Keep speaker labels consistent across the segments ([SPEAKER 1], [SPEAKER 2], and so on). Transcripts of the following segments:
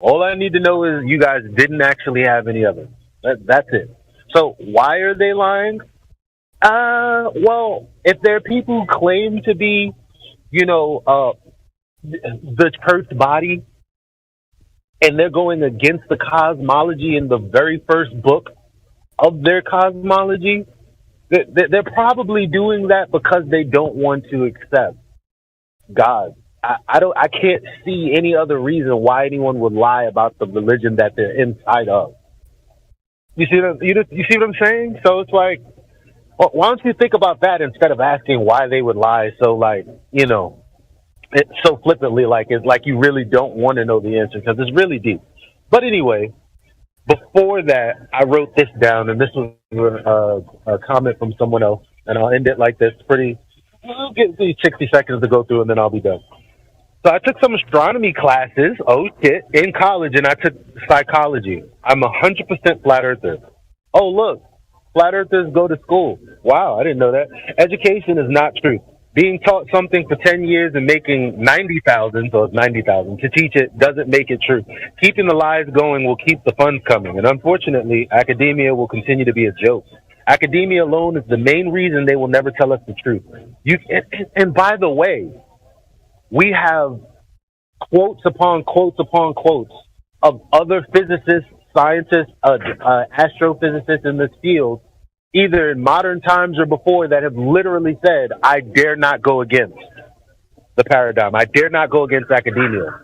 [SPEAKER 1] All I need to know is you guys didn't actually have any evidence. That's it. So why are they lying? Well, if there are people who claim to be, the cursed body, and they're going against the cosmology in the very first book of their cosmology, they're probably doing that because they don't want to accept God. I can't see any other reason why anyone would lie about the religion that they're inside of. You see what I'm saying? So it's like, well, why don't you think about that instead of asking why they would lie? So it's so flippantly, it's like you really don't want to know the answer because it's really deep. But anyway, before that, I wrote this down, and this was a comment from someone else, and I'll end it like this. I'll give me 60 seconds to go through, and then I'll be done. So I took some astronomy classes, in college, and I took psychology. I'm 100% flat earther. Oh, look, flat earthers go to school. Wow, I didn't know that. Education is not truth. Being taught something for 10 years and making 90,000, so it's 90,000, to teach it doesn't make it true. Keeping the lies going will keep the funds coming. And unfortunately, academia will continue to be a joke. Academia alone is the main reason they will never tell us the truth. And by the way, we have quotes upon quotes upon quotes of other physicists, scientists, astrophysicists in this field, either in modern times or before, that have literally said, I dare not go against the paradigm. I dare not go against academia.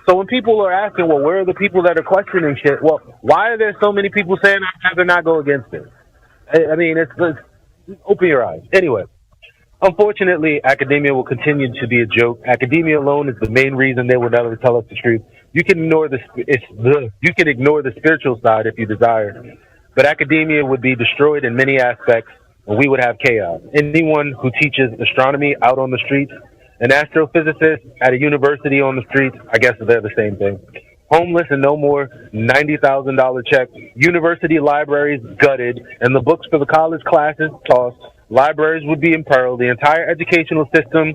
[SPEAKER 1] So when people are asking, well, where are the people that are questioning shit? Well, why are there so many people saying I'd rather not go against it? I mean, it's open your eyes. Anyway, unfortunately, academia will continue to be a joke. Academia alone is the main reason they will never tell us the truth. You can ignore you can ignore the spiritual side if you desire, but academia would be destroyed in many aspects, and we would have chaos. Anyone who teaches astronomy out on the streets, an astrophysicist at a university on the streets, I guess they're the same thing. Homeless and no more, $90,000 check. University libraries gutted, and the books for the college classes tossed. Libraries would be imperiled. The entire educational system,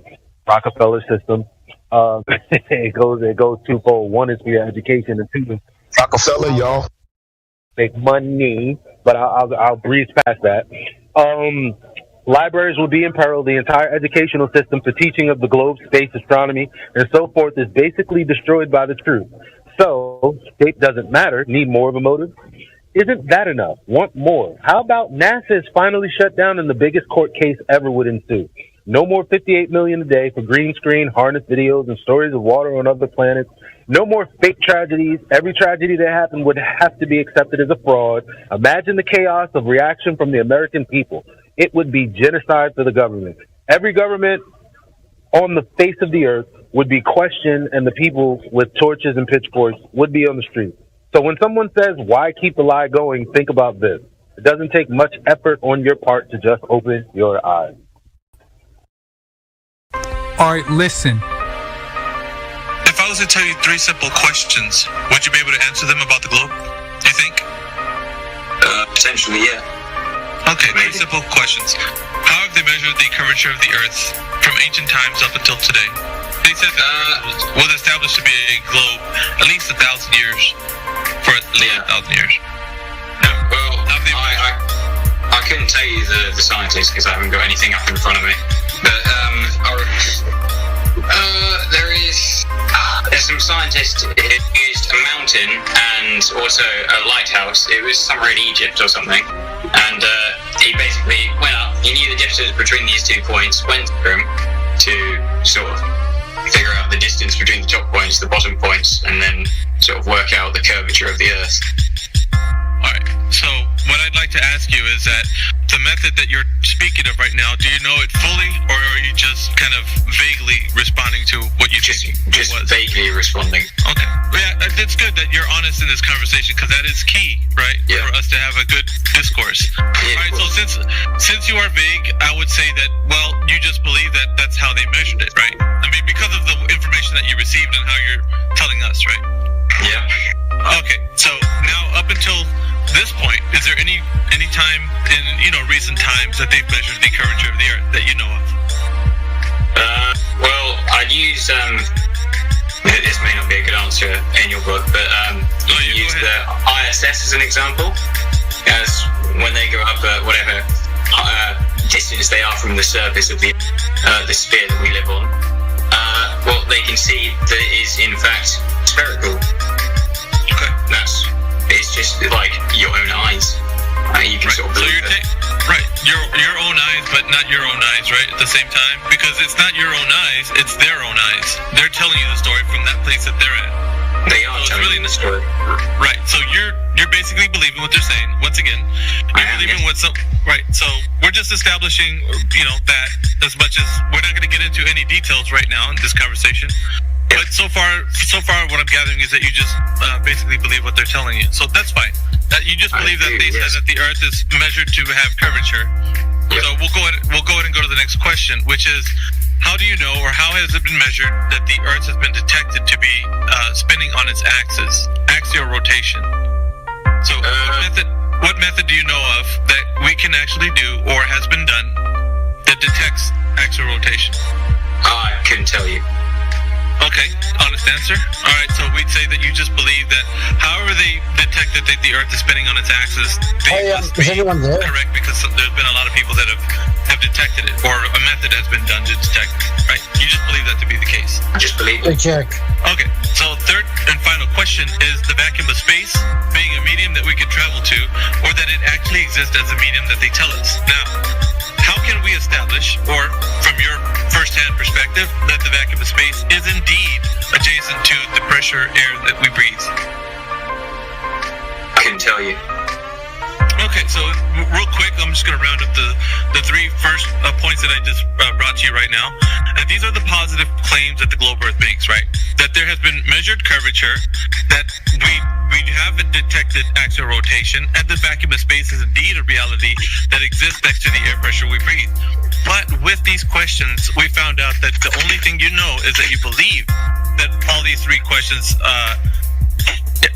[SPEAKER 1] Rockefeller system, it goes twofold. One is for your education, and two is
[SPEAKER 2] Rockefeller, y'all.
[SPEAKER 1] Make money. But I'll breeze past that. Libraries will be imperiled. The entire educational system for teaching of the globe, space, astronomy, and so forth is basically destroyed by the truth. So, state doesn't matter. Need more of a motive? Isn't that enough? Want more? How about NASA is finally shut down and the biggest court case ever would ensue? No more $58 million a day for green screen, harness videos, and stories of water on other planets. No more fake tragedies. Every tragedy that happened would have to be accepted as a fraud. Imagine the chaos of reaction from the American people. It would be genocide for the government. Every government on the face of the earth would be questioned, and the people with torches and pitchforks would be on the street. So when someone says, why keep the lie going, think about this. It doesn't take much effort on your part to just open your eyes.
[SPEAKER 3] All right, listen.
[SPEAKER 4] If I was to tell you 3 simple questions, would you be able to answer them about the globe? Do you think?
[SPEAKER 5] Potentially, yeah.
[SPEAKER 4] Okay, 3 simple questions. How have they measured the curvature of the Earth from ancient times up until today? They said that was established to be a globe at least 1,000 years. For at least 1,000 years.
[SPEAKER 5] Yeah. Well, I couldn't tell you the scientists because I haven't got anything up in front of me. But there's some scientists who used a mountain and also a lighthouse. It was somewhere in Egypt or something. And he basically went up. He knew the difference between these 2 points, went through them to sort of figure out the distance between the top points, the bottom points, and then sort of work out the curvature of the Earth.
[SPEAKER 4] Alright, so what I'd like to ask you is that the method that you're speaking of right now, do you know it fully, or are you just kind of vaguely responding to what you think it was?
[SPEAKER 5] Vaguely responding.
[SPEAKER 4] Okay. Yeah, it's good that you're honest in this conversation, because that is key, right?
[SPEAKER 5] Yeah.
[SPEAKER 4] For us to have a good discourse.
[SPEAKER 5] Yeah,
[SPEAKER 4] Alright, so since you are vague, I would say that, well, you just believe that that's how they measured it, right? I mean, because of the information that you received and how you're telling us, right?
[SPEAKER 5] Yeah.
[SPEAKER 4] Okay, so now up until this point, is there any time in recent times that they've measured the curvature of the Earth that you know of?
[SPEAKER 5] Well, I'd use this may not be a good answer in your book, but you use the ISS as an example, as when they go up whatever distance they are from the surface of the sphere that we live on, well, they can see that it is in fact spherical. Okay, it's just like your own eyes. You can sort of believe it.
[SPEAKER 4] Right, your own eyes, but not your own eyes, right? At the same time, because it's not your own eyes; it's their own eyes. They're telling you the story from that place that they're at.
[SPEAKER 5] They are telling you the story.
[SPEAKER 4] Right. So you're basically believing what they're saying. Once again, you're believing what some. Right. So we're just establishing, that as much as we're not going to get into any details right now in this conversation. But so far, what I'm gathering is that you just basically believe what they're telling you. So that's fine. That you just believe that they said that the Earth is measured to have curvature. Yep. So we'll go ahead and go to the next question, which is, how do you know, or how has it been measured that the Earth has been detected to be spinning on its axis, axial rotation? So what method do you know of that we can actually do, or has been done, that detects axial rotation?
[SPEAKER 5] I couldn't tell you.
[SPEAKER 4] Okay, honest answer. All right, so we'd say that you just believe that however they detect that the Earth is spinning on its axis, they must be correct, because there's been a lot of people that have detected it, or a method has been done to detect it, right? You just believe that to be the case.
[SPEAKER 5] I just believe it.
[SPEAKER 2] Check.
[SPEAKER 4] Okay, so third and final question is the vacuum of space being a medium that we could travel to, or that it actually exists as a medium that they tell us. Now, how can we establish, or from your first-hand perspective, that the vacuum of space is indeed adjacent to the pressure air that we breathe?
[SPEAKER 5] I couldn't tell you.
[SPEAKER 4] Okay, so real quick, I'm just going to round up the three first points that I just brought to you right now. And these are the positive claims that the globe Earth makes, right? That there has been measured curvature, that we have detected axial rotation, and the vacuum of space is indeed a reality that exists next to the air pressure we breathe. But with these questions, we found out that the only thing you know is that you believe that all these three questions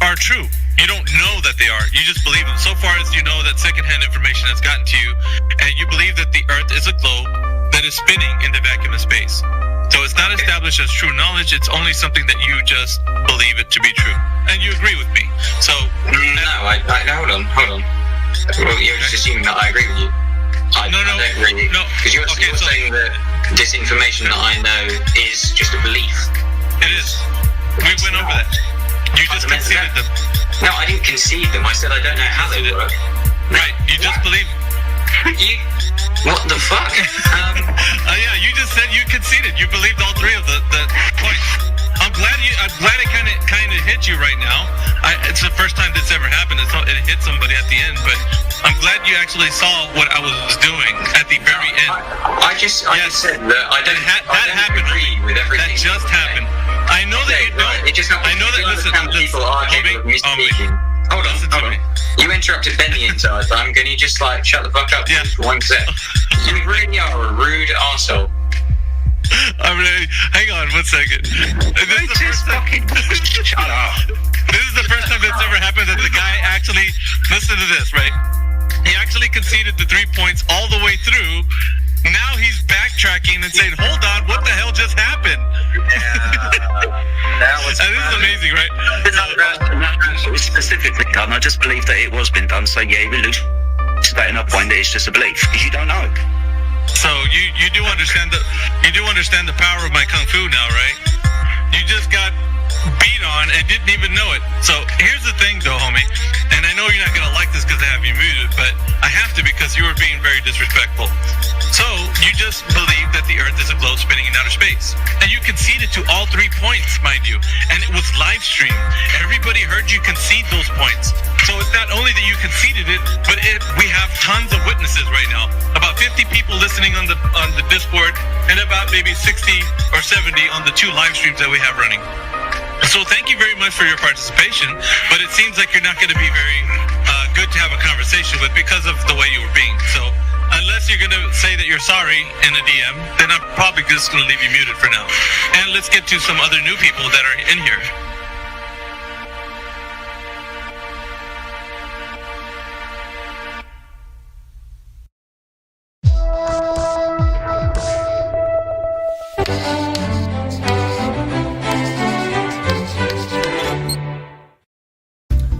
[SPEAKER 4] are true. You don't know that they are. You just believe them. So far as you know that secondhand information has gotten to you, and you believe that the Earth is a globe that is spinning in the vacuum of space. So it's not established as true knowledge. It's only something that you just believe it to be true. And you agree with me. So
[SPEAKER 5] no, hold on. Well, you're just assuming that I agree with you. I don't really. No. Because you're saying that this information that I know is just a belief.
[SPEAKER 4] It is. We went over that. You just conceded them.
[SPEAKER 5] No, I didn't concede them. I said I don't know how they work.
[SPEAKER 4] Right. You just believe.
[SPEAKER 5] What the fuck?
[SPEAKER 4] Yeah, you just said you conceded. You believed all three of the points. I'm glad it kind of hit you right now. It's the first time this ever happened. It hit somebody at the end, but I'm glad you actually saw what I was doing at the very end.
[SPEAKER 5] I just said that I don't agree with everything.
[SPEAKER 4] That just happened. I know that you don't.
[SPEAKER 5] It just happened.
[SPEAKER 4] I know that. Listen,
[SPEAKER 5] people are capable of misspeaking. Hold on. You interrupted Ben the entire time. Can you just shut the fuck up for 1 sec? You really are a rude arsehole.
[SPEAKER 4] Hang on 1 second.
[SPEAKER 5] Shut up.
[SPEAKER 4] This is the first time that's ever happened that the guy actually, listen to this, right? He actually conceded the 3 points all the way through. Now he's backtracking and saying, hold on, what the hell just happened?
[SPEAKER 3] This
[SPEAKER 4] is amazing, right?
[SPEAKER 3] It was specifically done. I just believe that it was been done. So yeah, we lose that in a point that it's just a belief, because you don't know.
[SPEAKER 4] So you do understand the power of my kung fu now, right? You just got beat on and didn't even know it. So here's the thing though, homie, and I know you're not gonna like this because I have you muted, but I have to because you were being very disrespectful. So you just believe that the Earth is a globe spinning in outer space, and you conceded to all 3 points, mind you, and it was live streamed. Everybody heard you concede those points. So it's not only that you conceded it, but we have tons of witnesses right now. About 50 people listening on the Discord, and about maybe 60 or 70 on the 2 live streams that we have running. So thank you very much for your participation, but it seems like you're not going to be very good to have a conversation with because of the way you were being. So unless you're going to say that you're sorry in a DM, then I'm probably just going to leave you muted for now. And let's get to some other new people that are in here.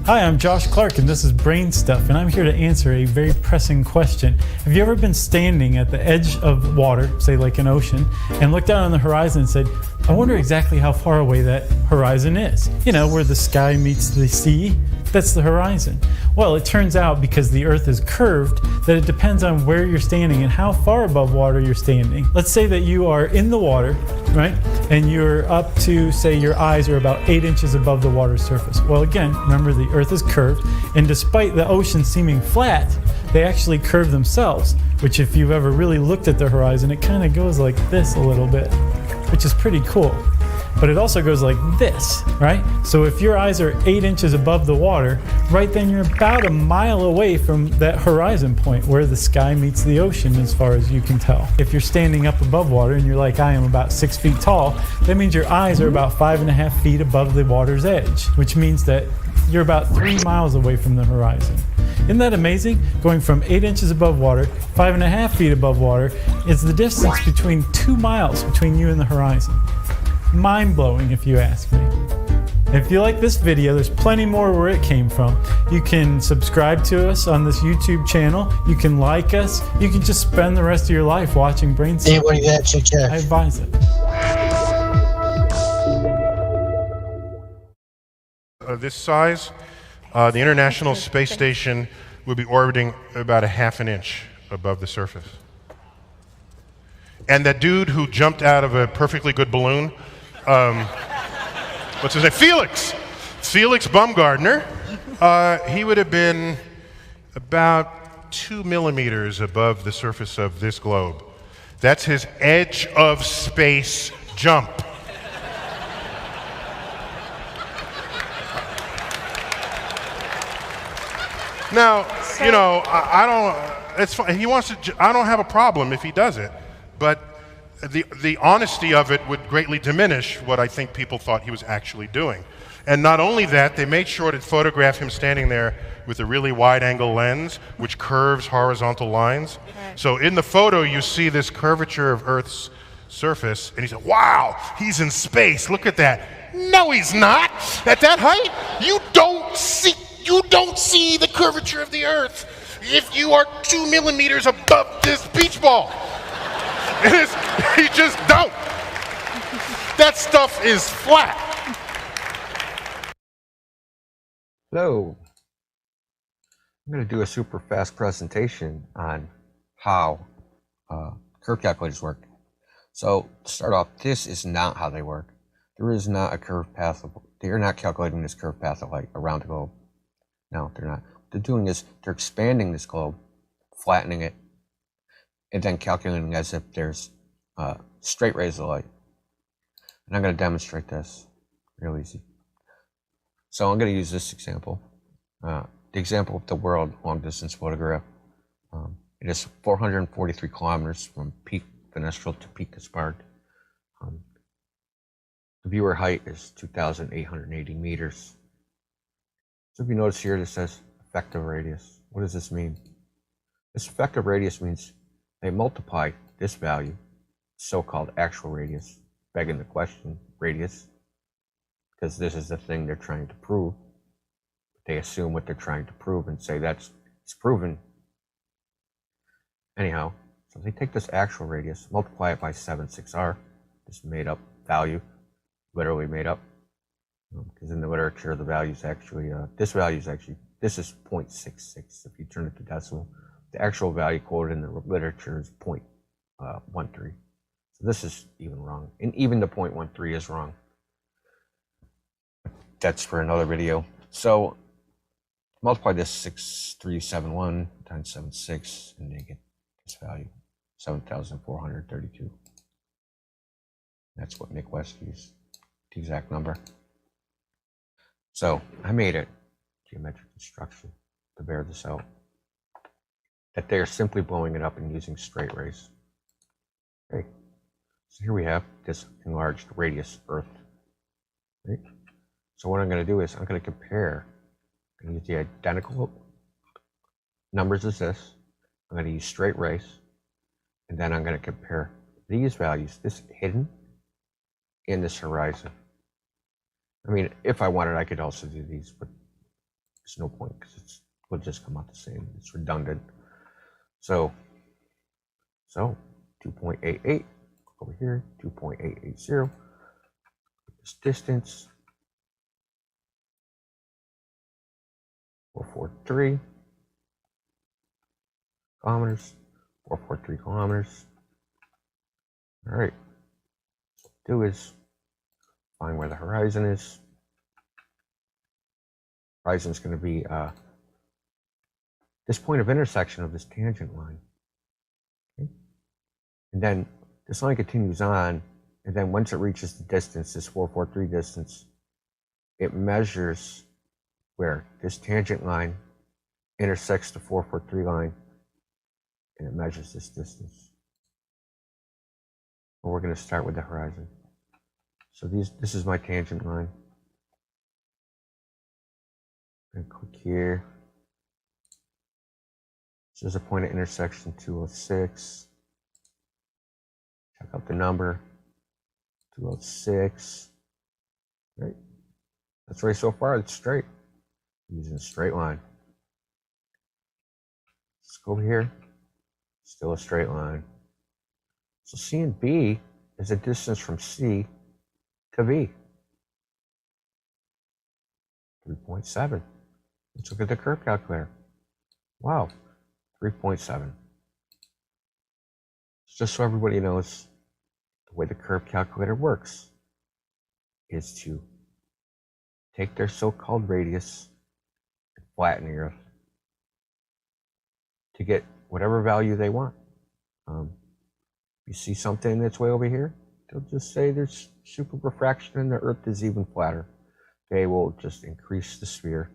[SPEAKER 2] Hi, I'm Josh Clark, and this is Brain Stuff, and I'm here to answer a very pressing question. Have you ever been standing at the edge of water, say like an ocean, and looked out on the horizon and said, I wonder exactly how far away that horizon is? You know, where the sky meets the sea, that's the horizon. Well, it turns out because the Earth is curved that it depends on where you're standing and how far above water you're standing. Let's say that you are in the water, right? And you're up to, say, your eyes are about 8 inches above the water's surface. Well, again, remember the Earth is curved, and despite the ocean seeming flat, they actually curve themselves, which if you've ever really looked at the horizon, it kind of goes like this a little bit, which is pretty cool. But it also goes like this, right? So if your eyes are 8 inches above the water, right then you're about a mile away from that horizon point where the sky meets the ocean as far as you can tell. If you're standing up above water and you're like, I am about 6 feet tall, that means your eyes are about 5.5 feet above the water's edge, which means that you're about 3 miles away from the horizon. Isn't that amazing? Going from 8 inches above water, 5.5 feet above water, is the distance between 2 miles between you and the horizon. Mind-blowing, if you ask me. If you like this video, there's plenty more where it came from. You can subscribe to us on this YouTube channel. You can like us. You can just spend the rest of your life watching Brain Stuff.
[SPEAKER 6] Anybody that check.
[SPEAKER 2] I advise it.
[SPEAKER 7] This size, the International Space Station would be orbiting about a half an inch above the surface. And that dude who jumped out of a perfectly good balloon, what's his name? Felix Baumgartner. He would have been about 2 millimeters above the surface of this globe. That's his edge of space jump. Now, you know, I don't. It's fine. He wants to. I don't have a problem if he does it, but the honesty of it would greatly diminish what I think people thought he was actually doing. And not only that, they made sure to photograph him standing there with a really wide-angle lens, which curves horizontal lines. Okay. So in the photo, you see this curvature of Earth's surface, and he said, "Wow, he's in space. Look at that." No, he's not. At that height, you don't see the curvature of the Earth if you are 2 millimeters above this beach ball. You just don't. That stuff is flat.
[SPEAKER 8] Hello. I'm going to do a super fast presentation on how curve calculators work. So to start off, this is not how they work. There is not a curve path. They're not calculating this curve path of light around the globe. No, they're not. What they're doing is they're expanding this globe, flattening it, and then calculating as if there's straight rays of light. And I'm going to demonstrate this real easy. So I'm going to use this example, the example of the world long distance photograph. It is 443 kilometers from Peak Fenestrel to Peak Gaspard. The viewer height is 2,880 meters. So if you notice here, this says effective radius. What does this mean? This effective radius means they multiply this value, so-called actual radius, begging the question, radius, because this is the thing they're trying to prove. They assume what they're trying to prove and say it's proven. Anyhow, so they take this actual radius, multiply it by 76R, this made up value, literally made up, because in the literature the value is actually, this is 0.66 if you turn it to decimal. The actual value quoted in the literature is 0.13. So this is even wrong. And even the 0.13 is wrong. That's for another video. So multiply this 6371 times 76 and you get this value, 7,432. That's what Nick West used, the exact number. So I made a geometric construction to bear this out, that they're simply blowing it up and using straight rays. Okay, so here we have this enlarged radius Earth. Right? So what I'm going to do is I'm going to compare, I'm going to use the identical numbers as this. I'm going to use straight rays, and then I'm going to compare these values, this hidden, and this horizon. I mean, if I wanted, I could also do these, but there's no point because it will just come out the same. It's redundant. So 2.88 over here, 2.880. This distance, 443 kilometers, 443 kilometers. All right, so what we'll do is find where the horizon is. Horizon is going to be this point of intersection of this tangent line. Okay? And then this line continues on, and then once it reaches the distance, this 443 distance, it measures where this tangent line intersects the 443 line, and it measures this distance. But we're going to start with the horizon. So this is my tangent line. I'm going to click here. So there's a point of intersection 206. Check out the number 206. Right. That's right so far. It's straight. Using a straight line. Let's go over here. Still a straight line. So C and B is the distance from C to B. 3.7. Let's look at the curve calculator. Wow, 3.7. Just so everybody knows, the way the curve calculator works is to take their so-called radius and flatten the Earth to get whatever value they want. You see something that's way over here, they'll just say there's super refraction and the Earth is even flatter. They will just increase the sphere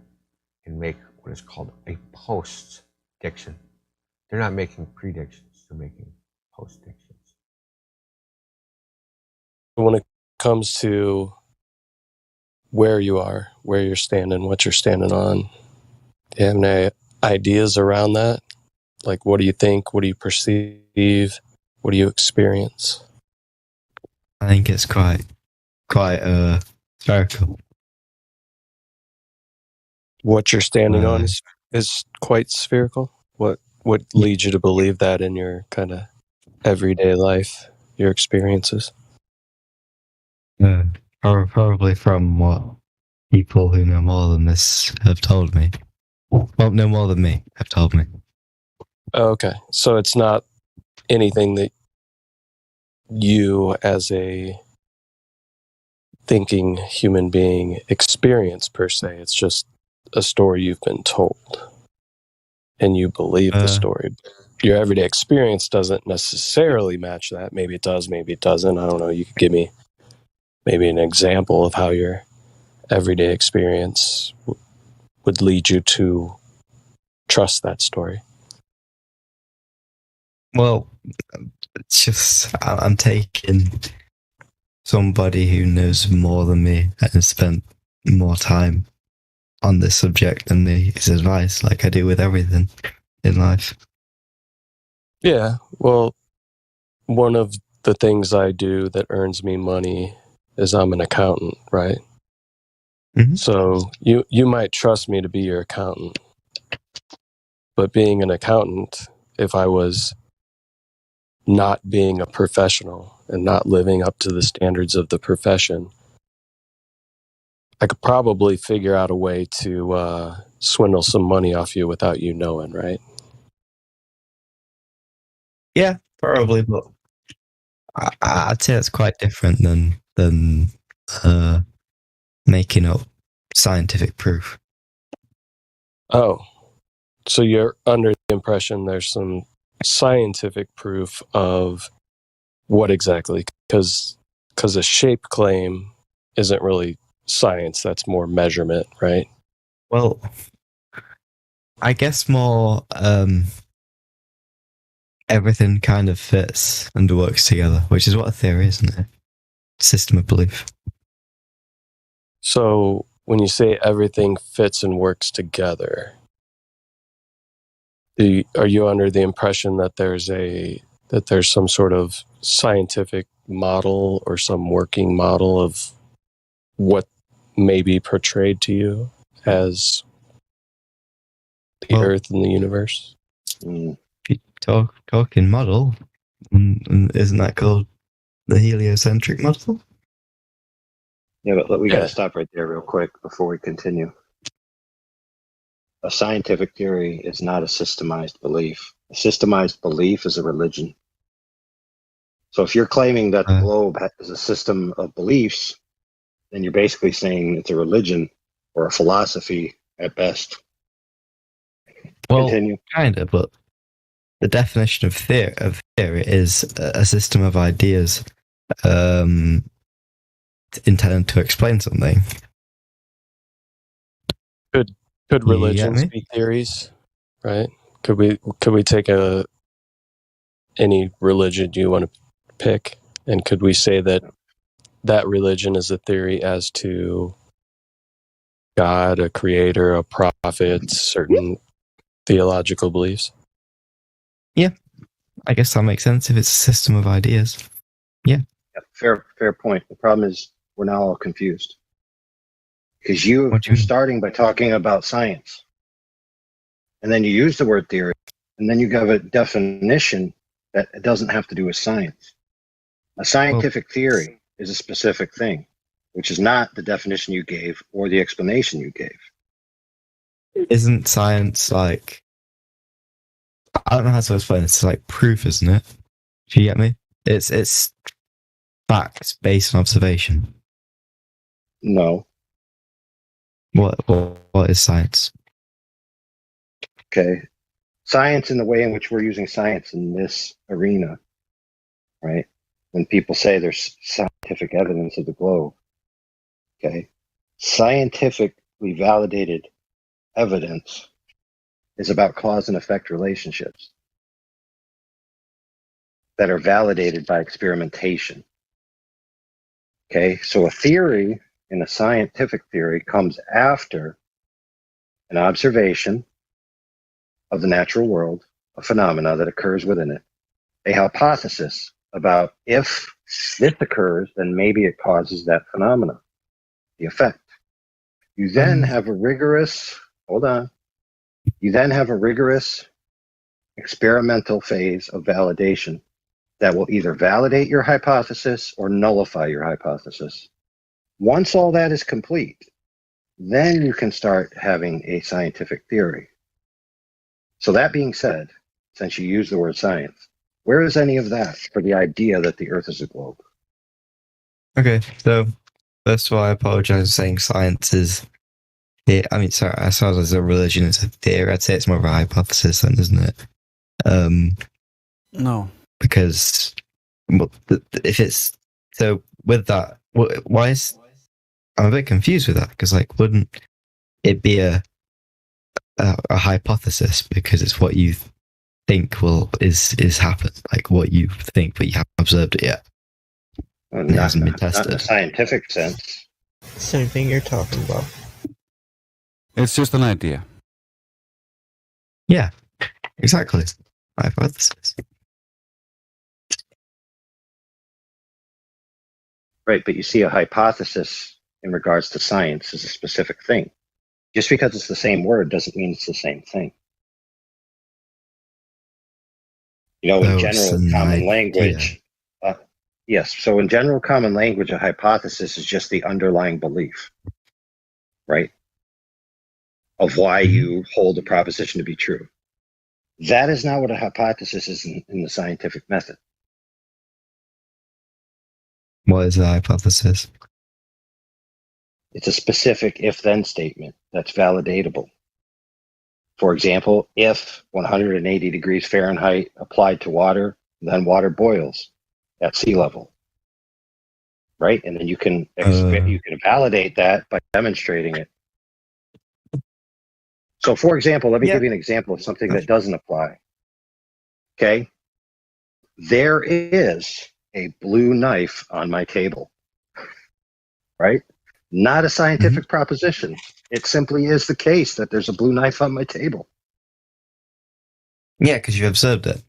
[SPEAKER 8] and make what is called a post-diction. They're not making predictions, they're making post-dictions.
[SPEAKER 6] When it comes to where you are, where you're standing, what you're standing on, do you have any ideas around that? Like, what do you think? What do you perceive? What do you experience?
[SPEAKER 9] I think it's quite spherical.
[SPEAKER 6] What you're standing on is quite spherical. What leads you to believe that in your kind of everyday life, your experiences?
[SPEAKER 9] Probably from what people who know more than this have told me. Well, no more than me have told me.
[SPEAKER 6] Okay, so it's not anything that you as a thinking human being experience per se. It's just a story you've been told and you believe the story. Your everyday experience doesn't necessarily match that. Maybe it does, maybe it doesn't. I don't know. You could give me maybe an example of how your everyday experience would lead you to trust that story.
[SPEAKER 9] Well, it's just I'm taking somebody who knows more than me and has spent more time on this subject than me, his advice, like I do with everything in life.
[SPEAKER 6] Yeah, well, one of the things I do that earns me money is I'm an accountant, right?
[SPEAKER 9] Mm-hmm.
[SPEAKER 6] So you might trust me to be your accountant, but being an accountant, if I was not being a professional and not living up to the standards of the profession, I could probably figure out a way to swindle some money off you without you knowing, right?
[SPEAKER 9] Yeah, probably, but I'd say it's quite different than making up scientific proof.
[SPEAKER 6] Oh, so you're under the impression there's some scientific proof of what exactly? Because a shape claim isn't really science, that's more measurement, right?
[SPEAKER 9] Well, I guess more everything kind of fits and works together, which is what a theory is, isn't it? System of belief.
[SPEAKER 6] So when you say everything fits and works together, are you under the impression that there's some sort of scientific model or some working model of what may be portrayed to you as Earth and the universe.
[SPEAKER 9] If you talking model, isn't that called the heliocentric model?
[SPEAKER 10] Yeah, but we got
[SPEAKER 6] Yeah.
[SPEAKER 10] to stop right there real quick before we continue. A scientific theory is not a systemized belief. A systemized belief is a religion. So if you're claiming that the globe is a system of beliefs, then you're basically saying it's a religion or a philosophy at best.
[SPEAKER 9] Well,
[SPEAKER 10] Continue.
[SPEAKER 9] kind of, but the definition of theory is a system of ideas intended to explain something.
[SPEAKER 6] Could religions be theories, right? Could we take any religion you want to pick, and could we say that religion is a theory as to God, a creator, a prophet, certain theological beliefs?
[SPEAKER 9] Yeah, I guess that makes sense if it's a system of ideas. Yeah.
[SPEAKER 10] Fair point. The problem is we're now all confused. Because you're starting by talking about science. And then you use the word theory. And then you give a definition that it doesn't have to do with science. A scientific theory is a specific thing, which is not the definition you gave or the explanation you gave.
[SPEAKER 9] Isn't science like... I don't know how to explain it. It's like proof, isn't it? Do you get me? It's facts based on observation.
[SPEAKER 10] No.
[SPEAKER 9] What is science?
[SPEAKER 10] Okay. Science in the way in which we're using science in this arena, right? When people say there's scientific evidence of the globe, okay? Scientifically validated evidence is about cause and effect relationships that are validated by experimentation. Okay, so a theory in a scientific theory comes after an observation of the natural world, a phenomena that occurs within it, a hypothesis about if this occurs, then maybe it causes that phenomena, the effect. You then have a rigorous, you then have a rigorous experimental phase of validation that will either validate your hypothesis or nullify your hypothesis. Once all that is complete, then you can start having a scientific theory. So that being said, since you use the word science, where is any of that for the idea that the Earth is a globe?
[SPEAKER 9] Okay, so first of all, I apologize for saying science is... I mean, sorry, as far as a religion is a theory, I'd say it's more of a hypothesis then, isn't it?
[SPEAKER 11] No.
[SPEAKER 9] Because if it's... So with that, why is... I'm a bit confused with that, because like, wouldn't it be a hypothesis because it's what you think is happen, like what you think, but you haven't observed it yet. It hasn't been tested.
[SPEAKER 10] Not in a scientific sense.
[SPEAKER 12] Same thing you're talking about.
[SPEAKER 11] It's just an idea.
[SPEAKER 9] Yeah, exactly. Hypothesis.
[SPEAKER 10] Right, but you see, a hypothesis in regards to science is a specific thing. Just because it's the same word doesn't mean it's the same thing. You know, in general common language, yes, so in general common language, a hypothesis is just the underlying belief, right, of why you hold a proposition to be true. That is not what a hypothesis is in the scientific method.
[SPEAKER 9] What is a hypothesis?
[SPEAKER 10] It's a specific if-then statement that's validatable. For example, if 180 degrees Fahrenheit applied to water, then water boils at sea level, right? And then you can validate that by demonstrating it. So, for example, let me give you an example of something that doesn't apply. Okay, there is a blue knife on my table, right? Not a scientific proposition. It simply is the case that there's a blue knife on my table.
[SPEAKER 9] Yeah, because you observed it.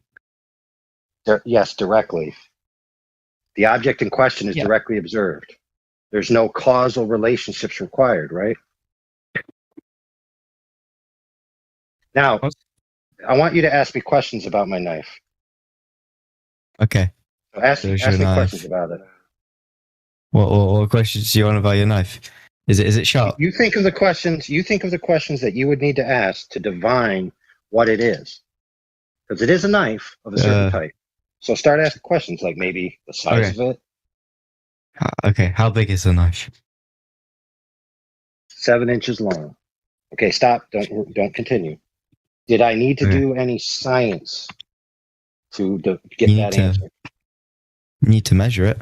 [SPEAKER 10] Yes, directly. The object in question is directly observed. There's no causal relationships required, right? Now, I want you to ask me questions about my knife.
[SPEAKER 9] Okay.
[SPEAKER 10] So ask me questions about it.
[SPEAKER 9] What questions do you want about your knife? Is it sharp?
[SPEAKER 10] You think of the questions. You think of the questions that you would need to ask to divine what it is, because it is a knife of a certain type. So start asking questions like maybe the size of it.
[SPEAKER 9] Okay. How big is the knife?
[SPEAKER 10] 7 inches long. Okay, stop. Don't continue. Did I need to do any science to get that answer?
[SPEAKER 9] You need to measure it.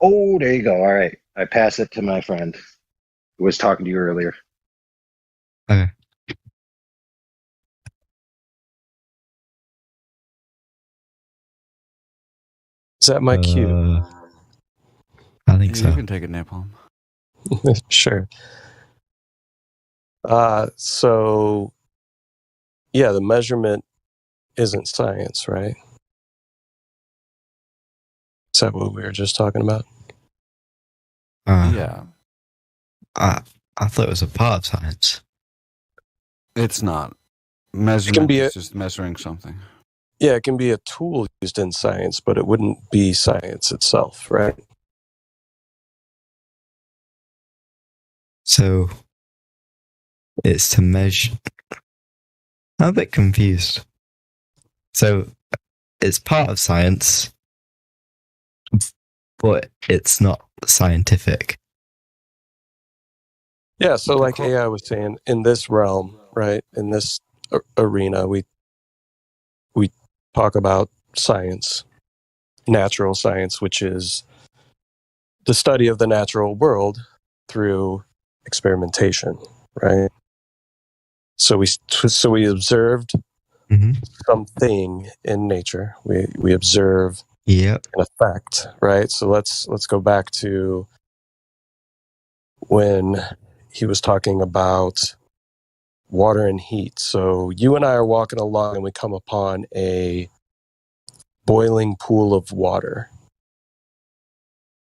[SPEAKER 10] Oh, there you go. All right. I pass it to my friend who was talking to you earlier.
[SPEAKER 9] Okay.
[SPEAKER 6] Is that my cue?
[SPEAKER 9] I think so.
[SPEAKER 11] You can take a nap home.
[SPEAKER 6] Sure. So, yeah, the measurement isn't science, right? Is that what we were just talking about?
[SPEAKER 11] Yeah.
[SPEAKER 9] I thought it was a part of science.
[SPEAKER 11] It's not. Measurement is just measuring something.
[SPEAKER 6] Yeah, it can be a tool used in science, but it wouldn't be science itself, right?
[SPEAKER 9] So it's to measure. I'm a bit confused. So it's part of science, but it's not scientific.
[SPEAKER 6] Yeah, so like AI was saying, in this realm, right, in this arena, we talk about science, natural science, which is the study of the natural world through experimentation, right? So we observed something in nature. We observe an effect, right? So let's go back to when he was talking about water and heat. So you and I are walking along and we come upon a boiling pool of water.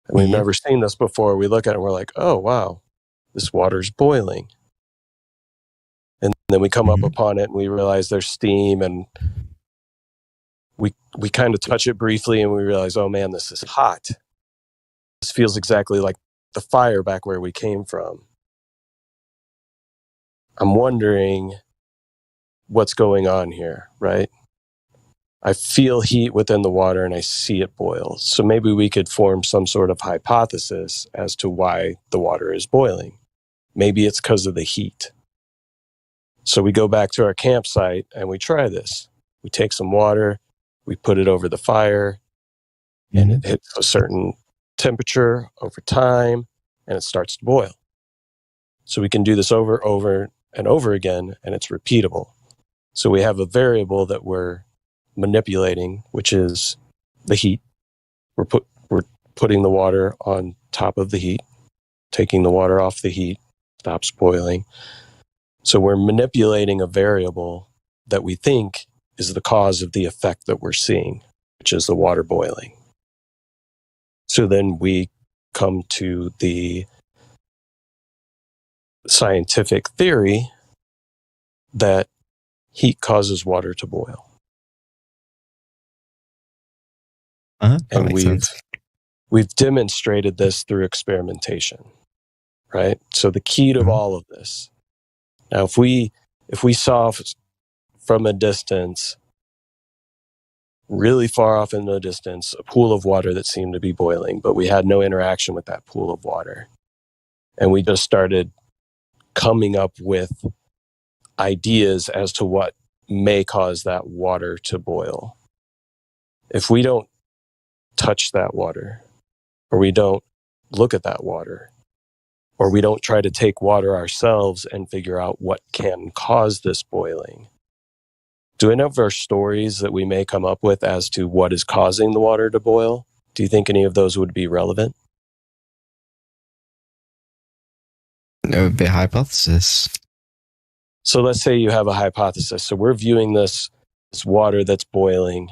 [SPEAKER 6] And we've never seen this before. We look at it and we're like, oh, wow, this water's boiling. And then we come up upon it and we realize there's steam, and we kind of touch it briefly and we realize, oh man, this is hot. This feels exactly like the fire back where we came from. I'm wondering what's going on here, right? I feel heat within the water and I see it boil. So maybe we could form some sort of hypothesis as to why the water is boiling. Maybe it's because of the heat. So we go back to our campsite and we try this. We take some water, we put it over the fire, and it hits a certain temperature over time, and it starts to boil. So we can do this over and over again, and it's repeatable. So we have a variable that we're manipulating, which is the heat. We're putting the water on top of the heat, taking the water off the heat, stops boiling. So we're manipulating a variable that we think is the cause of the effect that we're seeing, which is the water boiling. So then we come to the scientific theory that heat causes water to boil. And we've demonstrated this through experimentation, right? So the key to all of this. Now, if we saw from a distance, really far off in the distance, a pool of water that seemed to be boiling, but we had no interaction with that pool of water, and we just started coming up with ideas as to what may cause that water to boil. If we don't touch that water, or we don't look at that water, or we don't try to take water ourselves and figure out what can cause this boiling, do any of our stories that we may come up with as to what is causing the water to boil, do you think any of those would be relevant?
[SPEAKER 9] It would be a hypothesis.
[SPEAKER 6] So let's say you have a hypothesis. So we're viewing this water that's boiling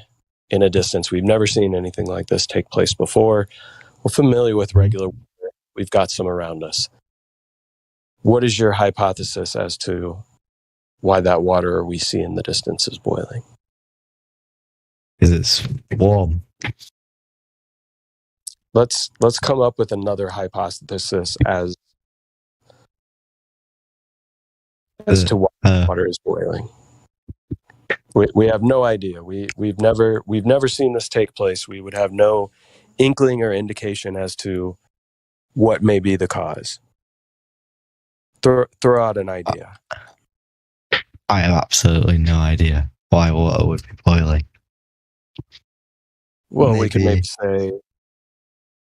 [SPEAKER 6] in a distance. We've never seen anything like this take place before. We're familiar with regular water. We've got some around us. What is your hypothesis as to why that water we see in the distance is boiling.
[SPEAKER 9] Because it's warm.
[SPEAKER 6] Let's come up with another hypothesis as to why water is boiling. We have no idea. We've never seen this take place. We would have no inkling or indication as to what may be the cause. Throw out an idea.
[SPEAKER 9] I have absolutely no idea why water would be boiling.
[SPEAKER 6] Well, we could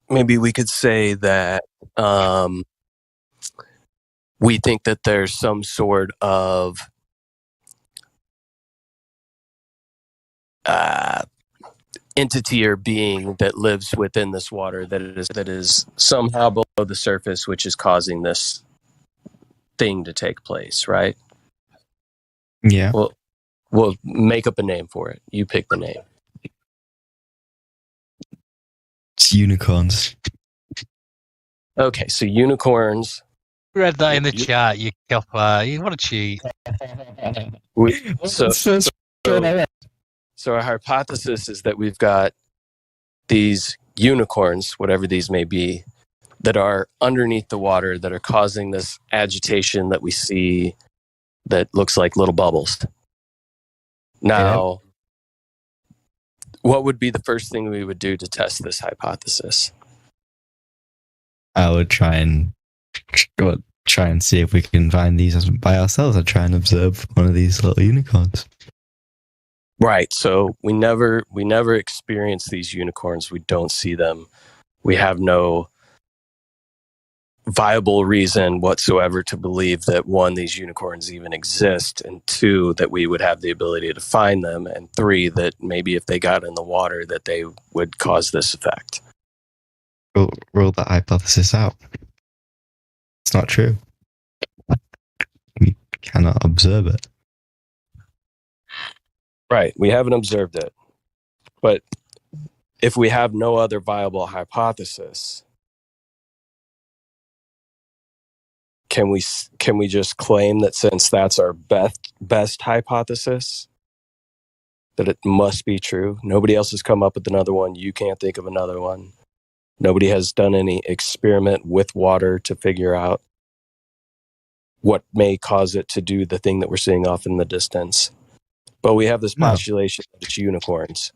[SPEAKER 6] maybe we could say that we think that there's some sort of entity or being that lives within this water that is somehow below the surface, which is causing this thing to take place, right?
[SPEAKER 9] Yeah.
[SPEAKER 6] Well, we'll make up a name for it. You pick the name.
[SPEAKER 9] It's unicorns.
[SPEAKER 6] Okay, so unicorns.
[SPEAKER 13] Read that in the chat, you copper. You want to cheat.
[SPEAKER 6] So our hypothesis is that we've got these unicorns, whatever these may be, that are underneath the water that are causing this agitation that we see that looks like little bubbles. Now, what would be the first thing we would do to test this hypothesis?
[SPEAKER 9] I would try and see if we can find these by ourselves. I'd try and observe one of these little unicorns.
[SPEAKER 6] Right. So we never experience these unicorns. We don't see them. We have no viable reason whatsoever to believe that, one, these unicorns even exist, and two, that we would have the ability to find them, and three, that maybe if they got in the water that they would cause this effect.
[SPEAKER 9] Rule that hypothesis out. It's not true. We cannot observe it.
[SPEAKER 6] Right. We haven't observed it. But if we have no other viable hypothesis, can we just claim that since that's our best hypothesis, that it must be true? Nobody else has come up with another one. You can't think of another one. Nobody has done any experiment with water to figure out what may cause it to do the thing that we're seeing off in the distance. But we have this postulation that it's unicorns.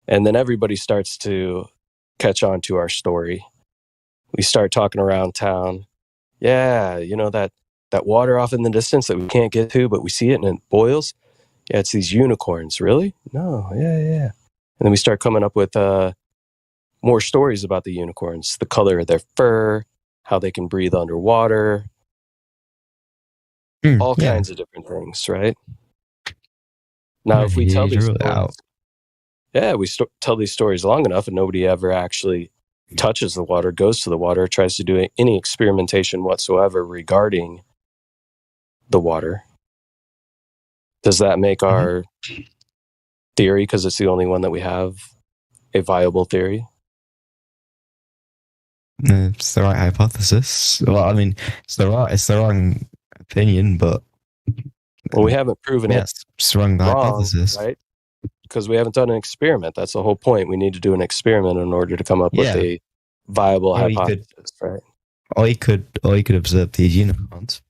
[SPEAKER 6] And then everybody starts to catch on to our story. We start talking around town. Yeah, you know that water off in the distance that we can't get to, but we see it and it boils? Yeah, it's these unicorns. Really? No, yeah. And then we start coming up with more stories about the unicorns, the color of their fur, how they can breathe underwater, all kinds of different things, right? Now, if we tell these stories, tell these stories long enough and nobody ever actually touches the water, goes to the water, tries to do any experimentation whatsoever regarding the water, does that make our theory, because it's the only one that we have, a viable theory?
[SPEAKER 9] It's the right hypothesis. Well, I mean, it's the wrong opinion, but
[SPEAKER 6] we haven't proven it.
[SPEAKER 9] It's the wrong hypothesis,
[SPEAKER 6] right? Because we haven't done an experiment. That's the whole point. We need to do an experiment in order to come up with a viable hypothesis, right?
[SPEAKER 9] Or you could observe these unicorns.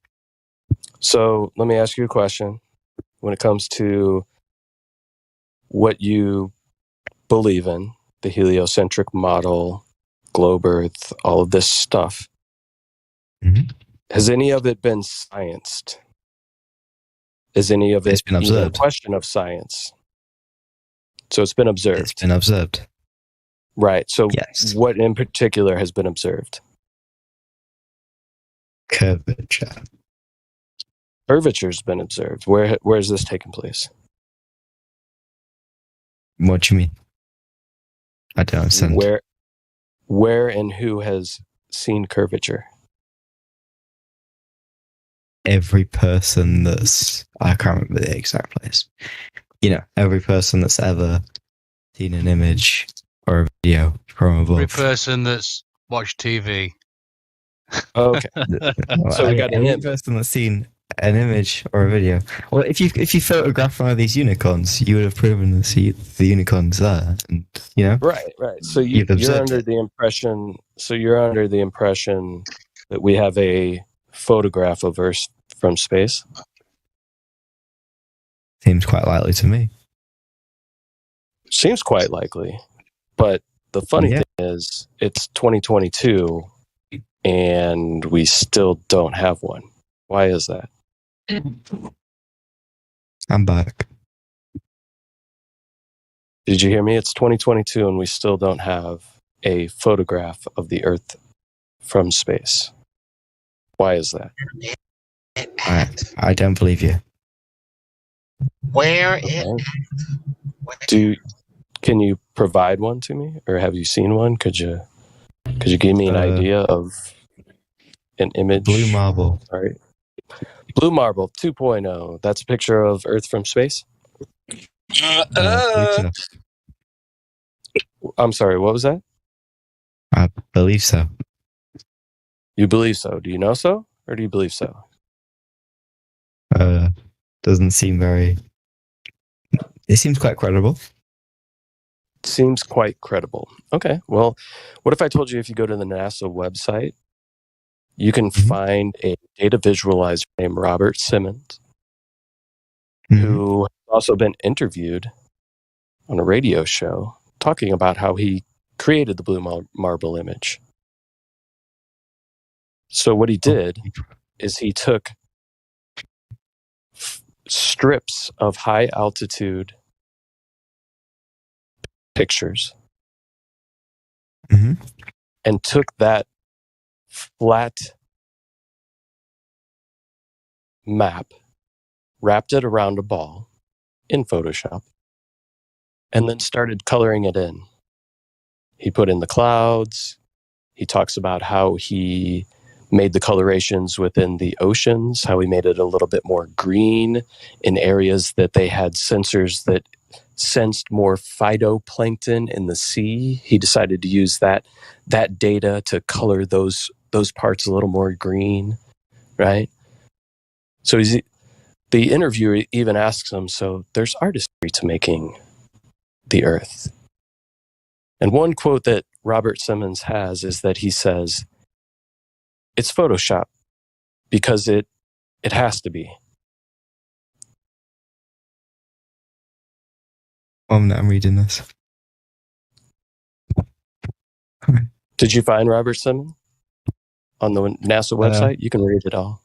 [SPEAKER 6] So let me ask you a question. When it comes to what you believe in, the heliocentric model, globe Earth, all of this stuff, has any of it been scienced? Is any of it
[SPEAKER 9] been observed?
[SPEAKER 6] A question of science? So it's been observed.
[SPEAKER 9] It's been observed.
[SPEAKER 6] Right. So what in particular has been observed?
[SPEAKER 9] Curvature.
[SPEAKER 6] Curvature's been observed. Where is this taking place?
[SPEAKER 9] What do you mean? I don't understand.
[SPEAKER 6] Where and who has seen curvature?
[SPEAKER 9] Every person I can't remember the exact place. Every person that's ever seen an image or a video from above.
[SPEAKER 13] Every person that's watched TV.
[SPEAKER 6] Okay. So we got
[SPEAKER 9] every person that's seen an image or a video. Well, if you photograph one of these unicorns, you would have proven the unicorns there, and
[SPEAKER 6] Right. So you're under the impression. So you're under the impression that we have a photograph of Earth from space.
[SPEAKER 9] Seems quite likely to me.
[SPEAKER 6] Seems quite likely, but the funny thing is, it's 2022, and we still don't have one. Why is that?
[SPEAKER 9] I'm back.
[SPEAKER 6] Did you hear me? It's 2022, and we still don't have a photograph of the Earth from space. Why is that?
[SPEAKER 9] I don't believe you.
[SPEAKER 14] Where
[SPEAKER 6] Can you provide one to me, or have you seen one? Could you give me an idea of an image?
[SPEAKER 9] Blue marble.
[SPEAKER 6] All right. Blue marble 2.0. That's a picture of Earth from space. I'm sorry. What was that?
[SPEAKER 9] I believe so.
[SPEAKER 6] You believe so? Do you know so, or do you believe so?
[SPEAKER 9] Doesn't seem very. It seems quite credible.
[SPEAKER 6] Seems quite credible. Okay. Well, what if I told you if you go to the NASA website, you can find a data visualizer named Robert Simmons, who has also been interviewed on a radio show talking about how he created the blue marble image. So what he did is he took strips of high altitude pictures and took that flat map, wrapped it around a ball in Photoshop, and then started coloring it in. He put in the clouds. He talks about how he made the colorations within the oceans, how he made it a little bit more green in areas that they had sensors that sensed more phytoplankton in the sea. He decided to use that data to color those parts a little more green, right? So the interviewer even asks him, so there's artistry to making the Earth. And one quote that Robert Simmons has is that he says, it's Photoshop because it has to be.
[SPEAKER 9] I'm reading this.
[SPEAKER 6] Did you find Robert Simmons on the NASA website? You can read it all.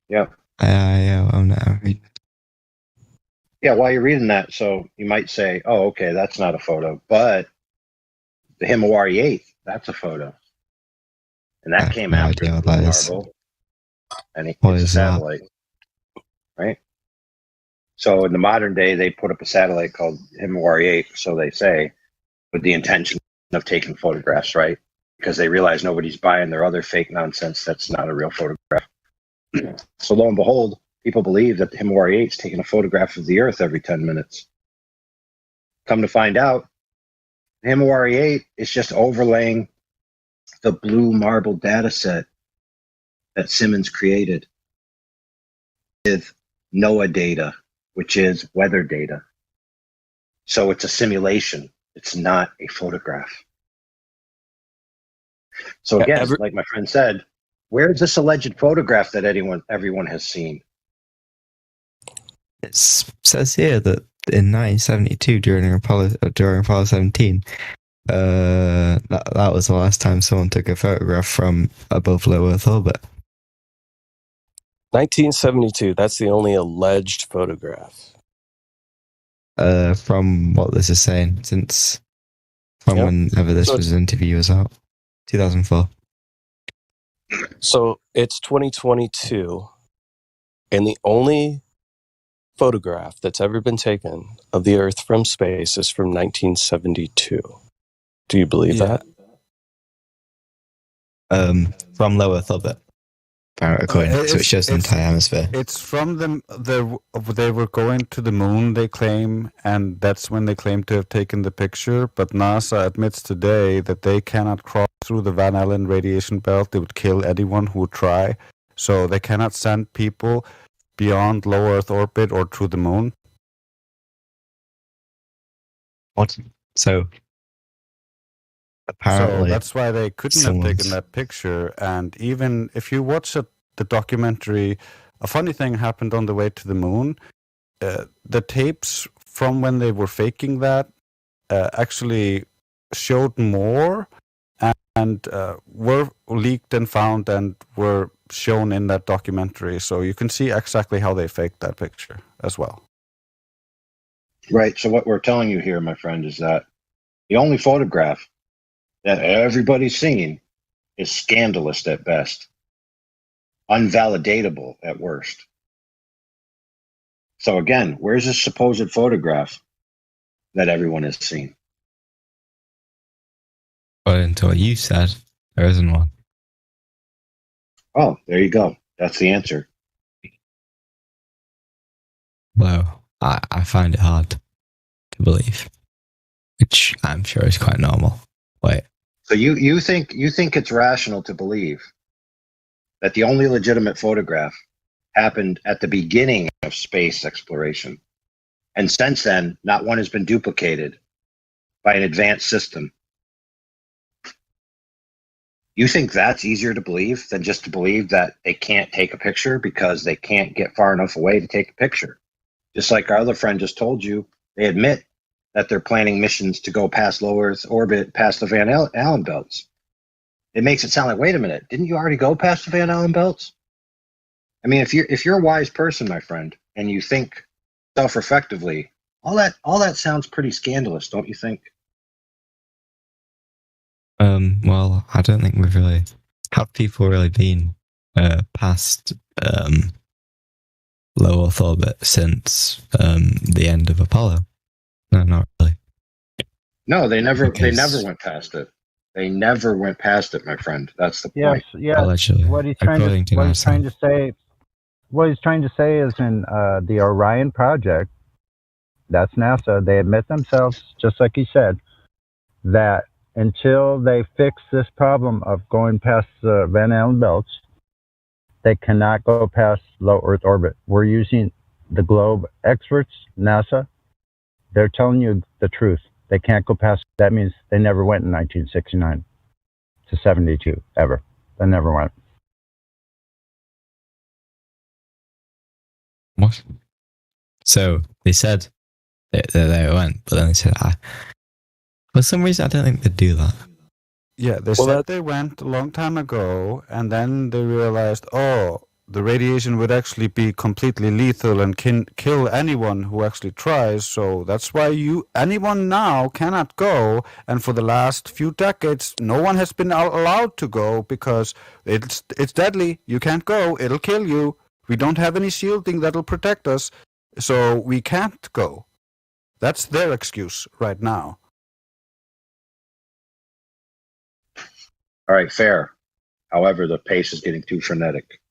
[SPEAKER 10] Yeah.
[SPEAKER 9] I'm reading.
[SPEAKER 10] Yeah, while you're reading that, so you might say, oh, okay, that's not a photo. But the Himawari 8, that's a photo. And that came after the marble. And it's a satellite. Right? So in the modern day, they put up a satellite called Himawari 8, so they say, with the intention of taking photographs, right? Because they realize nobody's buying their other fake nonsense that's not a real photograph. So lo and behold, people believe that the Himawari 8 is taking a photograph of the Earth every 10 minutes. Come to find out, the Himawari 8 is just overlaying the blue marble data set that Simmons created with NOAA data, which is weather data. So it's a simulation. It's not a photograph. So again, like my friend said, where's this alleged photograph that everyone has seen?
[SPEAKER 9] It says here that in 1972, during Apollo 17, that was the last time someone took a photograph from above low Earth orbit.
[SPEAKER 6] 1972. That's the only alleged photograph.
[SPEAKER 9] From what this is saying, whenever this interview was out, 2004.
[SPEAKER 6] So it's 2022, and the only photograph that's ever been taken of the Earth from space is from 1972. Do you believe that?
[SPEAKER 9] From low Earth orbit. According to it shows the entire hemisphere.
[SPEAKER 11] It's from them. They were going to the moon, they claim, and that's when they claim to have taken the picture. But NASA admits today that they cannot cross through the Van Allen radiation belt. They would kill anyone who would try. So they cannot send people beyond low Earth orbit or through the moon.
[SPEAKER 9] What? So apparently,
[SPEAKER 11] so that's why they couldn't have taken that picture. And even if you watch the documentary, a funny thing happened on the way to the moon. The tapes from when they were faking that actually showed more and were leaked and found and were shown in that documentary. So you can see exactly how they faked that picture as well.
[SPEAKER 10] Right. So what we're telling you here, my friend, is that the only photograph that everybody's seen is scandalous at best, unvalidatable at worst. So again, where's this supposed photograph that everyone has seen?
[SPEAKER 9] According to what you said, there isn't one.
[SPEAKER 10] Oh, there you go. That's the answer.
[SPEAKER 9] Well, I find it hard to believe, which I'm sure is quite normal. Wait.
[SPEAKER 10] So you think it's rational to believe that the only legitimate photograph happened at the beginning of space exploration, and since then, not one has been duplicated by an advanced system? You think that's easier to believe than just to believe that they can't take a picture because they can't get far enough away to take a picture? Just like our other friend just told you, they admit that they're planning missions to go past low Earth orbit, past the Van Allen belts. It makes it sound like, wait a minute, didn't you already go past the Van Allen belts? I mean, if you're a wise person, my friend, and you think self-reflectively, all that sounds pretty scandalous, don't you think?
[SPEAKER 9] Well, I don't think we've really have people really been past low Earth orbit since the end of Apollo. No, not really.
[SPEAKER 10] No, they never went past it. They never went past it, my friend. That's the point.
[SPEAKER 14] Yes.
[SPEAKER 9] Well, actually,
[SPEAKER 14] What he's trying to say is in the Orion project, that's NASA. They admit themselves, just like he said, that until they fix this problem of going past the Van Allen belts, they cannot go past low Earth orbit. We're using the globe experts, NASA. They're telling you the truth. They can't go past. That means they never went in 1969 to 72, ever. They never went.
[SPEAKER 9] What? So they said they went, but then they said, for some reason, I don't think they'd do that.
[SPEAKER 11] Yeah, they said they went a long time ago, and then they realized, oh, the radiation would actually be completely lethal and can kill anyone who actually tries. So that's why anyone now cannot go. And for the last few decades, no one has been allowed to go because it's deadly. You can't go. It'll kill you. We don't have any shielding that'll protect us, so we can't go. That's their excuse right now.
[SPEAKER 10] All right, fair. However, the pace is getting too frenetic.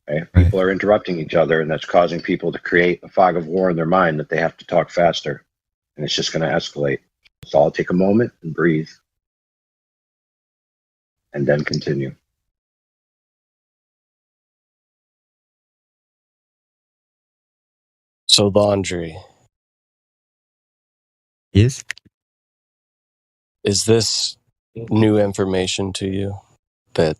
[SPEAKER 10] Okay? People are interrupting each other, and that's causing people to create a fog of war in their mind that they have to talk faster, and it's just going to escalate. So I'll take a moment and breathe, and then continue.
[SPEAKER 6] So laundry.
[SPEAKER 9] Yes?
[SPEAKER 6] Is this new information to you that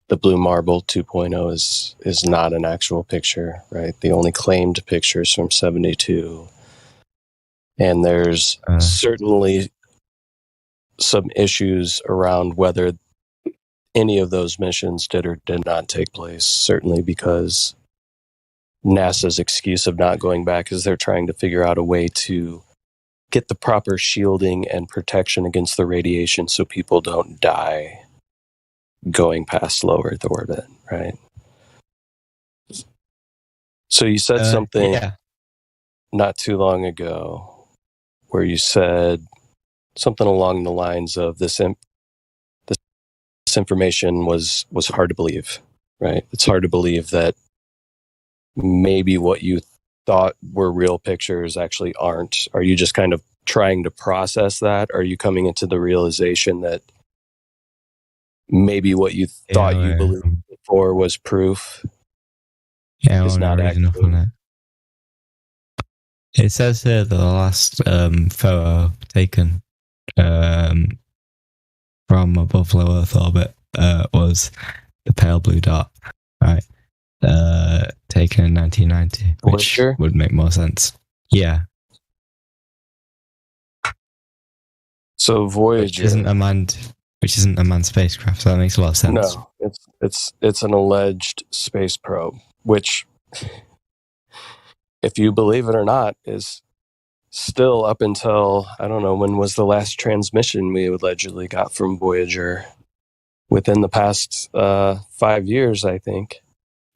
[SPEAKER 6] the Blue Marble 2.0 is not an actual picture, right? The only claimed pictures from 72. And there's certainly some issues around whether any of those missions did or did not take place, certainly because NASA's excuse of not going back is they're trying to figure out a way to get the proper shielding and protection against the radiation so people don't die going past low Earth orbit, right? So you said something not too long ago where you said something along the lines of this information was hard to believe, right? It's hard to believe that maybe what you thought were real pictures actually aren't. Are you just kind of trying to process that? Are you coming into the realization that maybe what you thought you believed before was proof
[SPEAKER 9] Yeah,
[SPEAKER 6] is
[SPEAKER 9] I'm
[SPEAKER 6] not
[SPEAKER 9] not reading up on
[SPEAKER 6] actually.
[SPEAKER 9] it. It says here that the last photo taken from above low Earth orbit was the pale blue dot, right? Taken in 1990, which
[SPEAKER 6] Voyager?
[SPEAKER 9] would make more sense. Yeah.
[SPEAKER 6] So Voyager
[SPEAKER 9] which isn't a manned spacecraft, so that makes a lot of sense.
[SPEAKER 6] No, it's an alleged space probe, which, if you believe it or not, is still up until, I don't know, when was the last transmission we allegedly got from Voyager? Within the past 5 years, I think.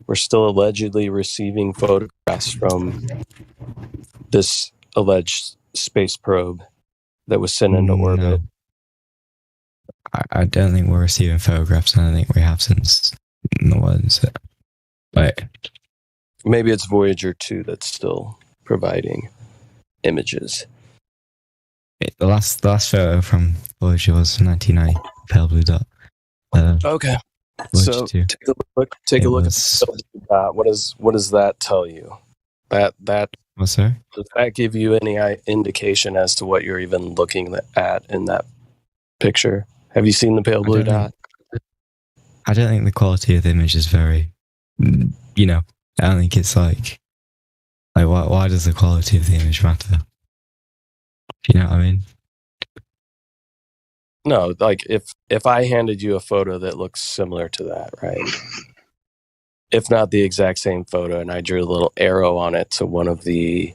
[SPEAKER 6] We're still allegedly receiving photographs from this alleged space probe that was sent into orbit.
[SPEAKER 9] I don't think we're receiving photographs, and I think we have since. What is it? Wait.
[SPEAKER 6] Maybe it's Voyager 2 that's still providing images.
[SPEAKER 9] The last photo from Voyager was 1990, pale blue dot.
[SPEAKER 6] Okay.
[SPEAKER 9] Voyager
[SPEAKER 6] So
[SPEAKER 9] 2.
[SPEAKER 6] take a look at that. What does that tell you?
[SPEAKER 9] What's that?
[SPEAKER 6] Does that give you any indication as to what you're even looking at in that picture? Have you seen the pale blue dot?
[SPEAKER 9] I don't think the quality of the image is very, I don't think it's like why does the quality of the image matter? Do you know what I mean?
[SPEAKER 6] No, like if I handed you a photo that looks similar to that, right? If not the exact same photo, and I drew a little arrow on it to one of the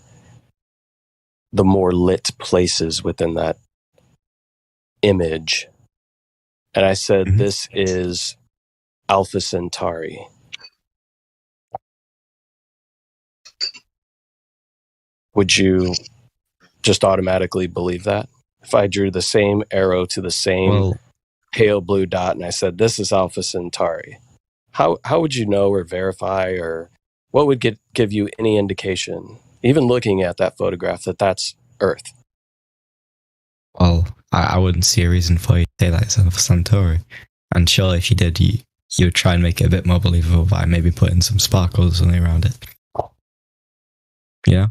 [SPEAKER 6] more lit places within that image, and I said, this is Alpha Centauri. Would you just automatically believe that? If I drew the same arrow to the same pale blue dot and I said, this is Alpha Centauri, how would you know or verify, or what would give you any indication, even looking at that photograph, that that's Earth?
[SPEAKER 9] Well, I wouldn't see a reason for you to say that it's Alpha Centauri. And surely if you did, you would try and make it a bit more believable by maybe putting some sparkles or something around it. Yeah?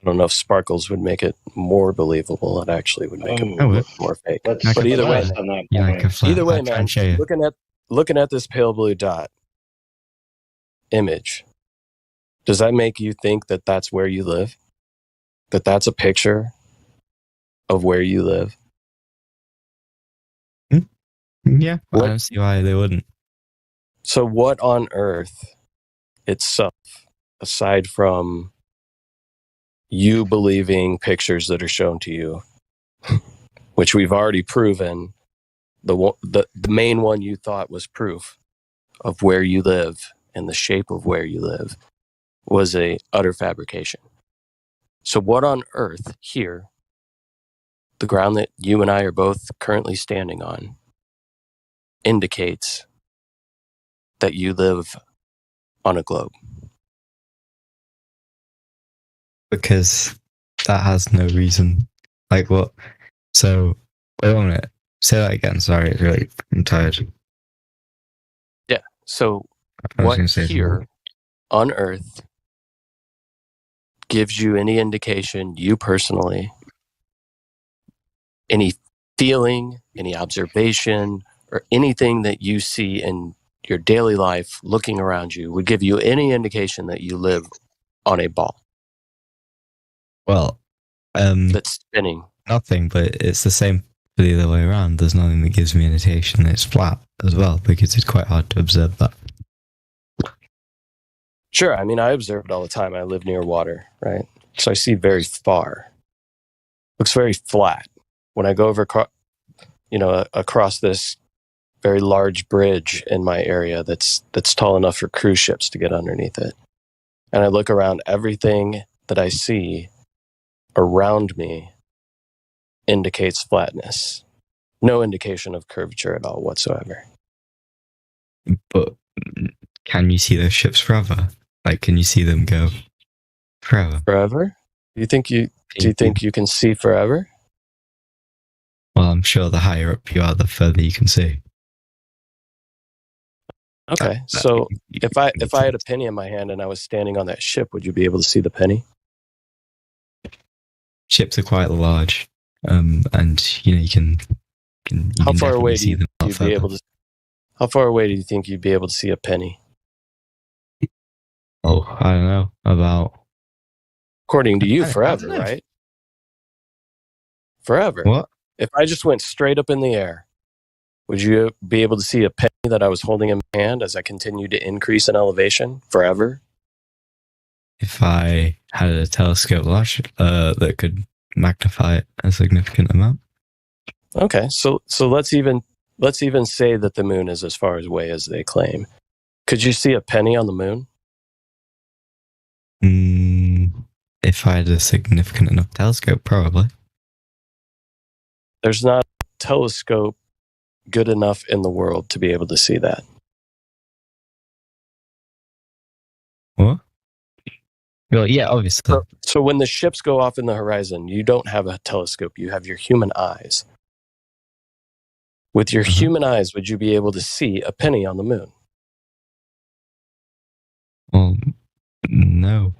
[SPEAKER 6] I don't know if sparkles would make it more believable. It actually would make it look more fake. But either way, man, looking at this pale blue dot image, does that make you think that that's where you live? That that's a picture of where you live?
[SPEAKER 9] Yeah, I don't see why they wouldn't.
[SPEAKER 6] So what on earth itself, aside from you believing pictures that are shown to you, which we've already proven, the main one you thought was proof of where you live and the shape of where you live, was a utter fabrication. So what on earth here, the ground that you and I are both currently standing on, indicates that you live on a globe?
[SPEAKER 9] Because that has no reason. Like what? So, wait a minute. Say that again. Sorry, I'm tired.
[SPEAKER 6] Yeah. So what here on Earth gives you any indication, you personally, any feeling, any observation, or anything that you see in your daily life looking around you would give you any indication that you live on a ball?
[SPEAKER 9] Well,
[SPEAKER 6] that's spinning.
[SPEAKER 9] Nothing, but it's the same for the other way around. There's nothing that gives me an indication that it's flat as well, because it's quite hard to observe that.
[SPEAKER 6] Sure, I mean, I observe it all the time. I live near water, right? So I see very far. Looks very flat. When I go over, across this very large bridge in my area that's tall enough for cruise ships to get underneath it, and I look around, everything that I see around me indicates flatness. No indication of curvature at all whatsoever.
[SPEAKER 9] But can you see those ships forever? Like, can you see them go forever?
[SPEAKER 6] Forever? Do you think you can see forever?
[SPEAKER 9] Well, I'm sure the higher up you are, the further you can see.
[SPEAKER 6] Okay, so if I had a penny in my hand and I was standing on that ship, would you be able to see the penny?
[SPEAKER 9] Ships are quite large, and you can
[SPEAKER 6] How far away
[SPEAKER 9] see them a lot
[SPEAKER 6] you'd be able
[SPEAKER 9] further.
[SPEAKER 6] to? How far away do you think you'd be able to see a penny?
[SPEAKER 9] Oh, I don't know, about.
[SPEAKER 6] According to you,
[SPEAKER 9] I
[SPEAKER 6] forever,
[SPEAKER 9] don't know.
[SPEAKER 6] right? Forever.
[SPEAKER 9] What?
[SPEAKER 6] If I just went straight up in the air, would you be able to see a penny that I was holding in my hand as I continued to increase in elevation forever?
[SPEAKER 9] If I had a telescope large that could magnify it a significant amount.
[SPEAKER 6] Okay, so let's even say that the moon is as far away as they claim. Could you see a penny on the moon?
[SPEAKER 9] If I had a significant enough telescope, probably.
[SPEAKER 6] There's not a telescope good enough in the world to be able to see that.
[SPEAKER 9] What? Well, yeah, obviously.
[SPEAKER 6] So when the ships go off in the horizon, you don't have a telescope. You have your human eyes. With your human eyes, would you be able to see a penny on the moon?
[SPEAKER 9] Well, no.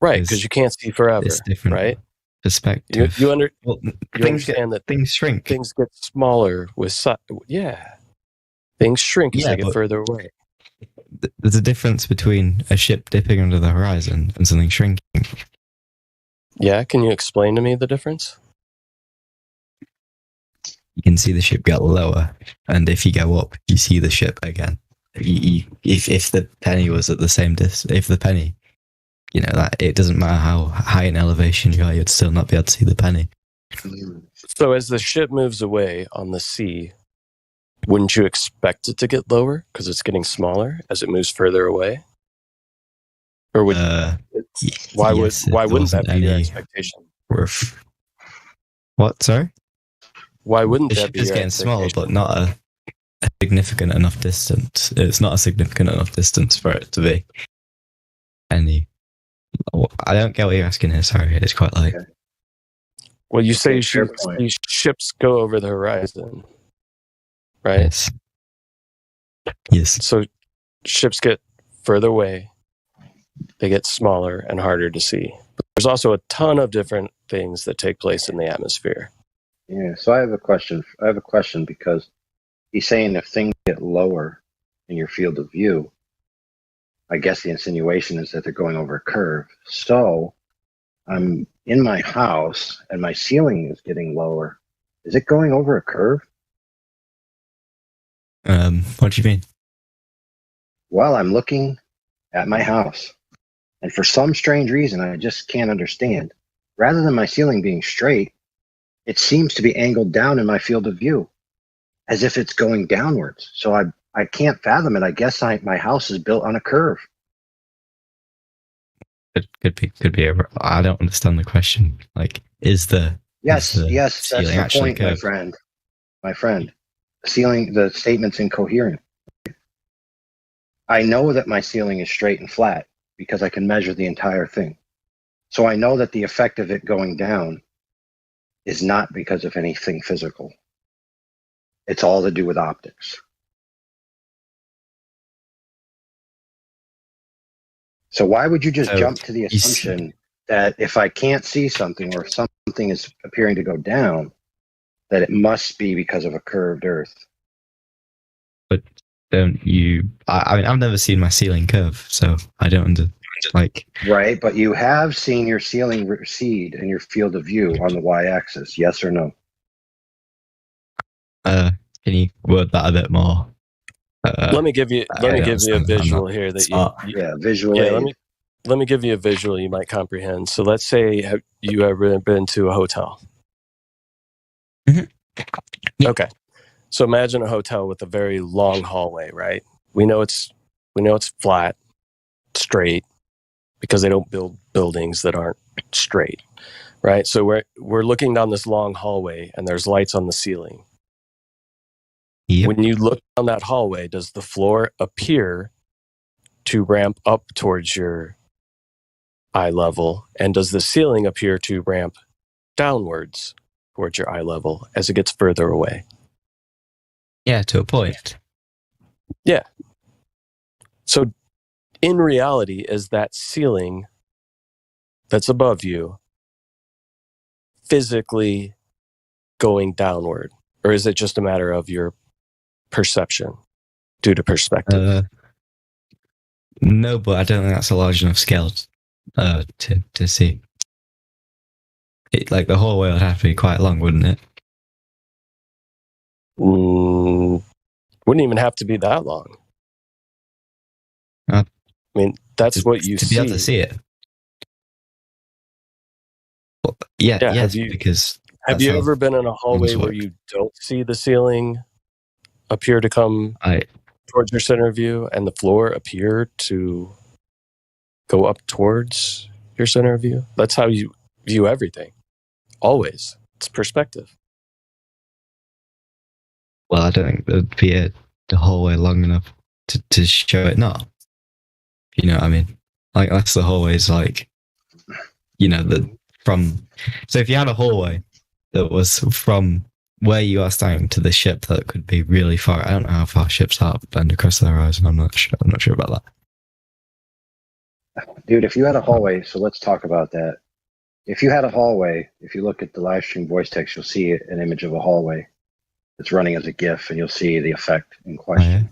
[SPEAKER 6] Right, because you can't see forever.
[SPEAKER 9] It's different,
[SPEAKER 6] right?
[SPEAKER 9] Perspective.
[SPEAKER 6] You
[SPEAKER 9] things
[SPEAKER 6] understand that
[SPEAKER 9] things shrink.
[SPEAKER 6] Things get smaller with things shrink as they get
[SPEAKER 9] but
[SPEAKER 6] further away.
[SPEAKER 9] There's a difference between a ship dipping under the horizon and something shrinking.
[SPEAKER 6] Yeah, can you explain to me the difference?
[SPEAKER 9] You can see the ship get lower, and if you go up, you see the ship again. If the penny was at the same distance, if the penny, that it doesn't matter how high in elevation you are, you'd still not be able to see the penny.
[SPEAKER 6] So as the ship moves away on the sea, wouldn't you expect it to get lower because it's getting smaller as it moves further away? Or would why wouldn't that be your expectation?
[SPEAKER 9] What? Sorry.
[SPEAKER 6] Why wouldn't
[SPEAKER 9] the
[SPEAKER 6] that
[SPEAKER 9] ship
[SPEAKER 6] be
[SPEAKER 9] is
[SPEAKER 6] your
[SPEAKER 9] getting smaller, but not a significant enough distance. It's not a significant enough distance for it to be any. I don't get what you're asking here. Sorry, it's quite late.
[SPEAKER 10] Okay.
[SPEAKER 6] Well, you say these ships go over the horizon, right?
[SPEAKER 9] Yes.
[SPEAKER 6] So ships get further away, they get smaller and harder to see. But there's also a ton of different things that take place in the atmosphere.
[SPEAKER 10] Yeah, so I have a question. Because he's saying if things get lower in your field of view, I guess the insinuation is that they're going over a curve. So I'm in my house and my ceiling is getting lower. Is it going over a curve?
[SPEAKER 9] What do you mean?
[SPEAKER 10] Well, I'm looking at my house, and for some strange reason I just can't understand, rather than my ceiling being straight, it seems to be angled down in my field of view, as if it's going downwards. So I can't fathom it. I guess my house is built on a curve.
[SPEAKER 9] It could be. I don't understand the question. Like, is the
[SPEAKER 10] yes, that's
[SPEAKER 9] ceiling
[SPEAKER 10] the
[SPEAKER 9] actually
[SPEAKER 10] point, my friend. The statement's incoherent. I know that my ceiling is straight and flat because I can measure the entire thing. So I know that the effect of it going down is not because of anything physical. It's all to do with optics. So why would you just jump to the assumption that if I can't see something or if something is appearing to go down, that it must be because of a curved Earth?
[SPEAKER 9] But don't you? I mean, I've never seen my ceiling curve, so I don't
[SPEAKER 10] Right, but you have seen your ceiling recede in your field of view on the y-axis. Yes or no?
[SPEAKER 9] Can you word that a bit more?
[SPEAKER 6] Let me give you a visual here that
[SPEAKER 10] visual.
[SPEAKER 6] Yeah, let me give you a visual you might comprehend. So let's say you ever been to a hotel.
[SPEAKER 9] Mm-hmm.
[SPEAKER 6] Okay. So imagine a hotel with a very long hallway, right? We know it's flat, straight, because they don't build buildings that aren't straight, right? So we're looking down this long hallway and there's lights on the ceiling.
[SPEAKER 9] Yep.
[SPEAKER 6] When you look down that hallway, does the floor appear to ramp up towards your eye level? And does the ceiling appear to ramp downwards towards your eye level as it gets further away?
[SPEAKER 9] Yeah, to a point.
[SPEAKER 6] Yeah. So in reality, is that ceiling that's above you physically going downward? Or is it just a matter of your perception due to perspective?
[SPEAKER 9] No, but I don't think that's a large enough scale to see. Like the hallway would have to be quite long, wouldn't it?
[SPEAKER 6] Wouldn't even have to be that long. I mean, that's what you see.
[SPEAKER 9] To be able to see it. Well, yes, because...
[SPEAKER 6] Have you ever been in a hallway where you don't see the ceiling appear to come towards your center view and the floor appear to go up towards your center view? That's how you view everything. Always. It's perspective.
[SPEAKER 9] Well, I don't think there'd be the hallway long enough to show it not. You know what I mean? Like, that's the hallway's like, you know, so if you had a hallway that was from where you are standing to the ship that could be really far. I don't know how far ships are bend across the horizon. I'm not sure about
[SPEAKER 10] that. Dude, if you had a hallway, so let's talk about that. If you had a hallway, if you look at the live stream voice text, you'll see an image of a hallway that's running as a GIF, and you'll see the effect in question.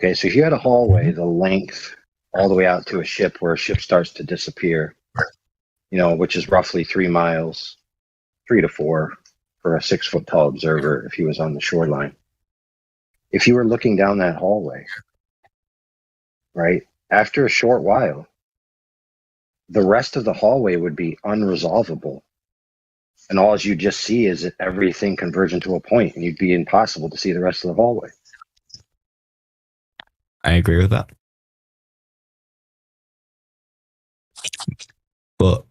[SPEAKER 10] Okay, so if you had a hallway, the length all the way out to a ship where a ship starts to disappear, you know, which is roughly 3 miles, 3 to 4 for a 6 foot tall observer if he was on the shoreline. If you were looking down that hallway, right, after a short while, the rest of the hallway would be unresolvable. And all you just see is everything converging to a point, and you'd be impossible to see the rest of the hallway.
[SPEAKER 9] I agree with that. But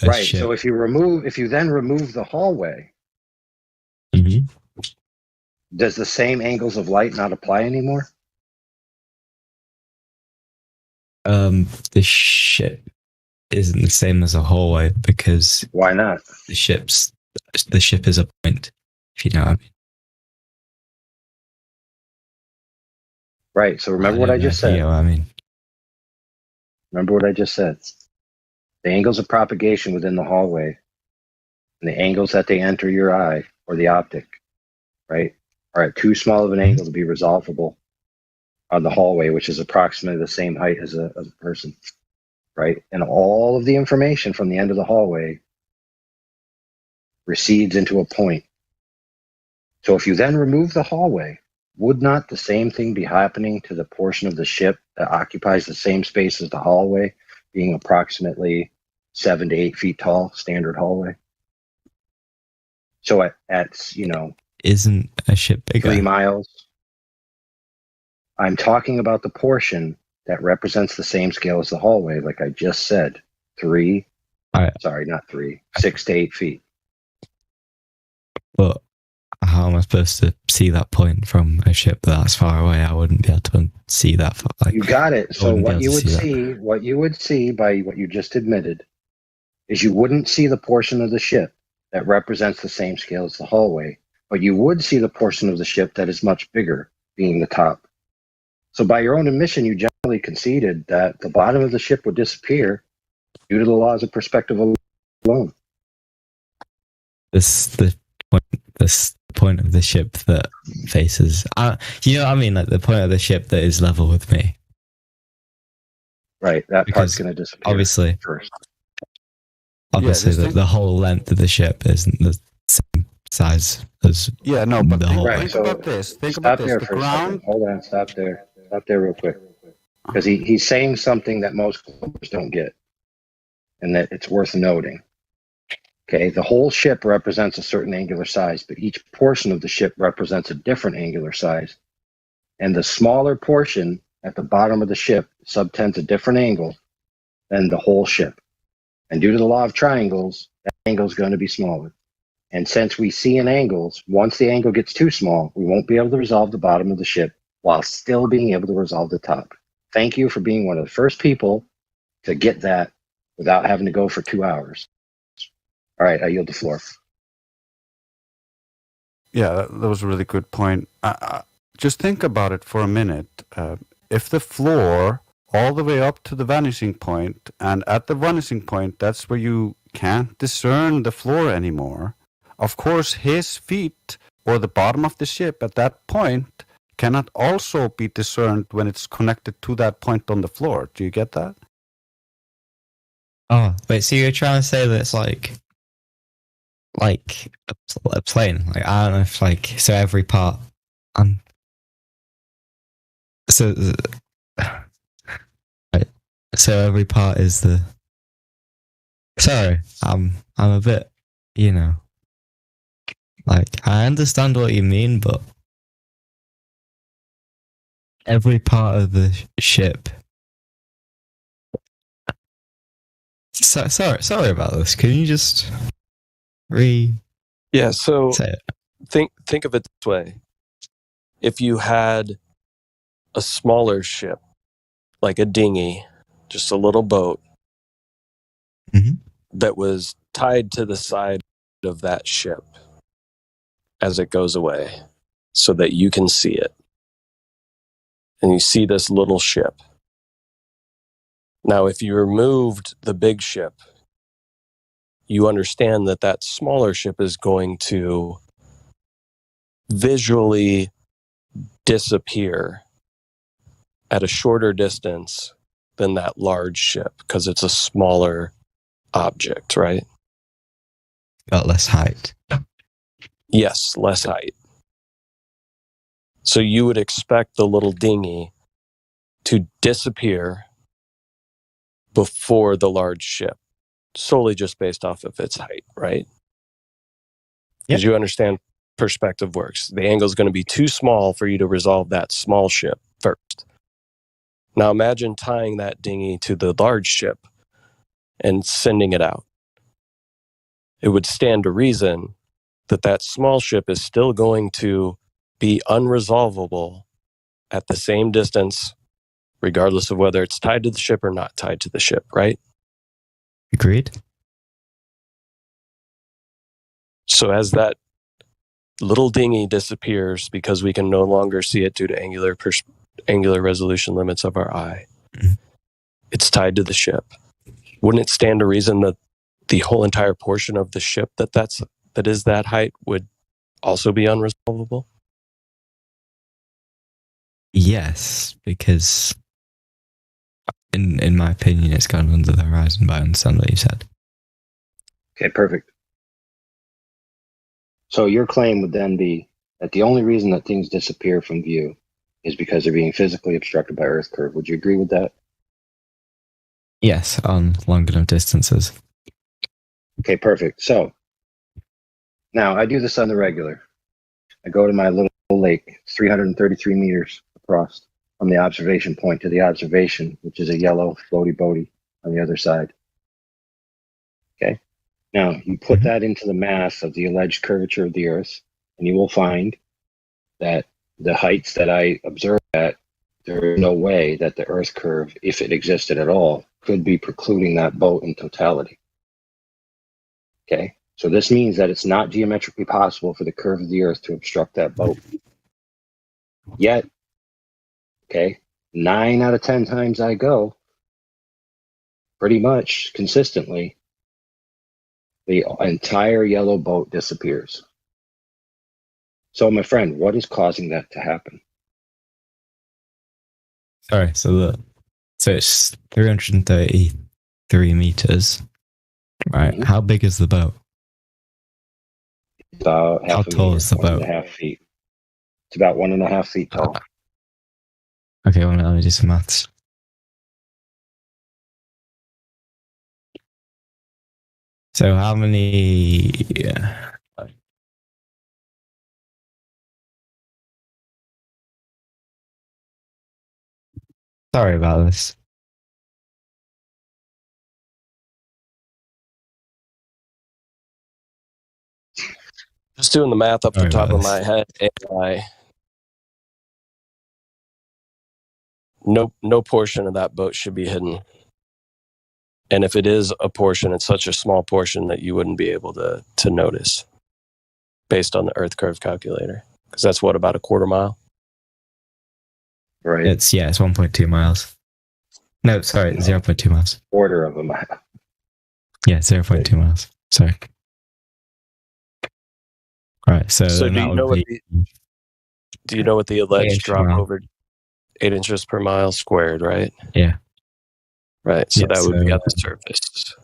[SPEAKER 10] right. So if you then remove the hallway, does the same angles of light not apply anymore?
[SPEAKER 9] The ship isn't the same as a hallway because
[SPEAKER 10] why not?
[SPEAKER 9] The ship is a point, if you know what I mean.
[SPEAKER 10] Right. So remember what I just said.
[SPEAKER 9] You know what I mean.
[SPEAKER 10] Remember what I just said. The angles of propagation within the hallway and the angles that they enter your eye or the optic, right, are at too small of an angle to be resolvable on the hallway, which is approximately the same height as a person, right? And all of the information from the end of the hallway recedes into a point. So if you then remove the hallway, would not the same thing be happening to the portion of the ship that occupies the same space as the hallway, being approximately 7 to 8 feet tall, standard hallway? So at you know,
[SPEAKER 9] isn't a ship bigger?
[SPEAKER 10] 3 miles. I'm talking about the portion that represents the same scale as the hallway, like I just said. 6 to 8 feet.
[SPEAKER 9] But how am I supposed to see that point from a ship that's far away? I wouldn't be able to see that.
[SPEAKER 10] You got it. So what you would see by what you just admitted is you wouldn't see the portion of the ship that represents the same scale as the hallway, but you would see the portion of the ship that is much bigger, being the top. So by your own admission, you generally conceded that the bottom of the ship would disappear due to the laws of perspective alone.
[SPEAKER 9] The point of the ship that faces, you know what I mean? Like the point of the ship that is level with me.
[SPEAKER 10] Right, that part's going to disappear.
[SPEAKER 9] Obviously,
[SPEAKER 10] first.
[SPEAKER 9] The whole length of the ship isn't the same size as
[SPEAKER 11] but
[SPEAKER 9] the whole.
[SPEAKER 11] Think about this. Think about this. The ground.
[SPEAKER 10] Hold on, stop there. Stop there real quick. Because he's saying something that most globers don't get, and that it's worth noting. Okay, the whole ship represents a certain angular size, but each portion of the ship represents a different angular size. And the smaller portion at the bottom of the ship subtends a different angle than the whole ship. And due to the law of triangles, that angle is going to be smaller. And since we see in angles, once the angle gets too small, we won't be able to resolve the bottom of the ship while still being able to resolve the top. Thank you for being one of the first people to get that without having to go for 2 hours. All right, I yield the floor.
[SPEAKER 11] Yeah, that was a really good point. Just think about it for a minute. if the floor all the way up to the vanishing point, and at the vanishing point, that's where you can't discern the floor anymore. Of course, his feet or the bottom of the ship at that point cannot also be discerned when it's connected to that point on the floor. Do you get that?
[SPEAKER 9] Oh, wait, so you're trying to say that it's like a plane? Like, I don't know if, like, so every part, so, right, so every part is the, sorry, I'm a bit, you know, like, I understand what you mean, but every part of the ship. Sorry about this. Can you just
[SPEAKER 6] Yeah, so
[SPEAKER 9] say it?
[SPEAKER 6] think of it this way. If you had a smaller ship, like a dinghy, just a little boat, that was tied to the side of that ship as it goes away so that you can see it. And you see this little ship. Now, if you removed the big ship, you understand that that smaller ship is going to visually disappear at a shorter distance than that large ship because it's a smaller object, right?
[SPEAKER 9] Got less height.
[SPEAKER 6] Yes, less height. So you would expect the little dinghy to disappear before the large ship, solely just based off of its height, right? Because you understand perspective works. The angle is going to be too small for you to resolve that small ship first. Now imagine tying that dinghy to the large ship and sending it out. It would stand to reason that that small ship is still going to be unresolvable at the same distance, regardless of whether it's tied to the ship or not tied to the ship, right?
[SPEAKER 9] Agreed.
[SPEAKER 6] So as that little dinghy disappears because we can no longer see it due to angular resolution limits of our eye, it's tied to the ship. Wouldn't it stand to reason that the whole entire portion of the ship that is that height would also be unresolvable?
[SPEAKER 9] Yes, because in my opinion, it's gone under the horizon, but I understand what you said.
[SPEAKER 10] Okay, perfect. So your claim would then be that the only reason that things disappear from view is because they're being physically obstructed by Earth curve. Would you agree with that?
[SPEAKER 9] Yes, on long enough distances.
[SPEAKER 10] Okay, perfect. So now I do this on the regular. I go to my little lake, 333 meters across, from the observation point to the observation, which is a yellow floaty boaty on the other side. Okay. Now you put that into the math of the alleged curvature of the Earth, and you will find that the heights that I observed at, there is no way that the Earth curve, if it existed at all, could be precluding that boat in totality. Okay. So this means that it's not geometrically possible for the curve of the Earth to obstruct that boat. Yet, okay, 9 out of 10 times I go, pretty much consistently, the entire yellow boat disappears. So, my friend, what is causing that to happen?
[SPEAKER 9] Sorry, so it's 333 meters, right? How big is the boat?
[SPEAKER 10] About
[SPEAKER 9] how tall is the boat?
[SPEAKER 10] 1.5 feet. It's about 1.5 feet tall.
[SPEAKER 9] Okay, well, let me do some maths. So how many... Sorry about this.
[SPEAKER 6] Just doing the math off the top of my head, no portion of that boat should be hidden. And if it is a portion, it's such a small portion that you wouldn't be able to notice based on the Earth curve calculator. Because that's what, about a quarter mile?
[SPEAKER 10] Right.
[SPEAKER 9] It's 1.2 miles. No, sorry, 0.2 miles.
[SPEAKER 10] Quarter of a mile.
[SPEAKER 9] Yeah, 0.2 miles. Sorry. Right. So
[SPEAKER 6] do
[SPEAKER 9] that
[SPEAKER 6] you know
[SPEAKER 9] would be.
[SPEAKER 6] Do you know what the alleged drop
[SPEAKER 9] mile.
[SPEAKER 6] over 8 inches per mile squared, right?
[SPEAKER 9] Yeah.
[SPEAKER 6] Right. So that would be at the surface.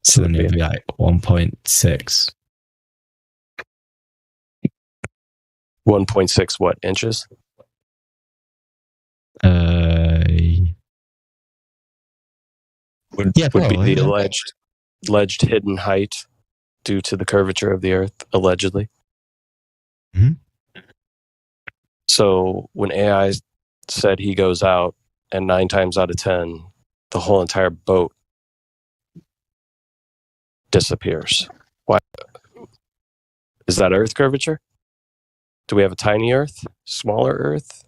[SPEAKER 9] So then it would be like 1.6.
[SPEAKER 6] 1.6 what inches? Would be the alleged hidden height due to the curvature of the Earth, allegedly.
[SPEAKER 9] Mm-hmm.
[SPEAKER 6] So when AI said he goes out, and 9 times out of 10, the whole entire boat disappears. Why? Is that Earth curvature? Do we have a tiny Earth? Smaller Earth?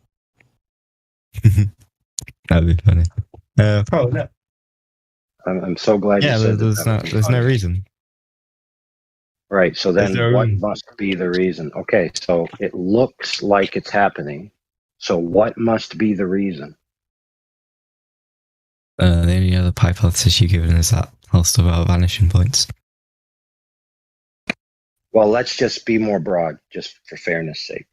[SPEAKER 9] That'd be funny. Probably not.
[SPEAKER 10] I'm so glad you said that.
[SPEAKER 9] There's no reason.
[SPEAKER 10] Right, so then what must be the reason? Okay, so it looks like it's happening. So what must be the reason?
[SPEAKER 9] The only other hypothesis you've given is that whole stuff about vanishing points.
[SPEAKER 10] Well, let's just be more broad, just for fairness' sake.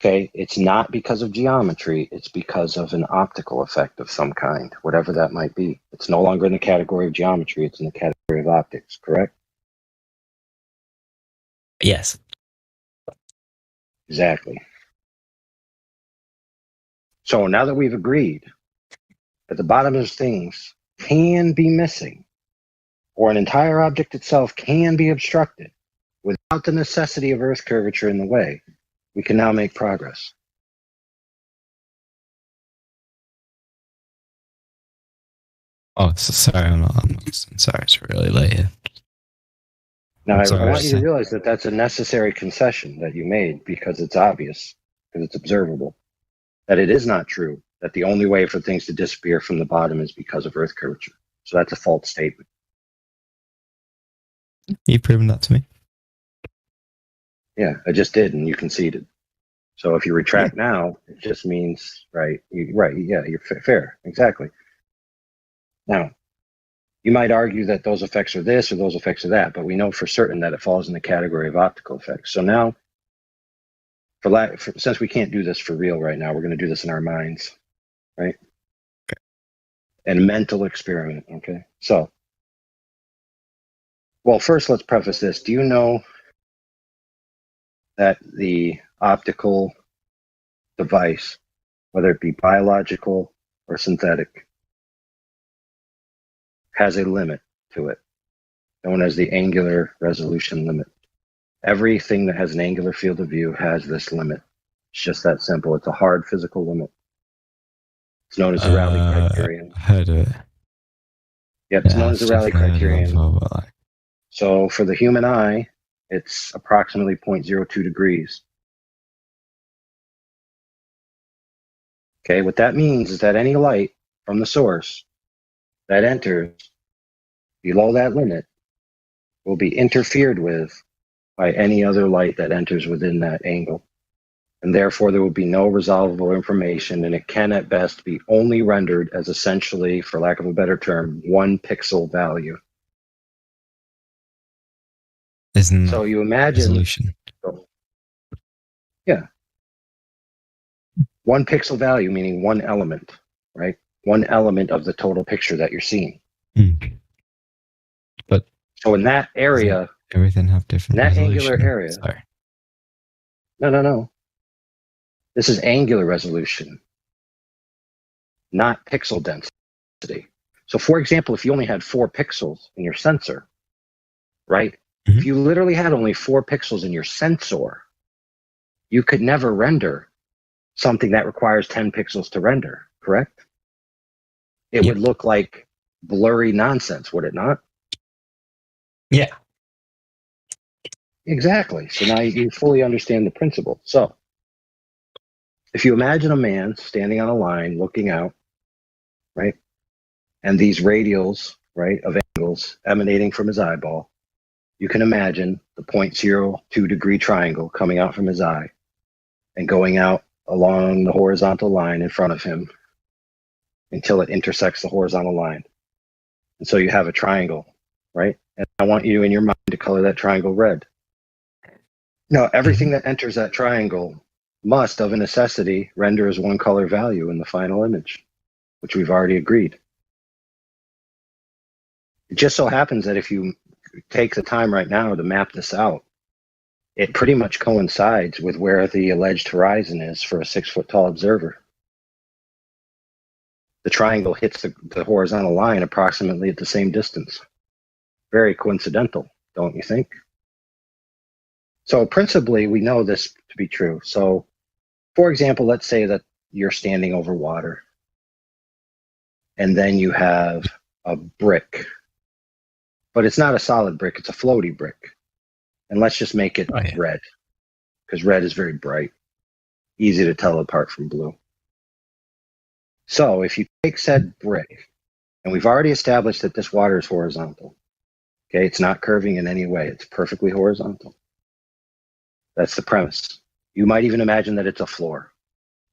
[SPEAKER 10] Okay, it's not because of geometry, it's because of an optical effect of some kind, whatever that might be. It's no longer in the category of geometry, it's in the category of optics, correct?
[SPEAKER 9] Yes.
[SPEAKER 10] Exactly. So now that we've agreed that the bottom of things can be missing, or an entire object itself can be obstructed without the necessity of Earth curvature in the way, we can now make progress.
[SPEAKER 9] Oh, sorry, I'm sorry, it's really late here.
[SPEAKER 10] Now, I want you to realize that that's a necessary concession that you made because it's obvious, because it's observable, that it is not true that the only way for things to disappear from the bottom is because of Earth curvature. So that's a false statement.
[SPEAKER 9] You've proven that to me.
[SPEAKER 10] Yeah, I just did, and you conceded. So if you retract now, it just means, you're fair, exactly. Now, you might argue that those effects are this or those effects are that, but we know for certain that it falls in the category of optical effects. So now, since we can't do this for real right now, we're going to do this in our minds, right? Okay. And mental experiment, okay? So, well, first let's preface this. Do you know that the optical device, whether it be biological or synthetic, has a limit to it, known as the angular resolution limit? Everything that has an angular field of view has this limit. It's just that simple. It's a hard physical limit. It's known as the Rayleigh criterion.
[SPEAKER 9] I heard of it.
[SPEAKER 10] Yep, it's known as the Rayleigh criterion. So for the human eye, it's approximately 0.02 degrees. Okay, what that means is that any light from the source that enters below that limit will be interfered with by any other light that enters within that angle. And therefore, there will be no resolvable information, and it can at best be only rendered as essentially, for lack of a better term, 1 pixel value. So you imagine,
[SPEAKER 9] resolution.
[SPEAKER 10] Yeah, 1 pixel value, meaning 1 element, right? 1 element of the total picture that you're seeing.
[SPEAKER 9] But
[SPEAKER 10] so in that area,
[SPEAKER 9] everything have different.
[SPEAKER 10] In that
[SPEAKER 9] resolution.
[SPEAKER 10] angular area.
[SPEAKER 9] Sorry.
[SPEAKER 10] No. This is angular resolution, not pixel density. So, for example, if you only had 4 pixels in your sensor, right? If you literally had only 4 pixels in your sensor, you could never render something that requires 10 pixels to render, correct? It would look like blurry nonsense, would it not?
[SPEAKER 9] Yeah.
[SPEAKER 10] Exactly. So now you fully understand the principle. So if you imagine a man standing on a line looking out, right? And these radials, right, of angles emanating from his eyeball, you can imagine the 0.02 degree triangle coming out from his eye and going out along the horizontal line in front of him until it intersects the horizontal line. And so you have a triangle, right? And I want you in your mind to color that triangle red. Now, everything that enters that triangle must, of a necessity, render as one color value in the final image, which we've already agreed. It just so happens that if you take the time right now to map this out, it pretty much coincides with where the alleged horizon is for a 6-foot-tall observer. The triangle hits the horizontal line approximately at the same distance. Very coincidental, don't you think? So principally, we know this to be true. So, for example, let's say that you're standing over water, and then you have a brick. But it's not a solid brick, it's a floaty brick. And let's just make it red, because red is very bright, easy to tell apart from blue. So if you take said brick, and we've already established that this water is horizontal, okay, it's not curving in any way, it's perfectly horizontal. That's the premise. You might even imagine that it's a floor,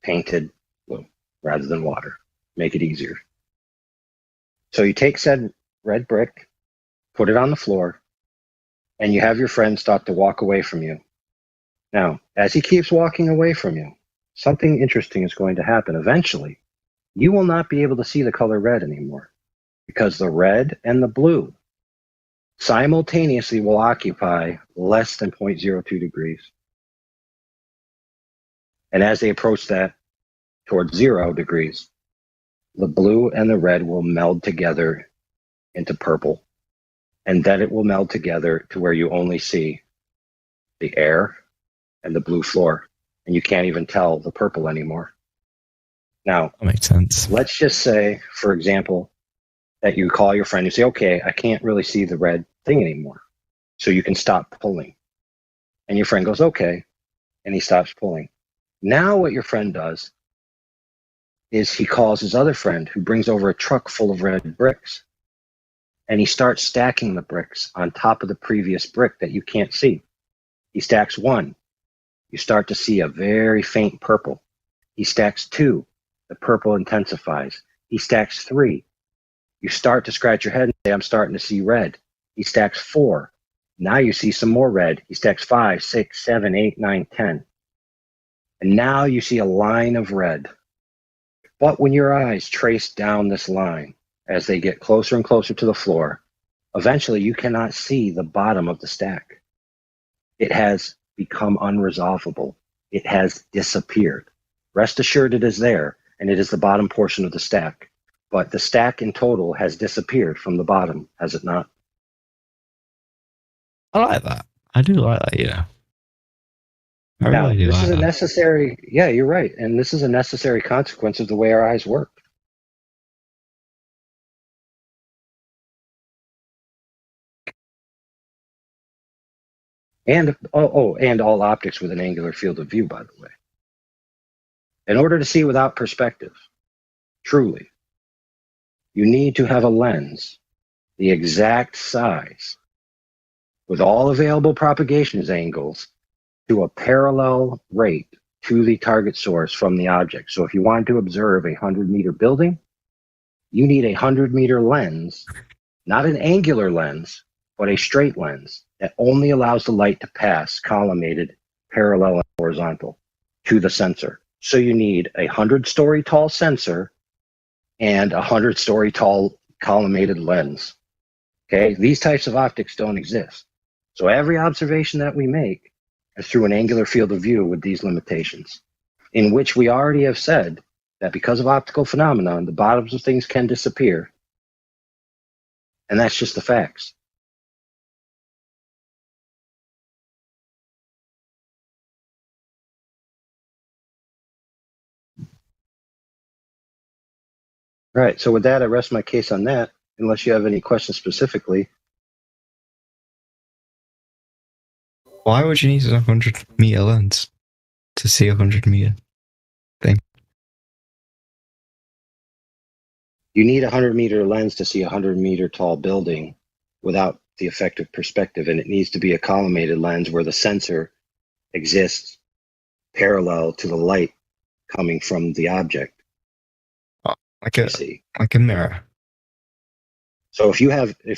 [SPEAKER 10] painted blue, rather than water, make it easier. So you take said red brick, put it on the floor, and you have your friend start to walk away from you. Now, as he keeps walking away from you, something interesting is going to happen. Eventually, you will not be able to see the color red anymore, because the red and the blue simultaneously will occupy less than 0.02 degrees. And as they approach that towards 0 degrees, the blue and the red will meld together into purple. And then it will meld together to where you only see the air and the blue floor, and you can't even tell the purple anymore. Now,
[SPEAKER 9] that makes sense.
[SPEAKER 10] Let's just say, for example, that you call your friend, you say, okay, I can't really see the red thing anymore, so you can stop pulling. And your friend goes, okay, and he stops pulling. Now what your friend does is he calls his other friend, who brings over a truck full of red bricks, and he starts stacking the bricks on top of the previous brick that you can't see. He stacks 1. You start to see a very faint purple. He stacks 2. The purple intensifies. He stacks 3. You start to scratch your head and say, I'm starting to see red. He stacks 4. Now you see some more red. He stacks 5, 6, 7, 8, 9, 10. And now you see a line of red. But when your eyes trace down this line, as they get closer and closer to the floor, eventually you cannot see the bottom of the stack. It has become unresolvable. It has disappeared. Rest assured it is there, and it is the bottom portion of the stack. But the stack in total has disappeared from the bottom, has it not?
[SPEAKER 9] I like that. I do like that, yeah. I
[SPEAKER 10] Now,
[SPEAKER 9] really do
[SPEAKER 10] this
[SPEAKER 9] like
[SPEAKER 10] is a
[SPEAKER 9] that.
[SPEAKER 10] necessary, yeah, you're right. And this is a necessary consequence of the way our eyes work. And and all optics with an angular field of view, by the way. In order to see without perspective, truly, you need to have a lens the exact size with all available propagation angles to a parallel rate to the target source from the object. So if you want to observe a 100-meter building, you need a 100-meter lens, not an angular lens, but a straight lens that only allows the light to pass collimated, parallel, and horizontal to the sensor. So you need a 100-story tall sensor and a 100-story tall collimated lens. Okay, these types of optics don't exist. So every observation that we make is through an angular field of view with these limitations, in which we already have said that because of optical phenomenon, the bottoms of things can disappear. And that's just the facts. All right, so with that, I rest my case on that, unless you have any questions specifically.
[SPEAKER 9] Why would you need a 100-meter lens to see a 100-meter thing?
[SPEAKER 10] You need a 100-meter lens to see a 100-meter tall building without the effective perspective, and it needs to be a collimated lens where the sensor exists parallel to the light coming from the object.
[SPEAKER 9] Like a mirror.
[SPEAKER 10] So if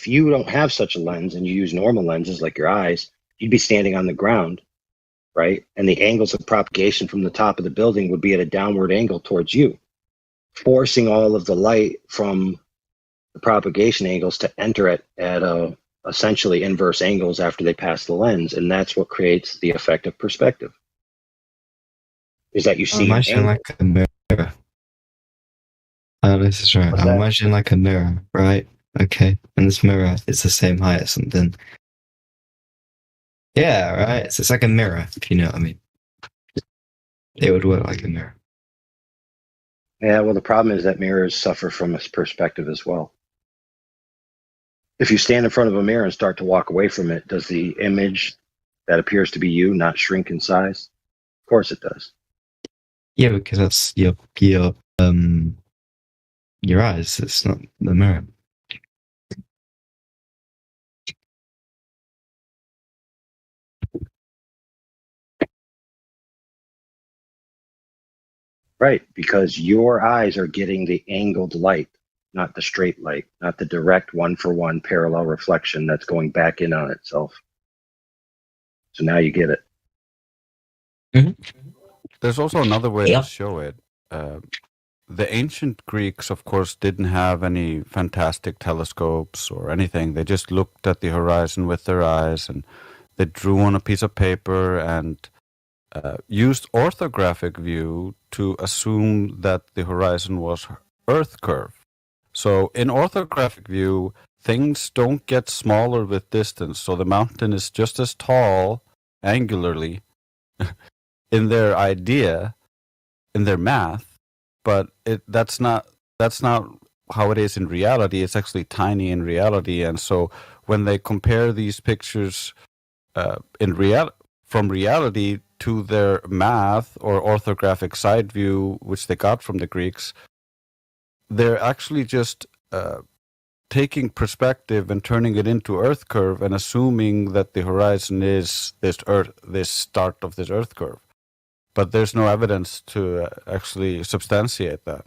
[SPEAKER 10] you don't have such a lens and you use normal lenses like your eyes, you'd be standing on the ground, right? And the angles of propagation from the top of the building would be at a downward angle towards you, forcing all of the light from the propagation angles to enter at essentially inverse angles after they pass the lens, and that's what creates the effect of perspective. Is that you see
[SPEAKER 9] imagine like a mirror. This is right. I'm imagining like a mirror, right? Okay, and this mirror is the same height as something. Yeah, right. So it's like a mirror, if you know what I mean. It would work like a mirror.
[SPEAKER 10] Yeah, well, the problem is that mirrors suffer from a perspective as well. If you stand in front of a mirror and start to walk away from it, does the image that appears to be you not shrink in size? Of course it does.
[SPEAKER 9] Yeah, because that's your eyes. It's not the mirror.
[SPEAKER 10] Right, because your eyes are getting the angled light, not the straight light, not the direct one-for-one parallel reflection that's going back in on itself. So now you get it.
[SPEAKER 11] Mm-hmm. There's also another way to show it. The ancient Greeks, of course, didn't have any fantastic telescopes or anything. They just looked at the horizon with their eyes, and they drew on a piece of paper and used orthographic view to assume that the horizon was Earth curve. So in orthographic view, things don't get smaller with distance. So the mountain is just as tall angularly in their idea, in their math, but that's not how it is in reality. It's actually tiny in reality. And so when they compare these pictures from reality to their math or orthographic side view, which they got from the Greeks, they're actually just taking perspective and turning it into Earth curve and assuming that the horizon is this start of this Earth curve. But there's no evidence to actually substantiate that.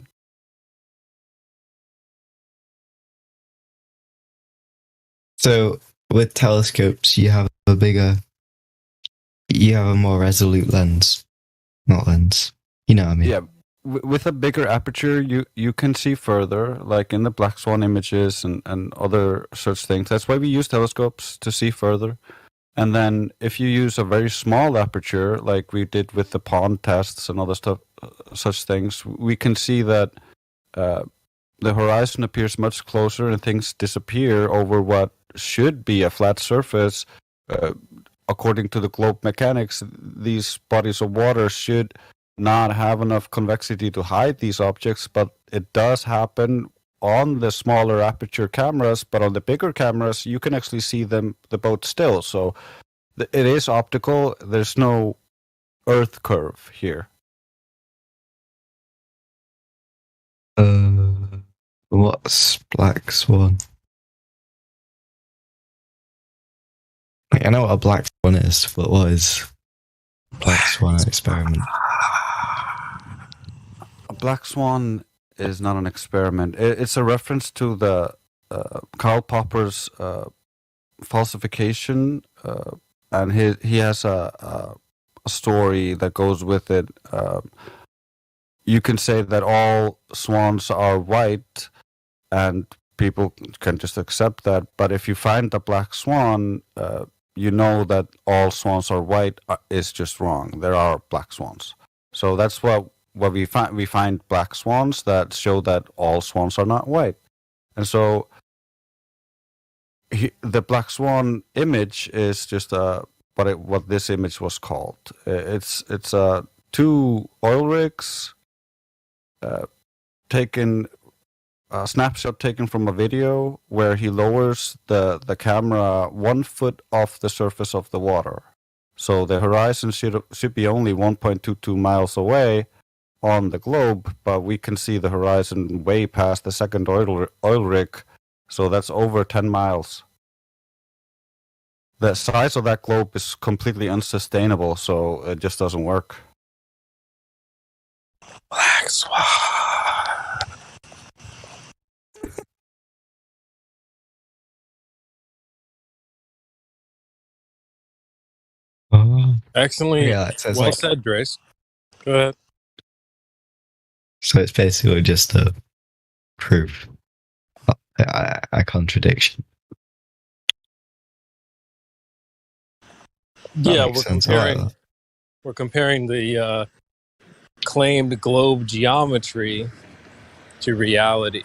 [SPEAKER 9] So with telescopes, you have a more resolute lens. Not lens. You know what I mean?
[SPEAKER 11] Yeah. With a bigger aperture, you can see further, like in the Black Swan images and other such things. That's why we use telescopes, to see further. And then if you use a very small aperture, like we did with the pond tests and other stuff, such things, we can see that the horizon appears much closer and things disappear over what should be a flat surface. According to the globe mechanics, these bodies of water should not have enough convexity to hide these objects, but it does happen on the smaller aperture cameras. But on the bigger cameras, you can actually see the boat still. So it is optical. There's no Earth curve here.
[SPEAKER 9] What's Black Swan? I know what a Black Swan is, but what is Black Swan experiment?
[SPEAKER 11] A Black Swan is not an experiment. It's a reference to the Karl Popper's falsification, and he has a story that goes with it. You can say that all swans are white, and people can just accept that. But if you find a black swan, you know that all swans are white is just wrong. There are black swans. So that's what we find. We find black swans that show that all swans are not white. And so the black swan image is just what this image was called. It's two oil rigs taken. A snapshot taken from a video where he lowers the camera 1 foot off the surface of the water. So the horizon should be only 1.22 miles away on the globe, but we can see the horizon way past the second oil rig. So that's over 10 miles. The size of that globe is completely unsustainable, so it just doesn't work.
[SPEAKER 6] Black Swan.
[SPEAKER 15] Excellent.
[SPEAKER 9] Yeah, it says
[SPEAKER 15] Well
[SPEAKER 9] like-
[SPEAKER 15] said, Grace. Go ahead.
[SPEAKER 9] So it's basically just a proof, a contradiction. That
[SPEAKER 15] Yeah,
[SPEAKER 9] makes sense. All right.
[SPEAKER 15] we're comparing the claimed globe geometry to reality,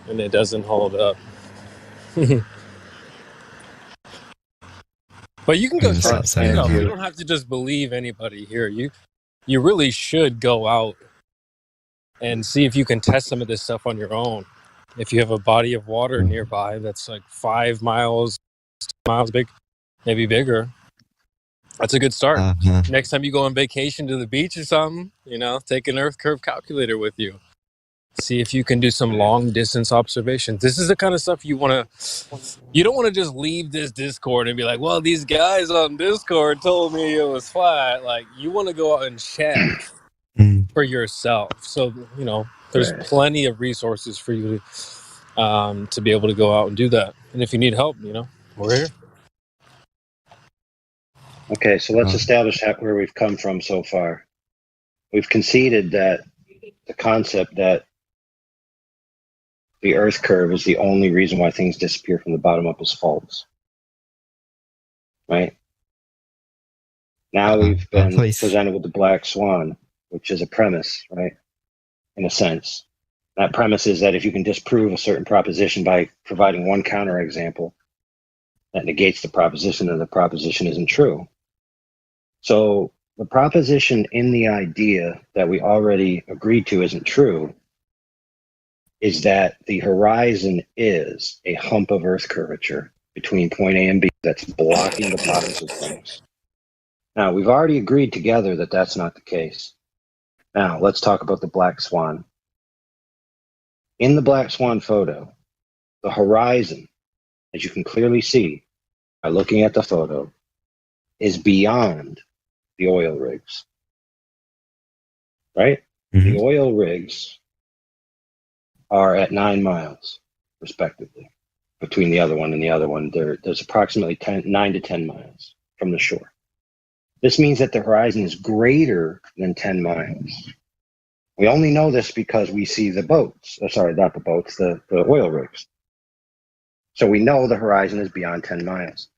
[SPEAKER 15] and it doesn't hold up. But you can go check it out. You don't have to just believe anybody here. You really should go out and see if you can test some of this stuff on your own. If you have a body of water nearby that's like 5 miles, 10 miles big, maybe bigger, that's a good start. Next time you go on vacation to the beach or something, take an Earth curve calculator with you. See if you can do some long distance observations. This is the kind of stuff you don't want to just leave this Discord and be like, well, these guys on Discord told me it was flat. Like, you want to go out and check for yourself. So, there's plenty of resources for you to be able to go out and do that. And if you need help, we're here.
[SPEAKER 10] Okay, so let's establish where we've come from so far. We've conceded that the concept that the Earth curve is the only reason why things disappear from the bottom up is false. Right? Now we've been presented with the Black Swan, which is a premise, right? In a sense. That premise is that if you can disprove a certain proposition by providing one counterexample, that negates the proposition and the proposition isn't true. So the proposition in the idea that we already agreed to isn't true is that the horizon is a hump of Earth curvature between point A and B that's blocking the bottoms of things. Now, we've already agreed together that that's not the case. Now, let's talk about the Black Swan. In the Black Swan photo, the horizon, as you can clearly see by looking at the photo, is beyond the oil rigs. Right? Mm-hmm. The oil rigs are at 9 miles, respectively, between the other one and the other one. There's approximately 9 to 10 miles from the shore. This means that the horizon is greater than 10 miles. We only know this because we see the boats. Sorry, not the boats, the oil rigs. So we know the horizon is beyond 10 miles.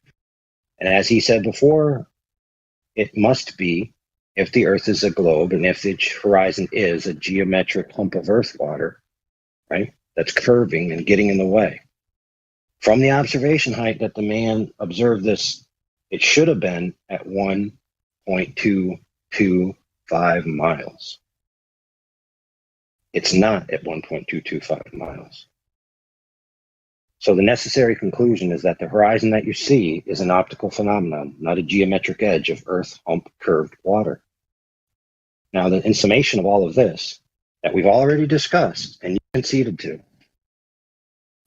[SPEAKER 10] And as he said before, it must be, if the Earth is a globe and if the horizon is a geometric hump of Earth water, right, that's curving and getting in the way. From the observation height that the man observed this, it should have been at 1.225 miles. It's not at 1.225 miles. So the necessary conclusion is that the horizon that you see is an optical phenomenon, not a geometric edge of Earth hump curved water. Now, in summation of all of this that we've already discussed and you conceded to,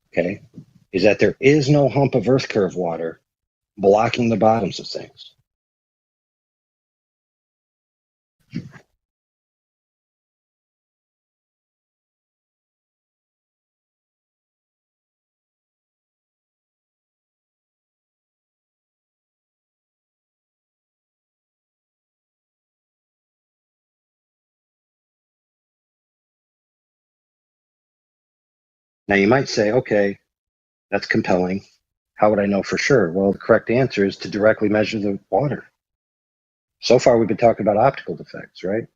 [SPEAKER 10] okay, is that there is no hump of Earth curved water blocking the bottoms of things. Now you might say, okay, that's compelling. How would I know for sure? Well, the correct answer is to directly measure the water. So far, we've been talking about optical defects, right?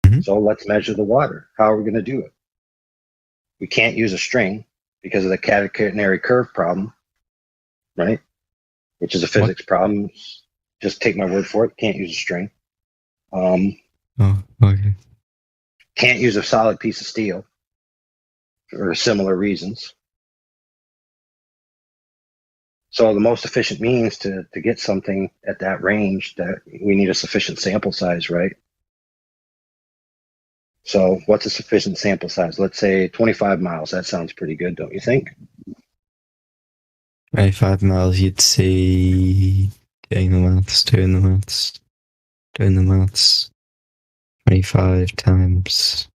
[SPEAKER 10] Mm-hmm. So let's measure the water. How are we going to do it? We can't use a string because of the catenary curve problem, right? Which is a physics problem. Just take my word for it. Can't use a string.
[SPEAKER 9] Okay.
[SPEAKER 10] Can't use a solid piece of steel for similar reasons. So the most efficient means to get something at that range, that we need a sufficient sample size, right? So what's a sufficient sample size? Let's say 25 miles. That sounds pretty good, don't you think?
[SPEAKER 9] 25 miles, you'd see, doing the maths. 25 times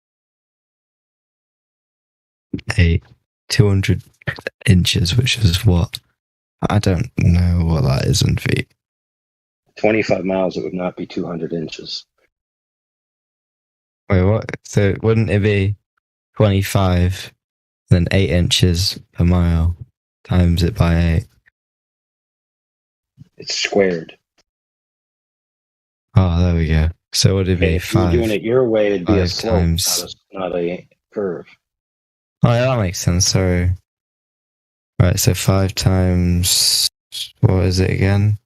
[SPEAKER 9] 8, 200 inches, which is what? I don't know what that is in feet.
[SPEAKER 10] 25 miles, it would not be 200 inches.
[SPEAKER 9] Wait, what? So wouldn't it be 25, then 8 inches per mile, times it by 8?
[SPEAKER 10] It's squared.
[SPEAKER 9] Oh, there we go. So would it be
[SPEAKER 10] If you were
[SPEAKER 9] 5?
[SPEAKER 10] doing it your way, it'd be a
[SPEAKER 9] 5
[SPEAKER 10] slope,
[SPEAKER 9] times.
[SPEAKER 10] not a curve.
[SPEAKER 9] Oh, yeah, that makes sense. Sorry. Right, so 5 times. What is it again?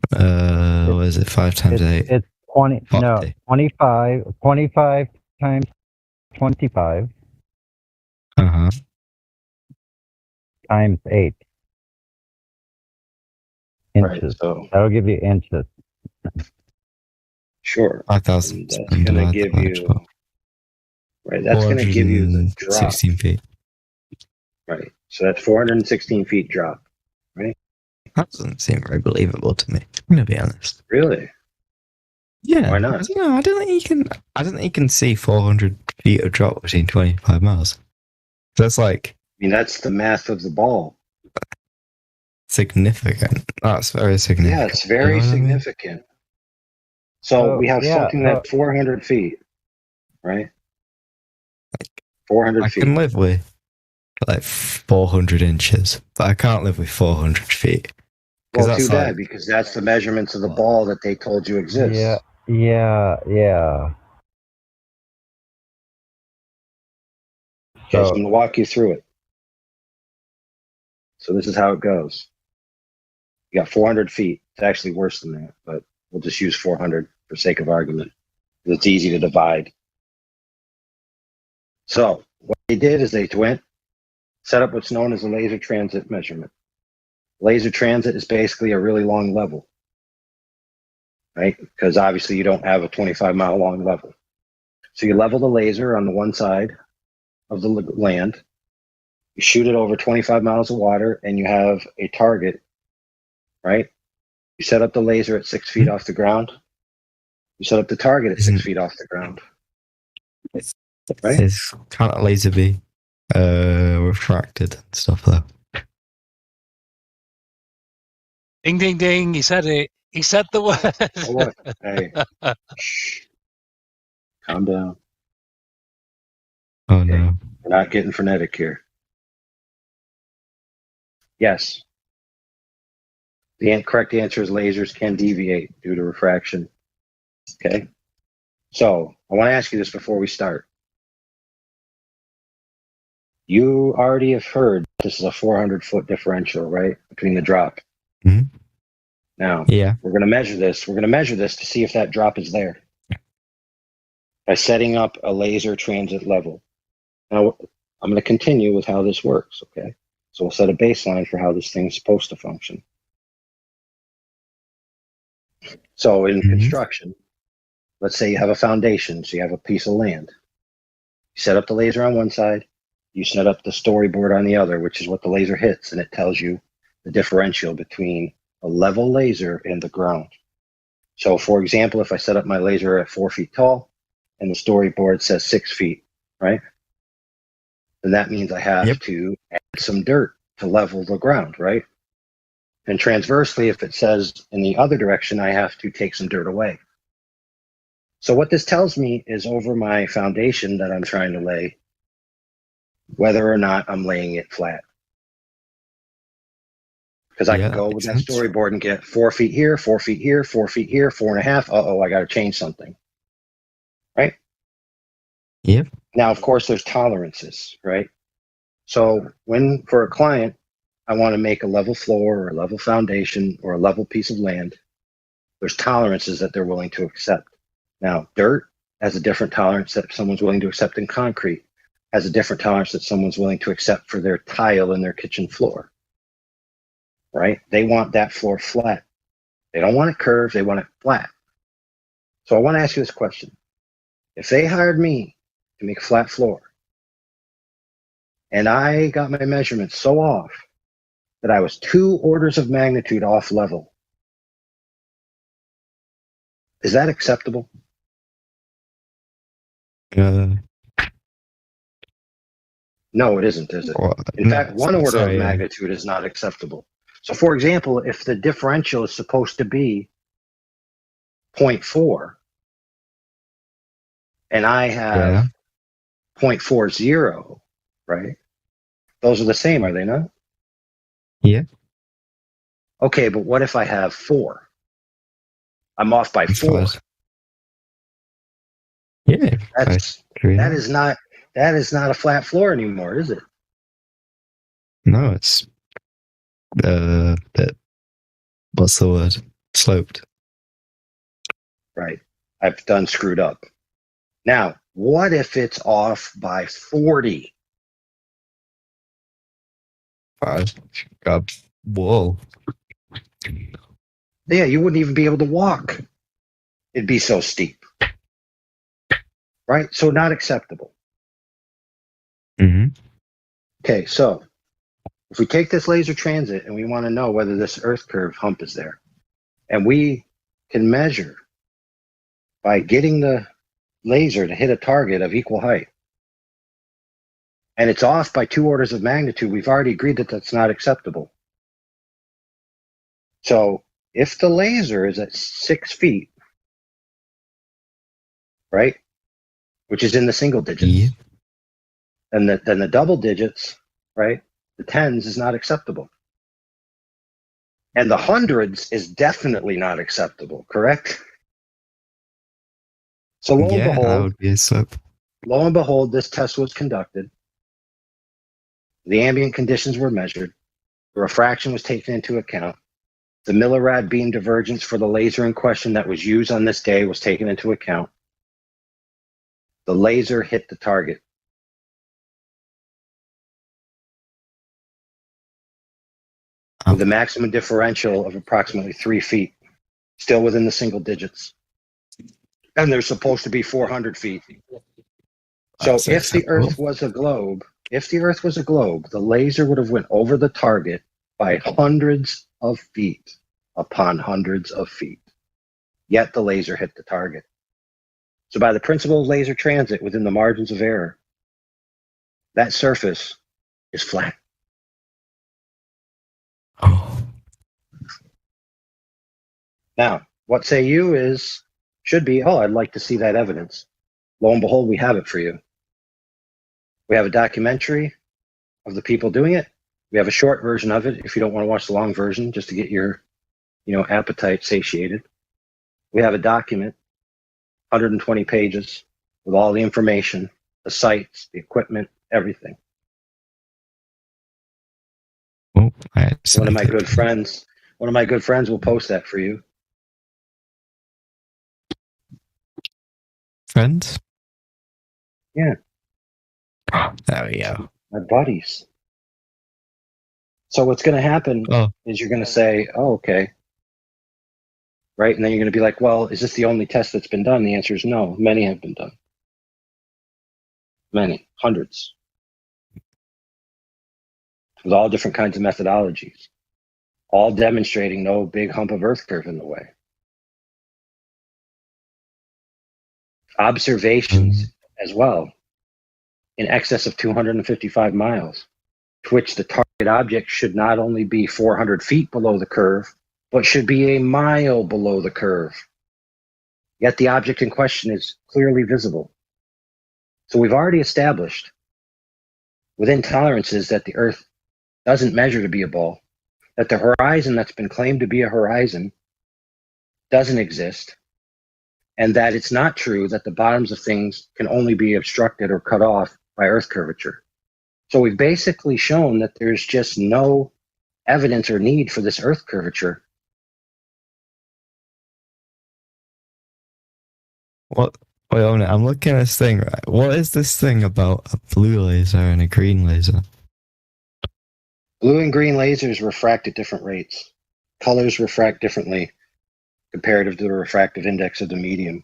[SPEAKER 9] What is it? 5 times 8?
[SPEAKER 14] It's 20.
[SPEAKER 9] 40.
[SPEAKER 14] No, 25. 25 times 25
[SPEAKER 9] Uh-huh.
[SPEAKER 14] times 8
[SPEAKER 10] Right,
[SPEAKER 14] inches.
[SPEAKER 10] so
[SPEAKER 14] That'll give you inches.
[SPEAKER 10] sure.
[SPEAKER 9] 5,000.
[SPEAKER 10] That's going to give you. Right, that's going to give you the drop.
[SPEAKER 9] 16 feet.
[SPEAKER 10] Right, so that's 416 feet drop. Right.
[SPEAKER 9] That doesn't seem very believable to me. I'm gonna be honest.
[SPEAKER 10] Really?
[SPEAKER 9] Yeah.
[SPEAKER 10] Why not?
[SPEAKER 9] I don't think you can see 400 feet of drop between 25 miles. That's like.
[SPEAKER 10] I mean, that's the math of the ball.
[SPEAKER 9] Significant. That's very significant.
[SPEAKER 10] Yeah, it's very significant. So we have something that's 400 feet, right? 400 feet.
[SPEAKER 9] I can live with like 400 inches, but I can't live with 400 feet.
[SPEAKER 10] Well, too bad, because that's the measurements of the ball that they told you exists.
[SPEAKER 14] Yeah.
[SPEAKER 10] Okay, so I'm going to walk you through it. So this is how it goes. You got 400 feet. It's actually worse than that, but we'll just use 400 for sake of argument. It's easy to divide. So what they did is they went, set up what's known as a laser transit measurement. Laser transit is basically a really long level, right? Because obviously you don't have a 25-mile long level. So you level the laser on the one side of the land, you shoot it over 25 miles of water, and you have a target, right? You set up the laser at 6 feet off the ground. You set up the target at 6 feet off the ground. Right?
[SPEAKER 9] It's can't a laser be refracted and stuff though.
[SPEAKER 13] Ding, ding, ding. He said it. He said the word.
[SPEAKER 10] Oh, what? Hey. Shh. Calm down.
[SPEAKER 9] Oh, no.
[SPEAKER 10] We're not getting frenetic here. Yes. The correct answer is lasers can deviate due to refraction. Okay? So, I want to ask you this before we start. You already have heard this is a 400-foot differential, right? Between the drop.
[SPEAKER 9] Mm-hmm.
[SPEAKER 10] Now,
[SPEAKER 9] yeah,
[SPEAKER 10] we're going to measure this. We're going to measure this to see if that drop is there by setting up a laser transit level. Now, I'm going to continue with how this works, okay? So we'll set a baseline for how this thing's supposed to function. So in construction, let's say you have a foundation, so you have a piece of land. You set up the laser on one side, you set up the storyboard on the other, which is what the laser hits, and it tells you the differential between a level laser and the ground. So for example, if I set up my laser at 4 feet tall and the storyboard says 6 feet, right? Then that means I have to add some dirt to level the ground, right? And transversely, if it says in the other direction, I have to take some dirt away. So what this tells me is over my foundation that I'm trying to lay, whether or not I'm laying it flat. Because I can go with that storyboard and get 4 feet here, 4 feet here, 4 feet here, 4.5. Uh-oh, I got to change something. Right?
[SPEAKER 9] Yep.
[SPEAKER 10] Now, of course, there's tolerances, right? So when, for a client, I want to make a level floor or a level foundation or a level piece of land, there's tolerances that they're willing to accept. Now, dirt has a different tolerance that someone's willing to accept in concrete, has a different tolerance that someone's willing to accept for their tile in their kitchen floor. Right? They want that floor flat. They don't want it curved, they want it flat. So I want to ask you this question. If they hired me to make a flat floor, and I got my measurements so off that I was 2 orders of magnitude off level, Is that acceptable? No, it isn't, is it? In fact, one order of magnitude is not acceptable. So, for example, if the differential is supposed to be 0.4, and I have 0.40, right? Those are the same, are they not?
[SPEAKER 9] Yeah.
[SPEAKER 10] Okay, but what if I have 4? I'm off by 4.
[SPEAKER 9] Yeah.
[SPEAKER 10] That is not a flat floor anymore, is it?
[SPEAKER 9] No, it's what's the word? Sloped.
[SPEAKER 10] Right. I've done screwed up. Now, what if it's off by 40?
[SPEAKER 9] Whoa.
[SPEAKER 10] Yeah, you wouldn't even be able to walk. It'd be so steep. Right? So not acceptable.
[SPEAKER 9] Mm-hmm.
[SPEAKER 10] Okay, so if we take this laser transit and we want to know whether this Earth curve hump is there, and we can measure by getting the laser to hit a target of equal height, and it's off by 2 orders of magnitude, we've already agreed that that's not acceptable. So if the laser is at 6 feet, right, which is in the single digits, then the double digits, right, the tens is not acceptable. And the hundreds is definitely not acceptable, correct? So lo and behold,
[SPEAKER 9] that would be a slope.
[SPEAKER 10] Lo and behold, this test was conducted. The ambient conditions were measured. The refraction was taken into account. The millirad beam divergence for the laser in question that was used on this day was taken into account. The laser hit the target. With a maximum differential of approximately 3 feet, still within the single digits. And they're supposed to be 400 feet. So if the Earth was a globe, the laser would have went over the target by hundreds of feet upon hundreds of feet. Yet the laser hit the target. So by the principle of laser transit within the margins of error, that surface is flat. Now, what say you should be, I'd like to see that evidence. Lo and behold, we have it for you. We have a documentary of the people doing it. We have a short version of it if you don't want to watch the long version, just to get your, appetite satiated. We have a document, 120 pages, with all the information, the sites, the equipment, everything. One of my good friends will post that for you.
[SPEAKER 9] Friends?
[SPEAKER 10] Yeah.
[SPEAKER 9] There we go.
[SPEAKER 10] My buddies. So what's going to happen is you're going to say, okay. Right? And then you're going to be like, well, is this the only test that's been done? The answer is no. Many have been done. Many. Hundreds. With all different kinds of methodologies. All demonstrating no big hump of Earth curve in the way. Observations as well in excess of 255 miles, to which the target object should not only be 400 feet below the curve, but should be a mile below the curve. Yet the object in question is clearly visible. So we've already established within tolerances that the Earth doesn't measure to be a ball, that the horizon that's been claimed to be a horizon doesn't exist, and that it's not true that the bottoms of things can only be obstructed or cut off by Earth curvature. So we've basically shown that there's just no evidence or need for this Earth curvature.
[SPEAKER 9] What? Wait a minute, I'm looking at this thing, right? What is this thing about a blue laser and a green laser?
[SPEAKER 10] Blue and green lasers refract at different rates. Colors refract differently comparative to the refractive index of the medium.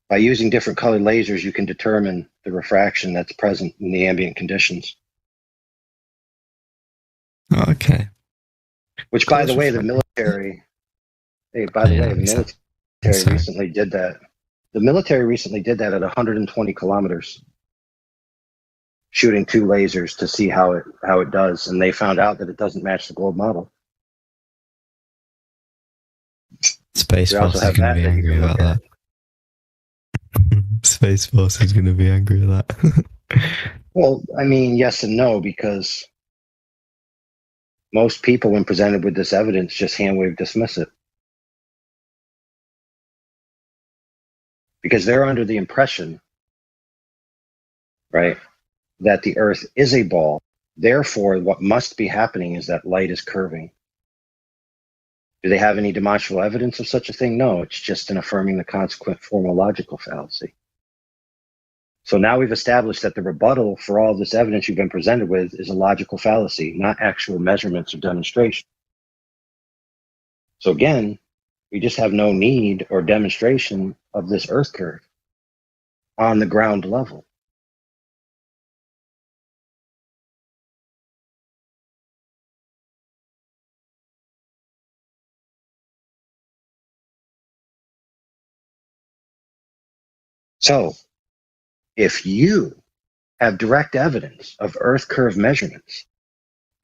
[SPEAKER 10] By using different colored lasers, you can determine the refraction that's present in the ambient conditions.
[SPEAKER 9] Okay.
[SPEAKER 10] Which, by the way, the military, the military military recently did that. The military recently did that at 120 kilometers, shooting 2 lasers to see how it does, and they found out that it doesn't match the globe model.
[SPEAKER 9] Space Force is going to be angry about that. Space Force is going to be angry at that.
[SPEAKER 10] Well, I mean, yes and no, because most people, when presented with this evidence, just hand-wave dismiss it. Because they're under the impression, right, that the Earth is a ball. Therefore, what must be happening is that light is curving. Do they have any demonstrable evidence of such a thing? No, it's just an affirming the consequent formal logical fallacy. So now we've established that the rebuttal for all of this evidence you've been presented with is a logical fallacy, not actual measurements or demonstration. So again, we just have no need or demonstration of this Earth curve on the ground level. So, if you have direct evidence of Earth curve measurements,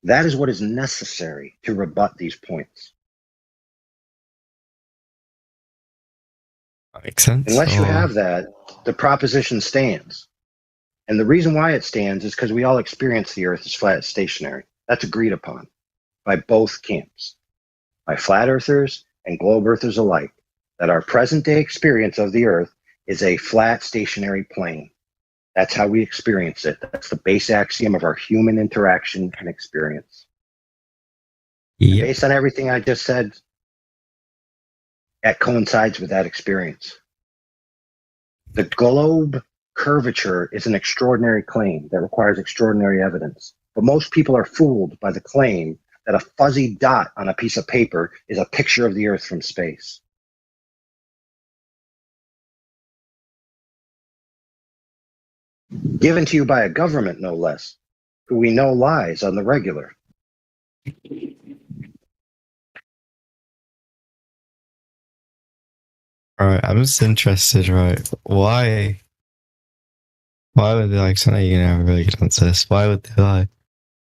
[SPEAKER 10] that is what is necessary to rebut these points.
[SPEAKER 9] Makes sense.
[SPEAKER 10] Unless you have that, the proposition stands. And the reason why it stands is because we all experience the Earth as flat and stationary. That's agreed upon by both camps, by flat earthers and globe earthers alike, that our present day experience of the Earth is a flat stationary plane. That's how we experience it. That's the base axiom of our human interaction and experience.
[SPEAKER 9] Yep.
[SPEAKER 10] Based on everything I just said, that coincides with that experience. The globe curvature is an extraordinary claim that requires extraordinary evidence. But most people are fooled by the claim that a fuzzy dot on a piece of paper is a picture of the Earth from space. Given to you by a government, no less, who we know lies on the regular.
[SPEAKER 9] Alright, I'm just interested, right? Why would they lie? 'Cause I know you're going to have a really good answer to this. Why would they lie?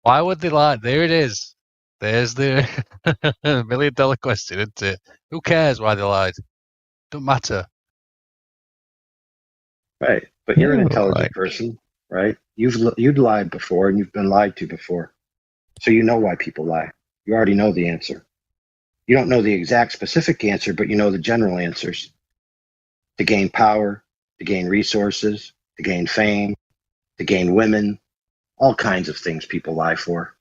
[SPEAKER 13] Why would they lie? There it is. There's the $1 million question, isn't it? Who cares why they lied? Don't matter.
[SPEAKER 10] Right, but you're an intelligent person, right? You've lied before, and you've been lied to before, so you know why people lie. You already know the answer. You don't know the exact specific answer, but you know the general answers. To gain power, to gain resources, to gain fame, to gain women, all kinds of things people lie for.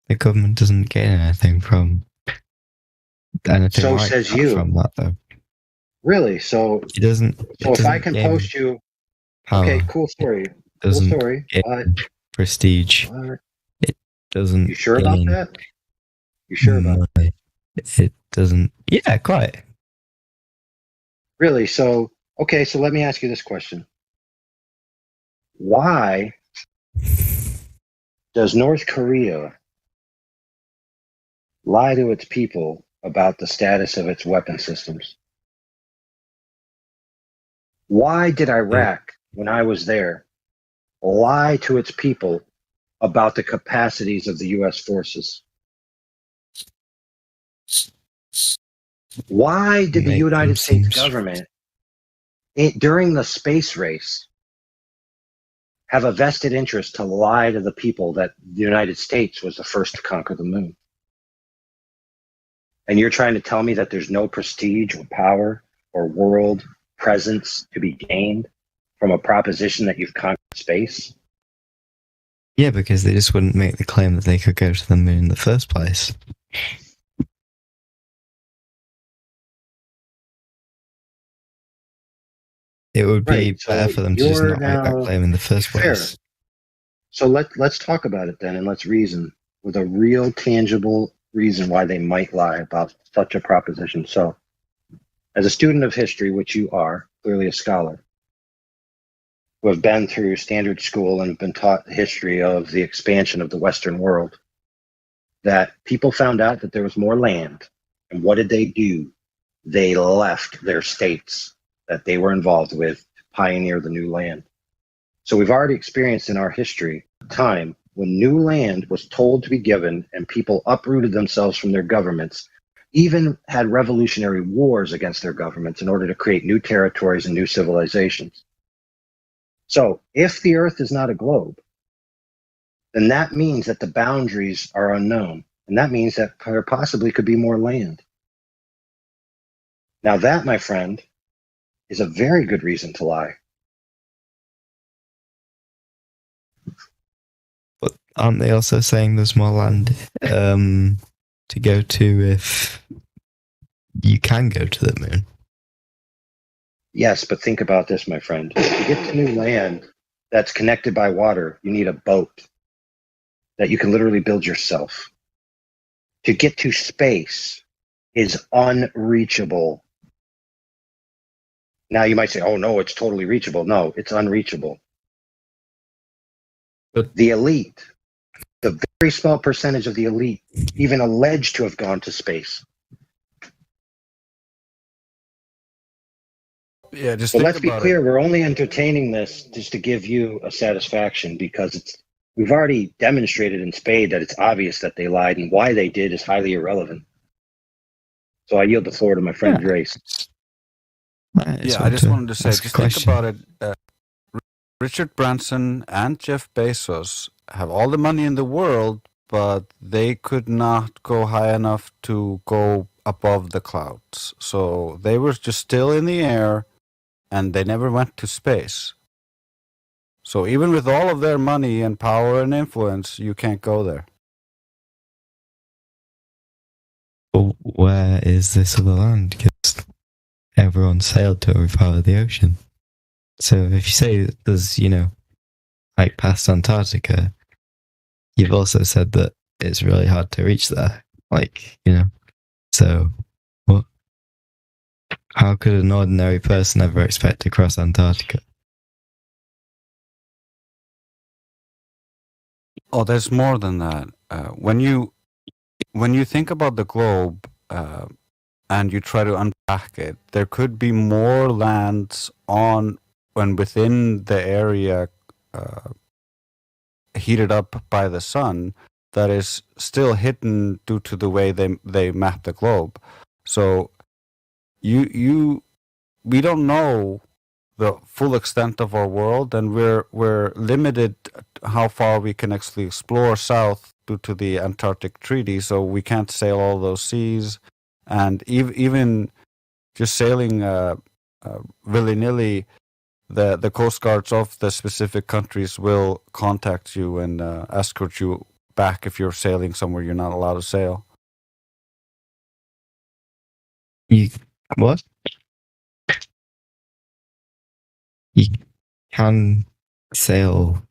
[SPEAKER 9] The government doesn't gain anything from anything.
[SPEAKER 10] So
[SPEAKER 9] like
[SPEAKER 10] says
[SPEAKER 9] that
[SPEAKER 10] you.
[SPEAKER 9] from that, though.
[SPEAKER 10] Really? So
[SPEAKER 9] It doesn't.
[SPEAKER 10] So if I can post you,
[SPEAKER 9] power.
[SPEAKER 10] okay, cool story. Cool
[SPEAKER 9] Doesn't
[SPEAKER 10] story.
[SPEAKER 9] gain prestige. It doesn't.
[SPEAKER 10] You sure about
[SPEAKER 9] gain
[SPEAKER 10] that? You sure about
[SPEAKER 9] money. It doesn't. Yeah, quite.
[SPEAKER 10] Really? So, okay, so let me ask you this question. Why does North Korea lie to its people about the status of its weapon systems? Why did Iraq, when I was there, lie to its people about the capacities of the U.S. forces? Why did the United States government, during the space race, have a vested interest to lie to the people that the United States was the first to conquer the moon? And you're trying to tell me that there's no prestige or power or world presence to be gained from a proposition that you've conquered space?
[SPEAKER 9] Yeah, because they just wouldn't make the claim that they could go to the moon in the first place. It would be better for them to just not make that claim in the first place.
[SPEAKER 10] So let's talk about it then, and let's reason with a real tangible reason why they might lie about such a proposition. So, as a student of history, which you are, clearly a scholar, who have been through standard school and have been taught the history of the expansion of the Western world, that people found out that there was more land. And what did they do? they left their states that they were involved with to pioneer the new land. So we've already experienced in our history a time when new land was told to be given and people uprooted themselves from their governments, even had revolutionary wars against their governments in order to create new territories and new civilizations. So if the Earth is not a globe, then that means that the boundaries are unknown. And that means that there possibly could be more land. Now that, my friend, is a very good reason to lie.
[SPEAKER 9] But aren't they also saying there's more land to go to if you can go to the moon?
[SPEAKER 10] Yes, but think about this, my friend. To get to new land that's connected by water, you need a boat that you can literally build yourself. To get to space is unreachable. Now you might say, oh no, it's totally reachable. No, it's unreachable.
[SPEAKER 9] But
[SPEAKER 10] the elite, the very small percentage of the elite, even alleged to have gone to space.
[SPEAKER 11] Yeah, just
[SPEAKER 10] so
[SPEAKER 11] think
[SPEAKER 10] let's be
[SPEAKER 11] about
[SPEAKER 10] clear,
[SPEAKER 11] it.
[SPEAKER 10] we're only entertaining this just to give you a satisfaction because we've already demonstrated in spade that it's obvious that they lied, and why they did is highly irrelevant. So I yield the floor to my friend Grace.
[SPEAKER 11] Yeah, I just wanted to say, just think about it. Richard Branson and Jeff Bezos have all the money in the world, but they could not go high enough to go above the clouds. So they were just still in the air, and they never went to space. So even with all of their money and power and influence, you can't go there.
[SPEAKER 9] Well, where is this other land? Because everyone sailed to every part of the ocean. So if you say there's, like past Antarctica, you've also said that it's really hard to reach there. So what? How could an ordinary person ever expect to cross Antarctica?
[SPEAKER 11] Oh, there's more than that. When you think about the globe and you try to unpack it, there could be more lands on and within the area heated up by the sun that is still hidden due to the way they map the globe. So we don't know the full extent of our world, and we're limited how far we can actually explore south due to the Antarctic Treaty. So we can't sail all those seas, and even just sailing willy-nilly, the coast guards of the specific countries will contact you and escort you back if you're sailing somewhere you're not allowed to sail.
[SPEAKER 9] What? You can sail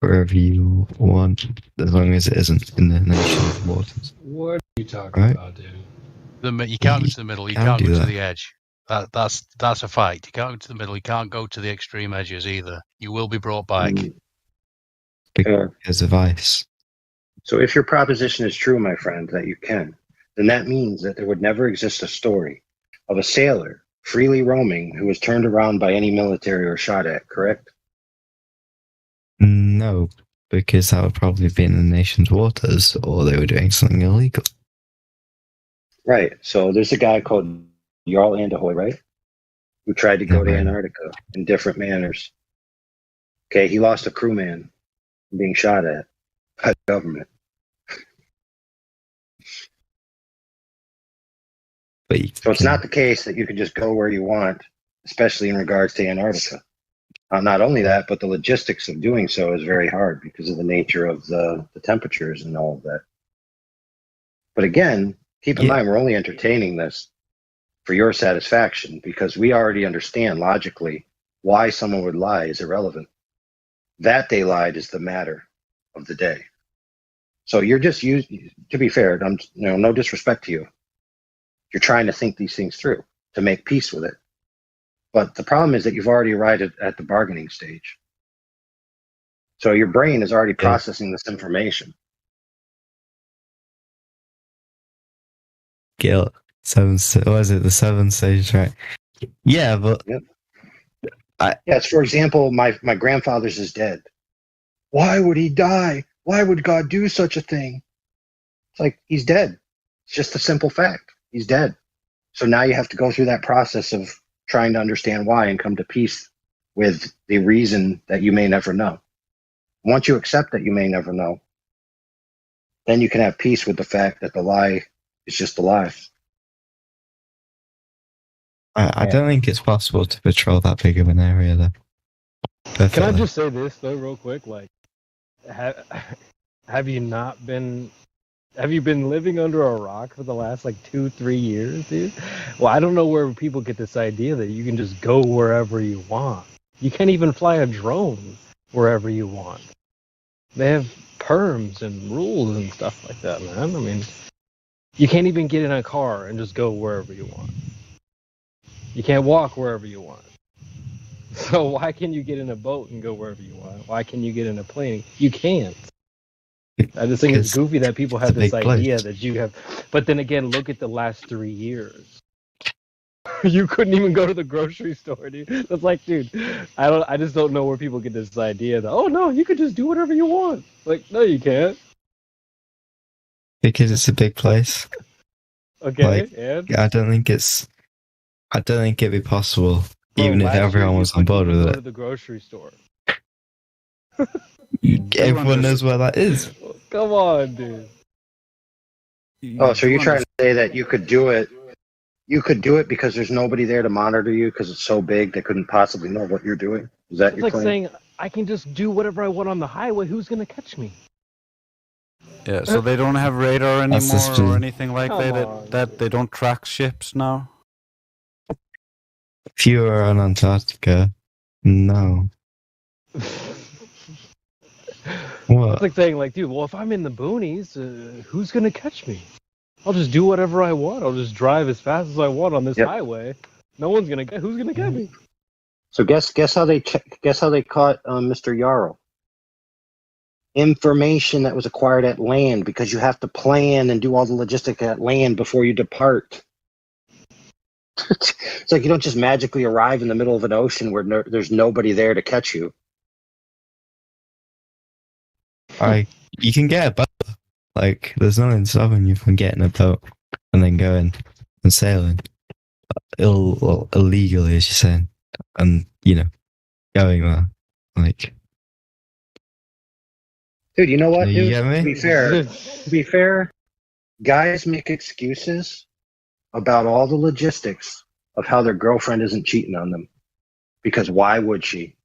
[SPEAKER 9] wherever you want, as long as it isn't in the nation's waters.
[SPEAKER 16] What are you talking
[SPEAKER 9] Right?
[SPEAKER 16] about, dude?
[SPEAKER 13] You can't go to the middle. You
[SPEAKER 9] can
[SPEAKER 13] can't
[SPEAKER 9] do
[SPEAKER 13] go to
[SPEAKER 9] that.
[SPEAKER 13] the edge. That's a fact. You can't go to the middle. You can't go to the extreme edges either. You will be brought back.
[SPEAKER 9] Because of ice.
[SPEAKER 10] So if your proposition is true, my friend, that you can, then that means that there would never exist a story of a sailor freely roaming who was turned around by any military or shot at, correct?
[SPEAKER 9] No, because that would probably be in the nation's waters, or they were doing something illegal.
[SPEAKER 10] Right. So there's a guy called Jarl Anderhoy, right? Who tried to go to Antarctica in different manners. Okay, he lost a crewman being shot at by the government. So it's not the case that you can just go where you want, especially in regards to Antarctica. Not only that, but the logistics of doing so is very hard because of the nature of the temperatures and all of that. But again, keep in mind, we're only entertaining this for your satisfaction because we already understand logically why someone would lie is irrelevant. That they lied is the matter of the day. So you're just to be fair, no disrespect to you. You're trying to think these things through to make peace with it. But the problem is that you've already arrived at the bargaining stage. So your brain is already processing this information.
[SPEAKER 9] Gil, Was it the 7-stage track? Yeah, but
[SPEAKER 10] yes, for example, my grandfather's is dead. Why would he die? Why would God do such a thing? It's like, he's dead. It's just a simple fact. He's dead. So now you have to go through that process of trying to understand why and come to peace with the reason that you may never know. Once you accept that you may never know, then you can have peace with the fact that the lie is just a lie.
[SPEAKER 9] I don't think it's possible to patrol that big of an area, though. Definitely.
[SPEAKER 15] Can I just say this though, real quick? Like, have you been living under a rock for the last like 2-3 years, dude? Well, I don't know where people get this idea that you can just go wherever you want. You can't even fly a drone wherever you want. They have perms and rules and stuff like that, man. I mean, you can't even get in a car and just go wherever you want. You can't walk wherever you want. So why can you get in a boat and go wherever you want? Why can you get in a plane? You can't. I just think it's goofy that people have this idea that you have. But then again, look at the last 3 years. You couldn't even go to the grocery store, dude. That's like, dude, I just don't know where people get this idea that, oh no, you could just do whatever you want. Like, no, you can't.
[SPEAKER 9] Because it's a big place.
[SPEAKER 15] Okay,
[SPEAKER 9] like,
[SPEAKER 15] and?
[SPEAKER 9] I don't think it'd be possible, even if everyone was on board with
[SPEAKER 15] go
[SPEAKER 9] it.
[SPEAKER 15] to the grocery store.
[SPEAKER 9] Everyone knows where that is.
[SPEAKER 15] Come on, dude.
[SPEAKER 10] Oh, so you're trying to say that you could do it? You could do it because there's nobody there to monitor you because it's so big they couldn't possibly know what you're doing? Is that
[SPEAKER 15] It's
[SPEAKER 10] your
[SPEAKER 15] like
[SPEAKER 10] claim?
[SPEAKER 15] saying I can just do whatever I want on the highway. Who's gonna catch me?
[SPEAKER 11] Yeah, so they don't have radar
[SPEAKER 9] That's
[SPEAKER 11] anymore
[SPEAKER 9] the
[SPEAKER 11] or
[SPEAKER 9] thing.
[SPEAKER 11] anything like that they don't track ships now?
[SPEAKER 9] If you were on Antarctica, no. What?
[SPEAKER 15] It's like saying, like, dude, well, if I'm in the boonies, who's gonna catch me? I'll just do whatever I want. I'll just drive as fast as I want on this highway. No one's gonna get. Who's gonna get me?
[SPEAKER 10] So guess how they caught Mr. Yarrow? Information that was acquired at land, because you have to plan and do all the logistics at land before you depart. It's like you don't just magically arrive in the middle of an ocean where there's nobody there to catch you.
[SPEAKER 9] You can get a boat. Like, there's nothing stopping you from getting a boat and then going and sailing. Illegally, as you're saying. And, going there. Like...
[SPEAKER 10] Dude, you know what,
[SPEAKER 9] You
[SPEAKER 10] dude?
[SPEAKER 9] get me?
[SPEAKER 10] To be fair, guys make excuses about all the logistics of how their girlfriend isn't cheating on them. Because why would she?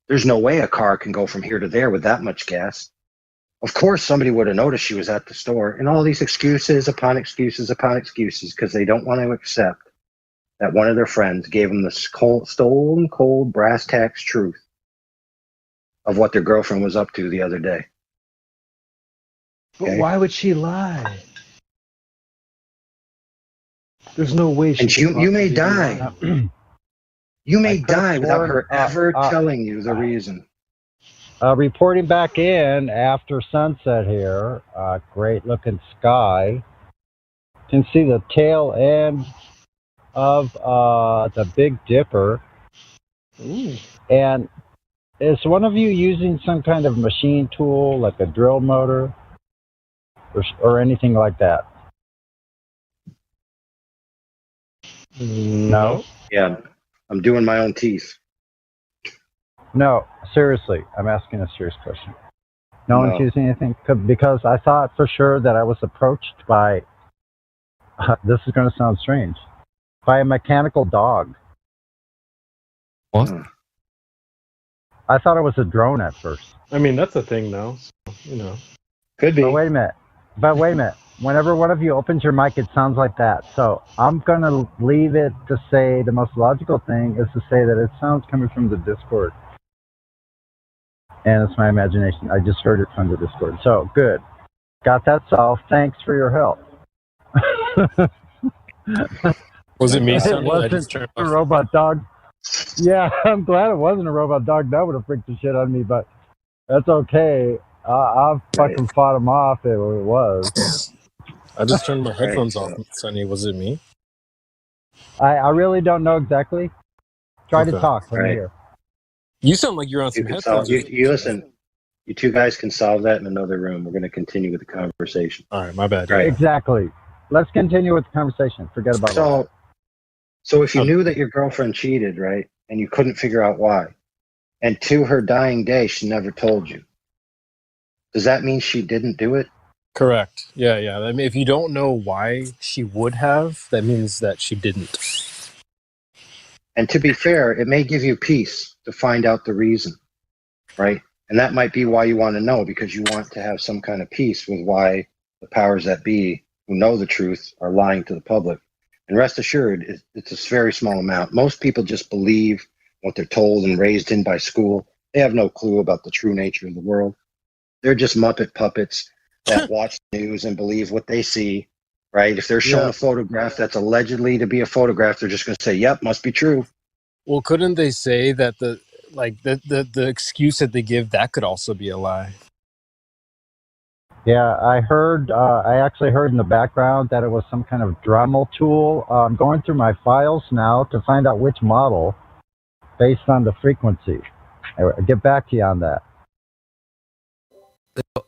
[SPEAKER 10] There's no way a car can go from here to there with that much gas. Of course, somebody would have noticed she was at the store. And all these excuses upon excuses upon excuses because they don't want to accept that one of their friends gave them the stone cold brass tacks truth of what their girlfriend was up to the other day.
[SPEAKER 15] But why would she lie? There's no way she.
[SPEAKER 10] And you may die. You may die without her ever telling you the reason.
[SPEAKER 14] Reporting back in after sunset here, great looking sky. You can see the tail end of the Big Dipper.
[SPEAKER 15] Ooh.
[SPEAKER 14] And is one of you using some kind of machine tool, like a drill motor or anything like that? No?
[SPEAKER 10] Yeah, I'm doing my own teeth.
[SPEAKER 14] No, seriously, I'm asking a serious question. No one's using anything? Because I thought for sure that I was approached by, this is going to sound strange, by a mechanical dog.
[SPEAKER 9] What?
[SPEAKER 14] I thought it was a drone at first.
[SPEAKER 15] I mean, that's a thing now. So,
[SPEAKER 10] Could be.
[SPEAKER 14] But wait a minute. Whenever one of you opens your mic, it sounds like that. So I'm going to leave it to say the most logical thing is to say that it sounds coming from the Discord. And it's my imagination. I just heard it from the Discord. So, good. Got that solved. Thanks for your help.
[SPEAKER 15] Was it me?
[SPEAKER 14] It wasn't a robot dog. Yeah, I'm glad it wasn't a robot dog. That would have freaked the shit out of me, but that's okay. I fucking fought him off if it was.
[SPEAKER 15] I just turned my
[SPEAKER 10] Right,
[SPEAKER 15] headphones
[SPEAKER 10] so-
[SPEAKER 15] off, Sonny. Was it me?
[SPEAKER 14] I really don't know exactly. Try to
[SPEAKER 15] Okay.
[SPEAKER 14] talk. Let me
[SPEAKER 10] Right.
[SPEAKER 14] hear.
[SPEAKER 15] You sound like you're on
[SPEAKER 10] You
[SPEAKER 15] some
[SPEAKER 10] can
[SPEAKER 15] headphones.
[SPEAKER 10] solve. You listen. You two guys can solve that in another room. We're going to continue with the conversation.
[SPEAKER 15] All right, my bad.
[SPEAKER 10] Right.
[SPEAKER 14] Exactly. Let's continue with the conversation. Forget about all that.
[SPEAKER 10] So if you knew that your girlfriend cheated, right, and you couldn't figure out why, and to her dying day she never told you, does that mean she didn't do it?
[SPEAKER 15] Correct. Yeah. I mean, if you don't know why she would have, that means that she didn't.
[SPEAKER 10] And to be fair, it may give you peace to find out the reason, right? And that might be why you want to know, because you want to have some kind of peace with why the powers that be who know the truth are lying to the public. And rest assured, it's a very small amount. Most people just believe what they're told and raised in by school. They have no clue about the true nature of the world. They're just Muppet puppets that watch the news and believe what they see, right? If they're shown a photograph that's allegedly to be a photograph, they're just going to say, yep, must be true.
[SPEAKER 15] Well, couldn't they say that the excuse that they give, that could also be a lie?
[SPEAKER 14] Yeah, I actually heard in the background that it was some kind of Dremel tool. I'm going through my files now to find out which model based on the frequency. I'll get back to you on that.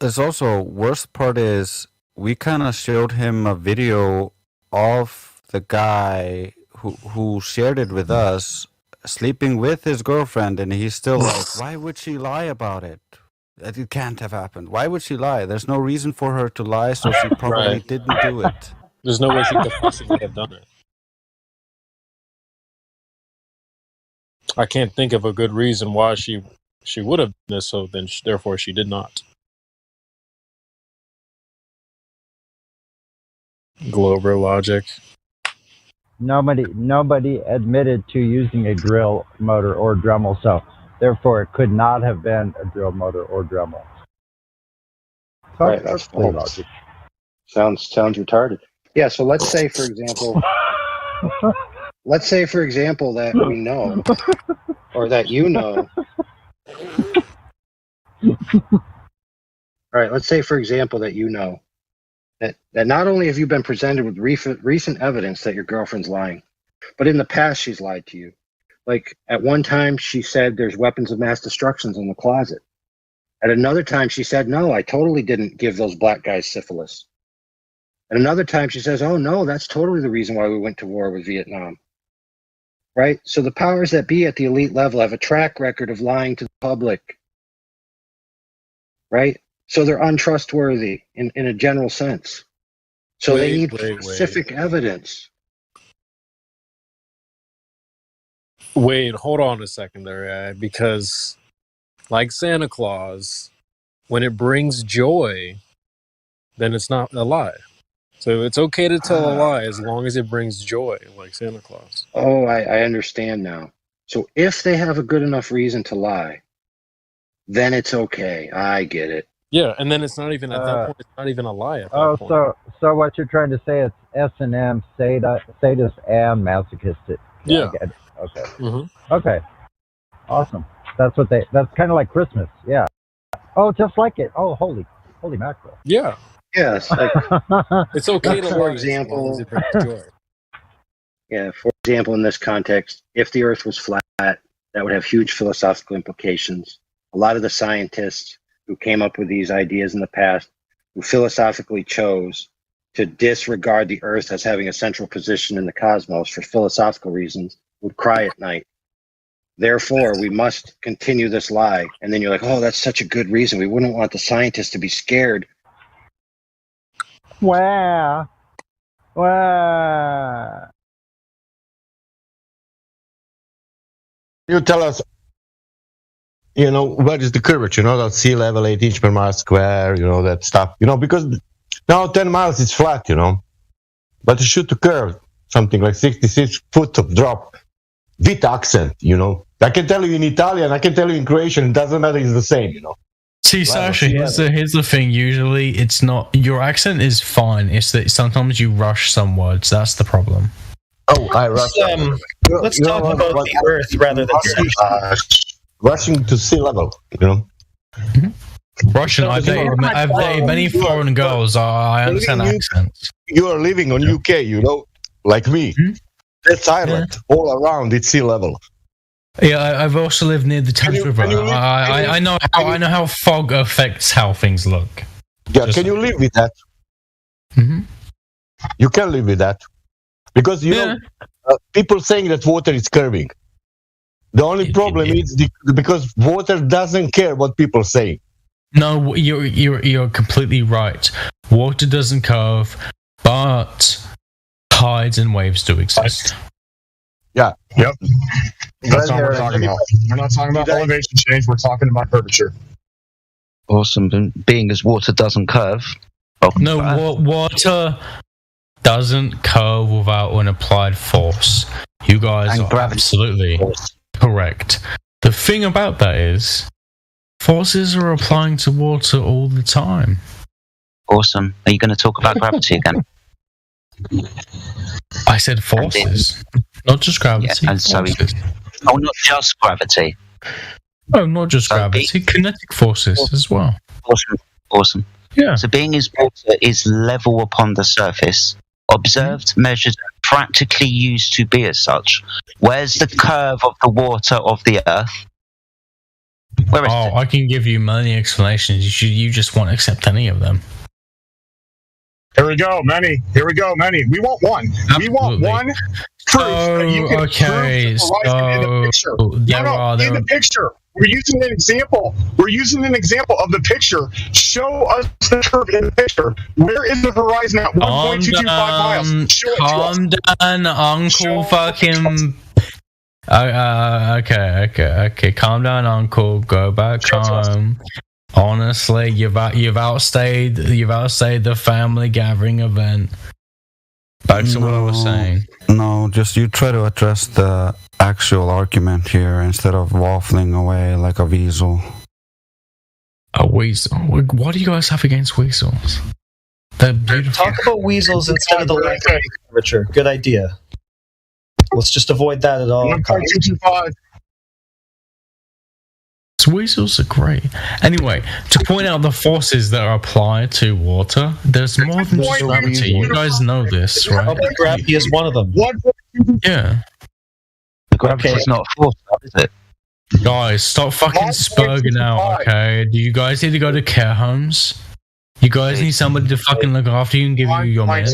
[SPEAKER 11] It's also, worst part is, we kind of showed him a video of the guy who shared it with us, sleeping with his girlfriend, and he's still like, why would she lie about it? It can't have happened. Why would she lie? There's no reason for her to lie, so she probably didn't do it.
[SPEAKER 15] There's no way she could possibly have done it. I can't think of a good reason why she would have done this, so then therefore she did not. Glober logic.
[SPEAKER 14] Nobody admitted to using a drill motor or Dremel, so therefore it could not have been a drill motor or Dremel. So
[SPEAKER 10] Right, that's false. Sounds retarded. Yeah, so let's say, for example, that we know, or that you know. All right, let's say, for example, that you know that not only have you been presented with recent evidence that your girlfriend's lying, but in the past she's lied to you. Like, at one time she said there's weapons of mass destruction in the closet. At another time she said, no, I totally didn't give those black guys syphilis. At another time she says, oh no, that's totally the reason why we went to war with Vietnam. Right? So the powers that be at the elite level have a track record of lying to the public. Right? So they're untrustworthy in a general sense. So they need specific evidence.
[SPEAKER 15] Wait, hold on a second there, because like Santa Claus, when it brings joy, then it's not a lie. So it's okay to tell a lie as long as it brings joy, like Santa Claus.
[SPEAKER 10] Oh, I understand now. So if they have a good enough reason to lie, then it's okay. I get it.
[SPEAKER 15] Yeah, and then it's not even at that point. It's not even a lie at that point.
[SPEAKER 14] So what you're trying to say is S&M, sadist, and masochistic.
[SPEAKER 15] Yeah.
[SPEAKER 14] I get it. Okay.
[SPEAKER 15] Mm-hmm.
[SPEAKER 14] Okay. Awesome. That's kind of like Christmas. Yeah. Oh, just like it. Oh, holy mackerel.
[SPEAKER 15] Yeah.
[SPEAKER 10] Yes. Like,
[SPEAKER 15] it's okay to
[SPEAKER 10] for
[SPEAKER 15] lie
[SPEAKER 10] example,
[SPEAKER 15] as long as it brings joy.
[SPEAKER 10] Yeah. For example, in this context, if the Earth was flat, that would have huge philosophical implications. A lot of the scientists who came up with these ideas in the past, who philosophically chose to disregard the Earth as having a central position in the cosmos for philosophical reasons, would cry at night. Therefore, we must continue this lie. And then you're like, oh, that's such a good reason. We wouldn't want the scientists to be scared.
[SPEAKER 14] Wow.
[SPEAKER 16] You tell us, what is the curvature, that sea level, 8 inches per mile square, that stuff, because now 10 miles is flat, but you shoot to curve, something like 66 foot of drop, with accent, I can tell you in Italian, I can tell you in Croatian, it doesn't matter, it's the same,
[SPEAKER 17] See, Sasha, here's the thing, usually it's not, your accent is fine, it's that sometimes you rush some words, that's the problem.
[SPEAKER 16] Oh, I rush.
[SPEAKER 18] Let's talk about the Earth rather than
[SPEAKER 16] rushing to sea level,
[SPEAKER 17] Mm-hmm. Russian. I've dated many foreign girls. I understand accents.
[SPEAKER 16] You are living on UK, you know, like me. That's island. All around, it's sea level.
[SPEAKER 17] Yeah, I've also lived near the Thames River. I know how fog affects how things look.
[SPEAKER 16] Yeah, can you live with that?
[SPEAKER 17] Mm-hmm.
[SPEAKER 16] You can live with that. Because, you know, people saying that water is curving. The only problem is because water doesn't care what people say.
[SPEAKER 17] No, you're completely right. Water doesn't curve, but tides and waves do exist.
[SPEAKER 16] Yeah.
[SPEAKER 19] Yep. That's not what we're talking about. We're not talking about elevation change. We're talking about curvature.
[SPEAKER 3] Awesome. Being as water doesn't curve.
[SPEAKER 17] Water doesn't curve without an applied force. You guys are absolutely correct. The thing about that is, forces are applying to water all the time.
[SPEAKER 3] Awesome. Are you going to talk about gravity again?
[SPEAKER 17] I said forces, not just gravity.
[SPEAKER 3] Yeah, not just gravity.
[SPEAKER 17] Oh, not just gravity, kinetic forces as well.
[SPEAKER 3] Awesome.
[SPEAKER 17] Yeah.
[SPEAKER 3] So being as water is level upon the surface, observed, measured, practically used to be as such. Where's the curve of the water of the Earth? Where is it?
[SPEAKER 17] I can give you many explanations. You just won't accept any of them.
[SPEAKER 19] Here we go, many. We want one.
[SPEAKER 17] Absolutely.
[SPEAKER 19] We want one proof that you can prove the horizon in the picture. In the picture. We're using an example. Of the picture. Show us the curve in the picture. Where is the horizon at 1.225 miles? Show it to us.
[SPEAKER 17] Calm down, Uncle fucking... Okay. Calm down, Uncle. Go back home. Honestly, you've outstayed the family gathering event. Back to what I was saying.
[SPEAKER 11] No, just you try to address the actual argument here instead of waffling away like a weasel.
[SPEAKER 17] A weasel? What do you guys have against weasels? They're beautiful.
[SPEAKER 20] Talk about weasels instead of the lack of curvature. Good idea. Let's just avoid that at all costs.
[SPEAKER 17] Weasels are great. Anyway, to point out the forces that are applied to water, there's more than just gravity. You guys know this, right?
[SPEAKER 20] Gravity is one of them.
[SPEAKER 17] Yeah.
[SPEAKER 3] Gravity is not a force, is it?
[SPEAKER 17] Guys, stop fucking spurging out, okay? Do you guys need to go to care homes? You guys need somebody to fucking look after you and give you your meds?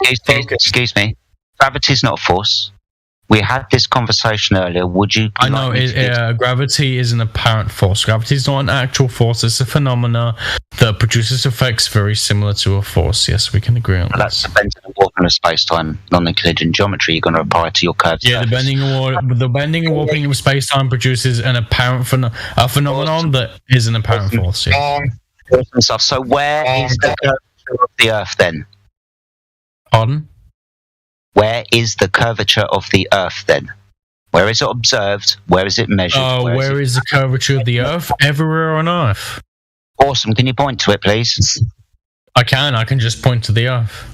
[SPEAKER 3] Excuse me. Gravity is not a force. We had this conversation earlier. Would you?
[SPEAKER 17] I know gravity is an apparent force. Gravity is not an actual force. It's a phenomena that produces effects very similar to a force. Yes, we can agree on that.
[SPEAKER 3] That's the bending and warping of space-time, non-Euclidean geometry. You're going to apply to your curved surface.
[SPEAKER 17] The bending and warping of space-time produces an apparent phenomenon that is an apparent force. Yes.
[SPEAKER 3] So where is the curvature of the Earth then?
[SPEAKER 17] Pardon?
[SPEAKER 3] Where is the curvature of the Earth then? Where is it observed? Where is it measured?
[SPEAKER 17] Where is the curvature of the Earth? Everywhere on Earth.
[SPEAKER 3] Awesome. Can you point to it, please?
[SPEAKER 17] I can just point to the Earth.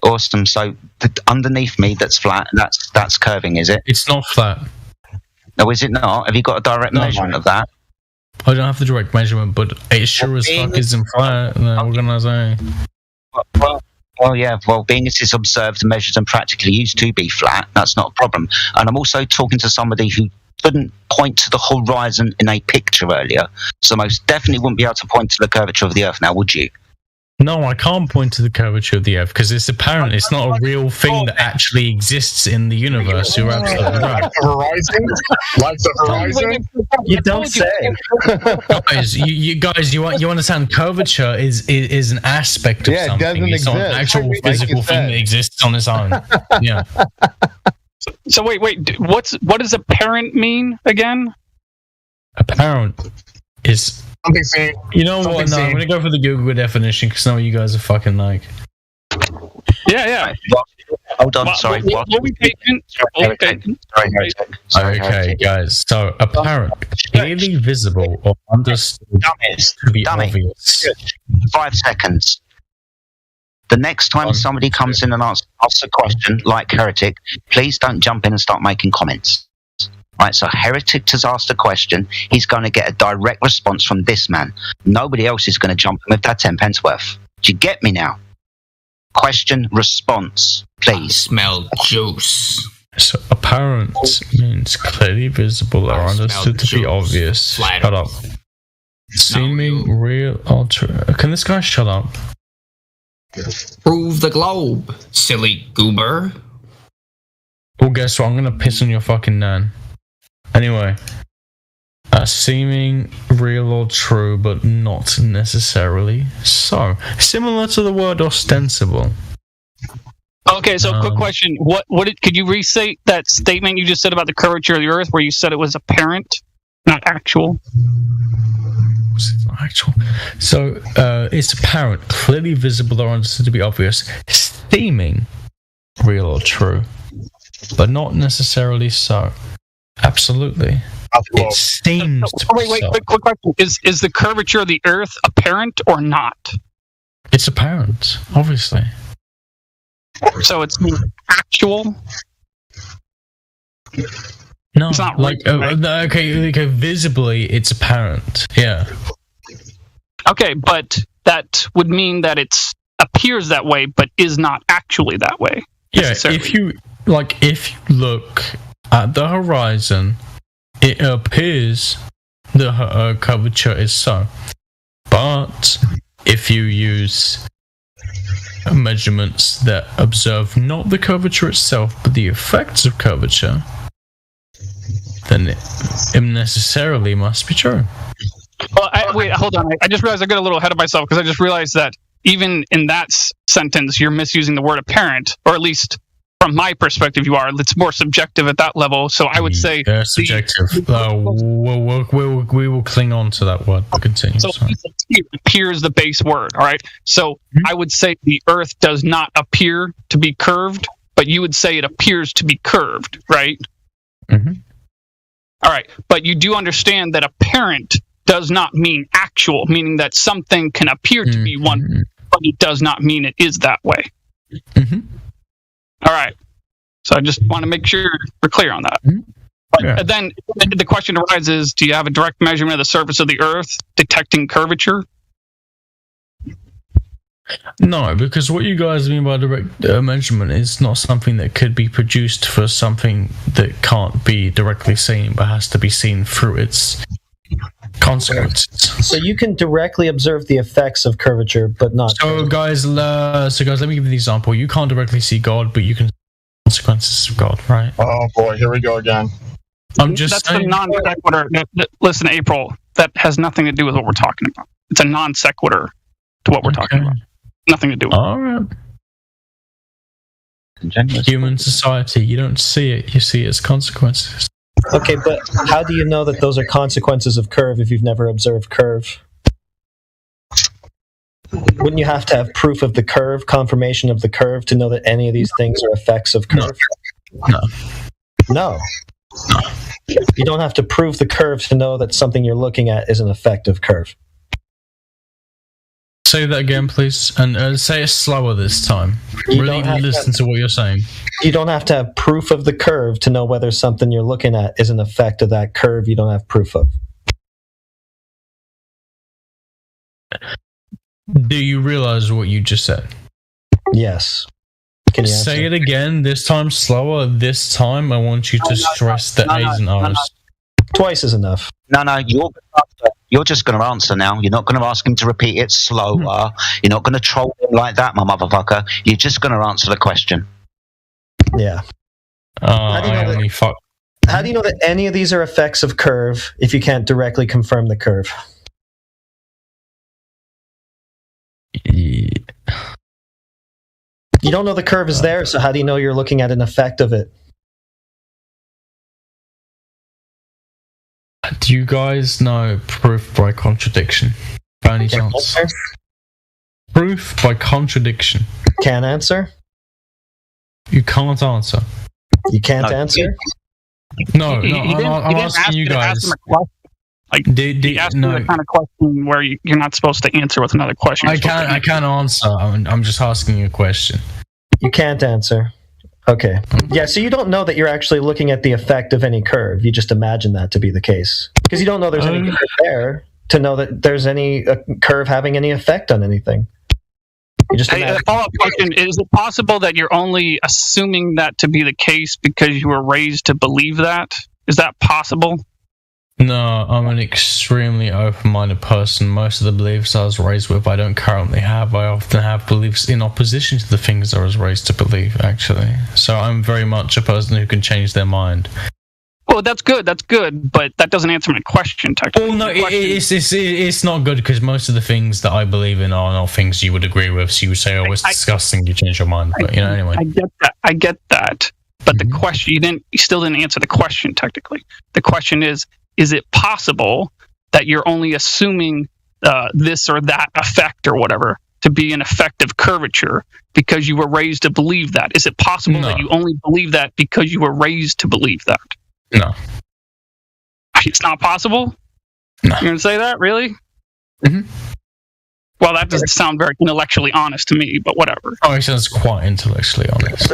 [SPEAKER 3] Awesome. So underneath me, that's flat. That's curving, is it?
[SPEAKER 17] It's not flat.
[SPEAKER 3] No, is it not? Have you got a direct measurement of that?
[SPEAKER 17] I don't have the direct measurement, but it sure as fuck isn't flat. What can I say?
[SPEAKER 3] Well, being it is observed, measured, and practically used to be flat, that's not a problem. And I'm also talking to somebody who couldn't point to the horizon in a picture earlier, so most definitely wouldn't be able to point to the curvature of the Earth now, would you?
[SPEAKER 17] No, I can't point to the curvature of the Earth because it's apparent. It's not a real thing that actually exists in the universe. You're absolutely right.
[SPEAKER 19] Like the horizon?
[SPEAKER 20] You don't say.
[SPEAKER 17] Guys, you understand? Curvature is an aspect of something. It's not an actual physical thing that exists on its own. Yeah.
[SPEAKER 21] So wait. What does apparent mean again?
[SPEAKER 17] Apparent is.
[SPEAKER 19] Something seen.
[SPEAKER 17] You know what? No, I'm going to go for the Google definition because I know what you guys are fucking like.
[SPEAKER 21] Yeah.
[SPEAKER 3] Hold on, sorry.
[SPEAKER 17] Okay, guys. So, apparent, clearly visible, or understood to be obvious.
[SPEAKER 3] 5 seconds. The next time somebody comes in and asks a question, like Heretic, please don't jump in and start making comments. Right, so Heretic has asked a question. He's going to get a direct response from this man. Nobody else is going to jump in with that 10 pence worth. Do you get me now? Question, response, please.
[SPEAKER 1] Smell juice.
[SPEAKER 17] So apparent means clearly visible or understood to be obvious. Shut up. Seeming real or true. Can this guy shut up?
[SPEAKER 1] Prove the globe, silly goober.
[SPEAKER 17] Well, guess what? I'm gonna piss on your fucking nan. Anyway, seeming real or true, but not necessarily so. Similar to the word ostensible.
[SPEAKER 21] Okay, so quick question: could you restate that statement you just said about the curvature of the Earth, where you said it was apparent, not actual?
[SPEAKER 17] It's not actual. So it's apparent, clearly visible or understood to be obvious, seeming real or true, but not necessarily so. Absolutely. It seems to be so.
[SPEAKER 21] Wait, quick question. Is the curvature of the Earth apparent or not?
[SPEAKER 17] It's apparent, obviously.
[SPEAKER 21] So it's actual?
[SPEAKER 17] No,
[SPEAKER 21] it's not
[SPEAKER 17] like,
[SPEAKER 21] real, right?
[SPEAKER 17] okay, visibly it's apparent, yeah.
[SPEAKER 21] Okay, but that would mean that it appears that way, but is not actually that way.
[SPEAKER 17] Yeah, if you look at the horizon, it appears the curvature is so. But if you use measurements that observe not the curvature itself, but the effects of curvature, then it necessarily must be true.
[SPEAKER 21] Well, wait, hold on. I just realized I got a little ahead of myself because I just realized that even in that sentence, you're misusing the word apparent, or at least from my perspective, you are. It's more subjective at that level. So I would say
[SPEAKER 17] subjective. We will cling on to that word. Continue.
[SPEAKER 21] So it appears the base word. All right. So I would say the Earth does not appear to be curved, but you would say it appears to be curved, right?
[SPEAKER 17] Mm-hmm.
[SPEAKER 21] All right. But you do understand that apparent does not mean actual, meaning that something can appear to be one, but it does not mean it is that way.
[SPEAKER 17] Mm-hmm.
[SPEAKER 21] All right. So I just want to make sure we're clear on that. But then the question arises, do you have a direct measurement of the surface of the Earth detecting curvature?
[SPEAKER 17] No, because what you guys mean by direct measurement is not something that could be produced for something that can't be directly seen, but has to be seen through its consequences.
[SPEAKER 20] So you can directly observe the effects of curvature, but not.
[SPEAKER 17] So guys, let me give you the example. You can't directly see God, but you can see the consequences of God, right?
[SPEAKER 19] Oh boy, here we go again.
[SPEAKER 17] I'm just
[SPEAKER 21] That's
[SPEAKER 17] saying.
[SPEAKER 21] a non sequitur. Listen, April, that has nothing to do with what we're talking about. It's a non sequitur to what we're talking about. Nothing to do with it.
[SPEAKER 17] All right. Human society, you don't see it, you see its consequences.
[SPEAKER 20] Okay, but how do you know that those are consequences of curve if you've never observed curve? Wouldn't you have to have proof of the curve, confirmation of the curve, to know that any of these things are effects of curve? No. You don't have to prove the curve to know that something you're looking at is an effect of curve.
[SPEAKER 17] Say that again, please, and say it slower this time. Really listen to what you're saying.
[SPEAKER 20] You don't have to have proof of the curve to know whether something you're looking at is an effect of that curve you don't have proof of.
[SPEAKER 17] Do you realize what you just said?
[SPEAKER 20] Yes. Can you
[SPEAKER 17] say it again, this time slower. This time I want you to stress the A's and R's.
[SPEAKER 20] Twice is enough.
[SPEAKER 3] No, you're just going to answer now. You're not going to ask him to repeat it slower. You're not going to troll him like that, my motherfucker. You're just going to answer the question.
[SPEAKER 20] Yeah. How do you know that any of these are effects of curve if you can't directly confirm the curve? You don't know the curve is there, so how do you know you're looking at an effect of it?
[SPEAKER 17] Do you guys know proof by contradiction? By any chance? Proof by contradiction.
[SPEAKER 20] Can't answer?
[SPEAKER 17] You can't answer.
[SPEAKER 20] You can't answer?
[SPEAKER 17] No, I'm asking you guys.
[SPEAKER 21] He asked you the kind of question where you're not supposed to answer with another question.
[SPEAKER 17] I can't answer. I'm just asking you a question.
[SPEAKER 20] You can't answer. Okay. Yeah, so you don't know that you're actually looking at the effect of any curve. You just imagine that to be, the case. Because you don't know there's any curve there to know that there's any curve having any effect on anything. You just
[SPEAKER 21] a follow-up question: is it possible that you're only assuming that to be the case because you were raised to believe that? Is that possible?
[SPEAKER 17] No, I'm an extremely open-minded person. Most of the beliefs I was raised with, I don't currently have. I often have beliefs in opposition to the things I was raised to believe, actually. So I'm very much a person who can change their mind.
[SPEAKER 21] Well, that's good, but that doesn't answer my question, technically.
[SPEAKER 17] Well, no, it's not good, because most of the things that I believe in are not things you would agree with, so you would say, oh, it's disgusting, you change your mind, but, anyway.
[SPEAKER 21] I get that, but the question, you still didn't answer the question, technically. The question is it possible that you're only assuming this or that effect or whatever to be an effect of curvature because you were raised to believe that? Is it possible that you only believe that because you were raised to believe that?
[SPEAKER 17] No.
[SPEAKER 21] It's not possible?
[SPEAKER 17] No.
[SPEAKER 21] You're going to say that? Really?
[SPEAKER 17] Mm-hmm.
[SPEAKER 21] Well, that doesn't sound very intellectually honest to me, but whatever.
[SPEAKER 17] Oh, it sounds quite intellectually honest.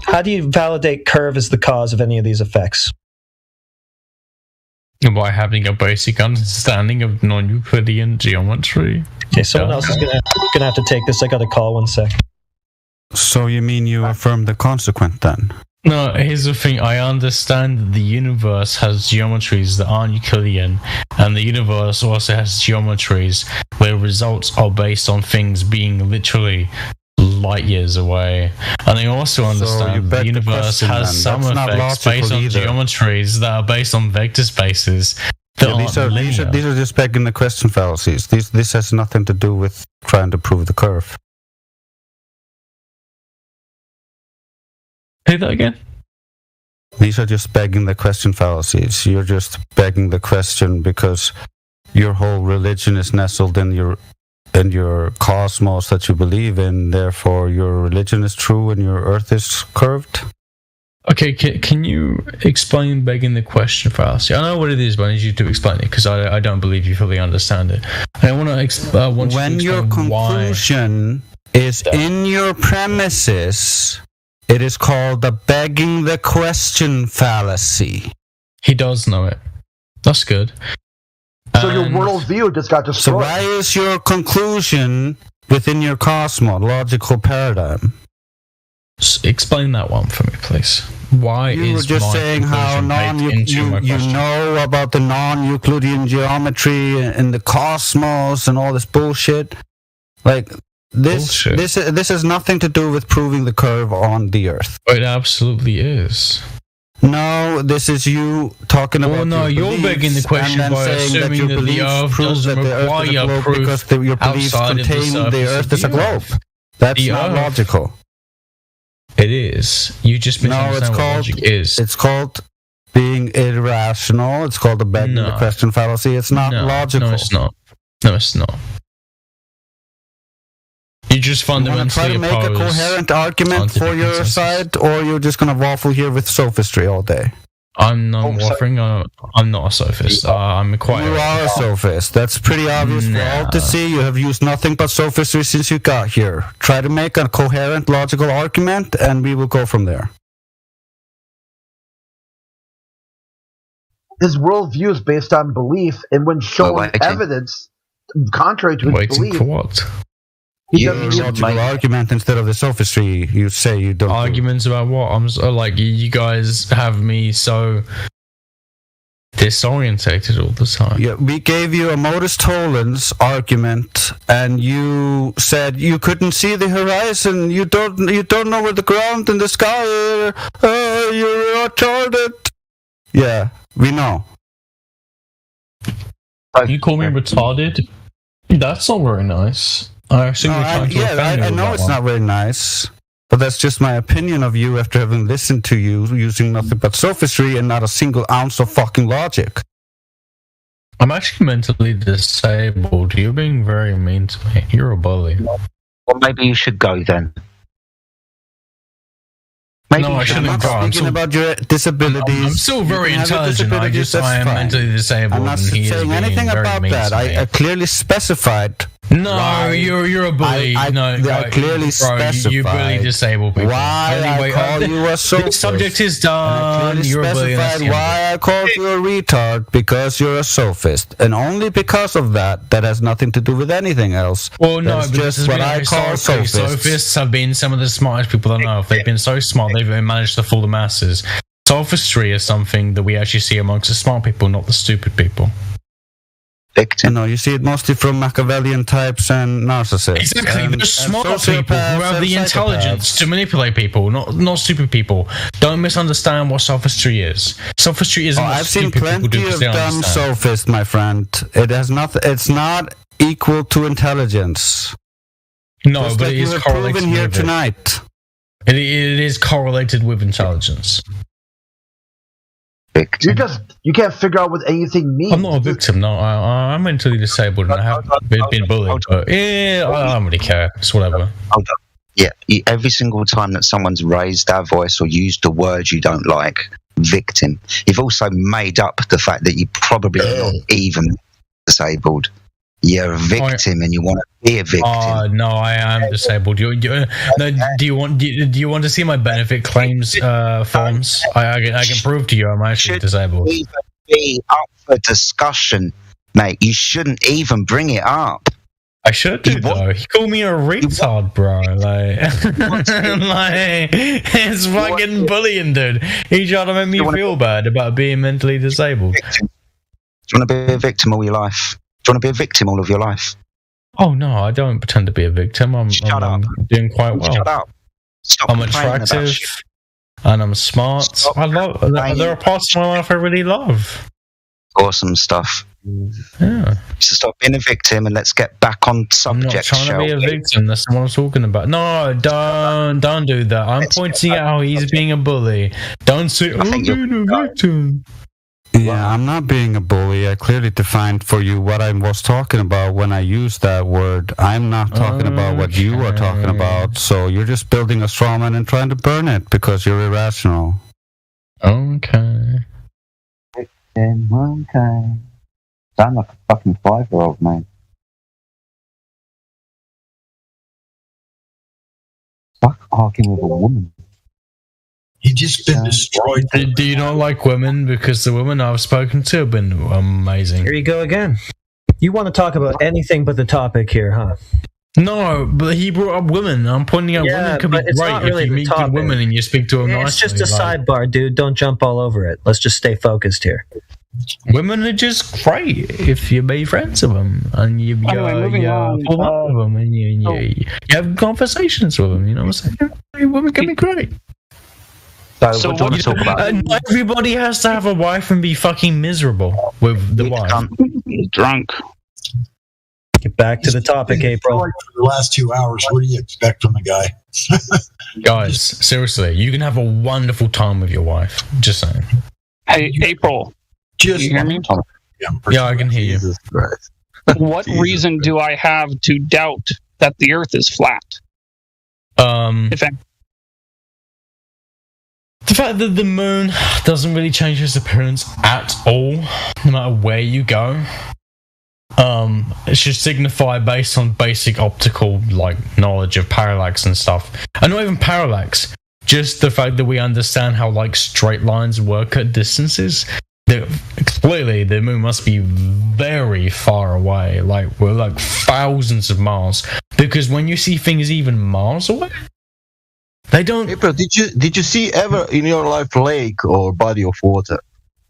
[SPEAKER 20] How do you validate curve as the cause of any of these effects?
[SPEAKER 17] By having a basic understanding of non-Euclidean geometry.
[SPEAKER 20] Okay, someone else is gonna have to take this. I got a call, 1 sec.
[SPEAKER 11] So you mean you affirm the consequent then?
[SPEAKER 17] No, here's the thing. I understand that the universe has geometries that aren't Euclidean, and the universe also has geometries where results are based on things being literally light years away. And I also understand the universe has some effects based on geometries that are based on vector spaces.
[SPEAKER 11] These are just begging the question fallacies. This has nothing to do with trying to prove the curve.
[SPEAKER 17] Say that again?
[SPEAKER 11] These are just begging the question fallacies. You're just begging the question because your whole religion is nestled in your cosmos that you believe in. Therefore, your religion is true and your Earth is curved.
[SPEAKER 17] Okay, can you explain begging the question fallacy? I know what it is, but I need you to explain it because I don't believe you fully understand it. And I want to explain
[SPEAKER 11] when your conclusion is in your premises. It is called the begging the question fallacy.
[SPEAKER 17] He does know it. That's good.
[SPEAKER 5] So your worldview just got destroyed.
[SPEAKER 11] So why is your conclusion within your cosmological paradigm?
[SPEAKER 17] Explain that one for me, please. Why
[SPEAKER 11] you
[SPEAKER 17] is
[SPEAKER 11] were just saying how you know about the non-Euclidean geometry and the cosmos and all this bullshit? Like... This has nothing to do with proving the curve on the Earth.
[SPEAKER 17] It absolutely is.
[SPEAKER 11] No, this is you talking about.
[SPEAKER 17] Oh no, you're begging the question by assuming that the Earth doesn't require proof
[SPEAKER 11] because your beliefs contain the Earth as a globe. That's not logical.
[SPEAKER 17] It is. You just misunderstand what logic is.
[SPEAKER 11] It's called being irrational. It's called the begging the question fallacy. It's not logical.
[SPEAKER 17] No, it's not. No, it's not. You just fundamentally
[SPEAKER 11] try to make a coherent argument for your side, or you're just going to waffle here with sophistry all day?
[SPEAKER 17] I'm not waffling. I'm not a sophist. I'm quite.
[SPEAKER 11] You are a sophist. That's pretty obvious for all to see. You have used nothing but sophistry since you got here. Try to make a coherent, logical argument, and we will go from there.
[SPEAKER 5] His worldview is based on belief, and when shown evidence contrary to his belief...
[SPEAKER 17] for what?
[SPEAKER 11] Logical argument instead of the sophistry you say you don't.
[SPEAKER 17] Arguments about what? I'm so, like, you guys have me so disorientated all the time.
[SPEAKER 11] Yeah, we gave you a modus tollens argument, and you said you couldn't see the horizon. You don't know where the ground and the sky are. You're retarded. Yeah, we know.
[SPEAKER 17] You call me retarded? That's not very nice. I
[SPEAKER 11] know it's not very nice, but that's just my opinion of you after having listened to you using nothing but sophistry and not a single ounce of fucking logic.
[SPEAKER 17] I'm actually mentally disabled. You're being very mean to me. You're a bully.
[SPEAKER 3] Well, maybe you should go then.
[SPEAKER 17] No, I shouldn't go.
[SPEAKER 11] I'm speaking about your disabilities.
[SPEAKER 17] I'm still very intelligent. I am mentally disabled.
[SPEAKER 11] I'm not saying anything about that. I clearly specified
[SPEAKER 17] No, you're a bully.
[SPEAKER 11] I clearly specify.
[SPEAKER 17] You bully disabled people.
[SPEAKER 11] Why
[SPEAKER 17] anyway,
[SPEAKER 11] I call you a sophist.
[SPEAKER 17] The subject is done. You're a bully.
[SPEAKER 11] Why I called you a retard, because you're a sophist, and only because of that. That has nothing to do with anything else.
[SPEAKER 17] Well, no,
[SPEAKER 11] that's
[SPEAKER 17] but
[SPEAKER 11] just what I call sophists.
[SPEAKER 17] Sophists have been some of the smartest people I know. If they've been so smart, they've managed to fool the masses. Sophistry is something that we actually see amongst the smart people, not the stupid people.
[SPEAKER 11] No, you see it mostly from Machiavellian types and narcissists.
[SPEAKER 17] Exactly,
[SPEAKER 11] and,
[SPEAKER 17] the smart people who have the intelligence to manipulate people, not stupid people. Don't misunderstand what sophistry is. Sophistry isn't.
[SPEAKER 11] I've seen plenty of dumb sophists, my friend. It has not. It's not equal to intelligence.
[SPEAKER 17] No,
[SPEAKER 11] just
[SPEAKER 17] but
[SPEAKER 11] like
[SPEAKER 17] it is
[SPEAKER 11] you have
[SPEAKER 17] correlated
[SPEAKER 11] proven here
[SPEAKER 17] with
[SPEAKER 11] tonight.
[SPEAKER 17] It is correlated with intelligence.
[SPEAKER 5] You can't figure out what anything means.
[SPEAKER 17] I'm not a victim. No, I'm mentally disabled and I have been bullied. But yeah, I don't really care. It's whatever.
[SPEAKER 3] Hold up. Yeah, every single time that someone's raised their voice or used a word you don't like, victim. You've also made up the fact that you probably are not even disabled. You're a victim and you want to be a victim.
[SPEAKER 17] Oh no, I am disabled. Do you want to see my benefit claims forms? I can prove to you I'm actually disabled.
[SPEAKER 3] Even be up for discussion, mate. You shouldn't even bring it up.
[SPEAKER 17] I should do though. He called me a retard, bro. Like it's fucking bullying, dude. He tried to make me feel bad about being mentally disabled.
[SPEAKER 3] Do you want to be a victim all your life? Do you want to be a victim all of your life?
[SPEAKER 17] Oh no, I don't pretend to be a victim. I'm doing quite well.
[SPEAKER 3] Shut up. Stop
[SPEAKER 17] I'm attractive and I'm smart. There are parts of my life I really love.
[SPEAKER 3] Awesome stuff.
[SPEAKER 17] Yeah.
[SPEAKER 3] So stop being a victim and let's get back on subject.
[SPEAKER 17] I'm not trying to be a victim. That's what I'm talking about. No, don't do that. I'm pointing out how he's being a bully. Don't say, I'm being a victim.
[SPEAKER 11] Yeah, I'm not being a bully. I clearly defined for you what I was talking about when I used that word. I'm not talking about what you are talking about. So you're just building a straw man and trying to burn it because you're irrational.
[SPEAKER 17] Okay.
[SPEAKER 3] Okay. Sound like a fucking 5-year-old, man. Fuck arguing with a woman.
[SPEAKER 4] You've just been destroyed.
[SPEAKER 17] Do you not like women? Because the women I've spoken to have been amazing.
[SPEAKER 22] Here you go again. You want to talk about anything but the topic here, huh?
[SPEAKER 17] No, but he brought up women. I'm pointing out women can be great if you meet good women and you speak to them nicely.
[SPEAKER 22] It's just a sidebar, dude. Don't jump all over it. Let's just stay focused here.
[SPEAKER 17] Women are just great if you be friends with them and you fall out with them and you have conversations with them. You know what I'm saying? Women can be great.
[SPEAKER 3] So what do you want to talk about?
[SPEAKER 17] Not everybody has to have a wife and be fucking miserable with the wife.
[SPEAKER 22] Drunk. Get back to the topic, April.
[SPEAKER 4] For the last 2 hours, what do you expect from the guy?
[SPEAKER 17] Guys, seriously, you can have a wonderful time with your wife. Just saying.
[SPEAKER 21] Hey, April. Can you hear me?
[SPEAKER 17] Yeah, I can hear you.
[SPEAKER 21] What reason do I have to doubt that the Earth is flat?
[SPEAKER 17] The fact that the moon doesn't really change its appearance at all, no matter where you go. It should signify based on basic optical knowledge of parallax and stuff. And not even parallax, just the fact that we understand how straight lines work at distances. Clearly the moon must be very far away, we're thousands of miles. Because when you see things even miles away, they don't.
[SPEAKER 16] April, did you see ever in your life lake or body of water?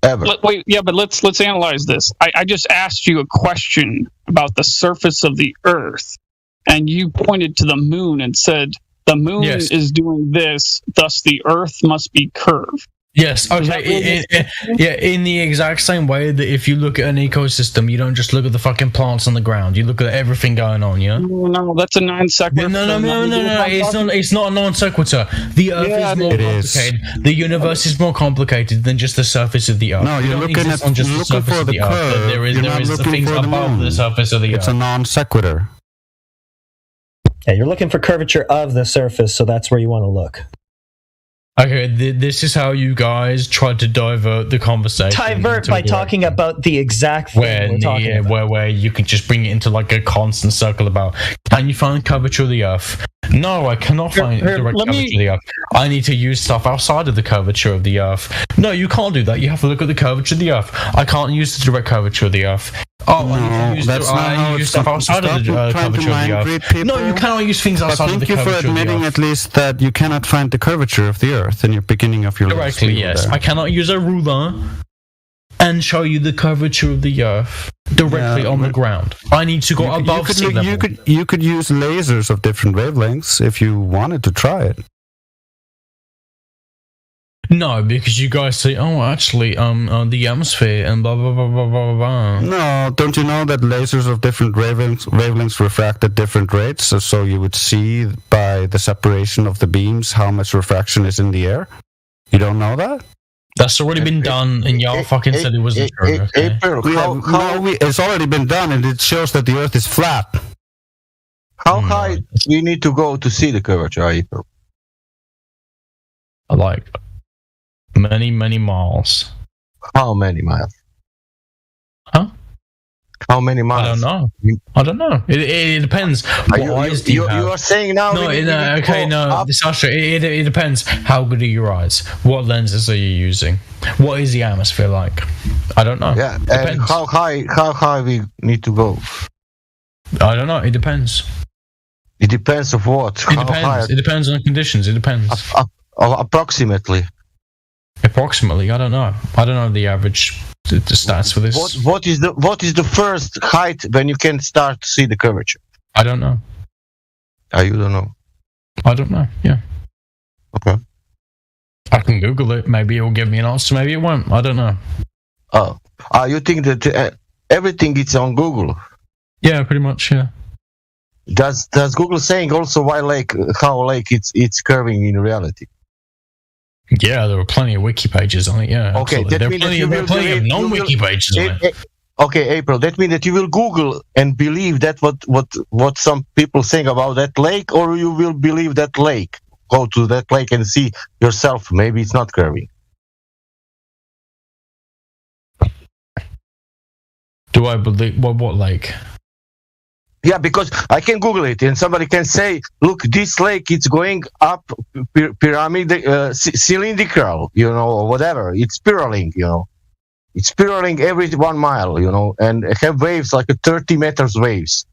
[SPEAKER 16] Ever?
[SPEAKER 21] But let's analyze this. I just asked you a question about the surface of the Earth, and you pointed to the moon and said the moon is doing this, thus the Earth must be curved.
[SPEAKER 17] Yes, okay. In the exact same way that if you look at an ecosystem, you don't just look at the fucking plants on the ground. You look at everything going on, yeah?
[SPEAKER 21] No, that's a non sequitur.
[SPEAKER 17] No. It's not a non sequitur. The Earth is more complicated. The universe is more complicated than just the surface of the Earth.
[SPEAKER 11] No, you're looking at the surface of the curve.
[SPEAKER 17] There is the things above the surface of the Earth.
[SPEAKER 11] It's a non sequitur.
[SPEAKER 22] Yeah, you're looking for curvature of the surface, so that's where you want to look.
[SPEAKER 17] Okay, this is how you guys tried to divert the conversation.
[SPEAKER 22] Divert by talking about the exact thing we're talking about.
[SPEAKER 17] Where you can just bring it into like a constant circle about, can you find the curvature of the Earth? No, I cannot find the direct curvature of the Earth. I need to use stuff outside of the curvature of the Earth. No, you can't do that. You have to look at the curvature of the Earth. I can't use the direct curvature of the Earth. Oh,
[SPEAKER 11] no,
[SPEAKER 17] I need to use stuff outside of the curvature of the Earth. No, you cannot use things outside of the curvature of the Earth.
[SPEAKER 11] Thank you for admitting at least that you cannot find the curvature of the Earth in your beginning of your
[SPEAKER 17] Directly, yes. I cannot use a ruler and show you the curvature of the Earth directly on the ground. I need to go above sea level.
[SPEAKER 11] You could use lasers of different wavelengths if you wanted to try it.
[SPEAKER 17] No, because you guys say, oh, actually, the atmosphere and blah, blah, blah, blah, blah, blah.
[SPEAKER 11] No, don't you know that lasers of different wavelengths refract at different rates? So you would see by the separation of the beams how much refraction is in the air? You don't know that?
[SPEAKER 17] That's already been done, and y'all fucking said it wasn't true. Okay?
[SPEAKER 11] It's already been done, and it shows that the Earth is flat.
[SPEAKER 16] How high do you need to go to see the curvature, April?
[SPEAKER 17] Like many, many miles.
[SPEAKER 16] How many miles?
[SPEAKER 17] Huh?
[SPEAKER 16] How many miles?
[SPEAKER 17] I don't know. It depends.
[SPEAKER 16] You are saying now.
[SPEAKER 17] Sasha, it depends. How good are your eyes? What lenses are you using? What is the atmosphere like? I don't know.
[SPEAKER 16] Yeah, and how high we need to go?
[SPEAKER 17] I don't know. It depends.
[SPEAKER 16] It depends of what?
[SPEAKER 17] It depends. It depends on the conditions. It depends.
[SPEAKER 16] Approximately.
[SPEAKER 17] Approximately, I don't know. I don't know the average the stats for this.
[SPEAKER 16] What is the first height when you can start to see the curvature?
[SPEAKER 17] I don't know.
[SPEAKER 16] You don't know.
[SPEAKER 17] I don't know. Yeah.
[SPEAKER 16] Okay.
[SPEAKER 17] I can Google it. Maybe it will give me an answer. Maybe it won't. I don't know.
[SPEAKER 16] Oh, you think that everything is on Google?
[SPEAKER 17] Yeah, pretty much. Yeah.
[SPEAKER 16] Does Google saying also how it's curving in reality?
[SPEAKER 17] Yeah, there were plenty of wiki pages on it. Yeah.
[SPEAKER 16] Okay,
[SPEAKER 17] there are plenty of non-wiki pages on it.
[SPEAKER 16] Okay, April. That means that you will Google and believe that what some people saying about that lake, or you will believe that lake. Go to that lake and see yourself. Maybe it's not curving.
[SPEAKER 17] Do I believe what lake?
[SPEAKER 16] Yeah, because I can Google it and somebody can say, look, this lake, it's going up cylindrical, or whatever. It's spiraling, It's spiraling every 1 mile, and have waves like 30 meters waves.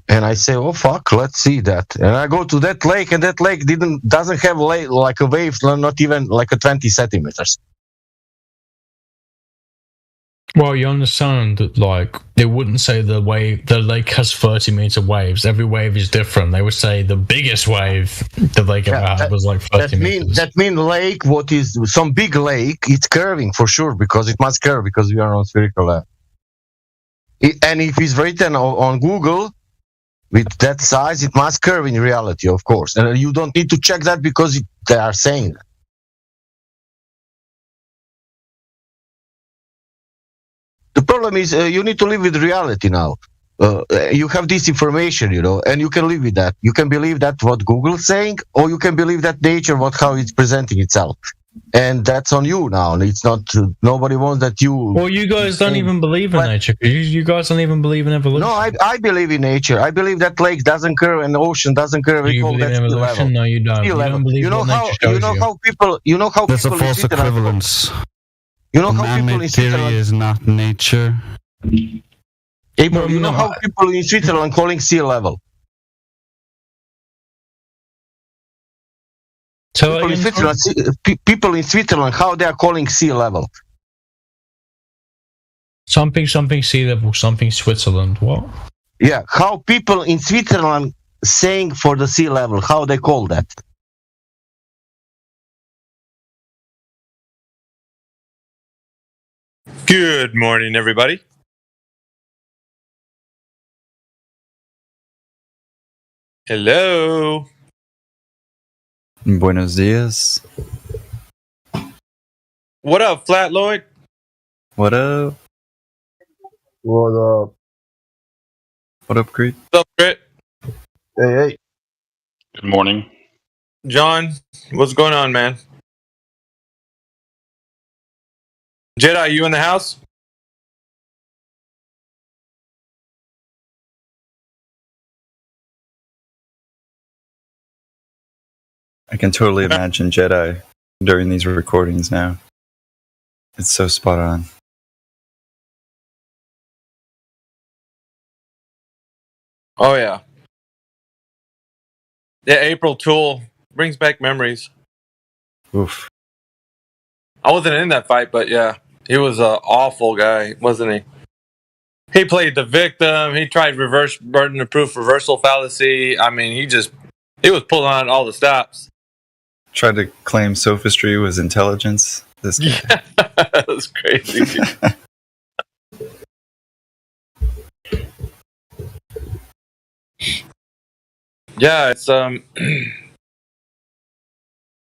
[SPEAKER 16] And I say, oh, fuck, let's see that. And I go to that lake, and that lake doesn't have like a wave, not even like 20 centimeters.
[SPEAKER 17] Well, you understand that, they wouldn't say the lake has 30-meter waves. Every wave is different. They would say the biggest wave the lake ever had was like 30 meters.
[SPEAKER 16] That means lake, what is some big lake, it's curving for sure, because it must curve, because we are on spherical land. And if it's written on Google with that size, it must curve in reality, of course. And you don't need to check that because they are saying that. The problem is you need to live with reality now. You have this information, and you can live with that. You can believe that what Google's saying, or you can believe that nature, how it's presenting itself. And that's on you now. It's not, nobody wants that you...
[SPEAKER 17] Well, you guys don't even believe in nature. You guys don't even believe in evolution.
[SPEAKER 16] No, I believe in nature. I believe that lake doesn't curve and the ocean doesn't curve.
[SPEAKER 17] Do you believe in evolution? No, you don't. You don't believe what nature shows you.
[SPEAKER 16] How people...
[SPEAKER 11] That's a false equivalence.
[SPEAKER 16] Man-made
[SPEAKER 11] theory is not nature.
[SPEAKER 16] April, how people in Switzerland calling sea level? People in Switzerland, how they are calling sea level?
[SPEAKER 17] Something sea level, something Switzerland. What?
[SPEAKER 16] Yeah, how people in Switzerland saying for the sea level, how they call that?
[SPEAKER 2] Good morning, everybody. Hello.
[SPEAKER 11] Buenos dias.
[SPEAKER 2] What up, Flat Lloyd?
[SPEAKER 11] What up?
[SPEAKER 5] What up?
[SPEAKER 11] What up, Creed?
[SPEAKER 2] What's up, Crit?
[SPEAKER 5] Hey.
[SPEAKER 7] Good morning.
[SPEAKER 2] John, what's going on, man? Jedi, you in the house?
[SPEAKER 7] I can totally imagine Jedi during these recordings now. It's so spot on.
[SPEAKER 2] Oh yeah. Yeah, April Tool brings back memories.
[SPEAKER 7] Oof.
[SPEAKER 2] I wasn't in that fight, but yeah, he was an awful guy, wasn't he? He played the victim. He tried reverse burden of proof, reversal fallacy. I mean, he was pulling on all the stops.
[SPEAKER 7] Tried to claim sophistry was intelligence. This guy.
[SPEAKER 2] Yeah, that was crazy. Yeah, it's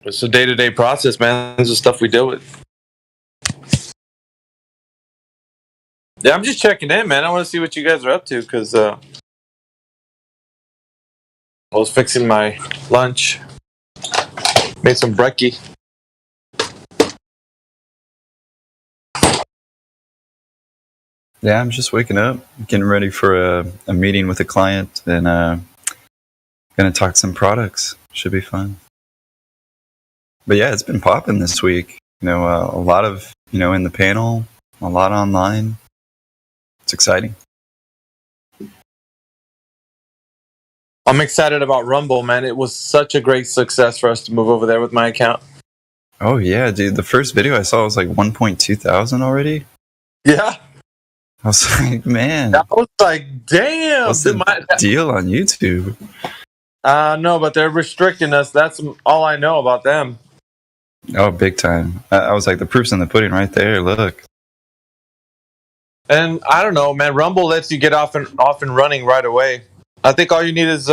[SPEAKER 2] it's a day-to-day process, man. This is stuff we deal with. Yeah, I'm just checking in, man. I want to see what you guys are up to because I was fixing my lunch. Made some brekkie.
[SPEAKER 7] Yeah, I'm just waking up, getting ready for a meeting with a client, and gonna talk some products. Should be fun. But yeah, it's been popping this week. You know, a lot of in the panel, a lot online. It's exciting.
[SPEAKER 2] I'm excited about Rumble, man. It was such a great success for us to move over there with my account.
[SPEAKER 7] Oh yeah, dude! The first video I saw was like 1.2 thousand already.
[SPEAKER 2] Yeah.
[SPEAKER 7] I was like, man.
[SPEAKER 2] I was like, damn.
[SPEAKER 7] What's the deal on YouTube?
[SPEAKER 2] No, but they're restricting us. That's all I know about them.
[SPEAKER 7] Oh, big time. I was like, the proof's in the pudding right there. Look.
[SPEAKER 2] And I don't know, man. Rumble lets you get off and running right away. I think all you need is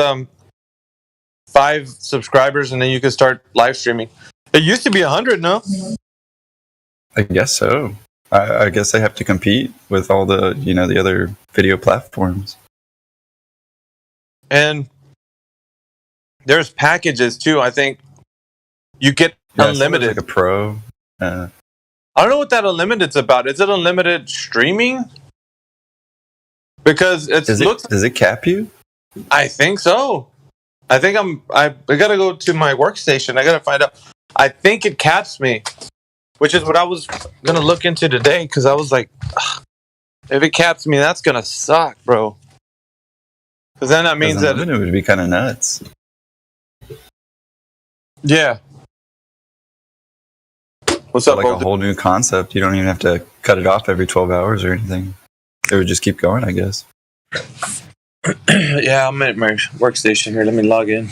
[SPEAKER 2] 5 subscribers, and then you can start live streaming. It used to be 100, no?
[SPEAKER 7] I guess so. I guess they have to compete with all the the other video platforms.
[SPEAKER 2] And there's packages too. I think you get unlimited.
[SPEAKER 7] Like a pro.
[SPEAKER 2] I don't know what that unlimited's about. Is it unlimited streaming? Because does
[SPEAKER 7] it cap you?
[SPEAKER 2] I think so. I think I gotta go to my workstation. I gotta find out. I think it caps me, which is what I was gonna look into today. Because I was like, if it caps me, that's gonna suck, bro. Because then that means that
[SPEAKER 7] it would be kind of nuts.
[SPEAKER 2] Yeah. What's up,
[SPEAKER 7] like a whole new concept. You don't even have to cut it off every 12 hours or anything. It would just keep going, I guess.
[SPEAKER 2] Yeah, I'm at my workstation here. Let me log in.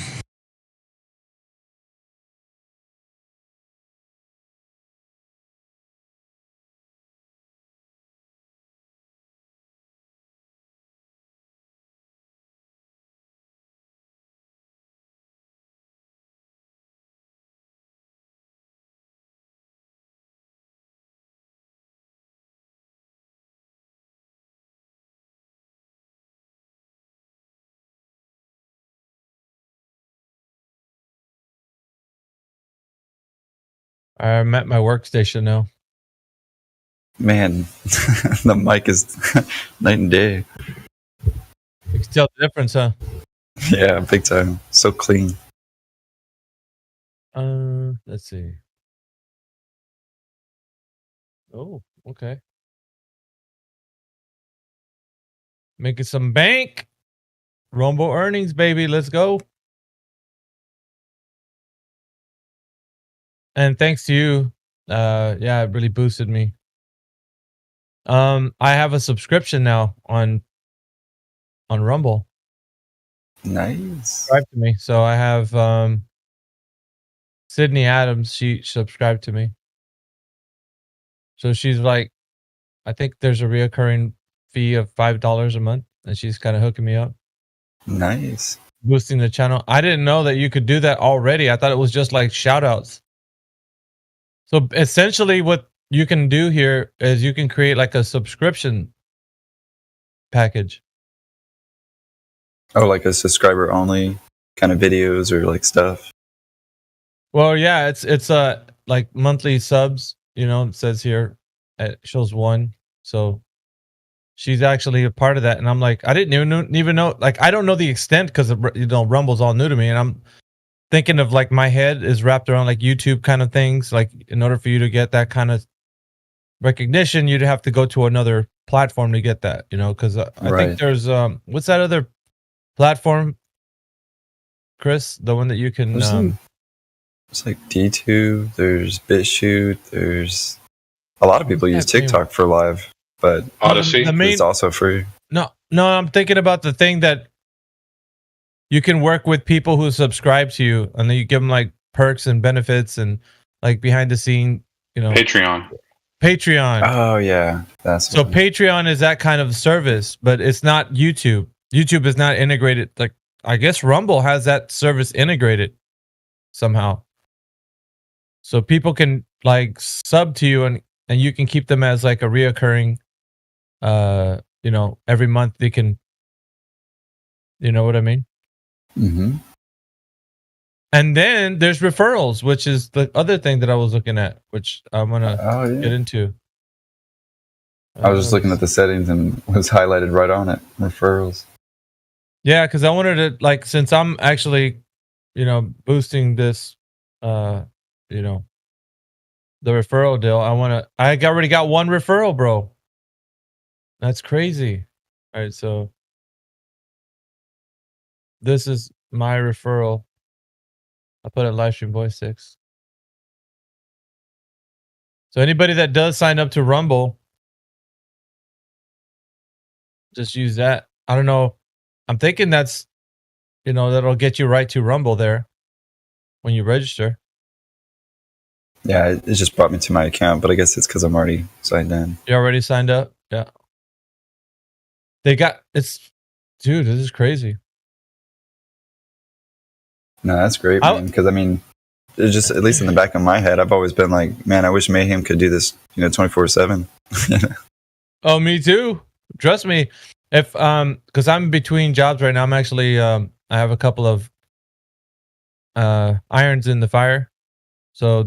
[SPEAKER 8] I'm at my workstation now.
[SPEAKER 7] Man, the mic is night and day.
[SPEAKER 8] You can tell the difference, huh?
[SPEAKER 7] Yeah, big time. So clean.
[SPEAKER 8] Let's see. Oh, okay. Making some bank. Rumble earnings, baby. Let's go. And thanks to you, yeah, it really boosted me. I have a subscription now on Rumble.
[SPEAKER 7] Nice.
[SPEAKER 8] Subscribe to me. So I have Sydney Adams. She subscribed to me. So she's like, I think there's a reoccurring fee of $5 a month, and she's kind of hooking me up.
[SPEAKER 7] Nice.
[SPEAKER 8] Boosting the channel. I didn't know that you could do that already. I thought it was just like shoutouts. So essentially what you can do here is you can create like a subscription package.
[SPEAKER 7] Oh, like a subscriber only kind of videos or like stuff.
[SPEAKER 8] Well, yeah, it's like monthly subs, it says here. It shows 1. So she's actually a part of that, and I'm like, I didn't even know. Like, I don't know the extent because Rumble's all new to me, and I'm thinking of like my head is wrapped around like YouTube kind of things. Like, in order for you to get that kind of recognition, you'd have to go to another platform to get that. Because I think there's what's that other platform, Chris? The one that you can.
[SPEAKER 7] It's like D2. There's BitChute. There's a lot of people use TikTok for live, but
[SPEAKER 6] Odyssey
[SPEAKER 7] is also free.
[SPEAKER 8] No, I'm thinking about the thing that you can work with people who subscribe to you, and then you give them like perks and benefits and like behind the scene,
[SPEAKER 6] Patreon.
[SPEAKER 7] Oh yeah, that's
[SPEAKER 8] so Patreon is that kind of service, but it's not YouTube. YouTube is not integrated. Like, I guess Rumble has that service integrated somehow, so people can like sub to you, and you can keep them as like a reoccurring. Every month they can. You know what I mean?
[SPEAKER 7] Mm-hmm.
[SPEAKER 8] And then there's referrals, which is the other thing that I was looking at, which I'm gonna get into.
[SPEAKER 7] I was just looking at the settings and was highlighted right on it. Referrals.
[SPEAKER 8] Yeah, because I wanted to, like, since I'm actually, boosting this, the referral deal. I already got 1 referral, bro. That's crazy. All right, so this is my referral. I put it livestream voice 6. So anybody that does sign up to Rumble, just use that. I don't know. I'm thinking that's, that'll get you right to Rumble there when you register.
[SPEAKER 7] Yeah, it just brought me to my account, but I guess it's because I'm already signed in.
[SPEAKER 8] You already signed up? Yeah. Dude, this is crazy.
[SPEAKER 7] No, that's great, man. Because it's just, at least in the back of my head, I've always been like, man, I wish Mayhem could do this, 24/7.
[SPEAKER 8] Oh, me too. Trust me. If because I'm between jobs right now, I'm actually I have a couple of irons in the fire. So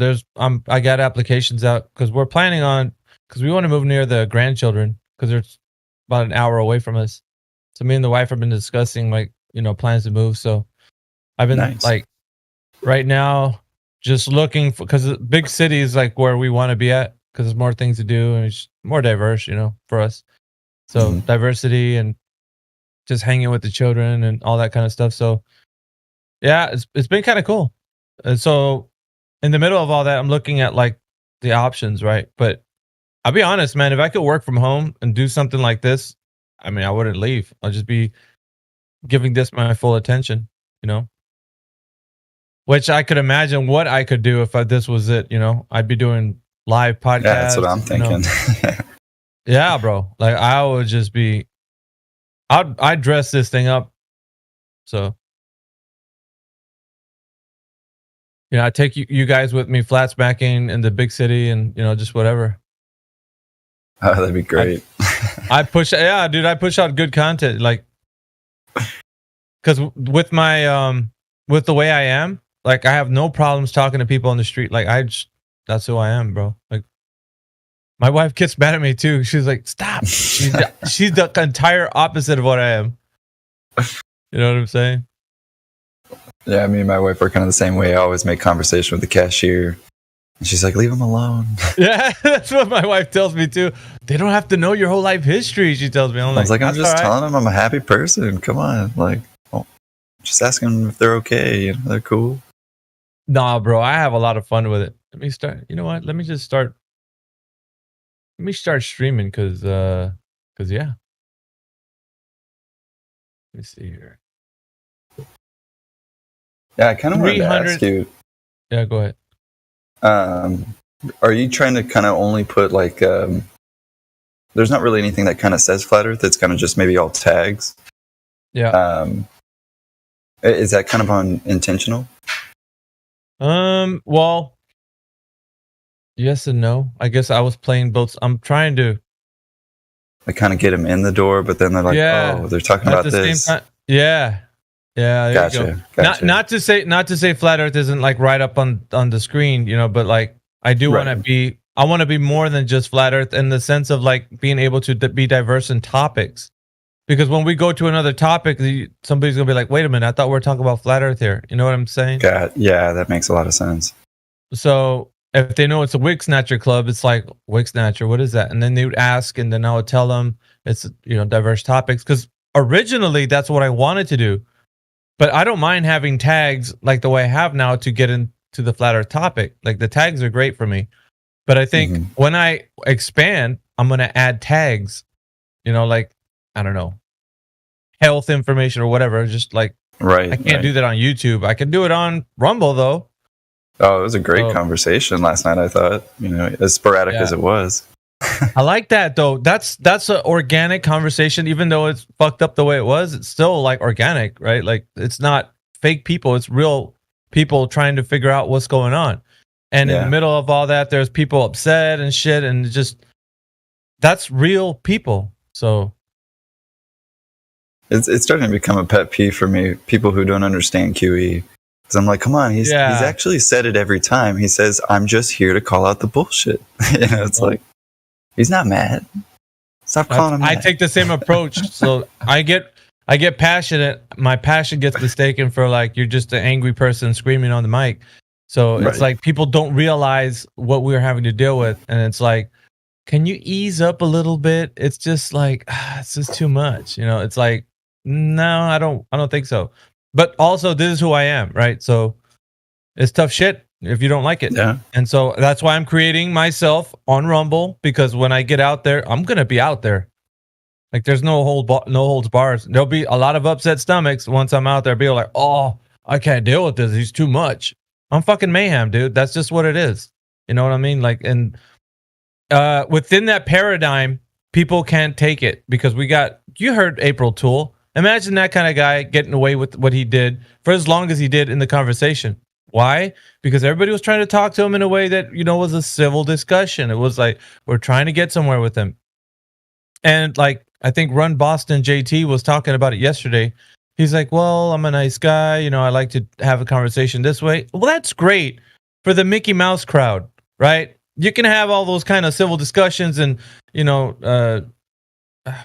[SPEAKER 8] I got applications out because we're planning on, because we want to move near the grandchildren because they're about an hour away from us. So me and the wife have been discussing plans to move. So I've been like right now just looking for, because the big city is like where we want to be at because there's more things to do and it's more diverse, for us. So diversity and just hanging with the children and all that kind of stuff. So yeah, it's been kind of cool. And so in the middle of all that, I'm looking at like the options, right? But I'll be honest, man, if I could work from home and do something like this, I wouldn't leave. I'll just be giving this my full attention, which I could imagine what I could do if this was it, I'd be doing live podcasts.
[SPEAKER 7] Yeah, that's what I'm thinking.
[SPEAKER 8] Yeah, bro. Like, I would just be, I'd dress this thing up. So, I take you guys with me flat smacking in the big city and, just whatever.
[SPEAKER 7] Oh, that'd be great.
[SPEAKER 8] I push out good content. Like, because with my, with the way I am, like, I have no problems talking to people on the street. Like, that's who I am, bro. Like, my wife gets mad at me too. She's like, stop. She's the entire opposite of what I am. You know what I'm saying?
[SPEAKER 7] Yeah, me and my wife are kind of the same way. I always make conversation with the cashier. And she's like, leave him alone.
[SPEAKER 8] Yeah, that's what my wife tells me too. They don't have to know your whole life history, she tells me.
[SPEAKER 7] I was like, I'm just telling them I'm a happy person. Come on. Like, just asking them if they're okay. They're cool.
[SPEAKER 8] Nah, bro, I have a lot of fun with it. Let me start. You know what? Let me start streaming because yeah. Let me see here.
[SPEAKER 7] Yeah, I kind of wanted to ask you.
[SPEAKER 8] Yeah, go ahead.
[SPEAKER 7] Are you trying to kind of only put like, there's not really anything that kind of says flat Earth. It's kind of just maybe all tags.
[SPEAKER 8] Yeah.
[SPEAKER 7] Is that kind of intentional?
[SPEAKER 8] Well, yes and no. I guess I was playing both. I'm trying to.
[SPEAKER 7] I kind of get them in the door, but then they're like, oh, they're talking about this.
[SPEAKER 8] Yeah. Yeah,
[SPEAKER 7] gotcha.
[SPEAKER 8] Not to say flat Earth isn't like right up on the screen, but like I do want to be I want to be more than just flat Earth in the sense of like being able to be diverse in topics. Because when we go to another topic, somebody's gonna be like, "Wait a minute, I thought we were talking about flat Earth here." You know what I'm saying?
[SPEAKER 7] Yeah, that makes a lot of sense.
[SPEAKER 8] So if they know it's a wig snatcher club, it's like wig snatcher. What is that? And then they would ask, and then I would tell them it's diverse topics. Because originally that's what I wanted to do, but I don't mind having tags like the way I have now to get into the flat Earth topic. Like the tags are great for me, but I think when I expand, I'm gonna add tags. Like I don't know, health information or whatever. Just like I can't do that on YouTube. I can do it on Rumble though.
[SPEAKER 7] Oh, it was a great conversation last night. I thought, as sporadic as it was.
[SPEAKER 8] I like that though. That's an organic conversation, even though it's fucked up the way it was. It's still like organic, right? Like it's not fake people. It's real people trying to figure out what's going on. And in the middle of all that, there's people upset and shit, and that's real people. So
[SPEAKER 7] it's starting to become a pet peeve for me. People who don't understand QE. Because I'm like, come on, he's actually said it every time. He says, I'm just here to call out the bullshit. It's like, he's not mad. Stop calling him mad.
[SPEAKER 8] I take the same approach. So I get passionate. My passion gets mistaken for like, you're just an angry person screaming on the mic. So it's like people don't realize what we're having to deal with. And it's like, can you ease up a little bit? It's just like, it's just too much. It's like, no, I don't think so. But also, this is who I am, right? So it's tough shit if you don't like it.
[SPEAKER 7] Yeah.
[SPEAKER 8] And so that's why I'm creating myself on Rumble, because when I get out there, I'm going to be out there. Like there's no holds bars. There'll be a lot of upset stomachs once I'm out there. Be like, oh, I can't deal with this. He's too much. I'm fucking mayhem, dude. That's just what it is. You know what I mean? Like, and within that paradigm, people can't take it because you heard April Tool. Imagine that kind of guy getting away with what he did for as long as he did in the conversation. Why? Because everybody was trying to talk to him in a way that, was a civil discussion. It was like, we're trying to get somewhere with him. And like, I think Run Boston JT was talking about it yesterday. He's like, well, I'm a nice guy. I like to have a conversation this way. Well, that's great for the Mickey Mouse crowd, right? You can have all those kind of civil discussions and,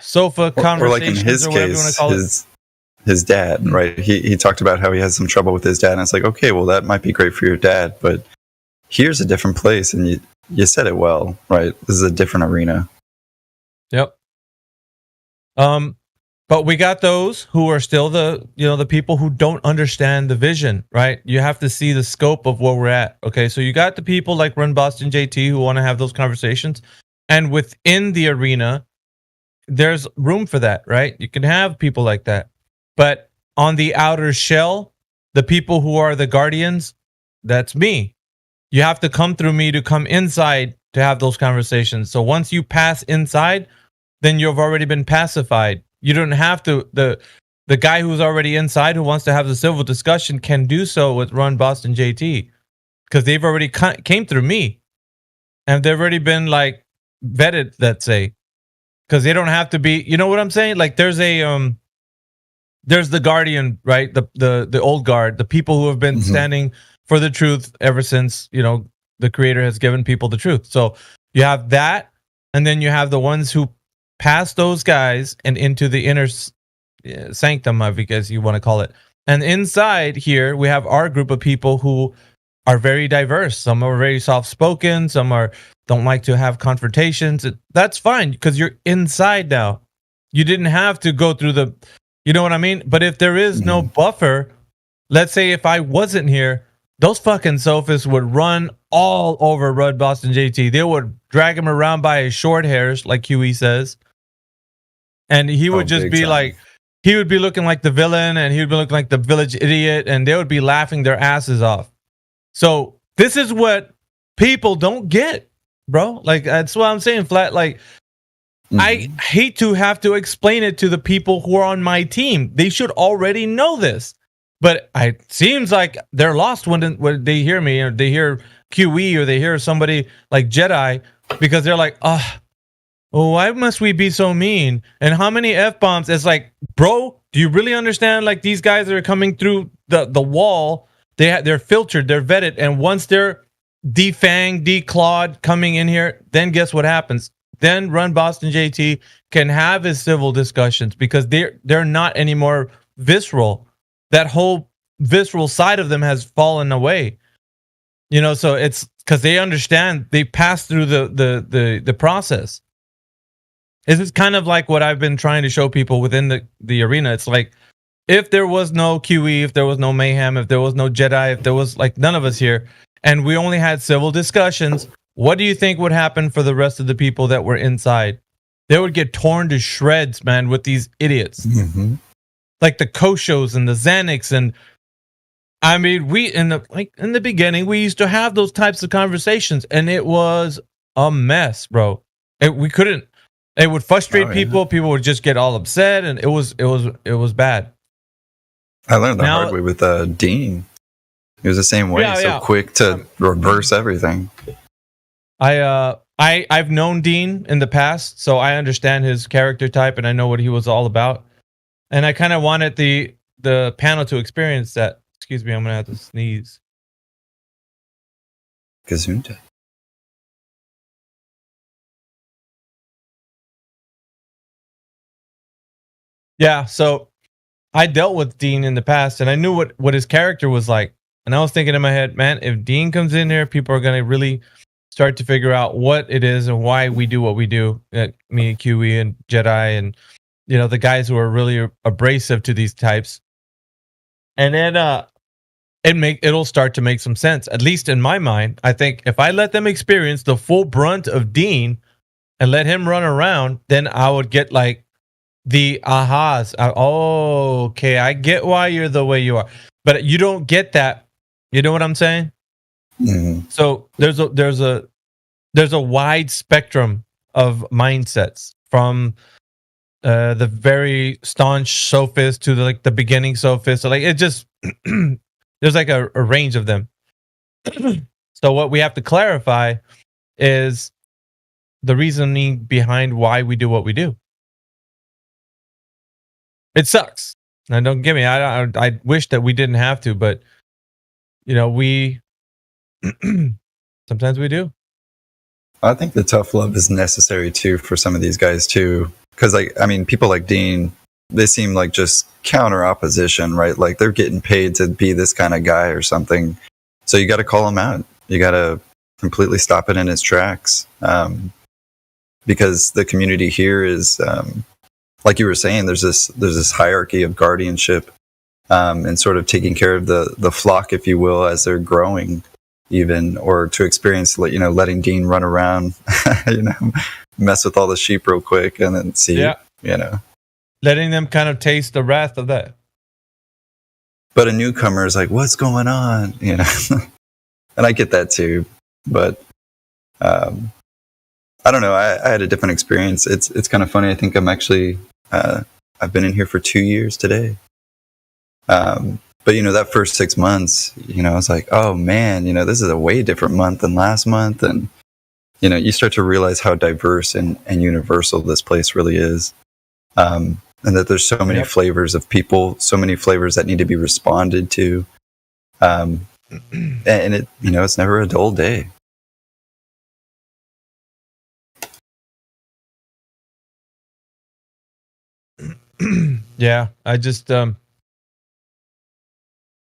[SPEAKER 8] sofa conversations,
[SPEAKER 7] or like in his case, his dad, right? He talked about how he has some trouble with his dad, and it's like, okay, well, that might be great for your dad, but here's a different place, and you said it well, right? This is a different arena.
[SPEAKER 8] Yep. But we got those who are still the people who don't understand the vision, right? You have to see the scope of where we're at. Okay, so you got the people like Run Boston JT who want to have those conversations, and within the arena, there's room for that, right? You can have people like that. But on the outer shell, the people who are the guardians, that's me. You have to come through me to come inside to have those conversations. So once you pass inside, then you've already been pacified. You don't have to, the guy who's already inside who wants to have the civil discussion can do so with Run Boston JT because they've already came through me. And they've already been like vetted, let's say. Because they don't have to be, you know what I'm saying? Like there's the guardian, right? The old guard, the people who have been standing for the truth ever since, the creator has given people the truth. So you have that, and then you have the ones who pass those guys and into the inner sanctum, I guess you want to call it. And inside here, we have our group of people who are very diverse. Some are very soft-spoken. Some don't like to have confrontations. That's fine because you're inside now. You didn't have to go through you know what I mean? But if there is no buffer, let's say if I wasn't here, those fucking sophists would run all over Run Boston JT. They would drag him around by his short hairs, like QE says. And he would just be like, he would be looking like the villain and he would be looking like the village idiot and they would be laughing their asses off. So this is what people don't get, bro. Like, that's what I'm saying, flat. Like, I hate to have to explain it to the people who are on my team. They should already know this. But it seems like they're lost when they hear me or they hear QE or they hear somebody like Jedi because they're like, why must we be so mean? And how many F-bombs? It's like, bro, do you really understand? Like, these guys are coming through the wall. They're filtered, they're vetted. And once they're defang, declawed coming in here, then guess what happens? Then Run Boston JT can have his civil discussions because they're not anymore visceral. That whole visceral side of them has fallen away. You know, so it's because they understand, they pass through the process. This is kind of like what I've been trying to show people within the arena. It's like, if there was no QE, if there was no mayhem, if there was no Jedi, if there was like none of us here, and we only had civil discussions, what do you think would happen for the rest of the people that were inside? They would get torn to shreds, man, with these idiots.
[SPEAKER 7] Mm-hmm.
[SPEAKER 8] Like the Koshos and the Xanax. And I mean, in the beginning, we used to have those types of conversations, and it was a mess, bro. It would frustrate people. People would just get all upset, and it was bad.
[SPEAKER 7] I learned the hard way with Dean. He was the same way, quick to reverse everything.
[SPEAKER 8] I've known Dean in the past, so I understand his character type and I know what he was all about. And I kind of wanted the panel to experience that. Excuse me, I'm gonna have to sneeze.
[SPEAKER 7] Gazunta.
[SPEAKER 8] Yeah, so I dealt with Dean in the past, and I knew what his character was like. And I was thinking in my head, man, if Dean comes in there, people are going to really start to figure out what it is and why we do what we do. Me, QE, and Jedi, and the guys who are really abrasive to these types. And then it'll start to make some sense, at least in my mind. I think if I let them experience the full brunt of Dean and let him run around, then I would get like the ahas. Okay, I get why you're the way you are, but you don't get that. You know what I'm saying?
[SPEAKER 7] Mm-hmm.
[SPEAKER 8] So there's a wide spectrum of mindsets, from the very staunch sophist to the beginning sophist. So it just there's like a range of them. So what we have to clarify is the reasoning behind why we do what we do. It sucks. Now, don't get me. I wish that we didn't have to, but we sometimes we do.
[SPEAKER 7] I think the tough love is necessary too for some of these guys too, because people like Dean, they seem like just counter opposition, right? Like they're getting paid to be this kind of guy or something. So you got to call him out. You got to completely stop it in its tracks, because the community here is. Like you were saying, there's this hierarchy of guardianship, and sort of taking care of the flock, if you will, as they're growing, even, or to experience, letting Dean run around, mess with all the sheep real quick, and then see,
[SPEAKER 8] letting them kind of taste the wrath of that.
[SPEAKER 7] But a newcomer is like, what's going on, and I get that too, but I don't know. I had a different experience. It's kind of funny. I think I'm actually I've been in here for 2 years today. But that first 6 months, I was like, oh man, this is a way different month than last month, and you start to realize how diverse and universal this place really is, and that there's so many flavors of people, so many flavors that need to be responded to, and it it's never a dull day.
[SPEAKER 8] Yeah, I just from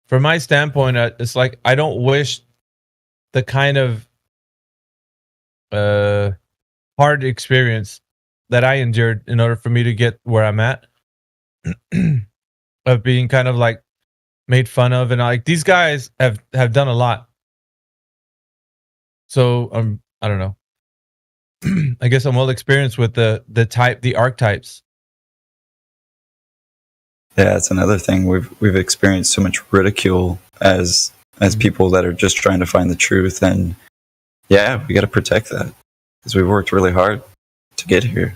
[SPEAKER 8] my standpoint, it's like I don't wish the kind of hard experience that I endured in order for me to get where I'm at, of being kind of like made fun of, and like these guys have done a lot. So I don't know. I guess I'm well experienced with the archetypes.
[SPEAKER 7] Yeah, it's another thing. We've experienced so much ridicule as people that are just trying to find the truth, and yeah, we got to protect that because we've worked really hard to get here.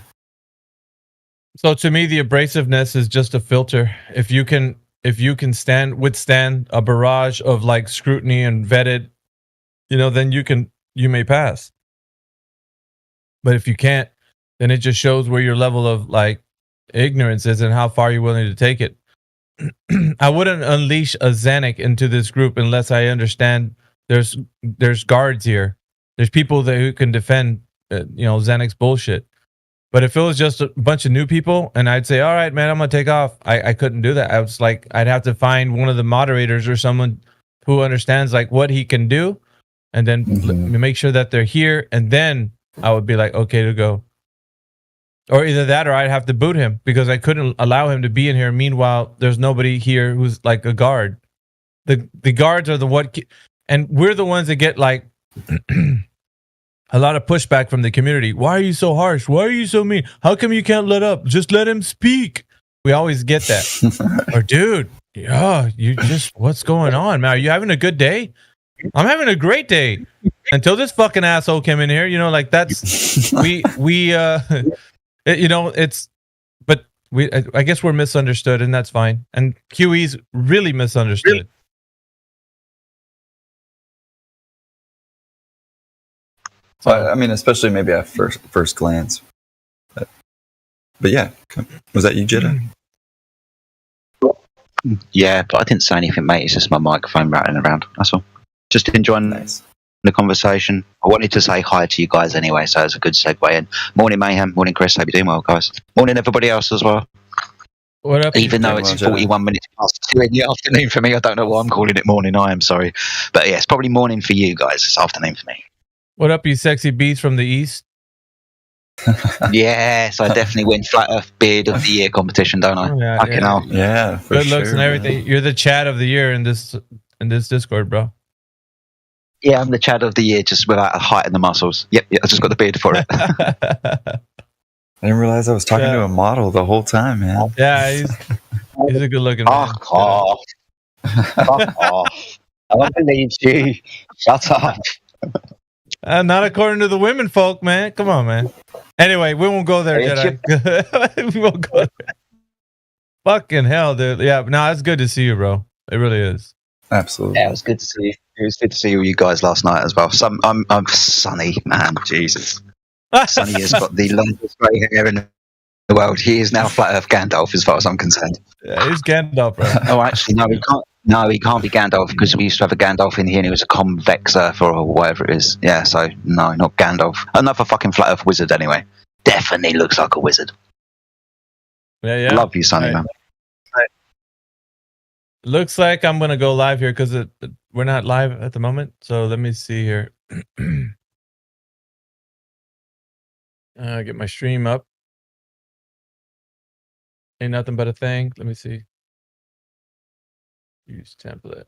[SPEAKER 8] So to me, the abrasiveness is just a filter. If you can withstand a barrage of like scrutiny and vetted, then you may pass. But if you can't, then it just shows where your level of like ignorance is and how far you're willing to take it. I wouldn't unleash a Xanac into this group unless I understand There's guards here. There's people who can defend, Xanax bullshit. But if it was just a bunch of new people, and I'd say, all right, man, I'm gonna take off. I couldn't do that. I was like, I'd have to find one of the moderators or someone who understands like what he can do, and then make sure that they're here, and then I would be like, okay to go. Or either that, or I'd have to boot him because I couldn't allow him to be in here. Meanwhile, there's nobody here who's like a guard. The guards are and we're the ones that get like a lot of pushback from the community. Why are you so harsh? Why are you so mean? How come you can't let up? Just let him speak. We always get that. Or dude, what's going on, man? Are you having a good day? I'm having a great day. Until this fucking asshole came in here, like that's I guess we're misunderstood, and that's fine. And QE's really misunderstood.
[SPEAKER 7] I mean, especially maybe at first glance. But yeah, was that you, Jetta?
[SPEAKER 3] Yeah, but I didn't say anything, mate. It's just my microphone rattling around. That's all. Just enjoying the conversation. I wanted to say hi to you guys anyway, so it's a good segue in. Morning, Mayhem. Morning, Chris. Hope you're doing well, guys. Morning, everybody else as well.
[SPEAKER 8] What up?
[SPEAKER 3] Even though it's 41 minutes past 2 in the afternoon for me, I don't know why I'm calling it morning. I am sorry. But yeah, it's probably morning for you guys. It's afternoon for me.
[SPEAKER 8] What up, you sexy beats from the east?
[SPEAKER 3] Yes, I definitely win Flat Earth Beard of the Year competition, don't I?
[SPEAKER 7] Yeah, for
[SPEAKER 8] good looks and everything. You're the Chad of the year in this Discord, bro.
[SPEAKER 3] Yeah, I'm the Chad of the Year, just without a height and the muscles. Yep, I just got the beard for it.
[SPEAKER 7] I didn't realize I was talking to a model the whole time, man.
[SPEAKER 8] Yeah, he's a good looking man.
[SPEAKER 3] Fuck off. Fuck off. I don't believe you. Shut up.
[SPEAKER 8] Not according to the women folk, man. Come on, man. Anyway, we won't go there, Jedi. We won't go there. Fucking hell, dude. Yeah, no, it's good to see you, bro. It really is.
[SPEAKER 7] Absolutely.
[SPEAKER 3] Yeah, it was good to see you. It was good to see all you guys last night as well. I'm Sonny, man. Jesus. Sonny has got the longest grey hair in the world. He is now Flat Earth Gandalf, as far as I'm concerned.
[SPEAKER 8] Yeah, he's Gandalf, bro.
[SPEAKER 3] Oh, actually, no, he can't. No, he can't be Gandalf because we used to have a Gandalf in here and he was a convex Earth or whatever it is. Yeah, so no, not Gandalf. Another fucking Flat Earth wizard anyway. Definitely looks like a wizard.
[SPEAKER 8] Yeah.
[SPEAKER 3] Love you, Sonny, man.
[SPEAKER 8] Looks like I'm going to go live here because we're not live at the moment. So let me see here. Get my stream up. Ain't nothing but a thing. Let me see. Use template.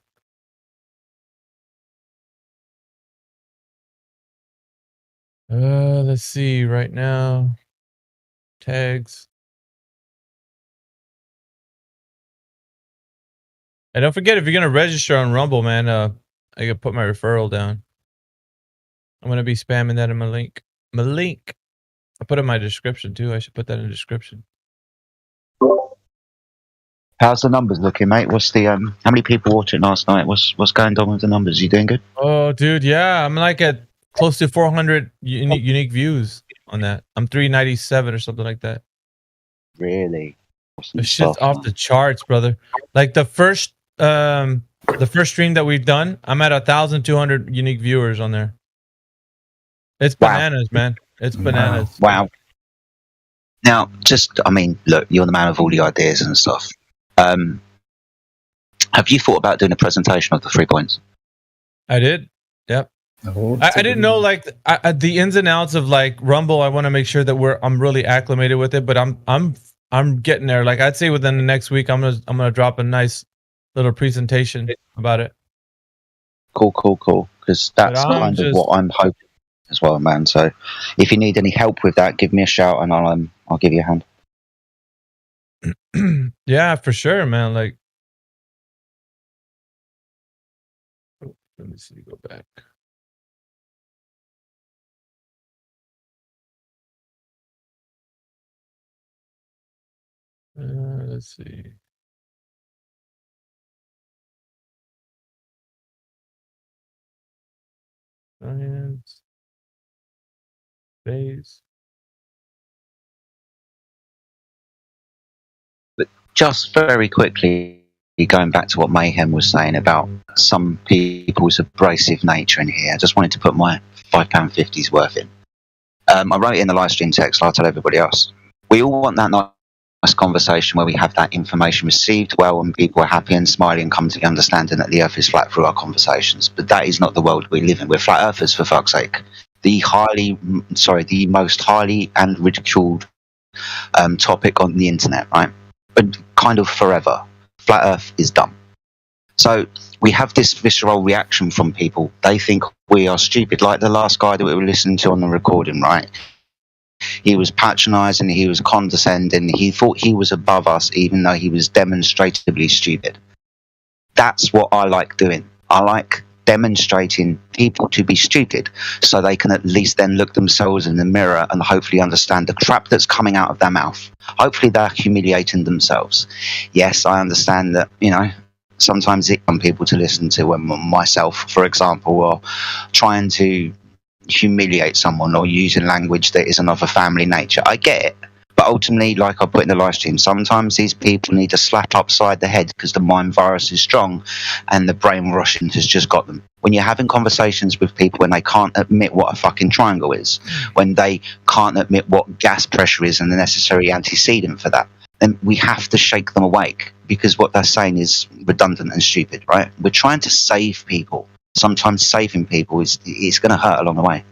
[SPEAKER 8] Let's see right now. Tags. And don't forget, if you're gonna register on Rumble, man, I can put my referral down. I'm gonna be spamming that in my link. I put it in my description too. I should put that in the description.
[SPEAKER 3] How's the numbers looking, mate? What's the how many people watched it last night? What's going on with the numbers? You doing good?
[SPEAKER 8] Oh, dude, yeah, I'm like at close to 400 unique views on that. I'm 397 or something like that.
[SPEAKER 3] Really?
[SPEAKER 8] The shit's off the charts, brother. Like the first stream that we've done, I'm at 1,200 unique viewers on there. It's bananas, man. It's bananas.
[SPEAKER 3] Wow. Now, look, you're the man with all the ideas and stuff. Have you thought about doing a presentation of the 3 points?
[SPEAKER 8] I did. Yep. I didn't know like the ins and outs of like Rumble. I want to make sure that I'm really acclimated with it, but I'm getting there. Like I'd say within the next week, I'm gonna drop a nice little presentation about it.
[SPEAKER 3] Cool. Because that's kind of what I'm hoping as well, man. So if you need any help with that, give me a shout and I'll give you a hand.
[SPEAKER 8] Yeah, for sure, man. Like, let me see. Go back. Let's see. Science. Base.
[SPEAKER 3] But just very quickly, going back to what Mayhem was saying about some people's abrasive nature in here, I just wanted to put my £5.50's worth in. I wrote it in the live stream text, I'll tell everybody else. We all want that nice conversation where we have that information received well and people are happy and smiling and come to the understanding that the earth is flat through our conversations. But that is not the world we live in. We're flat earthers, for fuck's sake. The most highly and ridiculed topic on the internet, right? But kind of forever. Flat earth is dumb. So we have this visceral reaction from people. They think we are stupid, like the last guy that we were listening to on the recording, right? He was patronizing, he was condescending, he thought he was above us even though he was demonstratively stupid. That's what I like doing. I like demonstrating people to be stupid so they can at least then look themselves in the mirror and hopefully understand the crap that's coming out of their mouth. Hopefully they're humiliating themselves. Yes, I understand that, you know, sometimes it's on people to listen to, when myself, for example, or trying to humiliate someone or using language that isn't of a family nature. I get it. But ultimately, like I put in the live stream, sometimes these people need a slap upside the head because the mind virus is strong and the brainwashing has just got them. When you're having conversations with people and they can't admit what a fucking triangle is, when they can't admit what gas pressure is and the necessary antecedent for that, then we have to shake them awake because what they're saying is redundant and stupid, right? We're trying to save people. Sometimes saving people is going to hurt along the way.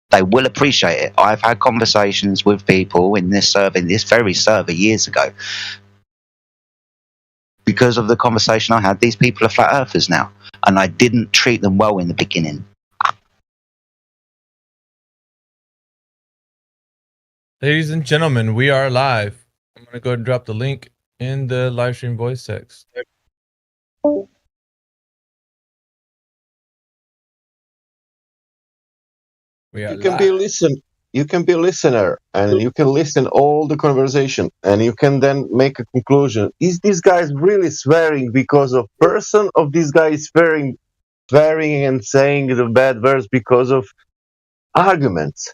[SPEAKER 3] They will appreciate it. I've had conversations with people in this very server years ago. Because of the conversation I had, these people are flat earthers now. And I didn't treat them well in the beginning.
[SPEAKER 8] Ladies and gentlemen, we are live. I'm going to go ahead and drop the link in the live stream voice text.
[SPEAKER 16] You can be listener and you can listen all the conversation and you can then make a conclusion. Is this guy really swearing because of person of this guy is swearing and saying the bad words because of arguments?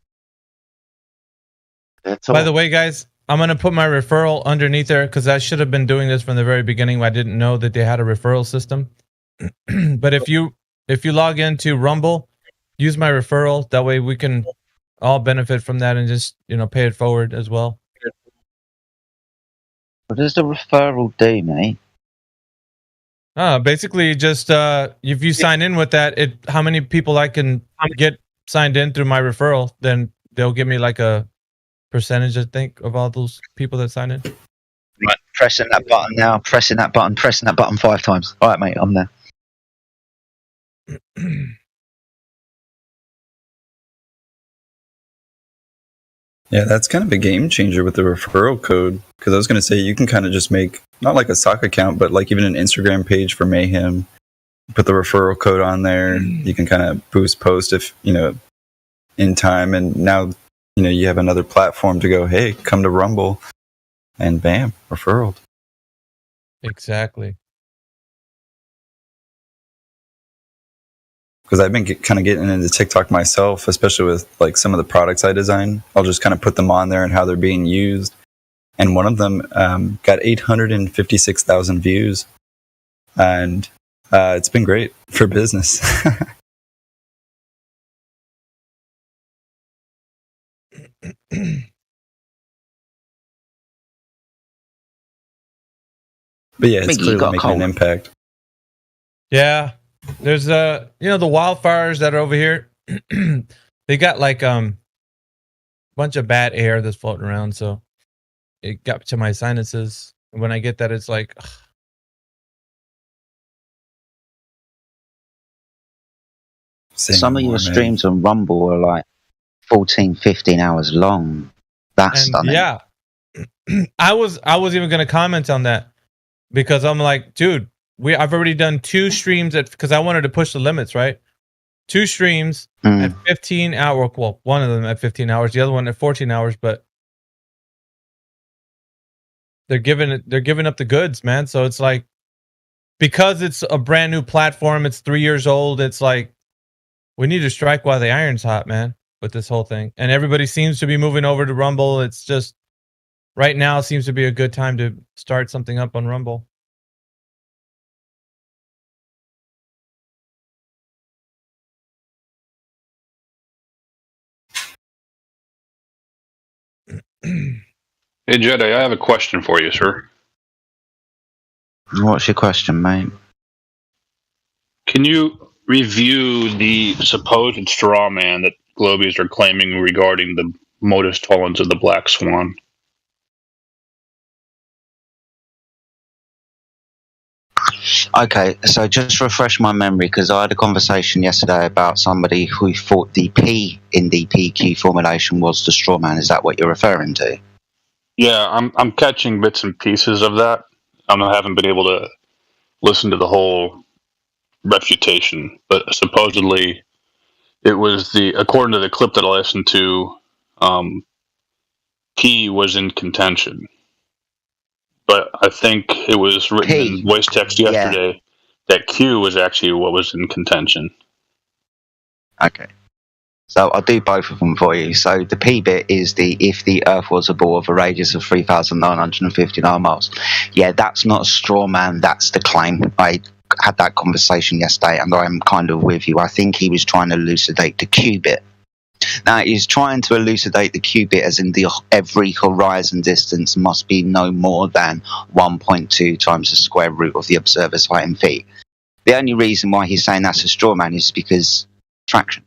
[SPEAKER 16] That's
[SPEAKER 8] By
[SPEAKER 16] all.
[SPEAKER 8] the way, guys, I'm going to put my referral underneath there because I should have been doing this from the very beginning. I didn't know that they had a referral system. But if you log into Rumble, use my referral. That way we can all benefit from that and just, you know, pay it forward as well.
[SPEAKER 3] What does the referral do, mate?
[SPEAKER 8] Basically just if you sign in with that, how many people I can get signed in through my referral, then they'll give me like a percentage, I think, of all those people that sign in.
[SPEAKER 3] Right, pressing that button now, pressing that button 5 times. All right, mate, I'm there.
[SPEAKER 7] Yeah, that's kind of a game changer with the referral code. Because I was going to say, you can kind of just make, not like a sock account, but like even an Instagram page for Mayhem. Put the referral code on there. You can kind of boost post if, you know, in time. And now, you know, you have another platform to go, hey, come to Rumble. And bam, referral.
[SPEAKER 8] Exactly.
[SPEAKER 7] Because I've been kind of getting into TikTok myself, especially with like some of the products I design. I'll just kind of put them on there and how they're being used. And one of them got 856,000 views. And it's been great for business. But yeah, it's clearly making an impact.
[SPEAKER 8] Yeah. There's the wildfires that are over here. They got like bunch of bad air that's floating around, so it got to my sinuses. And when I get that, it's like ugh.
[SPEAKER 3] Some of your streams on Rumble are like 14, 15 hours long. That's stunning.
[SPEAKER 8] Yeah. I was even gonna comment on that because I'm like, dude, I've already done 2 streams because I wanted to push the limits, right? 2 streams at 15 hours. Well, one of them at 15 hours, the other one at 14 hours, but they're giving up the goods, man. So it's like, because it's a brand new platform, it's 3 years old. It's like, we need to strike while the iron's hot, man, with this whole thing. And everybody seems to be moving over to Rumble. It's just right now seems to be a good time to start something up on Rumble.
[SPEAKER 6] Hey, Jedi, I have a question for you, sir.
[SPEAKER 3] What's your question, mate?
[SPEAKER 6] Can you review the supposed straw man that Globies are claiming regarding the modus tollens of the Black Swan?
[SPEAKER 3] Okay, so just refresh my memory because I had a conversation yesterday about somebody who thought the P in the PQ formulation was the straw man. Is that what you're referring to?
[SPEAKER 6] Yeah, I'm catching bits and pieces of that. I haven't been able to listen to the whole refutation, but supposedly it was according to the clip that I listened to, P was in contention. But I think it was written in voice text yesterday that Q was actually what was in contention.
[SPEAKER 3] Okay. So I'll do both of them for you. So the P bit is if the Earth was a ball of a radius of 3,959 miles. Yeah, that's not a straw man, that's the claim. I had that conversation yesterday and I'm kind of with you. I think he was trying to elucidate the Q bit. Now, he's trying to elucidate the Q bit as in every horizon distance must be no more than 1.2 times the square root of the observer's height in feet. The only reason why he's saying that's a straw man is because traction.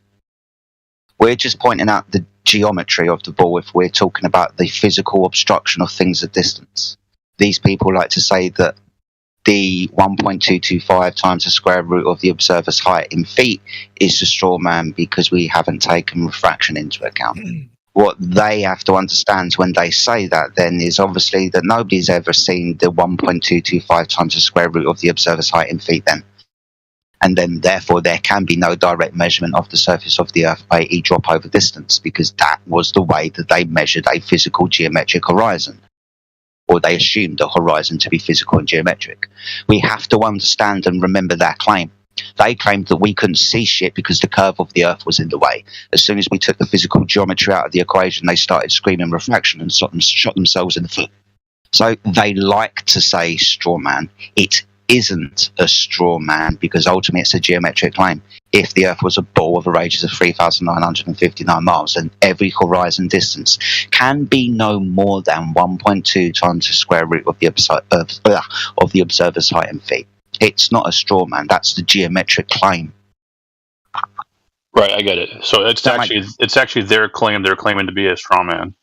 [SPEAKER 3] We're just pointing out the geometry of the ball if we're talking about the physical obstruction of things at distance. These people like to say that the 1.225 times the square root of the observer's height in feet is the straw man because we haven't taken refraction into account. What they have to understand when they say that then is obviously that nobody's ever seen the 1.225 times the square root of the observer's height in feet then. And then, therefore, there can be no direct measurement of the surface of the Earth by e drop over distance because that was the way that they measured a physical geometric horizon. Or they assumed a horizon to be physical and geometric. We have to understand and remember their claim. They claimed that we couldn't see shit because the curve of the Earth was in the way. As soon as we took the physical geometry out of the equation, they started screaming refraction and shot themselves in the foot. So they like to say straw man. It isn't a straw man because ultimately it's a geometric claim. If the Earth was a ball of a radius of 3,959 miles, then every horizon distance can be no more than 1.2 times the square root of the observer's height in feet. It's not a straw man. That's the geometric claim.
[SPEAKER 6] Right, I get it. So it's actually their claim. They're claiming to be a straw man.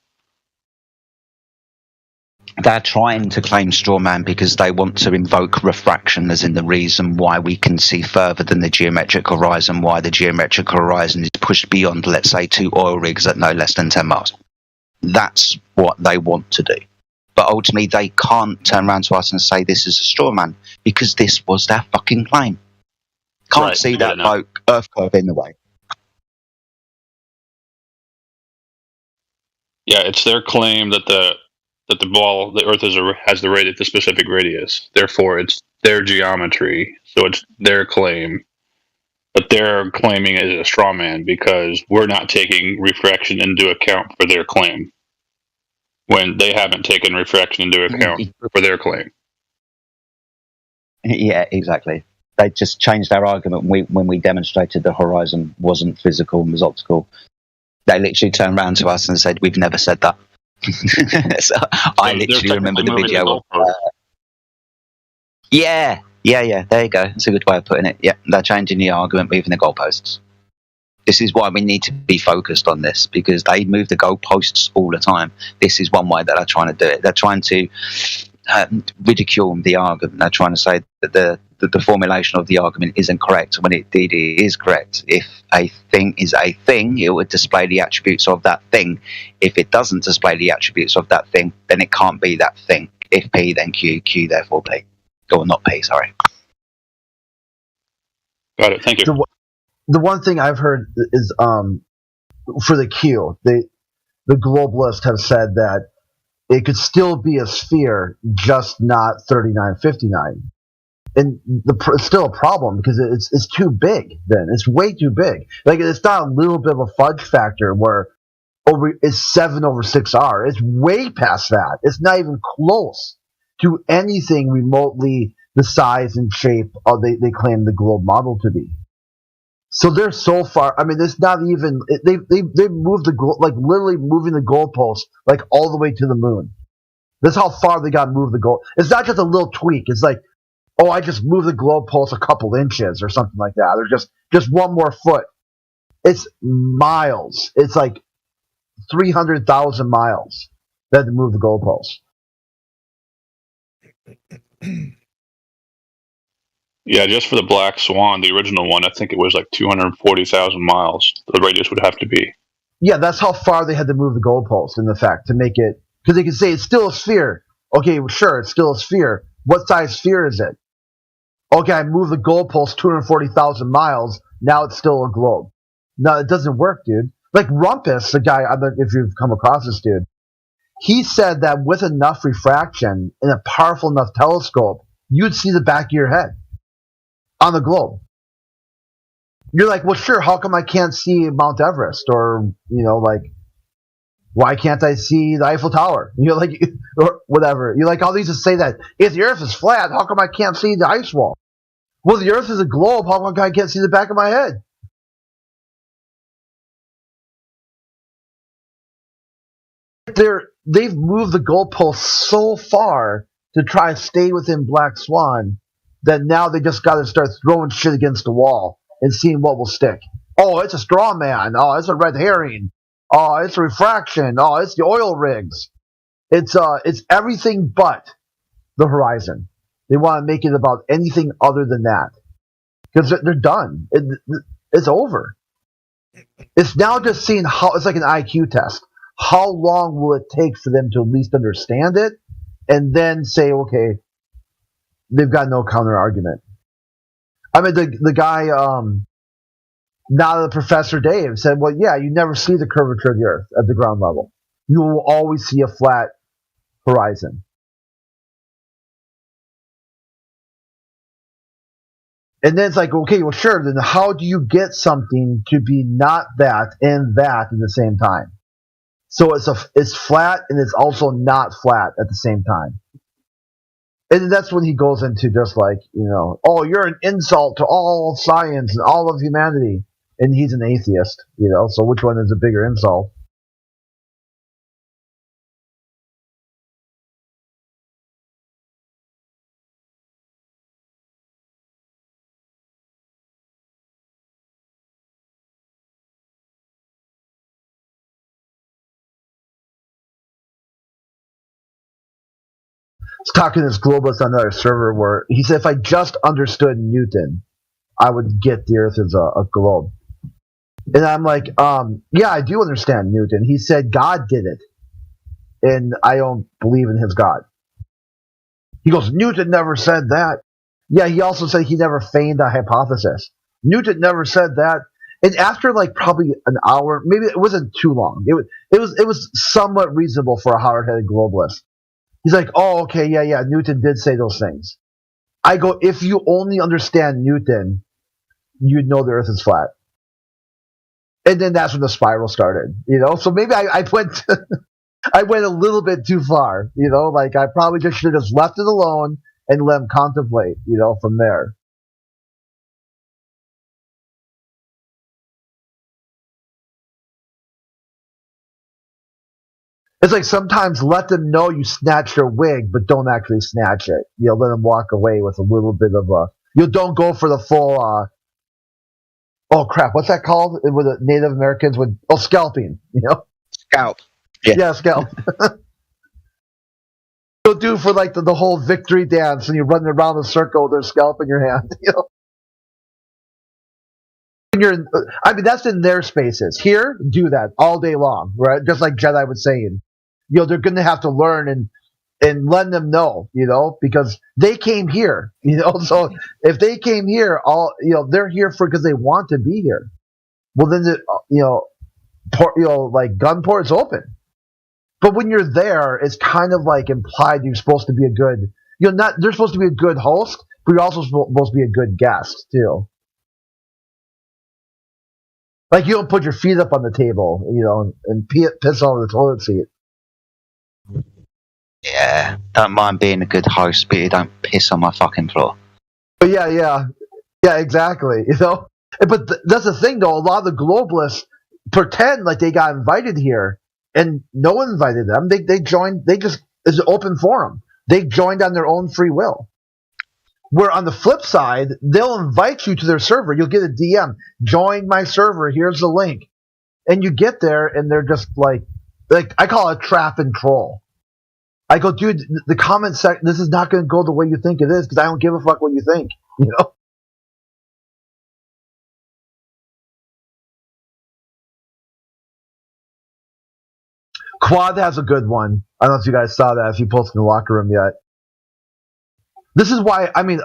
[SPEAKER 3] They're trying to claim straw man because they want to invoke refraction as in the reason why we can see further than the geometric horizon, why the geometric horizon is pushed beyond, let's say, 2 oil rigs at no less than 10 miles. That's what they want to do. But ultimately, they can't turn around to us and say this is a straw man because this was their fucking claim. Can't see that Earth curve in the way.
[SPEAKER 6] Yeah, it's their claim that the Earth has the specific radius. Therefore, it's their geometry, so it's their claim. But they're claiming it as a straw man because we're not taking refraction into account for their claim. When they haven't taken refraction into account for their claim.
[SPEAKER 3] Yeah, exactly. They just changed their argument when we demonstrated the horizon wasn't physical and was optical. They literally turned around to us and said, "We've never said that." So I literally remember the video. Yeah. There you go. That's a good way of putting it. Yeah, they're changing the argument, moving the goalposts. This is why we need to be focused on this because they move the goalposts all the time. This is one way that they're trying to do it. They're trying to ridicule the argument. They're trying to say that the formulation of the argument isn't correct when it indeed is correct. If a thing is a thing, it would display the attributes of that thing. If it doesn't display the attributes of that thing, then it can't be that thing. If P, then Q, Q therefore P. Or not P, sorry.
[SPEAKER 6] Got it, thank you.
[SPEAKER 5] The one thing I've heard is for the Q, the globalists have said that it could still be a sphere, just not 3959. And it's still a problem because it's too big then. It's way too big. Like, it's not a little bit of a fudge factor where it's 7/6R. It's way past that. It's not even close to anything remotely the size and shape of they claim the globe model to be. So they're so far. I mean, it's not even. They moved literally moving the goalpost like all the way to the moon. That's how far they got to move the goal. It's not just a little tweak. It's like, oh, I just moved the goalpost a couple inches or something like that. Or just one more foot. It's miles. It's like 300,000 miles that had to move the goalpost.
[SPEAKER 6] Yeah, just for the Black Swan, the original one, I think it was like 240,000 miles. The radius would have to be.
[SPEAKER 5] Yeah, that's how far they had to move the goalpost, in effect, to make it. Because they can say it's still a sphere. Okay, well, sure, it's still a sphere. What size sphere is it? Okay, I moved the goalpost 240,000 miles. Now it's still a globe. No, it doesn't work, dude. Like Rumpus, the guy, I don't know if you've come across this dude, he said that with enough refraction and a powerful enough telescope, you'd see the back of your head on the globe. You're like, well, sure, how come I can't see Mount Everest? Or, like, why can't I see the Eiffel Tower? You're like, or whatever. You're like, all these to say that if the Earth is flat, how come I can't see the ice wall? Well, the Earth is a globe, how come I can't see the back of my head? They've moved the goalpost so far to try to stay within Black Swan that now they just got to start throwing shit against the wall and seeing what will stick. Oh, it's a straw man. Oh, it's a red herring. Oh, it's a refraction. Oh, it's the oil rigs. It's everything but the horizon. They want to make it about anything other than that because they're done. It's over. It's now just seeing how it's like an IQ test. How long will it take for them to at least understand it, and then say, okay, they've got no counter argument. I mean, the guy, now the Professor Dave said, well, yeah, you never see the curvature of the Earth at the ground level. You will always see a flat horizon. And then it's like, okay, well, sure, then how do you get something to be not that and that at the same time? So it's flat and it's also not flat at the same time. And that's when he goes into just like, oh, you're an insult to all of science and all of humanity. And he's an atheist, so which one is a bigger insult? I was talking to this globist on another server where he said if I just understood Newton, I would get the Earth as a globe. And I'm like, yeah, I do understand Newton. He said God did it, and I don't believe in his God. He goes, Newton never said that. Yeah, he also said he never feigned a hypothesis. Newton never said that. And after like probably an hour, maybe it wasn't too long. It was somewhat reasonable for a hard-headed globalist. He's like, oh, okay, yeah, Newton did say those things. I go, if you only understand Newton, you'd know the Earth is flat. And then that's when the spiral started, So maybe I went I went a little bit too far, Like I probably just should have just left it alone and let him contemplate, from there. It's like sometimes let them know you snatch your wig, but don't actually snatch it. Let them walk away with a little bit of a. Don't go for the full. Oh crap! What's that called? With the Native Americans would scalping.
[SPEAKER 3] Scalp.
[SPEAKER 5] Yeah, scalp. You'll do for like the whole victory dance, and you're running around the circle with their scalp in your hand. That's in their spaces. Here, do that all day long, right? Just like Jedi was saying. They're going to have to learn and let them know, because they came here, So if they came here, they're here because they want to be here. Well, then like gun port's open. But when you're there, it's kind of like implied you're supposed to be a good. They're supposed to be a good host, but you're also supposed to be a good guest too. Like you don't put your feet up on the table, and piss all over the toilet seat.
[SPEAKER 3] Yeah, don't mind being a good host, but you don't piss on my fucking floor.
[SPEAKER 5] But yeah, exactly. But that's the thing, though. A lot of the globalists pretend like they got invited here, and no one invited them. They joined. They just is an open forum. They joined on their own free will. Where on the flip side, they'll invite you to their server. You'll get a DM, join my server. Here's the link, and you get there, and they're just like I call it trap and troll. I go, dude, the comment section. This is not going to go the way you think it is because I don't give a fuck what you think. You know. Quad has a good one. I don't know if you guys saw that. If you posted in the locker room yet. This is why, I mean,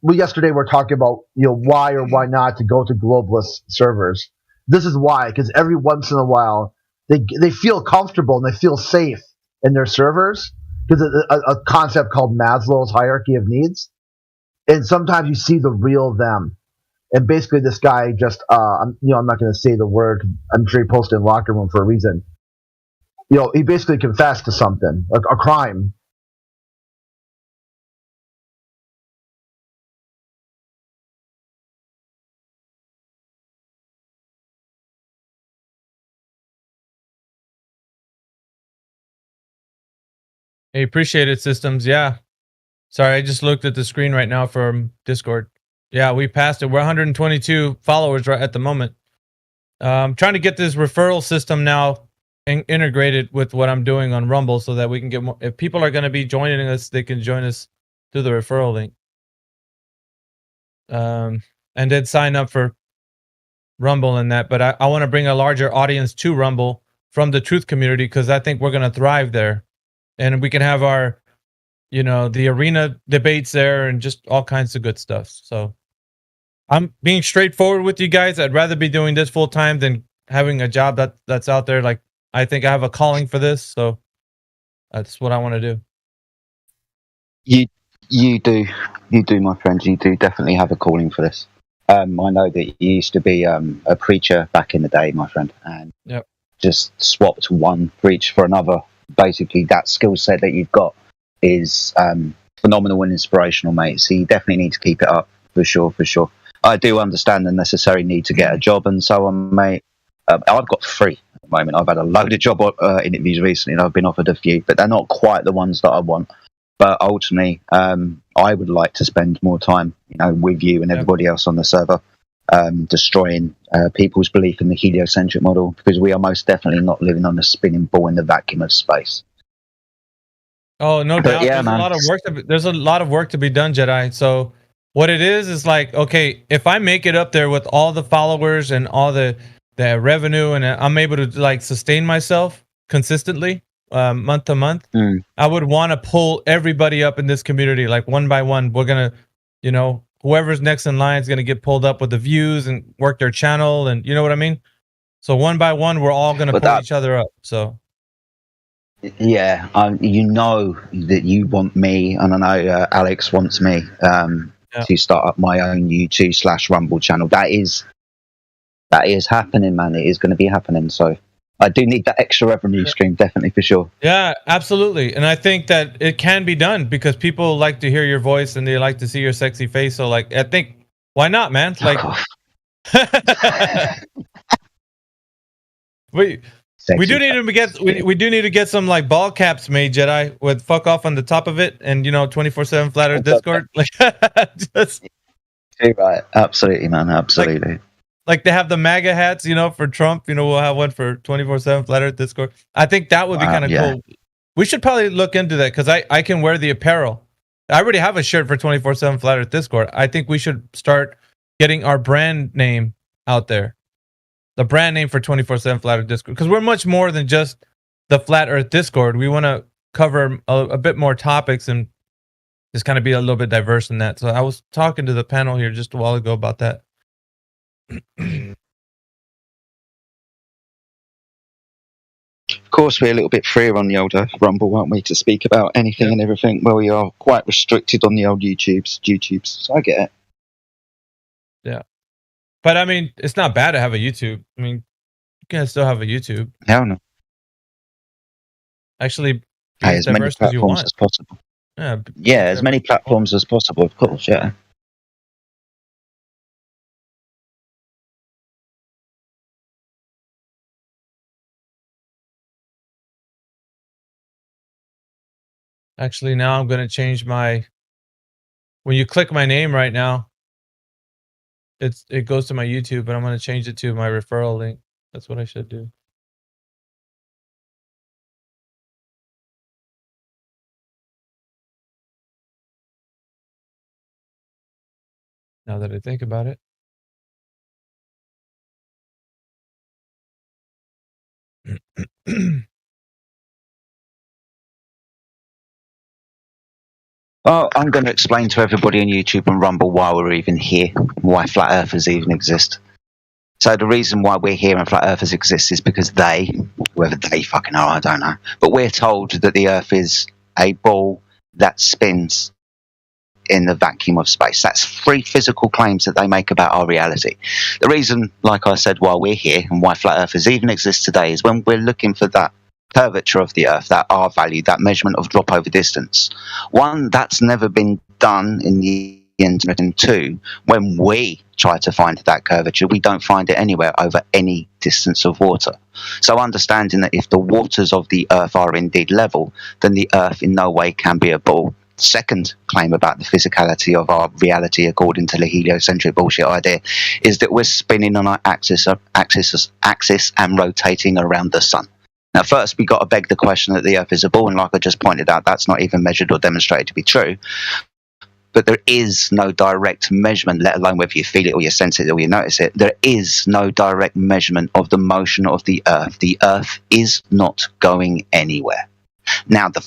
[SPEAKER 5] yesterday we were talking about, why or why not to go to globalist servers. This is why, because every once in a while, they feel comfortable and they feel safe in their servers, because a concept called Maslow's hierarchy of needs. And sometimes you see the real them. And basically this guy just, I'm not going to say the word, I'm sure he posted in locker room for a reason. He basically confessed to something, a crime.
[SPEAKER 8] Hey, appreciate it, Systems. Yeah. Sorry, I just looked at the screen right now from Discord. Yeah, we passed it. We're 122 followers right at the moment. I'm trying to get this referral system now integrated with what I'm doing on Rumble so that we can get more. If people are going to be joining us, they can join us through the referral link. And then sign up for Rumble and that. But I want to bring a larger audience to Rumble from the truth community because I think we're going to thrive there. And we can have our, the arena debates there and just all kinds of good stuff. So I'm being straightforward with you guys. I'd rather be doing this full time than having a job that's out there. Like, I think I have a calling for this. So that's what I want to do.
[SPEAKER 3] You do, my friend. You do definitely have a calling for this. I know that you used to be a preacher back in the day, my friend, and just swapped one preach for another. Basically, that skill set that you've got is phenomenal and inspirational, mate. So you definitely need to keep it up for sure. I do understand the necessary need to get a job and so on, mate. I've got 3 at the moment. I've had a load of job interviews recently, and I've been offered a few, but they're not quite the ones that I want. But ultimately, I would like to spend more time, with you and everybody else on the server, destroying people's belief in the heliocentric model, because we are most definitely not living on a spinning ball in the vacuum of space.
[SPEAKER 8] Oh, no doubt.
[SPEAKER 3] Yeah,
[SPEAKER 8] there's a lot of work to be done, Jedi. So what it is like, okay, if I make it up there with all the followers and all the revenue, and I'm able to like sustain myself consistently month to month, I would want to pull everybody up in this community, like one by one. We're gonna, whoever's next in line is gonna get pulled up with the views and work their channel, and you know what I mean. So one by one, we're all gonna pull each other up. So.
[SPEAKER 3] Yeah, you know that you want me, and I know Alex wants me to start up my own YouTube/Rumble channel. That is happening, man. It is going to be happening. So I do need that extra revenue stream, definitely, for sure.
[SPEAKER 8] Yeah, absolutely. And I think that it can be done because people like to hear your voice and they like to see your sexy face. So, like, I think, why not, man? Like, we do need to get some like ball caps made, Jedi, with "fuck off" on the top of it, and 24/7 flat Earth Discord. Like, just
[SPEAKER 3] right, absolutely, man, absolutely.
[SPEAKER 8] Like they have the MAGA hats, for Trump. We'll have one for 24/7 flat Earth Discord. I think that would be kind of cool. We should probably look into that because I can wear the apparel. I already have a shirt for 24/7 flat Earth Discord. I think we should start getting our brand name out there. The brand name for 24/7 Flat Earth Discord, because we're much more than just the Flat Earth Discord. We want to cover a bit more topics and just kind of be a little bit diverse in that. So I was talking to the panel here just a while ago about that.
[SPEAKER 3] Of course, we're a little bit freer on the older Rumble, aren't we, to speak about anything and everything, where we are quite restricted on the old YouTubes. So I get it.
[SPEAKER 8] Yeah. But I mean, it's not bad to have a YouTube. I mean, you can still have a YouTube.
[SPEAKER 3] Hell no.
[SPEAKER 8] Actually, be
[SPEAKER 3] as many platforms as possible. Yeah, as many platforms as possible, of course, yeah.
[SPEAKER 8] Actually, now I'm gonna change my. When you click my name right now, it goes to my YouTube, but I'm gonna change it to my referral link. That's what I should do. Now that I think about it.
[SPEAKER 3] Well, I'm going to explain to everybody on YouTube and Rumble why we're even here, why flat earthers even exist. So the reason why we're here and flat earthers exist is because they, whoever they fucking are, I don't know, but we're told that the earth is a ball that spins in the vacuum of space. That's 3 physical claims that they make about our reality. The reason, like I said, why we're here and why flat earthers even exist today is when we're looking for that curvature of the earth, that R value, that measurement of drop over distance. One, that's never been done in the internet, and 2, when we try to find that curvature, we don't find it anywhere over any distance of water. So understanding that if the waters of the earth are indeed level, then the earth in no way can be a ball. Second claim about the physicality of our reality, according to the heliocentric bullshit idea, is that we're spinning on our axis and rotating around the sun. Now, first, we got to beg the question that the Earth is a ball, and like I just pointed out, that's not even measured or demonstrated to be true. But there is no direct measurement, let alone whether you feel it or you sense it or you notice it. There is no direct measurement of the motion of the Earth. The Earth is not going anywhere. Now, the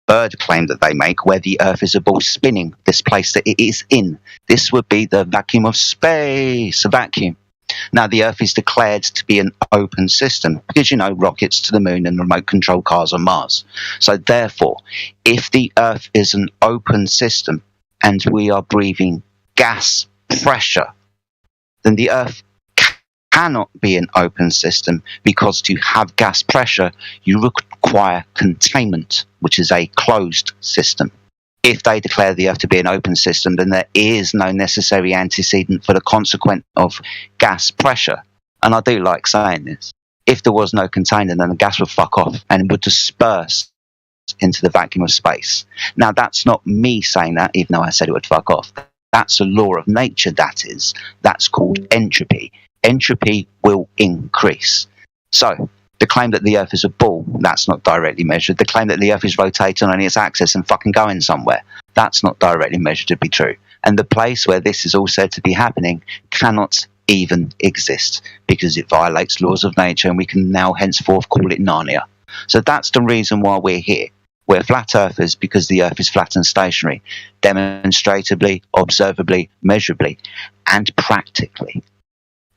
[SPEAKER 3] third claim that they make, where the Earth is a ball spinning, this place that it is in, this would be the vacuum of space, a vacuum. Now, the Earth is declared to be an open system because, you know, rockets to the moon and remote control cars on Mars. So, therefore, if the Earth is an open system and we are breathing gas pressure, then the Earth cannot be an open system, because to have gas pressure, you require containment, which is a closed system. If they declare the Earth to be an open system, then there is no necessary antecedent for the consequent of gas pressure. And I do like saying this. If there was no container, then the gas would fuck off and would disperse into the vacuum of space. Now, that's not me saying that, even though I said it would fuck off. That's a law of nature, that is. That's called entropy. Entropy will increase. So, the claim that the Earth is a ball, that's not directly measured. The claim that the Earth is rotating on its axis and fucking going somewhere, that's not directly measured to be true. And the place where this is all said to be happening cannot even exist, because it violates laws of nature, and we can now henceforth call it Narnia. So that's the reason why we're here. We're flat earthers because the Earth is flat and stationary, demonstratively, observably, measurably, and practically.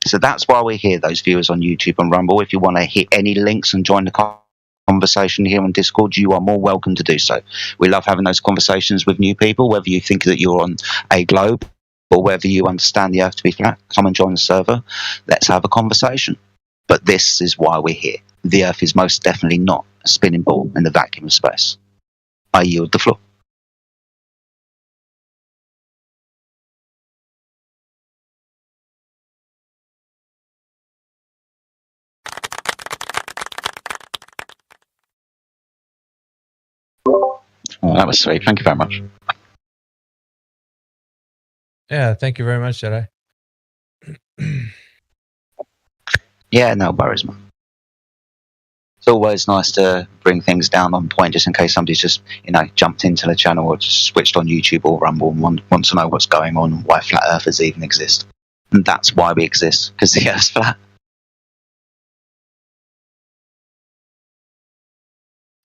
[SPEAKER 3] So that's why we're here, those viewers on YouTube and Rumble. If you want to hit any links and join the conversation here on Discord, you are more welcome to do so. We love having those conversations with new people, whether you think that you're on a globe or whether you understand the Earth to be flat. Come and join the server. Let's have a conversation. But this is why we're here. The Earth is most definitely not a spinning ball in the vacuum of space. I yield the floor. Oh, that was sweet. Thank you very much.
[SPEAKER 8] Yeah, thank you very much, Jedi.
[SPEAKER 3] Yeah, no worries, man. It's always nice to bring things down on point, just in case somebody's just, you know, jumped into the channel or just switched on YouTube or Rumble and wants to know what's going on and why flat earthers even exist. And that's why we exist, because the Earth's flat.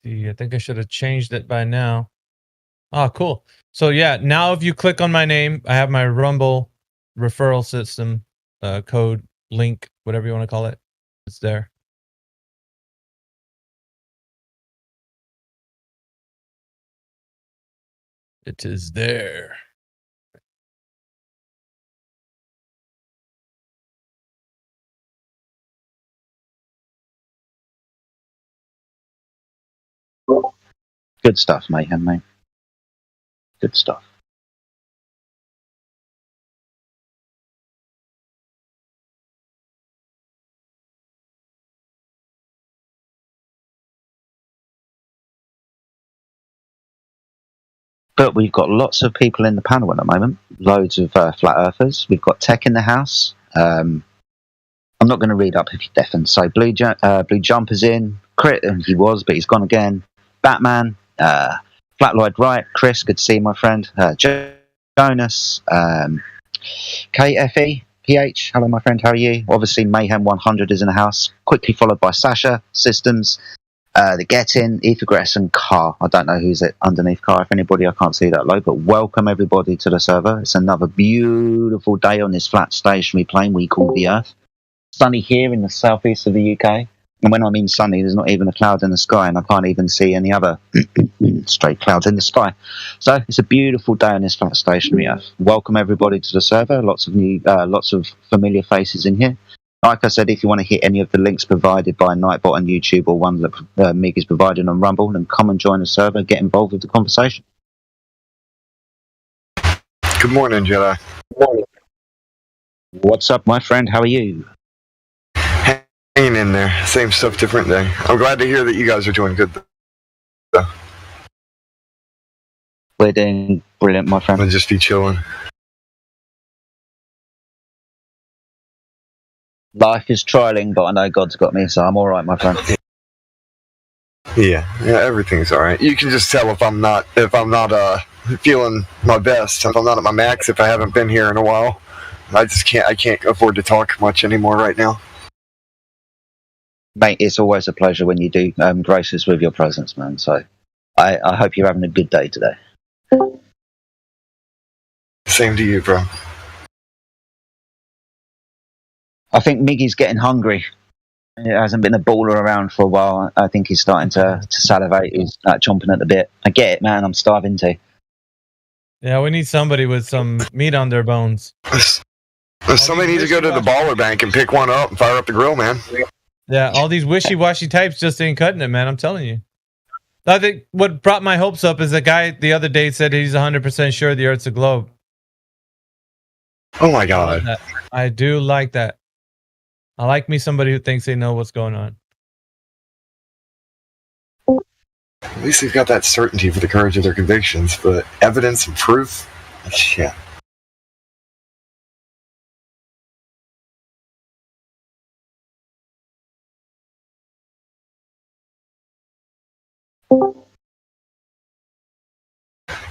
[SPEAKER 8] See, I think I should have changed it by now. Oh, cool. So yeah, now if you click on my name, I have my Rumble referral system code, link, whatever you want to call it. It's there. It is there.
[SPEAKER 3] Good stuff, Mayhem, mate. Good stuff. But we've got lots of people in the panel at the moment. Loads of flat earthers. We've got Tech in the house. I'm not going to read up if you're deafened. So Blue Jumper's in. Crit, he was, but he's gone again. Batman. Flat Lloyd Wright. Chris, good to see you, my friend. Jonas. KFE. PH, hello, my friend. How are you? Obviously, Mayhem 100 is in the house. Quickly followed by Sasha, Systems. The Get In, Ethergress, and Car. I don't know who's it underneath Car. If anybody, I can't see that low, but welcome everybody to the server. It's another beautiful day on this flat stationary plane we call the Earth. Sunny here in the southeast of the UK. And when I mean sunny, there's not even a cloud in the sky, and I can't even see any other straight clouds in the sky. So it's a beautiful day on this flat stationary Earth. Welcome everybody to the server. Lots of familiar faces in here. Like I said, if you want to hit any of the links provided by Nightbot on YouTube or one that Mig is providing on Rumble, then come and join the server, get involved with the conversation.
[SPEAKER 19] Good morning, Jedi. Good morning.
[SPEAKER 3] What's up, my friend? How are you?
[SPEAKER 19] Hanging in there. Same stuff, different day. I'm glad to hear that you guys are doing good, though.
[SPEAKER 3] We're doing brilliant, my friend.
[SPEAKER 19] I'll just be chilling.
[SPEAKER 3] Life is trialing, but I know God's got me, so I'm all right, my friend.
[SPEAKER 19] Yeah, everything's all right. You can just tell if I'm not feeling my best, if I'm not at my max, if I haven't been here in a while. I can't afford to talk much anymore right now.
[SPEAKER 3] Mate, it's always a pleasure when you do grace us with your presence, man. So I hope you're having a good day today.
[SPEAKER 19] Same to you, bro.
[SPEAKER 3] I think Miggy's getting hungry. It hasn't been a baller around for a while. I think he's starting to salivate. He's chomping at the bit. I get it, man. I'm starving too.
[SPEAKER 8] Yeah, we need somebody with some meat on their bones.
[SPEAKER 19] Somebody needs to go to the baller bank and pick one up and fire up the grill, man.
[SPEAKER 8] Yeah, all these wishy-washy types just ain't cutting it, man. I'm telling you. I think what brought my hopes up is a guy the other day said he's 100% sure the Earth's a globe.
[SPEAKER 19] Oh my God.
[SPEAKER 8] I do like that. I like me somebody who thinks they know what's going on.
[SPEAKER 19] At least they've got that certainty for the courage of their convictions, but evidence and proof? Shit.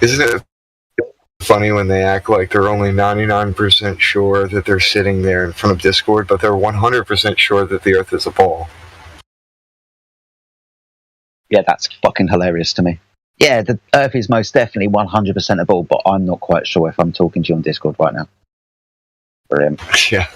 [SPEAKER 19] Isn't it funny when they act like they're only 99% sure that they're sitting there in front of Discord, but they're 100% sure that the Earth is a ball?
[SPEAKER 3] Yeah, that's fucking hilarious to me. Yeah, the Earth is most definitely 100% a ball, but I'm not quite sure if I'm talking to you on Discord right now. Brilliant.
[SPEAKER 19] Yeah.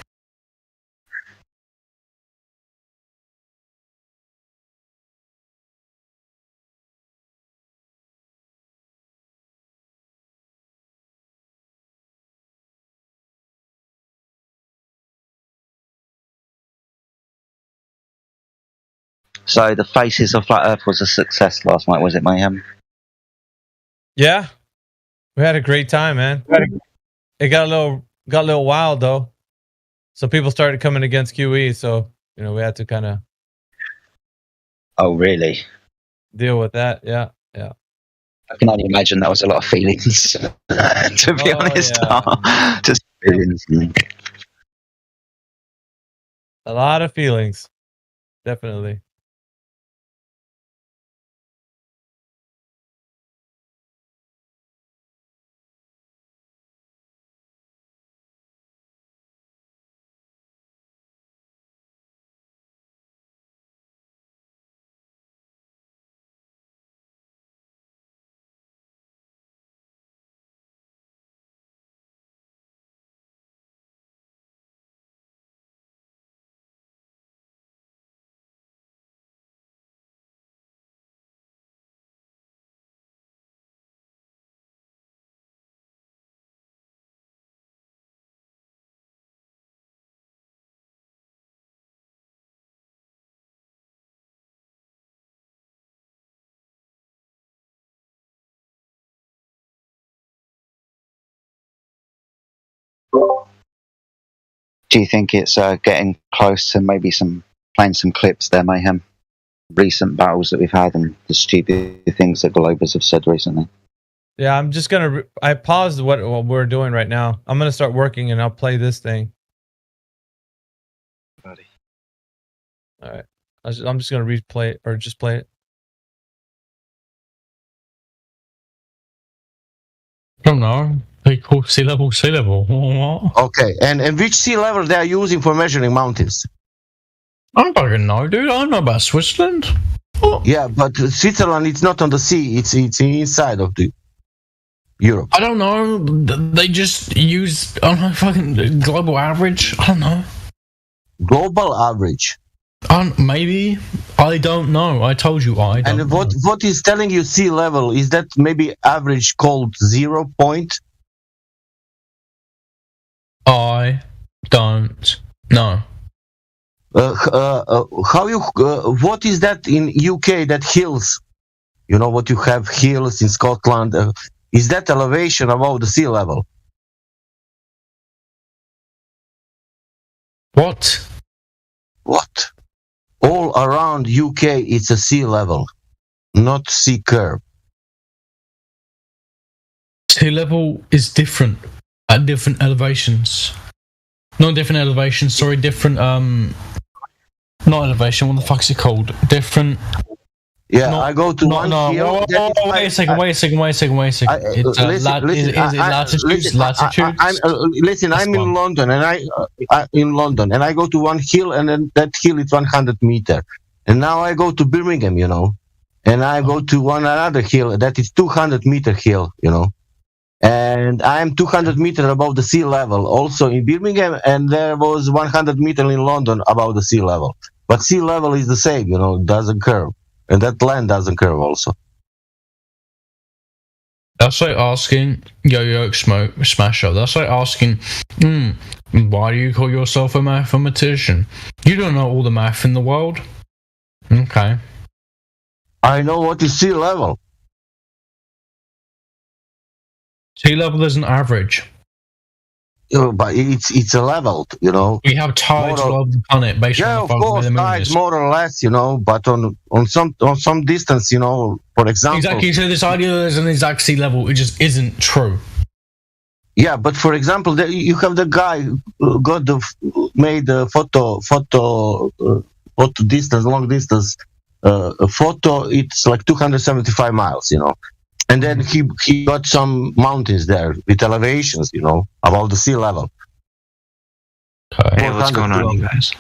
[SPEAKER 3] So the Faces of Flat Earth was a success last night, was it, Mayhem?
[SPEAKER 8] Yeah, we had a great time, man. It got a little wild though. So people started coming against QE, so we had to kind of.
[SPEAKER 3] Oh, really?
[SPEAKER 8] Deal with that, yeah.
[SPEAKER 3] I can only imagine that was a lot of feelings. To be honest,
[SPEAKER 8] yeah.
[SPEAKER 3] Just feelings.
[SPEAKER 8] A lot of feelings, definitely.
[SPEAKER 3] Do you think it's getting close to maybe playing some clips there, Mayhem? Recent battles that we've had and the stupid things that Globers have said recently.
[SPEAKER 8] Yeah, I'm just gonna. I paused what we're doing right now. I'm gonna start working, and I'll play this thing.
[SPEAKER 12] Buddy.
[SPEAKER 8] All right. I'm just gonna replay it or just play it.
[SPEAKER 17] I don't know. They call sea level. What?
[SPEAKER 16] Okay, and which sea level they are using for measuring mountains?
[SPEAKER 17] I don't fucking know, dude. I don't know about Switzerland. What?
[SPEAKER 16] Yeah, but Switzerland, it's not on the sea. It's inside of the Europe.
[SPEAKER 17] I don't know. They just use, I don't know, fucking global average. I don't know.
[SPEAKER 16] Global average.
[SPEAKER 17] Maybe. I don't know. I told you I don't
[SPEAKER 16] And
[SPEAKER 17] know.
[SPEAKER 16] what is telling you sea level? Is that maybe average called 0 point?
[SPEAKER 17] I don't know.
[SPEAKER 16] How you? What is that in UK? That hills? You know what you have hills in Scotland. Is that elevation above the sea level?
[SPEAKER 17] What?
[SPEAKER 16] What? All around UK, it's a sea level, not sea curve.
[SPEAKER 17] Sea level is different at different elevations. Not different elevations, sorry, different, not elevation, what the fuck's it called? Different...
[SPEAKER 16] Yeah, I go to one hill...
[SPEAKER 17] Wait a second. It's latitude?
[SPEAKER 16] Listen, I'm in London, and I go to one hill, and then that hill is 100 meter. And now I go to Birmingham, you know, and I go to another hill that is 200 meter hill, you know. And I'm 200 meters above the sea level also in Birmingham, and there was 100 meters in London above the sea level. But sea level is the same, you know, it doesn't curve. And that land doesn't curve also.
[SPEAKER 17] That's like asking, Yo-Yo Smasher, that's like asking, why do you call yourself a mathematician? You don't know all the math in the world? Okay.
[SPEAKER 16] I know what is sea level.
[SPEAKER 17] Sea level is an average.
[SPEAKER 16] But it's a level, you know.
[SPEAKER 17] We have tides all over the planet based on the
[SPEAKER 16] of course, tides more or less, you know, but on some distance, you know, for example.
[SPEAKER 17] Exactly. So this idea that there's an exact sea level, it just isn't true.
[SPEAKER 16] Yeah, but for example, you have the guy who made a photo distance, long distance photo. It's like 275 miles, you know. And then he got some mountains there with elevations, you know, above the sea level.
[SPEAKER 12] Hey, what's going on, you guys?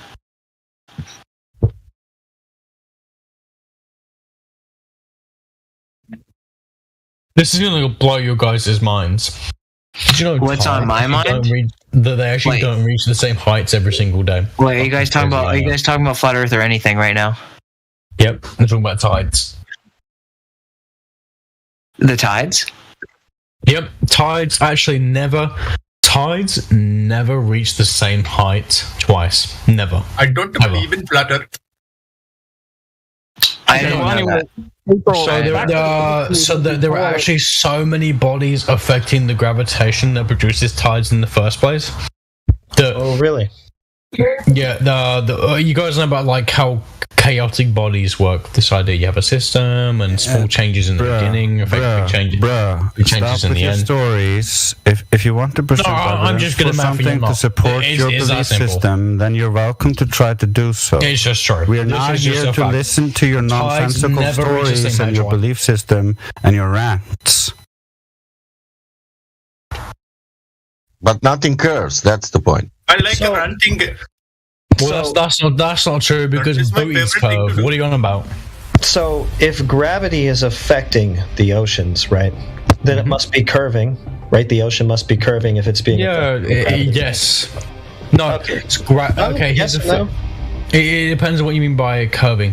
[SPEAKER 17] This is going to blow your guys' minds. Did you know
[SPEAKER 12] what's on my mind?
[SPEAKER 17] That they actually don't reach the same heights every single day.
[SPEAKER 12] Wait, are you guys talking about flat Earth or anything right now?
[SPEAKER 17] Yep, I'm talking about tides.
[SPEAKER 12] The tides?
[SPEAKER 17] Yep, tides never reach the same height twice. Never.
[SPEAKER 13] I don't believe in flat Earth.
[SPEAKER 12] I didn't know that.
[SPEAKER 17] So there are actually so many bodies affecting the gravitation that produces tides in the first place.
[SPEAKER 20] Oh, really?
[SPEAKER 17] Yeah, you guys know about like how chaotic bodies work. This idea, you have a system and small changes in the beginning affect big changes in the end.
[SPEAKER 11] Stories. If you want to present
[SPEAKER 17] I'm just gonna
[SPEAKER 11] something to support your belief system, then you're welcome to try to do so.
[SPEAKER 17] It's just true.
[SPEAKER 11] We are not here to listen to your nonsensical stories and your belief system and your rants.
[SPEAKER 16] But nothing curves. That's the point.
[SPEAKER 13] I like ranting.
[SPEAKER 17] Well, that's not true because booties curve. What are you on about?
[SPEAKER 20] So, if gravity is affecting the oceans, right, then it must be curving, right? The ocean must be curving if it's being affected.
[SPEAKER 17] Yes. No.
[SPEAKER 20] Okay.
[SPEAKER 17] Okay.
[SPEAKER 20] Yes, no.
[SPEAKER 17] It depends on what you mean by curving.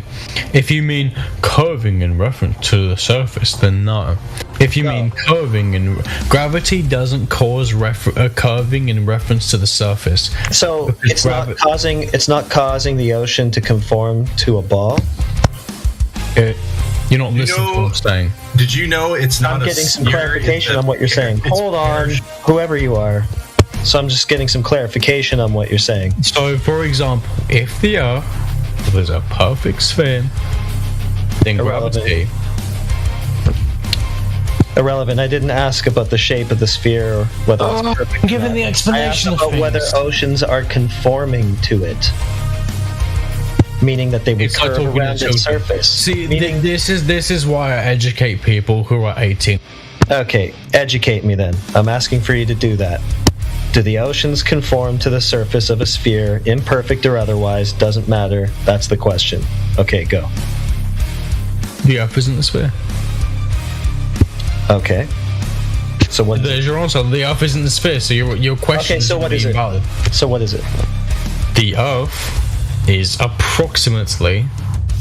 [SPEAKER 17] If you mean curving in reference to the surface, then no. If you mean curving in gravity doesn't cause curving in reference to the surface.
[SPEAKER 20] So it's not causing the ocean to conform to a ball.
[SPEAKER 17] You're not listening to what I'm saying.
[SPEAKER 13] Did you know it's not?
[SPEAKER 20] I'm getting some clarification on what you're saying. Hold on, whoever you are. So I'm just getting some clarification on what you're saying.
[SPEAKER 17] So, for example, if the Earth was a perfect sphere, then gravity
[SPEAKER 20] Irrelevant. I didn't ask about the shape of the sphere or whether it's perfect.
[SPEAKER 17] Given the explanation
[SPEAKER 20] I asked about whether oceans are conforming to it, meaning that they would
[SPEAKER 17] It's like
[SPEAKER 20] curve
[SPEAKER 17] talking
[SPEAKER 20] around
[SPEAKER 17] to
[SPEAKER 20] its
[SPEAKER 17] children.
[SPEAKER 20] surface.
[SPEAKER 17] See, this is why I educate people who are 18.
[SPEAKER 20] Okay, educate me then. I'm asking for you to do that. Do the oceans conform to the surface of a sphere, imperfect or otherwise? Doesn't matter. That's the question. Okay, go.
[SPEAKER 17] The Earth isn't the sphere.
[SPEAKER 20] Okay. So what?
[SPEAKER 17] There's your answer. The Earth isn't the sphere. So your question.
[SPEAKER 20] Okay, so what is it?
[SPEAKER 17] Invalid.
[SPEAKER 20] So what is it?
[SPEAKER 17] The Earth is approximately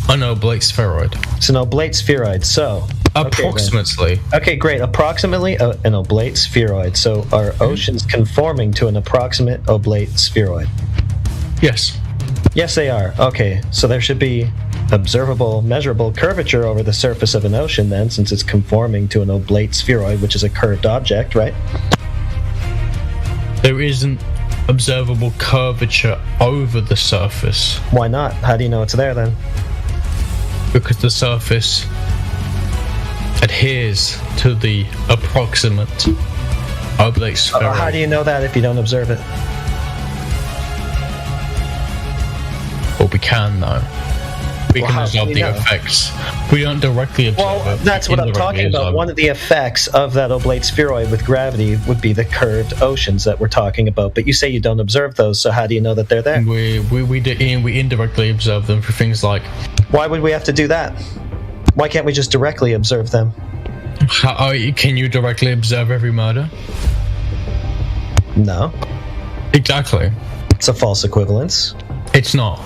[SPEAKER 17] an oblate spheroid.
[SPEAKER 20] It's an oblate spheroid. So
[SPEAKER 17] approximately.
[SPEAKER 20] Okay, great. Approximately an oblate spheroid. So are oceans conforming to an approximate oblate spheroid?
[SPEAKER 17] Yes.
[SPEAKER 20] Yes, they are. Okay, so there should be observable, measurable curvature over the surface of an ocean then, since it's conforming to an oblate spheroid, which is a curved object, right?
[SPEAKER 17] There isn't observable curvature over the surface.
[SPEAKER 20] Why not? How do you know it's there then?
[SPEAKER 17] Because the surface adheres to the approximate oblate spheroid.
[SPEAKER 20] How do you know that if you don't observe it?
[SPEAKER 17] Well, we can though. We can observe the effects. We don't directly observe it.
[SPEAKER 20] That's what I'm talking about. One of the effects of that oblate spheroid with gravity would be the curved oceans that we're talking about. But you say you don't observe those, so how do you know that they're there?
[SPEAKER 17] We indirectly observe them for things like.
[SPEAKER 20] Why would we have to do that? Why can't we just directly observe them?
[SPEAKER 17] Can you directly observe every murder?
[SPEAKER 20] No.
[SPEAKER 17] Exactly.
[SPEAKER 20] It's a false equivalence.
[SPEAKER 17] It's not.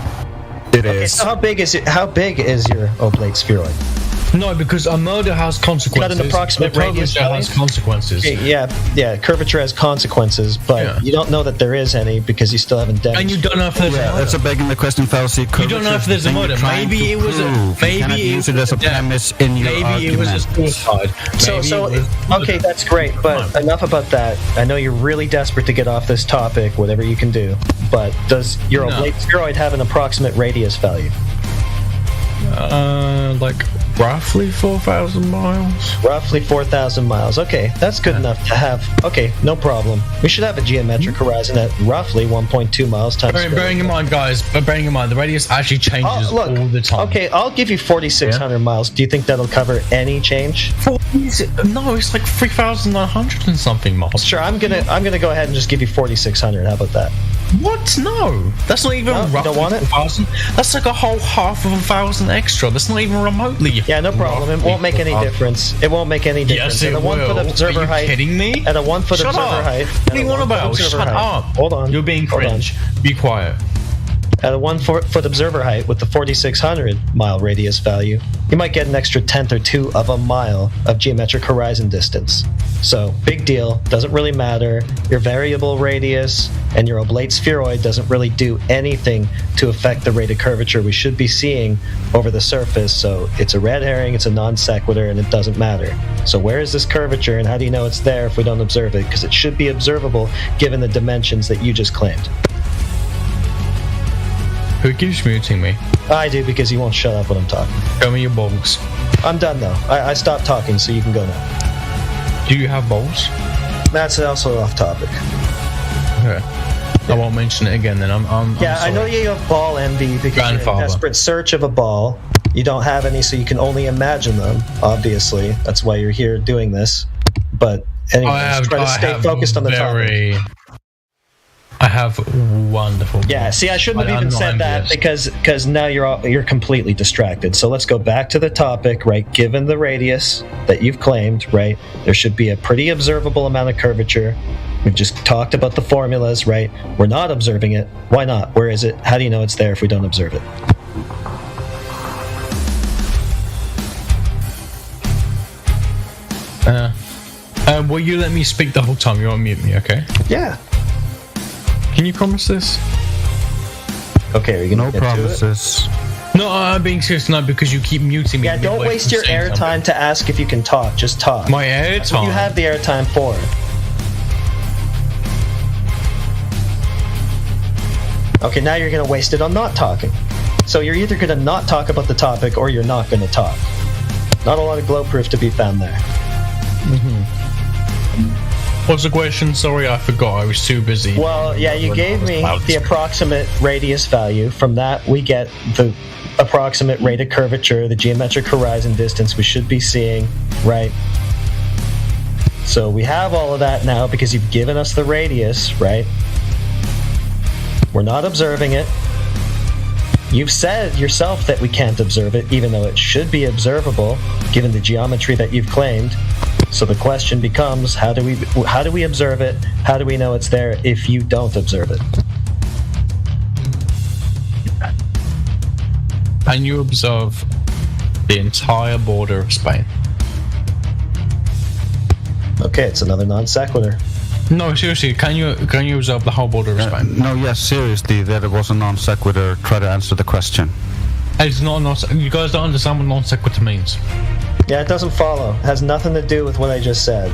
[SPEAKER 11] It is.
[SPEAKER 20] So how big is your oblate spheroid?
[SPEAKER 17] No, because a murder has consequences.
[SPEAKER 20] Got an approximate
[SPEAKER 17] the
[SPEAKER 20] radius
[SPEAKER 17] curvature has consequences.
[SPEAKER 20] Okay, yeah. Curvature has consequences, but you don't know that there is any because you still haven't demonstrated.
[SPEAKER 17] And you don't know if there's a murder.
[SPEAKER 11] That's a begging the question fallacy.
[SPEAKER 17] You don't know if there's a murder. Maybe it was
[SPEAKER 11] use it as a premise in your argument.
[SPEAKER 17] Maybe it was a suicide.
[SPEAKER 20] Okay, that's great, but enough about that. I know you're really desperate to get off this topic, whatever you can do. But does your oblate spheroid have an approximate radius value?
[SPEAKER 17] Like roughly 4,000 miles.
[SPEAKER 20] Roughly 4,000 miles. Okay, that's good enough to have. Okay, no problem. We should have a geometric horizon at roughly 1.2 miles times.
[SPEAKER 17] Bearing in mind, guys, bearing in mind the radius actually changes all the time.
[SPEAKER 20] Okay, I'll give you 4,600 miles. Do you think that'll cover any change?
[SPEAKER 17] No, it's like 3,900 and something miles.
[SPEAKER 20] Sure, I'm gonna go ahead and just give you 4,600. How about that?
[SPEAKER 17] What? No, that's not even roughly.
[SPEAKER 20] You don't want it?
[SPEAKER 17] 1,000. That's like a whole half of 1,000 extra. That's not even remotely.
[SPEAKER 20] Yeah, no problem. It won't make any difference. It won't make any difference.
[SPEAKER 17] Yes, it will. Are you kidding me?
[SPEAKER 20] At a 1 foot
[SPEAKER 17] Shut
[SPEAKER 20] observer
[SPEAKER 17] up.
[SPEAKER 20] height.
[SPEAKER 17] What do you want about? Shut up.
[SPEAKER 20] Hold on.
[SPEAKER 17] You're being cringe. Be quiet.
[SPEAKER 20] At a 1 foot observer height with the 4,600 mile radius value, you might get an extra tenth or two of a mile of geometric horizon distance. So, big deal, doesn't really matter. Your variable radius and your oblate spheroid doesn't really do anything to affect the rate of curvature we should be seeing over the surface, so it's a red herring, it's a non sequitur, and it doesn't matter. So where is this curvature, and how do you know it's there if we don't observe it? Because it should be observable given the dimensions that you just claimed.
[SPEAKER 17] Who keeps muting me?
[SPEAKER 20] I do, because you won't shut up when I'm talking.
[SPEAKER 17] Show me your balls.
[SPEAKER 20] I'm done, though. I stopped talking, so you can go now.
[SPEAKER 17] Do you have balls?
[SPEAKER 20] That's also off topic.
[SPEAKER 17] Okay. I won't mention it again then. I'm
[SPEAKER 20] yeah, I know you have ball envy because you're in desperate search of a ball. You don't have any, so you can only imagine them, obviously. That's why you're here doing this. But anyways, try to stay focused on the topic.
[SPEAKER 17] I have wonderful.
[SPEAKER 20] Yeah, see, I shouldn't have even said that because now you're completely distracted. So let's go back to the topic, right? Given the radius that you've claimed, right, there should be a pretty observable amount of curvature. We've just talked about the formulas, right? We're not observing it. Why not? Where is it? How do you know it's there if we don't observe it?
[SPEAKER 17] Will you let me speak the whole time? You won't mute me, okay?
[SPEAKER 20] Yeah.
[SPEAKER 17] Can you promise this?
[SPEAKER 20] Okay, are you gonna
[SPEAKER 11] No promises.
[SPEAKER 17] No, I'm being serious now because you keep muting me.
[SPEAKER 20] Yeah, don't waste your airtime to ask if you can talk. Just talk.
[SPEAKER 17] My airtime?
[SPEAKER 20] That's what you have the airtime for. Okay, now you're gonna waste it on not talking. So you're either gonna not talk about the topic or you're not gonna talk. Not a lot of glow proof to be found there.
[SPEAKER 17] What's the question? Sorry, I forgot. I was too busy.
[SPEAKER 20] Well, yeah, you gave me the approximate radius value. From that, we get the approximate rate of curvature, the geometric horizon distance we should be seeing, right? So we have all of that now because you've given us the radius, right? We're not observing it. You've said yourself that we can't observe it, even though it should be observable, given the geometry that you've claimed. So the question becomes, how do we observe it? How do we know it's there if you don't observe it?
[SPEAKER 17] Can you observe the entire border of Spain?
[SPEAKER 20] Okay, it's another non sequitur.
[SPEAKER 17] No, seriously, can you observe the whole border of Spain?
[SPEAKER 11] No, yes, seriously, that it was a non sequitur. Try to answer the question.
[SPEAKER 17] It's not you guys don't understand what non sequitur means.
[SPEAKER 20] Yeah, it doesn't follow. It has nothing to do with what I just said.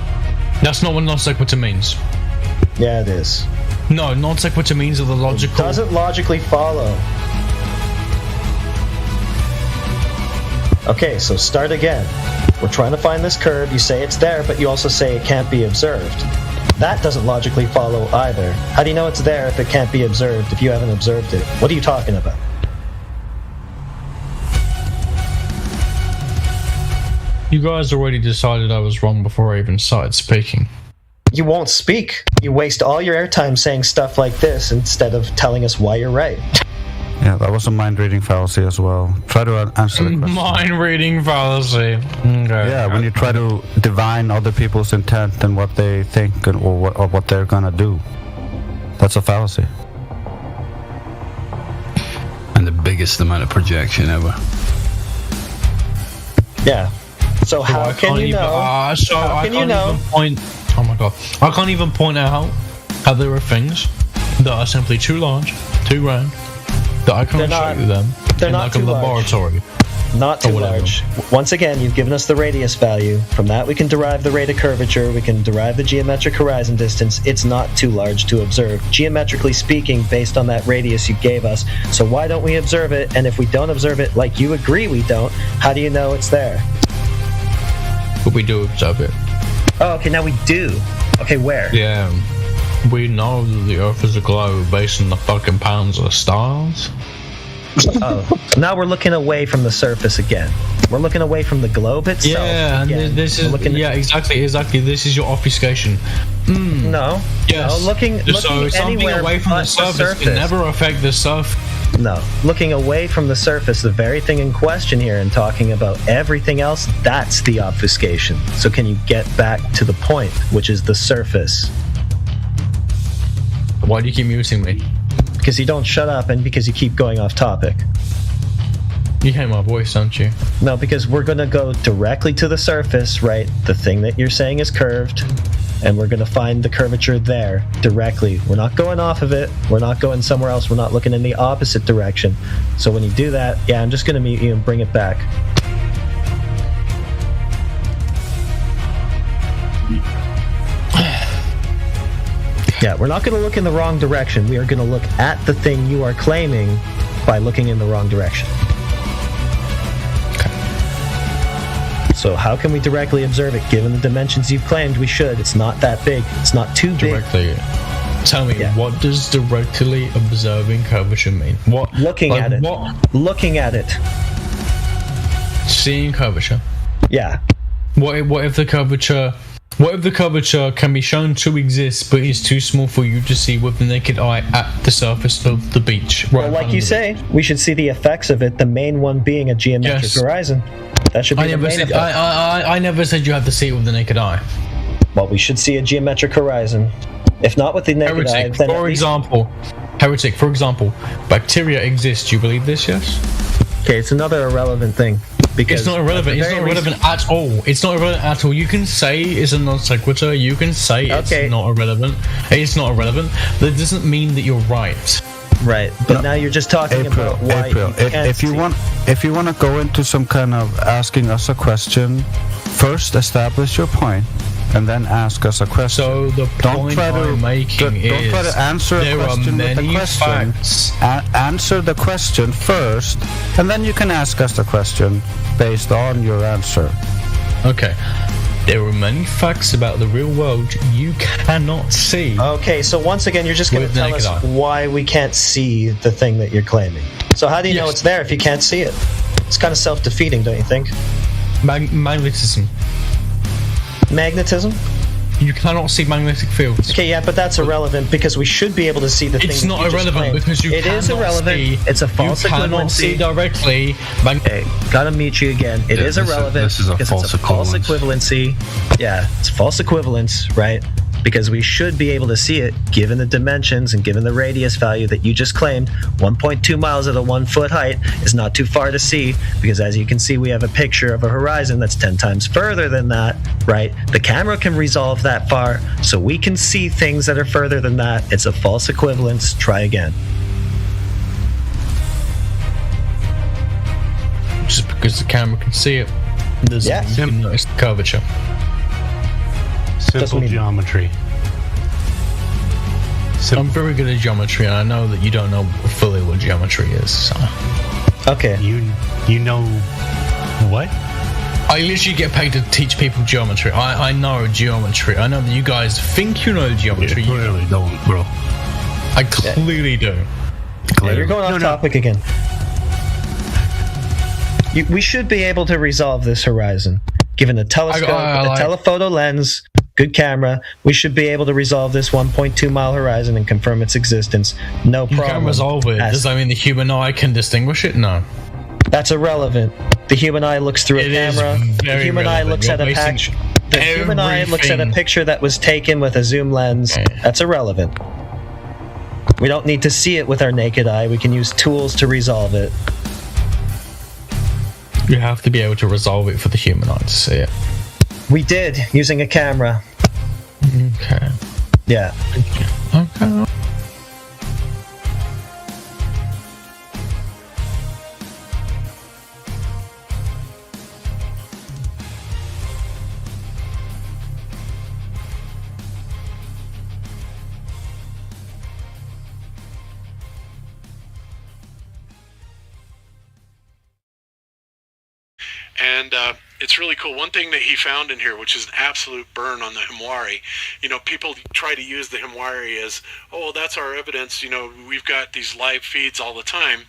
[SPEAKER 17] That's not what non sequitur means.
[SPEAKER 20] Yeah, it is.
[SPEAKER 17] No, non sequitur means of the logical.
[SPEAKER 20] It doesn't logically follow. Okay, so start again. We're trying to find this curve. You say it's there, but you also say it can't be observed. That doesn't logically follow either. How do you know it's there if it can't be observed if you haven't observed it? What are you talking about?
[SPEAKER 17] You guys already decided I was wrong before I even started speaking.
[SPEAKER 20] You won't speak. You waste all your airtime saying stuff like this instead of telling us why you're right.
[SPEAKER 11] Yeah, that was a mind-reading fallacy as well. Try to answer the question.
[SPEAKER 17] Mind-reading fallacy. Okay.
[SPEAKER 11] Yeah, when you try to divine other people's intent and what they think or what they're gonna do. That's a fallacy.
[SPEAKER 9] And the biggest amount of projection ever.
[SPEAKER 20] Yeah. So how can you know? How can you know?
[SPEAKER 17] Oh my god! I can't even point out how there are things that are simply too large, too round, that I can't show you them.
[SPEAKER 20] They're not
[SPEAKER 17] like
[SPEAKER 20] too
[SPEAKER 17] a laboratory.
[SPEAKER 20] Not too large. Once again, you've given us the radius value. From that, we can derive the rate of curvature. We can derive the geometric horizon distance. It's not too large to observe, geometrically speaking, based on that radius you gave us. So why don't we observe it? And if we don't observe it, like you agree we don't, how do you know it's there?
[SPEAKER 17] But we do observe it.
[SPEAKER 20] Oh, okay, now we do. Okay, where?
[SPEAKER 17] Yeah. We know that the Earth is a globe based on the fucking pounds of stars.
[SPEAKER 20] Oh, so now we're looking away from the surface again. We're looking away from the globe itself.
[SPEAKER 17] Yeah, and this is exactly. This is your obfuscation.
[SPEAKER 20] No.
[SPEAKER 17] Yes.
[SPEAKER 20] No, looking
[SPEAKER 17] so something away from the surface can never affect the surface.
[SPEAKER 20] No, looking away from the surface, the very thing in question here, and talking about everything else, that's the obfuscation. So can you get back to the point, which is the surface?
[SPEAKER 17] Why do you keep muting me?
[SPEAKER 20] Because you don't shut up and because you keep going off topic.
[SPEAKER 17] You hear my voice, don't you?
[SPEAKER 20] No, because we're going to go directly to the surface, right? The thing that you're saying is curved, and we're going to find the curvature there directly. We're not going off of it. We're not going somewhere else. We're not looking in the opposite direction. So when you do that, yeah, I'm just going to mute you and bring it back. Yeah, we're not going to look in the wrong direction. We are going to look at the thing you are claiming by looking in the wrong direction. So how can we directly observe it, given the dimensions you've claimed we should? It's not that big. It's not too big.
[SPEAKER 17] Tell me, what does directly observing curvature mean? What?
[SPEAKER 20] Looking at it. Looking at it.
[SPEAKER 17] Seeing curvature.
[SPEAKER 20] Yeah.
[SPEAKER 17] What if the curvature... What if the curvature can be shown to exist, but is too small for you to see with the naked eye at the surface of the beach?
[SPEAKER 20] Right, well, like you say, we should see the effects of it, the main one being a geometric horizon. That should be the main effect.
[SPEAKER 17] I never said you had to see it with the naked eye.
[SPEAKER 20] Well, we should see a geometric horizon. If not with the naked eye, then
[SPEAKER 17] for example, bacteria exist. You believe this, yes?
[SPEAKER 20] Okay, it's another irrelevant thing. Because
[SPEAKER 17] it's not irrelevant. It's not irrelevant at all. It's not irrelevant at all. You can say it's a non sequitur. You can say it's not irrelevant. It's not irrelevant. That doesn't mean that you're right.
[SPEAKER 20] Right, but now you're just talking about why.
[SPEAKER 11] If you want to go into some kind of asking us a question, first establish your point, and then ask us a question.
[SPEAKER 17] So the point I'm making is
[SPEAKER 11] don't try to answer a question with a question. Answer the question first, and then you can ask us the question based on your answer.
[SPEAKER 17] Okay. there are many facts about the real world you cannot see.
[SPEAKER 20] Okay, so once again, you're just going to tell us why we can't see the thing that you're claiming. So how do you know it's there if you can't see it? It's kind of self-defeating, don't you think?
[SPEAKER 17] Magnetism.
[SPEAKER 20] Magnetism?
[SPEAKER 17] You cannot see magnetic fields.
[SPEAKER 20] Okay, yeah, but that's irrelevant because we should be able to see the thing.
[SPEAKER 17] It's not irrelevant because you
[SPEAKER 20] it is irrelevant.
[SPEAKER 17] See,
[SPEAKER 20] it's a false
[SPEAKER 17] equivalency. You cannot see directly.
[SPEAKER 20] Okay, gotta meet you again. It is irrelevant because it's a false equivalency. Yeah, it's false equivalence, right? Because we should be able to see it given the dimensions and given the radius value that you just claimed. 1.2 miles at a 1 foot height is not too far to see because as you can see, we have a picture of a horizon that's 10 times further than that, right? The camera can resolve that far, so we can see things that are further than that. It's a false equivalence. Try again.
[SPEAKER 17] Just because the camera can see it doesn't mean you can notice the curvature.
[SPEAKER 10] Simple geometry.
[SPEAKER 17] I'm very good at geometry, and I know that you don't know fully what geometry is. So.
[SPEAKER 20] Okay.
[SPEAKER 10] You know what?
[SPEAKER 17] I literally get paid to teach people geometry. I know geometry. I know that you guys think you know geometry.
[SPEAKER 10] You clearly don't, bro.
[SPEAKER 17] I clearly do.
[SPEAKER 20] Yeah, you're going off topic again. We should be able to resolve this horizon. Given the telescope, the telephoto lens, good camera, we should be able to resolve this 1.2 mile horizon and confirm its existence. No problem.
[SPEAKER 17] You can resolve it. Does that mean the human eye can distinguish it? No.
[SPEAKER 20] That's irrelevant. The human eye looks through a camera. The human eye looks at a picture. The human eye looks at a picture that was taken with a zoom lens. That's irrelevant. We don't need to see it with our naked eye. We can use tools to resolve it.
[SPEAKER 17] You have to be able to resolve it for the human eye to see it.
[SPEAKER 20] We did, using a camera.
[SPEAKER 17] Okay.
[SPEAKER 20] Yeah.
[SPEAKER 17] Okay.
[SPEAKER 15] And it's really cool. One thing that he found in here, which is an absolute burn on the Himwari, people try to use the Himwari as, oh, that's our evidence. We've got these live feeds all the time.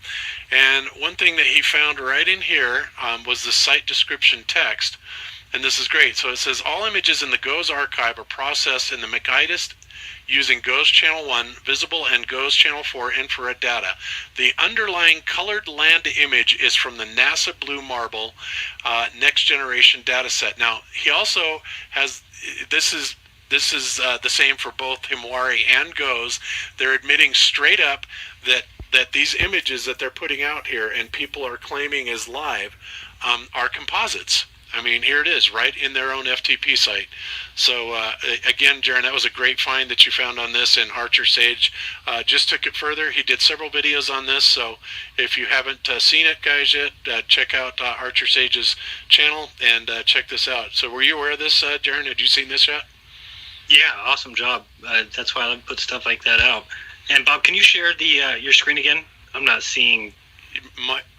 [SPEAKER 15] And one thing that he found right in here was the site description text. And this is great. So it says, all images in the GOES archive are processed in the McIDIS using GOES Channel 1, visible, and GOES Channel 4 infrared data. The underlying colored land image is from the NASA Blue Marble Next Generation dataset. Now, he also has, this is the same for both Himwari and GOES. They're admitting straight up that these images that they're putting out here and people are claiming as live are composites. I mean, here it is, right in their own FTP site. So, again, Jaron, that was a great find that you found on this, and Archer Sage just took it further. He did several videos on this, so if you haven't seen it, guys, yet, check out Archer Sage's channel and check this out. So were you aware of this, Jaron? Had you seen this yet?
[SPEAKER 23] Yeah, awesome job. That's why I put stuff like that out. And, Bob, can you share the your screen again? I'm not seeing...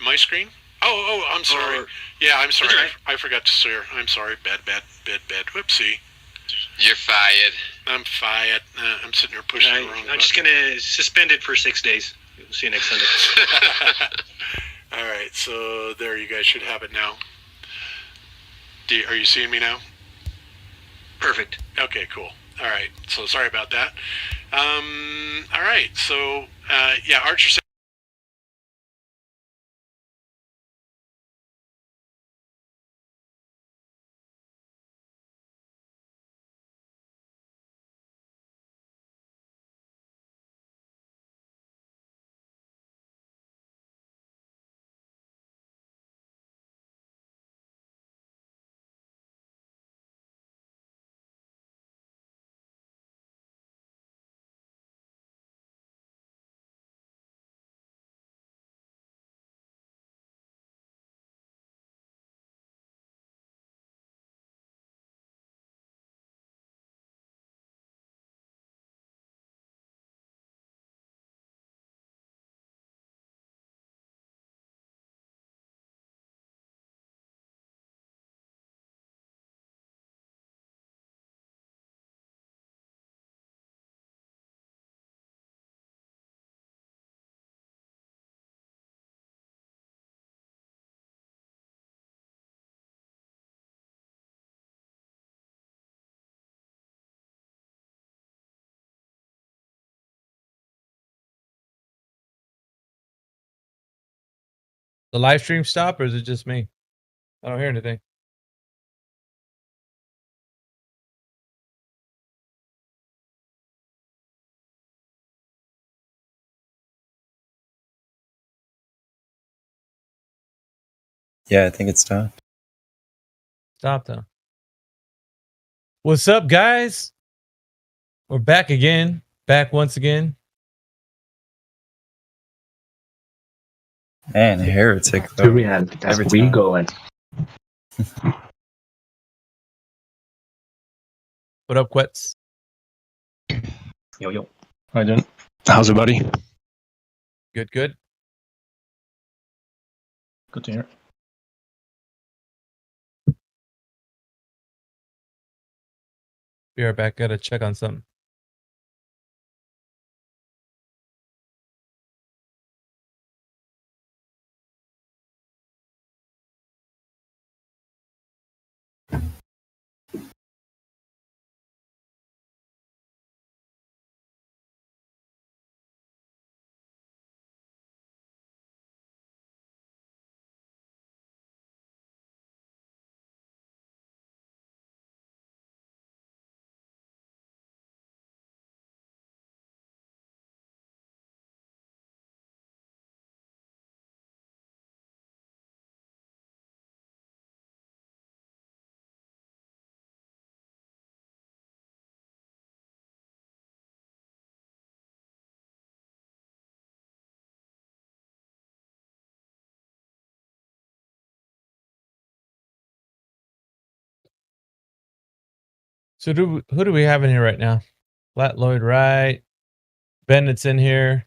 [SPEAKER 15] My screen? Oh, I'm sorry. Yeah, I'm sorry. I forgot to share. I'm sorry. Bad. Whoopsie.
[SPEAKER 24] You're fired.
[SPEAKER 15] I'm fired. I'm sitting here pushing the wrong button.
[SPEAKER 23] I'm just going to suspend it for 6 days. We'll see you next Sunday.
[SPEAKER 15] All right, so there, you guys should have it now. Are you seeing me now?
[SPEAKER 23] Perfect.
[SPEAKER 15] Okay, cool. All right, so sorry about that. All right, so, yeah, Archer
[SPEAKER 8] The live stream stop, or is it just me? I don't hear anything.
[SPEAKER 7] Yeah, I think it's done.
[SPEAKER 8] Stop though. What's up, guys? We're back again. Back once again.
[SPEAKER 7] Man, heretic.
[SPEAKER 1] To reality. That's where we going.
[SPEAKER 8] What up, Quets?
[SPEAKER 1] Yo, yo. Hi, Jen. How's it, buddy?
[SPEAKER 8] Good, good.
[SPEAKER 1] Good to hear.
[SPEAKER 8] Be right back. Gotta check on something. So who do we have in here right now? Flat Lloyd Wright. Bennett's in here.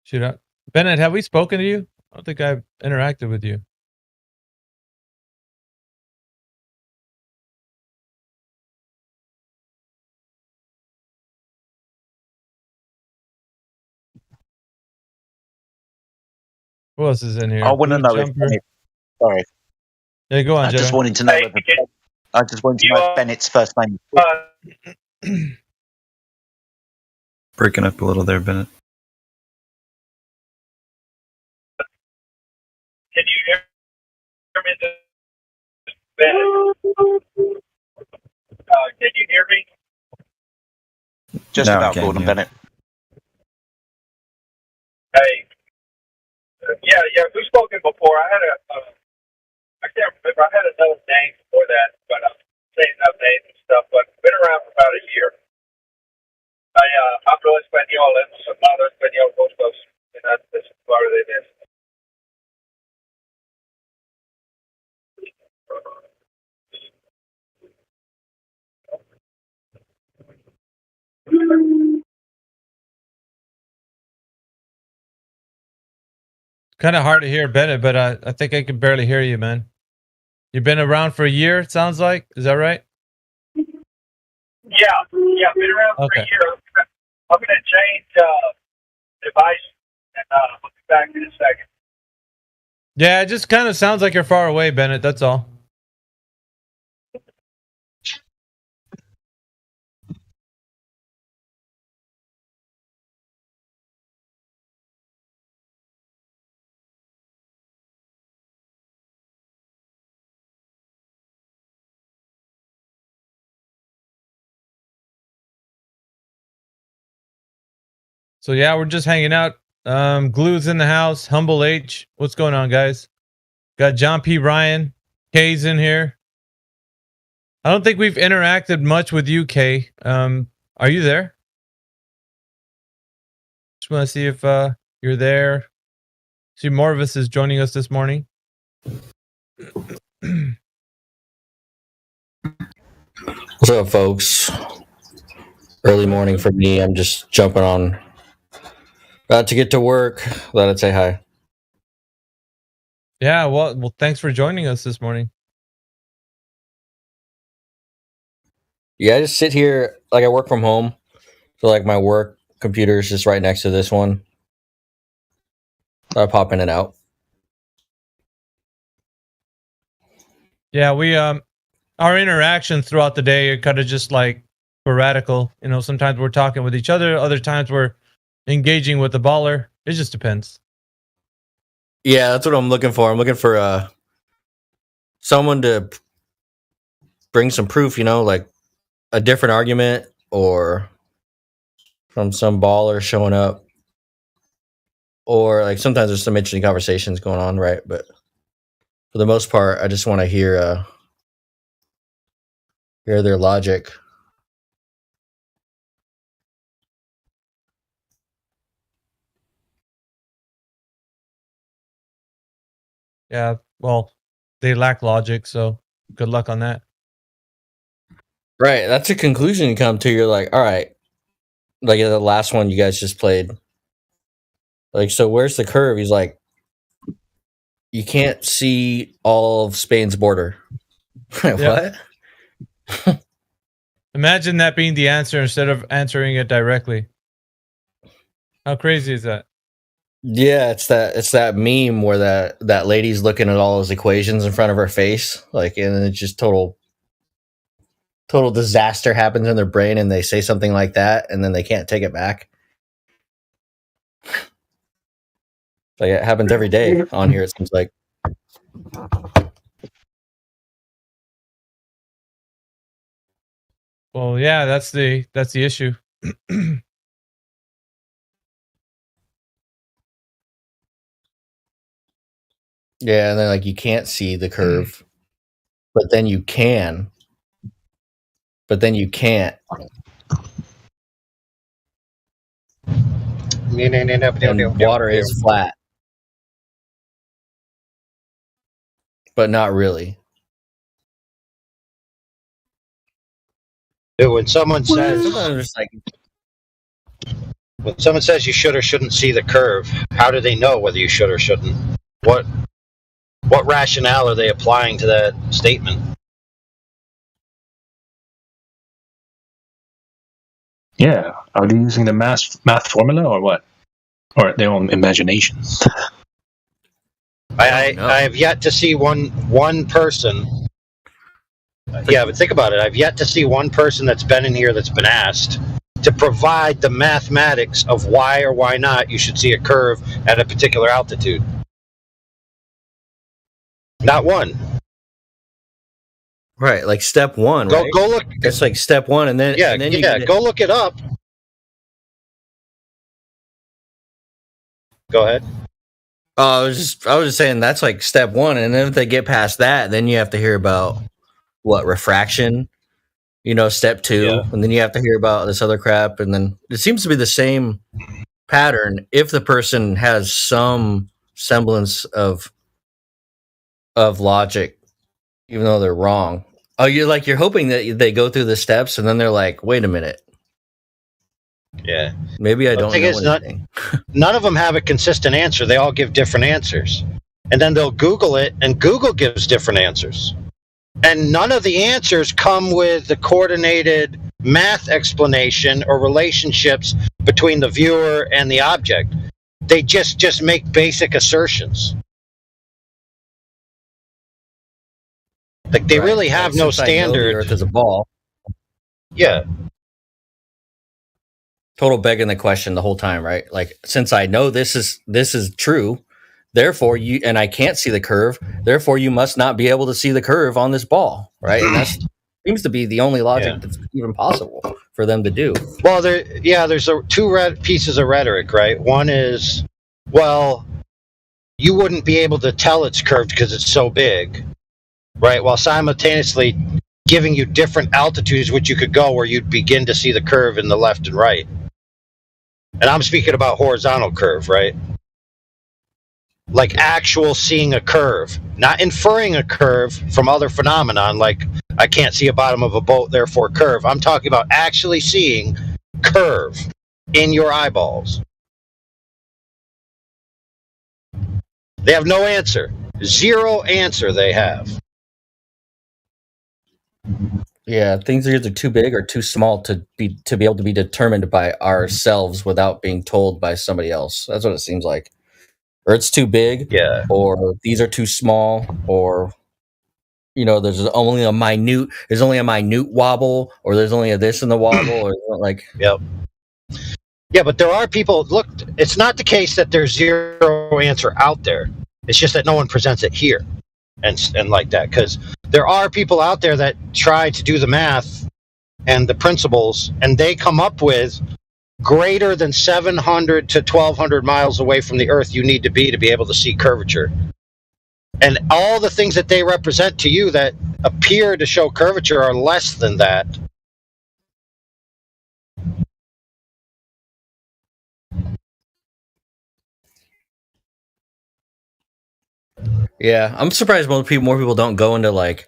[SPEAKER 8] Shoot up. Bennett, have we spoken to you? I don't think I've interacted with you. Who else is in here?
[SPEAKER 3] I want to
[SPEAKER 8] Blue
[SPEAKER 3] know if
[SPEAKER 8] Jumper.
[SPEAKER 3] Bennett, sorry.
[SPEAKER 8] Yeah, go on,
[SPEAKER 3] I just
[SPEAKER 8] Jedi.
[SPEAKER 3] wanted to know if Bennett's first name.
[SPEAKER 7] Breaking up a little there, Bennett.
[SPEAKER 4] Can you hear me? Bennett? Can you hear me?
[SPEAKER 3] Just
[SPEAKER 7] Now I
[SPEAKER 3] about
[SPEAKER 7] can,
[SPEAKER 3] Gordon
[SPEAKER 7] yeah.
[SPEAKER 3] Bennett.
[SPEAKER 4] Hey. Yeah, we've spoken before. I can't remember. I had another name before that, but I'm saying updates and stuff. But been around for about a year. Hablo español, hemos hablado español juntos, and that's part of it.
[SPEAKER 8] Kind of hard to hear Bennett, but I think I can barely hear you, man. You've been around for a year, it sounds like. Is that right?
[SPEAKER 4] Yeah, been around for a year. I'm going to change device, and I'll be back in a second.
[SPEAKER 8] Yeah, it just kind of sounds like you're far away, Bennett. That's all. So yeah, we're just hanging out. Glue's in the house. Humble H. What's going on, guys? Got John P. Ryan. K's in here. I don't think we've interacted much with you, K. Are you there? Just want to see if you're there. See, Morvis is joining us this morning.
[SPEAKER 14] What's up, folks? Early morning for me. I'm just jumping on. About to get to work. Thought I'd say hi.
[SPEAKER 8] Yeah, well, thanks for joining us this morning.
[SPEAKER 14] Yeah, I just sit here. Like, I work from home. So, like, my work computer is just right next to this one. So I pop in and out.
[SPEAKER 8] Yeah, we our interactions throughout the day are kind of just like sporadical. You know, sometimes we're talking with each other, other times we're engaging with the baller. It just depends.
[SPEAKER 14] Yeah, that's what I'm looking for. I'm looking for someone to bring some proof, like a different argument or from some baller showing up. Or like sometimes there's some interesting conversations going on, right? But for the most part, I just want to hear their logic.
[SPEAKER 8] Yeah, well, they lack logic, so good luck on that.
[SPEAKER 14] Right, that's a conclusion you come to. You're like, all right, like the last one you guys just played. Like, so where's the curve? He's like, you can't see all of Spain's border. What?
[SPEAKER 8] Imagine that being the answer instead of answering it directly. How crazy is that?
[SPEAKER 14] Yeah, it's that meme where that lady's looking at all those equations in front of her face, like, and it's just total disaster happens in their brain, and they say something like that, and then they can't take it back. Like it happens every day on here. It seems like.
[SPEAKER 8] Well, yeah, that's the issue.
[SPEAKER 14] Yeah, and then like you can't see the curve, but then you can. But then you can't. And water is flat. But not really.
[SPEAKER 2] Dude, when someone says you should or shouldn't see the curve, how do they know whether you should or shouldn't? What rationale are they applying to that statement?
[SPEAKER 1] Yeah, are they using the math formula or what? Or their own imagination?
[SPEAKER 2] I have yet to see one person. Yeah, but think about it. I've yet to see one person that's been in here that's been asked to provide the mathematics of why or why not you should see a curve at a particular altitude. Not one.
[SPEAKER 14] Right, like step one.
[SPEAKER 2] Go
[SPEAKER 14] right?
[SPEAKER 2] go look.
[SPEAKER 14] It's like step one, and then
[SPEAKER 2] go look it up. Go ahead.
[SPEAKER 14] I was just saying that's like step one, and then if they get past that, then you have to hear about what refraction, step two, and then you have to hear about this other crap, and then it seems to be the same pattern if the person has some semblance of logic, even though they're wrong. Oh, you're hoping that they go through the steps, and then they're like, wait a minute.
[SPEAKER 2] Yeah.
[SPEAKER 14] Maybe I don't know anything.
[SPEAKER 2] None of them have a consistent answer. They all give different answers. And then they'll Google it, and Google gives different answers. And none of the answers come with the coordinated math explanation or relationships between the viewer and the object. They just make basic assertions. Like they really have no standard.
[SPEAKER 14] The Earth is a ball.
[SPEAKER 2] Yeah.
[SPEAKER 14] Total begging the question the whole time, right? Like, since I know this is true, therefore and I can't see the curve, therefore you must not be able to see the curve on this ball, right? And that seems to be the only logic that's even possible for them to do.
[SPEAKER 2] Well, there's two pieces of rhetoric, right? One is, well, you wouldn't be able to tell it's curved because it's so big, right? While simultaneously giving you different altitudes which you could go where you'd begin to see the curve in the left and right. And I'm speaking about horizontal curve, right? Like actual seeing a curve, not inferring a curve from other phenomenon, like I can't see a bottom of a boat, therefore curve. I'm talking about actually seeing curve in your eyeballs. They have no answer. Zero answer they have.
[SPEAKER 14] Yeah, things are either too big or too small to be able to be determined by ourselves without being told by somebody else. That's what it seems like. Or it's too big, or these are too small, or there's only a minute wobble, or there's only a this in the wobble, or like
[SPEAKER 2] Yep. Yeah, but there are people. Look, it's not the case that there's zero answer out there. It's just that no one presents it here, and like that, because there are people out there that try to do the math and the principles, and they come up with greater than 700 to 1,200 miles away from the Earth you need to be able to see curvature. And all the things that they represent to you that appear to show curvature are less than that.
[SPEAKER 14] Yeah, I'm surprised more people don't go into like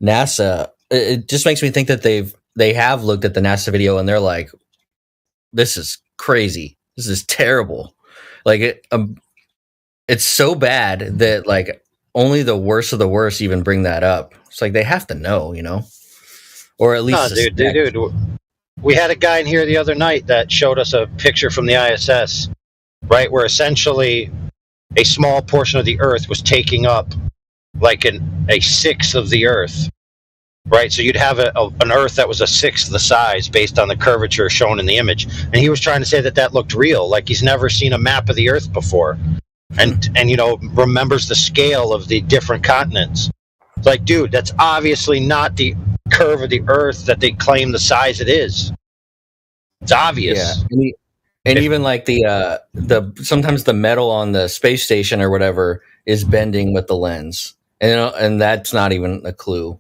[SPEAKER 14] NASA. It just makes me think that they have looked at the NASA video and they're like, "This is crazy. This is terrible." Like it's so bad that like only the worst of the worst even bring that up. It's like they have to know, you know, or at least
[SPEAKER 2] No, dude. We had a guy in here the other night that showed us a picture from the ISS, right, where essentially a small portion of the Earth was taking up like a sixth of the Earth, right? So you'd have an Earth that was a sixth the size based on the curvature shown in the image. And he was trying to say that looked real, like he's never seen a map of the Earth before, and you know, remembers the scale of the different continents. It's like, dude, that's obviously not the curve of the Earth that they claim the size it is. It's obvious.
[SPEAKER 14] Yeah, and even like the sometimes the metal on the space station or whatever is bending with the lens, and that's not even a clue.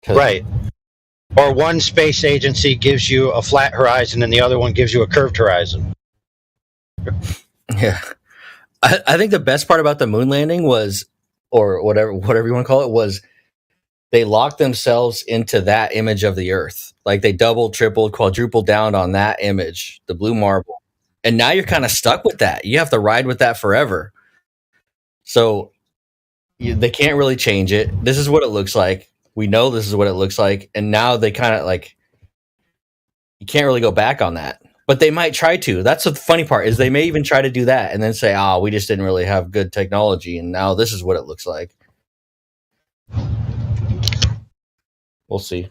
[SPEAKER 2] Right. Or one space agency gives you a flat horizon and the other one gives you a curved horizon.
[SPEAKER 14] Yeah. I think the best part about the moon landing was, or whatever you want to call it, was they locked themselves into that image of the Earth. Like they doubled, tripled, quadrupled down on that image, the blue marble. And now you're kind of stuck with that. You have to ride with that forever. So they can't really change it. This is what it looks like. We know this is what it looks like. And now they kind of like, you can't really go back on that. But they might try to. That's the funny part, is they may even try to do that and then say, we just didn't really have good technology. And now this is what it looks like. We'll see.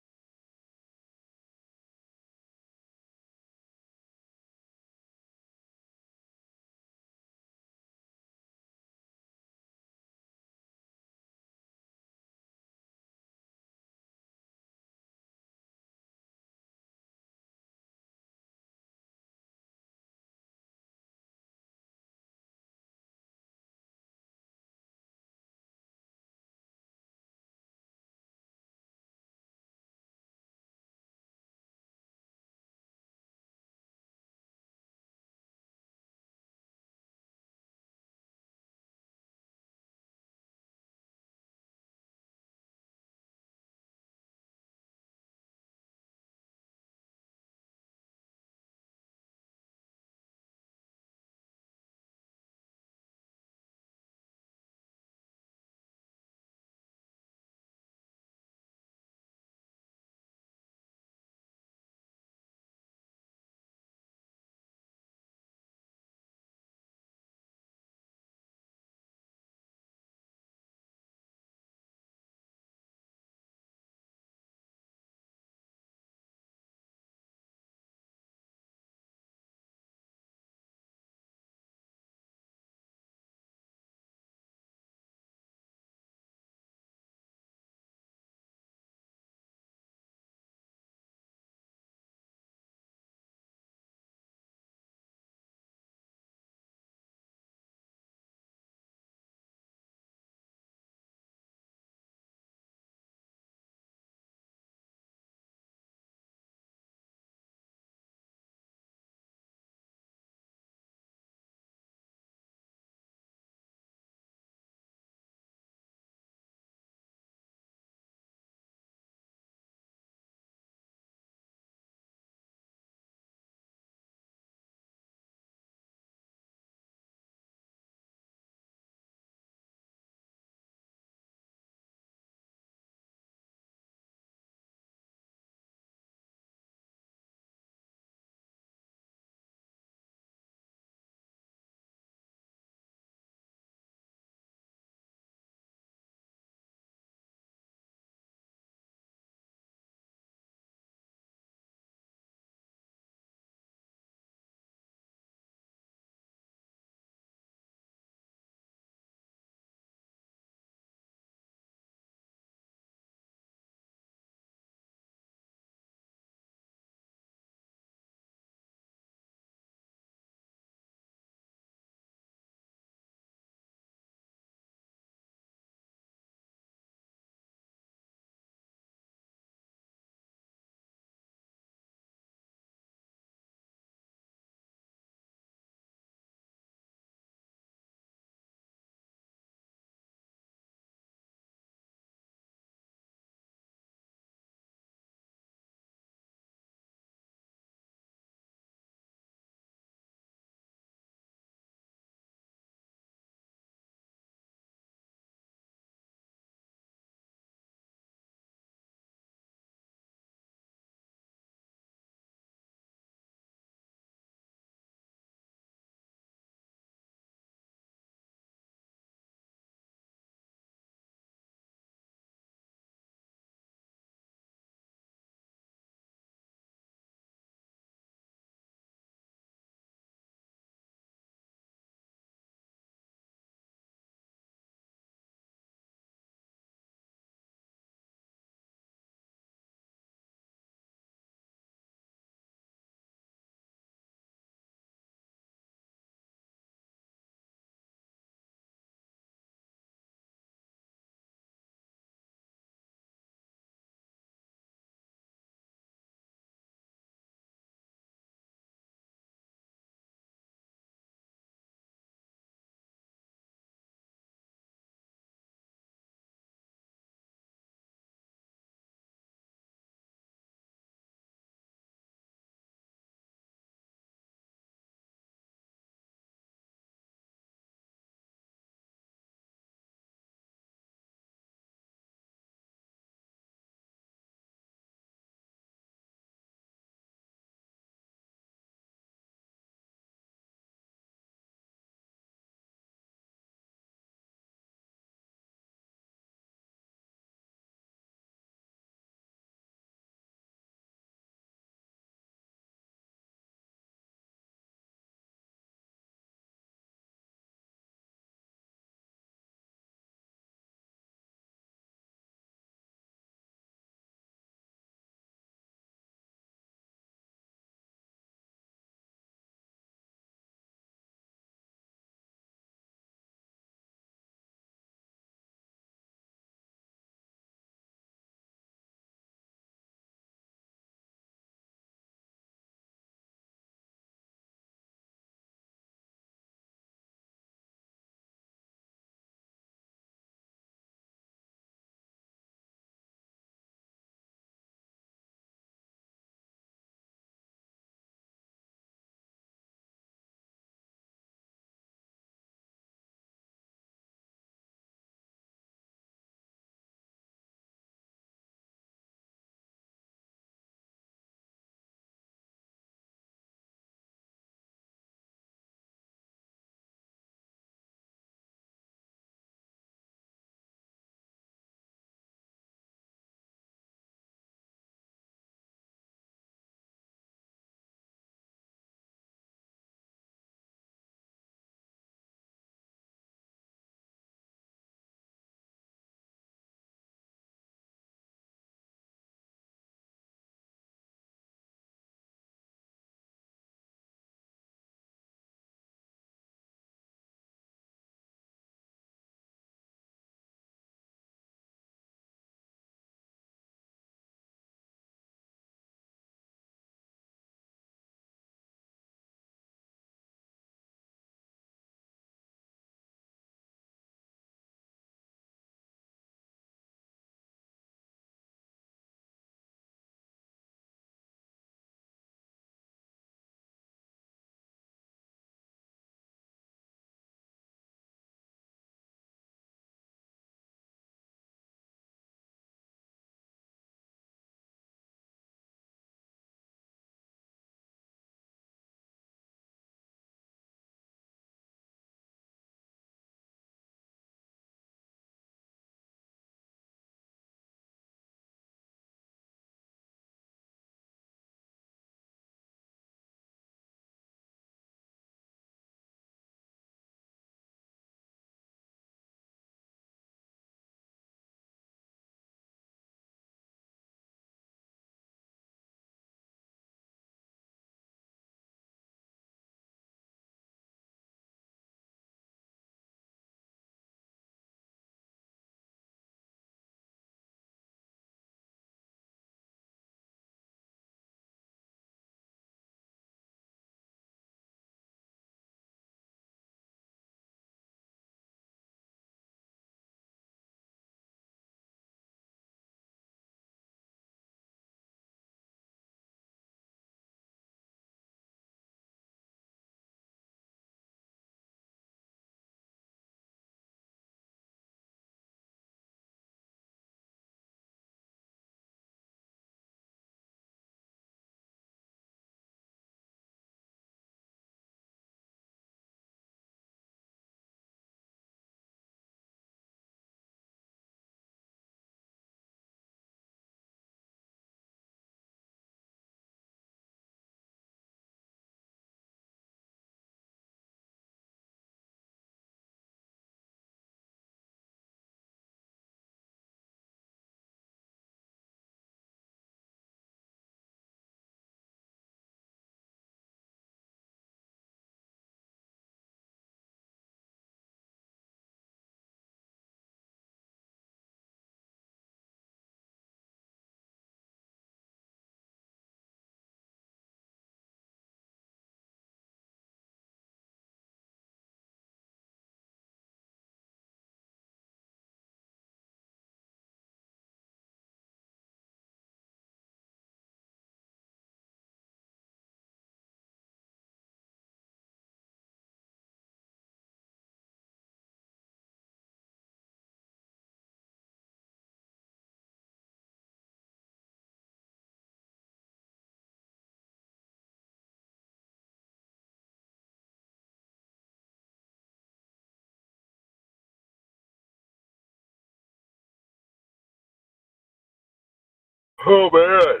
[SPEAKER 2] Oh man.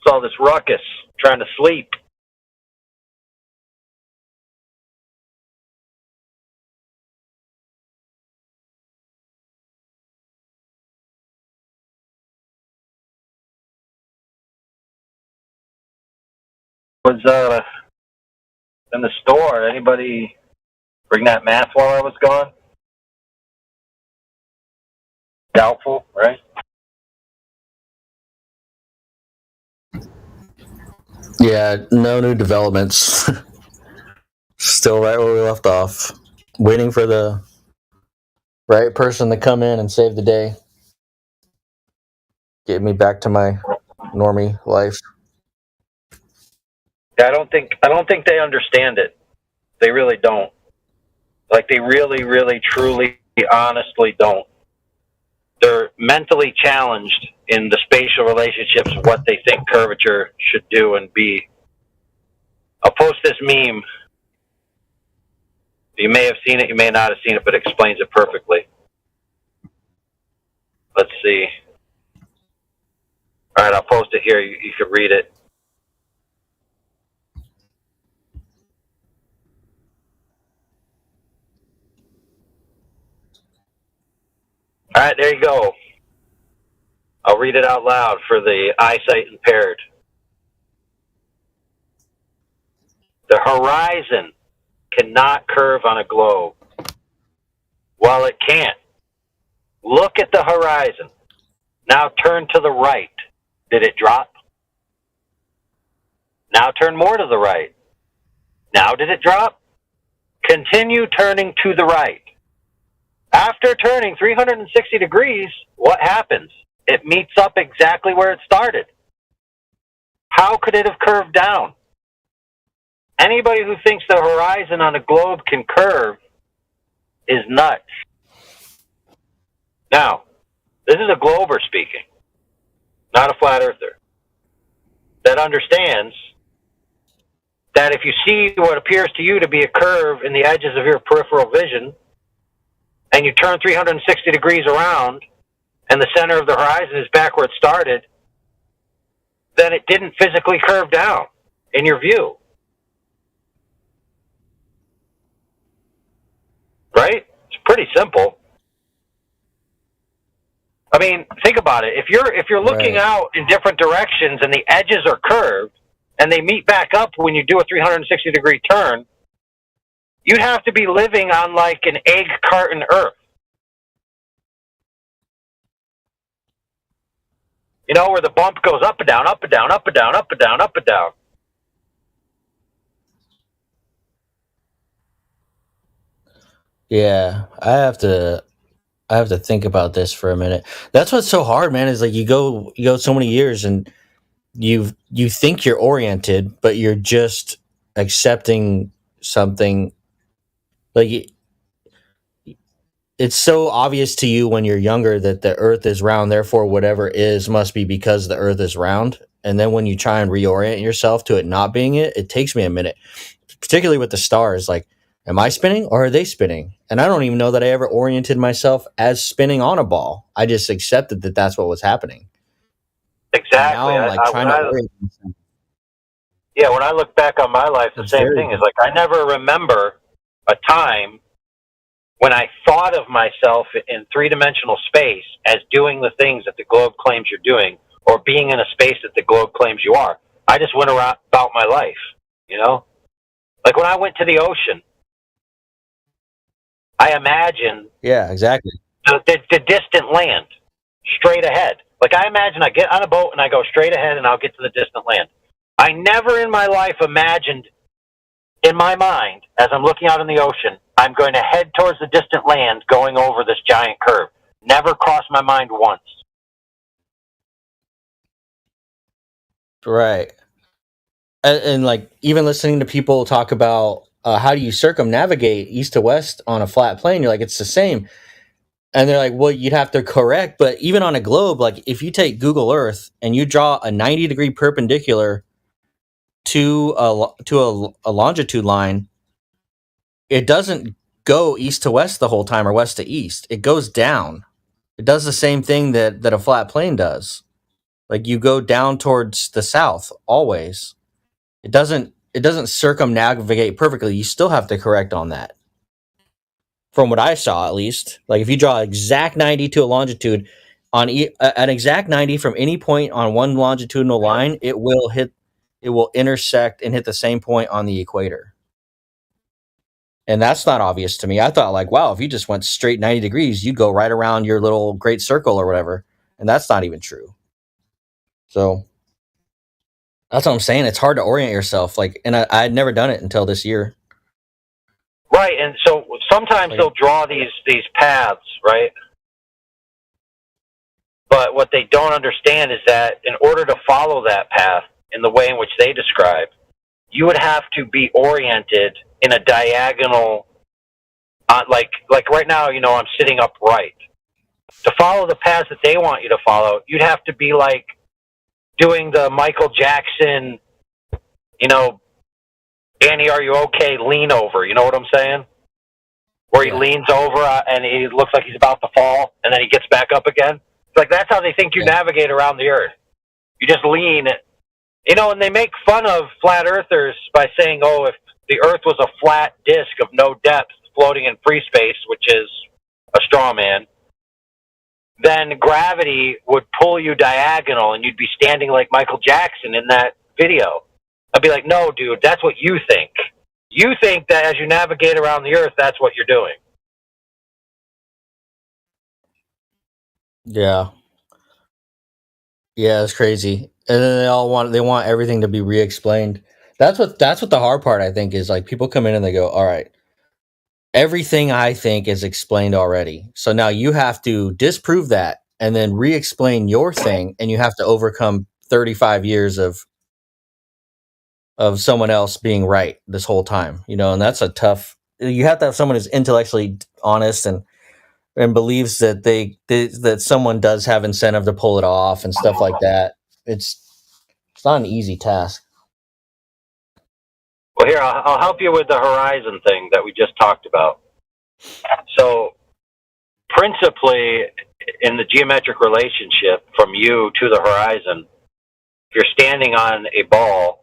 [SPEAKER 2] Saw this ruckus trying to sleep. Was in the store. Anybody bring that math while I was gone? Doubtful, right?
[SPEAKER 14] Yeah, no new developments. Still right where we left off. Waiting for the right person to come in and save the day. Get me back to my normie life.
[SPEAKER 2] Yeah, I don't think they understand it. They really don't. Like they really, really, truly, honestly don't. They're mentally challenged in the spatial relationships of what they think curvature should do and be. I'll post this meme. You may have seen it, you may not have seen it, but it explains it perfectly. Let's see. All right, I'll post it here. You can read it. All right, there you go. I'll read it out loud for the eyesight impaired. The horizon cannot curve on a globe. Well, it can't. Look at the horizon. Now turn to the right. Did it drop? Now turn more to the right. Now did it drop? Continue turning to the right. After turning 360 degrees, what happens? It meets up exactly where it started. How could it have curved down? Anybody who thinks the horizon on a globe can curve is nuts. Now, this is a glober speaking, not a flat earther, that understands that if you see what appears to you to be a curve in the edges of your peripheral vision, and you turn 360 degrees around, and the center of the horizon is back where it started, then it didn't physically curve down in your view. Right? It's pretty simple. I mean, think about it. If you're looking out in different directions and the edges are curved and they meet back up when you do a 360 degree turn, you'd have to be living on like an egg carton Earth. You know, where the bump goes up and down, up and down, up and down, up and down, up and down.
[SPEAKER 14] Yeah, I have to think about this for a minute. That's what's so hard, man, is like you go so many years and you think you're oriented, but you're just accepting something. Like it's so obvious to you when you're younger that the earth is round, therefore whatever is must be because the earth is round. And then when you try and reorient yourself to it not being it takes me a minute. Particularly with the stars, like, am I spinning or are they spinning? And I don't even know that I ever oriented myself as spinning on a ball. I just accepted that that's what was happening.
[SPEAKER 2] Exactly.
[SPEAKER 14] And now I'm like trying to orient myself.
[SPEAKER 2] Yeah, when I look back on my life, the same thing is like I never remember a time when I thought of myself in three-dimensional space as doing the things that the globe claims you're doing or being in a space that the globe claims you are. I just went around about my life, you know? Like when I went to the ocean, I imagined
[SPEAKER 14] exactly
[SPEAKER 2] the distant land straight ahead. Like I imagine I get on a boat and I go straight ahead and I'll get to the distant land. I never in my life imagined in my mind, as I'm looking out in the ocean, I'm going to head towards the distant land going over this giant curve. Never crossed my mind once.
[SPEAKER 14] Right. And like even listening to people talk about how do you circumnavigate east to west on a flat plane, you're like, it's the same. And they're like, well, you'd have to correct. But even on a globe, like if you take Google Earth and you draw a 90-degree perpendicular to a longitude line, it doesn't go east to west the whole time or west to east. It goes down. It does the same thing that a flat plane does. Like you go down towards the south always. It doesn't circumnavigate perfectly. You still have to correct on that. From what I saw, at least, like if you draw exact 90 to a longitude on an exact 90 from any point on one longitudinal line, it will intersect and hit the same point on the equator. And that's not obvious to me. I thought like, wow, if you just went straight 90 degrees, you'd go right around your little great circle or whatever. And that's not even true. So that's what I'm saying. It's hard to orient yourself. Like, and I had never done it until this year.
[SPEAKER 2] Right, and so sometimes they'll draw these paths, right? But what they don't understand is that in order to follow that path in the way in which they describe, you would have to be oriented in a diagonal, like right now, you know, I'm sitting upright. To follow the paths that they want you to follow, you'd have to be like doing the Michael Jackson, you know, Annie, are you okay? Lean over. You know what I'm saying? Where he leans over and he looks like he's about to fall, and then he gets back up again. It's like that's how they think you navigate around the Earth. You just lean, you know. And they make fun of flat earthers by saying, "Oh, if the Earth was a flat disk of no depth floating in free space, which is a straw man, then gravity would pull you diagonal, and you'd be standing like Michael Jackson in that video." I'd be like, no, dude, that's what you think. You think that as you navigate around the Earth, that's what you're doing.
[SPEAKER 14] Yeah. Yeah, it's crazy. And then they want everything to be re-explained. That's what the hard part, I think, is like people come in and they go, all right, everything I think is explained already. So now you have to disprove that and then re-explain your thing, and you have to overcome 35 years of someone else being right this whole time, you know. And that's a tough. You have to have someone who's intellectually honest and believes that that someone does have incentive to pull it off and stuff like that. It's not an easy task.
[SPEAKER 2] Well, here, I'll help you with the horizon thing that we just talked about. So, principally, in the geometric relationship from you to the horizon, if you're standing on a ball,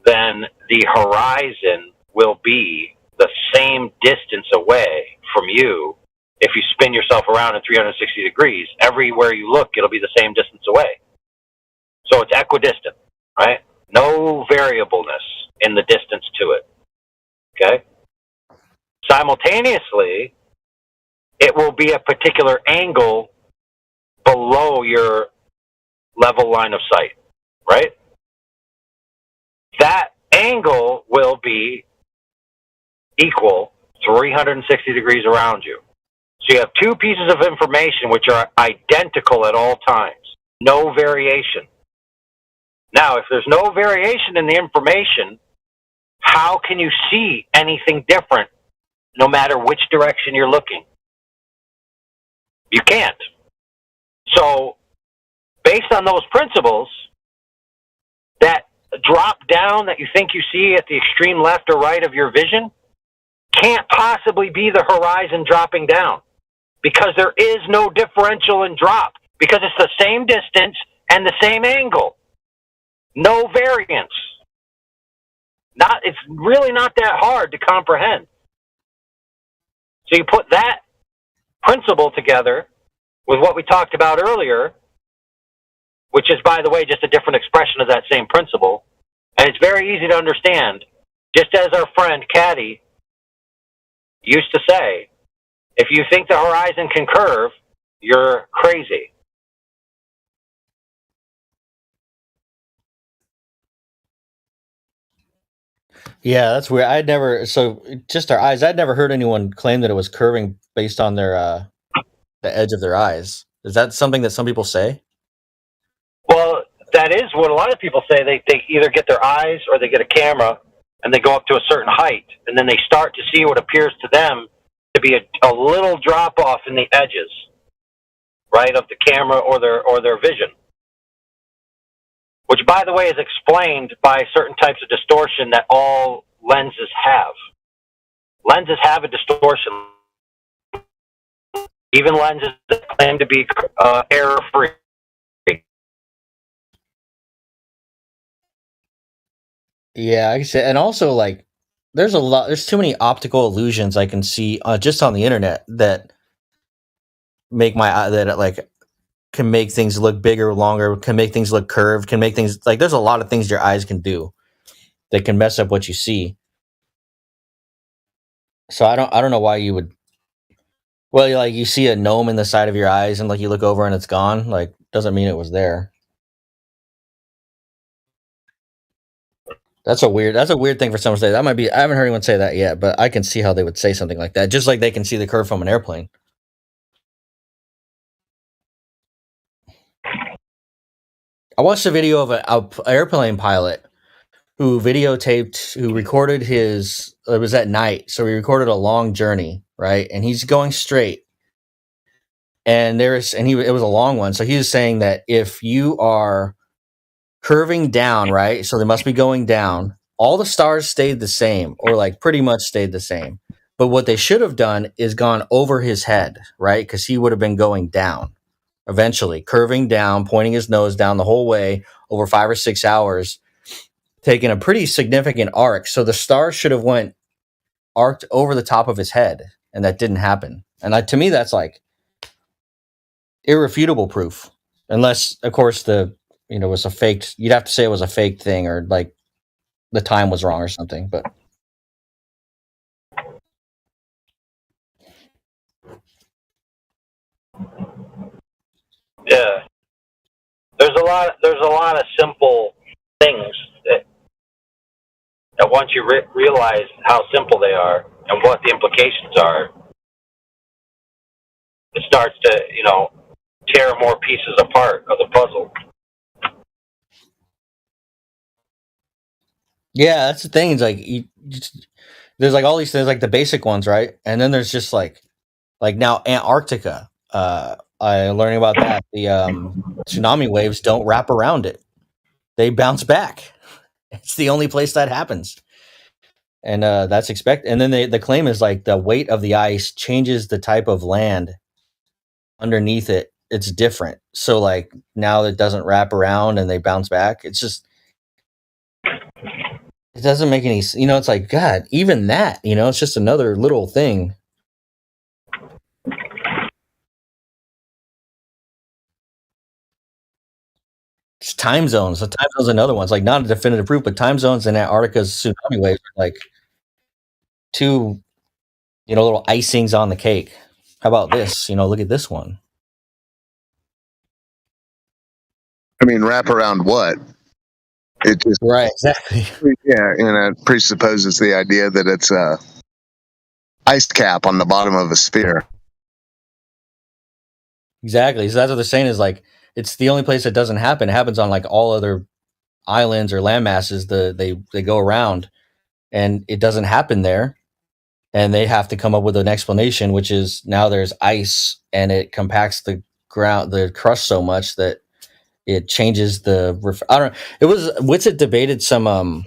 [SPEAKER 2] then the horizon will be the same distance away from you. If you spin yourself around in 360 degrees, everywhere you look, it'll be the same distance away. So it's equidistant, right? No variableness in the distance to it. Okay? Simultaneously, it will be a particular angle below your level line of sight, right? That angle will be equal 360 degrees around you. So you have two pieces of information which are identical at all times. No variation. Now, if there's no variation in the information, how can you see anything different no matter which direction you're looking? You can't. So, based on those principles, that drop down that you think you see at the extreme left or right of your vision can't possibly be the horizon dropping down, because there is no differential in drop, because it's the same distance and the same angle. No variance. It's really not that hard to comprehend. So you put that principle together with what we talked about earlier, which is, by the way, just a different expression of that same principle, and it's very easy to understand. Just as our friend Caddy used to say, if you think the horizon can curve, you're crazy.
[SPEAKER 14] Yeah, that's weird. Just our eyes. I'd never heard anyone claim that it was curving based on their the edge of their eyes. Is that something that some people say?
[SPEAKER 2] Well, that is what a lot of people say. They either get their eyes or they get a camera and they go up to a certain height, and then they start to see what appears to them to be a little drop off in the edges, right, of the camera or their vision. Which, by the way, is explained by certain types of distortion that all lenses have. Lenses have a distortion. Even lenses that claim to be error-free.
[SPEAKER 14] Yeah, like I said, and also like there's too many optical illusions I can see just on the internet that make my eye that like can make things look bigger, longer, can make things look curved, can make things like there's a lot of things your eyes can do that can mess up what you see. So I don't know why you would. Well, like you see a gnome in the side of your eyes, and like you look over and it's gone. Like doesn't mean it was there. That's a weird thing for someone to say. That might be. I haven't heard anyone say that yet, but I can see how they would say something like that. Just like they can see the curve from an airplane. I watched a video of an airplane pilot who recorded his. It was at night, so he recorded a long journey, right? And he's going straight, and it was a long one. So he was saying that if you are curving down, right? So they must be going down. All the stars stayed the same, or like pretty much stayed the same. But what they should have done is gone over his head, right? Because he would have been going down eventually, curving down, pointing his nose down the whole way over 5 or 6 hours, taking a pretty significant arc. So the stars should have went arced over the top of his head, and that didn't happen. And to me, that's like irrefutable proof, unless, of course, it was a faked. You'd have to say it was a fake thing, or like the time was wrong or something. But
[SPEAKER 2] Yeah, there's a lot of simple things that once you realize how simple they are and what the implications are, it starts to tear more pieces apart of the puzzle.
[SPEAKER 14] yeah, that's the thing. It's like there's like all these things, like the basic ones, right? And then there's just like now Antarctica. I learning about that. The tsunami waves don't wrap around it; they bounce back. It's the only place that happens, and that's expected. And then the claim is like the weight of the ice changes the type of land underneath it. It's different. So like now it doesn't wrap around and they bounce back. It's just it doesn't make any. It's like God. Even that. It's just another little thing. It's time zones. So time zones are another one. It's like not a definitive proof, but time zones in Antarctica's tsunami waves are like two, little icings on the cake. How about this? Look at this one.
[SPEAKER 6] I mean, wrap around what? It just
[SPEAKER 14] right, exactly.
[SPEAKER 6] Yeah, and it presupposes the idea that it's a ice cap on the bottom of a sphere.
[SPEAKER 14] Exactly. So that's what they're saying is like it's the only place that doesn't happen. It happens on like all other islands or land masses. They go around, and it doesn't happen there. And they have to come up with an explanation, which is now there's ice and it compacts the ground, the crust so much that it changes the. I don't know. It was Witsit debated some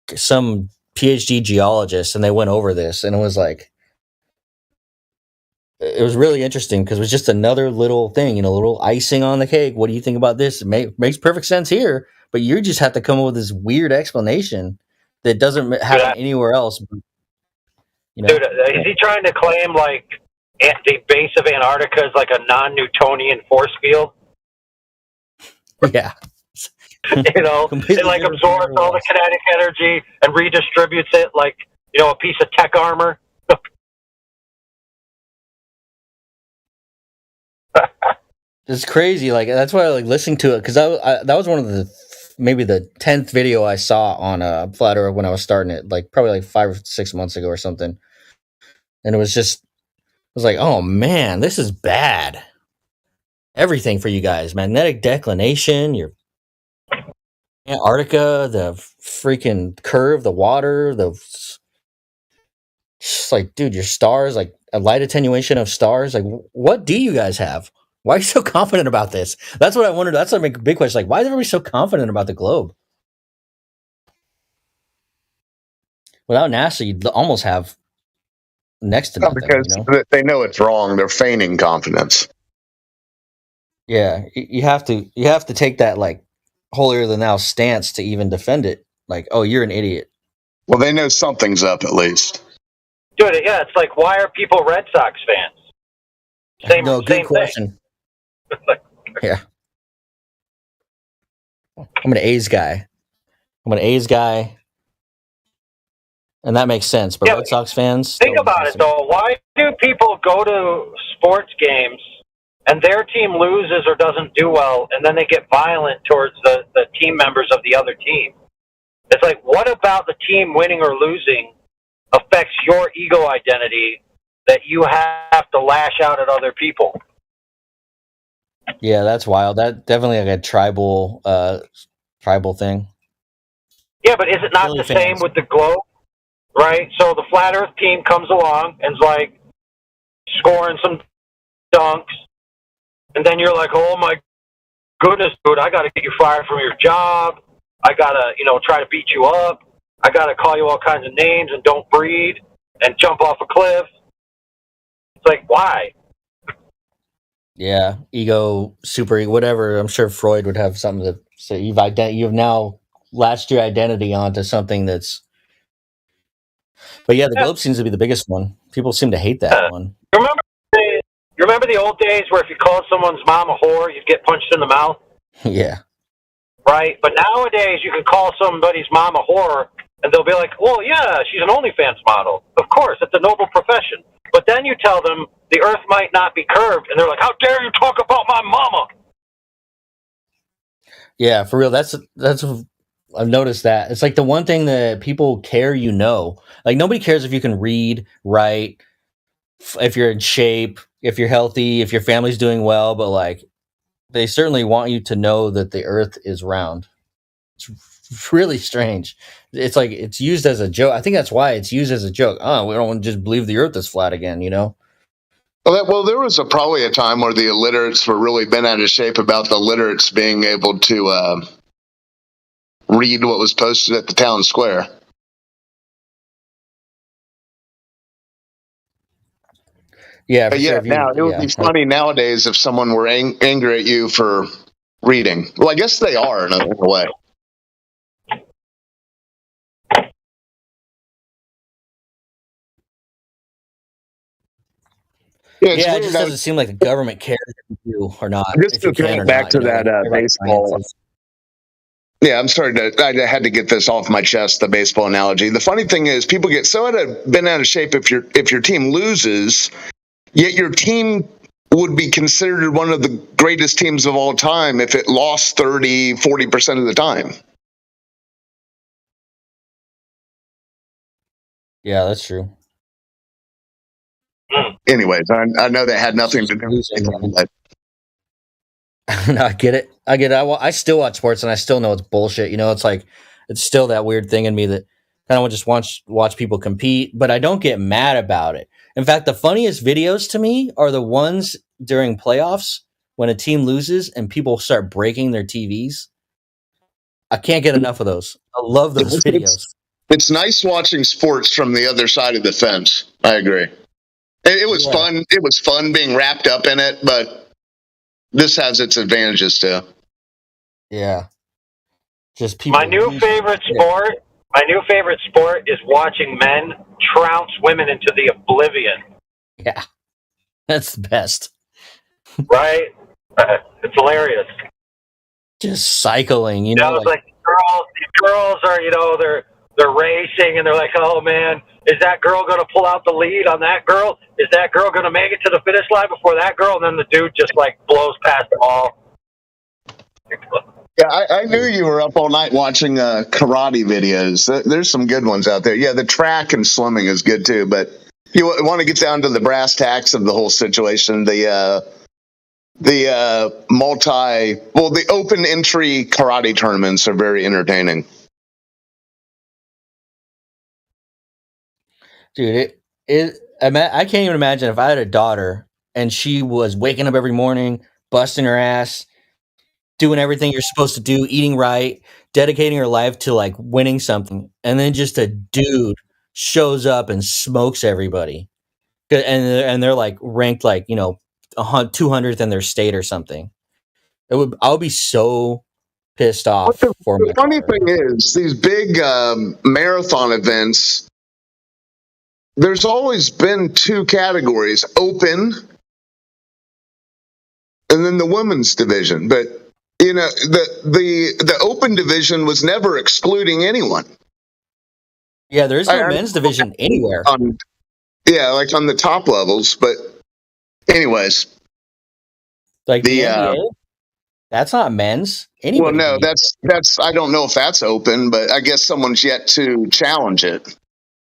[SPEAKER 14] PhD geologists, and they went over this, and it was like it was really interesting because it was just another little thing, little icing on the cake. What do you think about this? It makes perfect sense here, but you just have to come up with this weird explanation that doesn't happen anywhere else.
[SPEAKER 2] Dude, is he trying to claim like the base of Antarctica is like a non-Newtonian force field?
[SPEAKER 14] Yeah.
[SPEAKER 2] It like absorbs all the kinetic energy and redistributes it like, a piece of tech armor.
[SPEAKER 14] It's crazy. Like that's why I like listening to it because that was one of maybe the 10th video I saw on Flat Earth when I was starting it, like probably like 5 or 6 months ago or something. And it was like, oh man, this is bad. Everything for you guys, magnetic declination, your Antarctica, the freaking curve, the water, just like, dude, your stars, like a light attenuation of stars. Like, what do you guys have? Why are you so confident about this? That's what I wondered. That's a big question. Like, why is everybody so confident about the globe? Without NASA, you'd almost have next to nothing.
[SPEAKER 6] Because they know it's wrong. They're feigning confidence.
[SPEAKER 14] Yeah, you have to take that like holier than thou stance to even defend it. like, oh, you're an idiot.
[SPEAKER 6] Well, they know something's up at least.
[SPEAKER 2] Dude, yeah, it's like, why are people Red Sox fans?
[SPEAKER 14] No, good question. Yeah. I'm an A's guy. And that makes sense. But Red Sox fans...
[SPEAKER 2] Think about it, though. Why do people go to sports games and their team loses or doesn't do well, and then they get violent towards the team members of the other team? It's like, what about the team winning or losing affects your ego identity that you have to lash out at other people?
[SPEAKER 14] Yeah, that's wild. That definitely like a tribal thing.
[SPEAKER 2] Yeah, but is it not the same with the globe? Right? So the flat earth team comes along and's like scoring some dunks, and then you're like, oh my goodness, dude, I got to get you fired from your job. I got to, try to beat you up. I got to call you all kinds of names and don't breed and jump off a cliff. It's like, why?
[SPEAKER 14] Yeah, ego, super ego, whatever. I'm sure Freud would have something to say. You've now latched your identity onto something that's... But yeah, the globe seems to be the biggest one. People seem to hate that one.
[SPEAKER 2] You remember the old days where if you called someone's mom a whore, you'd get punched in the mouth?
[SPEAKER 14] Yeah.
[SPEAKER 2] Right? But nowadays, you can call somebody's mom a whore, and they'll be like, well, yeah, she's an OnlyFans model. Of course, it's a noble profession. But then you tell them the earth might not be curved, and they're like, how dare you talk about my mama?
[SPEAKER 14] Yeah, for real. That's I've noticed that. It's like the one thing that people care, Like, nobody cares if you can read, write, if you're in shape, if you're healthy, if your family's doing well, but like, they certainly want you to know that the earth is round. It's really strange. It's like, it's used as a joke. I think that's why it's used as a joke. Oh, we don't just believe the earth is flat again,
[SPEAKER 6] Well, there was probably a time where the illiterates were really bent out of shape about the literates being able to read what was posted at the town square.
[SPEAKER 14] Yeah,
[SPEAKER 6] but yeah. Now it would be funny nowadays if someone were angry at you for reading. Well, I guess they are in a way.
[SPEAKER 14] Yeah, it just doesn't seem like the government cares if you do or not.
[SPEAKER 6] Just to go back to that baseball. Yeah, I'm sorry. I had to get this off my chest. The baseball analogy. The funny thing is, people get so bent out of shape if your team loses, yet your team would be considered one of the greatest teams of all time if it lost 30-40% of the time.
[SPEAKER 14] Yeah, that's true.
[SPEAKER 6] Anyways, I know that had nothing to do with it.
[SPEAKER 14] No, I get it. I still watch sports and I still know it's bullshit. It's like, it's still that weird thing in me that kind of just watch people compete, but I don't get mad about it. In fact, the funniest videos to me are the ones during playoffs when a team loses and people start breaking their TVs. I can't get enough of those. I love those videos.
[SPEAKER 6] It's nice watching sports from the other side of the fence. I agree. It was fun. It was fun being wrapped up in it, but this has its advantages too.
[SPEAKER 14] Yeah. Just people.
[SPEAKER 2] My new favorite sport is watching men trounce women into the oblivion.
[SPEAKER 14] Yeah. That's the best.
[SPEAKER 2] Right? It's hilarious.
[SPEAKER 14] Just cycling,
[SPEAKER 2] it's like these girls are, they're racing and they're like, oh man, is that girl going to pull out the lead on that girl? Is that girl going to make it to the finish line before that girl? And then the dude just like blows past them all.
[SPEAKER 6] Yeah, I knew you were up all night watching karate videos. There's some good ones out there. Yeah, the track and swimming is good too, but if you want to get down to the brass tacks of the whole situation, the open entry karate tournaments are very entertaining.
[SPEAKER 14] Dude, I can't even imagine if I had a daughter and she was waking up every morning, busting her ass, doing everything you're supposed to do, eating right, dedicating her life to like winning something, and then just a dude shows up and smokes everybody, and they're like ranked like 200th in their state or something. I would be so pissed off for
[SPEAKER 6] The
[SPEAKER 14] my
[SPEAKER 6] funny
[SPEAKER 14] car.
[SPEAKER 6] thing is, these big marathon events, there's always been two categories: open, and then the women's division. But you know, the open division was never excluding anyone.
[SPEAKER 14] Yeah, there is no men's division anywhere.
[SPEAKER 6] Like on the top levels. But anyways,
[SPEAKER 14] like the NBA, that's not men's. Anybody
[SPEAKER 6] well, no, that's. I don't know if that's open, but I guess someone's yet to challenge it.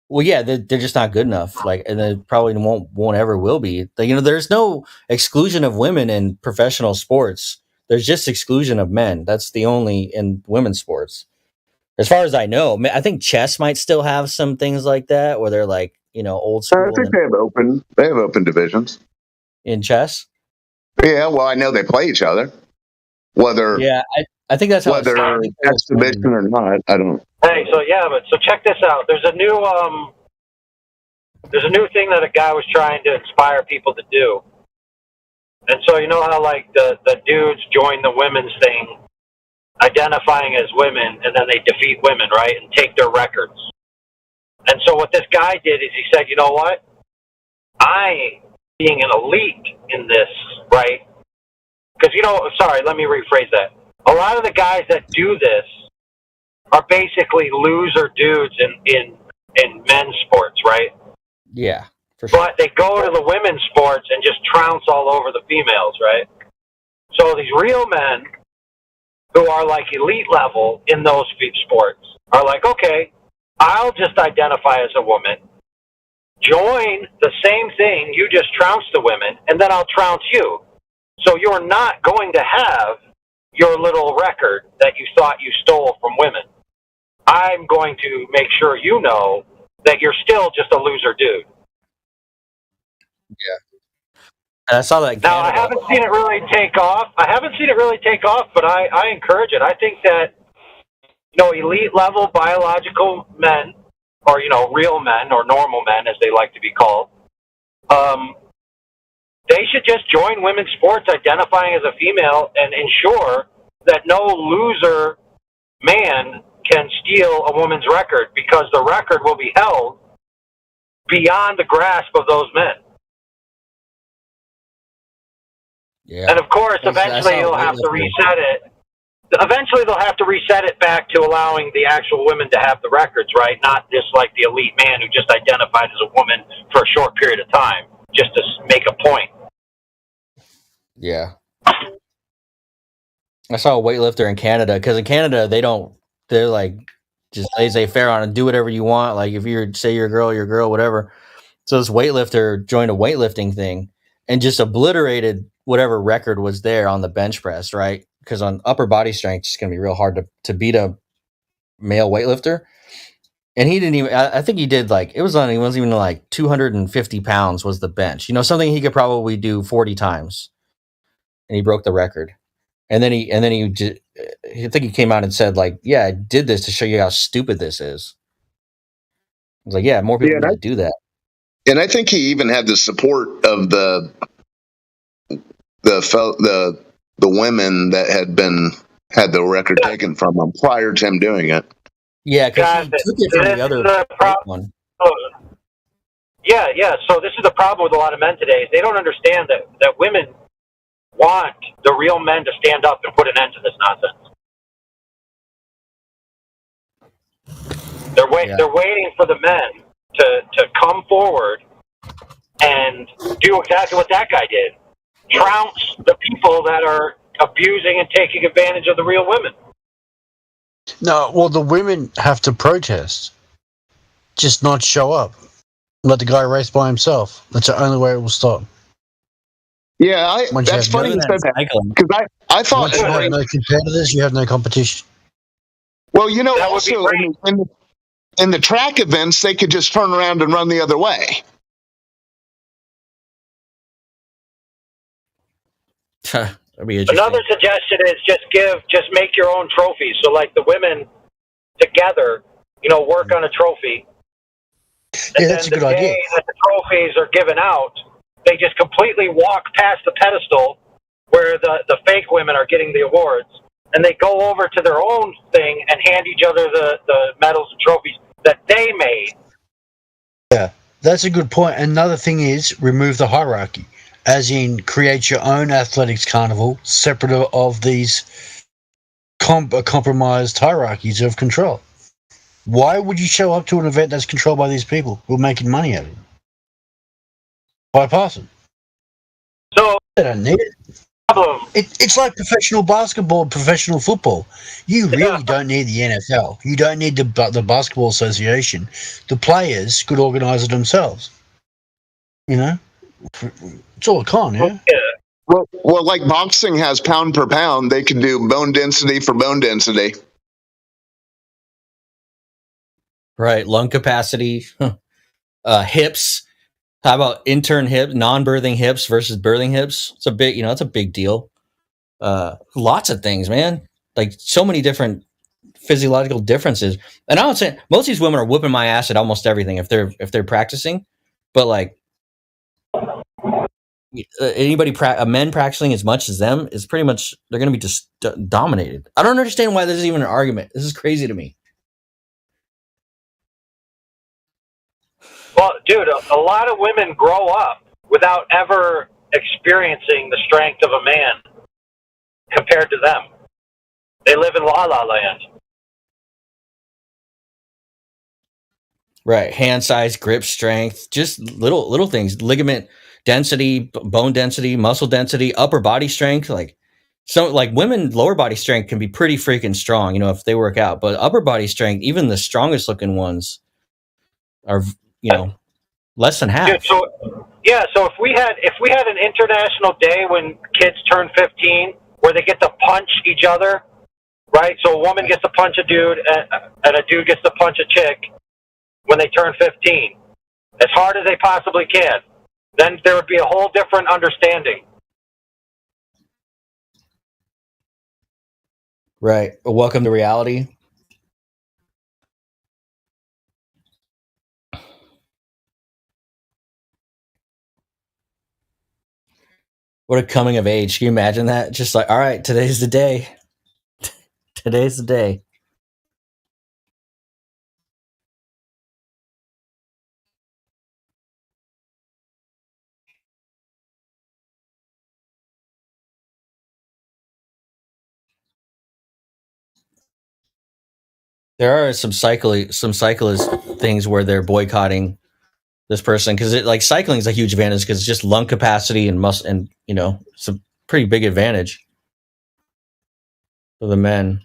[SPEAKER 14] Well, yeah, they're just not good enough. Like, and they probably won't ever will be. Like, you know, there's no exclusion of women in professional sports. There's just exclusion of men. That's the only in women's sports, as far as I know. I think chess might still have some things like that, where they're like, you know, old school.
[SPEAKER 6] I think they have open. They have open divisions
[SPEAKER 14] in chess.
[SPEAKER 6] Yeah, well, I know they play each other. Whether
[SPEAKER 14] I think that's how
[SPEAKER 6] whether exhibition or not, I don't.
[SPEAKER 2] Hey, so check this out. There's a new thing that a guy was trying to inspire people to do. And so you know how like the dudes join the women's thing, identifying as women, and then they defeat women, right, and take their records. And so what this guy did is he said, you know what? Being an elite in this, right? Because, let me rephrase that. A lot of the guys that do this are basically loser dudes in men's sports, right?
[SPEAKER 14] Yeah, for sure.
[SPEAKER 2] But they go to the women's sports and just trounce all over the females, right? So these real men who are like elite level in those sports are like, okay, I'll just identify as a woman, join the same thing, you just trounce the women, and then I'll trounce you. So you're not going to have your little record that you thought you stole from women. I'm going to make sure you know that you're still just a loser dude.
[SPEAKER 14] Yeah. And I saw that.
[SPEAKER 2] Now, I haven't seen it really take off. But I encourage it. I think that, elite level biological men, or, real men or normal men, as they like to be called, they should just join women's sports identifying as a female and ensure that no loser man can steal a woman's record, because the record will be held beyond the grasp of those men.
[SPEAKER 14] Yeah.
[SPEAKER 2] And of course, eventually they'll have to reset it. Eventually they'll have to reset it back to allowing the actual women to have the records, right? Not just like the elite man who just identified as a woman for a short period of time, just to make a point.
[SPEAKER 14] Yeah. I saw a weightlifter in Canada, because in Canada they're like just laissez-faire on it, do whatever you want. Like if you're a girl, whatever. So this weightlifter joined a weightlifting thing and just obliterated whatever record was there on the bench press, right? Because on upper body strength, it's going to be real hard to beat a male weightlifter. And he didn't even, I think he did he wasn't even like 250 pounds was the bench. Something he could probably do 40 times. And he broke the record. And then I think he came out and said I did this to show you how stupid this is. I was like, yeah, more people need to do that.
[SPEAKER 6] And I think he even had the support of the women that had the record taken from him prior to him doing it.
[SPEAKER 14] Yeah, because he took it from the other one.
[SPEAKER 2] Yeah. So this is the problem with a lot of men today. They don't understand that women want the real men to stand up and put an end to this nonsense. They're waiting for the men to come forward and do exactly what that guy did. Trounce the people that are abusing and taking advantage of the real women.
[SPEAKER 5] No, well, the women have to protest. Just not show up. Let the guy race by himself. That's the only way it will stop.
[SPEAKER 6] Yeah, that's funny you said that. Because I thought...
[SPEAKER 5] Once you have no competitors, you have no competition.
[SPEAKER 6] Well, also in the track events, they could just turn around and run the other way.
[SPEAKER 14] That'd be interesting.
[SPEAKER 2] Another suggestion is just make your own trophies. So like the women together, work on a trophy.
[SPEAKER 5] Yeah, that's a good idea.
[SPEAKER 2] The day that the trophies are given out, they just completely walk past the pedestal where the fake women are getting the awards, and they go over to their own thing and hand each other the medals and trophies that they made.
[SPEAKER 5] Yeah, that's a good point. Another thing is remove the hierarchy, as in create your own athletics carnival separate of these compromised hierarchies of control. Why would you show up to an event that's controlled by these people who are making money out of it? Bypass them.
[SPEAKER 2] So
[SPEAKER 5] they don't need it. It's like professional basketball, professional football. You really don't need the NFL. You don't need the Basketball Association. The players could organise it themselves. You know, it's all a con, yeah.
[SPEAKER 6] Well, like boxing has pound per pound, they can do bone density for bone density.
[SPEAKER 14] Right, lung capacity, hips. How about intern hips, non-birthing hips versus birthing hips? It's a big, it's a big deal. Lots of things, man. Like so many different physiological differences. And I would say most of these women are whooping my ass at almost everything if they're practicing. But like men practicing as much as them is pretty much they're going to be just dominated. I don't understand why this is even an argument. This is crazy to me.
[SPEAKER 2] Well, dude, a lot of women grow up without ever experiencing the strength of a man compared to them. They live in la la land.
[SPEAKER 14] Right, hand size, grip strength, just little things, ligament density, bone density, muscle density, upper body strength. Like women, lower body strength can be pretty freaking strong, if they work out. But upper body strength, even the strongest looking ones are, less than half.
[SPEAKER 2] Dude, so if we had an international day when kids turn 15, where they get to punch each other, right? So a woman gets to punch a dude, and a dude gets to punch a chick when they turn 15, as hard as they possibly can. Then there would be a whole different understanding.
[SPEAKER 14] Right. Welcome to reality. What a coming of age. Can you imagine that? Just like, all right, today's the day. Today's the day. There are some cyclist things where they're boycotting this person because cycling is a huge advantage because it's just lung capacity and muscle, and it's a pretty big advantage for the men.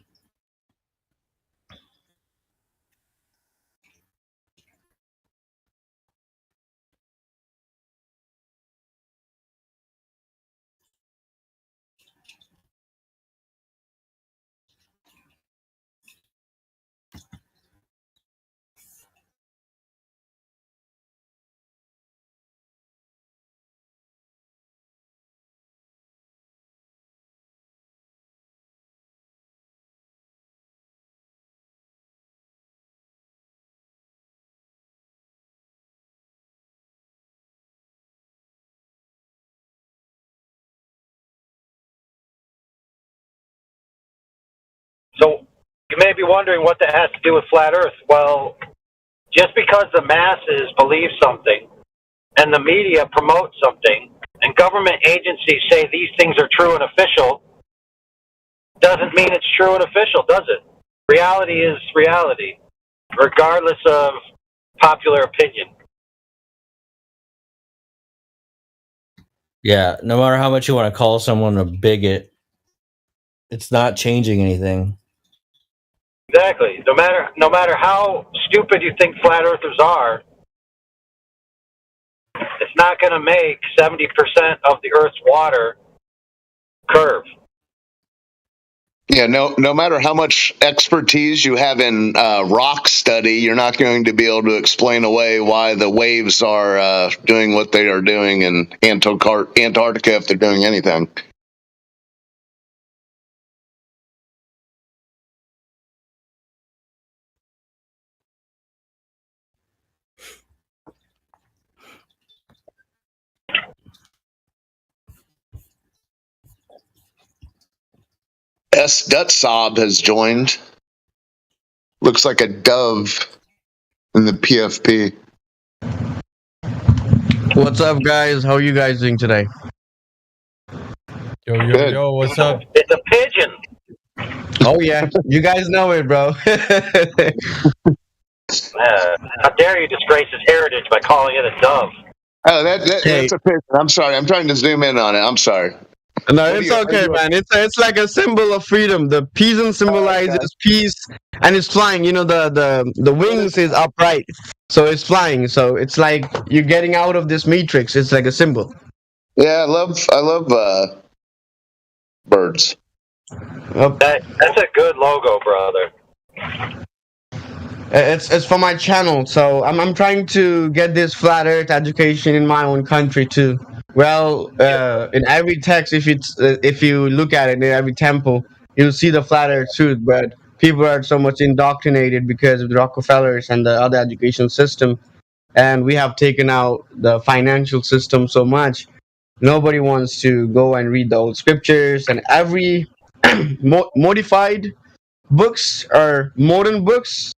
[SPEAKER 2] So you may be wondering what that has to do with flat Earth. Well, just because the masses believe something and the media promote something and government agencies say these things are true and official doesn't mean it's true and official, does it? Reality is reality, regardless of popular opinion.
[SPEAKER 14] Yeah, no matter how much you want to call someone a bigot, it's not changing anything.
[SPEAKER 2] Exactly. No matter how stupid you think flat earthers are, it's not going to make 70% of the Earth's water curve.
[SPEAKER 6] Yeah, no matter how much expertise you have in rock study, you're not going to be able to explain away why the waves are doing what they are doing in Antarctica if they're doing anything. Dut Sob has joined. Looks like a dove in the PFP.
[SPEAKER 18] What's up, guys? How are you guys doing today?
[SPEAKER 8] Yo, what's up?
[SPEAKER 2] It's a pigeon.
[SPEAKER 18] Oh yeah, you guys know it, bro.
[SPEAKER 2] How dare you disgrace his heritage by calling it a dove?
[SPEAKER 6] Oh, that's a pigeon. I'm sorry. I'm trying to zoom in on it. I'm sorry.
[SPEAKER 18] No, it's okay, man. It's like a symbol of freedom. The pigeon symbolizes peace, and it's flying. You know, the wings is upright, so it's flying. So it's like you're getting out of this matrix. It's like a symbol.
[SPEAKER 6] Yeah, I love birds.
[SPEAKER 2] That's a good logo, brother.
[SPEAKER 18] It's for my channel, so I'm trying to get this flat Earth education in my own country too. Well, in every text, if you look at it in every temple, you'll see the flat Earth truth. But people are so much indoctrinated because of the Rockefellers and the other education system, and we have taken out the financial system so much. Nobody wants to go and read the old scriptures, and every modified books or modern books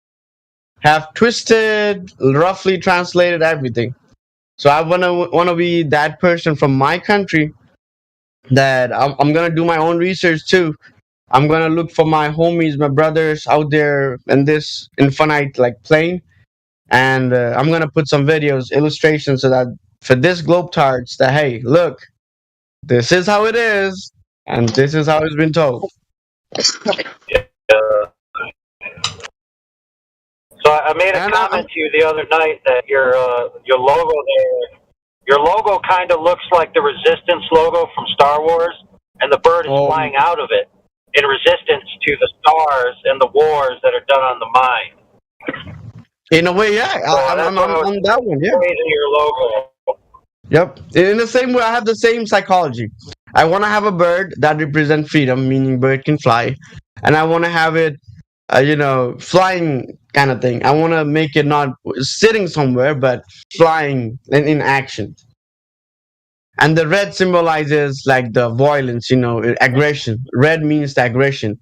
[SPEAKER 18] have twisted, roughly translated everything. So I wanna be that person from my country that I'm gonna do my own research too. I'm gonna look for my homies, my brothers out there in this infinite like plane, and I'm gonna put some videos, illustrations, so that for this globetards that hey, look, this is how it is, and this is how it's been told.
[SPEAKER 2] So I made a comment to you the other night that your logo there, your logo kind of looks like the Resistance logo from Star Wars, and the bird is flying out of it in resistance to the stars and the wars that are done on the mind.
[SPEAKER 18] In a way, yeah,
[SPEAKER 2] So
[SPEAKER 18] I'm on that one, yeah.
[SPEAKER 2] Praising your logo.
[SPEAKER 18] Yep. In the same way, I have the same psychology. I want to have a bird that represents freedom, meaning bird can fly, and I want to have it, flying kind of thing. I want to make it not sitting somewhere, but flying in action. And the red symbolizes like the violence, aggression. Red means the aggression.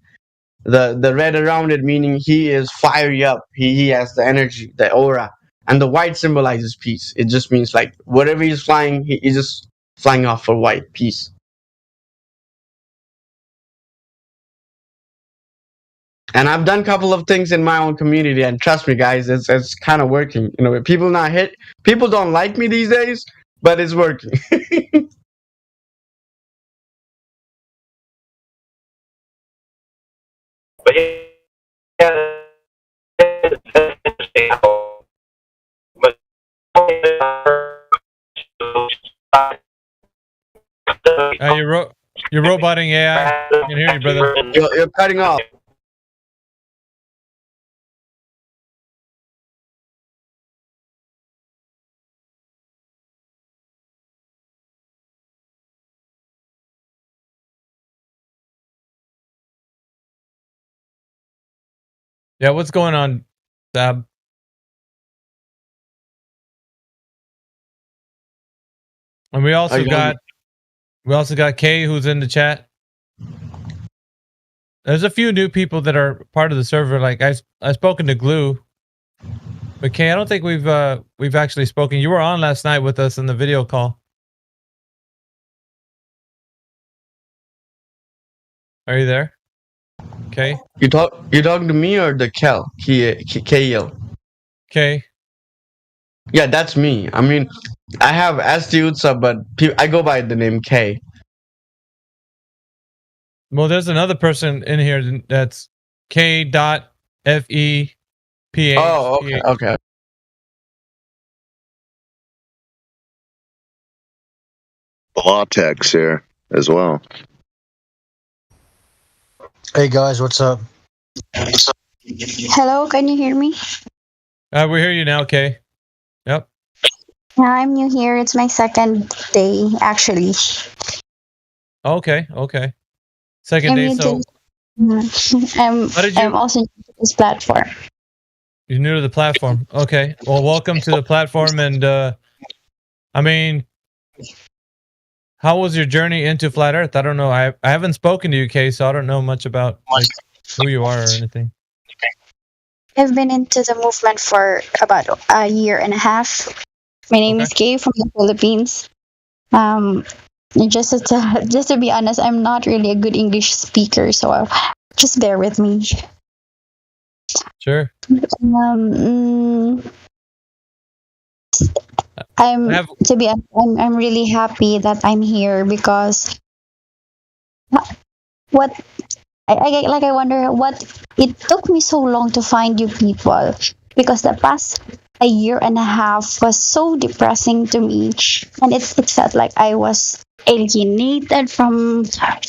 [SPEAKER 18] The red around it meaning he is fiery up. He has the energy, the aura. And the white symbolizes peace. It just means like whatever he's flying, he's just flying off for white peace. And I've done a couple of things in my own community, and trust me, guys, it's kind of working. People don't like me these days, but it's working.
[SPEAKER 2] But yeah,
[SPEAKER 8] you're roboting AI. I can hear you, brother.
[SPEAKER 18] You're cutting off.
[SPEAKER 8] Yeah, what's going on, Sab? And we also got Kay, who's in the chat. There's a few new people that are part of the server. Like I've spoken to Glue, but Kay, I don't think we've actually spoken. You were on last night with us in the video call. Are you there? Okay.
[SPEAKER 18] You talking to me or the KL?
[SPEAKER 8] Okay.
[SPEAKER 18] Yeah, that's me. I mean, I have Utsa, but I go by the name K.
[SPEAKER 8] Well, there's another person in here that's K.FEPH.
[SPEAKER 18] Oh, okay.
[SPEAKER 6] Latex here as well.
[SPEAKER 5] Hey guys, what's up?
[SPEAKER 19] Hello, can you hear me?
[SPEAKER 8] We hear you now, Kay. Yep.
[SPEAKER 19] I'm new here. It's my second day, actually.
[SPEAKER 8] Okay. Second day, so...
[SPEAKER 19] I'm also new to this platform.
[SPEAKER 8] You're new to the platform. Okay. Well, welcome to the platform, and I mean, how was your journey into flat Earth? I don't know. I haven't spoken to you, Kay, so I don't know much about like who you are or anything.
[SPEAKER 19] I've been into the movement for about a year and a half. My name is Kay from the Philippines. Just to be honest, I'm not really a good English speaker, so just bear with me.
[SPEAKER 8] Sure.
[SPEAKER 19] To be honest, I'm really happy that I'm here because what I wonder what it took me so long to find you people, because the past a year and a half was so depressing to me, and it felt like I was alienated from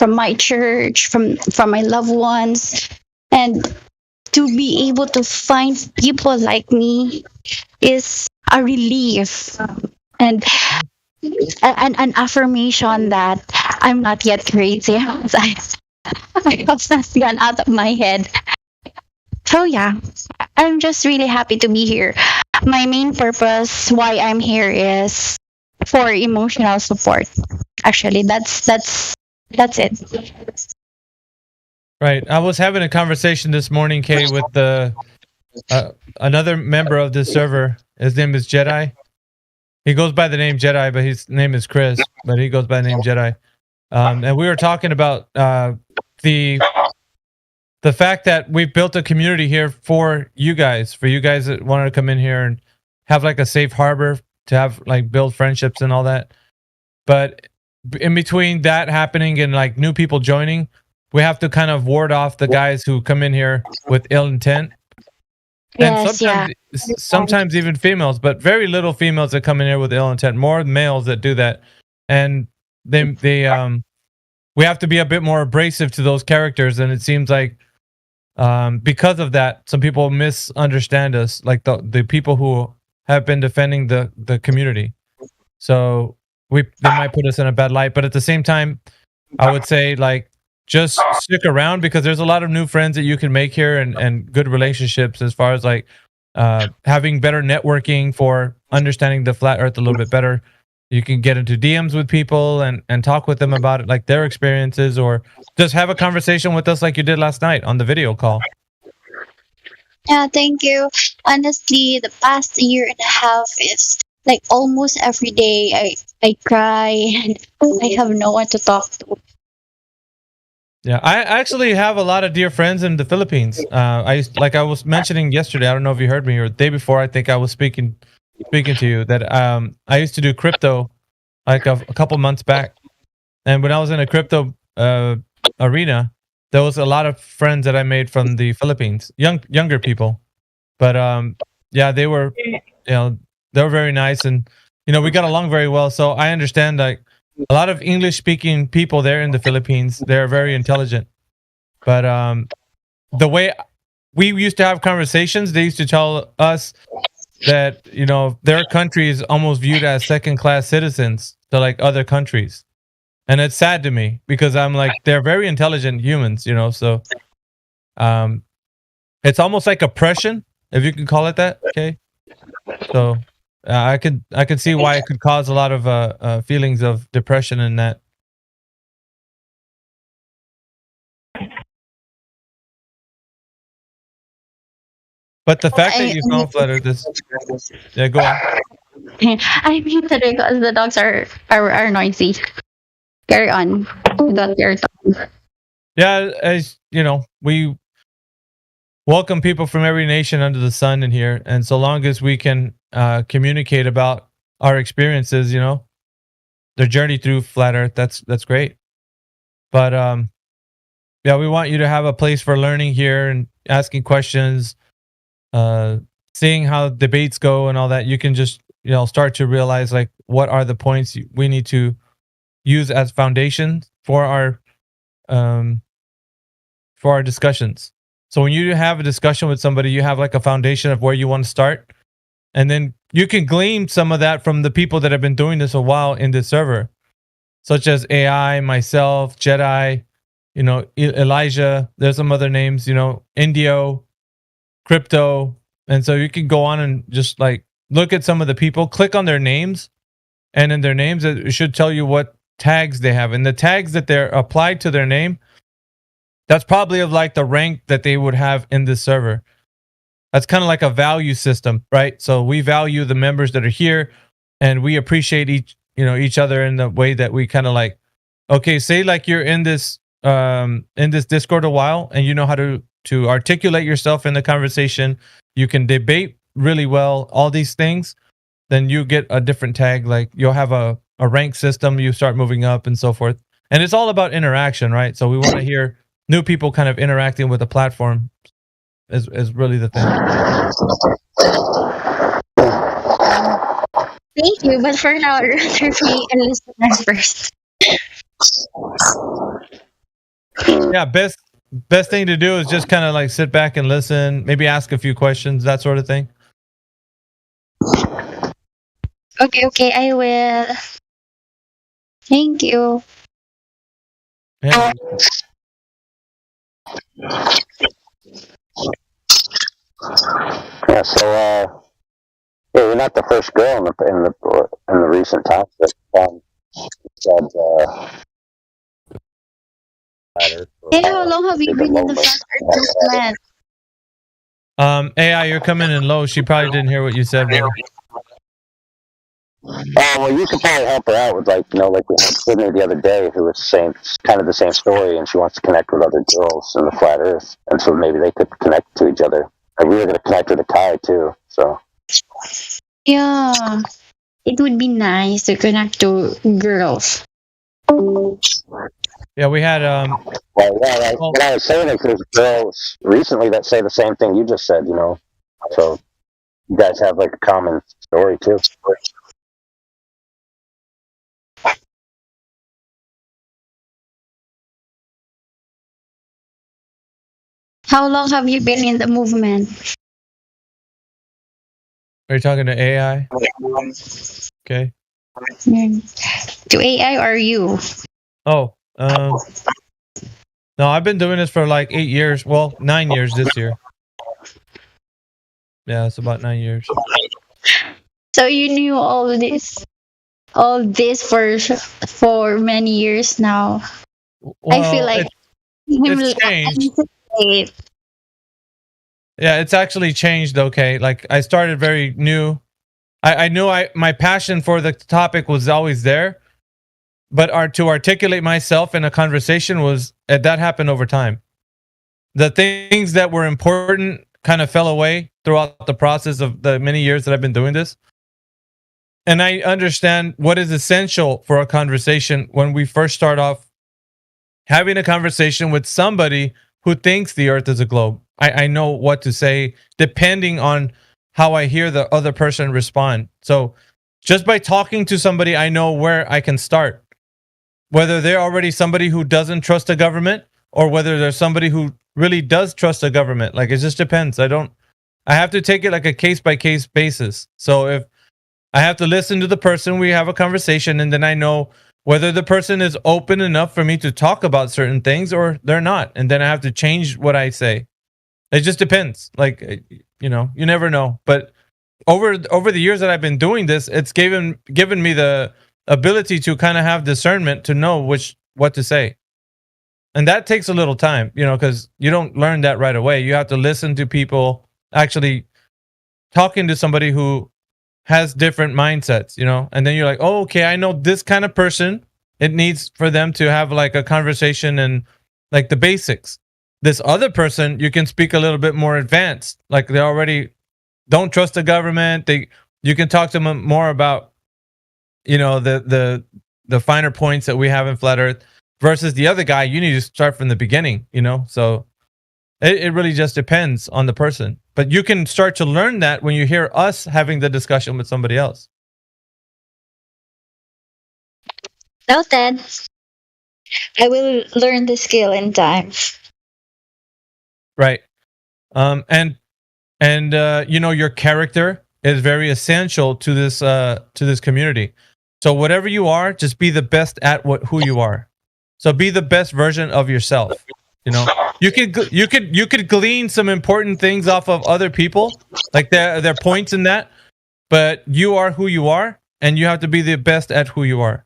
[SPEAKER 19] my church, from my loved ones, and to be able to find people like me is a relief and an affirmation that I'm not yet crazy. I have not gone out of my head. So yeah, I'm just really happy to be here. My main purpose why I'm here is for emotional support. Actually, that's it.
[SPEAKER 8] Right. I was having a conversation this morning, Kay, with the another member of this server. His name is Jedi. He goes by the name Jedi, but his name is Chris, but he goes by the name Jedi. And we were talking about the fact that we've built a community here for you guys that wanted to come in here and have like a safe harbor to have like build friendships and all that. But in between that happening and like new people joining, we have to kind of ward off the guys who come in here with ill intent.
[SPEAKER 19] Yes,
[SPEAKER 8] and sometimes even females, but very little females that come in here with ill intent. More males that do that, and they we have to be a bit more abrasive to those characters. And it seems like because of that, some people misunderstand us, like the people who have been defending the community. So they might put us in a bad light, but at the same time, I would say like, just stick around, because there's a lot of new friends that you can make here and good relationships as far as like having better networking for understanding the flat earth a little bit better. You can get into DMs with people and talk with them about it, like their experiences, or just have a conversation with us like you did last night on the video call.
[SPEAKER 19] Yeah, thank you. Honestly, the past year and a half is like almost every day I cry and I have no one to talk to.
[SPEAKER 8] Yeah, I actually have a lot of dear friends in the Philippines. I was mentioning yesterday. I don't know if you heard me, or the day before. I think I was speaking to you that I used to do crypto like a couple months back, and when I was in a crypto arena, there was a lot of friends that I made from the Philippines, younger people. But yeah, they were very nice, and we got along very well. So I understand like. A lot of English-speaking people there in the Philippines, they're very intelligent. But the way we used to have conversations, they used to tell us that, their country is almost viewed as second-class citizens to like other countries. And it's sad to me because I'm like, they're very intelligent humans, so it's almost like oppression, if you can call it that, okay? So... I could see why it could cause a lot of feelings of depression in that. But the fact that you found flutter this, yeah, go on.
[SPEAKER 19] I mean that because the dogs are noisy. Carry on.
[SPEAKER 8] Yeah, as we welcome people from every nation under the sun in here, and so long as we can communicate about our experiences, their journey through flat earth, that's great. But yeah, we want you to have a place for learning here and asking questions, seeing how debates go and all that. You can just start to realize like what are the points we need to use as foundation for our discussions. So when you have a discussion with somebody, you have like a foundation of where you want to start. And then you can glean some of that from the people that have been doing this a while in this server, such as AI, myself, Jedi, Elijah. There's some other names, Indio, Crypto. And so you can go on and just like look at some of the people, click on their names. And in their names, it should tell you what tags they have, and the tags that they're applied to their name, that's probably of like the rank that they would have in this server. That's kind of like a value system, right? So we value the members that are here, and we appreciate each other in the way that we kind of like, okay, say like you're in this Discord a while, and you know how to articulate yourself in the conversation, you can debate really well, all these things, then you get a different tag. Like you'll have a rank system, you start moving up and so forth. And it's all about interaction, right? So we want to hear new people kind of interacting with the platform is really the thing.
[SPEAKER 19] Thank you, but for now, Entropy and listeners first.
[SPEAKER 8] Yeah, best thing to do is just kind of like sit back and listen, maybe ask a few questions, that sort of thing.
[SPEAKER 19] Okay, I will. Thank you.
[SPEAKER 8] Yeah.
[SPEAKER 12] Yeah, so yeah, you're not the first girl in the recent talk that said
[SPEAKER 19] Hey, how long have you been in the flat earth movement?
[SPEAKER 8] AI, you're coming in low. She probably didn't hear what you said, brother.
[SPEAKER 12] Well, you could probably help her out with like we had Sydney the other day who was saying kind of the same story, and she wants to connect with other girls in the flat Earth, and so maybe they could connect to each other. And we were going to connect her to Kai too. So
[SPEAKER 19] yeah, it would be nice to connect to girls.
[SPEAKER 8] Yeah, we had
[SPEAKER 12] what I was saying is there's girls recently that say the same thing you just said. So you guys have like a common story too.
[SPEAKER 19] How long have you been in the movement?
[SPEAKER 8] Are you talking to AI? Okay.
[SPEAKER 19] To AI or you?
[SPEAKER 8] Oh, no, I've been doing this for like 8 years. Well, 9 years this year. Yeah, it's about 9 years.
[SPEAKER 19] So you knew all this for many years now.
[SPEAKER 8] Well,
[SPEAKER 19] I feel like
[SPEAKER 8] it's changed. Yeah, it's actually changed. Okay, like I started very new. I knew my passion for the topic was always there, but to articulate myself in a conversation that happened over time. The things that were important kind of fell away throughout the process of the many years that I've been doing this. And I understand what is essential for a conversation when we first start off having a conversation with somebody who thinks the Earth is a globe. I know what to say depending on how I hear the other person respond. So just by talking to somebody, I know where I can start. Whether they're already somebody who doesn't trust the government or whether there's somebody who really does trust the government. Like, it just depends. I have to take it like a case-by-case basis. So if I have to listen to the person, we have a conversation, and then I know whether the person is open enough for me to talk about certain things or they're not. And then I have to change what I say. It just depends. Like, you never know. But over the years that I've been doing this, it's given me the ability to kind of have discernment to know what to say. And that takes a little time, because you don't learn that right away. You have to listen to people, actually talking to somebody who has different mindsets, and then you're like, oh, okay, I know this kind of person. It needs for them to have like a conversation and like the basics. This other person, you can speak a little bit more advanced. Like they already don't trust the government. You can talk to them more about, the finer points that we have in Flat Earth versus the other guy. You need to start from the beginning, So it really just depends on the person. But you can start to learn that when you hear us having the discussion with somebody else.
[SPEAKER 19] Noted. I will learn the skill in time.
[SPEAKER 8] Right. And your character is very essential to this community. So whatever you are, just be the best at who you are. So be the best version of yourself. You could glean some important things off of other people, like their points in that, but you are who you are, and you have to be the best at who you are.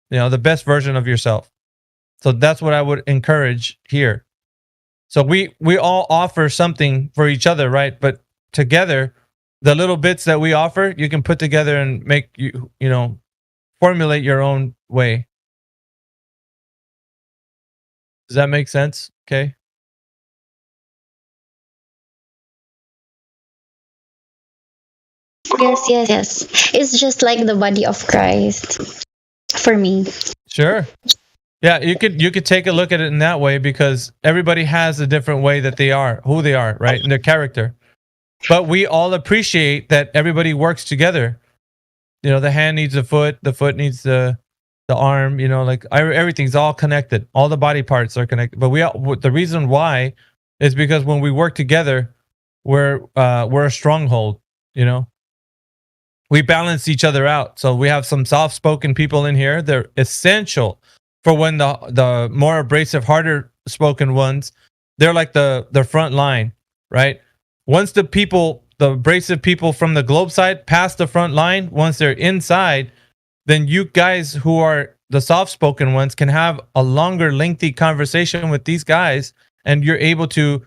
[SPEAKER 8] the best version of yourself. So that's what I would encourage here. So we all offer something for each other, right? But together, the little bits that we offer, you can put together and make formulate your own way. Does that make sense? Okay.
[SPEAKER 19] Yes. It's just like the body of Christ for me.
[SPEAKER 8] Sure. Yeah, you could take a look at it in that way, because everybody has a different way that they are, who they are, right? And their character. But we all appreciate that everybody works together. The hand needs the foot needs the arm, like everything's all connected. All the body parts are connected. But the reason why is because when we work together, we're a stronghold, We balance each other out. So we have some soft-spoken people in here. They're essential for when the more abrasive, harder spoken ones, they're like the front line, right? Once the abrasive people from the globe side pass the front line, once they're inside, then you guys who are the soft-spoken ones can have a longer, lengthy conversation with these guys, and you're able to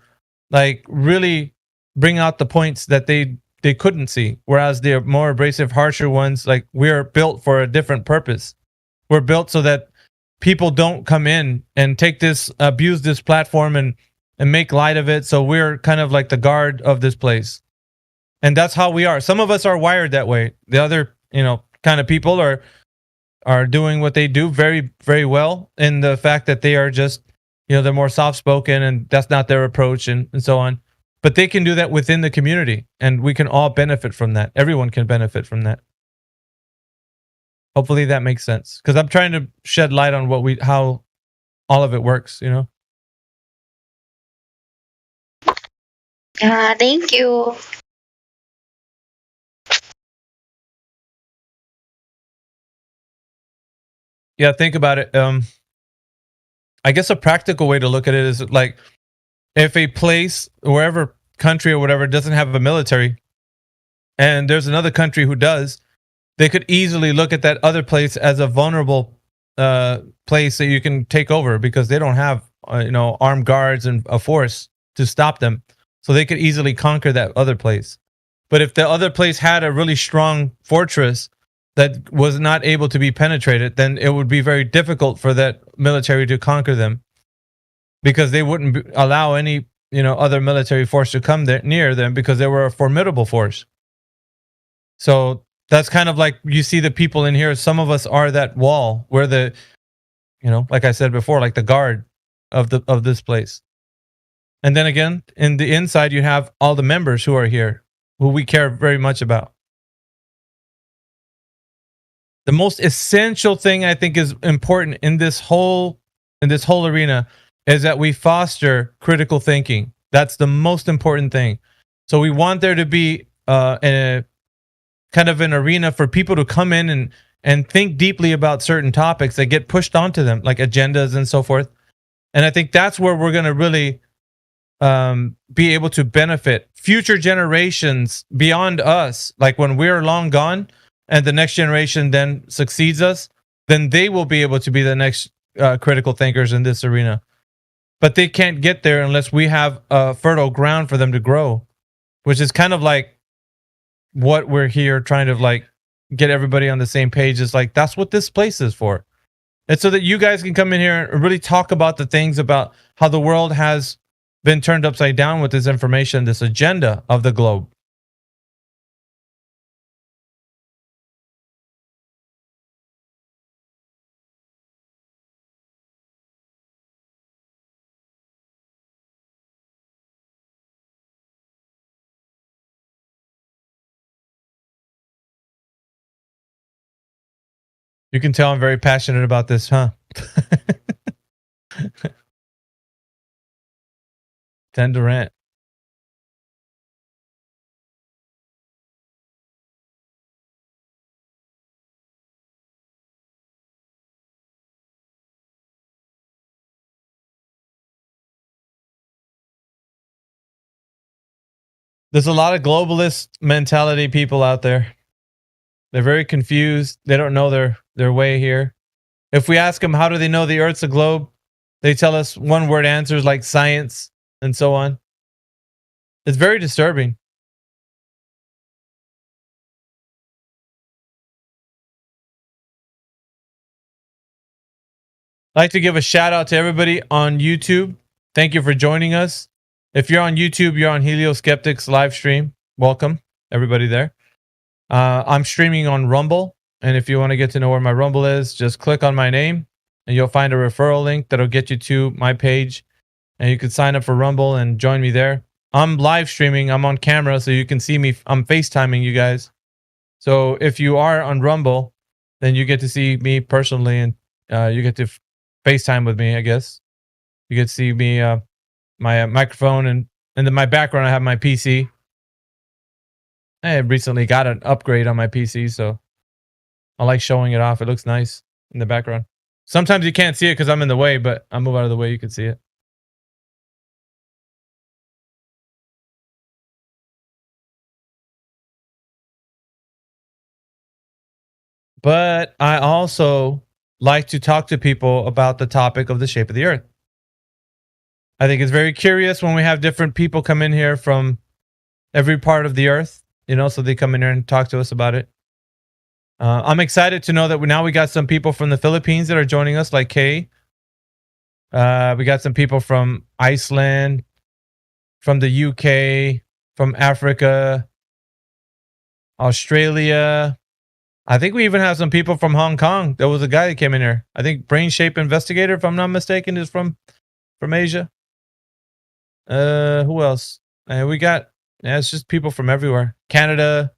[SPEAKER 8] like really bring out the points that they couldn't see. Whereas the more abrasive, harsher ones, like, we're built for a different purpose. We're built so that people don't come in and abuse this platform and make light of it. So we're kind of like the guard of this place. And that's how we are. Some of us are wired that way. The other, kind of people are doing what they do very, very well, in the fact that they are just, they're more soft-spoken, and that's not their approach, and so on. But they can do that within the community, and we can all benefit from that. Everyone can benefit from that. Hopefully that makes sense, because I'm trying to shed light on how all of it works,
[SPEAKER 19] Thank you.
[SPEAKER 8] Yeah, think about it. I guess a practical way to look at it is like, if a place, wherever country or whatever, doesn't have a military, and there's another country who does, they could easily look at that other place as a vulnerable place that you can take over, because they don't have armed guards and a force to stop them, so they could easily conquer that other place. But if the other place had a really strong fortress that was not able to be penetrated, then it would be very difficult for that military to conquer them, because they wouldn't allow any other military force to come near them, because they were a formidable force. So that's kind of like, you see the people in here, some of us are that wall, where the like I said before, like the guard of this place. And then again, in the inside, you have all the members who are here, who we care very much about. The most essential thing I think is important in this whole arena is that we foster critical thinking. That's the most important thing. So we want there to be a kind of an arena for people to come in and think deeply about certain topics that get pushed onto them, like agendas and so forth. And I think that's where we're going to really be able to benefit future generations beyond us. Like, when we're long gone and the next generation then succeeds us, then they will be able to be the next critical thinkers in this arena. But they can't get there unless we have a fertile ground for them to grow, which is kind of like what we're here trying to like get everybody on the same page. Is like, that's what this place is for. It's so that you guys can come in here and really talk about the things about how the world has been turned upside down with this information, this agenda of the globe. You can tell I'm very passionate about this, huh? Tend to rant. There's a lot of globalist mentality people out there. They're very confused. They don't know their way here. If we ask them how do they know the Earth's a globe, they tell us one word answers like science and so on. It's very disturbing. I'd like to give a shout out to everybody on YouTube. Thank you for joining us. If you're on YouTube, you're on Helio Skeptics live stream. Welcome, everybody there. I'm streaming on Rumble. And if you want to get to know where my Rumble is, just click on my name and you'll find a referral link that'll get you to my page. And you can sign up for Rumble and join me there. I'm live streaming. I'm on camera so you can see me. I'm FaceTiming you guys. So if you are on Rumble, then you get to see me personally and you get to FaceTime with me, I guess. You get to see me, my microphone, and in my background, I have my PC. I recently got an upgrade on my PC, so I like showing it off. It looks nice in the background. Sometimes you can't see it because I'm in the way, but I move out of the way, you can see it. But I also like to talk to people about the topic of the shape of the Earth. I think it's very curious when we have different people come in here from every part of the Earth, you know, so they come in here and talk to us about it. I'm excited to know that now we got some people from the Philippines that are joining us, like Kay. We got some people from Iceland, from the UK, from Africa, Australia. I think we even have some people from Hong Kong. There was a guy that came in here. I think Brain Shape Investigator, if I'm not mistaken, is from Asia. Who else? We got, it's just people from everywhere. Canada,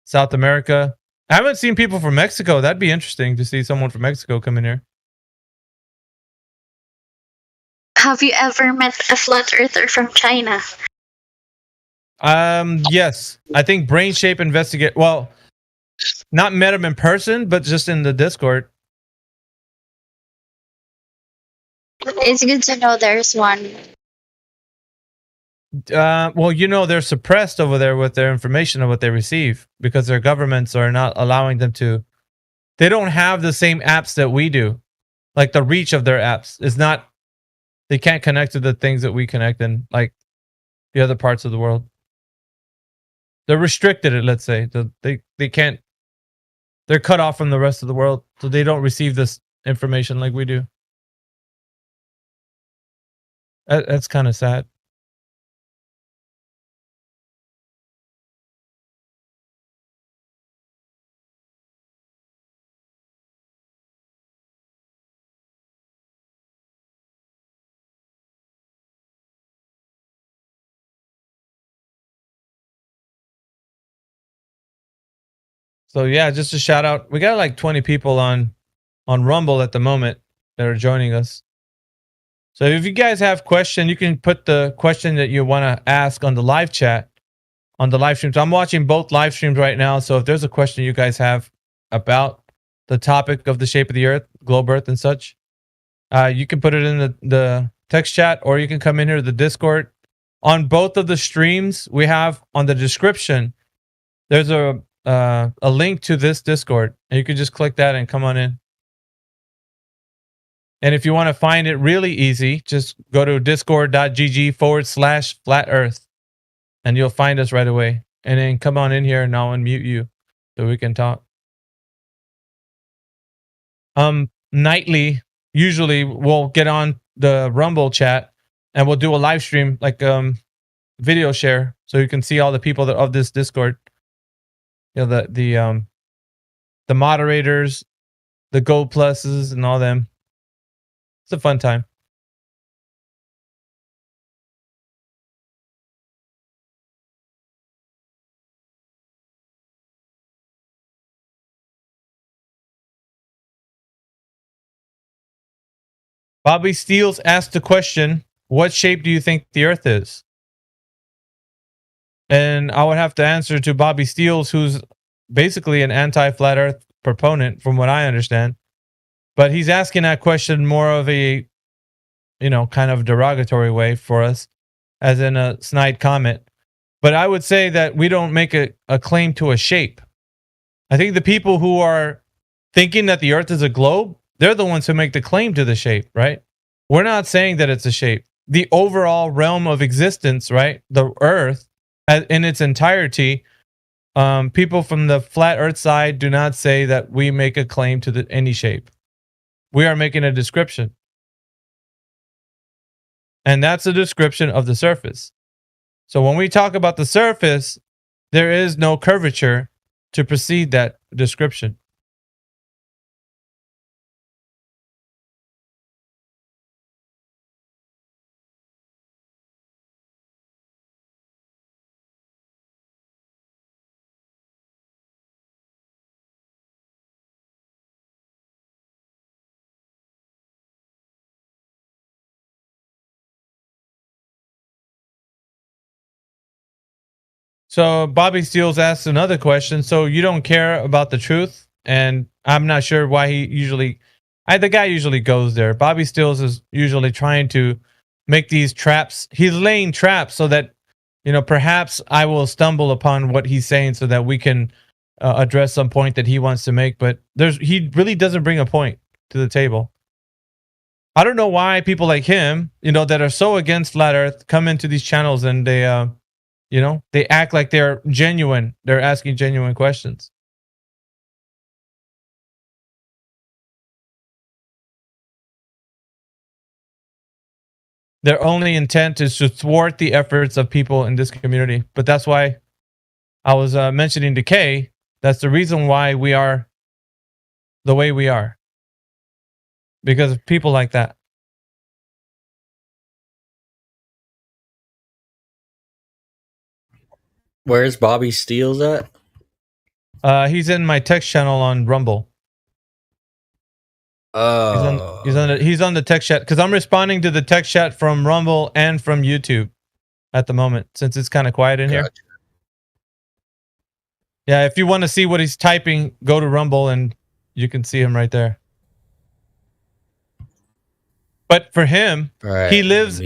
[SPEAKER 8] South America. I haven't seen people from Mexico. That'd be interesting to see someone from Mexico come in here.
[SPEAKER 13] Have you ever met a flat earther from China?
[SPEAKER 8] Yes. I think Brain Shape Investigator. Well, not met him in person, but just in the Discord.
[SPEAKER 13] It's good to know there's one.
[SPEAKER 8] Well, you know, they're suppressed over there with their information of what they receive because their governments are not allowing them to. They don't have the same apps that we do. Like the reach of their apps is not, they can't connect to the things that we connect in, like the other parts of the world. They're restricted, let's say. They can't, they're cut off from the rest of the world, so they don't receive this information like we do. That's kind of sad. So yeah, just a shout out. We got like 20 people on Rumble at the moment that are joining us. So if you guys have questions, you can put the question that you want to ask on the live chat, on the live stream. So I'm watching both live streams right now. So if there's a question you guys have about the topic of the shape of the Earth, globe Earth and such, you can put it in the text chat, or you can come in here to the Discord. On both of the streams, we have on the description, there's a link to this Discord, and you can just click that and come on in. And if you want to find it really easy, just go to discord.gg/flat earth and you'll find us right away. And then come on in here and I'll unmute you so we can talk. Nightly, usually we'll get on the Rumble chat and we'll do a live stream, like video share, so you can see all the people that of this Discord. You know, the moderators, the gold pluses, and all them. It's a fun time. Bobby Steels asked the question, what shape do you think the Earth is? And I would have to answer to Bobby Steels, who's basically an anti-flat Earth proponent, from what I understand. But he's asking that question more of a, you know, kind of derogatory way for us, as in a snide comment. But I would say that we don't make a claim to a shape. I think the people who are thinking that the Earth is a globe, they're the ones who make the claim to the shape, right? We're not saying that it's a shape. The overall realm of existence, right? The Earth in its entirety, people from the flat Earth side do not say that we make a claim to any shape. We are making a description. And that's a description of the surface. So when we talk about the surface, there is no curvature to precede that description. So Bobby Steels asks another question. So you don't care about the truth? And I'm not sure why he usually... the guy usually goes there. Bobby Steels is usually trying to make these traps. He's laying traps so that, perhaps I will stumble upon what he's saying so that we can address some point that he wants to make. But he really doesn't bring a point to the table. I don't know why people like him, that are so against Flat Earth come into these channels and they act like they're genuine. They're asking genuine questions. Their only intent is to thwart the efforts of people in this community. But that's why I was mentioning decay. That's the reason why we are the way we are. Because of people like that.
[SPEAKER 14] Where's Bobby Steels at?
[SPEAKER 8] He's in my text channel on Rumble. He's on the text chat because I'm responding to the text chat from Rumble and from YouTube at the moment since it's kind of quiet in here. Yeah, if you want to see what he's typing, go to Rumble and you can see him right there. But for him, he lives.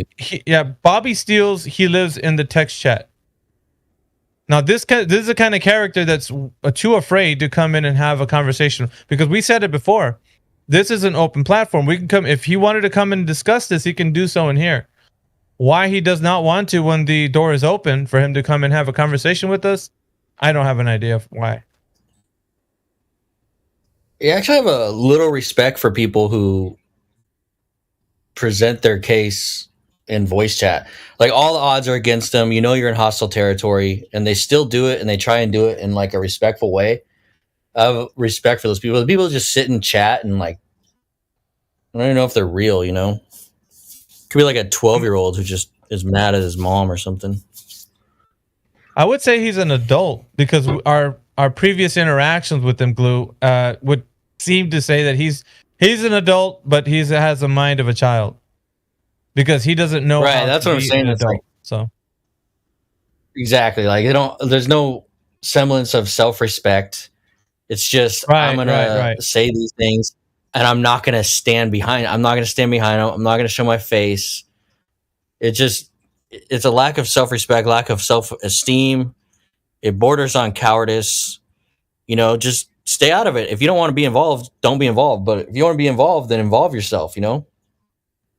[SPEAKER 8] Bobby Steels. He lives in the text chat. Now this is the kind of character that's too afraid to come in and have a conversation because we said it before. This is an open platform. We can come if he wanted to come and discuss this, he can do so in here. Why he does not want to when the door is open for him to come and have a conversation with us, I don't have an idea of why.
[SPEAKER 14] You actually have a little respect for people who present their case in voice chat. Like all the odds are against them. You're in hostile territory, and they still do it, and they try and do it in like a respectful way. I have respect for those people. The people who just sit and chat and like, I don't even know if they're real. Could be like a 12-year-old who just is mad at his mom or something.
[SPEAKER 8] I would say he's an adult because our previous interactions with him, Glue, would seem to say that he's an adult, but he has a mind of a child because he doesn't know.
[SPEAKER 14] Right, that's what I'm saying.
[SPEAKER 8] It's like, so
[SPEAKER 14] exactly, like there's no semblance of self-respect. It's just I'm gonna say these things, and I'm not gonna stand behind. I'm not gonna stand behind them. I'm not gonna show my face. It's a lack of self-respect, lack of self-esteem. It borders on cowardice. Just stay out of it. If you don't want to be involved, don't be involved. But if you want to be involved, then involve yourself. You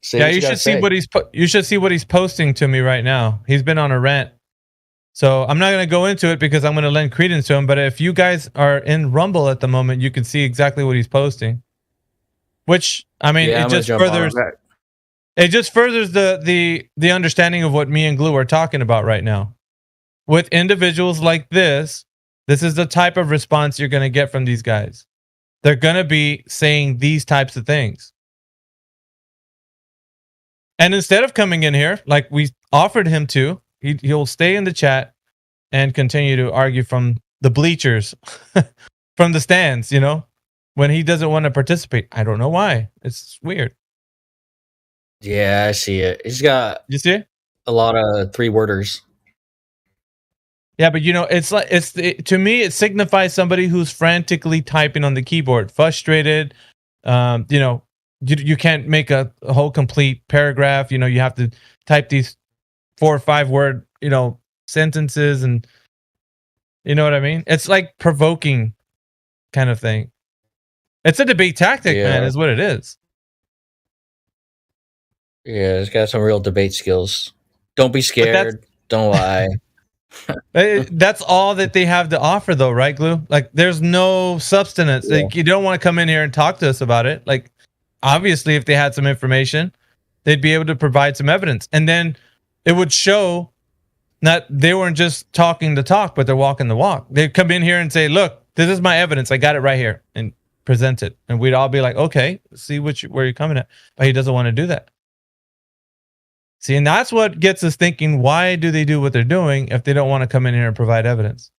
[SPEAKER 8] should see what you should see what he's posting to me right now. He's been on a rant. So I'm not going to go into it because I'm going to lend credence to him. But if you guys are in Rumble at the moment, you can see exactly what he's posting. Which, I mean, it just furthers the understanding of what me and Glue are talking about right now. With individuals like this is the type of response you're going to get from these guys. They're going to be saying these types of things. And instead of coming in here, like we offered him to, he'll stay in the chat and continue to argue from the bleachers, from the stands, when he doesn't want to participate. I don't know why. It's weird.
[SPEAKER 14] Yeah, I see it. He's got
[SPEAKER 8] you see
[SPEAKER 14] a lot of 3-worders.
[SPEAKER 8] Yeah, but it's like to me it signifies somebody who's frantically typing on the keyboard, frustrated. You can't make a whole complete paragraph. You have to type these 4 or 5 word sentences, and you know what I mean. It's like provoking kind of thing. It's a debate tactic, man, is what it is.
[SPEAKER 14] Yeah, it's got some real debate skills. Don't be scared. Don't lie.
[SPEAKER 8] That's all that they have to offer, though, right, Glue? Like, there's no substance.
[SPEAKER 14] Yeah.
[SPEAKER 8] Like, you don't want to come in here and talk to us about it. Like, obviously, if they had some information, they'd be able to provide some evidence, and then it would show that they weren't just talking the talk, but they're walking the walk. They'd come in here and say, "Look, this is my evidence. I got it right here," and present it, and we'd all be like, "Okay, see where you're coming at." But he doesn't want to do that. See, and that's what gets us thinking, why do they do what they're doing if they don't want to come in here and provide evidence?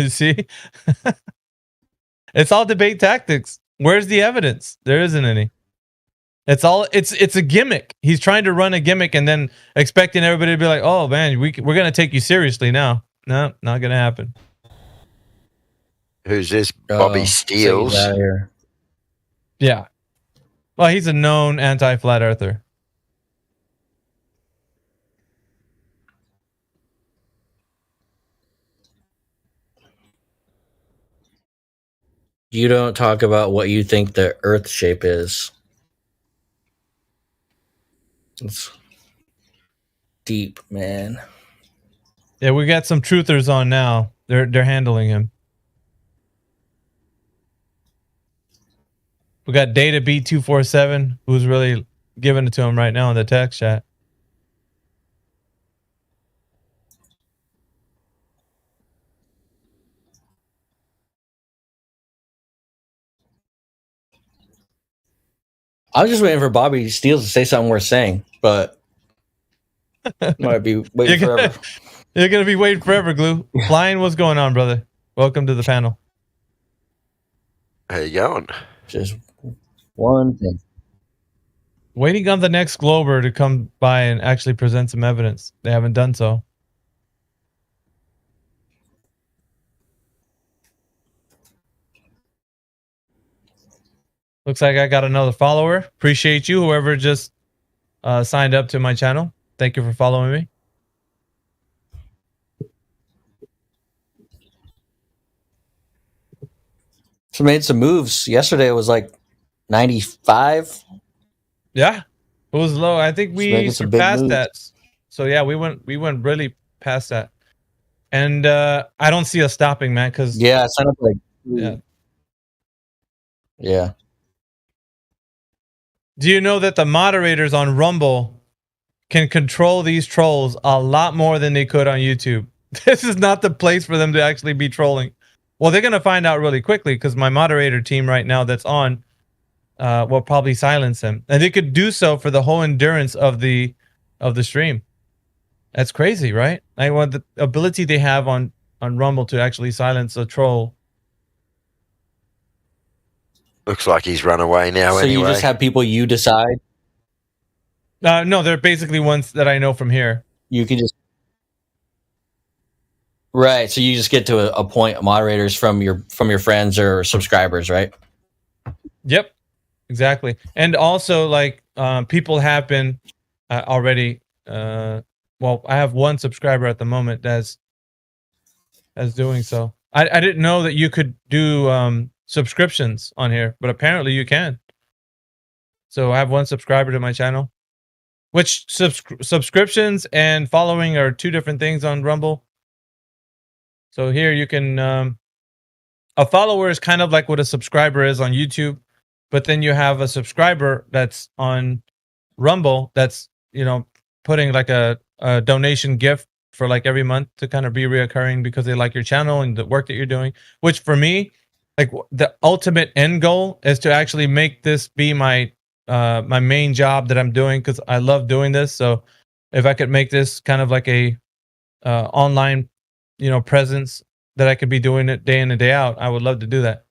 [SPEAKER 8] See? It's all debate tactics. Where's the evidence? There isn't any. It's a gimmick. He's trying to run a gimmick and then expecting everybody to be like, "Oh man, we're going to take you seriously now." No, not going to happen.
[SPEAKER 9] Who's this? Bobby Steels.
[SPEAKER 8] Yeah. Well, he's a known anti-flat earther.
[SPEAKER 14] You don't talk about what you think the Earth shape is. It's deep, man.
[SPEAKER 8] Yeah, we got some truthers on now. They're handling him. We got Data B247, who's really giving it to him right now in the text chat.
[SPEAKER 14] I was just waiting for Bobby Steels to say something worth saying, but might be waiting forever.
[SPEAKER 8] You're gonna be waiting forever, Glue. Flying, what's going on, brother? Welcome to the panel.
[SPEAKER 9] How you going?
[SPEAKER 14] Just one thing.
[SPEAKER 8] Waiting on the next Glober to come by and actually present some evidence. They haven't done so. Looks like I got another follower. Appreciate you, whoever just signed up to my channel. Thank you for following me.
[SPEAKER 14] So made some moves. Yesterday it was like 95.
[SPEAKER 8] Yeah, it was low. I think we surpassed that. So yeah, we went really past that. And I don't see us stopping, man. Because
[SPEAKER 14] yeah, it sounded like yeah.
[SPEAKER 8] Do you know that the moderators on Rumble can control these trolls a lot more than they could on YouTube? This is not the place for them to actually be trolling. Well, they're going to find out really quickly because my moderator team right now that's on will probably silence them. And they could do so for the whole endurance of the stream. That's crazy, right? I want the ability they have on Rumble to actually silence a troll.
[SPEAKER 9] Looks like he's run away now.
[SPEAKER 14] So you just have people you decide?
[SPEAKER 8] No, they're basically ones that I know from here.
[SPEAKER 14] You can just right. So you just get to appoint moderators from your friends or subscribers, right?
[SPEAKER 8] Yep, exactly. And also, like people have been already. Well, I have one subscriber at the moment that's doing so. I didn't know that you could do subscriptions on here, but apparently you can. So I have one subscriber to my channel, which subscriptions and following are two different things on Rumble. So here you can, a follower is kind of like what a subscriber is on YouTube, but then you have a subscriber that's on Rumble that's, putting like a donation gift for like every month to kind of be reoccurring because they like your channel and the work that you're doing, which for me, like the ultimate end goal is to actually make this be my main job that I'm doing because I love doing this. So if I could make this kind of like a online, presence that I could be doing it day in and day out, I would love to do that.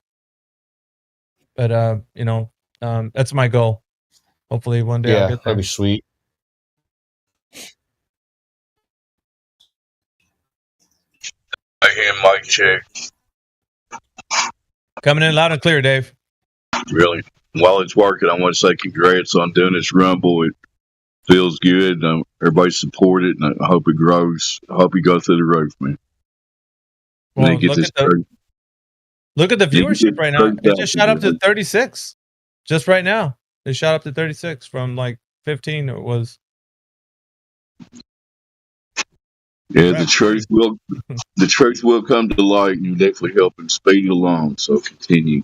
[SPEAKER 8] But that's my goal. Hopefully one day I'll get there.
[SPEAKER 14] That'd be sweet.
[SPEAKER 4] I hear mic check.
[SPEAKER 8] Coming in loud and clear, Dave.
[SPEAKER 4] Really?
[SPEAKER 11] while it's working, I want to say congrats on doing this Rumble. It feels good. Everybody support it, and I hope it grows. I hope you go through the roof, man.
[SPEAKER 8] Well, look at the viewership right now. It just shot up to 36. Just right now, it shot up to 36 from like 15. It was.
[SPEAKER 11] Yeah, the truth will come to light, and you definitely helping speed it along. So continue.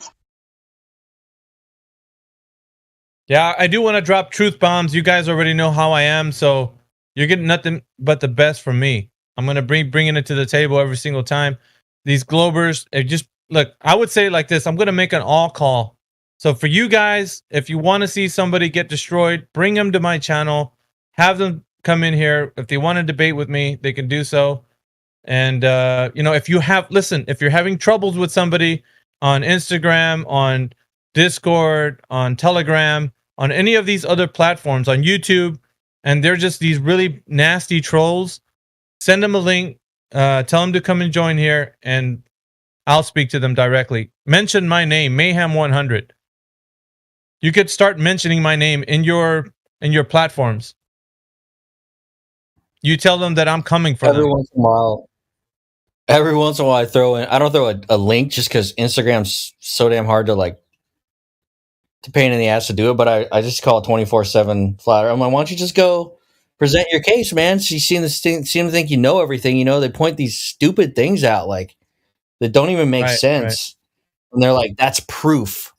[SPEAKER 8] Yeah, I do want to drop truth bombs. You guys already know how I am, so you're getting nothing but the best from me. I'm gonna bringing it to the table every single time. These globers, just look. I would say like this. I'm gonna make an all call. So for you guys, if you want to see somebody get destroyed, bring them to my channel. Have them come in here. If they want to debate with me, they can do so. And if you're having troubles with somebody on Instagram, on Discord, on Telegram, on any of these other platforms, on YouTube, and they're just these really nasty trolls, send them a link, tell them to come and join here, and I'll speak to them directly. Mention my name, Mayhem100. You could start mentioning my name in your platforms. You tell them that I'm coming for them.
[SPEAKER 14] Every once in a while, I don't throw a link just because Instagram's so damn hard to pain in the ass to do it. But I just call it 24/7 flatter. I'm like, why don't you just go present your case, man? So you seem to think you know everything. They point these stupid things out that don't even make sense, and they're like, that's proof.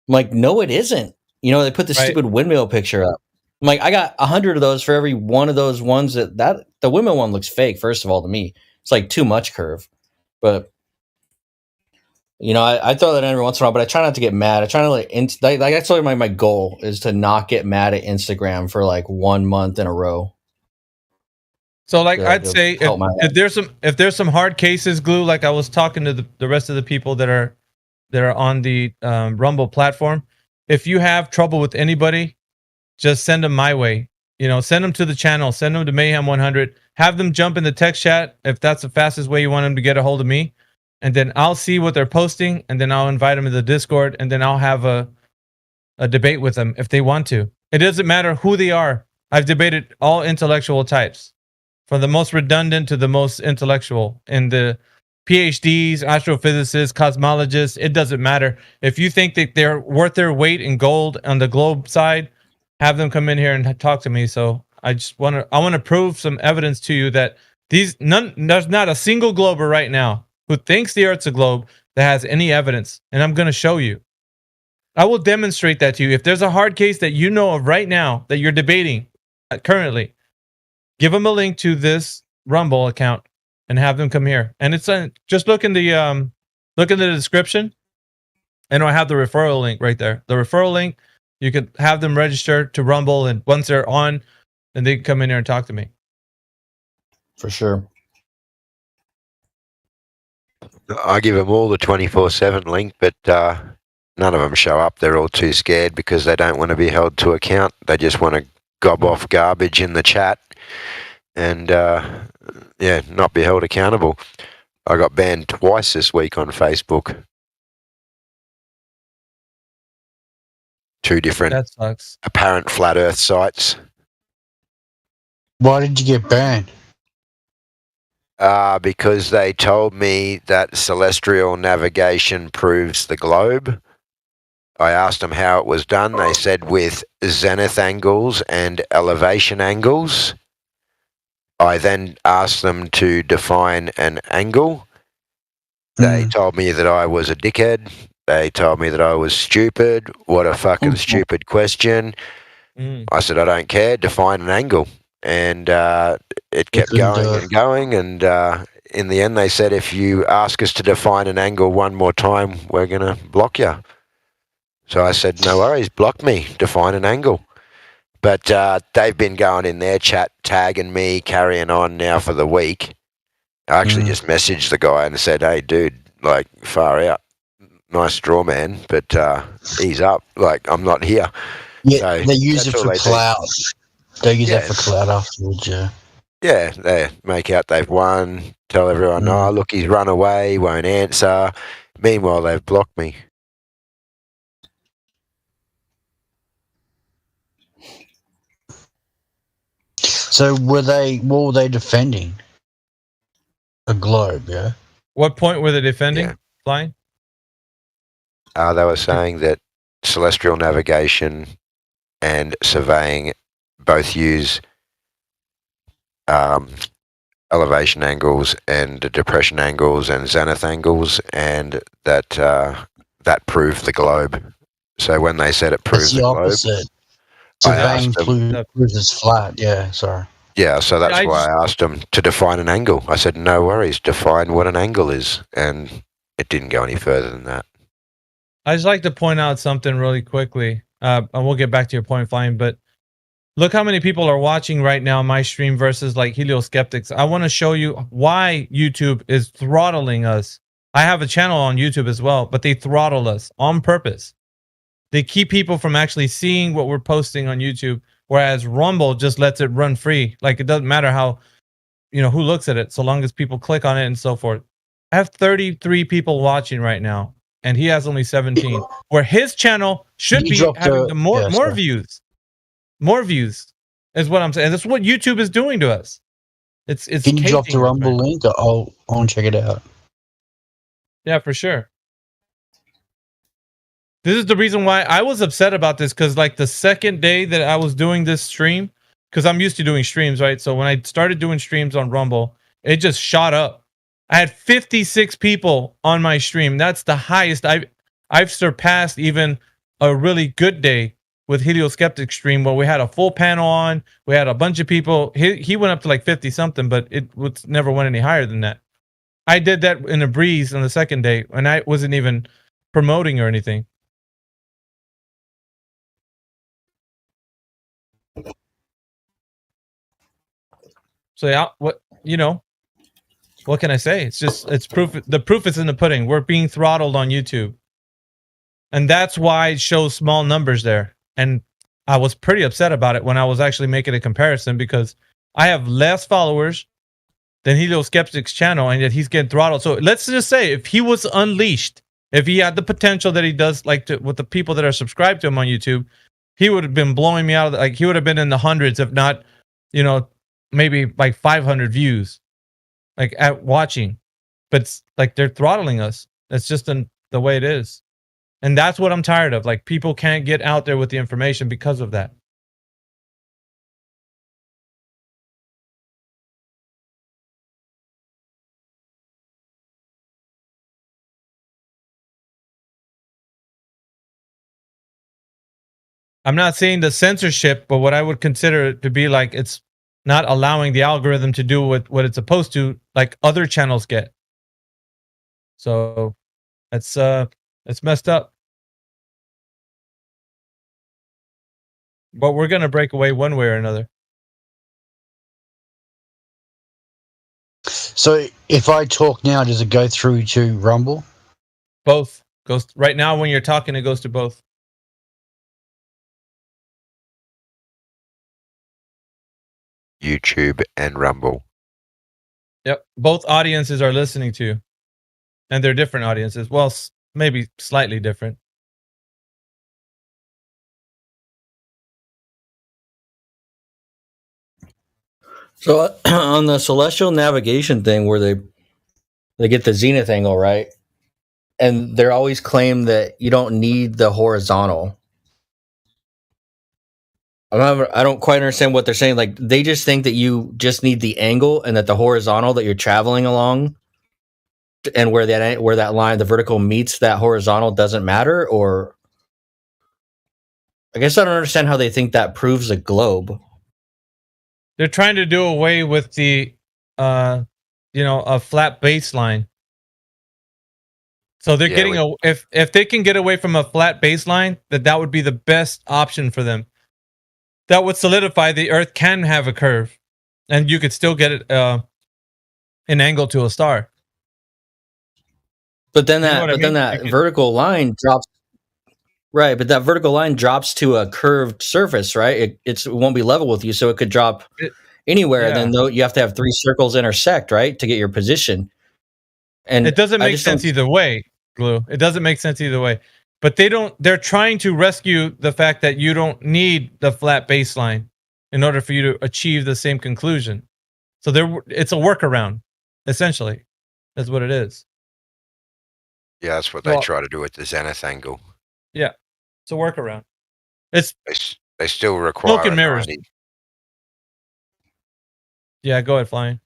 [SPEAKER 14] I'm like, no, it isn't. They put the stupid windmill picture up. I'm like, I got 100 of those for every one of those ones that the windmill one looks fake. First of all, to me, it's like too much curve. But I throw that in every once in a while. But I try not to get mad. I try to that's really my goal is to not get mad at Instagram for 1 month in a row.
[SPEAKER 8] So I'd say if there's some hard cases, Glue, like I was talking to the rest of the people that are on the Rumble platform. If you have trouble with anybody, just send them my way. Send them to the channel. Send them to Mayhem100. Have them jump in the text chat if that's the fastest way you want them to get a hold of me. And then I'll see what they're posting, and then I'll invite them to the Discord, and then I'll have a debate with them if they want to. It doesn't matter who they are. I've debated all intellectual types, from the most redundant to the most intellectual, and the PhDs, astrophysicists, cosmologists. It doesn't matter. If you think that they're worth their weight in gold on the globe side, have them come in here and talk to me. So I want to prove some evidence to you that there's not a single glober right now who thinks the Earth's a globe that has any evidence, and I'm going to show you. I will demonstrate that to you. If there's a hard case that you know of right now that you're debating currently, give them a link to this Rumble account and have them come here. And it's just look in the description, and I'll have the referral link right there. The referral link, you could have them register to Rumble, and once they're on, then they can come in here and talk to me.
[SPEAKER 14] For sure.
[SPEAKER 9] I give them all the 24/7 link, but none of them show up. They're all too scared because they don't want to be held to account. They just want to gob off garbage in the chat and not be held accountable. I got banned twice this week on Facebook. 2 different apparent flat Earth sites.
[SPEAKER 5] Why did you get banned?
[SPEAKER 9] Because they told me that celestial navigation proves the globe. I asked them how it was done. They said with zenith angles and elevation angles. I then asked them to define an angle. They told me that I was a dickhead. They told me that I was stupid. What a fucking stupid question. I said, I don't care. Define an angle. And it kept going and going. And in the end, they said, if you ask us to define an angle one more time, we're going to block you. So I said, no worries, block me, define an angle. But they've been going in their chat, tagging me, carrying on now for the week. I actually just messaged the guy and said, hey, dude, far out. Nice draw, man, but ease up. I'm not here.
[SPEAKER 5] Yeah,
[SPEAKER 9] so
[SPEAKER 5] they use it for clout. They use that for clout afterwards, yeah.
[SPEAKER 9] Yeah, they make out they've won, tell everyone, oh, look, he's run away, won't answer. Meanwhile, they've blocked me.
[SPEAKER 5] So what were they defending? A globe, yeah.
[SPEAKER 8] What point were they defending? Flying?
[SPEAKER 9] They were saying that celestial navigation and surveying both use elevation angles and depression angles and zenith angles, and that that proved the globe. So when they said it proves the
[SPEAKER 5] opposite.
[SPEAKER 9] globe, I asked
[SPEAKER 5] Surveying
[SPEAKER 9] them.
[SPEAKER 5] proves it's flat. Yeah, sorry.
[SPEAKER 9] Yeah, so that's why I asked them to define an angle. I said, no worries, define what an angle is, and it didn't go any further than that.
[SPEAKER 8] I just like to point out something really quickly, and we'll get back to your point, Flying, but look how many people are watching right now my stream versus like Helioskeptics. I want to show you why YouTube is throttling us. I have a channel on YouTube as well, but they throttle us on purpose. They keep people from actually seeing what we're posting on YouTube, whereas Rumble just lets it run free. Like it doesn't matter how, who looks at it, so long as people click on it and so forth. I have 33 people watching right now, and he has only 17. Where his channel should be having the more views. More views is what I'm saying. That's what YouTube is doing to us. It's
[SPEAKER 5] Can you drop the Rumble link? I'll check it out.
[SPEAKER 8] Yeah, for sure. This is the reason why I was upset about this, because like the second day that I was doing this stream, because I'm used to doing streams, right? So when I started doing streams on Rumble, it just shot up. I had 56 people on my stream. That's the highest I've surpassed even a really good day with Helioskeptic stream, where we had a full panel on, we had a bunch of people. He went up to like 50 something, but it never went any higher than that. I did that in a breeze on the second day, and I wasn't even promoting or anything. So yeah, what can I say? It's proof. The proof is in the pudding. We're being throttled on YouTube, and that's why it shows small numbers there. And I was pretty upset about it when I was actually making a comparison, because I have less followers than Helioskeptic's channel, and yet he's getting throttled. So let's just say if he was unleashed, if he had the potential that he does, like with the people that are subscribed to him on YouTube, he would have been blowing me out of he would have been in the hundreds, if not, maybe like 500 views, like at watching. But it's like they're throttling us. It's just the way it is. And that's what I'm tired of. Like, people can't get out there with the information because of that. I'm not saying the censorship, but what I would consider it to be like, it's not allowing the algorithm to do what it's supposed to, like other channels get. So it's messed up. But we're gonna break away one way or another.
[SPEAKER 5] So if I talk now, does it go through to Rumble?
[SPEAKER 8] Both. Goes right now when you're talking, it goes to both.
[SPEAKER 9] YouTube and Rumble.
[SPEAKER 8] Yep. Both audiences are listening to you. And they're different audiences. Well, maybe slightly different.
[SPEAKER 14] So on the celestial navigation thing, where they get the zenith angle, right? And they're always claim that you don't need the horizontal. I don't quite understand what they're saying. Like, they just think that you just need the angle, and that the horizontal that you're traveling along, and where that line, the vertical, meets that horizontal, doesn't matter. Or I guess I don't understand how they think that proves a globe.
[SPEAKER 8] They're trying to do away with the a flat baseline. So they're getting if they can get away from a flat baseline, that would be the best option for them. That would solidify the Earth can have a curve, and you could still get it an angle to a star.
[SPEAKER 14] But then that vertical line drops. Right, but that vertical line drops to a curved surface, right? It won't be level with you, so it could drop anywhere. Yeah. And then you have to have three circles intersect, right, to get your position. And
[SPEAKER 8] it doesn't make sense either way, Glue. It doesn't make sense either way. But they're trying to rescue the fact that you don't need the flat baseline. in order for you to achieve the same conclusion. So it's a workaround, essentially. That's what it is.
[SPEAKER 9] Yeah, that's what they try to do with the zenith angle.
[SPEAKER 8] Yeah, it's a workaround. It's
[SPEAKER 9] they still require
[SPEAKER 8] smoke and mirrors.
[SPEAKER 9] 90.
[SPEAKER 8] Yeah, go ahead, Flying.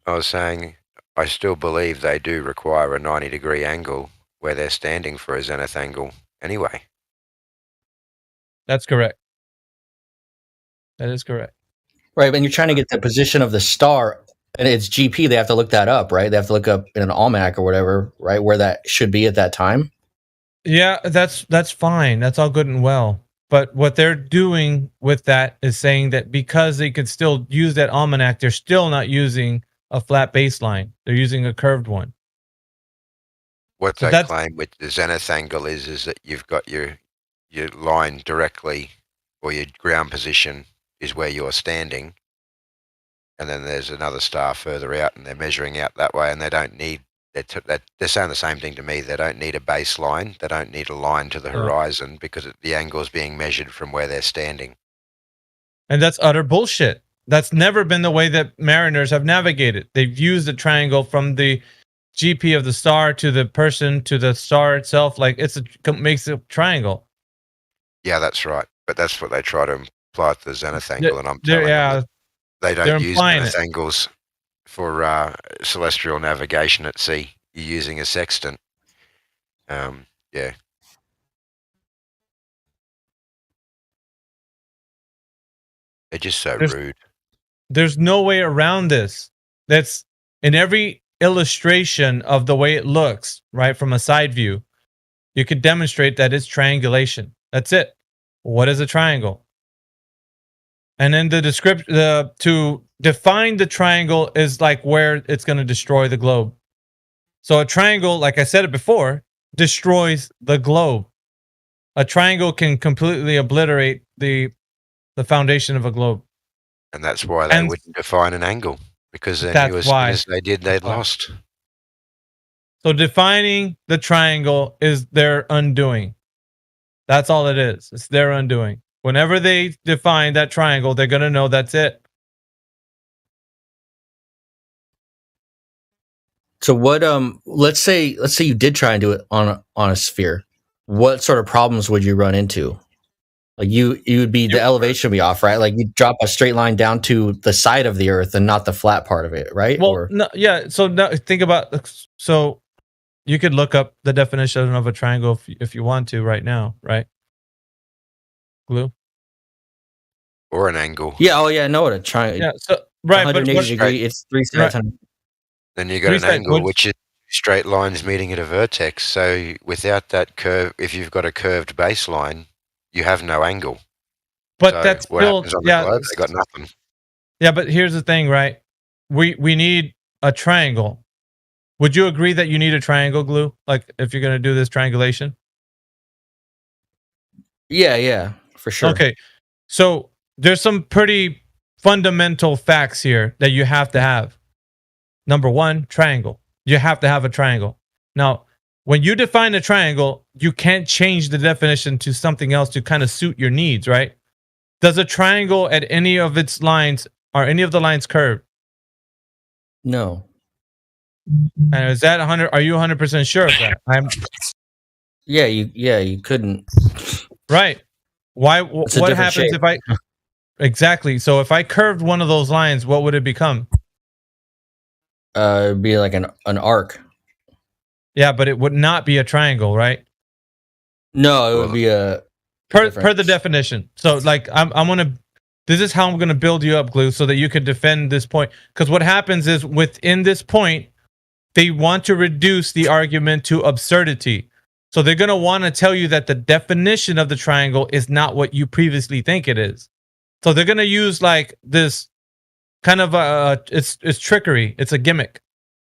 [SPEAKER 9] I was saying, I still believe they do require a 90-degree angle where they're standing for a zenith angle anyway.
[SPEAKER 8] That's correct. That is correct.
[SPEAKER 14] Right, and you're trying to get the position of the star, and it's GP. They have to look that up, right? They have to look up in an almanac or whatever, right, where that should be at that time.
[SPEAKER 8] Yeah, that's fine. That's all good and well. But what they're doing with that is saying that because they could still use that almanac, they're still not using a flat baseline. They're using a curved one.
[SPEAKER 9] What they claim with the zenith angle is that you've got your line directly, or your ground position is where you're standing, and then there's another star further out, and they're measuring out that way, and they don't need. They're saying the same thing to me. They don't need a baseline. They don't need a line to the horizon because the angle is being measured from where they're standing.
[SPEAKER 8] And that's utter bullshit. That's never been the way that mariners have navigated. They've used a triangle from the GP of the star to the person to the star itself. Like makes a triangle.
[SPEAKER 9] Yeah, that's right. But that's what they try to apply to the zenith angle, and I'm telling them they don't use zenith angles for celestial navigation at sea. You're using a sextant. Yeah. They're just so rude.
[SPEAKER 8] There's no way around this. That's in every illustration of the way it looks, right, from a side view. You could demonstrate that it's triangulation. That's it. What is a triangle? And then the description to define the triangle is like where it's going to destroy the globe. So a triangle, like I said it before, destroys the globe. A triangle can completely obliterate the foundation of a globe.
[SPEAKER 9] And that's why they wouldn't define an angle, because they knew as soon as they did, they'd lost.
[SPEAKER 8] So defining the triangle is their undoing. That's all it is. It's their undoing. Whenever they define that triangle, they're going to know that's it.
[SPEAKER 14] So what let's say you did try and do it on a sphere. What sort of problems would you run into? Like you would be the elevation would be off, right? Like you drop a straight line down to the side of the earth and not the flat part of it, right?
[SPEAKER 8] Well, no, yeah. So now think about, so you could look up the definition of a triangle if you want to right now, right? Glue.
[SPEAKER 9] Or an angle.
[SPEAKER 14] Yeah. Oh, yeah. No, what a triangle.
[SPEAKER 8] Yeah. So right,
[SPEAKER 14] 180 degree. It's 3 sides. Right.
[SPEAKER 9] Then you got an angle, which is straight lines meeting at a vertex. So without that curve, if you've got a curved baseline, you have no angle.
[SPEAKER 8] But
[SPEAKER 9] so
[SPEAKER 8] that's
[SPEAKER 9] what
[SPEAKER 8] still,
[SPEAKER 9] happens on the globe, they got nothing.
[SPEAKER 8] Yeah, but here's the thing, right? We need a triangle. Would you agree that you need a triangle, Glue? Like if you're going to do this triangulation?
[SPEAKER 14] Yeah, for sure.
[SPEAKER 8] Okay. So there's some pretty fundamental facts here that you have to have. Number one, triangle. You have to have a triangle. Now, when you define a triangle, you can't change the definition to something else to kind of suit your needs, right? Does a triangle at any of its lines, are any of the lines curved?
[SPEAKER 14] No.
[SPEAKER 8] And is that 100? Are you 100% sure of that?
[SPEAKER 14] Yeah, you couldn't.
[SPEAKER 8] Right. Why? What happens
[SPEAKER 14] shape.
[SPEAKER 8] if I? Exactly. So if I curved one of those lines, what would it become?
[SPEAKER 14] It'd be like an arc.
[SPEAKER 8] Yeah, but it would not be a triangle, right?
[SPEAKER 14] No, it would be a
[SPEAKER 8] per the definition. So like I'm gonna. This is how I'm gonna build you up, Glue, so that you could defend this point. Because what happens is within this point, they want to reduce the argument to absurdity. So they're gonna want to tell you that the definition of the triangle is not what you previously think it is. So they're gonna use like this kind of it's trickery. It's a gimmick.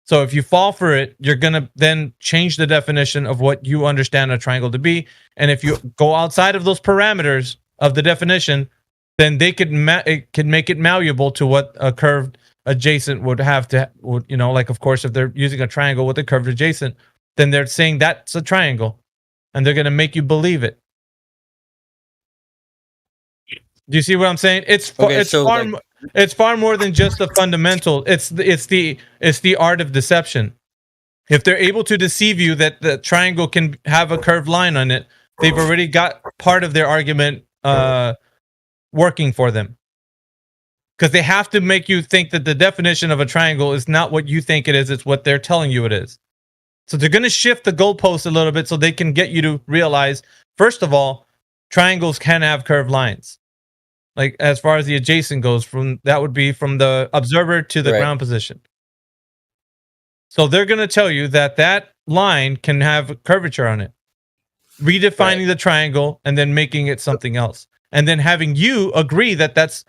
[SPEAKER 8] So if you fall for it, you're gonna then change the definition of what you understand a triangle to be. And if you go outside of those parameters of the definition, then they could make it malleable to what a curved adjacent would have to. You know, like of course, if they're using a triangle with a curved adjacent, then they're saying that's a triangle, and they're gonna make you believe it. Do you see what I'm saying? It's far more than just the fundamental. It's the art of deception. If they're able to deceive you that the triangle can have a curved line on it, they've already got part of their argument working for them. Because they have to make you think that the definition of a triangle is not what you think it is, it's what they're telling you it is. So they're going to shift the goalpost a little bit so they can get you to realize, first of all, triangles can have curved lines. Like as far as the adjacent goes, that would be from the observer to the ground position. So they're going to tell you that line can have curvature on it, redefining the triangle and then making it something else, and then having you agree that that's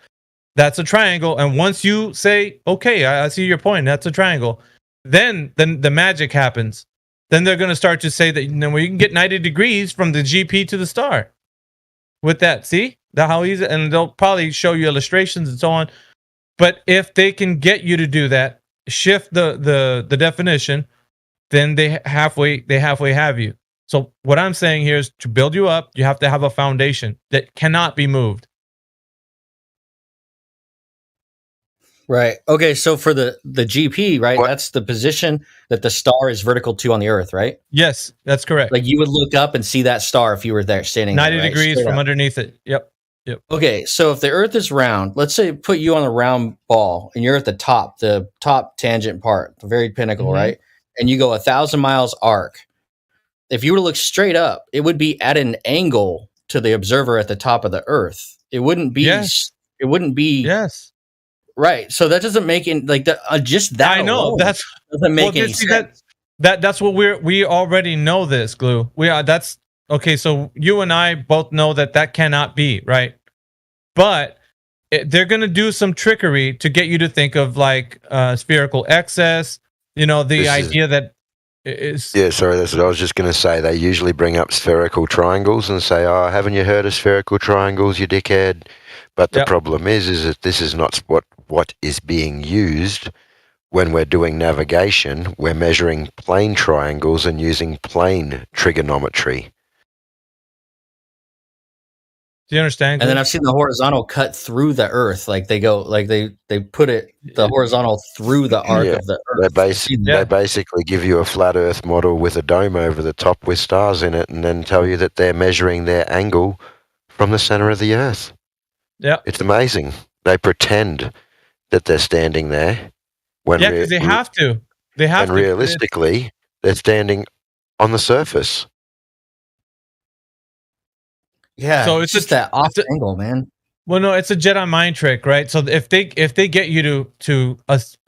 [SPEAKER 8] a triangle. And once you say, okay, I see your point, that's a triangle, then the magic happens. Then they're going to start to say that you can get 90 degrees from the GP to the star with that. See that how easy, and they'll probably show you illustrations and so on. But if they can get you to do that, shift the definition, then they halfway have you. So what I'm saying here is, to build you up, you have to have a foundation that cannot be moved.
[SPEAKER 14] Right. Okay. So for the GP, right, that's the position that the star is vertical to on the Earth, right?
[SPEAKER 8] Yes, that's correct.
[SPEAKER 14] Like you would look up and see that star if you were there standing
[SPEAKER 8] 90
[SPEAKER 14] there,
[SPEAKER 8] degrees
[SPEAKER 14] straight
[SPEAKER 8] from
[SPEAKER 14] up.
[SPEAKER 8] underneath it. Yep.
[SPEAKER 14] Okay. So if the Earth is round, let's say put you on a round ball and you're at the top tangent part, the very pinnacle, right? And you go 1,000 miles arc. If you were to look straight up, it would be at an angle to the observer at the top of the Earth. It wouldn't be.
[SPEAKER 8] Yes.
[SPEAKER 14] It wouldn't be.
[SPEAKER 8] Yes.
[SPEAKER 14] Right. So that doesn't make it like just that.
[SPEAKER 8] I know
[SPEAKER 14] alone
[SPEAKER 8] that's
[SPEAKER 14] doesn't make any sense.
[SPEAKER 8] That's what we already know this, Glue. That's okay. So you and I both know that cannot be right, but they're gonna do some trickery to get you to think of like spherical excess. The idea that is.
[SPEAKER 9] Yeah, sorry, that's what I was just going to say. They usually bring up spherical triangles and say, "Oh, haven't you heard of spherical triangles, you dickhead?" But the problem is that this is not what is being used when we're doing navigation. We're measuring plane triangles and using plane trigonometry.
[SPEAKER 8] Do you understand?
[SPEAKER 14] And then I've seen the horizontal cut through the Earth. Like they go, like they put the horizontal through the arc of the Earth.
[SPEAKER 9] They basically give you a flat Earth model with a dome over the top with stars in it, and then tell you that they're measuring their angle from the center of the Earth.
[SPEAKER 8] Yeah,
[SPEAKER 9] it's amazing. They pretend that they're standing there when
[SPEAKER 8] because they have to. They have
[SPEAKER 9] and
[SPEAKER 8] to.
[SPEAKER 9] Realistically, they're standing on the surface.
[SPEAKER 14] Yeah,
[SPEAKER 8] So
[SPEAKER 14] it's just that off angle, man.
[SPEAKER 8] Well, no, it's a Jedi mind trick, right? So if they get you to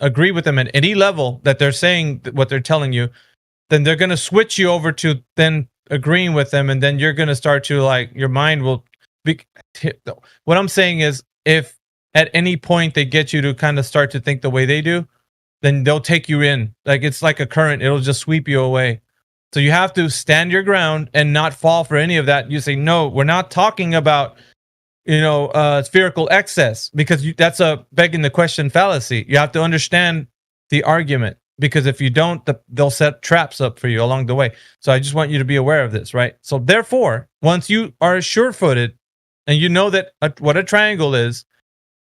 [SPEAKER 8] agree with them at any level that they're saying what they're telling you, then they're going to switch you over to then agreeing with them, and then you're going to start to like your mind will be. What I'm saying is, if at any point they get you to kind of start to think the way they do, then they'll take you in. Like it's like a current; it'll just sweep you away. So you have to stand your ground and not fall for any of that. You say, no, we're not talking about, spherical excess, because that's a begging the question fallacy. You have to understand the argument, because if you don't, they'll set traps up for you along the way. So I just want you to be aware of this, right? So therefore, once you are sure-footed and you know that what a triangle is,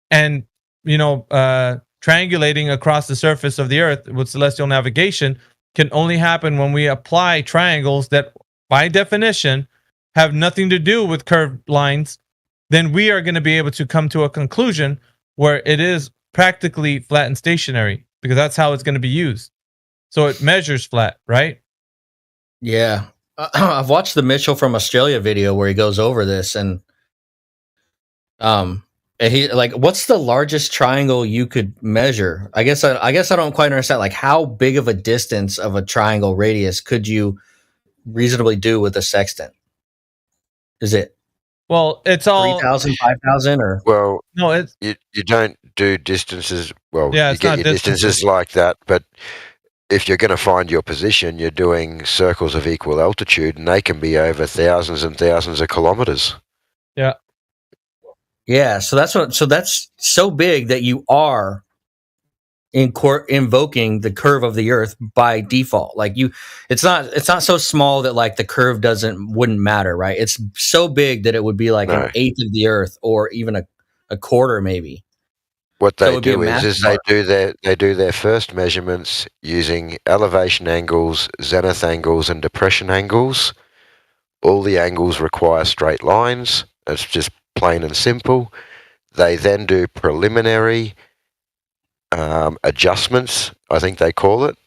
[SPEAKER 8] and, triangulating across the surface of the Earth with celestial navigation can only happen when we apply triangles that, by definition, have nothing to do with curved lines, then we are going to be able to come to a conclusion where it is practically flat and stationary, because that's how it's going to be used. So it measures flat, right?
[SPEAKER 14] Yeah. I've watched the Mitchell from Australia video where he goes over this, and he like, what's the largest triangle you could measure? I guess I don't quite understand, like, how big of a distance of a triangle radius could you reasonably do with a sextant? Is it?
[SPEAKER 8] Well, it's all
[SPEAKER 14] 3,000, 5,000, or
[SPEAKER 8] no? It's
[SPEAKER 9] you don't do distances. Well,
[SPEAKER 8] yeah,
[SPEAKER 9] you get your distances like that, but if you're going to find your position, you're doing circles of equal altitude, and they can be over thousands and thousands of kilometers.
[SPEAKER 8] Yeah.
[SPEAKER 14] Yeah, so that's so big that you are invoking the curve of the Earth by default. Like it's not so small that like the curve wouldn't matter, right? It's so big that it would be like an eighth of the Earth, or even a quarter maybe.
[SPEAKER 9] What
[SPEAKER 14] So it
[SPEAKER 9] they
[SPEAKER 14] would be a
[SPEAKER 9] do is
[SPEAKER 14] massive
[SPEAKER 9] they do their first measurements using elevation angles, zenith angles, and depression angles. All the angles require straight lines. It's just plain and simple. They then do preliminary adjustments, I think they call it,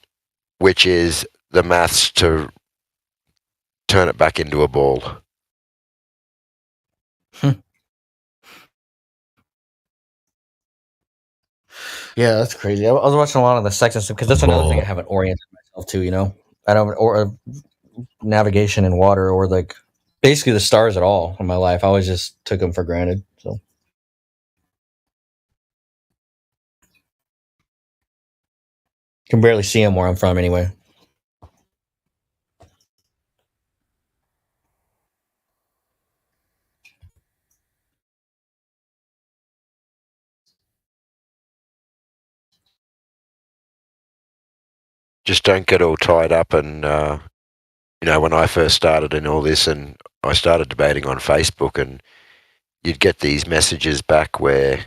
[SPEAKER 9] which is the maths to turn it back into a ball.
[SPEAKER 14] Yeah, that's crazy. I was watching a lot of the sex and stuff because that's another thing I haven't oriented myself to. You know, I don't or navigation in water or like basically the stars at all in my life. I always just took them for granted. So can barely see them where I'm from anyway.
[SPEAKER 9] Just don't get all tied up. And when I first started in all this, and I started debating on Facebook, and you'd get these messages back where,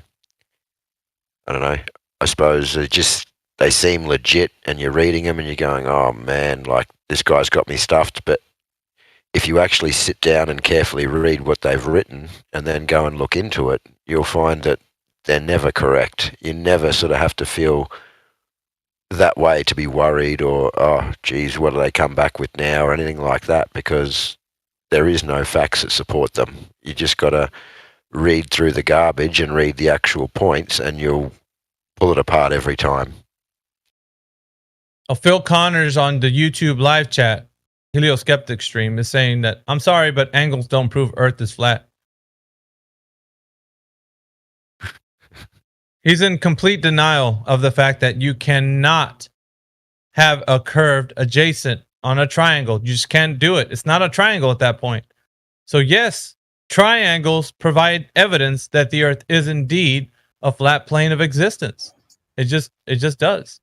[SPEAKER 9] I don't know, I suppose they seem legit, and you're reading them and you're going, oh man, like this guy's got me stuffed. But if you actually sit down and carefully read what they've written and then go and look into it, you'll find that they're never correct. You never sort of have to feel that way to be worried or, oh, geez, what do they come back with now or anything like that, because there is no facts that support them. You just got to read through the garbage and read the actual points, and you'll pull it apart every time.
[SPEAKER 8] Oh, Phil Connors on the YouTube live chat, Helioskeptic stream, is saying that, I'm sorry, but angles don't prove Earth is flat. He's in complete denial of the fact that you cannot have a curved adjacent on a triangle. You just can't do it. It's not a triangle at that point. So yes, triangles provide evidence that the Earth is indeed a flat plane of existence. It just does.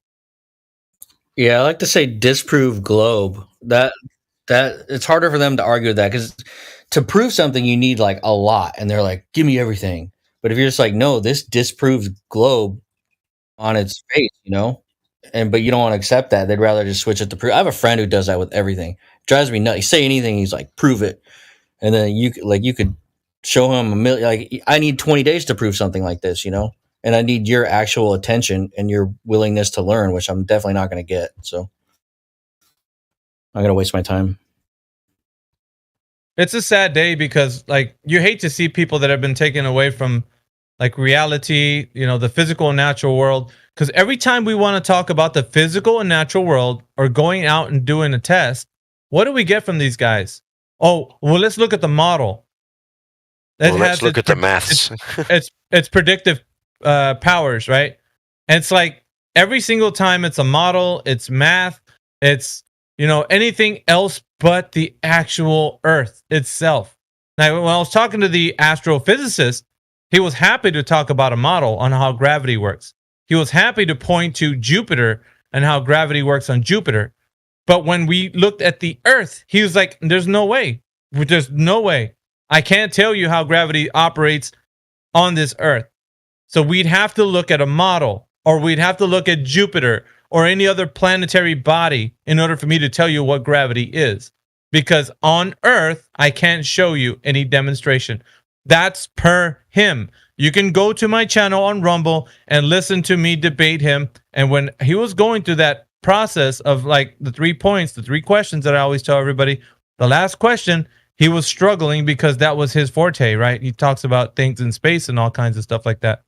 [SPEAKER 14] Yeah, I like to say disprove globe. That it's harder for them to argue that because to prove something you need like a lot, and they're like, "Give me everything." But if you're just like, "No, this disproves globe on its face," but you don't want to accept that, they'd rather just switch it to proof. I have a friend who does that with everything. Drives me nuts. You say anything, he's like, "Prove it," and then you could show him a million. Like, I need 20 days to prove something like this, and I need your actual attention and your willingness to learn, which I'm definitely not going to get. So I'm going to waste my time.
[SPEAKER 8] It's a sad day because, like, you hate to see people that have been taken away from, like, reality, the physical and natural world. Because every time we want to talk about the physical and natural world or going out and doing a test, what do we get from these guys? Oh, well, let's look at the model.
[SPEAKER 9] Let's look at the maths.
[SPEAKER 8] It's predictive powers, right? And it's like every single time it's a model, it's math, it's anything else but the actual Earth itself. Now, when I was talking to the astrophysicist, he was happy to talk about a model on how gravity works. He was happy to point to Jupiter and how gravity works on Jupiter. But when we looked at the Earth, he was like, there's no way. There's no way. I can't tell you how gravity operates on this Earth. So we'd have to look at a model, or we'd have to look at Jupiter or any other planetary body in order for me to tell you what gravity is. Because on Earth, I can't show you any demonstration. That's per him. You can go to my channel on Rumble and listen to me debate him. And when he was going through that process of like the 3 points, the 3 questions that I always tell everybody, the last question, he was struggling because that was his forte, right? He talks about things in space and all kinds of stuff like that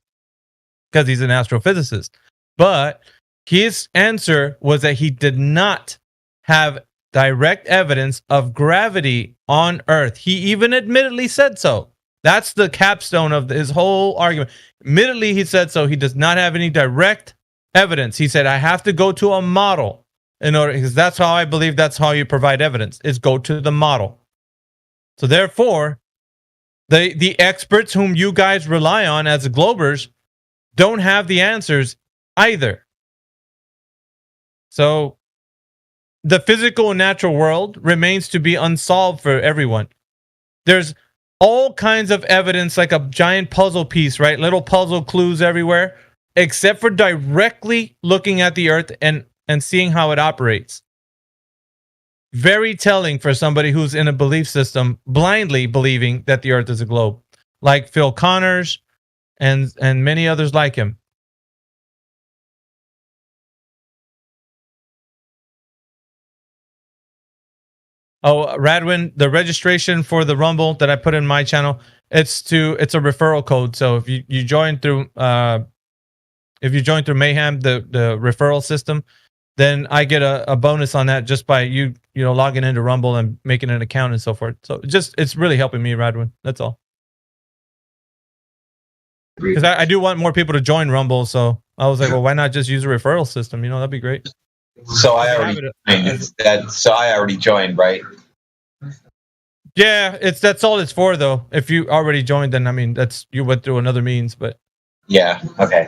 [SPEAKER 8] because he's an astrophysicist. But his answer was that he did not have direct evidence of gravity on Earth. He even admittedly said so. That's the capstone of his whole argument. Admittedly, he said so. He does not have any direct evidence. He said, I have to go to a model in order, because that's how I believe that's how you provide evidence, is go to the model. So therefore, the experts whom you guys rely on as globers don't have the answers either. So the physical and natural world remains to be unsolved for everyone. There's all kinds of evidence, like a giant puzzle piece, right? Little puzzle clues everywhere, except for directly looking at the Earth and seeing how it operates. Very telling for somebody who's in a belief system, blindly believing that the Earth is a globe, like Phil Connors and many others like him. Oh, Radwin, the registration for the Rumble that I put in my channel, it's a referral code. So if you join through Mayhem, the referral system, then I get a bonus on that just by you logging into Rumble and making an account and so forth. So it's really helping me, Radwin. That's all. Because I do want more people to join Rumble, so I was like, well, why not just use a referral system? That'd be great.
[SPEAKER 10] So I already joined, right?
[SPEAKER 8] Yeah, that's all it's for, though. If you already joined, then I mean, you went through another means, but
[SPEAKER 10] yeah, okay.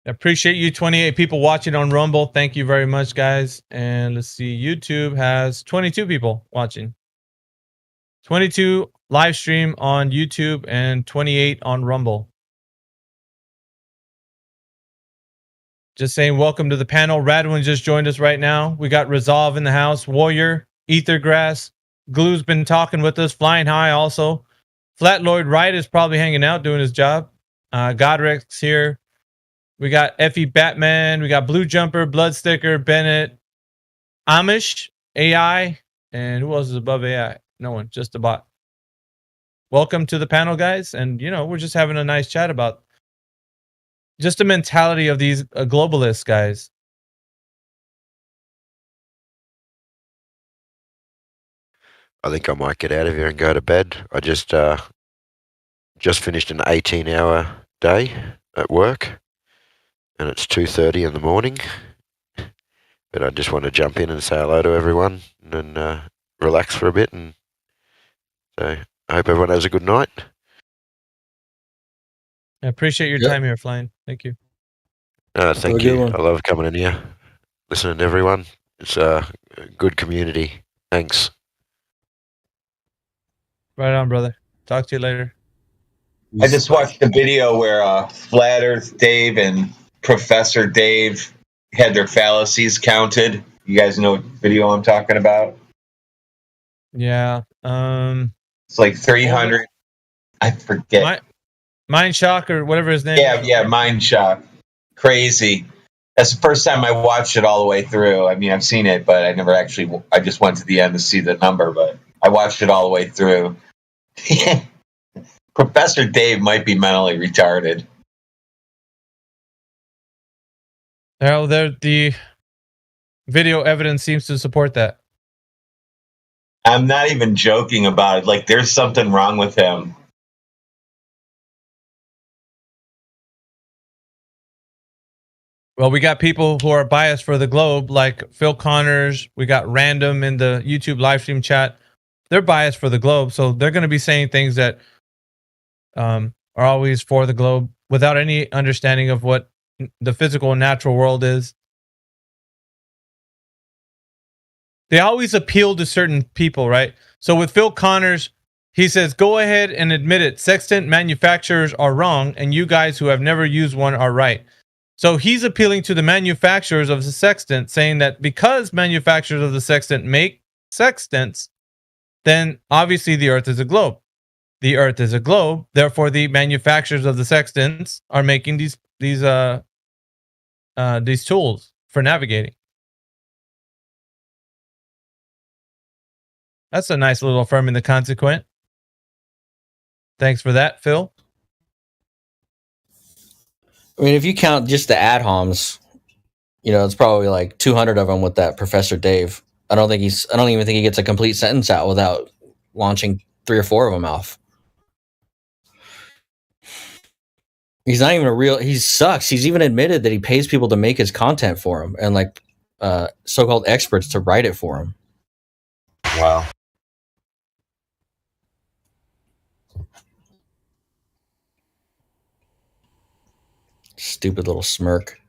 [SPEAKER 8] I appreciate you, 28 people watching on Rumble. Thank you very much, guys. And let's see, YouTube has 22 people watching. 22 live stream on YouTube and 28 on Rumble. Just saying welcome to the panel. Radwin just joined us right now. We got Resolve in the house. Warrior, Ethergrass. Glue's been talking with us. Flying High also. Flat Lloyd Wright is probably hanging out doing his job. Godrex here. We got Effie Batman. We got Blue Jumper, Bloodsticker, Bennett, Amish, AI, and who else is above AI? No one, just a bot. Welcome to the panel, guys. And, we're just having a nice chat about just the mentality of these globalists, guys.
[SPEAKER 9] I think I might get out of here and go to bed. I just finished an 18-hour day at work, and it's 2:30 in the morning. But I just want to jump in and say hello to everyone and relax for a bit. And so I hope everyone has a good night.
[SPEAKER 8] I appreciate your time here, Flying. Thank you.
[SPEAKER 9] Thank you. I love coming in here, listening to everyone. It's a good community. Thanks.
[SPEAKER 8] Right on, brother. Talk to you later.
[SPEAKER 10] I just watched a video where Flat Earth Dave and Professor Dave had their fallacies counted. You guys know what video I'm talking about?
[SPEAKER 8] Yeah.
[SPEAKER 10] It's like 300. I forget.
[SPEAKER 8] Mind Shock or whatever his name is.
[SPEAKER 10] Yeah, Mind Shock. Crazy. That's the first time I watched it all the way through. I mean, I've seen it, but I just went to the end to see the number, but I watched it all the way through. Professor Dave might be mentally retarded.
[SPEAKER 8] Well, the video evidence seems to support that.
[SPEAKER 10] I'm not even joking about it. Like, there's something wrong with him.
[SPEAKER 8] Well, we got people who are biased for the globe, like Phil Connors. We got Random in the YouTube live stream chat. They're biased for the globe, so they're going to be saying things that are always for the globe without any understanding of what the physical and natural world is. They always appeal to certain people, right? So with Phil Connors, he says, go ahead and admit it. Sextant manufacturers are wrong, and you guys who have never used one are right. So he's appealing to the manufacturers of the sextant, saying that because manufacturers of the sextant make sextants, then obviously the Earth is a globe. The Earth is a globe, therefore the manufacturers of the sextants are making these tools for navigating. That's a nice little affirming the consequent. Thanks for that, Phil.
[SPEAKER 14] I mean, if you count just the ad homs, it's probably like 200 of them with that Professor Dave. I don't even think he gets a complete sentence out without launching 3 or 4 of them off. He's not even he sucks. He's even admitted that he pays people to make his content for him and so-called experts to write it for him.
[SPEAKER 16] Wow.
[SPEAKER 14] Stupid little smirk.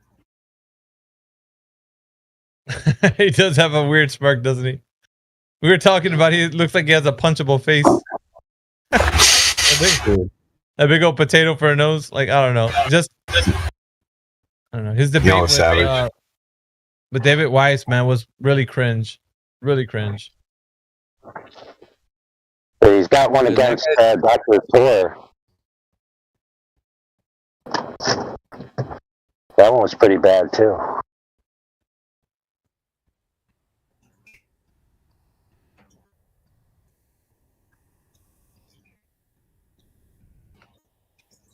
[SPEAKER 8] He does have a weird smirk, doesn't he? We were talking about he looks like he has a punchable face. A big old potato for a nose. Like, I don't know. I don't know. His debate with David Weiss, man, was really cringe. Really cringe.
[SPEAKER 12] But he's got one against Dr. Thor. That one was pretty bad, too.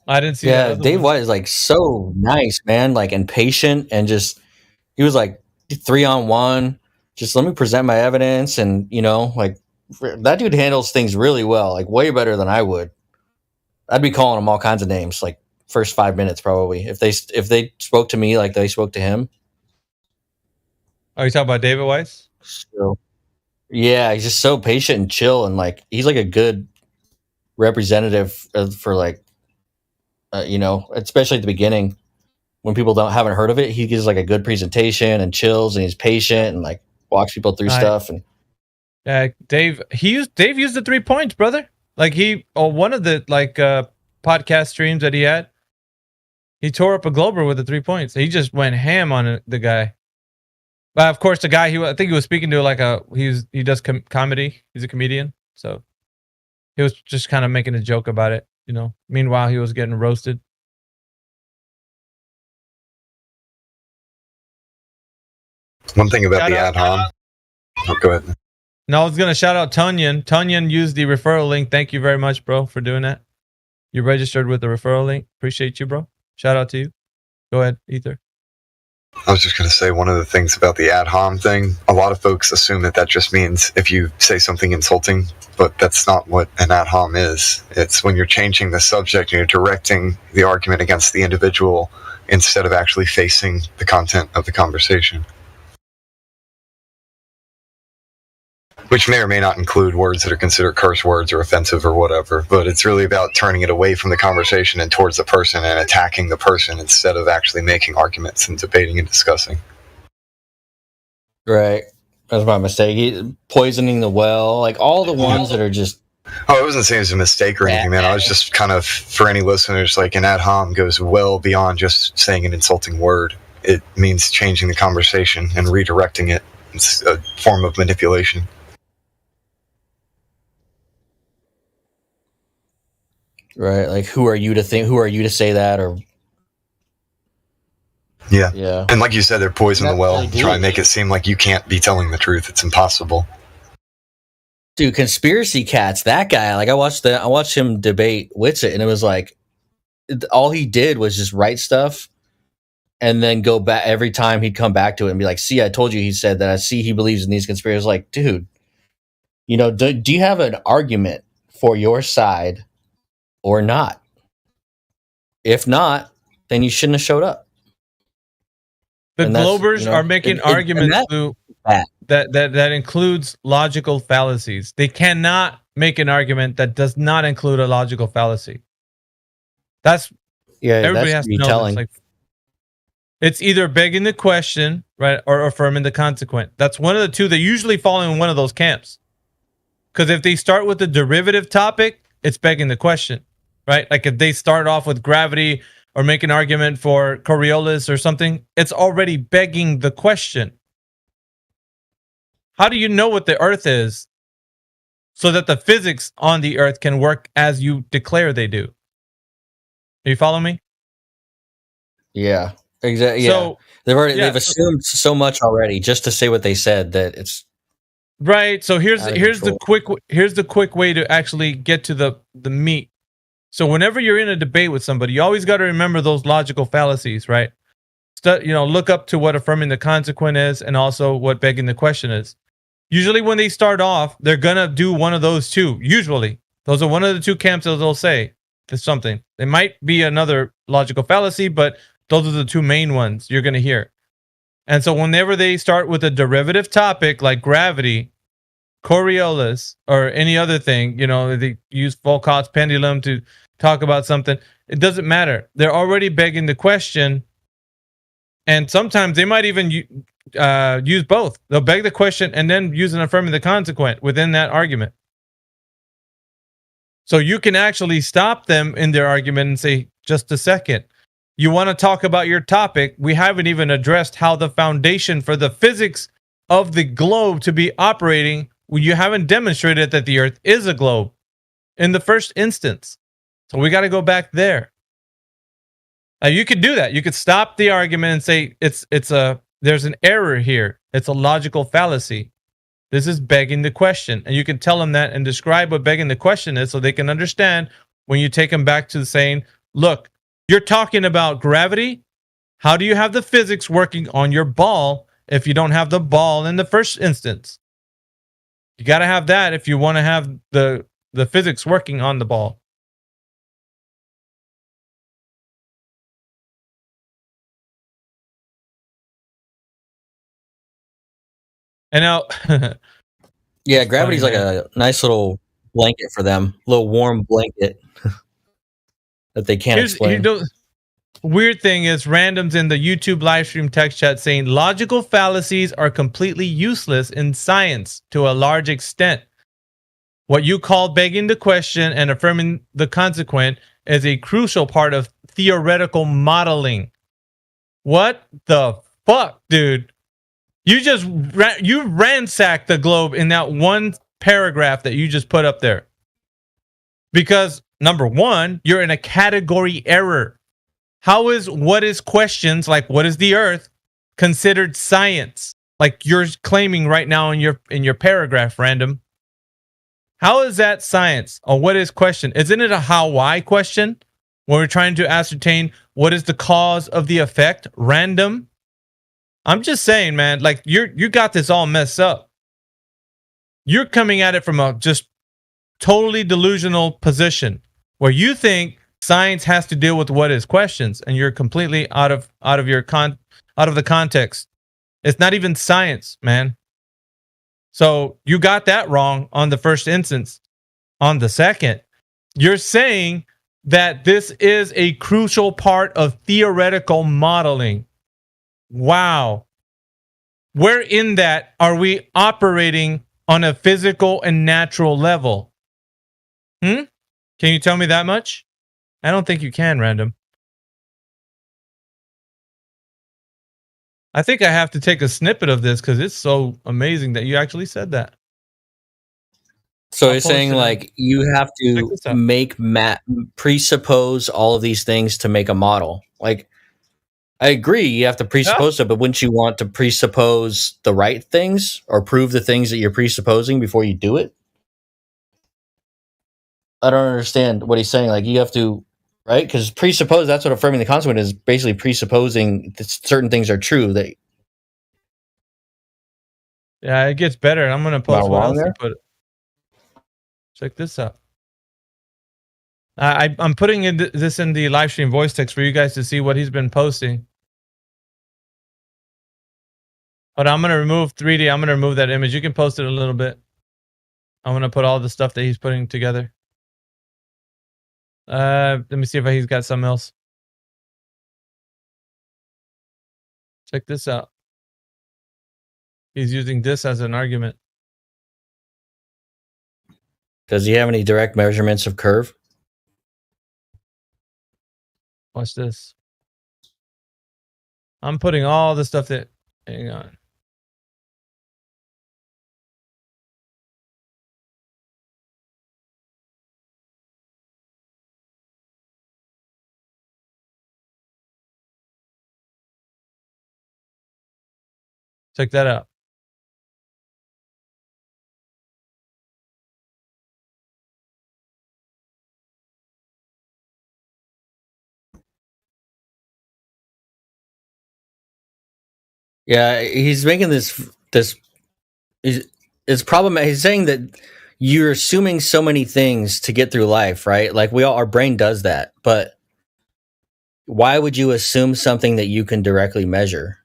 [SPEAKER 8] I didn't see
[SPEAKER 14] Yeah,
[SPEAKER 8] that.
[SPEAKER 14] Dave White is like so nice, man, like and patient, and just he was like 3-on-1. Just let me present my evidence, and like that dude handles things really well, like way better than I would. I'd be calling him all kinds of names, like first 5 minutes probably if they spoke to me like they spoke to him.
[SPEAKER 8] Are you talking about David Weiss?
[SPEAKER 14] So, yeah, he's just so patient and chill, and like he's like a good representative for like. Especially at the beginning when people haven't heard of it, he gives like a good presentation and chills and he's patient and like walks people through stuff. And
[SPEAKER 8] Dave used the 3 points, brother. Like one of the podcast streams that he had, he tore up a Glober with the 3 points. He just went ham on the guy. But of course, the guy I think he was speaking to he does comedy. He's a comedian, so he was just kind of making a joke about it. Meanwhile, he was getting roasted.
[SPEAKER 16] One thing about the ad hom. Oh, go ahead.
[SPEAKER 8] No, I was going to shout out Tunyon. Tunyon used the referral link. Thank you very much, bro, for doing that. You registered with the referral link. Appreciate you, bro. Shout out to you. Go ahead, Ether.
[SPEAKER 16] I was just going to say one of the things about the ad hom thing, a lot of folks assume that just means if you say something insulting, but that's not what an ad hom is. It's when you're changing the subject and you're directing the argument against the individual instead of actually facing the content of the conversation. Which may or may not include words that are considered curse words or offensive or whatever, but it's really about turning it away from the conversation and towards the person and attacking the person instead of actually making arguments and debating and discussing.
[SPEAKER 14] Right. That's my mistake. Poisoning the well, like all the ones that are just...
[SPEAKER 16] Oh, I wasn't saying it was a mistake or anything, man. I was just kind of, for any listeners, like an ad hom goes well beyond just saying an insulting word. It means changing the conversation and redirecting it. It's a form of manipulation.
[SPEAKER 14] Right, like who are you to say that, or
[SPEAKER 16] yeah. And like you said, they're poisoning the well, try and make it seem like you can't be telling the truth. It's impossible.
[SPEAKER 14] Dude, conspiracy cats, that guy, like I watched him debate Witsit, and it was like all he did was just write stuff and then go back every time he'd come back to it and be like, see, I told you he said that. I see he believes in these conspiracies. Like, dude, do you have an argument for your side or not? If not, then you shouldn't have showed up.
[SPEAKER 8] The Globers are making arguments that includes logical fallacies. They cannot make an argument that does not include a logical fallacy. Everybody has to know this. Like, it's either begging the question, right, or affirming the consequent. That's one of the two. They usually fall in one of those camps. Because if they start with the derivative topic, it's begging the question. Right? Like if they start off with gravity or make an argument for Coriolis or something, it's already begging the question. How do you know what the Earth is so that the physics on the Earth can work as you declare they do? Do you follow me?
[SPEAKER 14] Yeah, exactly. So, they've assumed so much already just to say what they said that it's
[SPEAKER 8] right. So here's the quick way to actually get to the meat. So whenever you're in a debate with somebody, you always got to remember those logical fallacies, right? Look up to what affirming the consequent is and also what begging the question is. Usually when they start off, they're going to do one of those two. Usually. Those are one of the two camps that they'll say. There's something. It might be another logical fallacy, but those are the two main ones you're going to hear. And so whenever they start with a derivative topic like gravity, Coriolis or any other thing, they use Foucault's pendulum to talk about something. It doesn't matter. They're already begging the question, and sometimes they might even use both. They'll beg the question and then use an affirming the consequent within that argument. So you can actually stop them in their argument and say, just a second. You want to talk about your topic? We haven't even addressed how the foundation for the physics of the globe to be operating. You haven't demonstrated that the Earth is a globe in the first instance. So we got to go back there. You could do that. You could stop the argument and say there's an error here. It's a logical fallacy. This is begging the question. And you can tell them that and describe what begging the question is so they can understand when you take them back to saying, look, you're talking about gravity. How do you have the physics working on your ball if you don't have the ball in the first instance? You got to have that if you want to have the physics working on the ball. And now,
[SPEAKER 14] yeah, gravity's like a nice little blanket for them, a little warm blanket that they can't explain.
[SPEAKER 8] Weird thing is, randoms in the YouTube live stream text chat saying logical fallacies are completely useless in science to a large extent. What you call begging the question and affirming the consequent is a crucial part of theoretical modeling. What the fuck, dude? You ransacked the globe in that one paragraph that you just put up there. Because, number one, you're in a category error. How is what is questions like what is the Earth considered science? Like you're claiming right now in your paragraph, random. How is that science? Or what is question? Isn't it a how-why question? When we're trying to ascertain what is the cause of the effect, random. I'm just saying, man, like you got this all messed up. You're coming at it from a just totally delusional position where you think science has to deal with what is questions, and you're completely out of the context. It's not even science, man. So you got that wrong on the first instance. On the second, you're saying that this is a crucial part of theoretical modeling. Wow. Where in that are we operating on a physical and natural level? Can you tell me that much? I don't think you can, random. I think I have to take a snippet of this because it's so amazing that you actually said that.
[SPEAKER 14] So you're saying like you have to presuppose all of these things to make a model. Like, I agree, you have to presuppose it, but wouldn't you want to presuppose the right things or prove the things that you're presupposing before you do it? I don't understand what he's saying. Like, you have to, right? Because presuppose, that's what affirming the consequent is, basically presupposing that certain things are true.
[SPEAKER 8] Yeah, it gets better. I'm going to post what else you put. Check this out. I'm putting this in the live stream voice text for you guys to see what he's been posting. But I'm going to remove 3D. I'm going to remove that image. You can post it a little bit. I'm going to put all the stuff that he's putting together. Let me see if he's got something else. Check this out. He's using this as an argument.
[SPEAKER 14] Does he have any direct measurements of curve?
[SPEAKER 8] Watch this. I'm putting all the stuff that... Hang on. Check that out.
[SPEAKER 14] Yeah, he's making this it's problem. He's saying that you're assuming so many things to get through life, right? Like our brain does that, but why would you assume something that you can directly measure?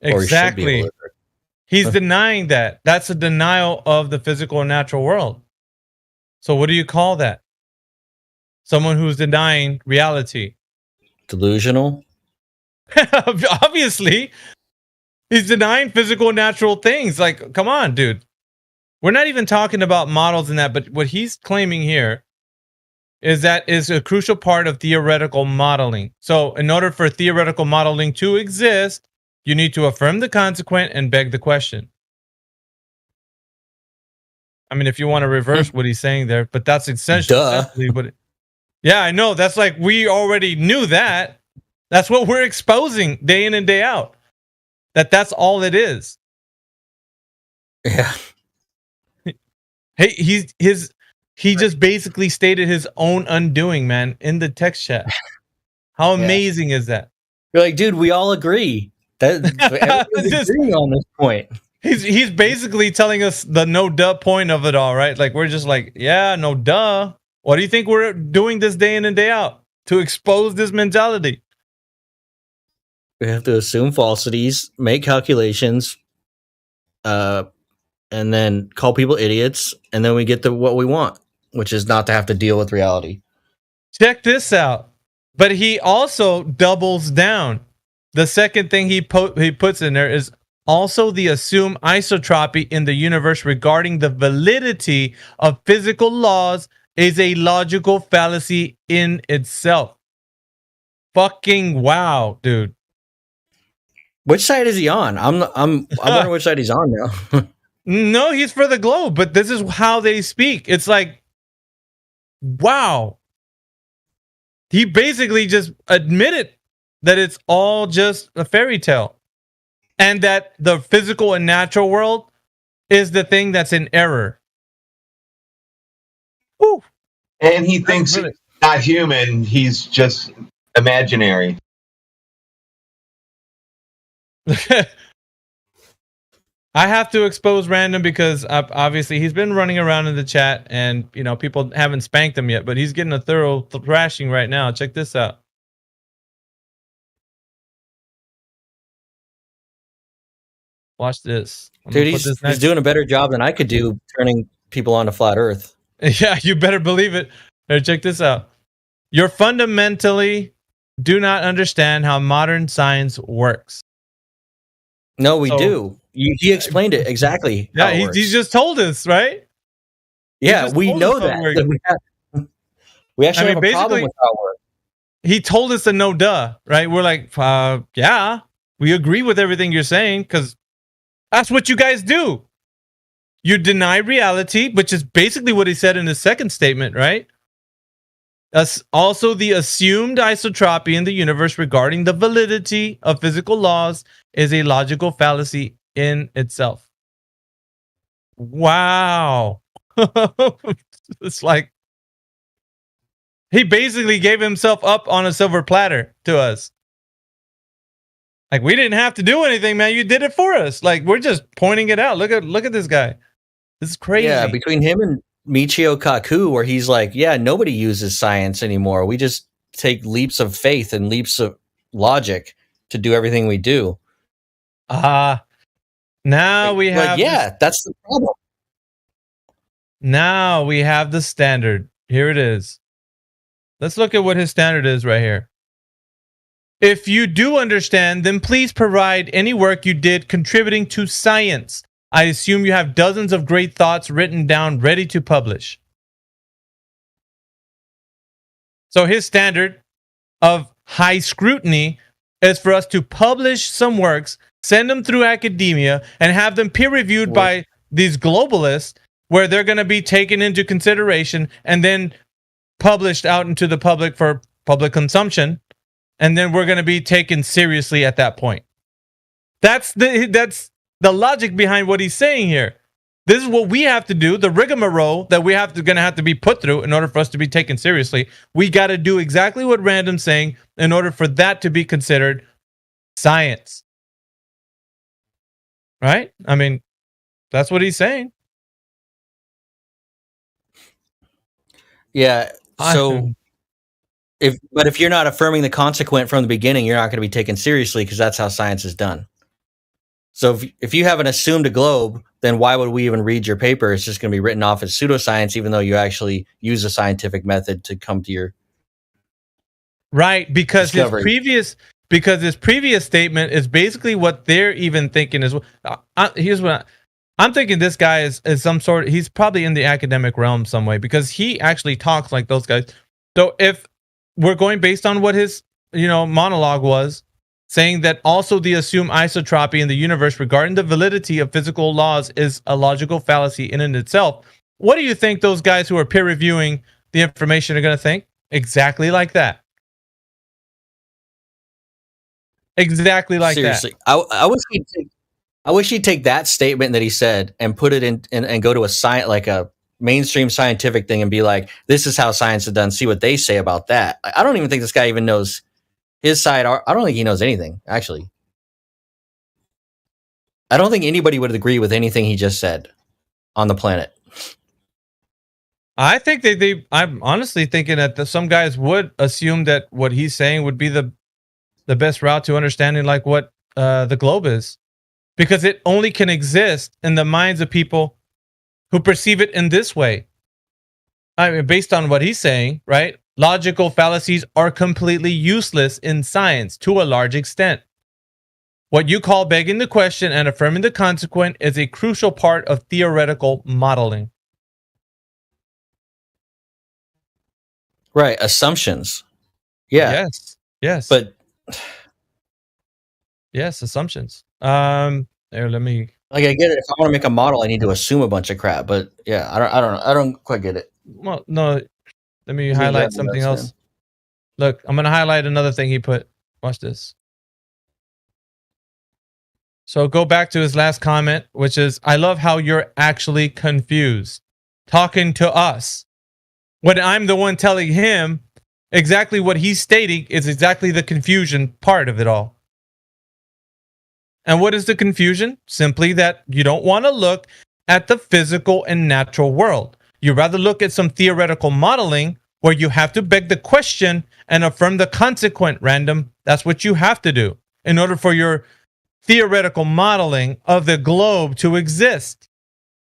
[SPEAKER 8] Exactly. He's denying that. That's a denial of the physical and natural world. So what do you call that? Someone who's denying reality.
[SPEAKER 14] Delusional?
[SPEAKER 8] Obviously. He's denying physical and natural things. Like, come on, dude. We're not even talking about models and that, but what he's claiming here is that is a crucial part of theoretical modeling. So in order for theoretical modeling to exist, you need to affirm the consequent and beg the question. I mean, if you want to reverse what he's saying there, but that's essentially what it, yeah, I know. That's like, we already knew that. That's what we're exposing day in and day out. That's all it is.
[SPEAKER 14] Yeah.
[SPEAKER 8] Hey, he just basically stated his own undoing, man, in the text chat. How amazing is that?
[SPEAKER 14] You're like, dude, we all agree. Everyone's agreeing on this point.
[SPEAKER 8] He's basically telling us the no duh point of it all, right? Like, we're just like, yeah, no duh. What do you think we're doing this day in and day out to expose this mentality?
[SPEAKER 14] We have to assume falsities, make calculations, and then call people idiots, and then we get to what we want, which is not to have to deal with reality.
[SPEAKER 8] Check this out. But he also doubles down. The second thing he puts in there is also the assumed isotropy in the universe regarding the validity of physical laws is a logical fallacy in itself. Fucking wow, dude.
[SPEAKER 14] Which side is he on? I wonder which side he's on now.
[SPEAKER 8] No, he's for the globe, but this is how they speak. It's like, wow. He basically just admitted that it's all just a fairy tale. And that the physical and natural world is the thing that's in error. Woo.
[SPEAKER 10] And he thinks he's not human, he's just imaginary.
[SPEAKER 8] I have to expose Random because obviously he's been running around in the chat and, you know, people haven't spanked him yet, but he's getting a thorough thrashing right now. Check this out. Watch this.
[SPEAKER 14] Dude, he's doing a better job than I could do turning people onto flat Earth.
[SPEAKER 8] Yeah, you better believe it. Here, check this out. You fundamentally do not understand how modern science works.
[SPEAKER 14] No, we do. He explained it exactly.
[SPEAKER 8] Yeah, he just told us, right?
[SPEAKER 14] Yeah, we know that. We actually have a problem with how it works.
[SPEAKER 8] He told us a no duh, right? We're like, yeah, we agree with everything you're saying because that's what you guys do. You deny reality, which is basically what he said in his second statement, right? Also, the assumed isotropy in the universe regarding the validity of physical laws is a logical fallacy in itself. Wow. It's like he basically gave himself up on a silver platter to us. Like, we didn't have to do anything, man. You did it for us. Like, we're just pointing it out. Look at this guy. This is crazy.
[SPEAKER 14] Yeah, between him and Michio Kaku, where he's like, yeah, nobody uses science anymore. We just take leaps of faith and leaps of logic to do everything we do.
[SPEAKER 8] Now we have...
[SPEAKER 14] yeah, that's the problem.
[SPEAKER 8] Now we have the standard. Here it is. Let's look at what his standard is right here. If you do understand, then please provide any work you did contributing to science. I assume you have dozens of great thoughts written down, ready to publish. So his standard of high scrutiny is for us to publish some works, send them through academia, and have them peer-reviewed by these globalists, where they're going to be taken into consideration and then published out into the public for public consumption. And then we're going to be taken seriously at that point. That's the logic behind what he's saying here. This is what we have to do, the rigmarole that we have to going to have to be put through in order for us to be taken seriously. We got to do exactly what Random's saying in order for that to be considered science. Right? I mean, that's what he's saying.
[SPEAKER 14] Yeah. So if you're not affirming the consequent from the beginning, you're not going to be taken seriously because that's how science is done. So if you haven't assumed a globe, then why would we even read your paper? It's just going to be written off as pseudoscience, even though you actually use a scientific method to come to your
[SPEAKER 8] right. Because
[SPEAKER 14] discovery.
[SPEAKER 8] his previous statement is basically what they're even thinking is. Here's what I'm thinking. This guy is some sort. He's probably in the academic realm some way because he actually talks like those guys. So if we're going based on what his monologue was, saying that also the assumed isotropy in the universe regarding the validity of physical laws is a logical fallacy in and itself. What do you think those guys who are peer reviewing the information are going to think? Exactly like that. Exactly like
[SPEAKER 14] Seriously,
[SPEAKER 8] that.
[SPEAKER 14] I wish he'd take that statement that he said and put it in and go to a mainstream scientific thing and be like, this is how science is done. See what they say about that. I don't even think this guy even knows his side. I don't think he knows anything, actually. I don't think anybody would agree with anything he just said on the planet.
[SPEAKER 8] I think I'm honestly thinking that some guys would assume that what he's saying would be the best route to understanding like what the globe is. Because it only can exist in the minds of people who perceive it in this way. I mean, based on what he's saying, right? Logical fallacies are completely useless in science to a large extent. What you call begging the question and affirming the consequent is a crucial part of theoretical modeling.
[SPEAKER 14] Right, assumptions. Yeah.
[SPEAKER 8] Yes.
[SPEAKER 14] But
[SPEAKER 8] yes, assumptions. There, let me.
[SPEAKER 14] Like, I get it. If I want to make a model, I need to assume a bunch of crap. But yeah, I don't quite get it.
[SPEAKER 8] Well, no. Let me highlight something else. Look, I'm going to highlight another thing he put. Watch this. So go back to his last comment, which is, I love how you're actually confused. Talking to us. When I'm the one telling him exactly what he's stating is exactly the confusion part of it all. And what is the confusion? Simply that you don't want to look at the physical and natural world. You rather look at some theoretical modeling where you have to beg the question and affirm the consequent random. That's what you have to do in order for your theoretical modeling of the globe to exist.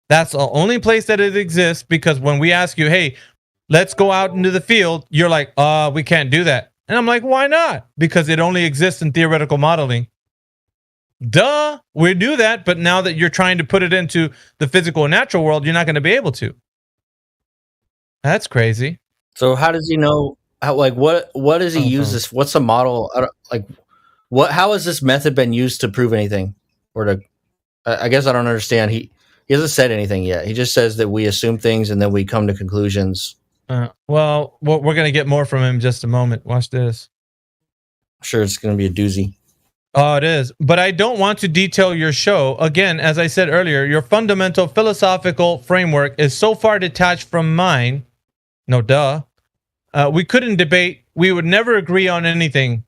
[SPEAKER 8] That's the only place that it exists, because when we ask you, hey, let's go out into the field, you're like, we can't do that. And I'm like, why not? Because it only exists in theoretical modeling. Duh, we do that, but now that you're trying to put it into the physical and natural world, you're not going to be able to. That's crazy.
[SPEAKER 14] So how does he know? What does he use this? What's the model? How has this method been used to prove anything? Or to? I guess I don't understand. He hasn't said anything yet. He just says that we assume things and then we come to conclusions.
[SPEAKER 8] Well, we're going to get more from him in just a moment. Watch this.
[SPEAKER 14] I'm sure it's going to be a doozy.
[SPEAKER 8] Oh, it is. But I don't want to detail your show. Again, as I said earlier, your fundamental philosophical framework is so far detached from mine. No duh. We couldn't debate. We would never agree on anything.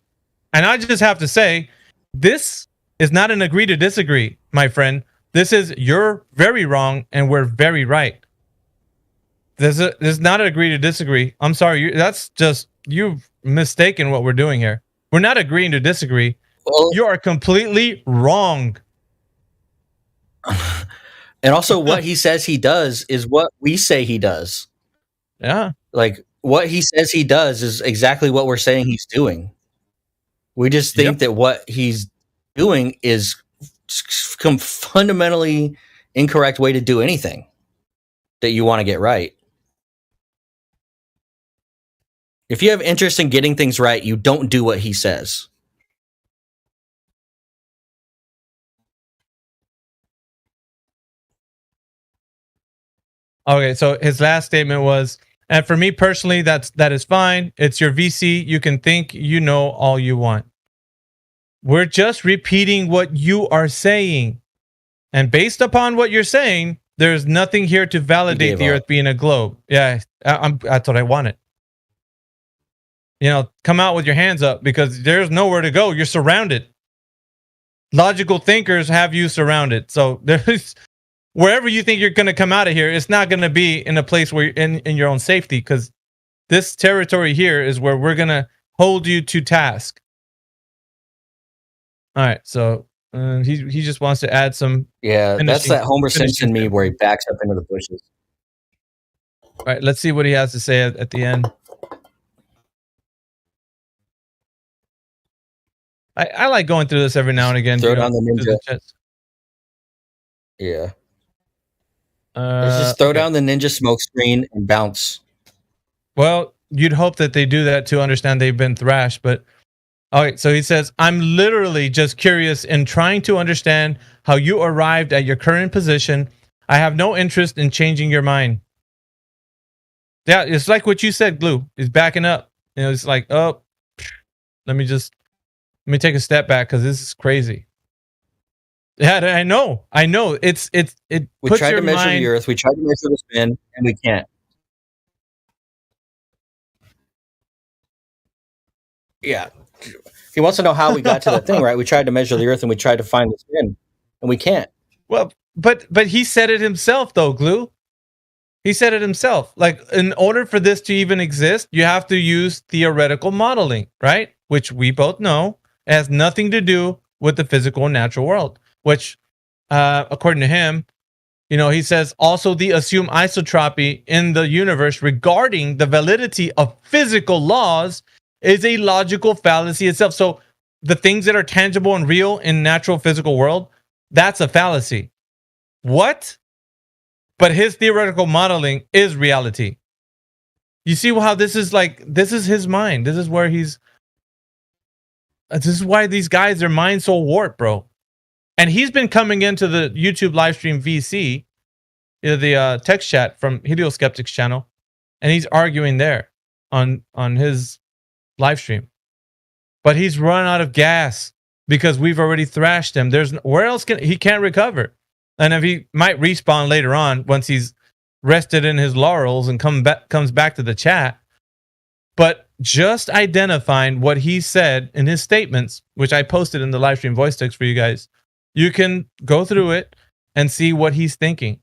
[SPEAKER 8] And I just have to say, this is not an agree to disagree, my friend. This is you're very wrong and we're very right. This is not an agree to disagree. I'm sorry. That's just, you've mistaken what we're doing here. We're not agreeing to disagree. Well, you are completely wrong.
[SPEAKER 14] And also what he says he does is what we say he does.
[SPEAKER 8] Yeah.
[SPEAKER 14] Like what he says he does is exactly what we're saying he's doing. We just think that what he's doing is fundamentally incorrect way to do anything that you want to get right. If you have interest in getting things right, you don't do what he says.
[SPEAKER 8] Okay, so his last statement was, and for me personally, that is fine. It's your VC. You can think you know all you want. We're just repeating what you are saying. And based upon what you're saying, there's nothing here to validate the Earth being a globe. Yeah, that's what I wanted. Come out with your hands up, because there's nowhere to go. You're surrounded. Logical thinkers have you surrounded. So there's... wherever you think you're going to come out of here, it's not going to be in a place where you're in your own safety, because this territory here is where we're going to hold you to task. All right, so He just wants to add some.
[SPEAKER 14] Yeah, that's that Homer
[SPEAKER 8] finishing
[SPEAKER 14] Simpson meme where he backs up into the bushes.
[SPEAKER 8] All right, let's see what he has to say at the end. I like going through this every now and again.
[SPEAKER 14] Throw down the ninja. Yeah. Let's just throw down the ninja smoke screen and bounce.
[SPEAKER 8] Well, you'd hope that they do that to understand they've been thrashed, but okay, so he says, I'm literally just curious in trying to understand how you arrived at your current position. I have no interest in changing your mind. Yeah, it's like what you said, Glue. Is backing up. You know, it's like, oh, let me take a step back because this is crazy. Yeah, I know. It
[SPEAKER 14] We
[SPEAKER 8] puts
[SPEAKER 14] tried
[SPEAKER 8] your
[SPEAKER 14] to measure
[SPEAKER 8] mind.
[SPEAKER 14] the Earth, we tried to measure the spin, and we can't. Yeah. He wants to know how we got to that thing, right? We tried to measure the Earth and we tried to find the spin, and we can't.
[SPEAKER 8] Well, but he said it himself, though, Glue. He said it himself. Like, in order for this to even exist, you have to use theoretical modeling, right? Which we both know has nothing to do with the physical and natural world. Which, according to him, you know, he says also the assumed isotropy in the universe regarding the validity of physical laws is a logical fallacy itself. So the things that are tangible and real in natural physical world, that's a fallacy. What? But his theoretical modeling is reality. You see how this is his mind. This is where this is why these guys, their mind's so warped, bro. And he's been coming into the YouTube live stream VC, the text chat from Helioskeptics channel, and he's arguing there on his live stream. But he's run out of gas because we've already thrashed him. Where else he can't recover. And if he might respawn later on once he's rested in his laurels and comes back to the chat. But just identifying what he said in his statements, which I posted in the live stream voice text for you guys, you can go through it and see what he's thinking.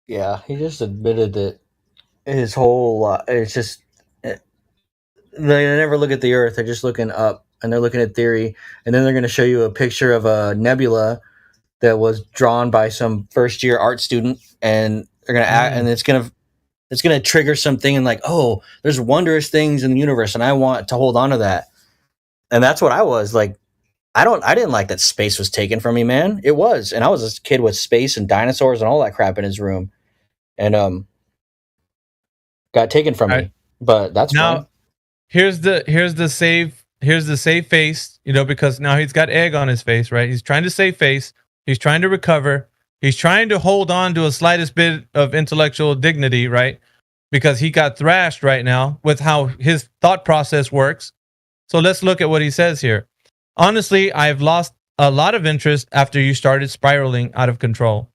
[SPEAKER 14] Yeah, he just admitted that his whole it's just they never look at the Earth. They're just looking up and they're looking at theory, and then they're going to show you a picture of a nebula that was drawn by some first year art student, and they're going to act, and it's going to trigger something, and like, oh, there's wondrous things in the universe, and I want to hold on to that. And that's what I was like. I didn't like that space was taken from me, man. It was, and I was a kid with space and dinosaurs and all that crap in his room, and got taken from me. But that's
[SPEAKER 8] now
[SPEAKER 14] fine.
[SPEAKER 8] Here's the save face, you know, because now he's got egg on his face, right? He's trying to save face. He's trying to recover. He's trying to hold on to a slightest bit of intellectual dignity, right? Because he got thrashed right now with how his thought process works. So let's look at what he says here. Honestly, I've lost a lot of interest after you started spiraling out of control.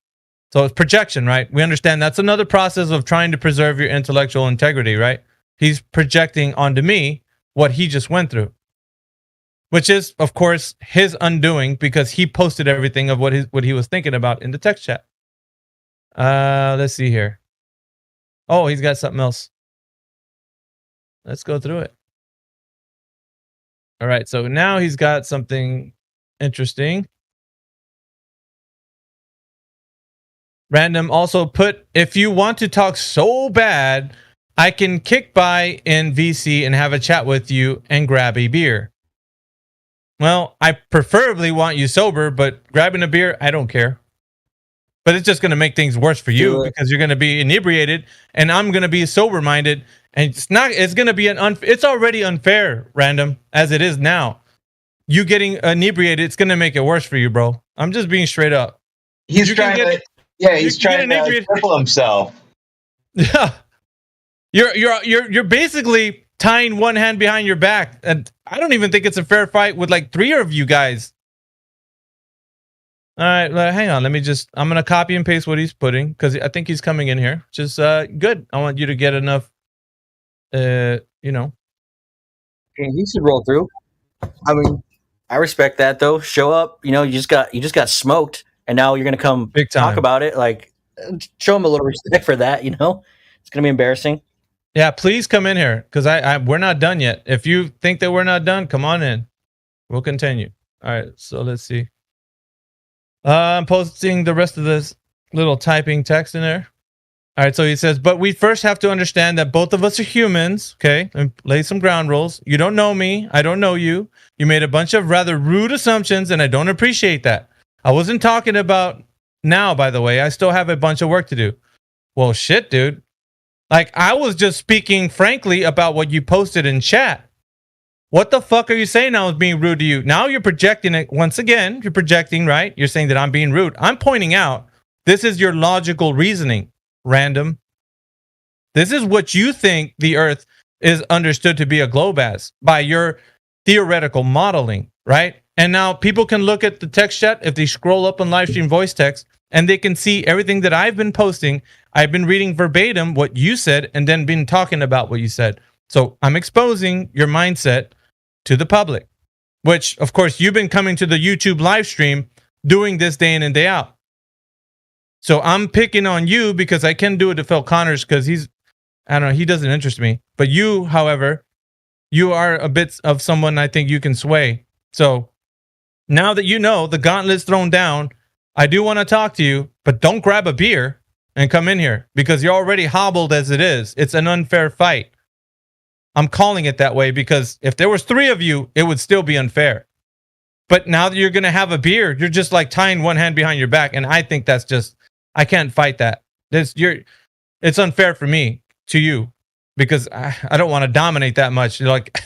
[SPEAKER 8] So it's projection, right? We understand that's another process of trying to preserve your intellectual integrity, right? He's projecting onto me what he just went through, which is, of course, his undoing because he posted everything of what he was thinking about in the text chat. Let's see here. Oh, he's got something else. Let's go through it. All right, so now he's got something interesting. Random also put, if you want to talk so bad, I can kick by in VC and have a chat with you and grab a beer. Well, I preferably want you sober, but grabbing a beer, I don't care. But it's just going to make things worse for you because you're going to be inebriated and I'm going to be sober-minded. And it's going to be it's already unfair, Random, as it is now. You getting inebriated, it's going to make it worse for you, bro. I'm just being straight up.
[SPEAKER 10] He's trying to cripple himself.
[SPEAKER 8] Yeah. You're basically tying one hand behind your back, and I don't even think it's a fair fight with like 3 of you guys. All right, hang on. I'm gonna copy and paste what he's putting because I think he's coming in here. Just good. I want you to get enough. You know.
[SPEAKER 14] He should roll through. I mean, I respect that though. Show up. You know, you just got smoked, and now you're gonna come
[SPEAKER 8] big time.
[SPEAKER 14] Talk about it. Like, show him a little respect for that. You know, it's gonna be embarrassing.
[SPEAKER 8] Yeah, please come in here because we're not done yet. If you think that we're not done, come on in. We'll continue. All right, so let's see. I'm posting the rest of this little typing text in there. All right, so he says, but we first have to understand that both of us are humans, okay? And lay some ground rules. You don't know me. I don't know you. You made a bunch of rather rude assumptions, and I don't appreciate that. I wasn't talking about now, by the way. I still have a bunch of work to do. Well, shit, dude. Like, I was just speaking frankly about what you posted in chat. What the fuck are you saying I was being rude to you? Now you're projecting it. Once again, you're projecting, right? You're saying that I'm being rude. I'm pointing out this is your logical reasoning. Random. This is what you think the Earth is understood to be a globe as by your theoretical modeling, right? And now people can look at the text chat if they scroll up on live stream voice text and they can see everything that I've been posting. I've been reading verbatim what you said and then been talking about what you said. So I'm exposing your mindset to the public, which of course you've been coming to the YouTube live stream doing this day in and day out. So I'm picking on you because I can do it to Phil Connors because I don't know, he doesn't interest me. But you, however, you are a bit of someone I think you can sway. So now that you know the gauntlet's thrown down, I do want to talk to you, but don't grab a beer and come in here because you're already hobbled as it is. It's an unfair fight. I'm calling it that way because if there was 3 of you, it would still be unfair. But now that you're going to have a beer, you're just like tying one hand behind your back. And I think that's just, I can't fight that. It's unfair for me to you because I don't want to dominate that much. You're like,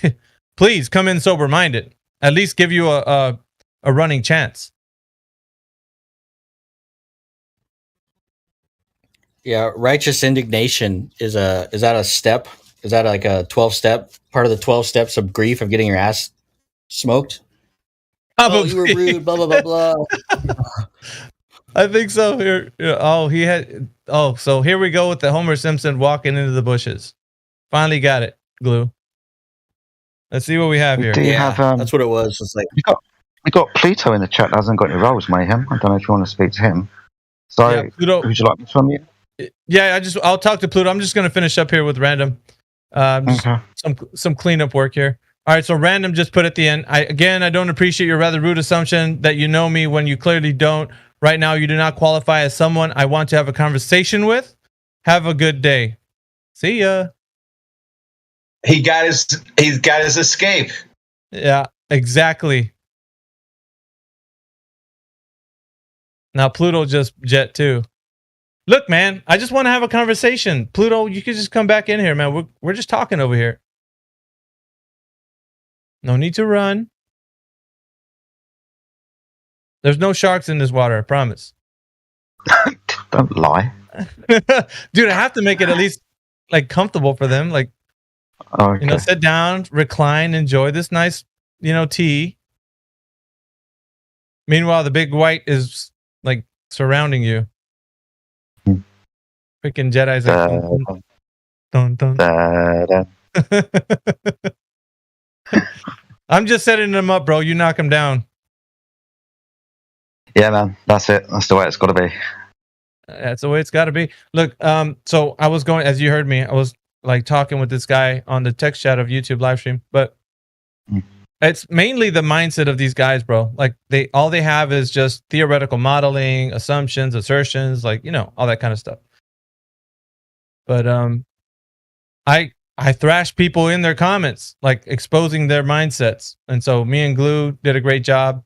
[SPEAKER 8] please come in sober-minded. At least give you a running chance.
[SPEAKER 14] Yeah, righteous indignation is that a step? Is that like a 12-step part of the 12 steps of grief of getting your ass smoked? Oh, you were rude. Blah blah blah blah.
[SPEAKER 8] I think so. Here, so here we go with the Homer Simpson walking into the bushes. Finally got it, Glue. Let's see what we have here.
[SPEAKER 3] Do you have?
[SPEAKER 14] That's what it was. It's like
[SPEAKER 3] we got Pluto in the chat that hasn't got any roles, Mayhem. I don't know if you want to speak to him. So,
[SPEAKER 8] yeah, Pluto,
[SPEAKER 3] would you like this from you?
[SPEAKER 8] Yeah, I'll talk to Pluto. I'm just going to finish up here with Random. Some cleanup work here. All right, so Random just put at the end. I don't appreciate your rather rude assumption that you know me when you clearly don't. Right now, you do not qualify as someone I want to have a conversation with. Have a good day. See ya.
[SPEAKER 10] He's got his escape.
[SPEAKER 8] Yeah, exactly. Now Pluto just jet too. Look, man, I just want to have a conversation. Pluto, you can just come back in here, man. We're just talking over here. No need to run. There's no sharks in this water, I promise.
[SPEAKER 3] Don't lie.
[SPEAKER 8] Dude, I have to make it at least like comfortable for them. Like,
[SPEAKER 3] okay.
[SPEAKER 8] Sit down, recline, enjoy this nice, tea. Meanwhile, the big white is like surrounding you. Freaking Jedi's like, dun, dun, dun. I'm just setting them up, bro. You knock them down.
[SPEAKER 3] Yeah, man. That's it. That's the way it's got to be.
[SPEAKER 8] That's the way it's got to be. Look, so I was going, as you heard me, I was like talking with this guy on the text chat of YouTube live stream, but it's mainly the mindset of these guys, bro. Like all they have is just theoretical modeling, assumptions, assertions, like, all that kind of stuff. But I thrash people in their comments, like exposing their mindsets. And so me and Glue did a great job.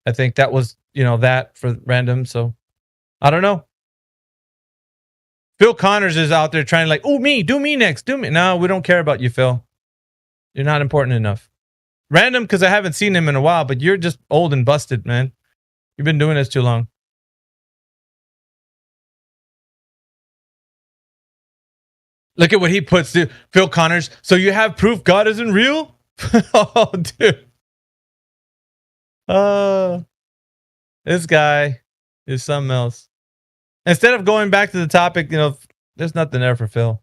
[SPEAKER 8] I think that was, that for Random. So I don't know. Phil Connors is out there trying to like, do me next, do me. No, we don't care about you, Phil. You're not important enough. Random, because I haven't seen him in a while, but you're just old and busted, man. You've been doing this too long. Look at what he puts, dude. Phil Connors. So you have proof God isn't real? Oh, dude. This guy is something else. Instead of going back to the topic, there's nothing there for Phil.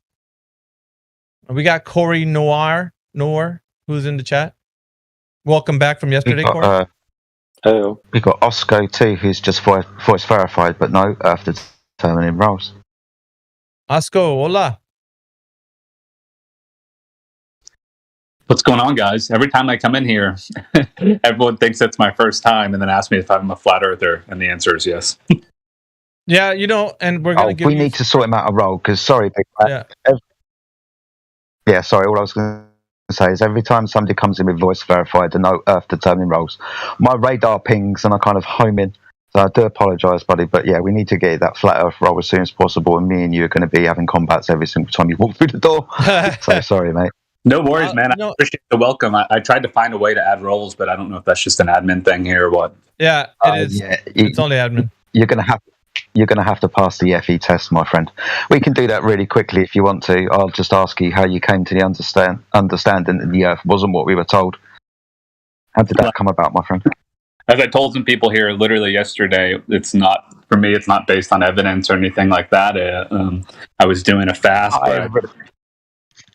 [SPEAKER 8] We got Corey Noir, who's in the chat. Welcome back from yesterday, Corey.
[SPEAKER 3] We got Osco too, who's just voice verified, but no Earth determining roles.
[SPEAKER 8] Osco, hola.
[SPEAKER 17] What's going on, guys? Every time I come in here, everyone thinks it's my first time and then asks me if I'm a flat earther, and the answer is yes.
[SPEAKER 8] Yeah, and we're gonna give
[SPEAKER 3] we need to sort him out a role because sorry, yeah, sorry. All I was going to say is every time somebody comes in with voice verified and no Earth determining roles, my radar pings and I kind of home in. So I do apologise, buddy, but yeah, we need to get that flat Earth role as soon as possible, and me and you are going to be having combats every single time you walk through the door. So sorry, mate.
[SPEAKER 17] No worries, man. I appreciate the welcome. I tried to find a way to add roles, but I don't know if that's just an admin thing here or what.
[SPEAKER 8] Yeah, it is.
[SPEAKER 3] Yeah,
[SPEAKER 8] it's only admin.
[SPEAKER 3] You're going to have to pass the FE test, my friend. We can do that really quickly if you want to. I'll just ask you how you came to the understanding that the Earth wasn't what we were told. How did that come about, my friend?
[SPEAKER 17] As I told some people here literally yesterday, it's not, for me, it's not based on evidence or anything like that. I was doing a fast.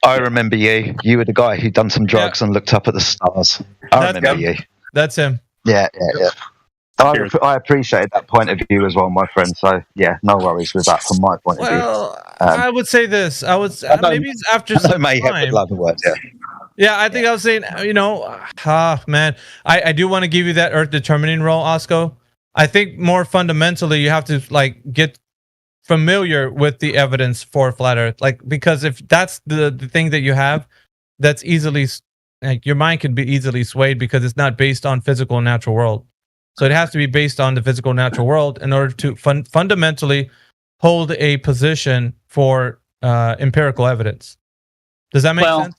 [SPEAKER 3] I remember you. You were the guy who done some drugs and looked up at the stars. I remember you.
[SPEAKER 8] That's him.
[SPEAKER 3] Yeah. I appreciate that point of view as well, my friend. So yeah, no worries with that from my point of view.
[SPEAKER 8] I would say this. Maybe it's after some time. Yeah, I think I was saying, man, I do want to give you that Earth determining role, Osco. I think more fundamentally, you have to get familiar with the evidence for flat Earth, because if that's the thing that you have, that's easily your mind can be easily swayed because it's not based on physical and natural world. So it has to be based on the physical natural world in order to fundamentally hold a position for empirical evidence. Does that make sense?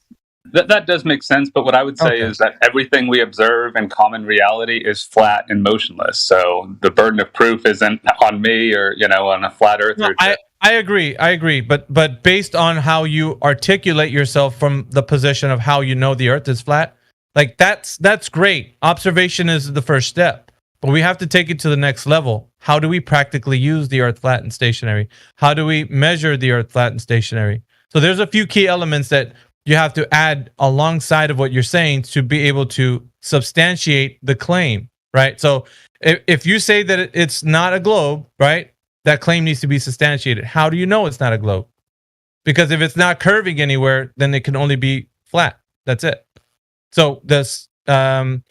[SPEAKER 17] That does make sense, but what I would say is that everything we observe in common reality is flat and motionless. So the burden of proof isn't on me or on a flat earther.
[SPEAKER 8] No, I agree, but based on how you articulate yourself from the position of how you know the Earth is flat, that's great. Observation is the first step, but we have to take it to the next level. How do we practically use the Earth flat and stationary? How do we measure the Earth flat and stationary? So there's a few key elements that you have to add alongside of what you're saying to be able to substantiate the claim, right? So if you say that it's not a globe, right, that claim needs to be substantiated. How do you know it's not a globe? Because if it's not curving anywhere, then it can only be flat. That's it. So the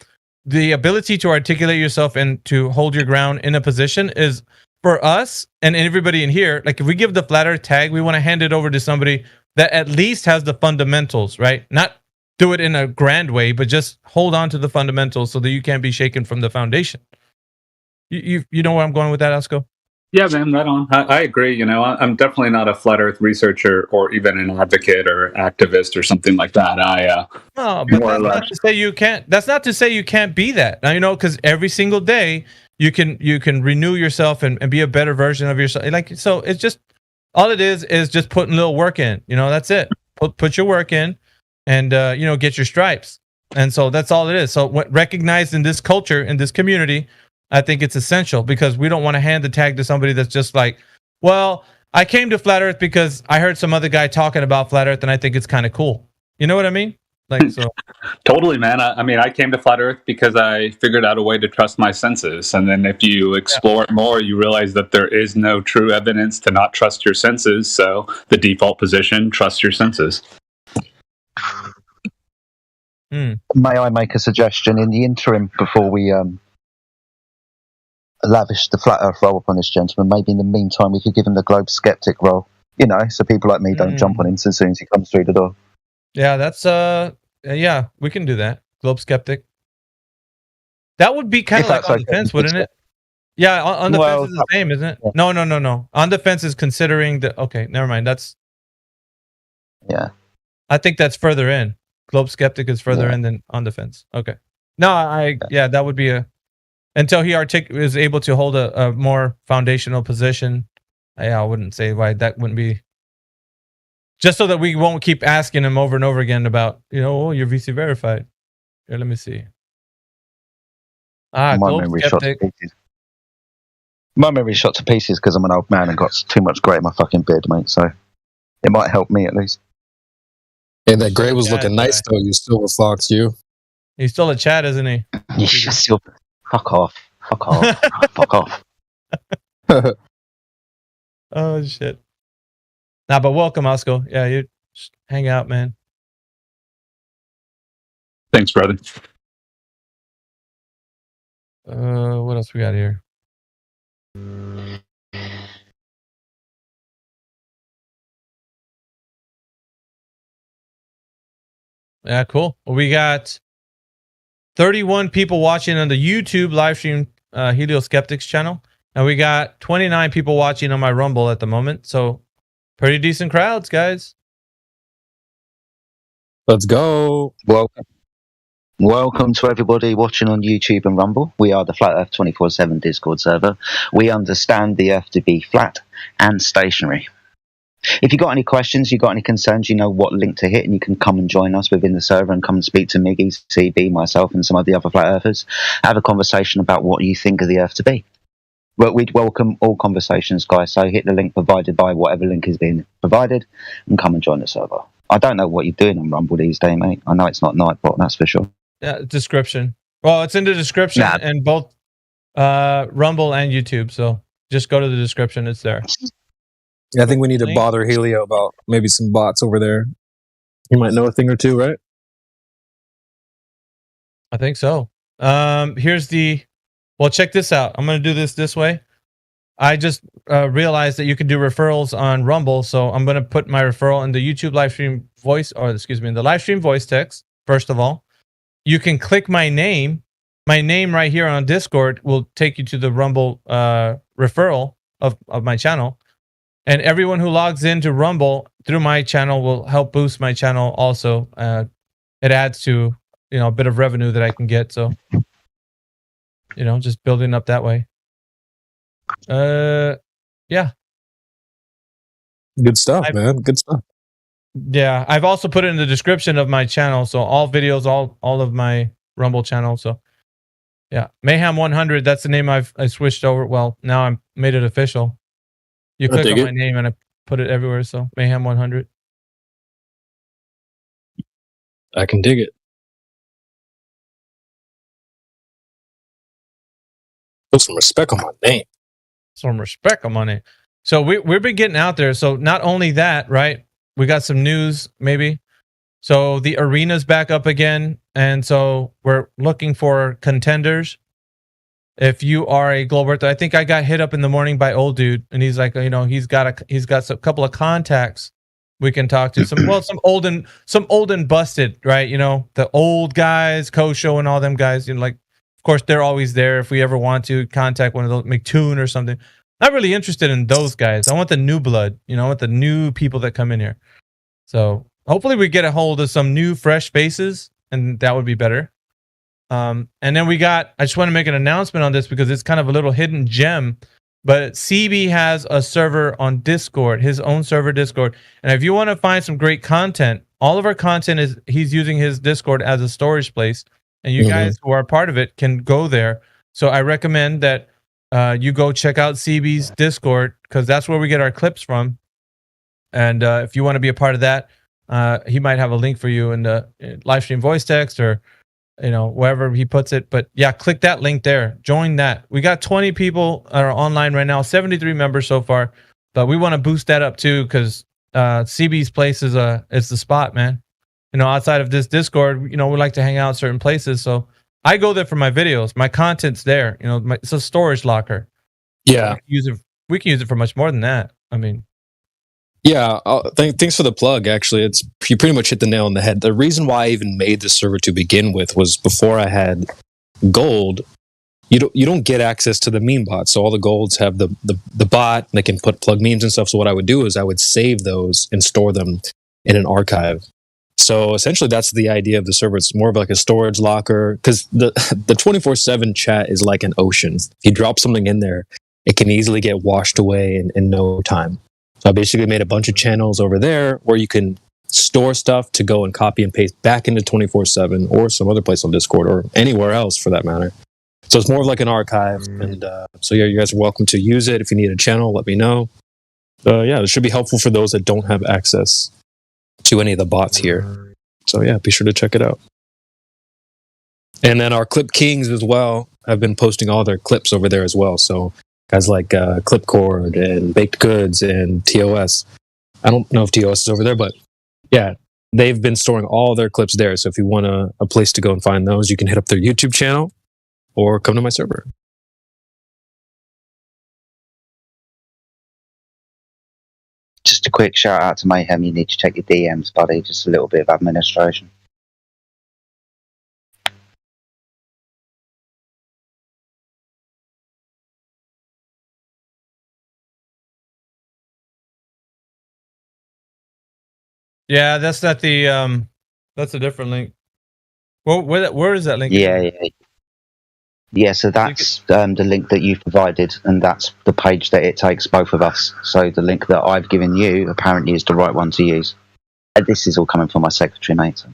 [SPEAKER 8] ability to articulate yourself and to hold your ground in a position is, for us and everybody in here, if we give the flat Earth tag, we want to hand it over to somebody that at least has the fundamentals, right? Not do it in a grand way, but just hold on to the fundamentals so that you can't be shaken from the foundation. You know where I'm going with that, Osco?
[SPEAKER 17] Yeah, man, right on. I agree. I'm definitely not a flat Earth researcher or even an advocate or activist or something like that.
[SPEAKER 8] No, but that's not to say you can't. That's not to say you can't be that. Now, because every single day you can renew yourself and be a better version of yourself. So it's just all it is just putting a little work in. That's it. Put your work in, and get your stripes. And so that's all it is. So recognized in this culture, in this community, I think it's essential because we don't want to hand the tag to somebody that's just well, I came to flat Earth because I heard some other guy talking about flat Earth and I think it's kind of cool. You know what I mean? So.
[SPEAKER 17] Totally, man. I came to flat Earth because I figured out a way to trust my senses. And then if you explore it more, you realize that there is no true evidence to not trust your senses. So the default position, trust your senses.
[SPEAKER 3] May I make a suggestion in the interim before we lavish the flat Earth role upon this gentleman? Maybe in the meantime we could give him the globe skeptic role, so people like me don't jump on him as soon as he comes through the door.
[SPEAKER 8] Yeah, that's yeah, we can do that. Globe skeptic. That would be kind of like on the fence, wouldn't it? Yeah, on the fence is the same, isn't it? Yeah. No. On the fence is considering the. Okay, never mind. That's.
[SPEAKER 3] Yeah.
[SPEAKER 8] I think that's further in. Globe skeptic is further in than on the fence. Okay. No, that would be until he is able to hold a more foundational position. I wouldn't say why that wouldn't be. Just so that we won't keep asking him over and over again about, you're VC verified. Here, let me see.
[SPEAKER 3] My memory shot to pieces. My memory shot to pieces because I'm an old man and got too much grey in my fucking beard, mate. So it might help me at least.
[SPEAKER 20] Hey, that grey was looking nice though. You still with Fox, you?
[SPEAKER 8] He's still a chat, isn't he?
[SPEAKER 3] Yeah, still. Fuck off. Fuck off.
[SPEAKER 8] Oh shit. Nah, but welcome, Osco. Yeah, you hang out, man.
[SPEAKER 17] Thanks, brother.
[SPEAKER 8] What else we got here? Yeah, cool. Well, we got 31 people watching on the YouTube live stream Helio Skeptics channel, and we got 29 people watching on my Rumble at the moment. So pretty decent crowds, guys.
[SPEAKER 20] Let's go.
[SPEAKER 3] Welcome to everybody watching on YouTube and Rumble. We are the Flat Earth 24/7 Discord server. We understand the Earth to be flat and stationary. If you've got any questions, you've got any concerns, you know what link to hit, and you can come and join us within the server and come and speak to Miggy, CB, myself, and some of the other Flat Earthers. Have a conversation about what you think of the Earth to be. Well, we'd welcome all conversations, guys, so hit the link provided by whatever link is being provided and come and join the server. I don't know what you're doing on Rumble these days, mate. I know it's not Nightbot, that's for sure.
[SPEAKER 8] Yeah, description. Well, it's in the description and both Rumble and YouTube. So just go to the description. It's there.
[SPEAKER 20] Yeah, I think we need to bother Helio about maybe some bots over there. You might know a thing or two, right?
[SPEAKER 8] I think so. Here's the. Well, check this out. I'm going to do this way. I just realized that you can do referrals on Rumble, so I'm going to put my referral in the YouTube live stream voice, or excuse me, in the live stream voice text. First of all, you can click my name. My name right here on Discord will take you to the Rumble referral of my channel. And everyone who logs into Rumble through my channel will help boost my channel also. It adds to, a bit of revenue that I can get. So, just building up that way. Yeah.
[SPEAKER 20] Good stuff, man. Good stuff.
[SPEAKER 8] Yeah. I've also put it in the description of my channel. So all videos, all of my Rumble channel. So yeah. Mayhem 100. That's the name I switched over. Well, now I'm made it official. You click on my name and I put it everywhere. So Mayhem 100.
[SPEAKER 20] I can dig it. Put some respect on my name.
[SPEAKER 8] Some respect on my name. So we've been getting out there. So not only that, right? We got some news maybe. So the arena's back up again. And so we're looking for contenders. If you are a globist, I think I got hit up in the morning by old dude, and he's like, he's got a couple of contacts we can talk to. Some old and busted, right? The old guys, Kosho and all them guys. Of course they're always there. If we ever want to contact one of those McToon or something, not really interested in those guys. I want the new blood. I want the new people that come in here. So hopefully we get a hold of some new fresh faces, and that would be better. And then I just want to make an announcement on this because it's kind of a little hidden gem, but CB has a server on Discord, his own server Discord. And if you want to find some great content, all of our content he's using his Discord as a storage place, and you guys who are part of it can go there. So I recommend that you go check out CB's Discord because that's where we get our clips from. And if you want to be a part of that, he might have a link for you in the live stream voice text or wherever he puts it. But yeah, click that link there. Join that. We got 20 people are online right now, 73 members so far. But we want to boost that up too because CB's place is the spot, man. Outside of this Discord, we like to hang out certain places. So I go there for my videos. My content's there. It's a storage locker.
[SPEAKER 20] Yeah.
[SPEAKER 8] We can use it for much more than that. I mean,
[SPEAKER 20] yeah, thanks for the plug. Actually, you pretty much hit the nail on the head. The reason why I even made this server to begin with was before I had gold. You don't get access to the meme bot, so all the golds have the bot. They can plug memes and stuff. So what I would do is I would save those and store them in an archive. So essentially, that's the idea of the server. It's more of like a storage locker because the 24/7 chat is like an ocean. If you drop something in there, it can easily get washed away in no time. So I basically made a bunch of channels over there where you can store stuff to go and copy and paste back into 24/7 or some other place on Discord or anywhere else for that matter. So it's more of like an archive. And so yeah, you guys are welcome to use it. If you need a channel, let me know. Yeah, it should be helpful for those that don't have access to any of the bots here. So yeah, be sure to check it out. And then our Clip Kings as well have been posting all their clips over there as well. So guys like Clipcord and Baked Goods and TOS. I don't know if TOS is over there, but yeah, they've been storing all their clips there. So if you want a place to go and find those, you can hit up their YouTube channel or come to my server.
[SPEAKER 3] Just a quick shout out to Mayhem. You need to check your DMs, buddy. Just a little bit of administration.
[SPEAKER 8] Yeah, that's not the that's a different link. Well, where is that link?
[SPEAKER 3] Yeah, so that's the link that you've provided, and that's the page that it takes both of us. So the link that I've given you apparently is the right one to use. And this is all coming from my secretary, mate. So.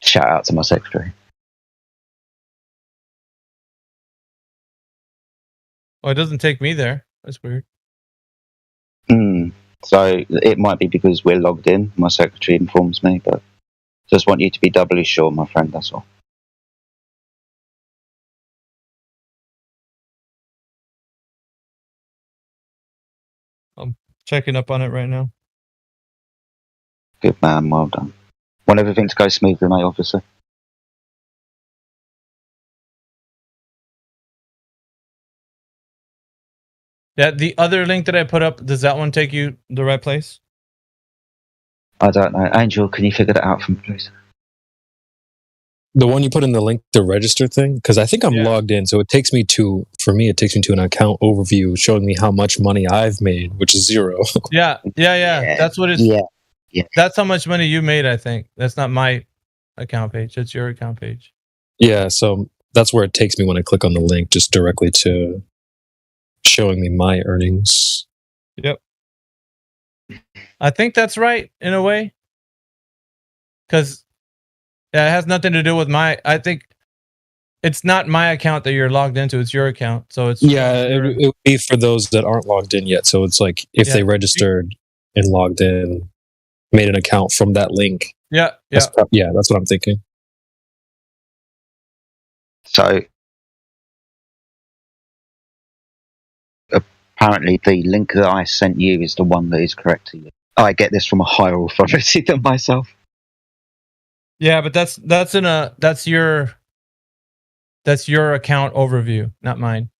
[SPEAKER 3] Shout out to my secretary.
[SPEAKER 8] Oh, it doesn't take me there. That's weird.
[SPEAKER 3] So it might be because we're logged in. My secretary informs me, but just want you to be doubly sure, my friend. That's all.
[SPEAKER 8] I'm checking up on it right now.
[SPEAKER 3] Good man, well done. Want everything to go smoothly, mate, obviously.
[SPEAKER 8] Yeah, the other link that I put up, does that one take you the right place?
[SPEAKER 3] I don't know. Angel, can you figure that out for me, please?
[SPEAKER 20] The one you put in the link, the register thing? Because I think I'm logged in, so it takes me to, for me, it takes me to an account overview showing me how much money I've made, which is 0.
[SPEAKER 8] Yeah. That's what it's.
[SPEAKER 3] Yeah.
[SPEAKER 8] That's how much money you made, I think. That's not my account page. That's your account page.
[SPEAKER 20] Yeah, so that's where it takes me when I click on the link, just directly to showing me my earnings.
[SPEAKER 8] Yep. I think that's right in a way. Because it has nothing to do with my. I think it's not my account that you're logged into. It's your account. So it's.
[SPEAKER 20] Yeah, it would be for those that aren't logged in yet. So it's like if they registered and logged in, made an account from that link.
[SPEAKER 8] Yeah.
[SPEAKER 20] That's what I'm thinking.
[SPEAKER 3] So apparently the link that I sent you is the one that is correct to you. I get this from a higher authority than myself.
[SPEAKER 8] Yeah, but that's your account overview, not mine.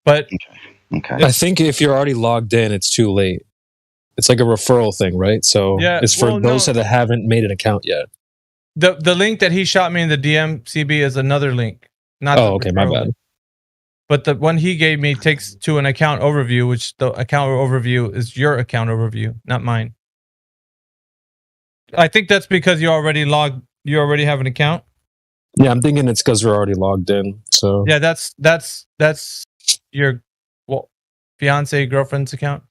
[SPEAKER 8] But
[SPEAKER 3] okay.
[SPEAKER 20] I think if you're already logged in, it's too late. It's like a referral thing, right? So it's for those that haven't made an account yet.
[SPEAKER 8] The link that he shot me in the DM CB is another link. Not
[SPEAKER 20] okay, my bad.
[SPEAKER 8] Link. But the one he gave me takes to an account overview, which the account overview is your account overview, not mine. I think that's because you already have an account.
[SPEAKER 20] Yeah, I'm thinking it's because we're already logged in. So
[SPEAKER 8] yeah, that's your fiance girlfriend's account.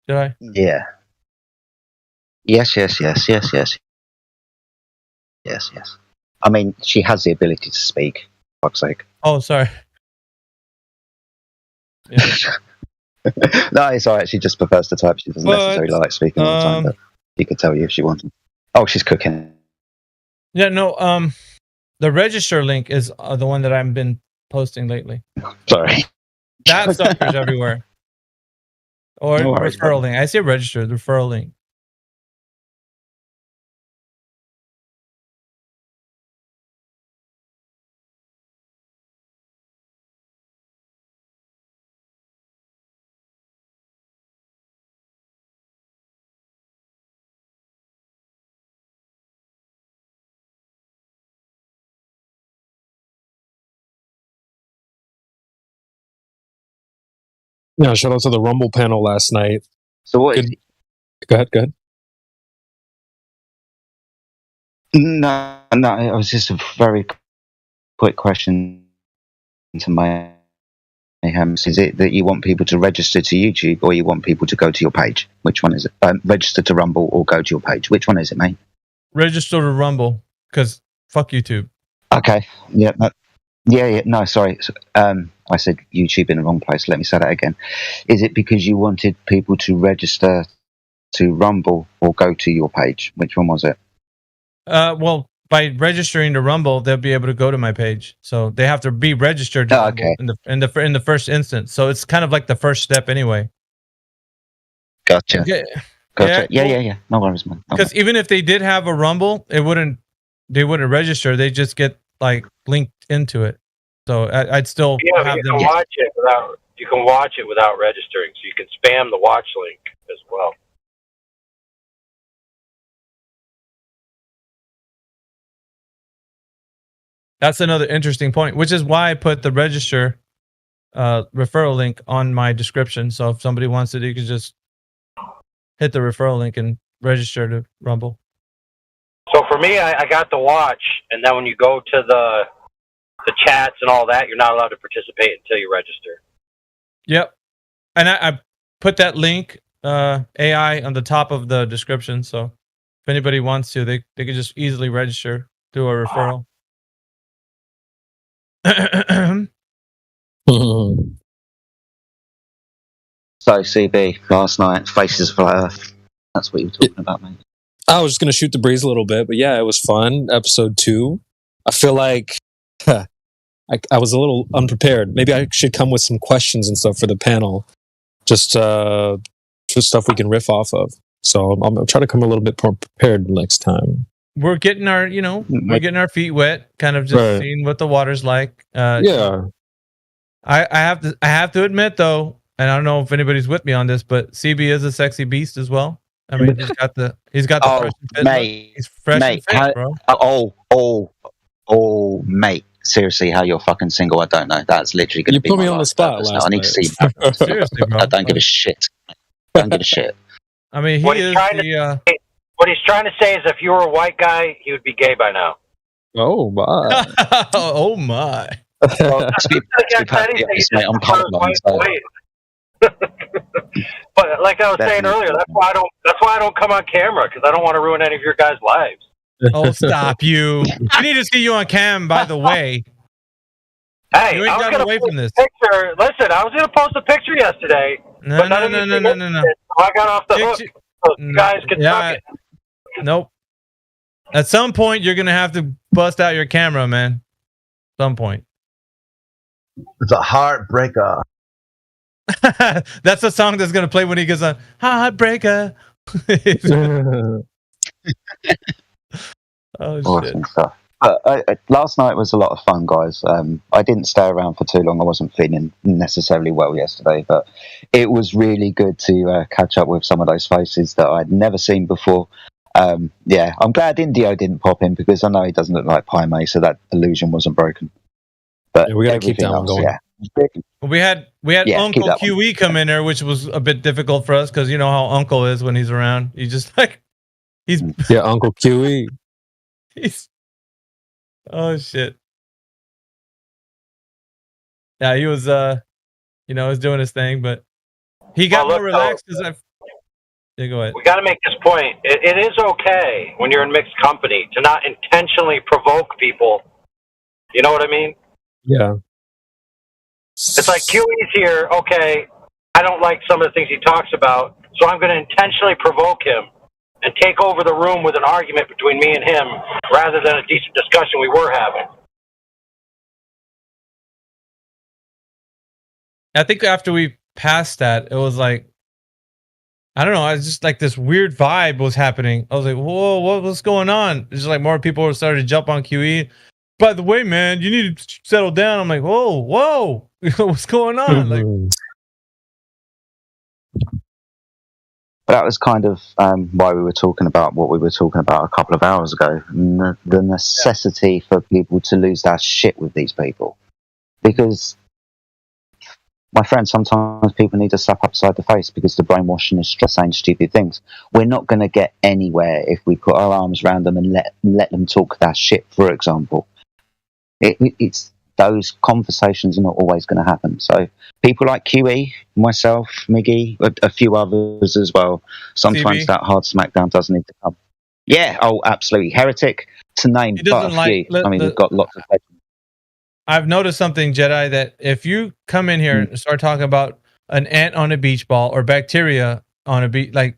[SPEAKER 8] Did I?
[SPEAKER 3] Yeah. Yes. I mean, she has the ability to speak. For fuck's sake.
[SPEAKER 8] Oh, sorry.
[SPEAKER 3] Yeah. No, it's alright. She just prefers to type. She doesn't necessarily like speaking all the time, but you could tell you if she wanted. Oh, she's cooking.
[SPEAKER 8] Yeah, no. The register link is the one that I've been posting lately.
[SPEAKER 3] Sorry.
[SPEAKER 8] That sucker's everywhere. Or referral link. I say register. The referral link.
[SPEAKER 20] Yeah, shout out to the Rumble panel last night.
[SPEAKER 3] So what?
[SPEAKER 20] Go ahead.
[SPEAKER 3] No. It was just a very quick question to my Is it that you want people to register to YouTube, or you want people to go to your page? Which one is it? Register to Rumble or go to your page? Which one is it, mate?
[SPEAKER 8] Register to Rumble, because fuck YouTube.
[SPEAKER 3] Okay. Yeah. No, sorry. I said YouTube in the wrong place. Let me say that again. Is it because you wanted people to register to Rumble or go to your page? Which one was it?
[SPEAKER 8] Well, by registering to Rumble, they'll be able to go to my page. So they have to be registered to Rumble in the first instance. So it's kind of like the first step anyway.
[SPEAKER 3] Gotcha.
[SPEAKER 8] Yeah.
[SPEAKER 3] Gotcha. Yeah,
[SPEAKER 8] cool.
[SPEAKER 3] yeah, yeah. No worries, man. No
[SPEAKER 8] Because even if they did have a Rumble, they wouldn't register. They just get like linked into it. So I'd still
[SPEAKER 2] Yeah, but
[SPEAKER 8] have
[SPEAKER 2] you
[SPEAKER 8] them.
[SPEAKER 2] can watch it without registering, so you can spam the watch link as well.
[SPEAKER 8] That's another interesting point, which is why I put the register referral link on my description. So if somebody wants it, you can just hit the referral link and register to Rumble.
[SPEAKER 2] So for me, I got the watch, and then when you go to the chats and all that, you're not allowed to participate until you register.
[SPEAKER 8] Yep. And I put that link, AI, on the top of the description. So if anybody wants to, they could just easily register through a referral.
[SPEAKER 3] So CB last night, Faces of Earth. That's what you were talking about, mate.
[SPEAKER 20] I was just gonna shoot the breeze a little bit, but yeah, it was fun. Episode 2. I feel like I was a little unprepared. Maybe I should come with some questions and stuff for the panel, just stuff we can riff off of. So I'm gonna try to come a little bit more prepared next time.
[SPEAKER 8] We're getting our, we're getting our feet wet, kind of just seeing what the water's like.
[SPEAKER 20] Yeah.
[SPEAKER 8] I have to admit though, and I don't know if anybody's with me on this, but CB is a sexy beast as well. I mean, he's got the fresh and fit
[SPEAKER 3] mate,
[SPEAKER 8] look. He's fresh
[SPEAKER 3] mate,
[SPEAKER 8] and fit, bro.
[SPEAKER 3] Mate. Seriously, how you're fucking single? I don't know. That's literally going to be.
[SPEAKER 20] You put me
[SPEAKER 3] my
[SPEAKER 20] on the
[SPEAKER 3] last
[SPEAKER 20] spot
[SPEAKER 3] purpose
[SPEAKER 20] last
[SPEAKER 3] now. I need to see.
[SPEAKER 8] Seriously, bro.
[SPEAKER 3] I don't give a shit. Don't give a shit.
[SPEAKER 8] I mean,
[SPEAKER 2] What he's trying to say is, if you were a white guy, he would be gay by now.
[SPEAKER 20] Oh my!
[SPEAKER 8] Oh my!
[SPEAKER 3] Well, I'm colorblind, so.
[SPEAKER 2] But like I was saying earlier, that's why I don't come on camera, because I don't want to ruin any of your guys' lives.
[SPEAKER 8] Oh, stop you! I need to see you on cam. By the way,
[SPEAKER 2] hey,
[SPEAKER 8] you ain't gotten away from this.
[SPEAKER 2] Picture. Listen, I was gonna post a picture yesterday.
[SPEAKER 8] No.
[SPEAKER 2] So I got off the hook. So you guys can suck it.
[SPEAKER 8] Nope. At some point, you're gonna have to bust out your camera, man. Some point.
[SPEAKER 21] It's a heartbreaker.
[SPEAKER 8] That's the song that's gonna play when he gets a heartbreaker. Oh
[SPEAKER 3] awesome stuff. But last night was a lot of fun, guys. I didn't stay around for too long. I wasn't feeling necessarily well yesterday, but it was really good to catch up with some of those faces that I'd never seen before. Yeah, I'm glad Indio didn't pop in, because I know he doesn't look like Pai Mei, so that illusion wasn't broken. But
[SPEAKER 20] yeah, we gotta keep that one going.
[SPEAKER 3] Yeah.
[SPEAKER 8] We had Uncle QE come in there, which was a bit difficult for us, because you know how Uncle is when he's around. He's just like
[SPEAKER 20] yeah, Uncle QE.
[SPEAKER 8] Oh shit. Yeah, he was was doing his thing, but he got more relaxed as yeah, go ahead.
[SPEAKER 2] We got to make this point. It is okay when you're in mixed company to not intentionally provoke people. You know what I mean?
[SPEAKER 20] Yeah.
[SPEAKER 2] It's like QE's here. Okay, I don't like some of the things he talks about, so I'm going to intentionally provoke him and take over the room with an argument between me and him, rather than a decent discussion we were having.
[SPEAKER 8] I think after we passed that, it was like, I don't know, I was just like, this weird vibe was happening. I was like, whoa, what's going on? It's just like more people were starting to jump on QE. By the way, man, you need to settle down. I'm like, whoa, what's going on? Like,
[SPEAKER 3] but that was kind of why we were talking about what we were talking about a couple of hours ago. The necessity for people to lose their shit with these people. Because, my friend, sometimes people need to slap upside the face, because the brainwashing is just saying stupid things. We're not going to get anywhere if we put our arms around them and let them talk their shit, for example. It's those conversations are not always going to happen. So people like QE, myself, Miggy, a few others as well. Sometimes
[SPEAKER 8] CB.
[SPEAKER 3] that hard smackdown does need to come. Yeah, oh, absolutely. Heretic, to name but a few. I mean, we've got lots of legends.
[SPEAKER 8] I've noticed something, Jedi, that if you come in here and start talking about an ant on a beach ball or bacteria on a beach, like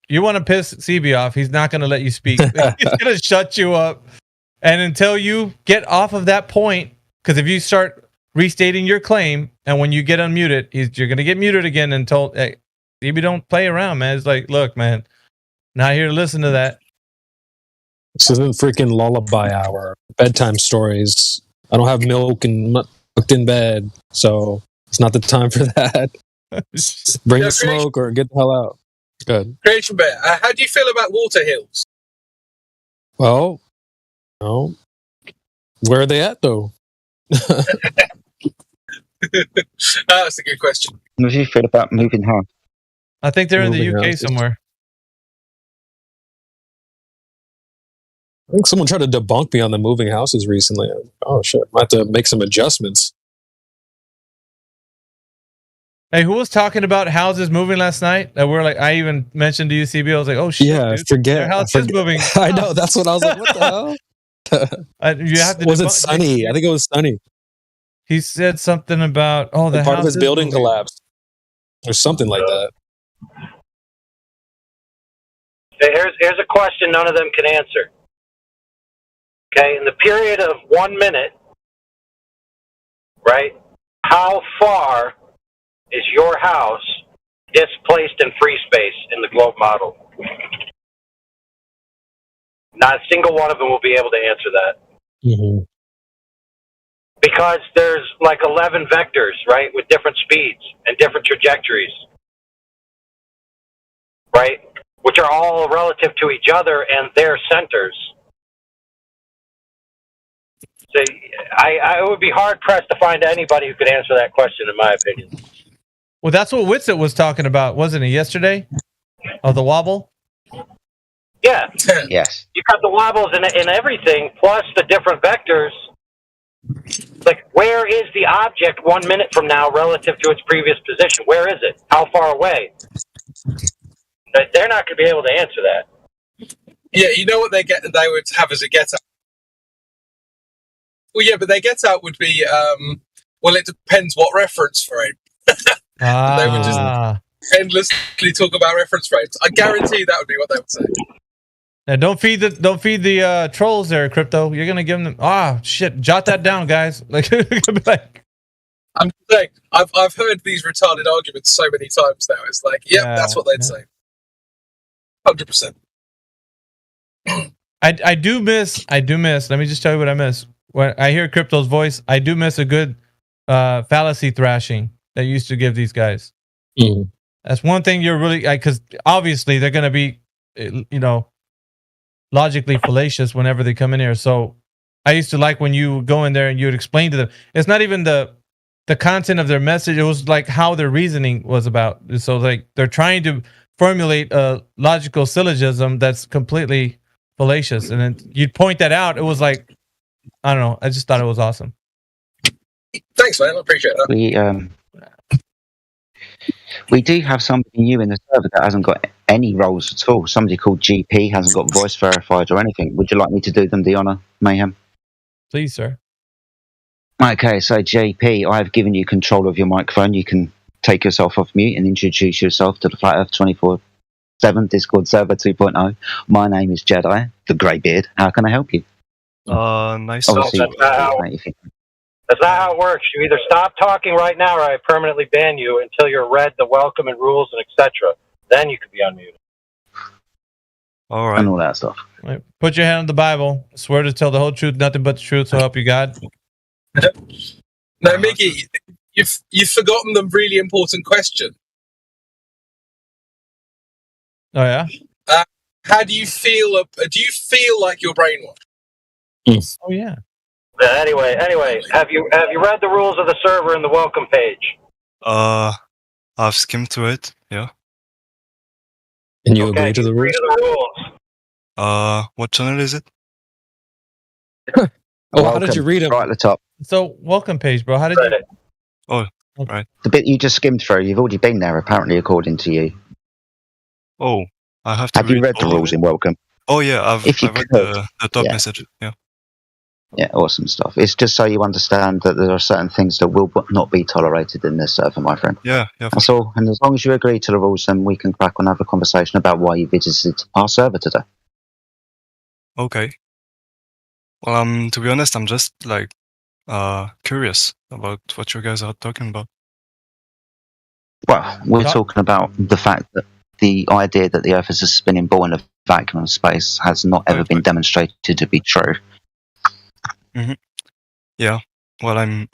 [SPEAKER 8] you want to piss CB off, he's not going to let you speak. He's going to shut you up. And until you get off of that point, because if you start restating your claim, and when you get unmuted, you're going to get muted again until CB don't play around, man. It's like, look, man, not here to listen to that.
[SPEAKER 20] This isn't freaking lullaby hour, bedtime stories. I don't have milk and I'm not cooked in bed, so it's not the time for that. Bring the smoke or get the hell out. Good.
[SPEAKER 15] Creation Bear, how do you feel about water hills?
[SPEAKER 20] Well, no. Where are they at, though?
[SPEAKER 15] That's a good question.
[SPEAKER 3] What do you feel about moving house?
[SPEAKER 8] I think they're in the
[SPEAKER 20] Moving
[SPEAKER 8] UK
[SPEAKER 20] houses.
[SPEAKER 8] somewhere.
[SPEAKER 20] I think someone tried to debunk me on the moving houses recently. Oh, shit. I have to make some adjustments.
[SPEAKER 8] Hey, who was talking about houses moving last night? That we're like, I even mentioned to UCB. I was like, oh shit,
[SPEAKER 20] Yeah,
[SPEAKER 8] dude,
[SPEAKER 20] forget.
[SPEAKER 8] their house is moving.
[SPEAKER 20] I know. That's what I was like. What the hell?
[SPEAKER 8] You have to.
[SPEAKER 20] Was it Sunny? I think it was Sunny.
[SPEAKER 8] He said something about the
[SPEAKER 20] part
[SPEAKER 8] house
[SPEAKER 20] of his
[SPEAKER 8] is
[SPEAKER 20] building
[SPEAKER 8] moving.
[SPEAKER 20] collapsed, or something like that.
[SPEAKER 2] Okay, here's a question none of them can answer. Okay, in the period of 1 minute, right, how far is your house displaced in free space in the globe model? Not a single one of them will be able to answer that.
[SPEAKER 20] Mm-hmm.
[SPEAKER 2] Because there's like 11 vectors, right, with different speeds and different trajectories, right, which are all relative to each other and their centers. So I would be hard-pressed to find anybody who could answer that question, in my opinion.
[SPEAKER 8] Well, that's what Witsit was talking about, wasn't he, yesterday? Oh, the wobble?
[SPEAKER 2] Yeah.
[SPEAKER 3] Yes.
[SPEAKER 2] You got the wobbles in everything, plus the different vectors. Like, where is the object 1 minute from now relative to its previous position? Where is it? How far away? They're not going to be able to answer that.
[SPEAKER 15] Yeah, you know what they would have as a get out? Well, yeah, but their get out would be, well, it depends what reference frame. They would just endlessly talk about reference frames. I guarantee that would be what they would say.
[SPEAKER 8] Now, don't feed the trolls there, Crypto. You're gonna give them. Shit! Jot that down, guys.
[SPEAKER 15] I'm saying I've heard these retarded arguments so many times now. It's like, that's what they'd say. 100%.
[SPEAKER 8] I do miss. Let me just tell you what I miss. When I hear Crypto's voice, I do miss a good fallacy thrashing that used to give these guys.
[SPEAKER 20] Mm.
[SPEAKER 8] That's one thing you're really, because obviously they're gonna be, logically fallacious whenever they come in here. So I used to like when you go in there and you would explain to them. It's not even the content of their message. It was like how their reasoning was about. So like they're trying to formulate a logical syllogism that's completely fallacious. And then you'd point that out. It was like, I don't know. I just thought it was awesome.
[SPEAKER 15] Thanks, man. I appreciate that.
[SPEAKER 3] We do have somebody new in the server that hasn't got any roles at all. Somebody called GP hasn't got voice verified or anything. Would you like me to do them the honour, Mayhem?
[SPEAKER 8] Please, sir.
[SPEAKER 3] Okay, so JP, I have given you control of your microphone. You can take yourself off mute and introduce yourself to the Flat Earth 24/7 Discord server 2.0. My name is Jedi, the Greybeard. How can I help you?
[SPEAKER 22] Nice.
[SPEAKER 3] Obviously,
[SPEAKER 2] That's not how it works. You either stop talking right now or I permanently ban you until you're read the welcome and rules and etc. Then you could be unmuted.
[SPEAKER 22] All right.
[SPEAKER 3] And all that stuff.
[SPEAKER 8] Right. Put your hand on the Bible. Swear to tell the whole truth, nothing but the truth, so help you God.
[SPEAKER 15] No, Mickey, you've forgotten the really important question.
[SPEAKER 8] Oh yeah.
[SPEAKER 15] How do you feel? Do you feel like you're brainwashed?
[SPEAKER 8] Oh yeah.
[SPEAKER 2] Anyway, have you read the rules of the server in the welcome page?
[SPEAKER 22] I've skimmed through it. Yeah.
[SPEAKER 20] And you agree to the rules?
[SPEAKER 22] What channel is it?
[SPEAKER 8] How did you read them?
[SPEAKER 3] Right at the top.
[SPEAKER 8] So, welcome page, bro. How did you?
[SPEAKER 22] Oh, right.
[SPEAKER 3] The bit you just skimmed through, you've already been there, apparently, according to you.
[SPEAKER 22] Oh, I have to.
[SPEAKER 3] Have you read the rules in welcome?
[SPEAKER 22] Oh yeah, I've read the top
[SPEAKER 3] Yeah.
[SPEAKER 22] message. Yeah.
[SPEAKER 3] Yeah, awesome stuff. It's just so you understand that there are certain things that will not be tolerated in this server, my friend.
[SPEAKER 22] Yeah.
[SPEAKER 3] That's all. And as long as you agree to the rules, then we can crack on and have a conversation about why you visited our server today.
[SPEAKER 22] Okay. Well, to be honest, I'm just like curious about what you guys are talking about.
[SPEAKER 3] Well, we're talking about the fact that the idea that the Earth is a spinning ball in a vacuum of space has not ever been demonstrated to be true.
[SPEAKER 22] Mm-hmm. Yeah. Well,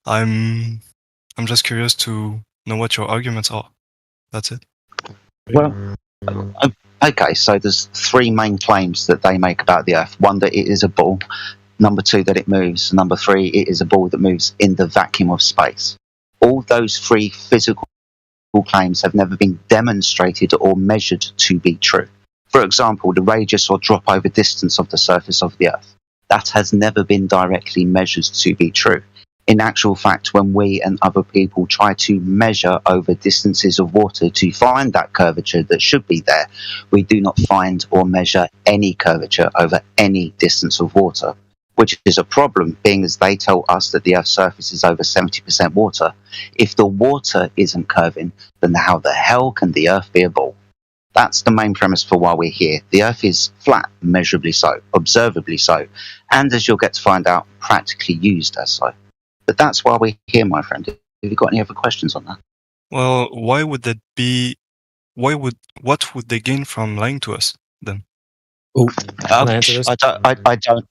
[SPEAKER 22] I'm just curious to know what your arguments are. That's it.
[SPEAKER 3] Well, okay, so there's three main claims that they make about the Earth. One, that it is a ball. Number two, that it moves. Number three, it is a ball that moves in the vacuum of space. All those three physical claims have never been demonstrated or measured to be true. For example, the radius or drop over distance of the surface of the Earth. That has never been directly measured to be true. In actual fact, when we and other people try to measure over distances of water to find that curvature that should be there, we do not find or measure any curvature over any distance of water, which is a problem, being as they tell us that the Earth's surface is over 70% water. If the water isn't curving, then how the hell can the Earth be a ball? That's the main premise for why we're here. The Earth is flat, measurably so, observably so, and as you'll get to find out, practically used as so. But that's why we're here, my friend. Have you got any other questions on that?
[SPEAKER 22] Well, why would that be? What would they gain from lying to us then?
[SPEAKER 20] Oh, can I answer this?
[SPEAKER 3] I don't.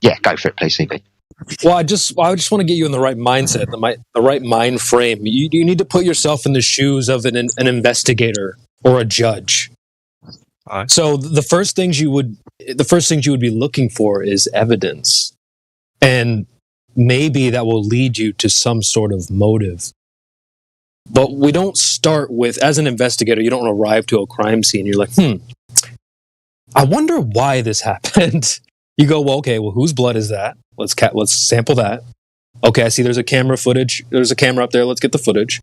[SPEAKER 3] Yeah, go for it, please, CB.
[SPEAKER 20] Well, I just want to get you in the right mindset, the right mind frame. You need to put yourself in the shoes of an investigator or a judge.
[SPEAKER 22] Right.
[SPEAKER 20] So the first things you would be looking for is evidence, and maybe that will lead you to some sort of motive. But we don't start with, as an investigator, you don't arrive to a crime scene. You're like, I wonder why this happened. You go, well, whose blood is that? Let's sample that. Okay, I see there's a camera footage. There's a camera up there. Let's get the footage.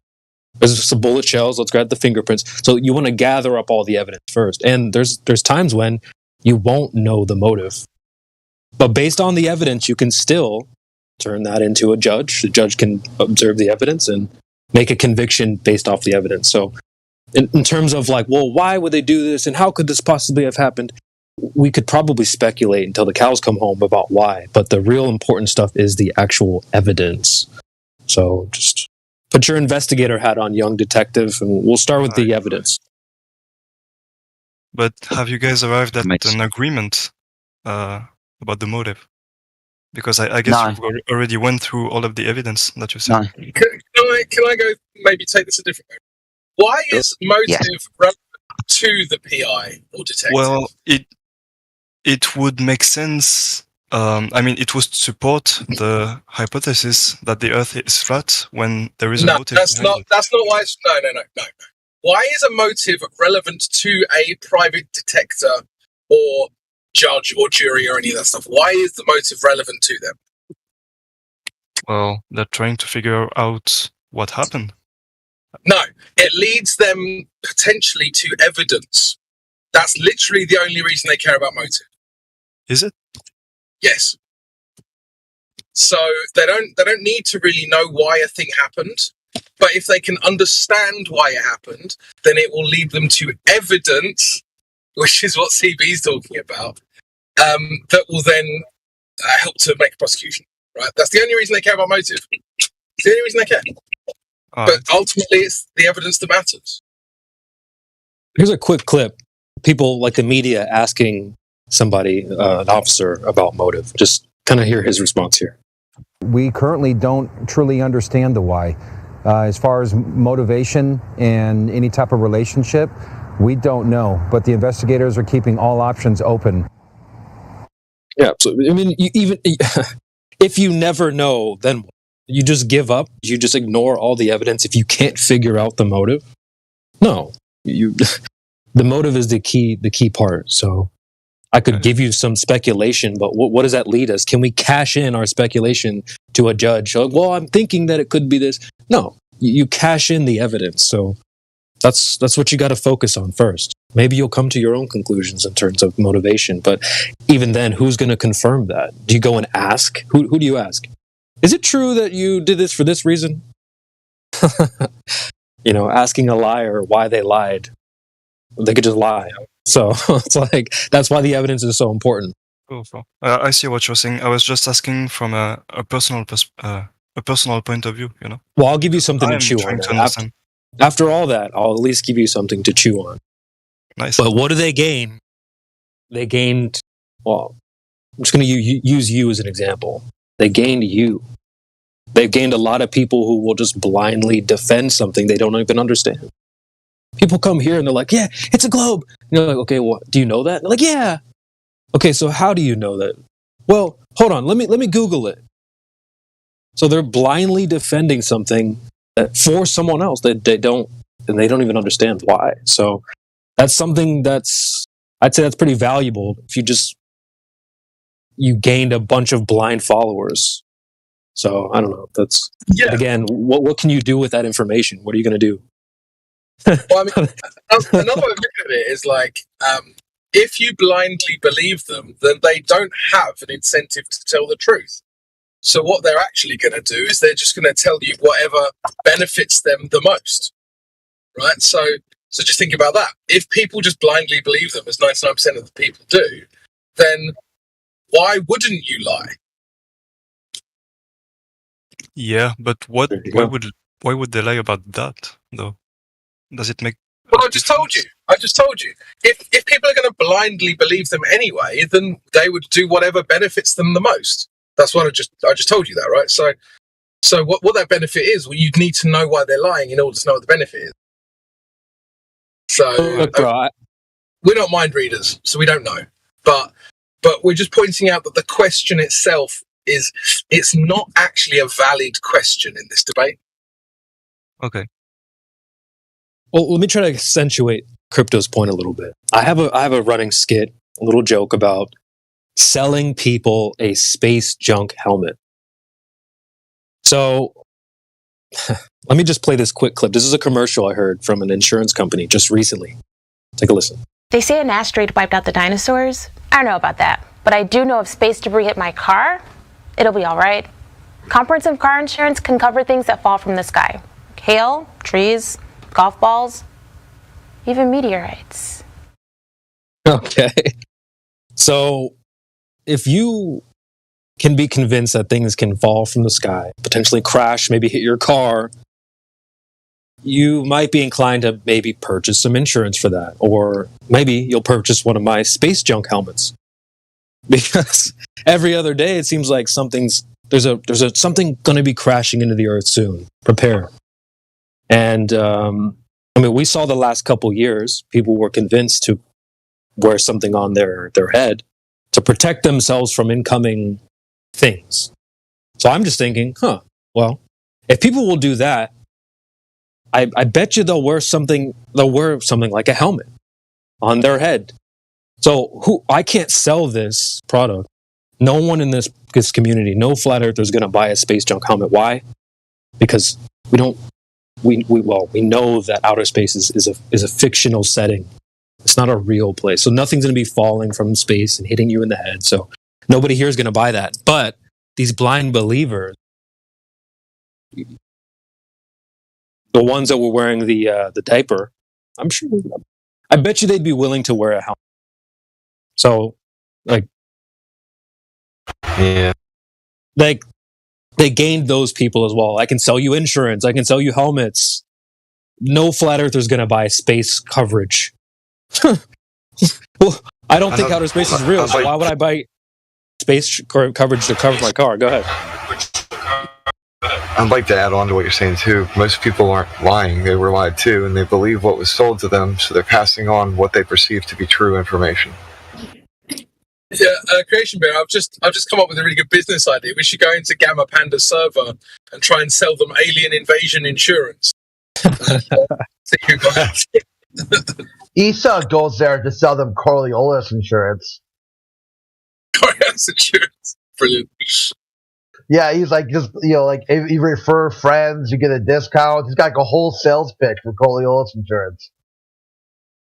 [SPEAKER 20] There's some bullet shells. Let's grab the fingerprints. So you want to gather up all the evidence first. And there's times when you won't know the motive. But based on the evidence, you can still turn that into a judge. The judge can observe the evidence and make a conviction based off the evidence. So in terms of like, well, why would they do this and how could this possibly have happened? We could probably speculate until the cows come home about why. But the real important stuff is the actual evidence. So just put your investigator hat on, young detective, and we'll start with the evidence.
[SPEAKER 22] But have you guys arrived at an agreement about the motive? Because I guess you've already went through all of the evidence that you said.
[SPEAKER 15] Can I go maybe take this a different way? Why is motive relevant to the PI or detective?
[SPEAKER 22] Well, it would make sense. It would support the hypothesis that the Earth is flat when there is a motive.
[SPEAKER 15] That's not why it's no. Why is a motive relevant to a private detector or judge or jury or any of that stuff? Why is the motive relevant to them?
[SPEAKER 22] Well, they're trying to figure out what happened.
[SPEAKER 15] No, it leads them potentially to evidence. That's literally the only reason they care about motive.
[SPEAKER 22] Is it?
[SPEAKER 15] Yes. So they don't need to really know why a thing happened, but if they can understand why it happened, then it will lead them to evidence, which is what CB is talking about, that will then help to make a prosecution. Right? That's the only reason they care about motive. It's the only reason they care. But ultimately, it's the evidence that matters.
[SPEAKER 20] Here's a quick clip. People like the media asking somebody, an officer, about motive. Just kind of hear his response here.
[SPEAKER 1] We currently don't truly understand the why. As far as motivation and any type of relationship, we don't know. But the investigators are keeping all options open.
[SPEAKER 20] Yeah, absolutely. I mean, even if you never know, then you just give up. You just ignore all the evidence if you can't figure out the motive. No, the motive is the key part. So I could give you some speculation, but what does that lead us? Can we cash in our speculation to a judge? Like, well, I'm thinking that it could be this. No, you cash in the evidence. So that's what you got to focus on first. Maybe you'll come to your own conclusions in terms of motivation, but even then, who's going to confirm that? Do you go and ask? Who do you ask? Is it true that you did this for this reason? Asking a liar why they lied. They could just lie. So it's like, that's why the evidence is so important.
[SPEAKER 22] Cool. I see what you're saying. I was just asking from a personal a personal point of view, you know.
[SPEAKER 20] Well, I'll give you something to
[SPEAKER 22] I'm
[SPEAKER 20] chew on.
[SPEAKER 22] trying to
[SPEAKER 20] then.
[SPEAKER 22] understand.
[SPEAKER 20] After all that, I'll at least give you something to chew on.
[SPEAKER 22] Nice.
[SPEAKER 20] But what do they gain? They gained, well, I'm just going to use you as an example. They gained you. They've gained a lot of people who will just blindly defend something they don't even understand. People come here and they're like, yeah, it's a globe. And you're like, okay, well, do you know that? And they're like, yeah. Okay, so how do you know that? Well, hold on, let me Google it. So they're blindly defending something for someone else that they don't even understand why. So that's something I'd say that's pretty valuable. If you gained a bunch of blind followers. So I don't know. But again, what can you do with that information? What are you going to do?
[SPEAKER 15] Well, I mean, another way of looking at it is like, if you blindly believe them, then they don't have an incentive to tell the truth. So what they're actually going to do is they're just going to tell you whatever benefits them the most, right? So just think about that. If people just blindly believe them, as 99% of the people do, then why wouldn't you lie?
[SPEAKER 22] Yeah, but why would they lie about that though? Does it make?
[SPEAKER 15] Well, I just told you. If people are going to blindly believe them anyway, then they would do whatever benefits them the most. That's what I just told you that, right? So what that benefit is, well, you'd need to know why they're lying in order to know what the benefit is. So
[SPEAKER 20] Look, bro,
[SPEAKER 15] we're not mind readers, so we don't know. But we're just pointing out that the question itself it's not actually a valid question in this debate.
[SPEAKER 22] Okay.
[SPEAKER 20] Well, let me try to accentuate Crypto's point a little bit. I have a running skit, a little joke about selling people a space junk helmet. So let me just play this quick clip. This is a commercial I heard from an insurance company just recently. Take a listen.
[SPEAKER 7] They say an asteroid wiped out the dinosaurs. I don't know about that, but I do know if space debris hit my car, it'll be all right. Comprehensive car insurance can cover things that fall from the sky. Hail, trees, golf balls, even meteorites.
[SPEAKER 20] Okay. So if you can be convinced that things can fall from the sky, potentially crash, maybe hit your car, you might be inclined to maybe purchase some insurance for that. Or maybe you'll purchase one of my space junk helmets. Because every other day it seems like there's something going to be crashing into the earth soon. Prepare. And we saw the last couple years, people were convinced to wear something on their head to protect themselves from incoming things. So I'm just thinking, well, if people will do that, I bet you they'll wear something like a helmet on their head. So I can't sell this product. No one in this community, no flat earther is going to buy a space junk helmet. Why? Because we know that outer space is a fictional setting. It's not a real place. So nothing's going to be falling from space and hitting you in the head. So nobody here is going to buy that. But these blind believers, the ones that were wearing the diaper, I bet you they'd be willing to wear a helmet. So,
[SPEAKER 16] yeah,
[SPEAKER 20] they gained those people as well. I can sell you insurance. I can sell you helmets. No flat earther is going to buy space coverage. Well, I don't think outer space is real. So why would I buy space coverage to cover my car? Go ahead.
[SPEAKER 16] I'd like to add on to what you're saying too. Most people aren't lying; they were lied to, and they believe what was sold to them. So they're passing on what they perceive to be true information.
[SPEAKER 15] Yeah, Creation Bear, I've just come up with a really good business idea. We should go into Gamma Panda's server and try and sell them alien invasion insurance.
[SPEAKER 21] Issa goes there to sell them Coriolis insurance.
[SPEAKER 15] Coriolis insurance, brilliant.
[SPEAKER 21] Yeah, he's like, just if you refer friends, you get a discount. He's got like a whole sales pitch for Coriolis insurance.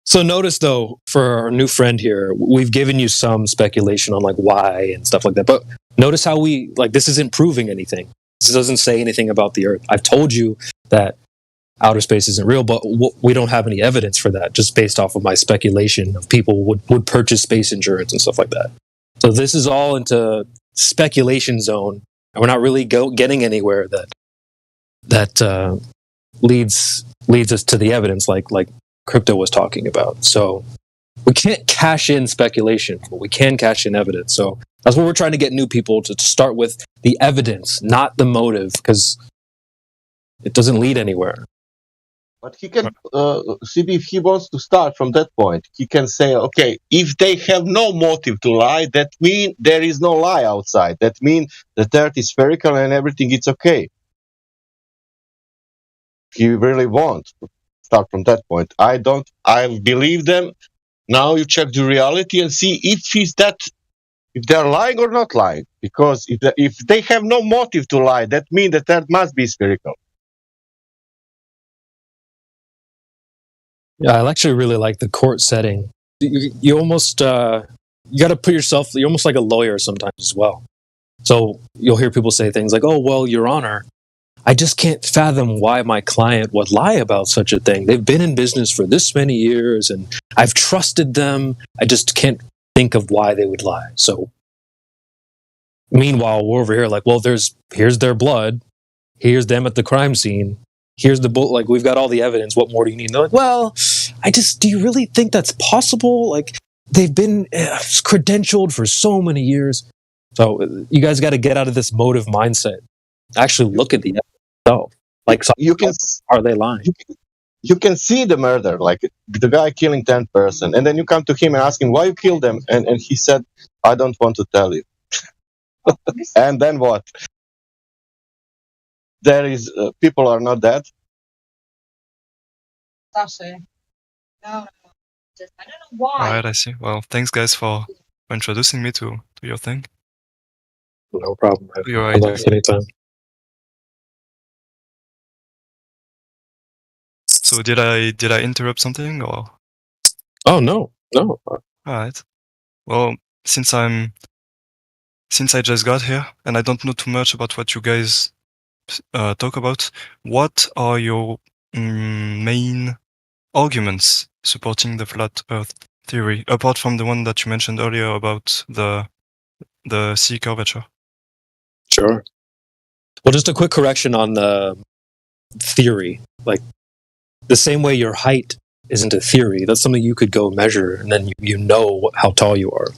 [SPEAKER 20] So notice, though, for our new friend here, we've given you some speculation on why and stuff like that. But notice how this isn't proving anything. This doesn't say anything about the Earth. I've told you that outer space isn't real, but we don't have any evidence for that, just based off of my speculation of people would purchase space insurance and stuff like that. So this is all into speculation zone. and we're not really getting anywhere that leads us to the evidence, like Crypto was talking about. So we can't cash in speculation, but we can cash in evidence. So that's what we're trying to get new people to start with, the evidence, not the motive, because it doesn't lead anywhere.
[SPEAKER 6] But he can see if he wants to start from that point. He can say, okay, if they have no motive to lie, that means there is no lie outside. That means the Earth is spherical and everything is okay. He really wants to start from that point. I believe them. Now you check the reality and see if they're lying or not lying. Because if they have no motive to lie, that means the Earth must be spherical.
[SPEAKER 20] Yeah, I actually really like the court setting. You almost you got to put yourself. You're almost like a lawyer sometimes as well. So you'll hear people say things like, "Oh, well, Your Honor, I just can't fathom why my client would lie about such a thing. They've been in business for this many years, and I've trusted them. I just can't think of why they would lie." So meanwhile, we're over here like, well, here's their blood, here's them at the crime scene. Here's the bullet. Like, we've got all the evidence. What more do you need? And they're like, well, do you really think that's possible? Like, they've been credentialed for so many years. So you guys got to get out of this motive mindset. Actually look at the evidence itself. Like, so are they lying?
[SPEAKER 6] You can see the murder, like the guy killing 10 person, and then you come to him and ask him why you killed them, and he said, I don't want to tell you. And then what? There is people are not dead.
[SPEAKER 18] No, I don't know why.
[SPEAKER 22] Right, I see. Well, thanks guys for introducing me to your thing.
[SPEAKER 20] No problem.
[SPEAKER 22] Your
[SPEAKER 20] I'd
[SPEAKER 22] idea.
[SPEAKER 20] like anytime.
[SPEAKER 22] So did I interrupt something or?
[SPEAKER 20] Oh no.
[SPEAKER 22] All right. Well, since I just got here and I don't know too much about what you guys talk about, what are your main arguments supporting the flat Earth theory, apart from the one that you mentioned earlier about the sea curvature?
[SPEAKER 20] Sure. Well, just a quick correction on the theory. Like, the same way your height isn't a theory, that's something you could go measure, and then you know how tall you are.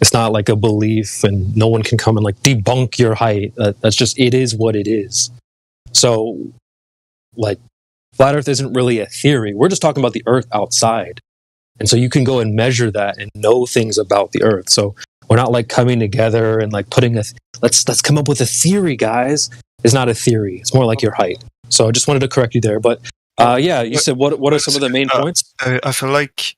[SPEAKER 20] It's not like a belief, and no one can come and like debunk your height. That's just, it is what it is. So, like, flat Earth isn't really a theory. We're just talking about the Earth outside. And so you can go and measure that and know things about the Earth. So we're not like coming together and like putting let's come up with a theory, guys. It's not a theory. It's more like your height. So I just wanted to correct you there. But yeah, you said what are some of the main points?
[SPEAKER 22] I feel like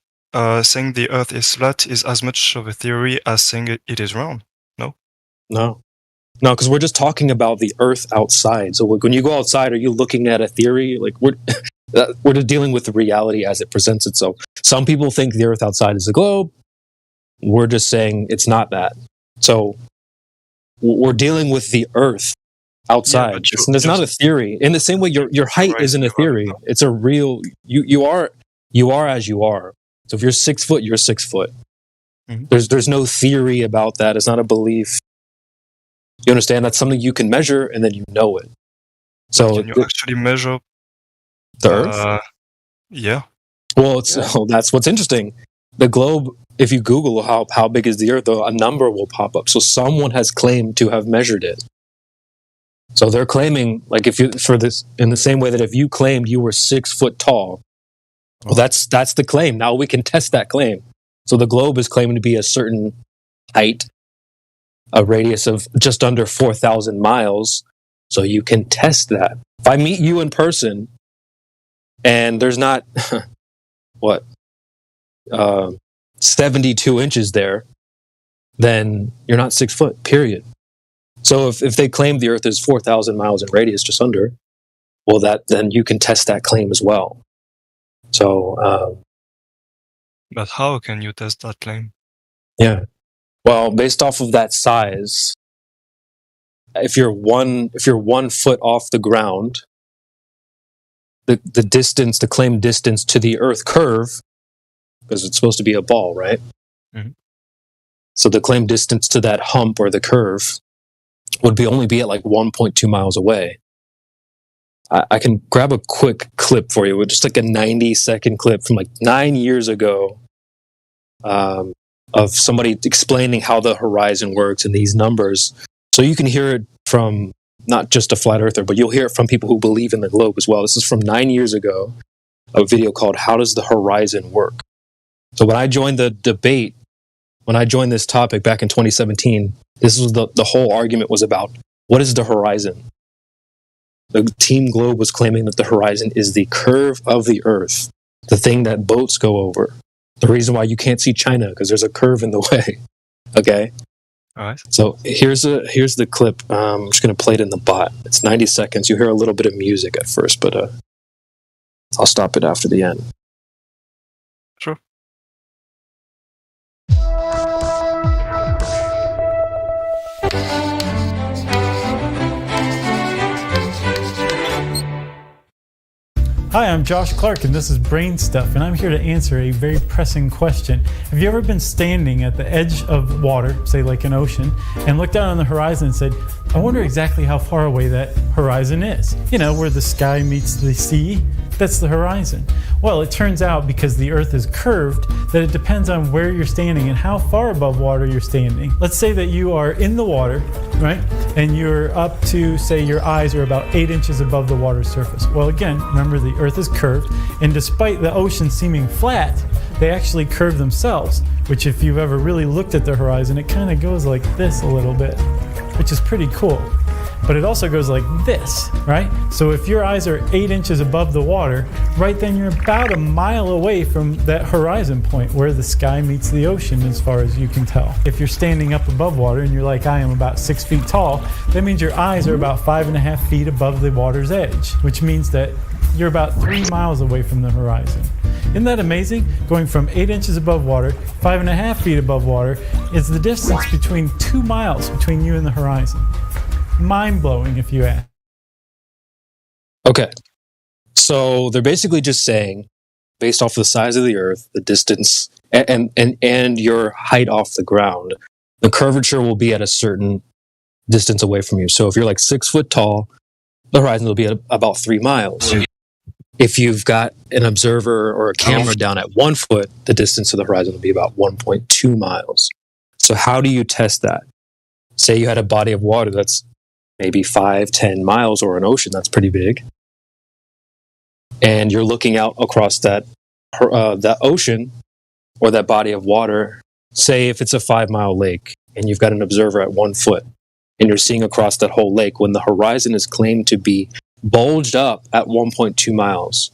[SPEAKER 22] saying the Earth is flat is as much of a theory as saying it is round. No?
[SPEAKER 20] No, because we're just talking about the Earth outside. So when you go outside, are you looking at a theory? Like, we're just dealing with the reality as it presents itself. Some people think the Earth outside is a globe. We're just saying it's not that. So we're dealing with the Earth outside. Yeah, it's not a theory. In the same way, your height isn't a theory. It's a real. You are as you are. So if you're 6 foot, you're 6 foot. Mm-hmm. There's no theory about that. It's not a belief. You understand? That's something you can measure, and then you know it. So
[SPEAKER 22] can you actually measure
[SPEAKER 20] the Earth?
[SPEAKER 22] Yeah.
[SPEAKER 20] Well, that's what's interesting. The globe, if you Google how big is the Earth, a number will pop up. So someone has claimed to have measured it. So they're claiming, like, in the same way that if you claimed you were 6 foot tall, well, that's the claim. Now we can test that claim. So the globe is claiming to be a certain height, a radius of just under 4,000 miles. So you can test that. If I meet you in person and there's not, 72 inches there, then you're not 6 foot, period. So if they claim the Earth is 4,000 miles in radius, just under, well, then you can test that claim as well. So,
[SPEAKER 22] but how can you test that claim?
[SPEAKER 20] Yeah, well, based off of that size, if you're 1 foot off the ground, the distance, the claimed distance to the Earth curve, because it's supposed to be a ball, right?
[SPEAKER 22] Mm-hmm.
[SPEAKER 20] So the claimed distance to that hump or the curve would only be at like 1.2 miles away. I can grab a quick clip for you, just like a 90-second clip from like 9 years ago, of somebody explaining how the horizon works and these numbers. So you can hear it from not just a flat earther, but you'll hear it from people who believe in the globe as well. This is from 9 years ago, a video called How Does the Horizon Work? So when I joined the debate, when I joined this topic back in 2017, this was the whole argument was about, what is the horizon? The Team Globe was claiming that the horizon is the curve of the Earth, the thing that boats go over. The reason why you can't see China, because there's a curve in the way. Okay?
[SPEAKER 22] All right.
[SPEAKER 20] So here's the clip. I'm just going to play it in the bot. It's 90 seconds. You hear a little bit of music at first, but I'll stop it after the end.
[SPEAKER 22] Sure.
[SPEAKER 13] Hi, I'm Josh Clark, and this is Brain Stuff, and I'm here to answer a very pressing question. Have you ever been standing at the edge of water, say like an ocean, and looked out on the horizon and said, I wonder exactly how far away that horizon is? You know, where the sky meets the sea, that's the horizon. Well, it turns out because the Earth is curved that it depends on where you're standing and how far above water you're standing. Let's say that you are in the water, right? And you're up to, say, your eyes are about 8 inches above the water surface. Well, again, remember the Earth is curved, and despite the ocean seeming flat, they actually curve themselves, which if you've ever really looked at the horizon, it kind of goes like this a little bit, which is pretty cool. But it also goes like this, right? So if your eyes are 8 inches above the water, right then you're about a mile away from that horizon point where the sky meets the ocean as far as you can tell. If you're standing up above water and you're like, I am about 6 feet tall, that means your eyes are about 5.5 feet above the water's edge, which means that you're about 3 miles away from the horizon. Isn't that amazing? Going from 8 inches above water, 5.5 feet above water, is the distance between 2 miles between you and the horizon. Mind-blowing, if you ask.
[SPEAKER 20] Okay. So they're basically just saying, based off the size of the Earth, the distance, and your height off the ground, the curvature will be at a certain distance away from you. So if you're like 6 foot tall, the horizon will be at about 3 miles. If you've got an observer or a camera down at 1 foot, the distance to the horizon will be about 1.2 miles. So how do you test that? Say you had a body of water that's maybe 5-10 miles, or an ocean that's pretty big, and you're looking out across that ocean or that body of water. Say if it's a 5-mile lake and you've got an observer at 1 foot and you're seeing across that whole lake when the horizon is claimed to be bulged up at 1.2 miles.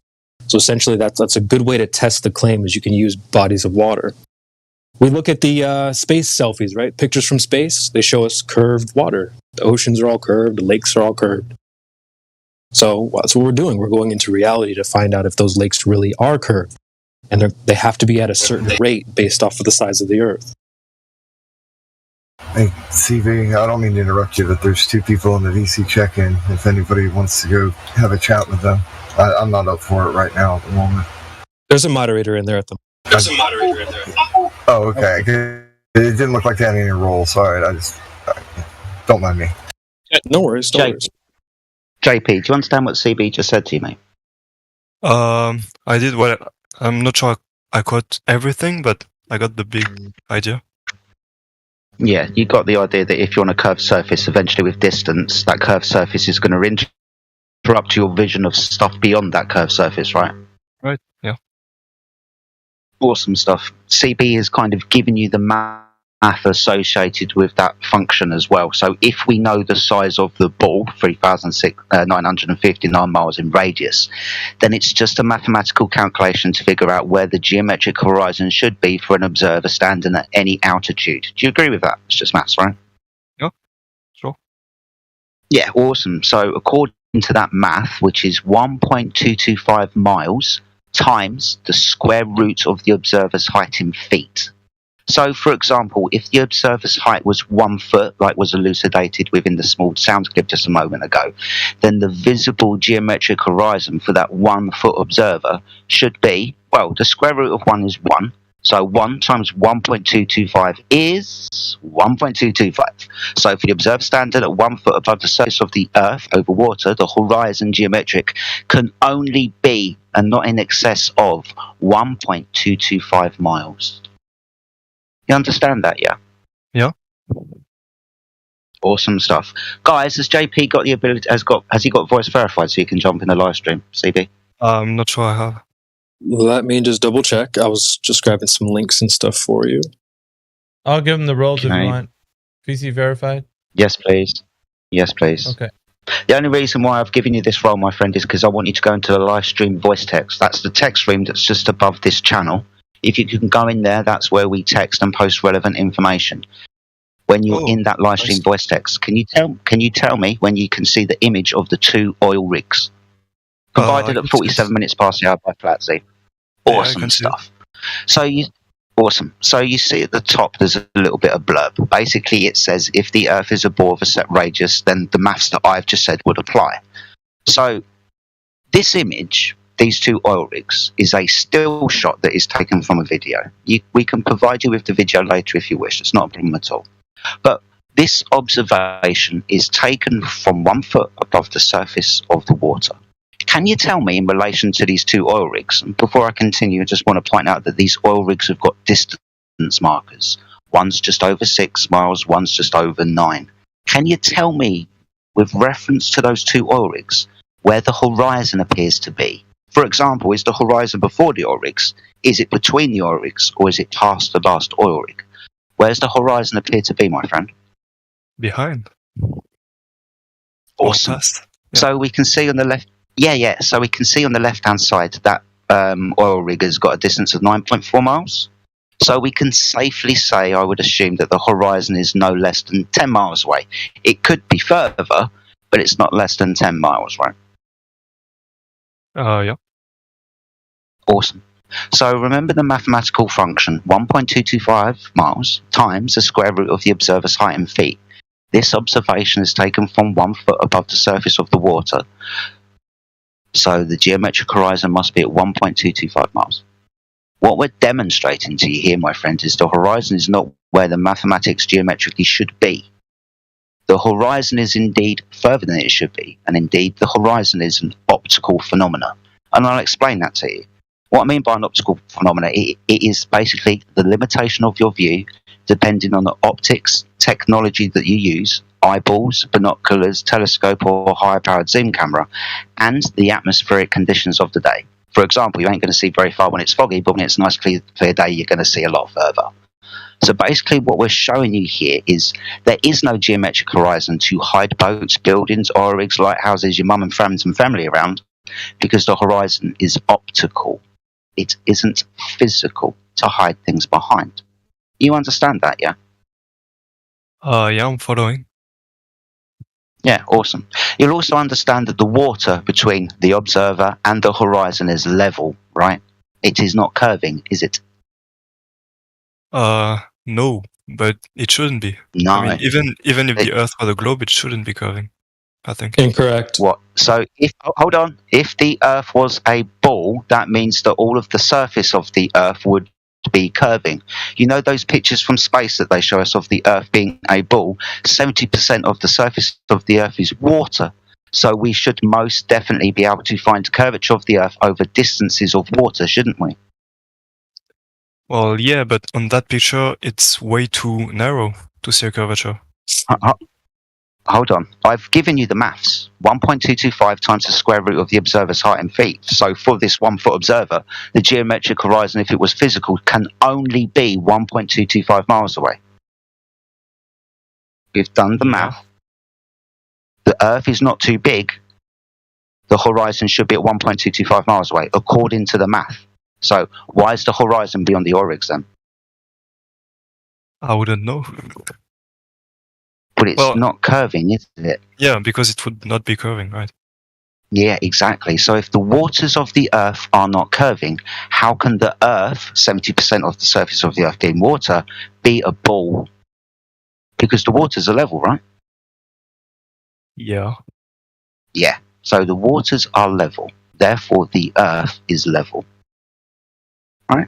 [SPEAKER 20] So essentially that's a good way to test the claim, is you can use bodies of water. We look at the space selfies, right? Pictures from space, they show us curved water. The oceans are all curved, the lakes are all curved. So that's what we're doing. We're going into reality to find out if those lakes really are curved. And they have to be at a certain rate based off of the size of the Earth.
[SPEAKER 16] Hey, CV, I don't mean to interrupt you, but there's 2 people in the VC check-in. If anybody wants to go have a chat with them, I'm not up for it right now at the moment.
[SPEAKER 20] There's a moderator in there at the moment.
[SPEAKER 16] Oh, okay. It didn't look like they had any roles. All right, don't mind me.
[SPEAKER 20] No worries. No worries.
[SPEAKER 3] JP, do you understand what CB just said to you, mate?
[SPEAKER 22] I did. Well, I'm not sure I caught everything, but I got the big idea.
[SPEAKER 3] Yeah, you got the idea that if you're on a curved surface, eventually with distance, that curved surface is going to interrupt your vision of stuff beyond that curved surface, right?
[SPEAKER 22] Right, yeah.
[SPEAKER 3] Awesome stuff. CB has kind of given you the math associated with that function as well. So if we know the size of the ball, 3,959 miles in radius, then it's just a mathematical calculation to figure out where the geometric horizon should be for an observer standing at any altitude. Do you agree with that? It's just maths, right?
[SPEAKER 22] Yeah, sure.
[SPEAKER 3] Yeah, awesome. So according to that math, which is 1.225 miles times the square root of the observer's height in feet. So, for example, if the observer's height was 1 foot, like was elucidated within the small sound clip just a moment ago, then the visible geometric horizon for that 1 foot observer should be, well, the square root of 1 is 1, So 1 times 1.225 is 1.225. So for the observed standard at 1 foot above the surface of the Earth over water, the horizon geometric can only be, and not in excess of, 1.225 miles. You understand that, yeah?
[SPEAKER 22] Yeah.
[SPEAKER 3] Awesome stuff. Guys, has JP got the ability, has he got voice verified so he can jump in the live stream, CB?
[SPEAKER 22] I'm not sure I have.
[SPEAKER 20] Let me just double check. I was just grabbing some links and stuff for you.
[SPEAKER 8] I'll give him the roles if
[SPEAKER 3] Okay.
[SPEAKER 8] you want. VC verified?
[SPEAKER 3] Yes, please. Yes, please.
[SPEAKER 8] Okay.
[SPEAKER 3] The only reason why I've given you this role, my friend, is because I want you to go into the live stream voice text. That's the text stream that's just above this channel. If you can go in there, that's where we text and post relevant information. When you're in that live stream voice text, can you tell me when you can see the image of the 2 oil rigs? Provided at 47 minutes past the hour by Flatsy. Awesome stuff. So you see at the top there's a little bit of blurb. Basically it says if the Earth is a ball of a set radius, then the maths that I've just said would apply. So this image, these 2 oil rigs, is a still shot that is taken from a video. We can provide you with the video later if you wish. It's not a problem at all. But this observation is taken from 1 foot above the surface of the water. Can you tell me in relation to these 2 oil rigs, and before I continue, I just want to point out that these oil rigs have got distance markers. One's just over 6 miles, one's just over 9. Can you tell me, with reference to those 2 oil rigs, where the horizon appears to be? For example, is the horizon before the oil rigs? Is it between the oil rigs, or is it past the last oil rig? Where's the horizon appear to be, my friend?
[SPEAKER 22] Behind.
[SPEAKER 3] Awesome. So we can see on the left. Yeah. So we can see on the left-hand side that oil rig has got a distance of 9.4 miles. So we can safely say, I would assume, that the horizon is no less than 10 miles away. It could be further, but it's not less than 10 miles, right?
[SPEAKER 22] Yeah.
[SPEAKER 3] Awesome. So remember the mathematical function, 1.225 miles times the square root of the observer's height in feet. This observation is taken from 1 foot above the surface of the water. So the geometric horizon must be at 1.225 miles. What we're demonstrating to you here, my friend, is the horizon is not where the mathematics geometrically should be. The horizon is indeed further than it should be, and indeed the horizon is an optical phenomena. And I'll explain that to you. What I mean by an optical phenomena, it is basically the limitation of your view depending on the optics technology that you use, eyeballs, binoculars, telescope or higher-powered zoom camera, and the atmospheric conditions of the day. For example, you ain't going to see very far when it's foggy, but when it's a nice clear day, you're going to see a lot further. So basically what we're showing you here is there is no geometric horizon to hide boats, buildings, oil rigs, lighthouses, your mum and friends and family around, because the horizon is optical. It isn't physical to hide things behind. You understand that, yeah?
[SPEAKER 22] Yeah, I'm following.
[SPEAKER 3] Yeah, awesome. You'll also understand that the water between the observer and the horizon is level, right? It is not curving, is it?
[SPEAKER 22] No, but it shouldn't be.
[SPEAKER 3] No.
[SPEAKER 22] I mean, even if the Earth were a globe, it shouldn't be curving, I think.
[SPEAKER 20] Incorrect.
[SPEAKER 3] What? So, hold on. If the Earth was a ball, that means that all of the surface of the Earth would be curving. You know those pictures from space that they show us of the Earth being a ball? 70% of the surface of the Earth is water. So we should most definitely be able to find curvature of the Earth over distances of water, shouldn't we?
[SPEAKER 22] Well, yeah, but on that picture, it's way too narrow to see a curvature.
[SPEAKER 3] Hold on. I've given you the maths. 1.225 times the square root of the observer's height in feet. So for this 1 foot observer, the geometric horizon, if it was physical, can only be 1.225 miles away. We've done the math. The Earth is not too big. The horizon should be at 1.225 miles away, according to the math. So why is the horizon beyond the Oryx then?
[SPEAKER 22] I wouldn't know.
[SPEAKER 3] But it's not curving, is it?
[SPEAKER 22] Yeah, because it would not be curving, right?
[SPEAKER 3] Yeah, exactly. So if the waters of the Earth are not curving, how can the Earth, 70% of the surface of the Earth being water, be a ball? Because the waters are level, right?
[SPEAKER 22] Yeah.
[SPEAKER 3] Yeah. So the waters are level. Therefore, the Earth is level. Right?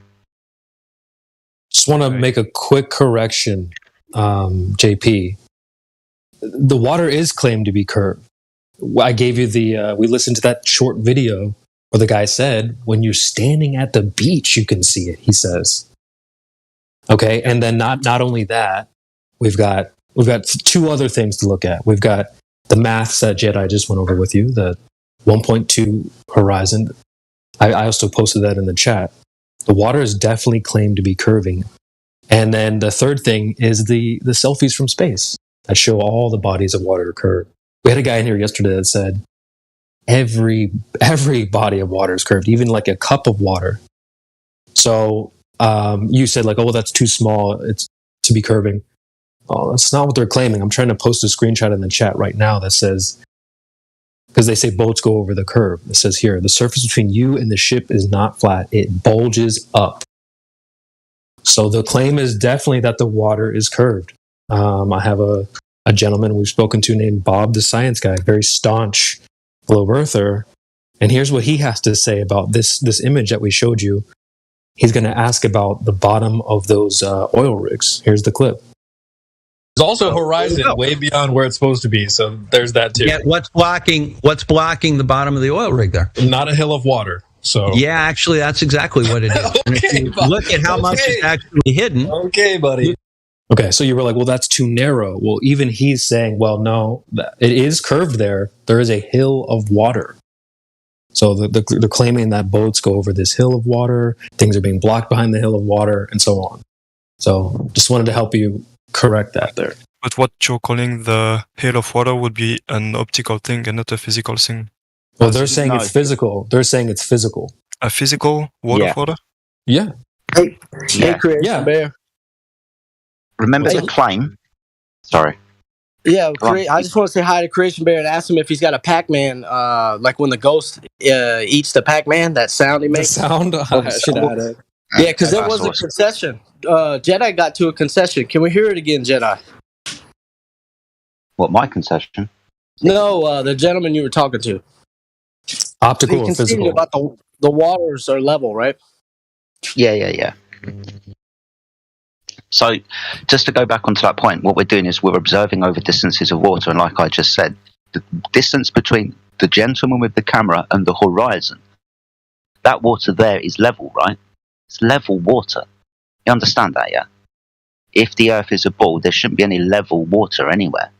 [SPEAKER 20] Just want to make a quick correction, JP. The water is claimed to be curved. I gave you we listened to that short video where the guy said, when you're standing at the beach, you can see it, he says. Okay, and then not only that, we've got two other things to look at. We've got the maths that Jedi just went over with you, the 1.2 horizon. I also posted that in the chat. The water is definitely claimed to be curving. And then the third thing is the selfies from space that show all the bodies of water curved. We had a guy in here yesterday that said every body of water is curved, even like a cup of water. So you said like, oh, that's too small. It's to be curving. Oh, that's not what they're claiming. I'm trying to post a screenshot in the chat right now that says, because they say boats go over the curve. It says here, the surface between you and the ship is not flat. It bulges up. So the claim is definitely that the water is curved. I have a gentleman we've spoken to named Bob, the science guy, very staunch globe earther. And here's what he has to say about this image that we showed you. He's going to ask about the bottom of those oil rigs. Here's the clip.
[SPEAKER 4] There's also a horizon way beyond where it's supposed to be, so there's that too.
[SPEAKER 19] Yeah, what's blocking the bottom of the oil rig there?
[SPEAKER 4] Not a hill of water. So
[SPEAKER 19] yeah, actually, that's exactly what it is. And if you look at how much is actually hidden.
[SPEAKER 4] Okay, buddy.
[SPEAKER 20] Okay, so you were like, well, that's too narrow. Well, even he's saying, well, no, it is curved there. There is a hill of water. So they're claiming that boats go over this hill of water, things are being blocked behind the hill of water, and so on. So just wanted to help you correct that there.
[SPEAKER 22] But what you're calling the hill of water would be an optical thing and not a physical thing.
[SPEAKER 20] Well, they're saying it's physical. They're saying it's physical.
[SPEAKER 22] A physical wall of water?
[SPEAKER 20] Yeah.
[SPEAKER 23] Hey,
[SPEAKER 3] Yeah.
[SPEAKER 23] Creation Bear.
[SPEAKER 3] Remember the claim? Sorry.
[SPEAKER 23] Yeah,
[SPEAKER 3] Go on.
[SPEAKER 23] I just want to say hi to Creation Bear and ask him if he's got a Pac-Man, like when the ghost eats the Pac-Man, that sound he makes.
[SPEAKER 20] The sound? I should add it.
[SPEAKER 23] Yeah, because there was a concession. Jedi got to a concession. Can we hear it again, Jedi?
[SPEAKER 3] What, my concession?
[SPEAKER 23] No, the gentleman you were talking to.
[SPEAKER 20] Optical
[SPEAKER 23] He
[SPEAKER 20] or
[SPEAKER 23] conceded
[SPEAKER 20] physical?
[SPEAKER 23] about the waters are level, right?
[SPEAKER 3] Yeah. So, just to go back onto that point, what we're doing is we're observing over distances of water, and like I just said, the distance between the gentleman with the camera and the horizon, that water there is level, right? It's level water. You understand that, yeah? If the Earth is a ball, there shouldn't be any level water anywhere.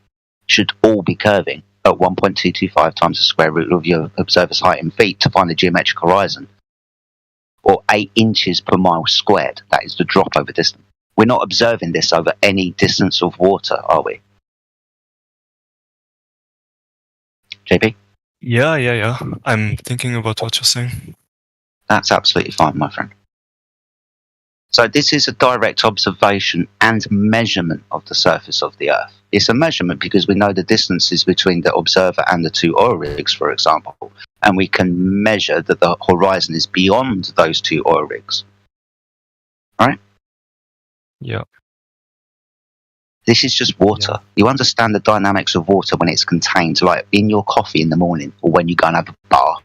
[SPEAKER 3] It should all be curving at 1.225 times the square root of your observer's height in feet to find the geometric horizon, or 8 inches per mile squared. That is the drop over distance. We're not observing this over any distance of water, are we? JP?
[SPEAKER 22] Yeah. I'm thinking about what you're saying.
[SPEAKER 3] That's absolutely fine, my friend. So this is a direct observation and measurement of the surface of the Earth. It's a measurement because we know the distances between the observer and the two oil rigs, for example, and we can measure that the horizon is beyond those two oil rigs. Right?
[SPEAKER 22] Yeah.
[SPEAKER 3] This is just water. Yeah. You understand the dynamics of water when it's contained, like in your coffee in the morning, or when you go and have a bath,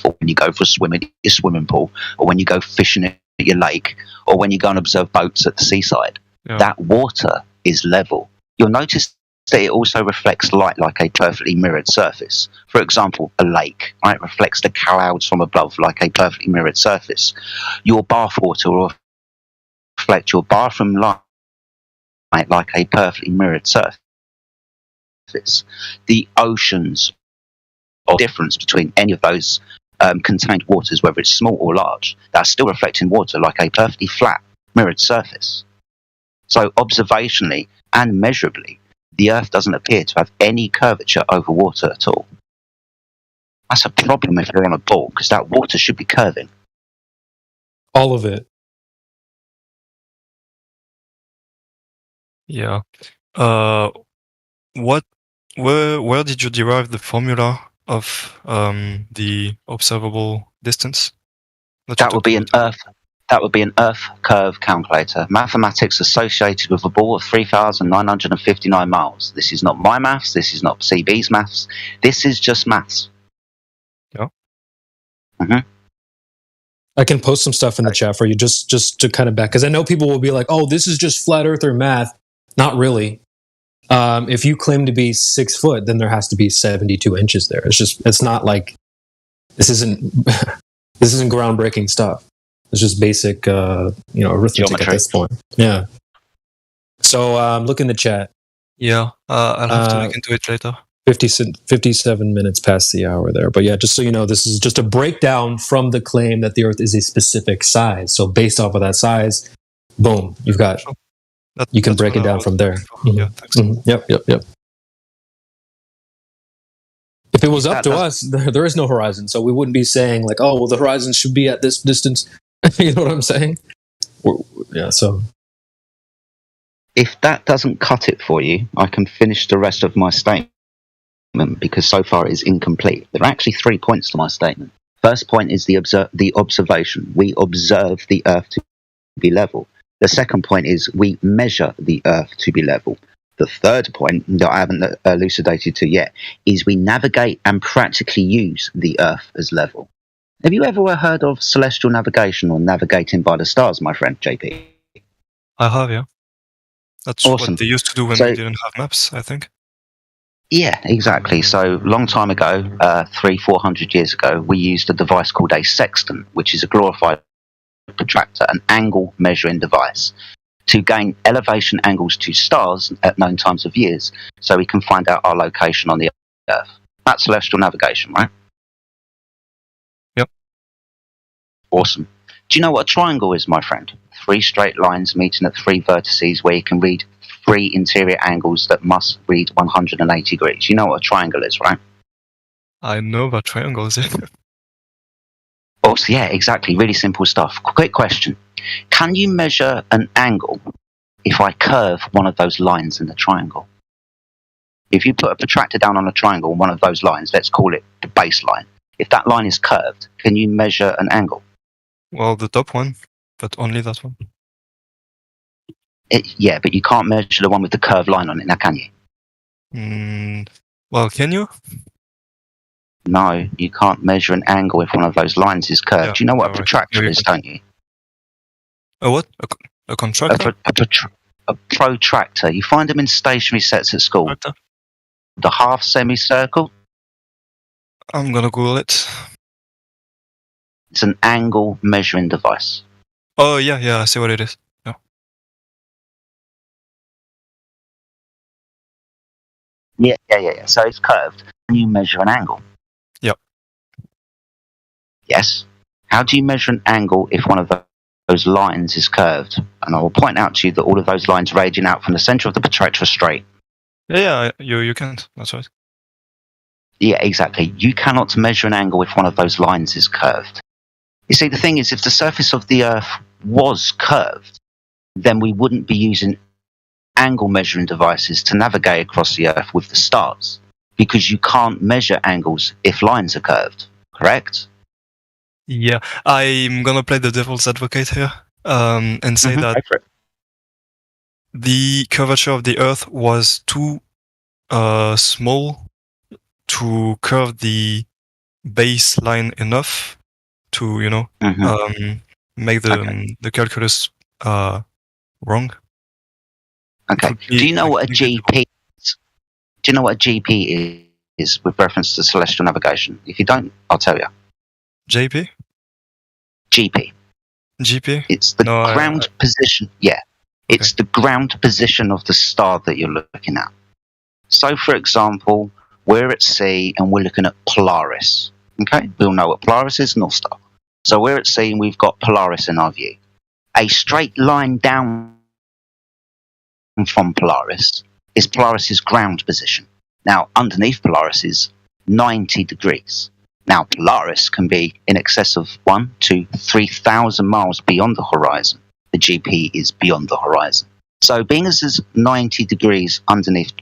[SPEAKER 3] or when you go for a swim at your swimming pool, or when you go fishing at your lake, or when you go and observe boats at the seaside. Yeah. That water is level. You'll notice that it also reflects light like a perfectly mirrored surface. For example, a lake, right, reflects the clouds from above like a perfectly mirrored surface. Your bath water will reflect your bathroom light like a perfectly mirrored surface. The oceans, or difference between any of those contained waters, whether it's small or large, that's still reflecting water like a perfectly flat mirrored surface. So observationally and measurably, the Earth doesn't appear to have any curvature over water at all. That's a problem if you're on a ball, because that water should be curving.
[SPEAKER 20] All of it.
[SPEAKER 22] Yeah. Where did you derive the formula of the observable distance?
[SPEAKER 3] That would be an Earth curve calculator. Mathematics associated with a ball of 3,959 miles. This is not my maths. This is not CB's maths. This is just maths.
[SPEAKER 22] Yeah.
[SPEAKER 3] Mm-hmm.
[SPEAKER 20] I can post some stuff in the chat for you just to kind of back, because I know people will be like, "Oh, this is just flat Earth or math." Not really. If you claim to be 6 foot, then there has to be 72 inches there. It's not like this isn't groundbreaking stuff. It's just basic, arithmetic
[SPEAKER 3] Geometry.
[SPEAKER 20] at this point. Yeah. So look in the chat.
[SPEAKER 22] Yeah, I'll have to look into it later.
[SPEAKER 20] 57 minutes past the hour there. But yeah, just so you know, this is just a breakdown from the claim that the Earth is a specific size. So based off of that size, boom, you've got, you can break it down from there.
[SPEAKER 22] Yeah, thanks.
[SPEAKER 20] Yep. If it was up to us, there is no horizon. So we wouldn't be saying like, oh, well, the horizon should be at this distance. You know what I'm saying? Yeah, so.
[SPEAKER 3] If that doesn't cut it for you, I can finish the rest of my statement, because so far it is incomplete. There are actually 3 points to my statement. First point is the observation. We observe the Earth to be level. The second point is we measure the Earth to be level. The third point that I haven't elucidated to yet is we navigate and practically use the Earth as level. Have you ever heard of celestial navigation or navigating by the stars, my friend JP?
[SPEAKER 22] I have, yeah. That's
[SPEAKER 3] awesome.
[SPEAKER 22] What they used to do when we didn't have maps, I think.
[SPEAKER 3] Yeah, exactly. So long time ago, 300-400 years ago, we used a device called a sextant, which is a glorified protractor, an angle measuring device, to gain elevation angles to stars at known times of years, so we can find out our location on the Earth. That's celestial navigation, right?
[SPEAKER 22] Yep.
[SPEAKER 3] Awesome. Do you know what a triangle is, my friend? 3 straight lines meeting at 3 vertices where you can read 3 interior angles that must read 180 degrees. You know what a triangle is, right?
[SPEAKER 22] I know about triangles, yeah.
[SPEAKER 3] Also, yeah, exactly. Really simple stuff. Quick question. Can you measure an angle if I curve one of those lines in the triangle? If you put a protractor down on a triangle on one of those lines, let's call it the baseline. If that line is curved, can you measure an angle?
[SPEAKER 22] Well, the top one, but only that one.
[SPEAKER 3] Yeah, but you can't measure the one with the curved line on it now, can you?
[SPEAKER 22] Well, can you?
[SPEAKER 3] No, you can't measure an angle if one of those lines is curved.
[SPEAKER 22] Yeah,
[SPEAKER 3] Do you know what a protractor is, don't you?
[SPEAKER 22] A what? A contractor?
[SPEAKER 3] A protractor. You find them in stationary sets at school. The half semicircle.
[SPEAKER 22] I'm gonna Google it.
[SPEAKER 3] It's an angle measuring device.
[SPEAKER 22] Oh, yeah, I see what it is. Yeah.
[SPEAKER 3] Yeah. So it's curved. Can you measure an angle?
[SPEAKER 22] Yep.
[SPEAKER 3] Yes. How do you measure an angle if one of those lines is curved? And I will point out to you that all of those lines radiating out from the center of the protractor are straight.
[SPEAKER 22] Yeah, you can't. That's right.
[SPEAKER 3] Yeah, exactly. You cannot measure an angle if one of those lines is curved. You see, the thing is, if the surface of the Earth was curved, then we wouldn't be using angle measuring devices to navigate across the Earth with the stars, because you can't measure angles if lines are curved, correct?
[SPEAKER 22] Yeah, I'm gonna play the devil's advocate here and say that the curvature of the Earth was too small to curve the baseline enough to, make the calculus wrong.
[SPEAKER 3] Okay. Do you know what a GP is? Do you know what a GP is with reference to celestial navigation? If you don't, I'll tell you.
[SPEAKER 22] JP?
[SPEAKER 3] GP.
[SPEAKER 22] GP?
[SPEAKER 3] It's the ground position. Yeah. It's the ground position of the star that you're looking at. So, for example, we're at sea and we're looking at Polaris. Okay? We all know what Polaris is, North Star. So we're at sea and we've got Polaris in our view. A straight line down from Polaris is Polaris's ground position. Now, underneath Polaris is 90 degrees. Now, Polaris can be in excess of 1 to 3,000 miles beyond the horizon. The GP is beyond the horizon. So being as there's 90 degrees underneath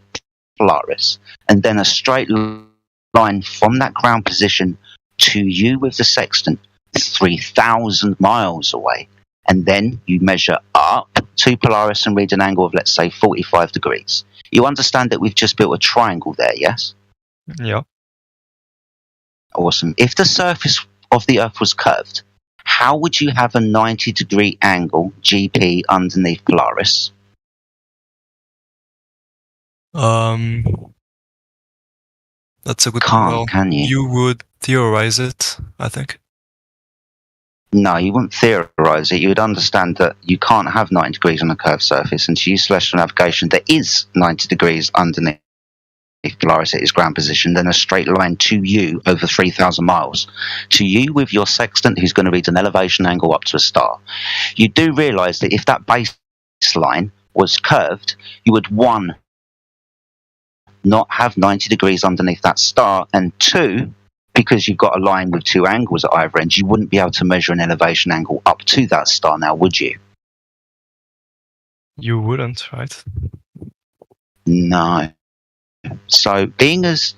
[SPEAKER 3] Polaris, and then a straight line from that ground position to you with the sextant, 3,000 miles away, and then you measure up to Polaris and read an angle of, let's say, 45 degrees. You understand that we've just built a triangle there, yes?
[SPEAKER 22] Yeah.
[SPEAKER 3] Awesome. If the surface of the Earth was curved, how would you have a 90-degree angle GP underneath Polaris?
[SPEAKER 22] That's a good
[SPEAKER 3] Can't, can you?
[SPEAKER 22] You would theorize it, I think.
[SPEAKER 3] No, you wouldn't theorize it. You would understand that you can't have 90 degrees on a curved surface, and to use celestial navigation, there is 90 degrees underneath Polaris at its ground position, then a straight line to you over 3,000 miles. To you with your sextant, who's going to read an elevation angle up to a star. You do realise that if that baseline was curved, you would, one, not have 90 degrees underneath that star, and two, because you've got a line with two angles at either end, you wouldn't be able to measure an elevation angle up to that star now, would you?
[SPEAKER 22] You wouldn't, right?
[SPEAKER 3] No. So, being as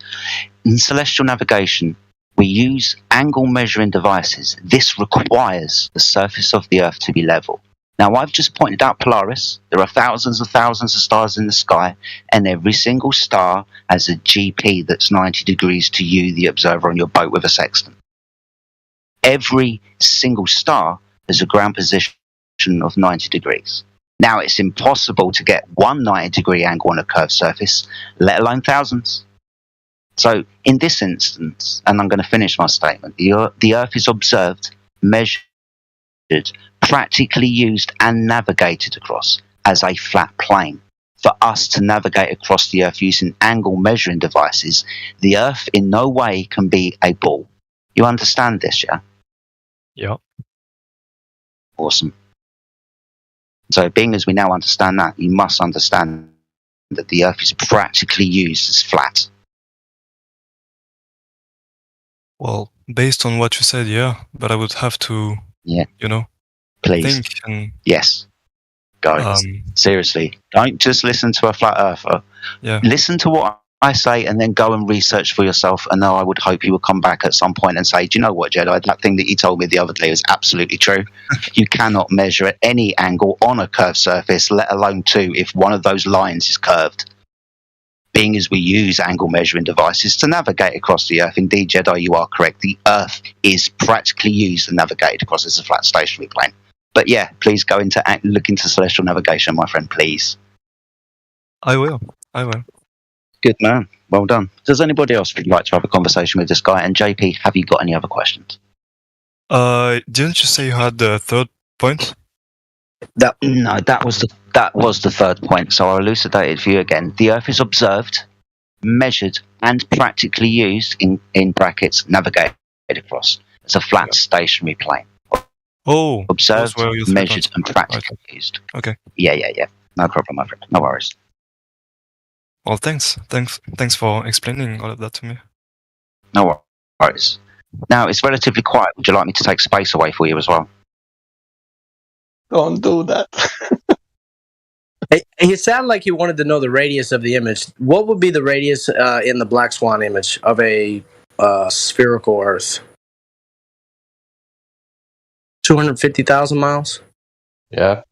[SPEAKER 3] in celestial navigation, we use angle measuring devices. This requires the surface of the Earth to be level. Now, I've just pointed out Polaris. There are thousands of stars in the sky, and every single star has a GP that's 90 degrees to you, the observer on your boat with a sextant. Every single star has a ground position of 90 degrees. Now, it's impossible to get one 90-degree angle on a curved surface, let alone thousands. So, in this instance, and I'm going to finish my statement, the Earth is observed, measured, practically used and navigated across as a flat plane. For us to navigate across the Earth using angle measuring devices, the Earth in no way can be a ball. You understand this, yeah?
[SPEAKER 22] Yeah.
[SPEAKER 3] Awesome. So, being as we now understand that, you must understand that the Earth is practically used as flat.
[SPEAKER 22] Well, based on what you said, yeah, but I would have to,
[SPEAKER 3] Please.
[SPEAKER 22] think and...
[SPEAKER 3] Yes. Guys, seriously, don't just listen to a flat earther.
[SPEAKER 22] Yeah.
[SPEAKER 3] Listen to what I say and then go and research for yourself. And now I would hope you would come back at some point and say, do you know what, Jedi? That thing that you told me the other day was absolutely true. You cannot measure at any angle on a curved surface, let alone two, if one of those lines is curved. Being as we use angle measuring devices to navigate across the Earth, indeed, Jedi, you are correct. The Earth is practically used and navigated across as a flat stationary plane. But yeah, please go look into celestial navigation, my friend, please.
[SPEAKER 22] I will.
[SPEAKER 3] Good man. Well done. Does anybody else would like to have a conversation with this guy? And JP, have you got any other questions?
[SPEAKER 22] Didn't you say you had the third point?
[SPEAKER 3] That was the third point. So I'll elucidate it for you again. The Earth is observed, measured, and practically used in brackets navigated across as a flat stationary plane.
[SPEAKER 22] Oh,
[SPEAKER 3] observed, measured, and practically used.
[SPEAKER 22] Okay.
[SPEAKER 3] Yeah. No problem, my friend. No worries.
[SPEAKER 22] Well, thanks for explaining all of that to me.
[SPEAKER 3] No worries. Now, it's relatively quiet. Would you like me to take space away for you as well?
[SPEAKER 6] Don't do that.
[SPEAKER 23] Hey, it sounded like you wanted to know the radius of the image. What would be the radius in the Black Swan image of a spherical Earth? 250,000 miles?
[SPEAKER 6] Yeah.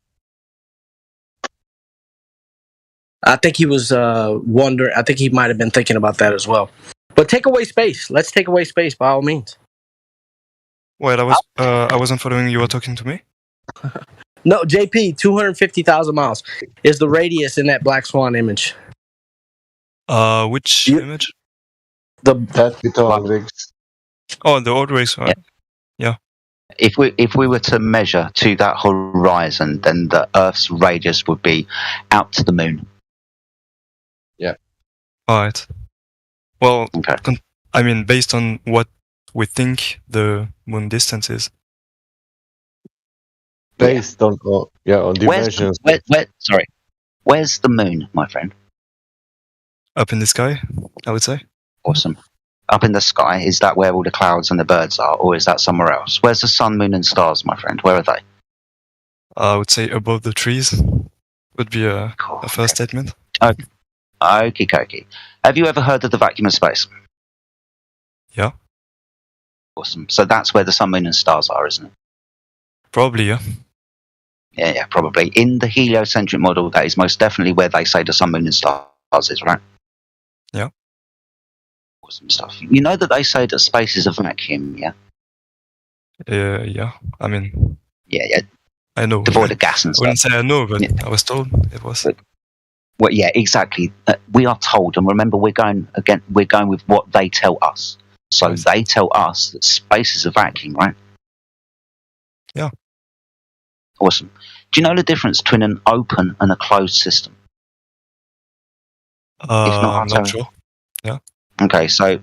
[SPEAKER 23] I think he was wondering. I think he might have been thinking about that as well. But take away space. Let's take away space by all means.
[SPEAKER 22] Wait, I wasn't following. You were talking to me?
[SPEAKER 23] No, JP, 250,000 miles is the radius in that Black Swan image.
[SPEAKER 22] Which image?
[SPEAKER 6] That with all rigs.
[SPEAKER 22] Oh, the old rigs, right? Yeah.
[SPEAKER 3] If we were to measure to that horizon, then the Earth's radius would be out to the moon.
[SPEAKER 6] Yeah.
[SPEAKER 22] All right. Well,
[SPEAKER 3] okay.
[SPEAKER 22] I mean, based on what we think the moon distance is.
[SPEAKER 6] Based on dimensions.
[SPEAKER 3] Where's the moon, my friend?
[SPEAKER 22] Up in the sky, I would say.
[SPEAKER 3] Awesome. Up in the sky, is that where all the clouds and the birds are, or is that somewhere else? Where's the sun, moon, and stars, my friend? Where are they?
[SPEAKER 22] I would say above the trees would be a first statement.
[SPEAKER 3] Okay. Okay. Have you ever heard of the vacuum of space?
[SPEAKER 22] Yeah.
[SPEAKER 3] Awesome. So that's where the sun, moon, and stars are, isn't it?
[SPEAKER 22] Probably, yeah.
[SPEAKER 3] Yeah, probably. In the heliocentric model, that is most definitely where they say the sun, moon, and stars is, right?
[SPEAKER 22] Yeah.
[SPEAKER 3] Awesome stuff. You know that they say that space is a vacuum, yeah?
[SPEAKER 22] Yeah. I mean,
[SPEAKER 3] Yeah.
[SPEAKER 22] I know.
[SPEAKER 3] Devoid of gas and
[SPEAKER 22] I
[SPEAKER 3] stuff.
[SPEAKER 22] wouldn't say I know, but I was told it was.
[SPEAKER 3] Well, yeah, exactly. We are told, and remember, we're going with what they tell us. So they tell us that space is a vacuum, right?
[SPEAKER 22] Yeah.
[SPEAKER 3] Awesome. Do you know the difference between an open and a closed system? If not,
[SPEAKER 22] I'm not sure. Yeah.
[SPEAKER 3] Okay, so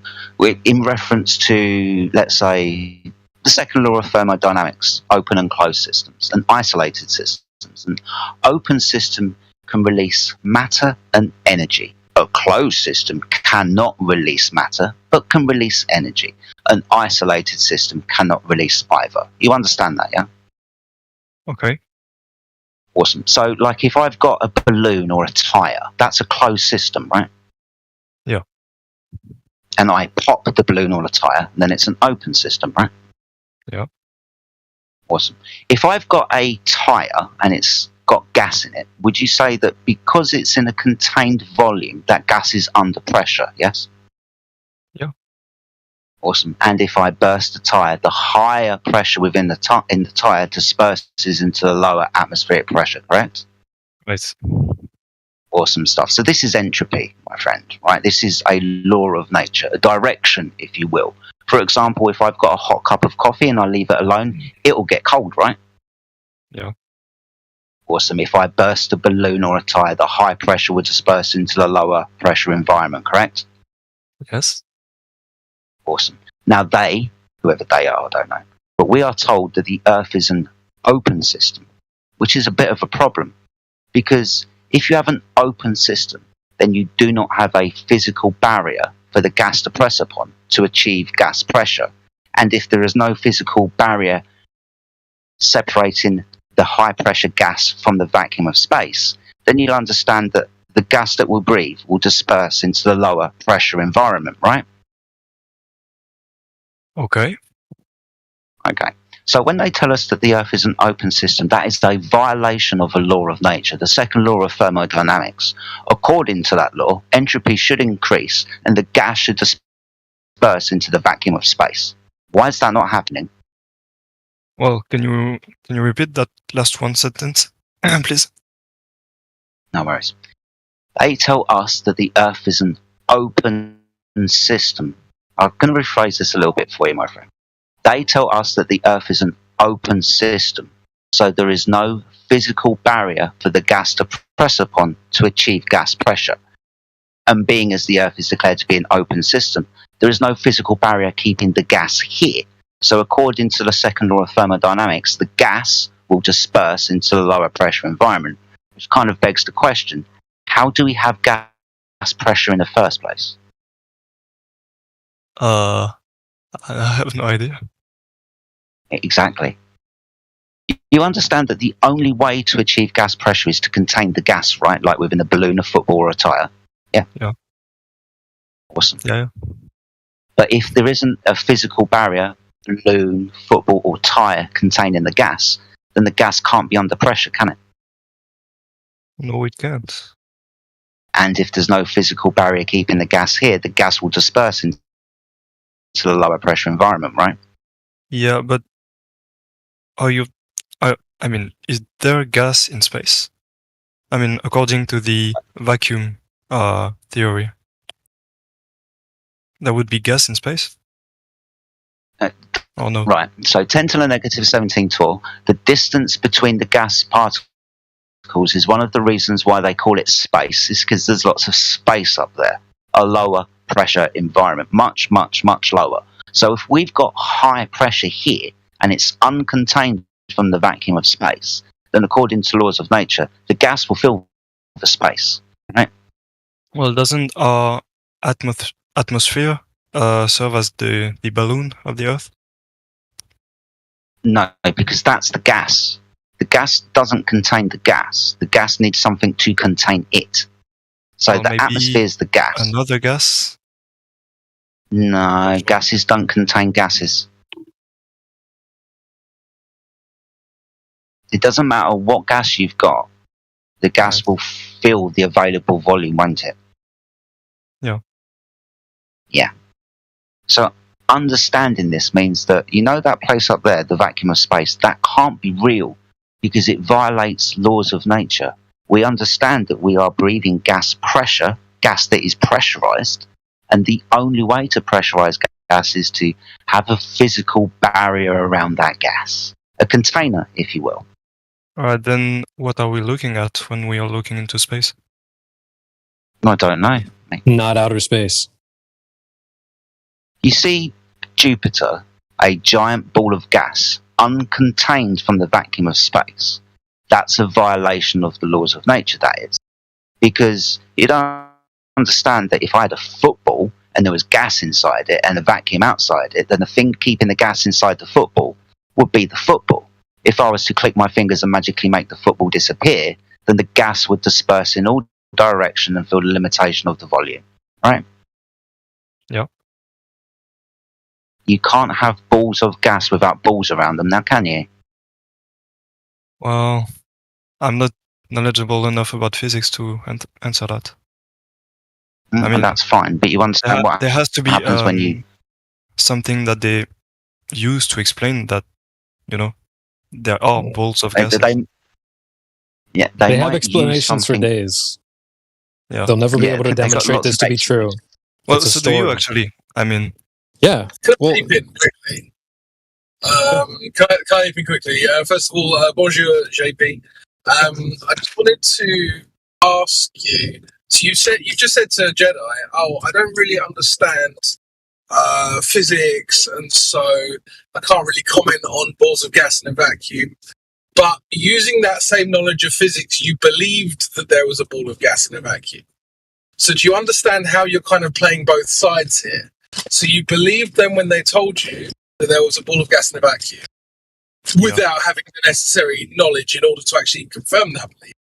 [SPEAKER 3] in reference to, let's say, the second law of thermodynamics, open and closed systems, and isolated systems. An open system can release matter and energy. A closed system cannot release matter, but can release energy. An isolated system cannot release either. You understand that, yeah?
[SPEAKER 22] Okay.
[SPEAKER 3] Awesome. So, like, if I've got a balloon or a tire, that's a closed system, right?
[SPEAKER 22] Yeah.
[SPEAKER 3] And I pop the balloon or the tire, then it's an open system, right?
[SPEAKER 22] Yeah.
[SPEAKER 3] Awesome. If I've got a tire and it's got gas in it, would you say that because it's in a contained volume, that gas is under pressure, yes?
[SPEAKER 22] Yeah.
[SPEAKER 3] Awesome. And if I burst the tire, the higher pressure within the tire disperses into the lower atmospheric pressure, correct?
[SPEAKER 22] Right.
[SPEAKER 3] Awesome stuff. So this is entropy, my friend, right? This is a law of nature, a direction, if you will. For example, if I've got a hot cup of coffee and I leave it alone, it will get cold, right?
[SPEAKER 22] Yeah.
[SPEAKER 3] Awesome. If I burst a balloon or a tire, the high pressure would disperse into the lower pressure environment, correct?
[SPEAKER 22] Yes.
[SPEAKER 3] Awesome. Now whoever they are, I don't know, but we are told that the Earth is an open system, which is a bit of a problem, because if you have an open system, then you do not have a physical barrier for the gas to press upon to achieve gas pressure. And if there is no physical barrier separating the high pressure gas from the vacuum of space, then you'll understand that the gas that we'll breathe will disperse into the lower pressure environment, right?
[SPEAKER 22] Okay.
[SPEAKER 3] Okay. So when they tell us that the Earth is an open system, that is a violation of a law of nature, the second law of thermodynamics. According to that law, entropy should increase and the gas should disperse into the vacuum of space. Why is that not happening?
[SPEAKER 22] Well, can you repeat that last one sentence, please?
[SPEAKER 3] No worries. They tell us that the Earth is an open system. I'm going to rephrase this a little bit for you, my friend. They tell us that the Earth is an open system, so there is no physical barrier for the gas to press upon to achieve gas pressure. And being as the Earth is declared to be an open system, there is no physical barrier keeping the gas here. So according to the second law of thermodynamics, the gas will disperse into the lower pressure environment, which kind of begs the question, how do we have gas pressure in the first place?
[SPEAKER 22] I have no idea.
[SPEAKER 3] Exactly. You understand that the only way to achieve gas pressure is to contain the gas, right? Like within a balloon, a football, or a tire. Yeah.
[SPEAKER 22] Yeah.
[SPEAKER 3] Awesome.
[SPEAKER 22] Yeah.
[SPEAKER 3] But if there isn't a physical barrier, balloon, football, or tire containing the gas, then the gas can't be under pressure, can it?
[SPEAKER 22] No, it can't.
[SPEAKER 3] And if there's no physical barrier keeping the gas here, the gas will disperse into the lower pressure environment, right?
[SPEAKER 22] Yeah, but I mean, is there gas in space? I mean, according to the vacuum theory, there would be gas in space? Oh no.
[SPEAKER 3] Right. So 10 to the negative 17 torr, the distance between the gas particles is one of the reasons why they call it space, is because there's lots of space up there, a lower pressure environment, much, much, much lower. So if we've got high pressure here and it's uncontained from the vacuum of space, then according to laws of nature, the gas will fill the space, right?
[SPEAKER 22] Well, doesn't our atmosphere serve as the balloon of the Earth?
[SPEAKER 3] No, because that's the gas. The gas doesn't contain the gas. The gas needs something to contain it. So
[SPEAKER 22] Or
[SPEAKER 3] the
[SPEAKER 22] maybe
[SPEAKER 3] atmosphere is the gas.
[SPEAKER 22] Another gas?
[SPEAKER 3] No, gases don't contain gases. It doesn't matter what gas you've got, the gas will fill the available volume, won't it?
[SPEAKER 22] Yeah.
[SPEAKER 3] Yeah. So understanding this means that, you know, that place up there, the vacuum of space, that can't be real because it violates laws of nature. We understand that we are breathing gas pressure, gas that is pressurized, and the only way to pressurize gas is to have a physical barrier around that gas, a container, if you will.
[SPEAKER 22] All right, then what are we looking at when we are looking into space?
[SPEAKER 3] I don't know.
[SPEAKER 20] Not outer space.
[SPEAKER 3] You see Jupiter, a giant ball of gas, uncontained from the vacuum of space. That's a violation of the laws of nature, that is. Because you don't understand that if I had a football and there was gas inside it and a vacuum outside it, then the thing keeping the gas inside the football would be the football. If I was to click my fingers and magically make the football disappear, then the gas would disperse in all directions and feel the limitation of the volume. Right?
[SPEAKER 22] Yeah.
[SPEAKER 3] You can't have balls of gas without balls around them now, can you?
[SPEAKER 22] Well, I'm not knowledgeable enough about physics to answer that. I mean,
[SPEAKER 3] that's fine, but you understand what
[SPEAKER 22] there has to be
[SPEAKER 3] happens when you...
[SPEAKER 22] something that they use to explain that, you know, there are balls of gas.
[SPEAKER 20] They have explanations for days.
[SPEAKER 22] Yeah.
[SPEAKER 20] They'll never be able to demonstrate this to be true.
[SPEAKER 22] Well, so do you actually? I mean,
[SPEAKER 20] yeah.
[SPEAKER 15] Well, can I leap in quickly? Can I leap in quickly? First of all, bonjour, JP. I just wanted to ask you. So you just said to Jedi, "Oh, I don't really understand physics, and so I can't really comment on balls of gas in a vacuum." But using that same knowledge of physics, you believed that there was a ball of gas in a vacuum. So do you understand how you're kind of playing both sides here? So you believed them when they told you that there was a ball of gas in a vacuum without having the necessary knowledge in order to actually confirm that belief.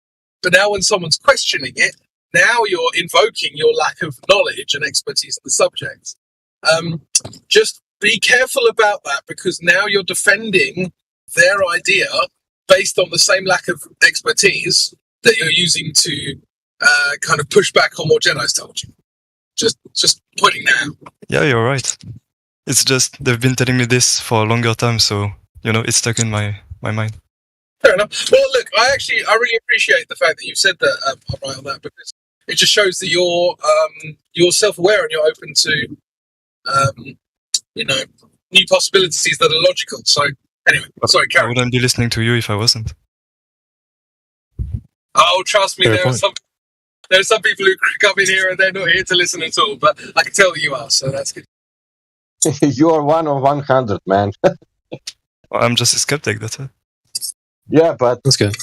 [SPEAKER 15] But now when someone's questioning it, now you're invoking your lack of knowledge and expertise in the subject. Just be careful about that, because now you're defending their idea based on the same lack of expertise that you're using to kind of push back on what Jedi's told you. Just pointing that out.
[SPEAKER 22] yeah, you're right. It's just they've been telling me this for a longer time, so you know it's stuck in my mind.
[SPEAKER 15] Fair enough. Well, look, I really appreciate the fact that you've said that. I'm right on that, because it just shows that you're self-aware and you're open to new possibilities that are logical. So anyway, sorry, Karen.
[SPEAKER 22] I wouldn't be listening to you if I wasn't.
[SPEAKER 15] Oh, trust me,
[SPEAKER 22] Fair
[SPEAKER 15] there are some people who come in here and they're not here to listen at all. But I can tell that you are, so that's good.
[SPEAKER 6] You are one of 100, man.
[SPEAKER 22] I'm just a skeptic, that's it.
[SPEAKER 6] Yeah, but
[SPEAKER 20] that's good.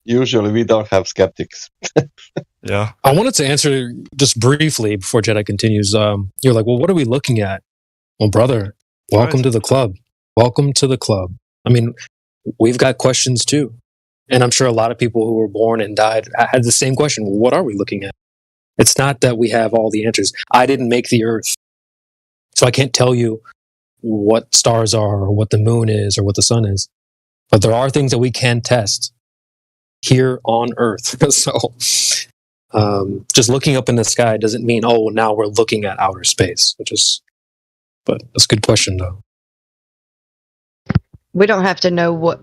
[SPEAKER 6] Usually we don't have skeptics.
[SPEAKER 22] Yeah.
[SPEAKER 20] I wanted to answer just briefly before Jedi continues. You're like, well, what are we looking at? Well, brother, welcome to the club. Welcome to the club. I mean, we've got questions too. And I'm sure a lot of people who were born and died had the same question. Well, what are we looking at? It's not that we have all the answers. I didn't make the Earth. So I can't tell you what stars are or what the moon is or what the sun is. But there are things that we can test here on Earth. So just looking up in the sky doesn't mean, oh, now we're looking at outer space. But that's a good question, though.
[SPEAKER 5] We don't have to know what...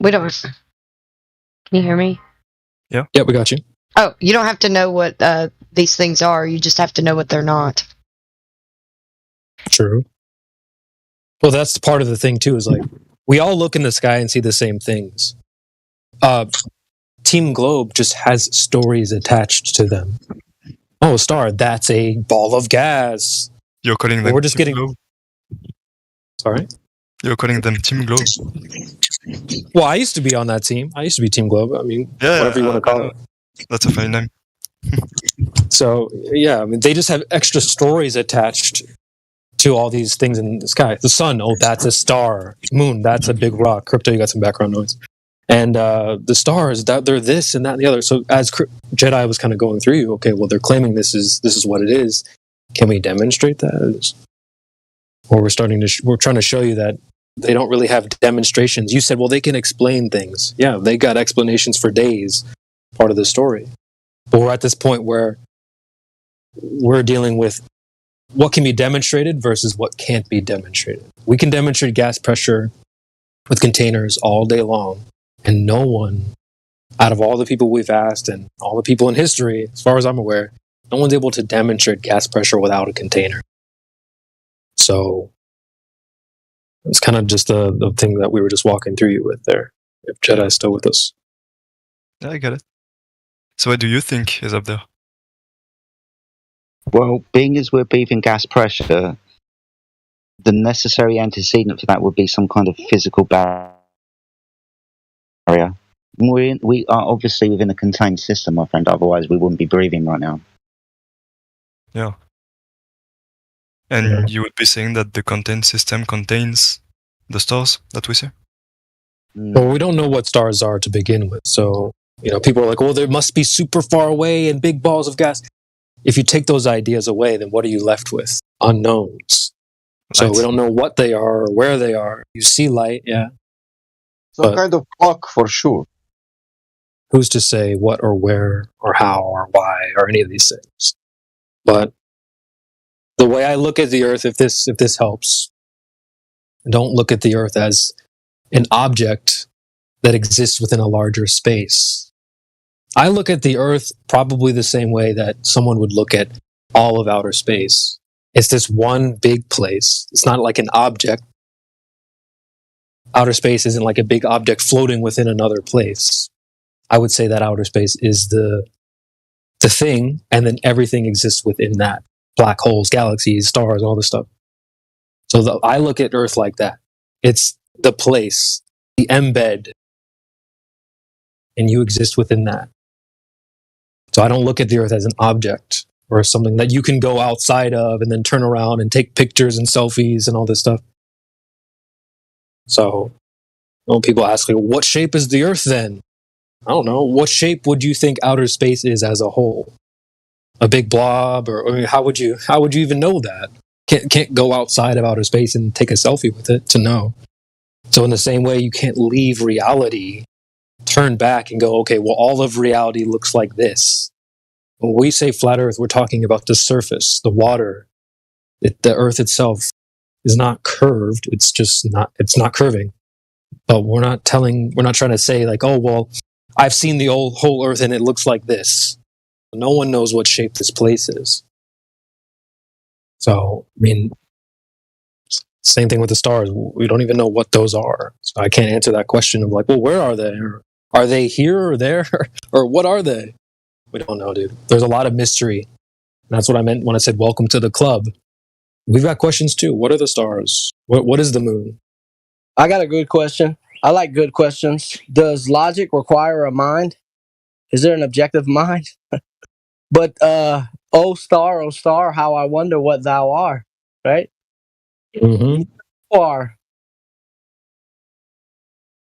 [SPEAKER 5] We don't... Can you hear me?
[SPEAKER 22] Yeah.
[SPEAKER 20] Yeah, we got you.
[SPEAKER 5] Oh, you don't have to know what these things are. You just have to know what they're not.
[SPEAKER 20] True. Well, that's part of the thing, too, is like, we all look in the sky and see the same things. Team Globe just has stories attached to them. Oh, star, that's a ball of gas.
[SPEAKER 22] You're calling them
[SPEAKER 20] We're just
[SPEAKER 22] Team
[SPEAKER 20] getting...
[SPEAKER 22] Globe?
[SPEAKER 20] Sorry?
[SPEAKER 22] You're calling them Team Globe?
[SPEAKER 20] Well, I used to be on that team. I used to be Team Globe. I mean, whatever you want to call it.
[SPEAKER 22] That's a funny name.
[SPEAKER 20] So, yeah, I mean, they just have extra stories attached to all these things in the sky. The sun, oh, that's a star. Moon, that's a big rock. Crypto, you got some background noise. And the stars, that they're this and that and the other. So as Jedi was kind of going through, okay, well, they're claiming this is what it is. Can we demonstrate that? Or we're trying to show you that they don't really have demonstrations. You said, well, they can explain things. Yeah, they got explanations for days, part of the story. But we're at this point where we're dealing with what can be demonstrated versus what can't be demonstrated. We can demonstrate gas pressure with containers all day long, and no one, out of all the people we've asked and all the people in history, as far as I'm aware, no one's able to demonstrate gas pressure without a container. So it's kind of just the thing that we were just walking through you with there. If Jedi's still with us.
[SPEAKER 22] Yeah, I get it. So what do you think is up there?
[SPEAKER 3] Well, being as we're breathing gas pressure, the necessary antecedent for that would be some kind of physical barrier. We are obviously within a contained system, my friend. Otherwise, we wouldn't be breathing right now.
[SPEAKER 22] Yeah. And you would be saying that the contained system contains the stars that we see?
[SPEAKER 20] Well, we don't know what stars are to begin with. So, people are like, well, there must be super far away and big balls of gas. If you take those ideas away, then what are you left with? Unknowns. So we don't know what they are or where they are. You see light, yeah.
[SPEAKER 6] Some kind of clock for sure.
[SPEAKER 20] Who's to say what or where or how or why or any of these things? But the way I look at the Earth, if this helps, don't look at the Earth as an object that exists within a larger space. I look at the Earth probably the same way that someone would look at all of outer space. It's this one big place. It's not like an object. Outer space isn't like a big object floating within another place. I would say that outer space is the thing, and then everything exists within that. Black holes, galaxies, stars, all this stuff. So I look at Earth like that. It's the place, the embed, and you exist within that. So I don't look at the Earth as an object or something that you can go outside of and then turn around and take pictures and selfies and all this stuff. So when people ask, like, what shape is the Earth then? I don't know. What shape would you think outer space is as a whole? A big blob, or how would you even know that? Can't go outside of outer space and take a selfie with it to know. So in the same way, you can't leave reality, turn back and go, okay, well, all of reality looks like this. When we say flat Earth, we're talking about the surface, the water. The Earth itself is not curved. It's not curving. But we're not trying to say like, oh, well, I've seen the whole Earth and it looks like this. No one knows what shape this place is. So, I mean, same thing with the stars. We don't even know what those are. So I can't answer that question of like, well, where are they? Or are they here or there? Or what are they? We don't know, dude. There's a lot of mystery. And that's what I meant when I said, welcome to the club. We've got questions too. What are the stars? What is the moon?
[SPEAKER 23] I got a good question. I like good questions. Does logic require a mind? Is there an objective mind? But, oh star, how I wonder what thou art, right?
[SPEAKER 20] Mm-hmm.
[SPEAKER 23] You are.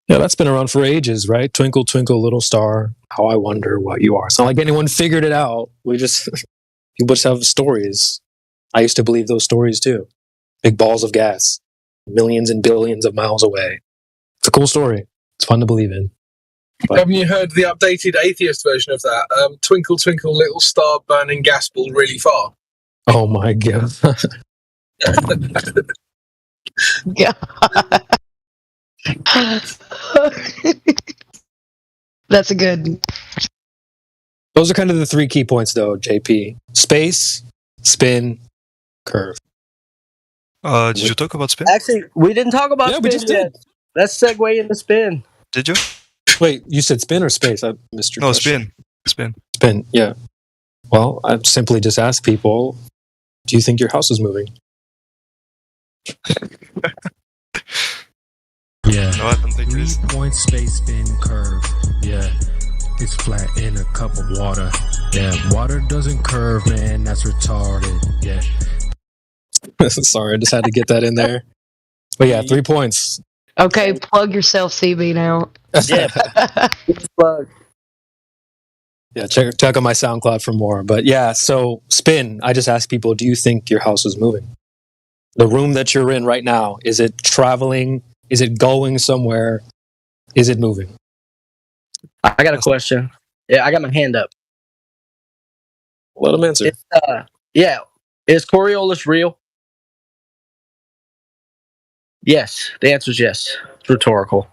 [SPEAKER 20] Yeah, that's been around for ages, right? Twinkle, twinkle, little star, how I wonder what you are. It's not like anyone figured it out. People just have stories. I used to believe those stories too. Big balls of gas, millions and billions of miles away. It's a cool story. It's fun to believe in. But
[SPEAKER 15] haven't you heard the updated atheist version of that? Twinkle, twinkle, little star, burning gas ball really far.
[SPEAKER 20] oh my god.
[SPEAKER 5] Yeah. That's a good.
[SPEAKER 20] Those are kind of the three key points, though, JP. Space, spin, curve.
[SPEAKER 22] Did you talk about spin?
[SPEAKER 23] Actually, we didn't talk about
[SPEAKER 20] Yeah,
[SPEAKER 23] spin
[SPEAKER 20] we just
[SPEAKER 23] yet.
[SPEAKER 20] did.
[SPEAKER 23] Let's segue into spin.
[SPEAKER 22] Did you?
[SPEAKER 20] Wait, you said spin or space? I missed your question.
[SPEAKER 22] Spin.
[SPEAKER 20] Spin, yeah. Well, I simply just ask people, do you think your house is moving?
[SPEAKER 19] Yeah.
[SPEAKER 22] No, I don't think it is.
[SPEAKER 19] 3-point space spin curve. Yeah. It's flat in a cup of water. Yeah. Water doesn't curve, man. That's retarded. Yeah.
[SPEAKER 20] Sorry, I just had to get that in there. But yeah, 3 points.
[SPEAKER 5] Okay, plug yourself, CB, now.
[SPEAKER 23] Yeah. Plug.
[SPEAKER 20] Yeah, check out my SoundCloud for more. But yeah, so spin. I just ask people, do you think your house is moving? The room that you're in right now, is it traveling? Is it going somewhere? Is it moving?
[SPEAKER 23] I got a question. Yeah, I got my hand up.
[SPEAKER 20] Let them answer.
[SPEAKER 23] Yeah. Is Coriolis real? Yes. The answer is yes. It's rhetorical.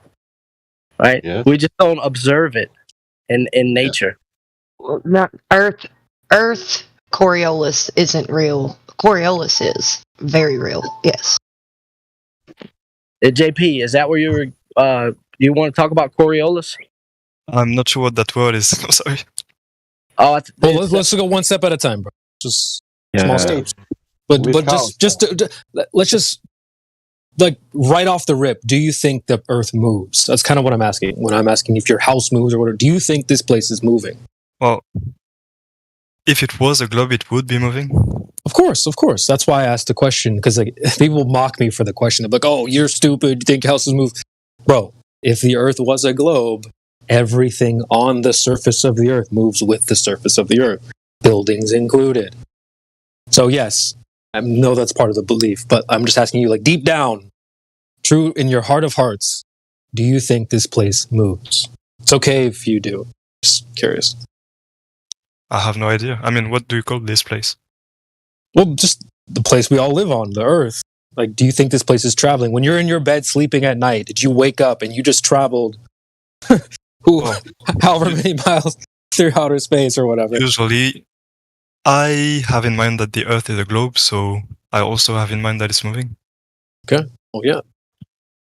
[SPEAKER 23] Right?
[SPEAKER 6] Yes.
[SPEAKER 23] We just don't observe it in nature.
[SPEAKER 5] Well, not Earth. Earth Coriolis isn't real. Coriolis is very real. Yes.
[SPEAKER 23] JP, is that where you want to talk about Coriolis?
[SPEAKER 22] I'm not sure what that word is. I'm sorry.
[SPEAKER 23] Oh,
[SPEAKER 20] well, let's go one step at a time, bro. Just small steps. But
[SPEAKER 6] We
[SPEAKER 20] let's just like right off the rip. Do you think the Earth moves? That's kind of what I'm asking. When I'm asking if your house moves or whatever, do you think this place is moving?
[SPEAKER 22] Well, if it was a globe, it would be moving.
[SPEAKER 20] Of course. That's why I asked the question, because like people mock me for the question. They're like, "Oh, you're stupid. You think houses move?" Bro, if the Earth was a globe, everything on the surface of the Earth moves with the surface of the Earth, buildings included. So yes, I know that's part of the belief, but I'm just asking you, like deep down, true in your heart of hearts, do you think this place moves? It's okay if you do. Just curious.
[SPEAKER 22] I have no idea. I mean, what do you call this place?
[SPEAKER 20] Well, just the place we all live on, the Earth. Like, do you think this place is traveling? When you're in your bed sleeping at night, did you wake up and you just traveled however many miles through outer space or whatever?
[SPEAKER 22] Usually, I have in mind that the Earth is a globe, so I also have in mind that it's moving.
[SPEAKER 20] Okay. Well, yeah.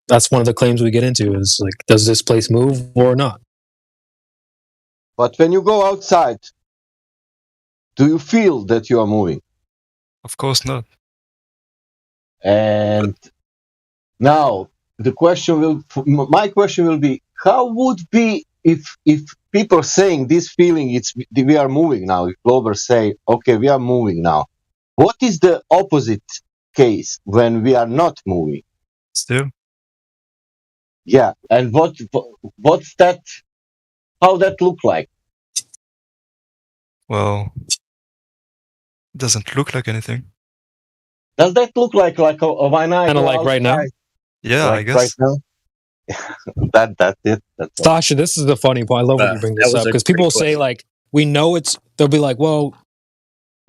[SPEAKER 20] That's one of the claims we get into is, like, does this place move or not?
[SPEAKER 6] But when you go outside, do you feel that you are moving?
[SPEAKER 22] Of course not.
[SPEAKER 6] And now my question will be, how would be if people are saying this feeling we are moving now, if Globers say, okay, we are moving now, what is the opposite case when we are not moving?
[SPEAKER 22] Still?
[SPEAKER 6] Yeah, and what's that, how that look like?
[SPEAKER 22] Well, it doesn't look like anything.
[SPEAKER 6] Does that look like a when I
[SPEAKER 20] kind of
[SPEAKER 6] go
[SPEAKER 20] like right now?
[SPEAKER 6] outside?
[SPEAKER 22] Yeah,
[SPEAKER 6] Like
[SPEAKER 22] I guess.
[SPEAKER 6] right now? That's it. That's all.
[SPEAKER 20] Sasha, this is the funny point. I love when you bring this up, because people say, like, we know they'll be like, well,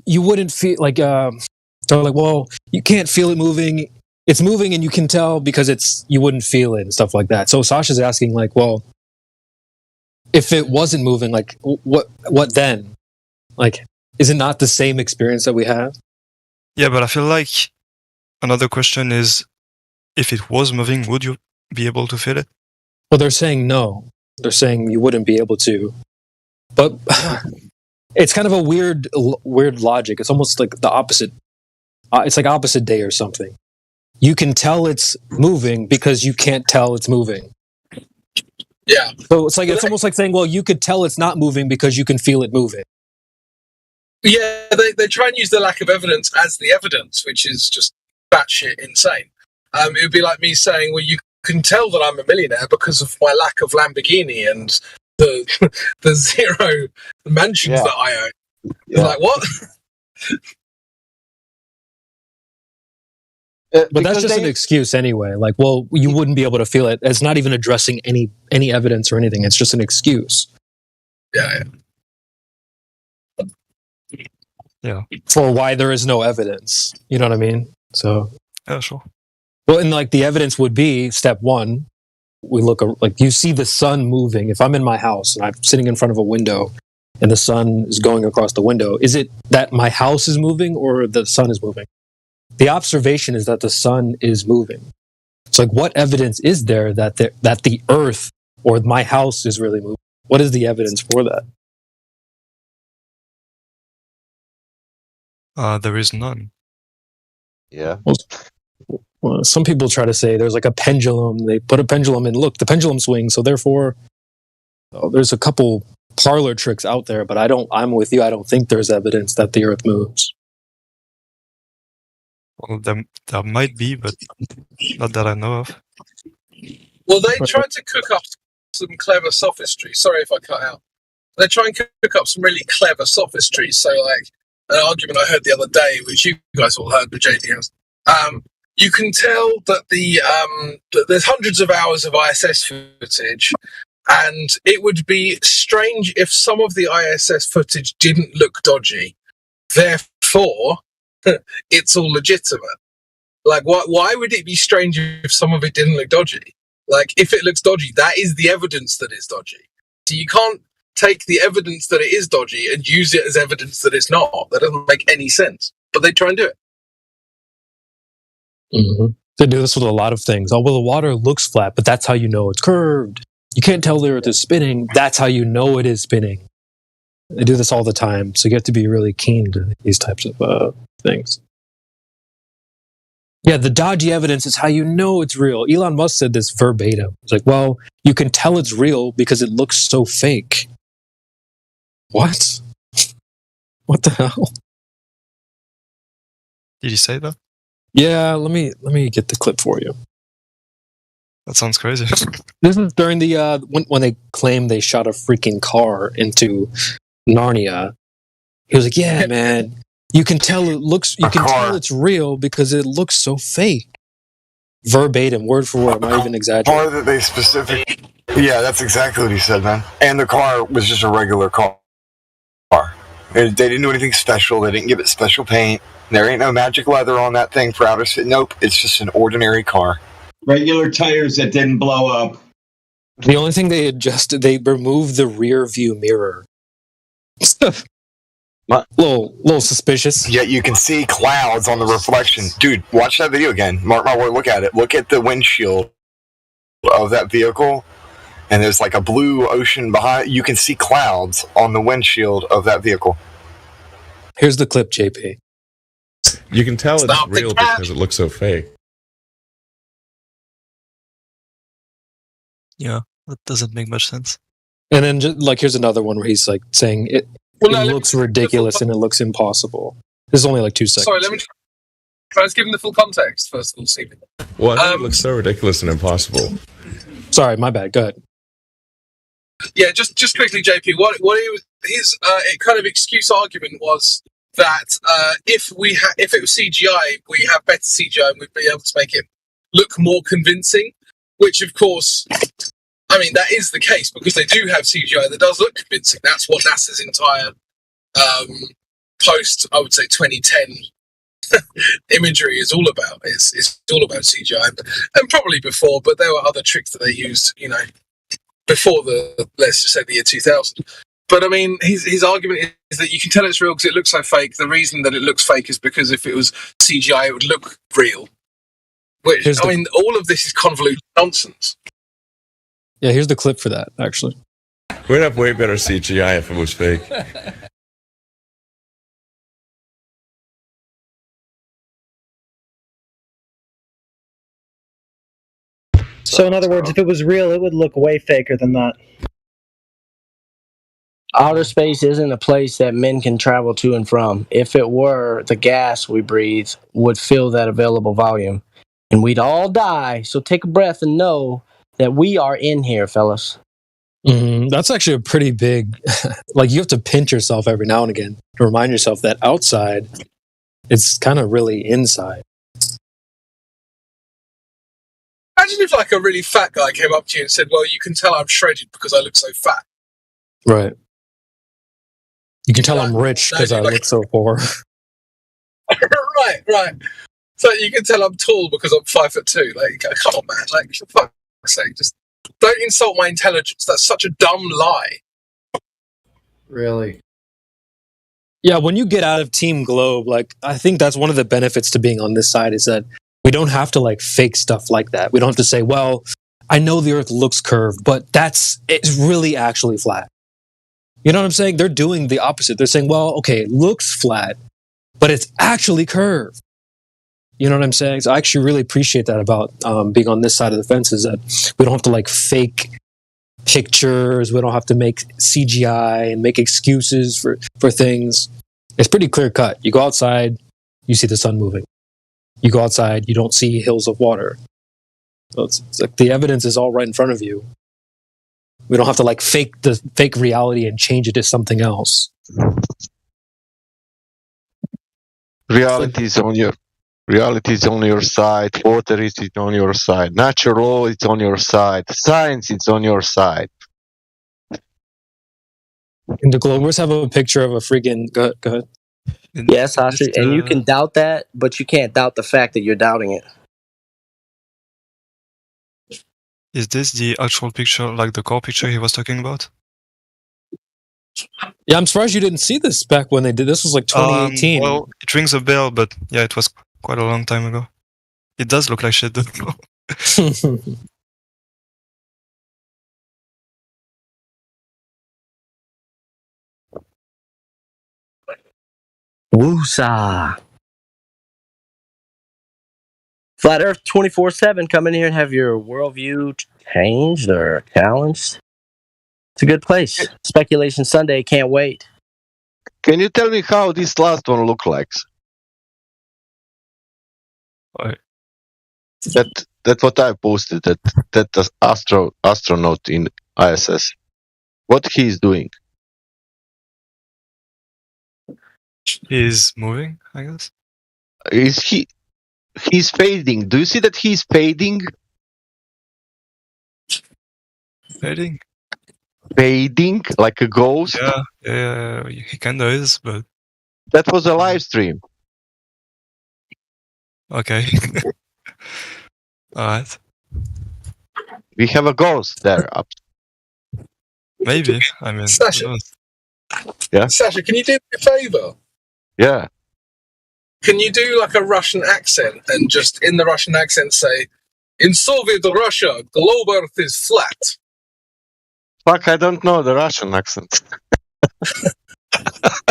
[SPEAKER 20] you wouldn't feel like, they're like, well, you can't feel it moving. It's moving and you can tell because you wouldn't feel it and stuff like that. So Sasha's asking, like, well, if it wasn't moving, like, what then? Like, is it not the same experience that we have?
[SPEAKER 22] Yeah, but I feel like another question is, if it was moving, would you be able to feel it?
[SPEAKER 20] Well, they're saying no. They're saying you wouldn't be able to. But it's kind of a weird logic. It's almost like the opposite. It's like opposite day or something. You can tell it's moving because you can't tell it's moving.
[SPEAKER 15] Yeah.
[SPEAKER 20] So it's almost like saying, well, you could tell it's not moving because you can feel it moving.
[SPEAKER 15] Yeah, they try and use the lack of evidence as the evidence, which is just batshit insane. It would be like me saying, well, you can tell that I'm a millionaire because of my lack of Lamborghini and the zero mansions that I own.
[SPEAKER 6] Yeah.
[SPEAKER 15] Like, what?
[SPEAKER 20] But that's just an excuse anyway. Like, well, you wouldn't be able to feel it. It's not even addressing any evidence or anything. It's just an excuse.
[SPEAKER 15] Yeah.
[SPEAKER 22] Yeah.
[SPEAKER 20] For why there is no evidence. You know what I mean? So.
[SPEAKER 22] Yeah, sure.
[SPEAKER 20] Well, and like the evidence would be step one. We look like you see the sun moving. If I'm in my house and I'm sitting in front of a window and the sun is going across the window, is it that my house is moving or the sun is moving? The observation is that the sun is moving. So, like, what evidence is there that the Earth or my house is really moving? What is the evidence for that?
[SPEAKER 22] There is none.
[SPEAKER 6] Yeah.
[SPEAKER 20] Well, some people try to say there's like a pendulum. They put a pendulum in. Look, the pendulum swings. So therefore, there's a couple parlor tricks out there. But I'm with you. I don't think there's evidence that the Earth moves.
[SPEAKER 22] Well, there might be, but not that I know of.
[SPEAKER 15] Well, they tried to cook up some clever sophistry. Sorry if I cut out. They try and cook up some really clever sophistry. So, like, an argument I heard the other day, which you guys all heard, but JD has. You can tell that that there's hundreds of hours of ISS footage, and it would be strange if some of the ISS footage didn't look dodgy. Therefore, it's all legitimate. Like, why would it be strange if some of it didn't look dodgy? Like, if it looks dodgy, that is the evidence that it's dodgy. So you can't take the evidence that it is dodgy and use it as evidence that it's not. That doesn't make any sense. But they try and do it.
[SPEAKER 20] Mm-hmm. They do this with a lot of things. Oh, well, the water looks flat, but that's how you know it's curved. You can't tell the Earth is spinning. That's how you know it is spinning. They do this all the time, so you have to be really keen to these types of things. Yeah, the dodgy evidence is how you know it's real. Elon Musk said this verbatim. It's like, well, you can tell it's real because it looks so fake. What? What the hell?
[SPEAKER 22] Did he say that?
[SPEAKER 20] Yeah, let me get the clip for you.
[SPEAKER 22] That sounds crazy.
[SPEAKER 20] This is during the when they claimed they shot a freaking car into Narnia. He was like, "Yeah, man, you can tell it looks. You can tell it's real because it looks so fake." Verbatim, word for word. I'm not even exaggerating.
[SPEAKER 16] Car that they specific. Yeah, that's exactly what he said, man. And the car was just a regular car. They didn't do anything special. They didn't give it special paint. There ain't no magic leather on that thing for outer space. Nope, it's just an ordinary car.
[SPEAKER 10] Regular tires that didn't blow up.
[SPEAKER 20] The only thing they adjusted, they removed the rear view mirror. little suspicious.
[SPEAKER 16] Yet you can see clouds on the reflection. Dude, watch that video again. Mark my word, look at it. Look at the windshield of that vehicle. And there's like a blue ocean behind. You can see clouds on the windshield of that vehicle.
[SPEAKER 20] Here's the clip, JP.
[SPEAKER 9] You can tell it's real because it looks so fake.
[SPEAKER 22] Yeah, that doesn't make much sense.
[SPEAKER 20] And then, just, like, here's another one where he's like saying it looks ridiculous and it looks impossible. This is only like 2 seconds.
[SPEAKER 15] Sorry, let me try to give him the full context first of all, Stephen.
[SPEAKER 9] Well, it looks so ridiculous and impossible.
[SPEAKER 20] Sorry, my bad. Go ahead.
[SPEAKER 15] Yeah, just quickly, JP. What his kind of excuse argument was that if it was CGI, we have better CGI and we'd be able to make it look more convincing. Which, of course, I mean that is the case because they do have CGI that does look convincing. That's what NASA's entire post, I would say, 2010 imagery is all about. It's all about CGI, and probably before, but there were other tricks that they used, before let's just say the year 2000. But I mean, his argument is that you can tell it's real because it looks so fake. The reason that it looks fake is because if it was CGI, it would look real. Which, I mean, all of this is convoluted nonsense.
[SPEAKER 20] Yeah, here's the clip for that, actually.
[SPEAKER 9] We'd have way better CGI if it was fake.
[SPEAKER 11] So, in other words, if it was real, it would look way faker than that.
[SPEAKER 23] Outer space isn't a place that men can travel to and from. If it were, the gas we breathe would fill that available volume. And we'd all die, so take a breath and know that we are in here, fellas.
[SPEAKER 20] That's actually a pretty big... like, you have to pinch yourself every now and again to remind yourself that outside, it's kind of really inside.
[SPEAKER 15] Imagine if, like, a really fat guy came up to you and said, well, you can tell I'm shredded because I look so fat.
[SPEAKER 20] Right. You can tell I'm rich because I look so poor.
[SPEAKER 15] Right. So you can tell I'm tall because I'm 5'2". Like, come on, man. Like, for fuck's sake, just don't insult my intelligence. That's such a dumb lie.
[SPEAKER 12] Really?
[SPEAKER 20] Yeah, when you get out of Team Globe, like, I think that's one of the benefits to being on this side is that we don't have to, like, fake stuff like that. We don't have to say, well, I know the Earth looks curved, but it's really actually flat. You know what I'm saying? They're doing the opposite. They're saying, well, okay, it looks flat, but it's actually curved. You know what I'm saying? So I actually really appreciate that about being on this side of the fence is that we don't have to like fake pictures. We don't have to make CGI and make excuses for things. It's pretty clear cut. You go outside, you see the sun moving. You go outside, you don't see hills of water. So it's like the evidence is all right in front of you. We don't have to like fake reality and change it to something else.
[SPEAKER 6] Reality is on your side. Water is on your side. Natural law is on your side. Science is on your side.
[SPEAKER 20] And the Globers have a picture of a freaking... Go ahead.
[SPEAKER 23] Yes, Sasha, and you can doubt that, but you can't doubt the fact that you're doubting it.
[SPEAKER 22] Is this the actual picture, like the core picture he was talking about?
[SPEAKER 20] Yeah, I'm surprised you didn't see this back when they did. This was like 2018.
[SPEAKER 22] Well, it rings a bell, but yeah, it was quite a long time ago. It does look like shit, though.
[SPEAKER 23] Woosa. Flat Earth 24/7. Come in here and have your worldview changed or challenged. It's a good place. Speculation Sunday. Can't wait.
[SPEAKER 6] Can you tell me how this last one look like? That's what I posted. That astronaut in ISS. What he's doing?
[SPEAKER 22] He's moving, I guess.
[SPEAKER 6] Is he? He's fading. Do you see that he's fading?
[SPEAKER 22] Fading?
[SPEAKER 6] Fading like a ghost.
[SPEAKER 22] Yeah, he kinda is, but
[SPEAKER 6] that was a live stream.
[SPEAKER 22] Okay. Alright.
[SPEAKER 6] We have a ghost there.
[SPEAKER 22] Maybe. I mean,
[SPEAKER 15] Sasha.
[SPEAKER 6] Yeah.
[SPEAKER 15] Sasha, can you do me a favour?
[SPEAKER 6] Yeah.
[SPEAKER 15] Can you do like a Russian accent and just in the Russian accent say, in Soviet Russia, globe Earth is flat?
[SPEAKER 6] Fuck, I don't know the Russian accent.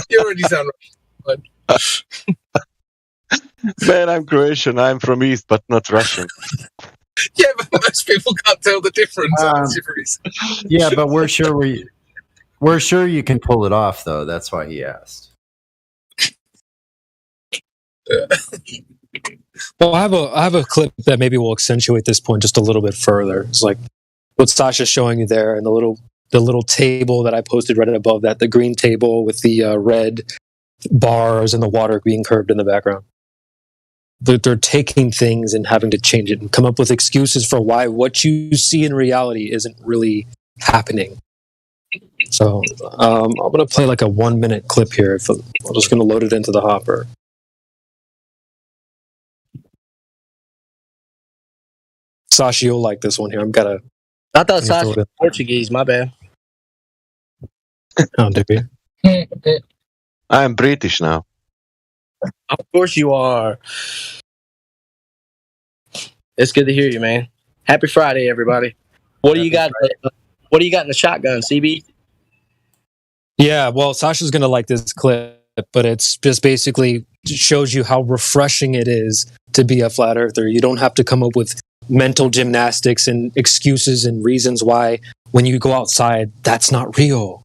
[SPEAKER 15] You already sound Russian.
[SPEAKER 6] Man, I'm Croatian. I'm from East, but not Russian.
[SPEAKER 15] Yeah, but most people can't tell the difference.
[SPEAKER 12] Yeah, but we're sure you can pull it off, though. That's why he asked.
[SPEAKER 20] Well, I have a clip that maybe will accentuate this point just a little bit further. It's like what Sasha's showing you there, and the little table that I posted right above that, the green table with the red bars and the water being curved in the background. They're taking things and having to change it and come up with excuses for why what you see in reality isn't really happening. So I'm going to play like a 1-minute clip here. I'm just going to load it into the hopper. Sasha, you'll like this one here.
[SPEAKER 23] I thought Sasha was Portuguese. My bad.
[SPEAKER 20] Oh, did we?
[SPEAKER 6] I'm British now.
[SPEAKER 23] Of course you are. It's good to hear you, man. Happy Friday, everybody. What do you got? What do you got in the shotgun, CB?
[SPEAKER 20] Yeah, well, Sasha's going to like this clip, but it's just basically shows you how refreshing it is to be a flat earther. You don't have to come up with mental gymnastics and excuses and reasons why when you go outside, that's not real.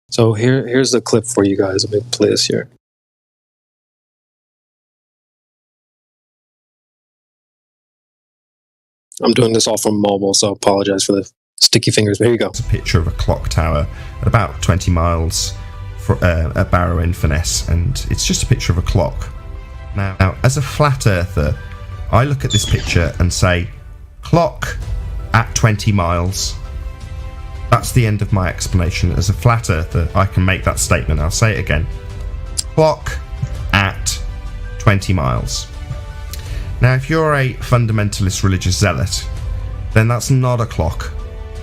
[SPEAKER 20] So here's the clip for you guys. Let me play this here. I'm doing this all from mobile, so I apologize for the sticky fingers. But here you go.
[SPEAKER 2] It's a picture of a clock tower at about 20 miles at Barrow-in-Furness, and it's just a picture of a clock. Now, as a flat earther, I look at this picture and say, clock at 20 miles. That's the end of my explanation. As a flat earther, I can make that statement. I'll say it again. Clock at 20 miles. Now, if you're a fundamentalist religious zealot, then that's not a clock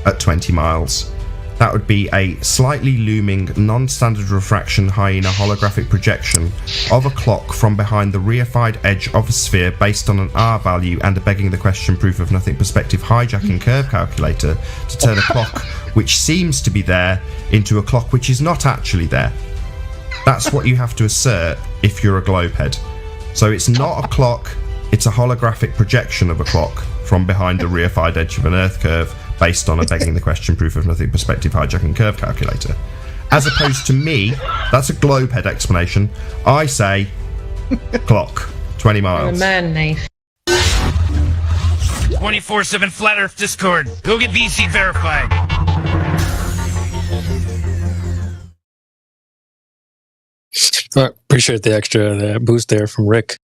[SPEAKER 2] at 20 miles. That would be a slightly looming, non-standard refraction hyena holographic projection of a clock from behind the reified edge of a sphere based on an R value and a begging the question proof of nothing perspective hijacking curve calculator to turn a clock which seems to be there into a clock which is not actually there. That's what you have to assert if you're a globehead. So it's not a clock, it's a holographic projection of a clock from behind the reified edge of an Earth curve based on a begging the question proof of nothing perspective hijacking curve calculator. As opposed to me, that's a globehead explanation. I say clock, 20 miles.
[SPEAKER 5] Man, knife.
[SPEAKER 14] 24/7 Flat Earth Discord. Go get VC verified.
[SPEAKER 20] Appreciate the extra boost there from Rick.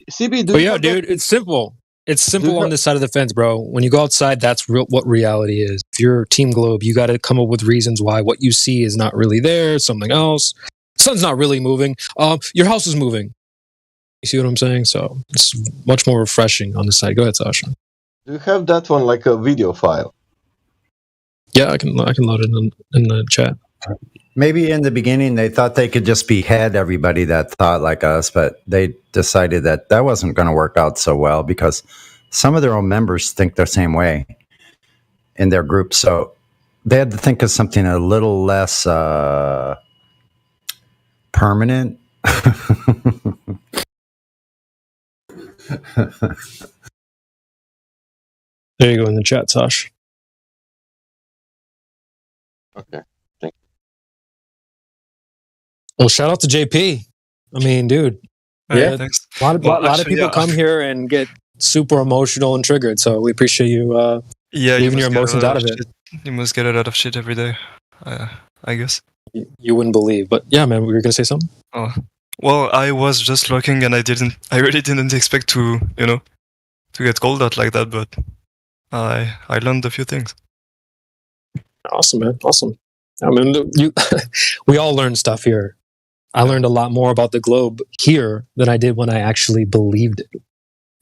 [SPEAKER 6] CB,
[SPEAKER 20] but yeah, dude, it's simple. It's simple on this side of the fence, bro. When you go outside, that's what reality is. If you're Team Globe, you got to come up with reasons why what you see is not really there, something else. sun's not really moving. Your house is moving. You see what I'm saying? So it's much more refreshing on the side. Go ahead, Sasha.
[SPEAKER 6] Do you have that one like a video file?
[SPEAKER 20] Yeah, I can load it in the chat.
[SPEAKER 12] Maybe in the beginning they thought they could just behead everybody that thought like us, but they decided that that wasn't going to work out so well because some of their own members think the same way in their group. So they had to think of something a little less permanent.
[SPEAKER 20] There you go in the chat, Sash.
[SPEAKER 6] Okay. Thank you.
[SPEAKER 20] Well, shout out to JP. I mean, dude.
[SPEAKER 22] Yeah, thanks.
[SPEAKER 20] A lot of people come here and get super emotional and triggered. So we appreciate you leaving your emotions out of it.
[SPEAKER 22] You must get a lot of shit every day, I guess.
[SPEAKER 20] You wouldn't believe, but yeah, man, we were gonna say something.
[SPEAKER 22] Oh, well, I was just looking, and I really didn't expect to get called out like that, but I learned a few things.
[SPEAKER 20] Awesome, man. Awesome. I mean, we all learn stuff here. I learned a lot more about the globe here than I did when I actually believed it.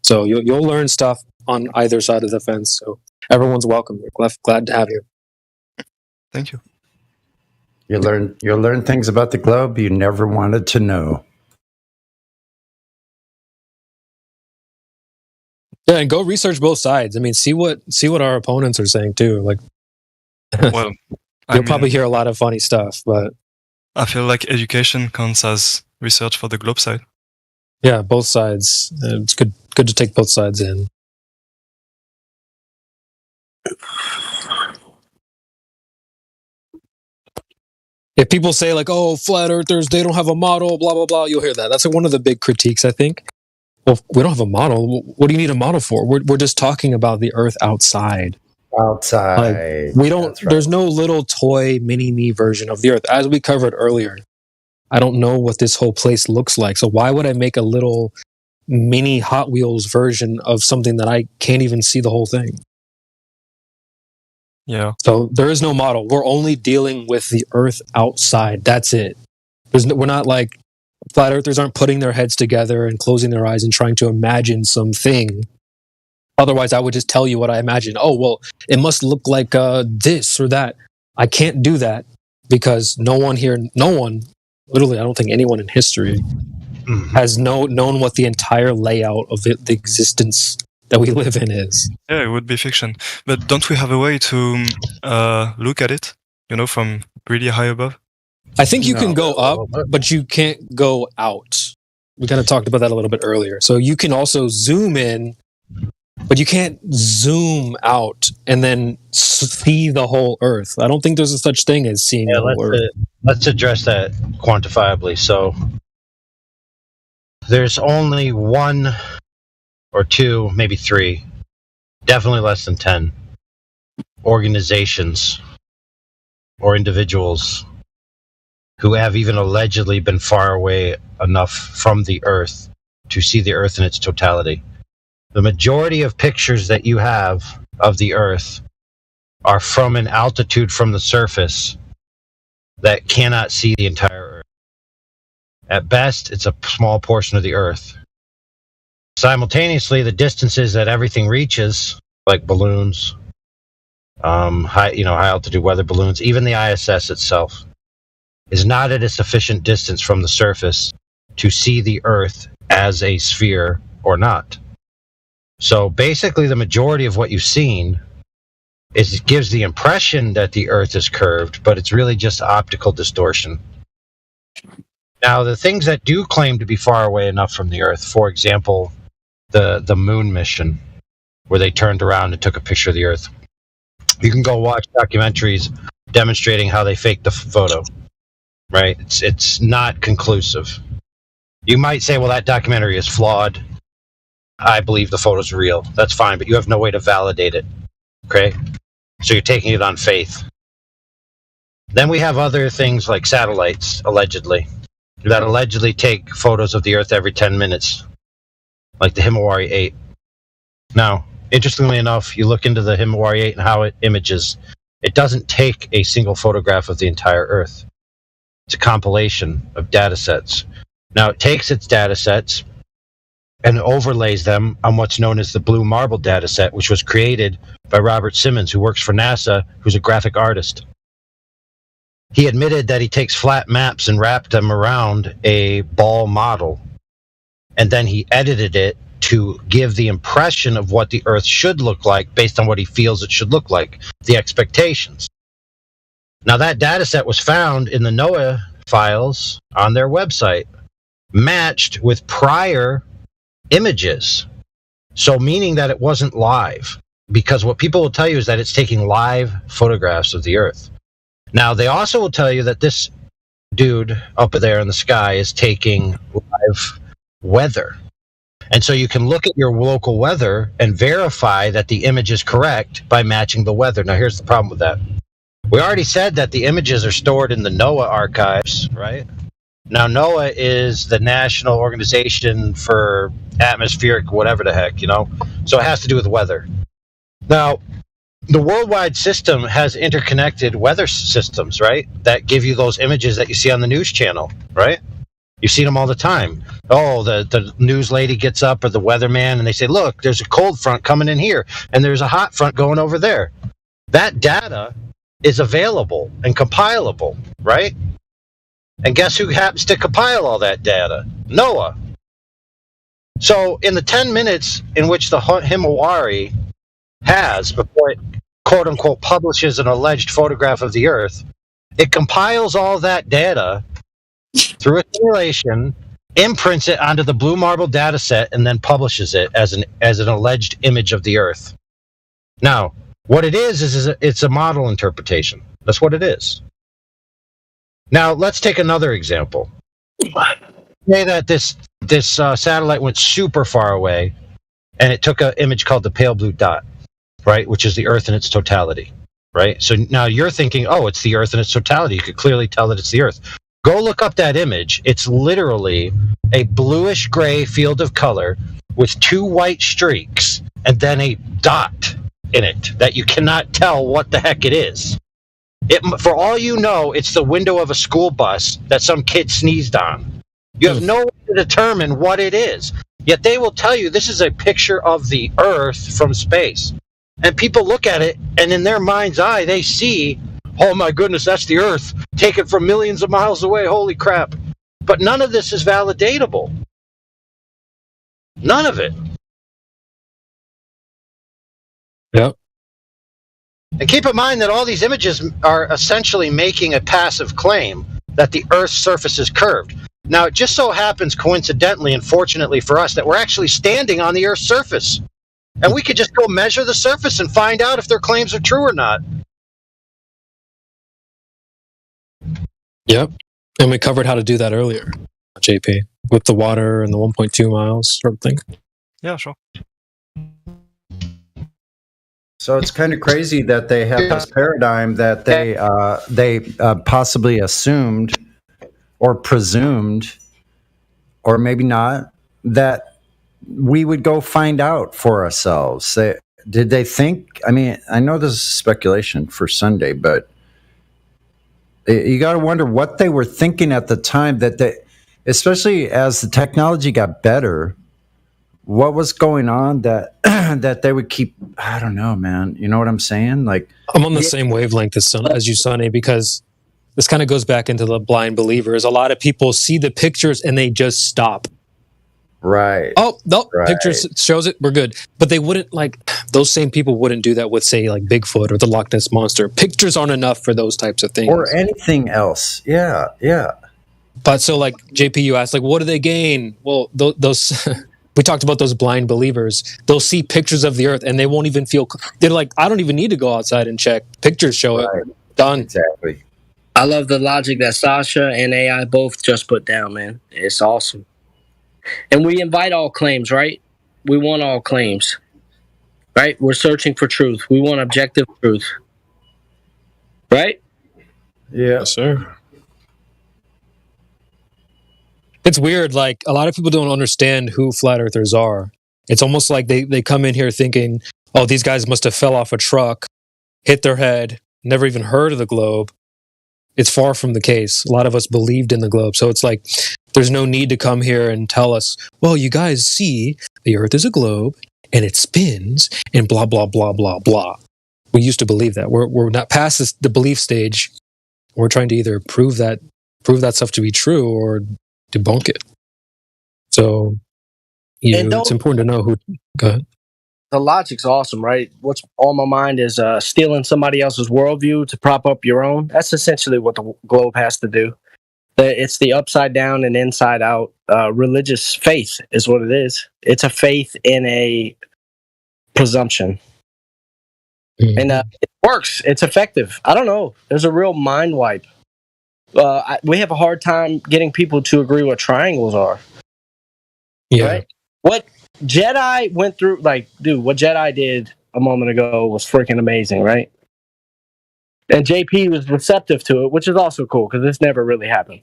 [SPEAKER 20] So you'll learn stuff on either side of the fence. So everyone's welcome. We're glad to have you.
[SPEAKER 22] Thank you.
[SPEAKER 12] You'll learn things about the globe you never wanted to know.
[SPEAKER 20] Yeah, and go research both sides. I mean, see what our opponents are saying too. Like,
[SPEAKER 22] well,
[SPEAKER 20] you'll probably hear a lot of funny stuff, but
[SPEAKER 22] I feel like education counts as research for the globe side.
[SPEAKER 20] Yeah, both sides. It's good to take both sides in. If people say like, "Oh, flat earthers, they don't have a model," blah blah blah, you'll hear that. That's one of the big critiques, I think. Well, we don't have a model. What do you need a model for? We're just talking about the Earth outside.
[SPEAKER 12] Outside.
[SPEAKER 20] We don't. Right. There's no little toy mini me version of the Earth, as we covered earlier. I don't know what this whole place looks like. So why would I make a little mini Hot Wheels version of something that I can't even see the whole thing?
[SPEAKER 22] Yeah.
[SPEAKER 20] So there is no model. We're only dealing with the Earth outside. That's it. We're not like flat earthers aren't putting their heads together and closing their eyes and trying to imagine something. Otherwise, I would just tell you what I imagine. Oh, well, it must look like this or that. I can't do that because no one, literally, I don't think anyone in history has known what the entire layout of the existence that we live in is.
[SPEAKER 22] Yeah, it would be fiction. But don't we have a way to look at it, from really high above?
[SPEAKER 20] I think you can go up, but you can't go out. We kind of talked about that a little bit earlier. So you can also zoom in, but you can't zoom out and then see the whole Earth. I don't think there's a such thing as seeing the whole Earth.
[SPEAKER 1] Let's address that quantifiably. So there's only one or two, maybe three, definitely less than 10 organizations or individuals who have even allegedly been far away enough from the Earth to see the Earth in its totality. The majority of pictures that you have of the Earth are from an altitude from the surface that cannot see the entire Earth. At best, it's a small portion of the Earth. Simultaneously, the distances that everything reaches, like balloons, high altitude weather balloons, even the ISS itself, is not at a sufficient distance from the surface to see the Earth as a sphere or not. So basically, the majority of what you've seen gives the impression that the Earth is curved, but it's really just optical distortion. Now, the things that do claim to be far away enough from the Earth, for example, the moon mission, where they turned around and took a picture of the Earth. You can go watch documentaries demonstrating how they faked the photo. Right? It's not conclusive. You might say, well, that documentary is flawed. I believe the photo's real. That's fine, but you have no way to validate it. Okay? So you're taking it on faith. Then we have other things like satellites, allegedly, that allegedly take photos of the Earth every 10 minutes, like the Himawari 8. Now, interestingly enough, you look into the Himawari 8 and how it images. It doesn't take a single photograph of the entire Earth. It's a compilation of data sets. Now it takes its data sets and overlays them on what's known as the Blue Marble data set, which was created by Robert Simmons, who works for NASA, who's a graphic artist. He admitted that he takes flat maps and wrapped them around a ball model, and then he edited it to give the impression of what the Earth should look like based on what he feels it should look like, the expectations. Now that data set was found in the NOAA files on their website, matched with prior images. So meaning that it wasn't live, because what people will tell you is that it's taking live photographs of the Earth. Now they also will tell you that this dude up there in the sky is taking live weather. And so you can look at your local weather and verify that the image is correct by matching the weather. Now here's the problem with that. We already said that the images are stored in the NOAA archives, right? Now, NOAA is the National Organization for Atmospheric whatever the heck, so it has to do with weather. Now, the worldwide system has interconnected weather systems, right, that give you those images that you see on the news channel, right? You see them all the time. Oh, the news lady gets up, or the weatherman, and they say, look, there's a cold front coming in here, and there's a hot front going over there. That data is available and compilable, right? And guess who happens to compile all that data? NOAA. So in the 10 minutes in which the Himawari has before it quote-unquote publishes an alleged photograph of the Earth, it compiles all that data through a simulation, imprints it onto the Blue Marble data set, and then publishes it as an alleged image of the Earth. Now, what it is it's a model interpretation. That's what it is. Now, let's take another example. Say that this satellite went super far away, and it took an image called the pale blue dot, right, which is the Earth in its totality, right? So now you're thinking, oh, it's the Earth in its totality. You could clearly tell that it's the Earth. Go look up that image. It's literally a bluish-gray field of color with 2 white streaks and then a dot in it that you cannot tell what the heck it is. For all you know, it's the window of a school bus that some kid sneezed on. You have no way to determine what it is. Yet they will tell you this is a picture of the Earth from space. And people look at it, and in their mind's eye, they see, oh my goodness, that's the Earth, taken from millions of miles away, holy crap. But none of this is validatable. None of it.
[SPEAKER 20] Yep.
[SPEAKER 1] And keep in mind that all these images are essentially making a passive claim that the Earth's surface is curved. Now, it just so happens, coincidentally and fortunately for us, that we're actually standing on the Earth's surface. And we could just go measure the surface and find out if their claims are true or not.
[SPEAKER 20] Yep. And we covered how to do that earlier, JP, with the water and the 1.2 miles sort of thing.
[SPEAKER 22] Yeah, sure.
[SPEAKER 12] So it's kind of crazy that they have this paradigm that they possibly assumed or presumed, or maybe not, that we would go find out for ourselves. Did they think? I mean, I know this is speculation for Sunday, but you got to wonder what they were thinking at the time. That they, especially as the technology got better, what was going on that that they would keep? I don't know, man. You know what I'm saying? Like,
[SPEAKER 20] I'm on the same wavelength as you, Sonny, because this kind of goes back into the blind believers. A lot of people see the pictures and they just stop.
[SPEAKER 12] Right.
[SPEAKER 20] Oh, no,
[SPEAKER 12] right.
[SPEAKER 20] Pictures shows it, we're good. But they wouldn't, like, those same people wouldn't do that with, say, like Bigfoot or the Loch Ness Monster. Pictures aren't enough for those types of things.
[SPEAKER 12] Or anything else. Yeah, yeah.
[SPEAKER 20] But so, like, JP, you asked, like, what do they gain? Well, those we talked about those blind believers. They'll see pictures of the Earth and they won't even feel, they're like, I don't even need to go outside and check. Pictures show it. Done.
[SPEAKER 12] Exactly.
[SPEAKER 23] I love the logic that Sasha and AI both just put down, man. It's awesome. And we invite all claims, right? We want all claims, right? We're searching for truth. We want objective truth, right?
[SPEAKER 12] Yeah.
[SPEAKER 20] Yes, sir. It's weird. Like, a lot of people don't understand who flat earthers are. It's almost like they come in here thinking, oh, these guys must have fell off a truck, hit their head, never even heard of the globe. It's far from the case. A lot of us believed in the globe. So it's like, there's no need to come here and tell us, well, you guys see, the Earth is a globe and it spins and blah, blah, blah, blah, blah. We used to believe that. We're not past the belief stage. We're trying to either prove that stuff to be true or debunk it. So it's important to know who. Go ahead.
[SPEAKER 23] The logic's awesome, right? What's on my mind is stealing somebody else's worldview to prop up your own. That's essentially what the globe has to do. It's the upside down and inside out. Religious faith is what it is. It's a faith in a presumption. And it works. It's effective. I don't know. There's a real mind wipe. We have a hard time getting people to agree what triangles are.
[SPEAKER 20] Yeah.
[SPEAKER 23] Right? What Jedi went through, like, dude, what Jedi did a moment ago was freaking amazing, right? And JP was receptive to it, which is also cool because this never really happened.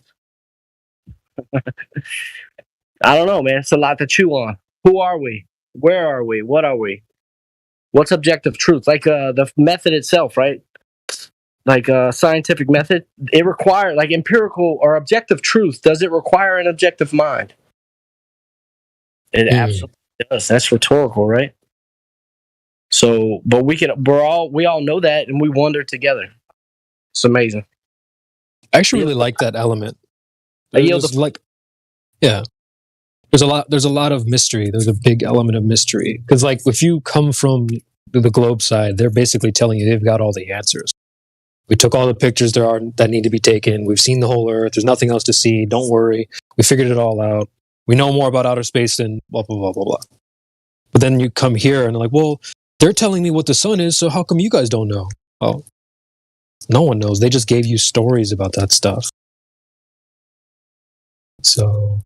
[SPEAKER 23] I don't know, man. It's a lot to chew on. Who are we? Where are we? What are we? What's objective truth? Like the method itself, right? Like scientific method, it requires, like, empirical or objective truth. Does it require an objective mind? It absolutely does. That's rhetorical, right? So, but we all know that, and we wonder together. It's amazing.
[SPEAKER 20] I actually really like that element. There's a lot of mystery. There's a big element of mystery because, like, if you come from the globe side, they're basically telling you they've got all the answers. We took all the pictures that need to be taken. We've seen the whole Earth. There's nothing else to see. Don't worry. We figured it all out. We know more about outer space than blah, blah, blah, blah, blah. But then you come here and like, well, they're telling me what the sun is, so how come you guys don't know? Well, no one knows. They just gave you stories about that stuff. So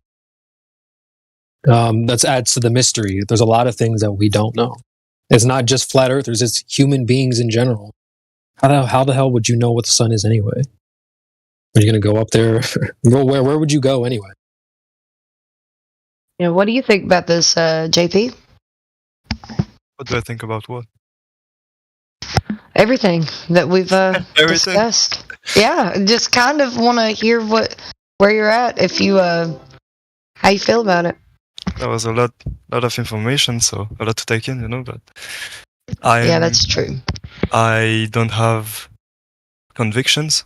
[SPEAKER 20] that adds to the mystery. There's a lot of things that we don't know. It's not just flat earthers, it's human beings in general. How the hell would you know what the sun is anyway? Are you going to go up there? Where would you go anyway?
[SPEAKER 5] Yeah, what do you think about this, JP?
[SPEAKER 22] What do I think about what?
[SPEAKER 5] Everything that we've discussed. Yeah, just kind of want to hear where you're at, if you how you feel about it.
[SPEAKER 22] That was a lot of information, so a lot to take in, but
[SPEAKER 5] yeah, that's true.
[SPEAKER 22] I don't have convictions.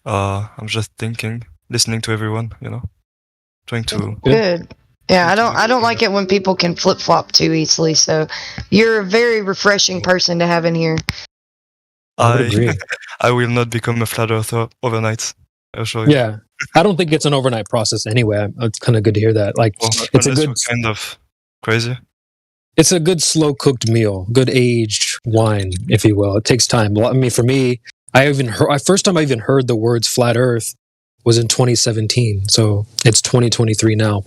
[SPEAKER 22] I'm just thinking, listening to everyone, trying to.
[SPEAKER 5] Good. Yeah, I don't like it when people can flip flop too easily. So you're a very refreshing person to have in here.
[SPEAKER 22] I will not become a flat earther overnight. I'll show you.
[SPEAKER 20] Yeah, I don't think it's an overnight process anyway. It's kind of good to hear that. Like, it's a good
[SPEAKER 22] kind of crazy.
[SPEAKER 20] It's a good slow cooked meal, good aged wine, if you will. It takes time. I mean, for me, first time I even heard the words flat Earth was in 2017. So it's 2023 now.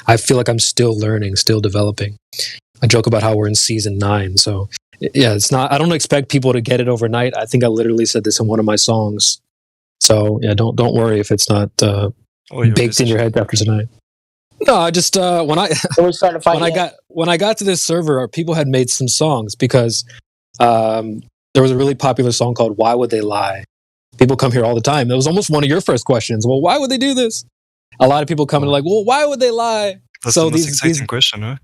[SPEAKER 20] I feel like I'm still learning, still developing. I joke about how we're in season 9. So yeah, I don't expect people to get it overnight. I think I literally said this in one of my songs. So yeah, don't worry if it's not baked in your head after tonight. No, I just when I got to this server, people had made some songs because there was a really popular song called "Why Would They Lie." People come here all the time. It was almost one of your first questions. Well, why would they do this? A lot of people come and like, well, why would they lie?
[SPEAKER 22] That's the most exciting question, right?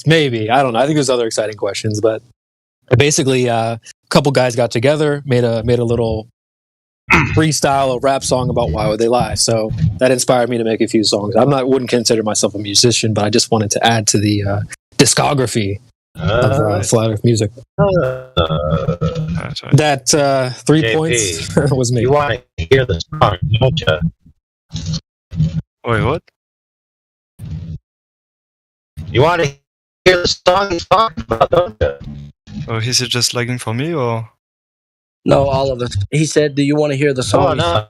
[SPEAKER 20] Maybe, I don't know. I think there's other exciting questions, but basically, a couple guys got together, made a little freestyle, a rap song about why would they lie. So that inspired me to make a few songs. Wouldn't consider myself a musician, but I just wanted to add to the discography of flat earth music. That 3
[SPEAKER 1] JP,
[SPEAKER 20] points was me.
[SPEAKER 1] You want to hear the song, don't you?
[SPEAKER 22] Wait, what?
[SPEAKER 1] You want to hear the song he's talking about, don't you?
[SPEAKER 22] Oh, is it just lagging for me, or?
[SPEAKER 23] No, all of us. He said, do you want to hear the song?
[SPEAKER 1] Oh, no.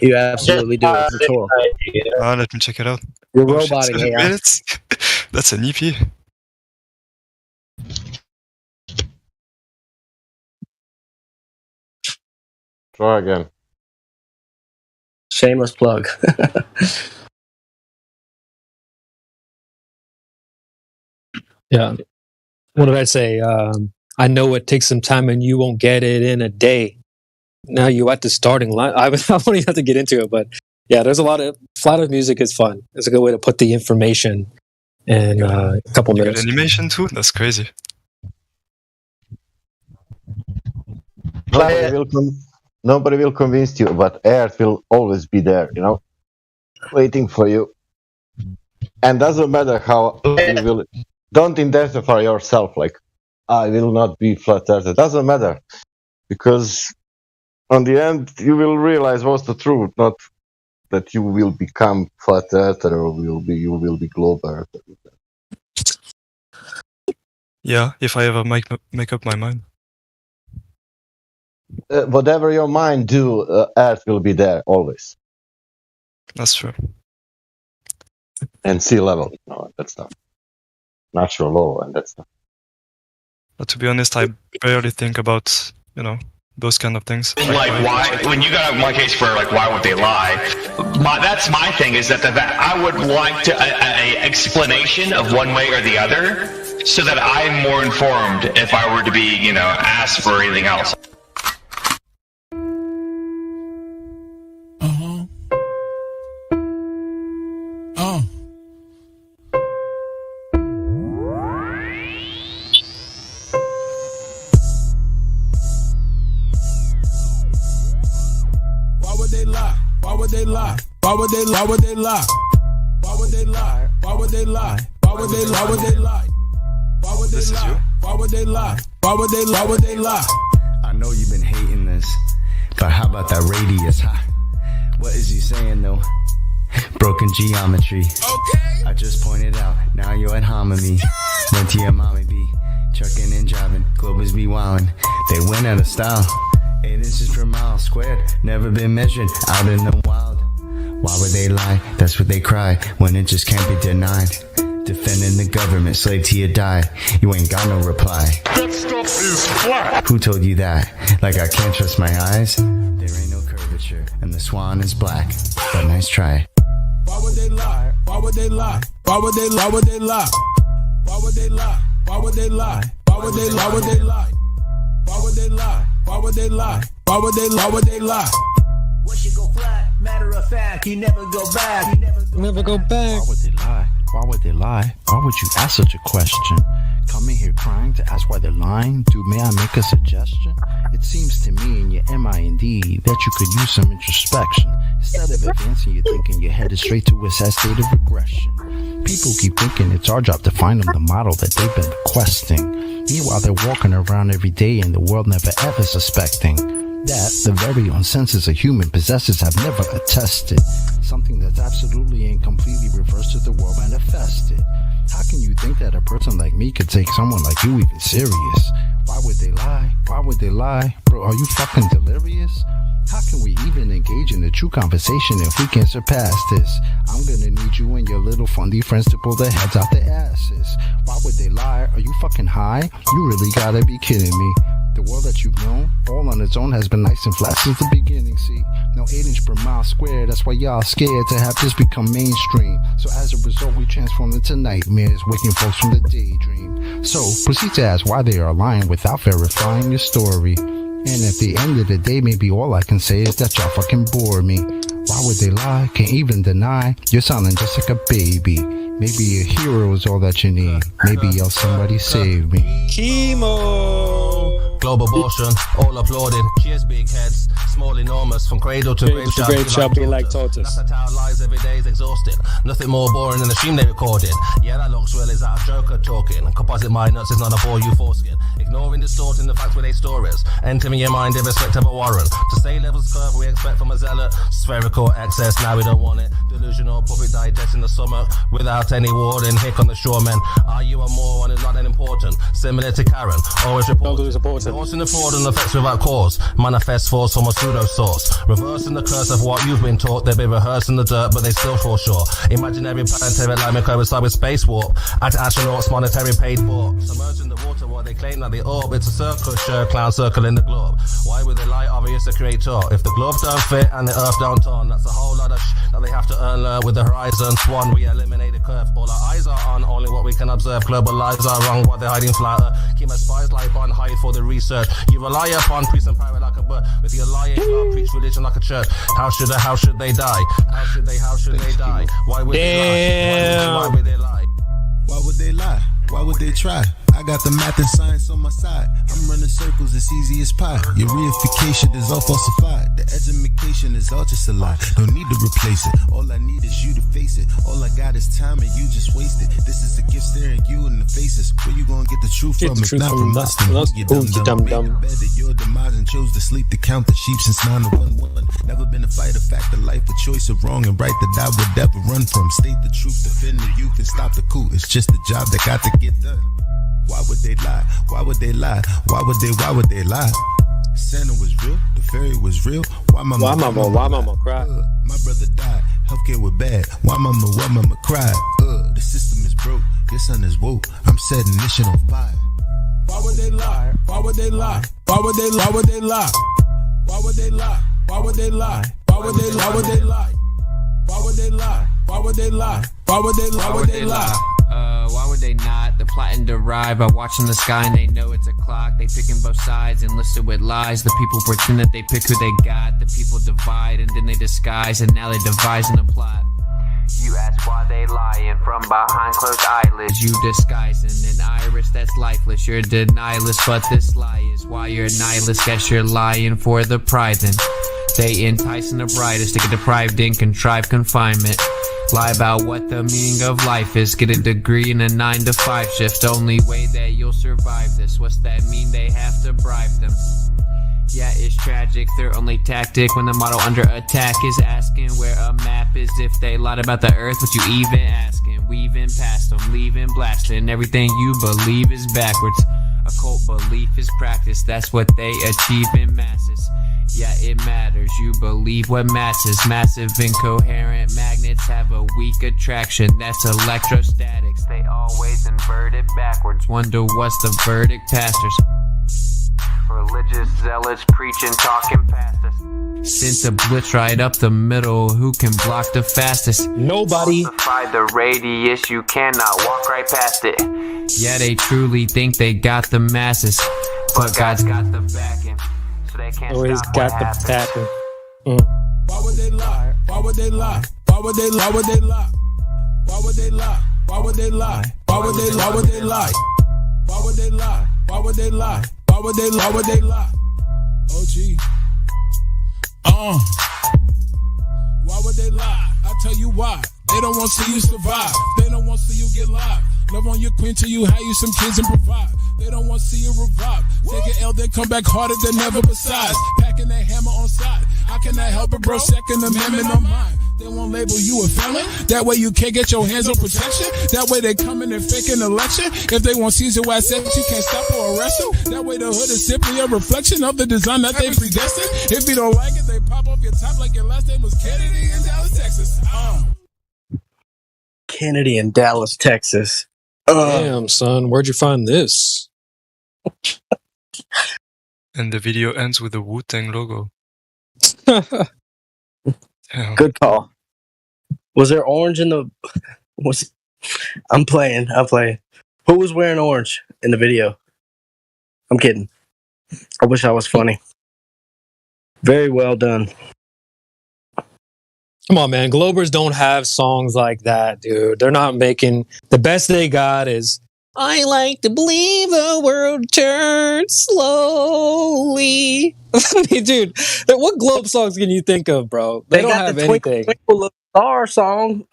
[SPEAKER 23] You absolutely do. It's rhetorical.
[SPEAKER 22] Let me check it out.
[SPEAKER 23] You're roboting
[SPEAKER 22] shit,
[SPEAKER 23] AI.
[SPEAKER 22] Minutes? That's an EP.
[SPEAKER 6] Try again.
[SPEAKER 23] Shameless plug.
[SPEAKER 20] Yeah. What did I say? I know it takes some time and you won't get it in a day. now you at the starting line. I don't even have to get into it, but yeah, there's a lot of flat Earth music is fun. It's a good way to put the information in a couple minutes.
[SPEAKER 22] Animation too. That's crazy.
[SPEAKER 6] Nobody will convince you, but Earth will always be there, waiting for you. And doesn't matter how you will. Don't identify yourself like I will not be flat Earth. It doesn't matter, because on the end you will realize what's the truth, not that you will become flat Earther or you will be globe Earther.
[SPEAKER 22] Yeah, if I ever make up my mind.
[SPEAKER 6] Whatever your mind do, Earth will be there always.
[SPEAKER 22] That's true.
[SPEAKER 6] And sea level, that's not natural law, and that's not.
[SPEAKER 22] But to be honest, I barely think about those kind of things.
[SPEAKER 14] Like why? When you got one case for like why would they lie? That's my thing is that I would like to a explanation of one way or the other, so that I'm more informed if I were to be asked for anything else.
[SPEAKER 7] Why would they lie? Why would they lie? Why would they lie? Why would they lie? Why would they lie? Why would they lie? Why would they lie? Why would they lie? Why would they lie? Why would they lie? Why would they lie?
[SPEAKER 17] I know you've been hating this, but how about that radius, huh? What is he saying though? Broken geometry. Okay. I just pointed out, now you're at hominy. Went to your mommy be trucking and driving, globers be wildin'. They went out of style. 8 inches per mile squared, never been measured out in the wild. Why would they lie? That's what they cry when it just can't be denied. Defending the government, slave till you die. You ain't got no reply.
[SPEAKER 14] That stuff is flat.
[SPEAKER 17] Who told you that? Like I can't trust my eyes? There ain't no curvature, and the swan is black. But nice try.
[SPEAKER 7] Why would they lie? Why would they lie? Why would they lie? Why would they lie? Why would they lie? Why would they lie? Why would they lie? Why would they lie? Why would they lie? Why would they lie? Why would they lie? Why would they lie?
[SPEAKER 21] Once you go flat, matter of fact, you never go back. You
[SPEAKER 20] never go back.
[SPEAKER 24] Why would they lie? Why would they lie? Why would you ask such a question? Coming here crying to ask why they're lying? Dude, may I make a suggestion? It seems to me in your mind that you could use some introspection. Instead of advancing your thinking, you're headed straight to a sad state of regression. People keep thinking it's our job to find them the model that they've been requesting. Meanwhile, they're walking around every day in the world never ever suspecting that the very own senses a human possesses have never attested. Something that's absolutely and completely reversed to the world manifested. How can you think that a person like me could take someone like you even serious? Why would they lie? Why would they lie? Bro, are you fucking delirious? How can we even engage in a true conversation if we can't surpass this? I'm gonna need you and your little fundy friends to pull their heads out their asses. Why would they lie? Are you fucking high? You really gotta be kidding me. The world that you've known, all on its own, has been nice and flat since the beginning, see? No 8 inch per mile square, that's why y'all scared to have this become mainstream. So as a result, we transform into nightmares, waking folks from the daydream. So, proceed to ask why they are lying without verifying your story. And at the end of the day, maybe all I can say is that y'all fucking bore me. Why would they lie? Can't even deny. You're sounding just like a baby. Maybe a hero is all that you need. Maybe else somebody save me.
[SPEAKER 20] Chemo.
[SPEAKER 25] Global abortion, all applauding. Cheers, big heads. Small, enormous, from cradle to grave
[SPEAKER 20] shall be like tortoise.
[SPEAKER 25] That's how lies every day is exhausting. Nothing more boring than the stream they recorded. Yeah, that looks real, is that a joker talking? Composite mind nuts is not a bore you foreskin. Ignoring, distorting the facts where they store is. Entering your mind irrespective of warrant. To say levels curve we expect from a zealot. Spherical excess, now we don't want it. Delusional puppet digesting the stomach without any warning. Hick on the shoremen. Are you a moron is not that important? Similar to Karen, always reporting. Endorsing the fraud and effects without cause. Manifest force from a pseudo source. Reversing the curse of what you've been taught. They've been rehearsed in the dirt, but they still fall short. Imaginary planetary alignment coincide with space warp. Astronauts monetary paid for. Submerging the water while they claim that they orb. It's a circus show, clown circle in the globe. Why would they lie? Obvious the creator. If the glove don't fit and the earth don't turn, that's a whole lot of that they have to earn. With the horizon swan, we eliminate the curve. All our eyes are on only what we can observe. Global lies are wrong, what they're hiding flatter. Keep my spies life on hide for the reason. research. You rely upon priest and pirate like a bird. With your lying law, preach religion like a church. How should they die? How should they die? Why would they lie? Why would they lie?
[SPEAKER 21] Why would they lie? Why would they try? I got the math and science on my side. I'm running circles, it's easy as pie. Your reification is all falsified. The education is all just a lie. Don't need to replace it. All I need is you to face it. All I got is time and you just waste it. This is a gift staring you in the faces. Where you gonna get the truth from? If not from us, then you dumb. Better your demise and chose to sleep to count the sheep since 9-1-1. Never been a fight, a fact of life, a choice of wrong and right that I would never run from. State the truth, defend the youth and stop the coup. It's just a job that got to get done. Why would they lie? Why would they lie? Why would they lie? Santa was real, the fairy was real. Why mama
[SPEAKER 20] cry?
[SPEAKER 21] My brother died, healthcare was bad. Why mama cried? The system is broke, your son is woke. I'm setting this shit on fire.
[SPEAKER 7] Why would they lie? Why would they lie? Why would they lie? Why would they lie? Why would they lie? Why would they lie? Why would they lie? Why would they lie? Why would they lie? Why would they lie? Why would they lie? Why would they lie?
[SPEAKER 3] Why would they not? The plotting derived by watching the sky and they know it's a clock. They picking both sides and listed with lies. The people pretend that they pick who they got. The people divide and then they disguise and now they devising a plot. You ask why they lying from behind closed eyelids. You disguising an iris that's lifeless. You're denialist, but this lie is why you're a nihilist. Guess you're lying for the pride then. They enticing the brightest to get deprived in contrived confinement. Lie about what the meaning of life is. Get a degree in a 9-to-5 shift. Only way that you'll survive this. What's that mean? They have to bribe them. Yeah, it's tragic. Their only tactic when the model under attack is asking where a map is. If they lied about the earth, what you even asking? Weaving past them, leaving blasting. Everything you believe is backwards. Occult belief is practice. That's what they achieve in masses. Yeah, it matters. You believe what masses. Massive incoherent magnets have a weak attraction. That's electrostatics. They always invert it backwards. Wonder what's the verdict, pastors? Religious zealots preaching, talking past us. Since a blitz right up the middle, who can block the fastest?
[SPEAKER 20] Nobody.
[SPEAKER 3] Falsify the radius, you cannot walk right past it. Yeah, they truly think they got the masses, but God's got the backing. They can't
[SPEAKER 20] always got the pattern.
[SPEAKER 7] Why would they lie? Why would they lie? Why would they lie? Why would they lie? Why would they lie? Why would they lie? Why would they lie? Why would they lie? Why would they lie? Why would they lie? Why would they lie? Why would they lie? OG. Why would they lie? I tell you why. They don't want to see you survive. They don't want to see you get live. Love on your queen till you have you some kids and provide. They don't want to see you revive. Take an L, then come back harder than ever besides. Packing that hammer on side. How can I help it, bro? Second Amendment on mine. They won't label you a felon. That way you can't get your hands on protection. That way they come in and fake an election. If they want Caesar White sex, you can't stop or arrest them. That way the hood is simply a reflection of the design that they predestined. If you don't like it, they pop off your top like your last name was Kennedy in Dallas, Texas.
[SPEAKER 23] Kennedy in Dallas, Texas.
[SPEAKER 20] Damn, son, where'd you find this?
[SPEAKER 22] And the video ends with the Wu-Tang logo.
[SPEAKER 23] Good call. Was there orange in the... I'm playing. Who was wearing orange in the video? I'm kidding. I wish I was funny. Very well done.
[SPEAKER 20] Come on, man. Globers don't have songs like that, dude. They're not making... The best they got is, I like to believe the world turns slowly. I mean, dude, what Globe songs can you think of, bro? They don't have anything.
[SPEAKER 23] Twinkle Star song.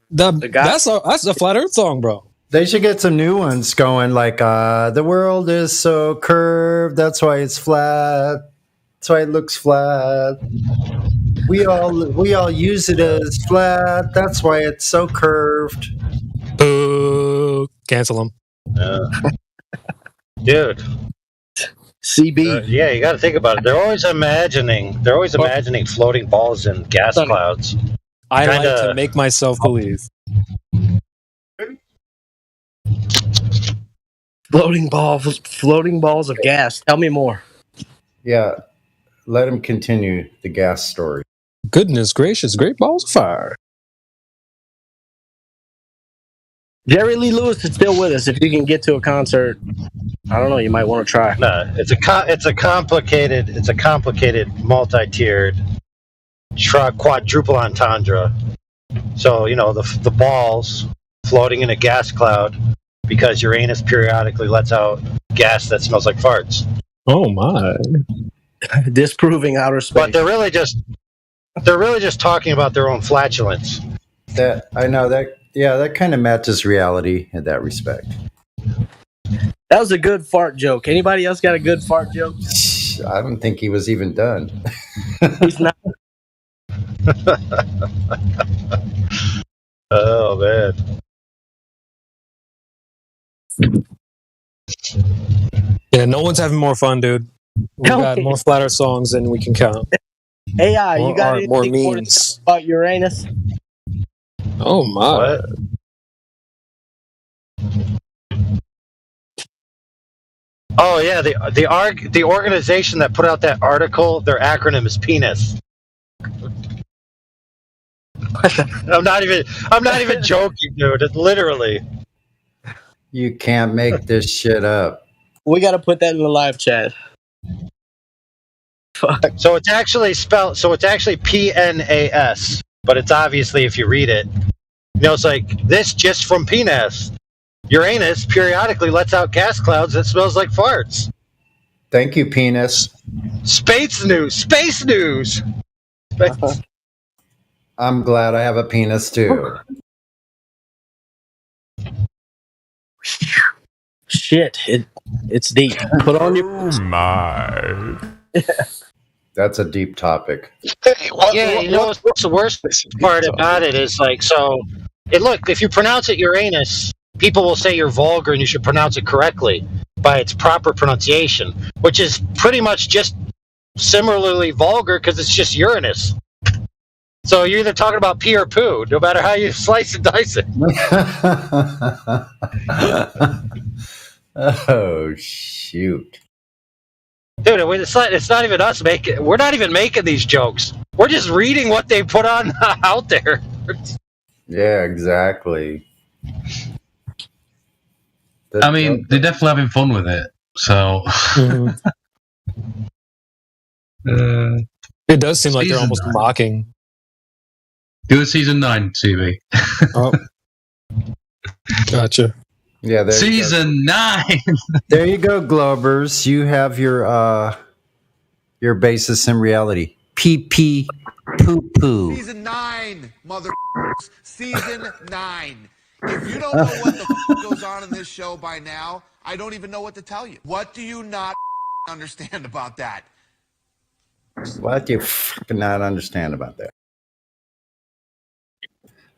[SPEAKER 20] That's a Flat Earth song, bro.
[SPEAKER 12] They should get some new ones going, like the world is so curved, that's why it's flat. That's why it looks flat. We all use it as flat. That's why it's so curved.
[SPEAKER 20] Boo! Cancel them.
[SPEAKER 1] Dude.
[SPEAKER 23] CB.
[SPEAKER 1] Yeah, you got to think about it. They're always imagining floating balls in gas clouds.
[SPEAKER 20] I like to make myself believe.
[SPEAKER 23] Floating balls of gas. Tell me more.
[SPEAKER 12] Yeah, let him continue the gas story.
[SPEAKER 20] Goodness gracious, great balls of fire.
[SPEAKER 23] Jerry Lee Lewis is still with us. If you can get to a concert, I don't know. You might want to try.
[SPEAKER 1] No, it's a complicated, multi-tiered, quadruple entendre. So the balls floating in a gas cloud because Uranus periodically lets out gas that smells like farts.
[SPEAKER 20] Oh my!
[SPEAKER 23] Disproving outer space.
[SPEAKER 1] But they're really just talking about their own flatulence.
[SPEAKER 12] That I know that. Yeah, that kind of matches reality in that respect.
[SPEAKER 23] That was a good fart joke. Anybody else got a good fart joke?
[SPEAKER 12] I don't think he was even done.
[SPEAKER 23] He's not.
[SPEAKER 1] Oh man.
[SPEAKER 20] Yeah, no one's having more fun, dude. We got more flat Earth songs than we can count.
[SPEAKER 23] AI, you got
[SPEAKER 20] more
[SPEAKER 23] anything more to
[SPEAKER 20] memes
[SPEAKER 23] say about Uranus?
[SPEAKER 20] Oh my!
[SPEAKER 1] What? Oh yeah, the organization that put out that article, their acronym is penis. I'm not even joking, dude. It's literally.
[SPEAKER 12] You can't make this shit up.
[SPEAKER 23] We got to put that in the live chat. Fuck.
[SPEAKER 1] So it's actually spelled. So it's actually PNAS, but it's obviously if you read it, it's like this just from penis. Uranus periodically lets out gas clouds that smells like farts.
[SPEAKER 12] Thank you, penis.
[SPEAKER 1] Space news. Space.
[SPEAKER 12] I'm glad I have a penis too.
[SPEAKER 23] Shit, it's deep. Put on your.
[SPEAKER 4] Oh my.
[SPEAKER 12] That's a deep topic.
[SPEAKER 1] What's the worst part about it is like look, if you pronounce it Uranus, people will say you're vulgar and you should pronounce it correctly by its proper pronunciation, which is pretty much just similarly vulgar because it's just Uranus. So you're either talking about pee or poo, no matter how you slice and dice it.
[SPEAKER 12] Oh shoot,
[SPEAKER 1] dude! It's not even us making. We're not even making these jokes. We're just reading what they put on out there.
[SPEAKER 12] Yeah, exactly.
[SPEAKER 8] I mean, they're definitely having fun with it. So
[SPEAKER 20] it does seem like they're almost mocking.
[SPEAKER 8] Do a season 9, TV.
[SPEAKER 20] Oh, gotcha.
[SPEAKER 12] Yeah, there
[SPEAKER 8] season 9.
[SPEAKER 12] There you go, Globers. You have your basis in reality. PP poo poo.
[SPEAKER 13] Season 9, mother. Season 9. If you don't know what the goes on in this show by now, I don't even know what to tell you. What do you not understand about that?
[SPEAKER 12] What do you fucking not understand about that?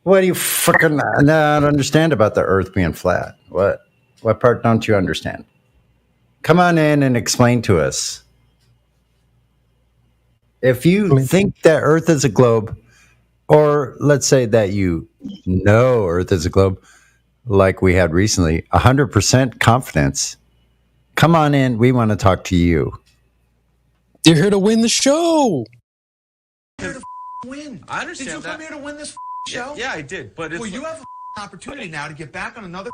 [SPEAKER 12] What do you fucking not understand about the Earth being flat? What part don't you understand? Come on in and explain to us. If you think that Earth is a globe, or let's say that you know Earth is a globe, like we had recently, 100% confidence, come on in. We want to talk to you.
[SPEAKER 20] You're here to win the show.
[SPEAKER 13] Here to win.
[SPEAKER 18] I understand.
[SPEAKER 13] Did you come here to win this show?
[SPEAKER 18] Yeah, I did. But
[SPEAKER 13] well, you have an opportunity now to get back on another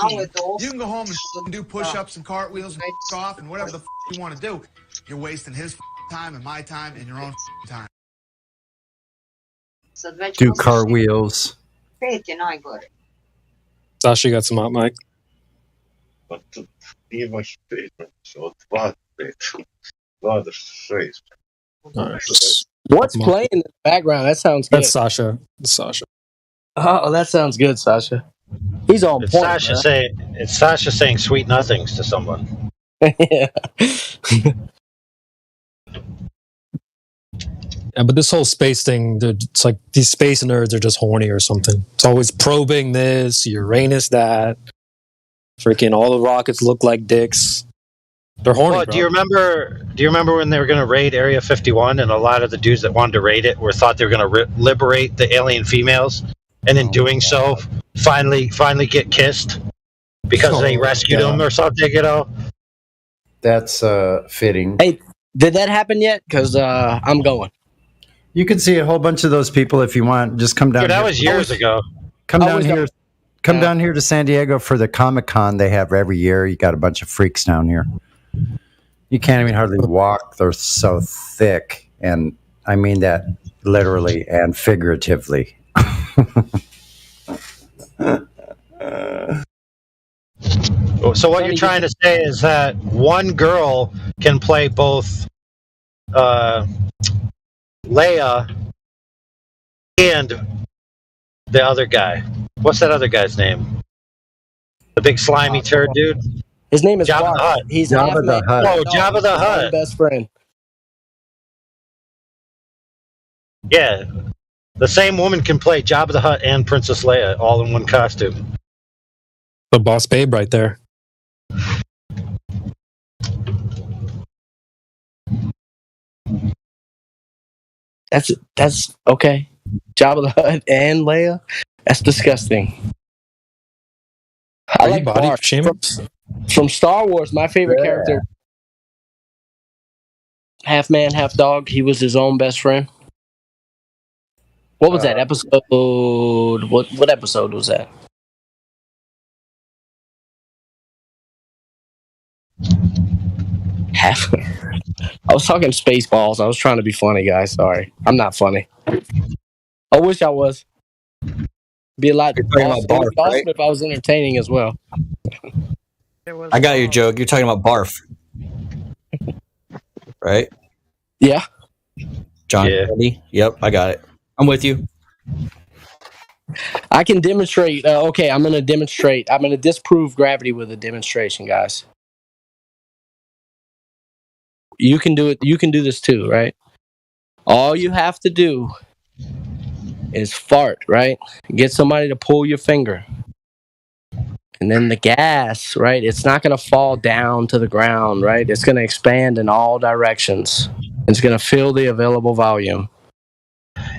[SPEAKER 13] team. You can go home and do push-ups and cartwheels and off and whatever the you want to do. You're wasting his time and my time and your own time.
[SPEAKER 12] Do cartwheels.
[SPEAKER 20] Sasha, you got some hot mic.
[SPEAKER 23] What's playing in the background? That sounds good.
[SPEAKER 20] That's Sasha. That's Sasha.
[SPEAKER 23] Oh, that sounds good, Sasha. He's on point.
[SPEAKER 1] It's Sasha saying sweet nothings to someone.
[SPEAKER 23] Yeah.
[SPEAKER 20] Yeah, but this whole space thing, it's like these space nerds are just horny or something. It's always probing this, Uranus that. Freaking all the rockets look like dicks. They're horny.
[SPEAKER 1] Well, do you remember when they were going to raid Area 51 and a lot of the dudes that wanted to raid it thought they were going to liberate the alien females, and in doing so, finally get kissed because they rescued them or something,
[SPEAKER 12] That's fitting.
[SPEAKER 23] Hey, did that happen yet? Because I'm going.
[SPEAKER 12] You can see a whole bunch of those people if you want. Just come down.
[SPEAKER 1] Dude, that was years ago.
[SPEAKER 12] Come down here. Come down here to San Diego for the Comic-Con they have every year. You got a bunch of freaks down here. You can't even hardly walk. They're so thick. And I mean that literally and figuratively.
[SPEAKER 1] So what you're trying to say is that one girl can play both Leia and the other guy. What's that other guy's name? The big slimy turd dude?
[SPEAKER 23] His name is
[SPEAKER 1] Jabba the Hutt.
[SPEAKER 23] He's
[SPEAKER 12] Jabba the Hutt.
[SPEAKER 1] Oh, Jabba the Hutt.
[SPEAKER 23] Best friend.
[SPEAKER 1] Yeah. The same woman can play Jabba the Hutt and Princess Leia all in one costume.
[SPEAKER 20] The boss babe right there.
[SPEAKER 23] That's okay. Jabba the Hutt and Leia? That's disgusting. I like
[SPEAKER 20] body
[SPEAKER 23] Barf. From Star Wars, my favorite character, half man, half dog. He was his own best friend. What was that episode? What episode was that? Half. I was talking Spaceballs. I was trying to be funny, guys. Sorry, I'm not funny. I wish I was. Be a lot awesome if I was entertaining as well.
[SPEAKER 4] I got your joke. You're talking about barf, right?
[SPEAKER 23] Yeah.
[SPEAKER 4] John Kennedy? Yep, I got it. I'm with you.
[SPEAKER 23] I can demonstrate. Okay, I'm going to demonstrate. I'm going to disprove gravity with a demonstration, guys. You can do it. You can do this too, right? All you have to do is fart, right? Get somebody to pull your finger. And then the gas, right? It's not going to fall down to the ground, right? It's going to expand in all directions. It's going to fill the available volume.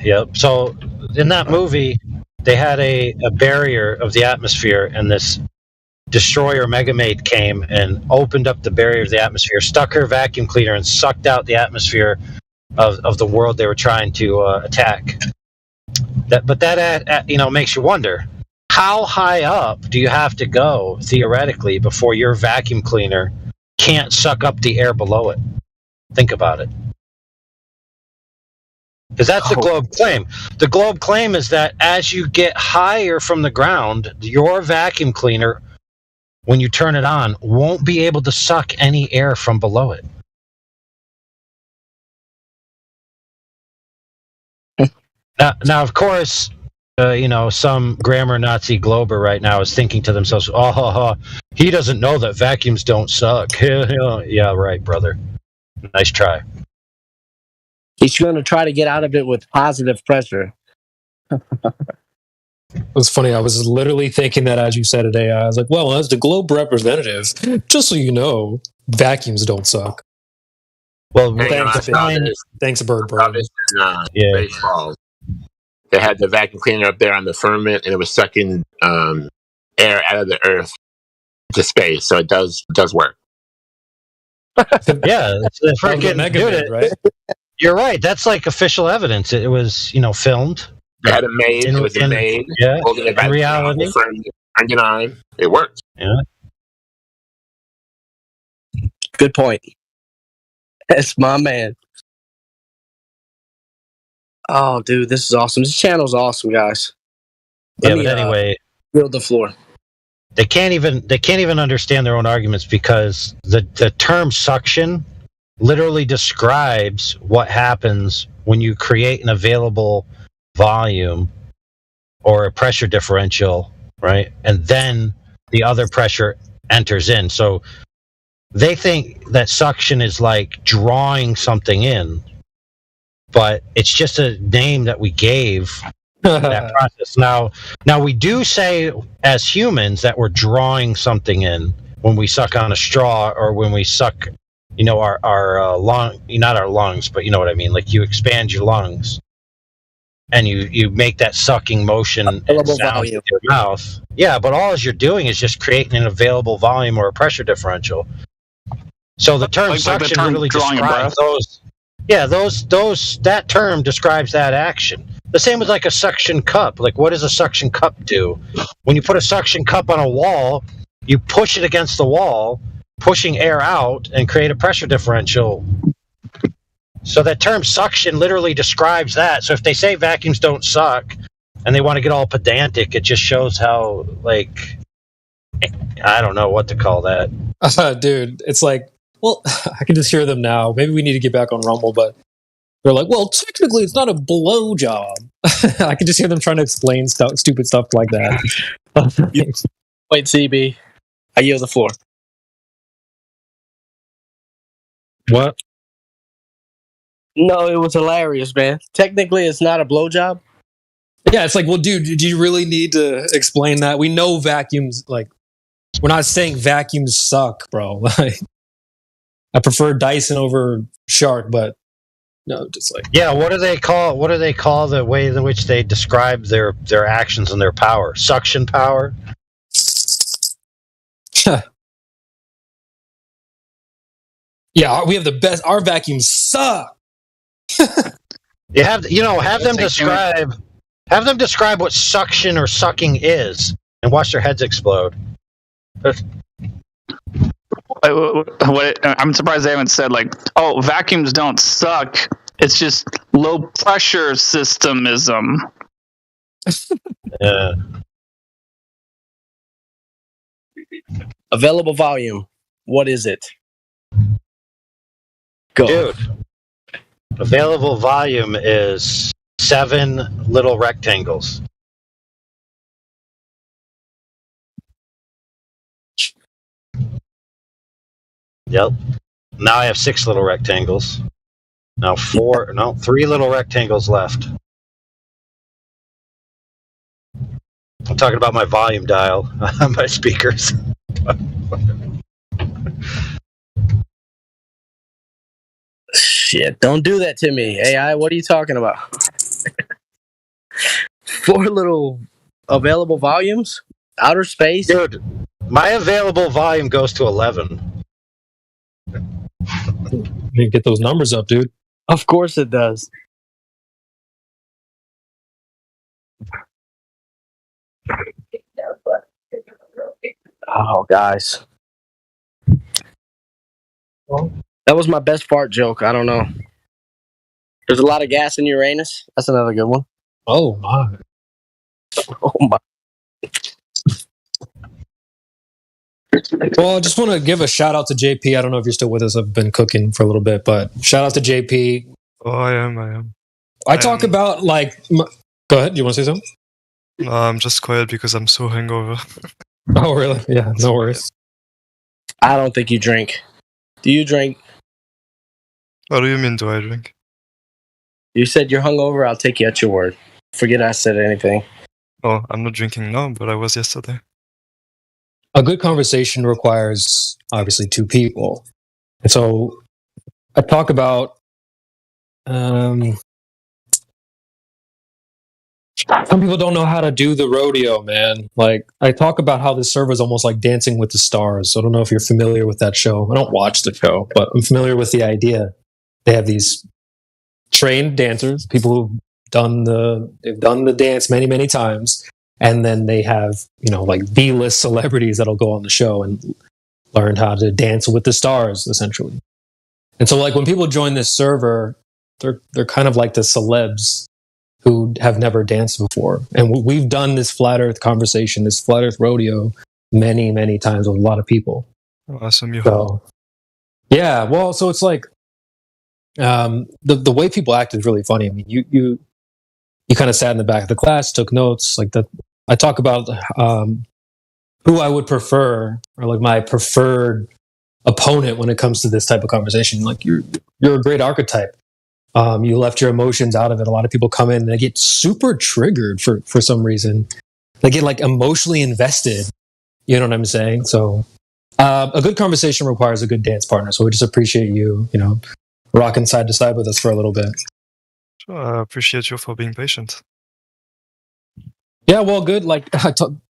[SPEAKER 1] Yep. So in that movie, they had a barrier of the atmosphere, and this destroyer Megamaid came and opened up the barrier of the atmosphere, stuck her vacuum cleaner, and sucked out the atmosphere of the world they were trying to attack. But that makes you wonder, how high up do you have to go theoretically before your vacuum cleaner can't suck up the air below it? Think about it. Because that's the globe claim. The globe claim is that as you get higher from the ground, your vacuum cleaner, when you turn it on, won't be able to suck any air from below it. Now, of course, some grammar Nazi glober right now is thinking to themselves, he doesn't know that vacuums don't suck. Yeah, right, brother. Nice try.
[SPEAKER 23] He's going to try to get out of it with positive pressure.
[SPEAKER 20] It was funny. I was literally thinking that as you said it, AI. I was like, well, as the globe representative, just so you know, vacuums don't suck.
[SPEAKER 1] Well,
[SPEAKER 20] thanks, Bird Brain.
[SPEAKER 10] Baseball. They had the vacuum cleaner up there on the firmament, and it was sucking air out of the earth to space. So it does work.
[SPEAKER 1] Yeah, it's the freaking dude.
[SPEAKER 20] Right?
[SPEAKER 1] You're right. That's like official evidence. It was, filmed.
[SPEAKER 10] They had a maid. It was a maid.
[SPEAKER 1] Yeah.
[SPEAKER 10] Holding it back.
[SPEAKER 1] In reality,
[SPEAKER 10] it worked.
[SPEAKER 1] Yeah.
[SPEAKER 23] Good point. That's my man. Oh, dude, this is awesome. This channel's awesome, guys.
[SPEAKER 1] But anyway,
[SPEAKER 23] build the floor.
[SPEAKER 1] They can't even understand their own arguments, because the term suction literally describes what happens when you create an available volume or a pressure differential, right? And then the other pressure enters in. So they think that suction is like drawing something in, but it's just a name that we gave that process. Now we do say as humans that we're drawing something in when we suck on a straw, or when we suck, our lung, not our lungs, but you know what I mean. Like you expand your lungs, and you make that sucking motion and sound with your mouth. Yeah, but all you're doing is just creating an available volume or a pressure differential. So the term suction really describes those. Yeah, that term describes that action. The same with like a suction cup. Like, what does a suction cup do? When you put a suction cup on a wall, you push it against the wall, pushing air out and create a pressure differential. So that term suction literally describes that. So if they say vacuums don't suck and they want to get all pedantic, it just shows how, like, I don't know what to call that.
[SPEAKER 20] Dude, it's like, well, I can just hear them now. Maybe we need to get back on Rumble, but they're like, well, technically it's not a blow job. I can just hear them trying to explain stupid stuff like that.
[SPEAKER 23] Wait, CB. I yield the floor.
[SPEAKER 20] What?
[SPEAKER 23] No, it was hilarious, man. Technically, it's not a blowjob.
[SPEAKER 20] Yeah, it's like, well, dude, did you really need to explain that? We know vacuums, like, we're not saying vacuums suck, bro. Like, I prefer Dyson over Shark, but no, just like,
[SPEAKER 1] yeah. What do they call the way in which they describe their actions and their power? Suction power.
[SPEAKER 20] Yeah, we have the best. Our vacuums suck.
[SPEAKER 1] Have them describe what suction or sucking is, and watch their heads explode.
[SPEAKER 9] I'm surprised they haven't said like, "Oh, vacuums don't suck. It's just low pressure systemism."
[SPEAKER 1] Yeah.
[SPEAKER 23] Available volume. What is it? Go.
[SPEAKER 1] Dude, available volume is 7 little rectangles. Yep. Now I have 6 little rectangles. Now 3 little rectangles left. I'm talking about my volume dial on my speakers.
[SPEAKER 23] Shit, don't do that to me. AI, what are you talking about? 4 little available volumes? Outer space?
[SPEAKER 1] Dude, my available volume goes to 11.
[SPEAKER 20] You get those numbers up, dude.
[SPEAKER 23] Of course it does. Oh, guys. That was my best fart joke. I don't know. There's a lot of gas in Uranus. That's another good one.
[SPEAKER 20] Oh, my.
[SPEAKER 23] Oh, my.
[SPEAKER 20] Well, I just want to give a shout out to JP. I don't know if you're still with us. I've been cooking for a little bit, but shout out to JP.
[SPEAKER 22] Oh, I am.
[SPEAKER 20] I talk about, like... Go ahead. You want to say something?
[SPEAKER 22] No, I'm just quiet because I'm so hungover.
[SPEAKER 20] Oh, really? Yeah, no worries.
[SPEAKER 23] I don't think you drink. Do you drink?
[SPEAKER 22] What do you mean, do I drink?
[SPEAKER 23] You said you're hungover. I'll take you at your word. Forget I said anything.
[SPEAKER 22] Oh, I'm not drinking now, but I was yesterday.
[SPEAKER 20] A good conversation requires, obviously, 2 people. And so I talk about... some people don't know how to do the rodeo, man. Like, I talk about how this server is almost like Dancing with the Stars. So I don't know if you're familiar with that show. I don't watch the show, but I'm familiar with the idea. They have these trained dancers, people who've done the dance many, many times. And then they have, like B-list celebrities that'll go on the show and learn how to dance with the stars, essentially. And so, like, when people join this server, they're kind of like the celebs who have never danced before. And we've done this flat earth conversation, this flat earth rodeo many, many times with a lot of people.
[SPEAKER 22] Awesome.
[SPEAKER 20] So, yeah, well, so it's like, the way people act is really funny. I mean, you kind of sat in the back of the class, took notes, like that. I talk about, who I would prefer, or like my preferred opponent when it comes to this type of conversation. Like, you're a great archetype. You left your emotions out of it. A lot of people come in and they get super triggered for some reason. They get like emotionally invested. You know what I'm saying? So a good conversation requires a good dance partner. So we just appreciate you, rocking side to side with us for a little bit.
[SPEAKER 22] Sure, I appreciate you for being patient.
[SPEAKER 20] Yeah, well, good. Like,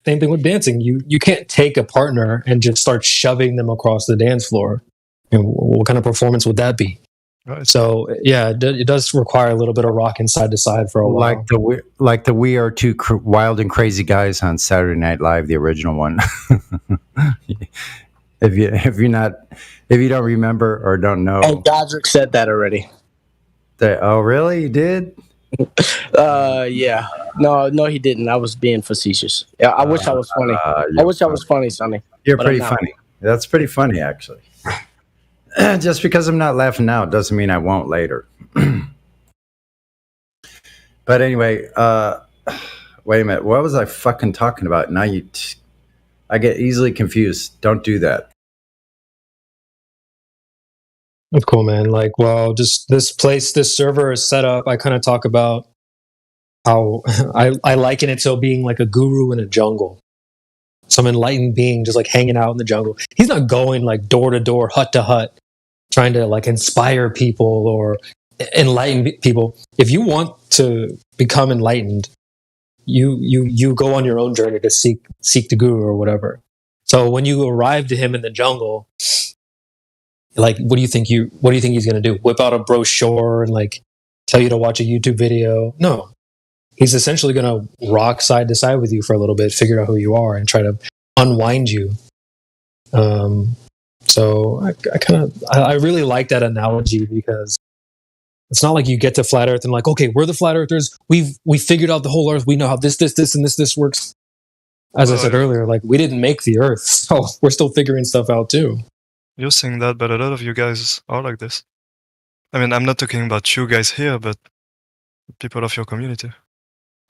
[SPEAKER 20] same thing with dancing. You can't take a partner and just start shoving them across the dance floor. And what kind of performance would that be?
[SPEAKER 22] Right.
[SPEAKER 20] So yeah, it does require a little bit of rocking side to side for a while.
[SPEAKER 12] Like the We Are Two Wild and Crazy Guys on Saturday Night Live, the original one. if you don't remember or don't know.
[SPEAKER 23] Oh, Godric said that already.
[SPEAKER 12] Oh, really? You did?
[SPEAKER 23] Yeah. No, he didn't. I was being facetious. Yeah, I wish I was funny. I wish I was funny, Sonny.
[SPEAKER 12] You're
[SPEAKER 23] but
[SPEAKER 12] pretty
[SPEAKER 23] I'm not.
[SPEAKER 12] funny. That's pretty funny, actually. Just because I'm not laughing now doesn't mean I won't later. But anyway, wait a minute. What was I fucking talking about? Now I get easily confused. Don't do that.
[SPEAKER 20] That's cool, man. Like, well, just this server is set up. I kind of talk about how I liken it to being like a guru in a jungle. Some enlightened being just like hanging out in the jungle. He's not going like door to door, hut to hut, trying to like inspire people or enlighten people. If you want to become enlightened, you go on your own journey to seek the guru or whatever. So when you arrive to him in the jungle, like, what do you think he's going to do? Whip out a brochure and like tell you to watch a YouTube video? No. He's essentially going to rock side to side with you for a little bit, figure out who you are, and try to unwind you. So I really like that analogy, because it's not like you get to flat Earth and like, okay, we're the flat earthers. We figured out the whole Earth. We know how this, and this works. As I said earlier, like, we didn't make the Earth, so we're still figuring stuff out too.
[SPEAKER 22] You're saying that, but a lot of you guys are like this. I mean, I'm not talking about you guys here, but people of your community.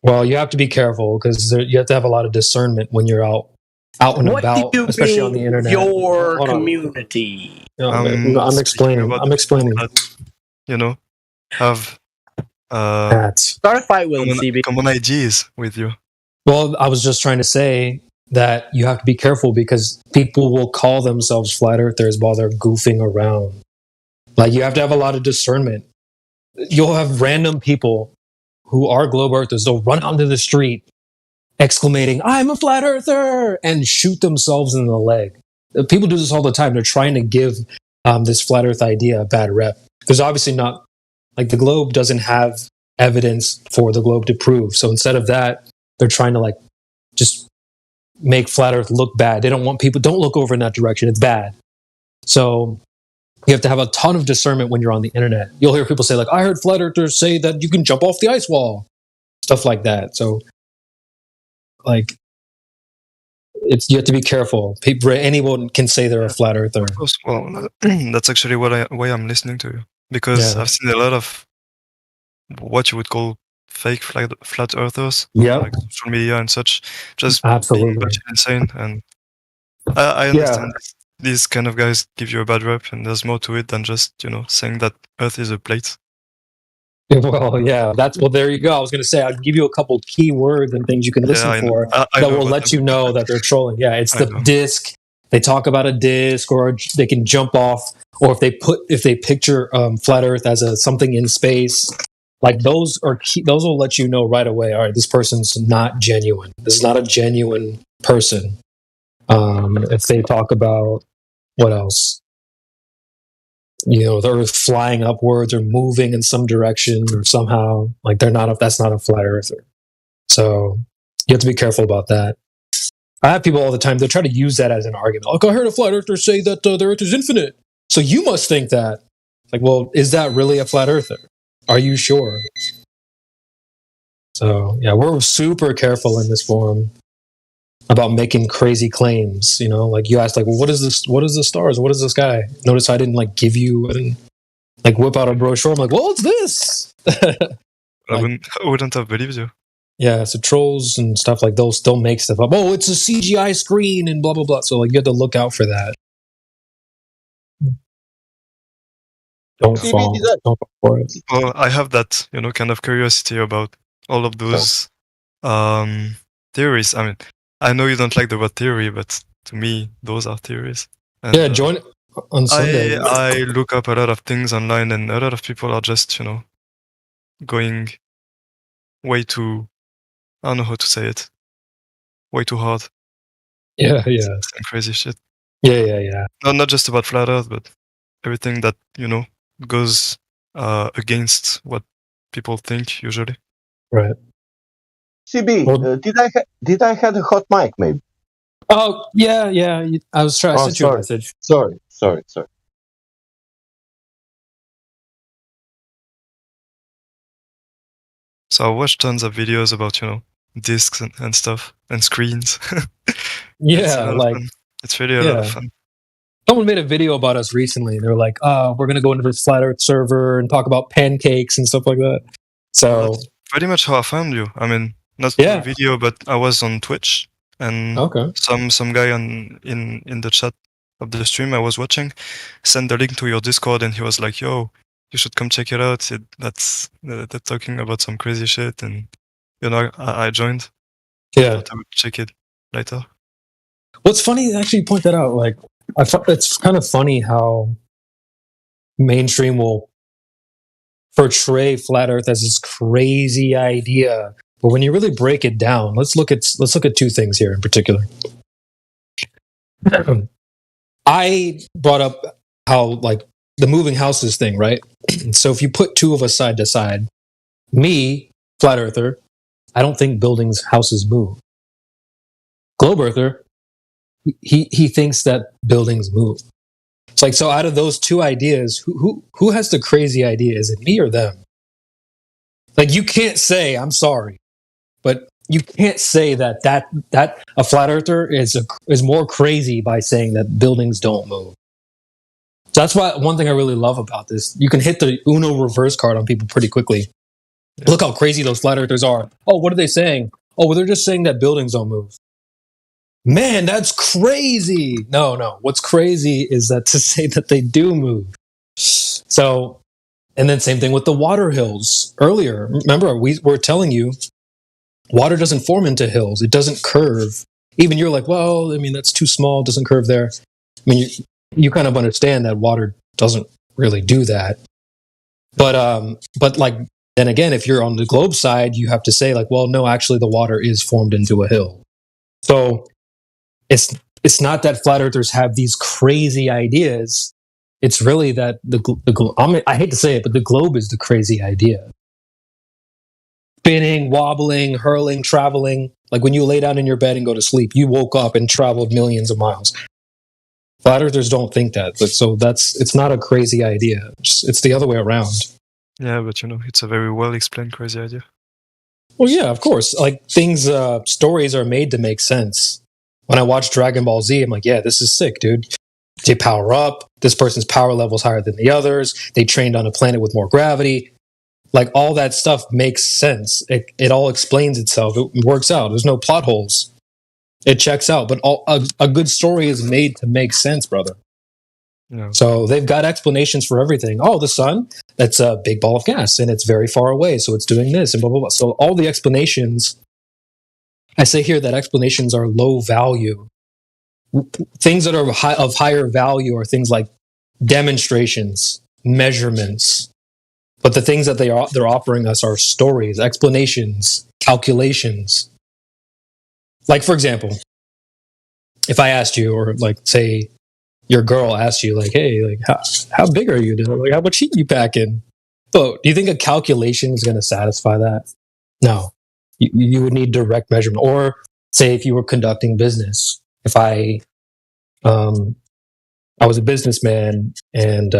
[SPEAKER 20] Well, you have to be careful, because you have to have a lot of discernment when you're out and
[SPEAKER 23] What
[SPEAKER 20] about,
[SPEAKER 23] do you
[SPEAKER 20] especially
[SPEAKER 23] mean
[SPEAKER 20] on the internet.
[SPEAKER 23] your community?
[SPEAKER 20] No, I'm explaining. I'm explaining.
[SPEAKER 22] That, have
[SPEAKER 23] start a fight with
[SPEAKER 22] common ideas with you.
[SPEAKER 20] Well, I was just trying to say that you have to be careful, because people will call themselves flat earthers while they're goofing around. Like, you have to have a lot of discernment. You'll have random people who are globe earthers. They'll run out into the street exclamating, "I'm a flat earther," and shoot themselves in the leg. People do this all the time. They're trying to give this flat earth idea a bad rep. There's obviously not, like, the globe doesn't have evidence for the globe to prove. So instead of that, they're trying to like just make flat earth look bad. They don't want people, don't look over in that direction. It's bad. So you have to have a ton of discernment when you're on the internet. You'll hear people say like, "I heard flat earthers say that you can jump off the ice wall," stuff like that. So like, you have to be careful. Anyone can say they're a flat earther.
[SPEAKER 22] Of course. Well, that's actually why I'm listening to you, because I've seen a lot of what you would call fake flat earthers, like social media and such, just being insane. And I understand these kind of guys give you a bad rep, and there's more to it than just saying that Earth is a plate.
[SPEAKER 20] Well, yeah, there you go. I was going to say, I'll give you a couple key words and things you can listen for that will let you know that they're trolling. Yeah, it's the disc. They talk about a disc, or they can jump off, or if they picture flat Earth as something in space. Like, those are key. Those will let you know right away. All right, this person's not genuine. This is not a genuine person. If they talk about what else, the Earth flying upwards or moving in some direction or somehow, like, that's not a flat earther. So you have to be careful about that. I have people all the time, they try to use that as an argument. Like, I heard a flat earther say that the Earth is infinite, so you must think that. Like, well, is that really a flat earther? Are you sure? So yeah, we're super careful in this forum about making crazy claims. Like, you asked, like, well, what is this? What is the stars? What is the sky? Notice I didn't like give you and like whip out a brochure. I'm like, well, it's this.
[SPEAKER 22] I wouldn't have believed you.
[SPEAKER 20] Yeah, so trolls and stuff like those still make stuff up. Oh, it's a CGI screen and blah blah blah. So like, you have to look out for that. Don't fall for it.
[SPEAKER 22] Well, I have that kind of curiosity about all of those theories. I mean, I know you don't like the word theory, but to me, those are theories. And,
[SPEAKER 20] join on Sunday.
[SPEAKER 22] I look up a lot of things online, and a lot of people are just, going way too, I don't know how to say it, way too hard.
[SPEAKER 20] Yeah.
[SPEAKER 22] Some crazy shit.
[SPEAKER 20] Yeah.
[SPEAKER 22] Not just about flat Earth, but everything that, goes against what people think usually.
[SPEAKER 20] Right.
[SPEAKER 6] CB, did I have a hot mic maybe?
[SPEAKER 20] Oh yeah. I was trying to send you a message.
[SPEAKER 6] Sorry.
[SPEAKER 22] So I watched tons of videos about discs and stuff and screens.
[SPEAKER 20] Yeah,
[SPEAKER 22] it's really a lot of fun.
[SPEAKER 20] Someone made a video about us recently. They were like, "Oh, we're gonna go into this flat Earth server and talk about pancakes and stuff like that." So
[SPEAKER 22] that's pretty much how I found you. I mean, not the video, but I was on Twitch, and some guy in the chat of the stream I was watching sent the link to your Discord, and he was like, "Yo, you should come check it out. They're talking about some crazy shit," and I joined.
[SPEAKER 20] Yeah,
[SPEAKER 22] I would check it later.
[SPEAKER 20] What's funny, actually, you point that out. Like, I thought it's kind of funny how mainstream will portray flat Earth as this crazy idea, but when you really break it down, let's look at two things here in particular. I brought up how the moving houses thing, right? So if you put two of us side to side, me, flat earther, I don't think houses move. Globe earther, he thinks that buildings move. It's so out of those two ideas, who has the crazy idea? Is it me or them? You can't say, I'm sorry, but you can't say that a flat earther is more crazy by saying that buildings don't move. So that's why one thing I really love about this, you can hit the Uno reverse card on people pretty quickly. Yeah. Look how crazy those flat earthers are. Oh, what are they saying? Oh, well, they're just saying that buildings don't move. Man, that's crazy. No. What's crazy is that to say that they do move. So, and then same thing with the water hills. Earlier, remember, we were telling you, water doesn't form into hills. It doesn't curve. Even you're like, well, I mean, that's too small. It doesn't curve there. I mean, you kind of understand that water doesn't really do that. But then again, if you're on the globe side, you have to say well, no, actually the water is formed into a hill. So it's not that flat earthers have these crazy ideas. It's really that I hate to say it, but the globe is the crazy idea. Spinning, wobbling, hurling, traveling. Like when you lay down in your bed and go to sleep, you woke up and traveled millions of miles. Flat earthers don't think that. So it's not a crazy idea. It's the other way around.
[SPEAKER 22] Yeah, but it's a very well explained crazy idea.
[SPEAKER 20] Well, yeah, of course. Stories are made to make sense. When I watch Dragon Ball Z, I'm like, yeah, this is sick, dude. They power up. This person's power level is higher than the others. They trained on a planet with more gravity. All that stuff makes sense. It all explains itself. It works out. There's no plot holes. It checks out. But a good story is made to make sense, brother.
[SPEAKER 22] Yeah.
[SPEAKER 20] So they've got explanations for everything. Oh, the sun, that's a big ball of gas, and it's very far away, so it's doing this, and blah, blah, blah. So all the explanations, I say here that explanations are low value. Things that are of higher value are things like demonstrations, measurements. But the things that they're offering us are stories, explanations, calculations. For example, if I asked you, or say your girl asked you, hey, how big are you? How much heat you pack in? Oh, do you think a calculation is going to satisfy that? No. You would need direct measurement. Or say if you were conducting business, if I was a businessman and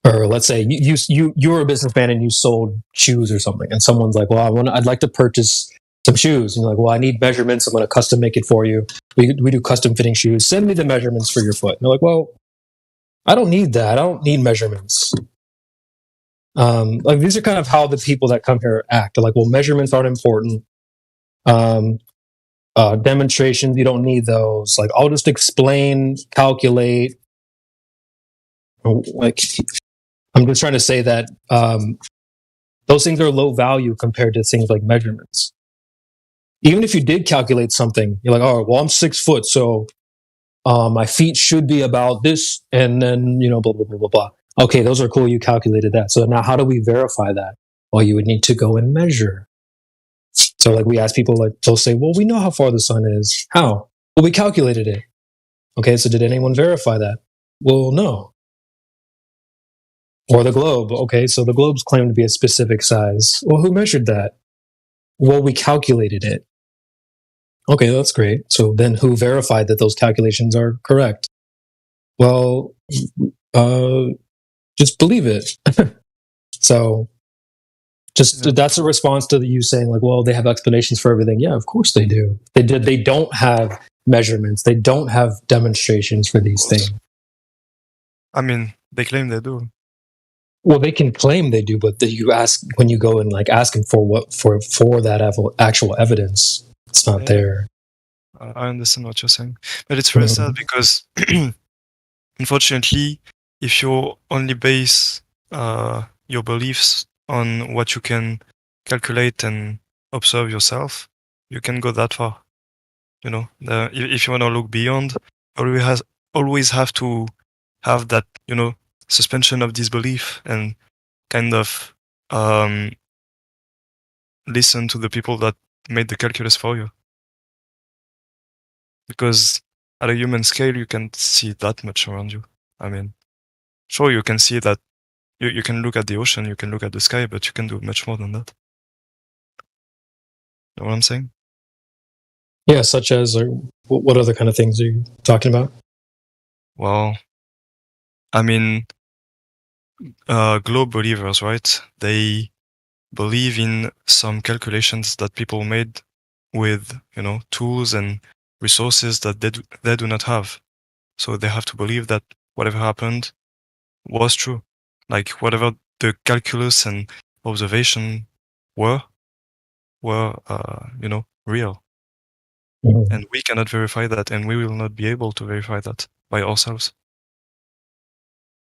[SPEAKER 20] or let's say you were a businessman and you sold shoes or something, and someone's like, well, I'd like to purchase some shoes. And you're like, well, I need measurements. I'm going to custom make it for you. We do custom fitting shoes. Send me the measurements for your foot. And they're like, well, I don't need that. I don't need measurements. These are kind of how the people that come here act. They're like, well, measurements aren't important. Demonstrations, you don't need those. I'll just explain, calculate. I'm just trying to say that those things are low value compared to things like measurements. Even if you did calculate something, you're like, oh, well, I'm 6 foot, so my feet should be about this, and then, blah, blah, blah, blah, blah. Okay, those are cool. You calculated that. So now how do we verify that? Well, you would need to go and measure. So we ask people, they'll say, well, we know how far the sun is. How? Well, we calculated it. Okay, so did anyone verify that? Well, no. Or the globe. Okay, so the globe's claimed to be a specific size. Well, who measured that? Well, we calculated it. Okay, that's great. So then who verified that those calculations are correct? Well, just believe it. So that's a response to you saying like, well, they have explanations for everything. Yeah, of course they do. They don't have measurements. They don't have demonstrations for these things.
[SPEAKER 22] I mean, they claim they do.
[SPEAKER 20] Well, they can claim they do, but you ask when you go and like ask them for that actual evidence, it's not there.
[SPEAKER 22] I understand what you're saying, but it's very sad because, unfortunately, if you only base your beliefs on what you can calculate and observe yourself, you can go that far. You know, if you want to look beyond, you always have to have that, you know, suspension of disbelief and kind of listen to the people that made the calculus for you. Because at a human scale, you can't see that much around you. I mean, sure, you can see that you can look at the ocean, you can look at the sky, but you can do much more than that. You know what I'm saying?
[SPEAKER 20] Yeah, such as what other kind of things are you talking about?
[SPEAKER 22] Well, I mean, globe believers, right? They believe in some calculations that people made with, you know, tools and resources that they do not have. So they have to believe that whatever happened was true. Like whatever the calculus and observation were you know, real. Mm-hmm. And we cannot verify that, and we will not be able to verify that by ourselves.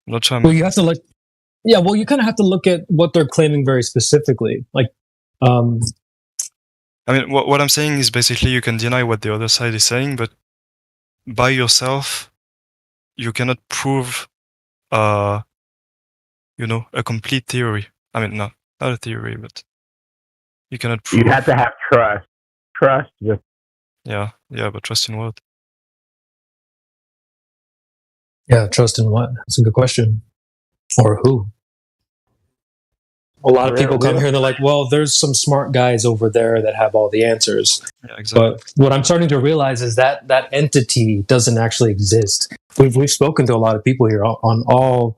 [SPEAKER 22] I'm not sure.
[SPEAKER 20] Well, you have to like, yeah. Well, you kind of have to look at what they're claiming very specifically. Like,
[SPEAKER 22] I mean, what I'm saying is basically you can deny what the other side is saying, but by yourself, you cannot prove, you know, a complete theory. I mean, not a theory, but you cannot prove.
[SPEAKER 10] You have to have trust. Trust with.
[SPEAKER 22] Yeah, but trust in what?
[SPEAKER 20] Yeah, trust in what? That's a good question. Or who? A lot of people come here and they're like, well, there's some smart guys over there that have all the answers.
[SPEAKER 22] Yeah, exactly.
[SPEAKER 20] But what I'm starting to realize is that that entity doesn't actually exist. We've spoken to a lot of people here on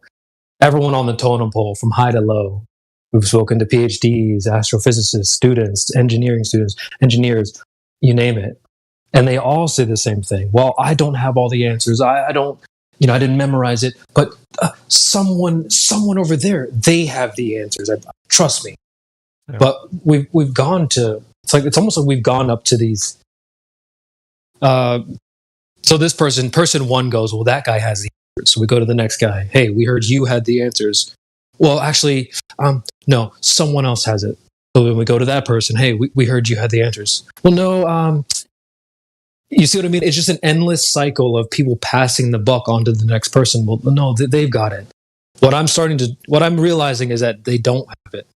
[SPEAKER 20] everyone on the totem pole from high to low. We've spoken to PhDs, astrophysicists, students, engineers, you name it. And they all say the same thing. Well, I don't have all the answers. I don't, you know, I didn't memorize it, but someone over there, they have the answers. Trust me. Yeah. But we've gone to, it's almost like we've gone up to these. So this person one goes, well, that guy has the answers. So we go to the next guy. Hey, we heard you had the answers. Well, actually, no, someone else has it. So when we go to that person, hey, we heard you had the answers. Well, no, you see what I mean? It's just an endless cycle of people passing the buck on to the next person. Well, no, they've got it. What I'm realizing is that they don't have it.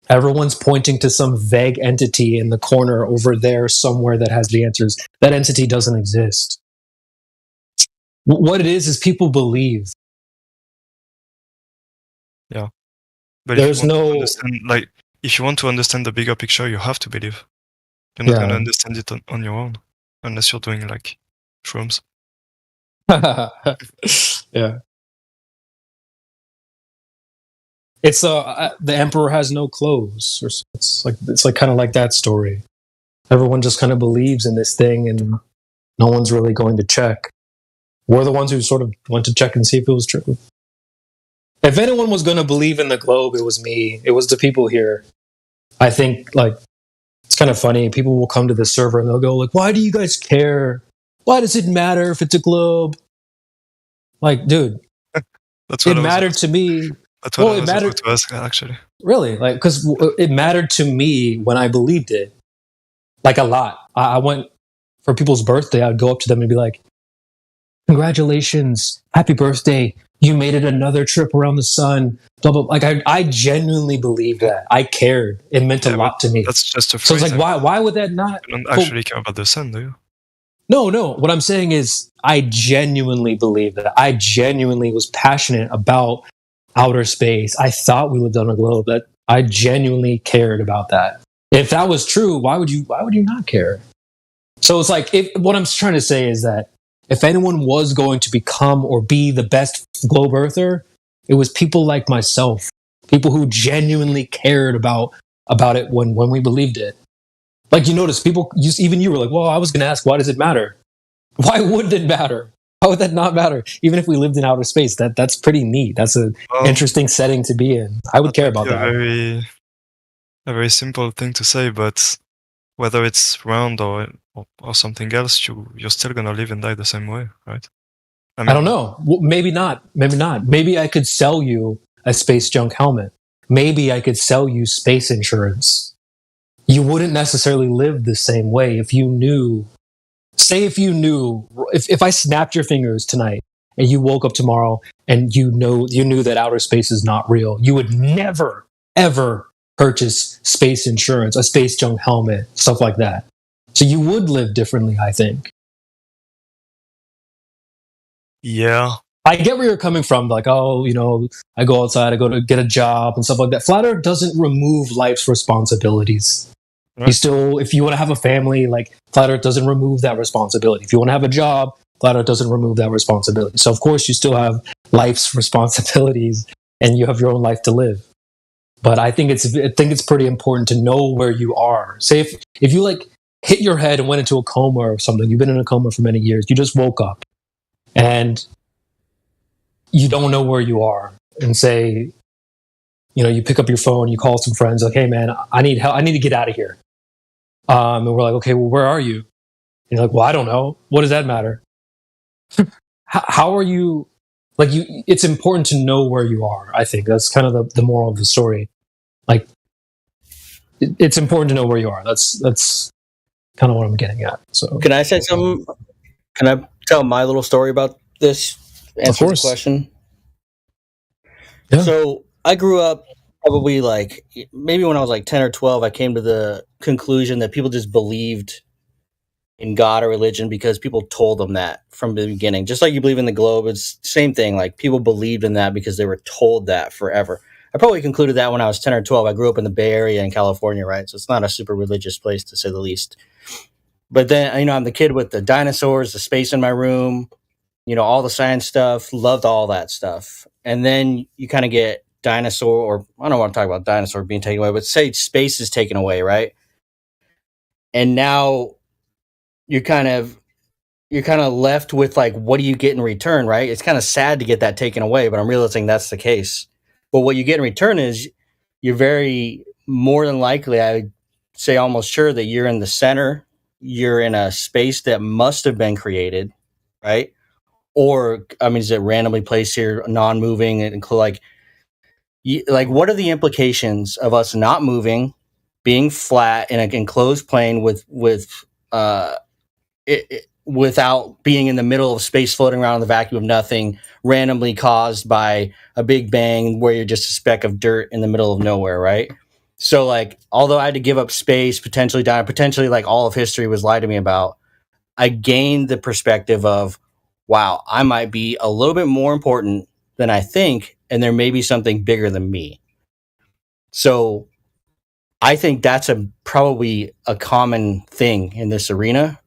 [SPEAKER 20] Everyone's pointing to some vague entity in the corner over there somewhere that has the answers. That entity doesn't exist. What it is people believe.
[SPEAKER 22] Yeah. But
[SPEAKER 20] there's no...
[SPEAKER 22] Like, if you want to understand the bigger picture, you have to believe. You're not going to understand it on your own, unless you're doing, like, shrooms.
[SPEAKER 20] Yeah. It's the emperor has no clothes. Or it's like kind of like that story. Everyone just kind of believes in this thing, and no one's really going to check. We're the ones who sort of went to check and see if it was true. If anyone was going to believe in the globe, it was me. It was the people here. I think, like, it's kind of funny. People will come to the server and they'll go, like, why do you guys care? Why does it matter if it's a globe? Like, dude, it mattered to me.
[SPEAKER 22] That's what I was about to ask, actually.
[SPEAKER 20] Really? Like, because it mattered to me when I believed it. Like, a lot. I went, for people's birthday, I'd go up to them and be like, congratulations, happy birthday. You made it another trip around the sun. Blah, blah. Like, I genuinely believed that. I cared. It meant a lot to me.
[SPEAKER 22] That's just a phrase.
[SPEAKER 20] So it's like, why would that not?
[SPEAKER 22] You don't actually care about the sun, do you?
[SPEAKER 20] No. What I'm saying is, I genuinely believe that. I genuinely was passionate about outer space. I thought we lived on a globe. That I genuinely cared about that. If that was true, why would you not care? So it's like, what I'm trying to say is that if anyone was going to become or be the best globe earther, it was people like myself, people who genuinely cared about it when we believed it. Like, you notice people, even you were like, well, I was going to ask, why does it matter? Why wouldn't it matter? How would that not matter? Even if we lived in outer space, that's pretty neat. That's an interesting setting to be in. I would care about that.
[SPEAKER 22] A very simple thing to say, but whether it's round or something else, you're still gonna live and die the same way, right?
[SPEAKER 20] I don't know. Well, maybe not. Maybe I could sell you a space junk helmet. Maybe I could sell you space insurance. You wouldn't necessarily live the same way if you knew. Say if I snapped your fingers tonight and you woke up tomorrow and you knew that outer space is not real, you would never, ever purchase space insurance, a space junk helmet, stuff like that. So you would live differently, I think.
[SPEAKER 22] Yeah.
[SPEAKER 20] I get where you're coming from. Like, oh, I go outside, I go to get a job and stuff like that. Flat Earth doesn't remove life's responsibilities. Right. You still, if you want to have a family, like, Flat Earth doesn't remove that responsibility. If you want to have a job, Flat Earth doesn't remove that responsibility. So, of course, you still have life's responsibilities and you have your own life to live. But I think it's pretty important to know where you are. Say if you like hit your head and went into a coma or something, you've been in a coma for many years, you just woke up and you don't know where you are, and say, you pick up your phone, you call some friends, like, hey man, I need help, I need to get out of here. And we're like, okay, well, where are you? And you're like, well, I don't know. What does that matter? How are you? Like, it's important to know where you are. I think that's kind of the moral of the story. Like, it's important to know where you are. That's kind of what I'm getting at. So,
[SPEAKER 23] can I say something? Can I tell my little story about this? Answer the question.
[SPEAKER 20] Yeah.
[SPEAKER 23] So I grew up probably maybe when I was like 10 or 12, I came to the conclusion that people just believed in God or religion because people told them that from the beginning. Just like you believe in the globe, it's the same thing. Like, people believed in that because they were told that forever. I probably concluded that when I was 10 or 12. I grew up in the Bay Area in California, right? So it's not a super religious place, to say the least. But then, I'm the kid with the dinosaurs, the space in my room, all the science stuff, loved all that stuff. And then you kind of get dinosaur, or I don't want to talk about dinosaur being taken away, but say space is taken away, right? And now you're kind of left with, like, what do you get in return, right? It's kind of sad to get that taken away, but I'm realizing that's the case. But what you get in return is you're very more than likely, I would say almost sure, that you're in the center. You're in a space that must have been created, right? Or, is it randomly placed here, non-moving, and what are the implications of us not moving, being flat in an enclosed plane without being in the middle of space, floating around in the vacuum of nothing, randomly caused by a big bang where you're just a speck of dirt in the middle of nowhere, right? So, although I had to give up space, potentially die, potentially all of history was lied to me about, I gained the perspective of, wow, I might be a little bit more important than I think, and there may be something bigger than me. So I think that's probably a common thing in this arena,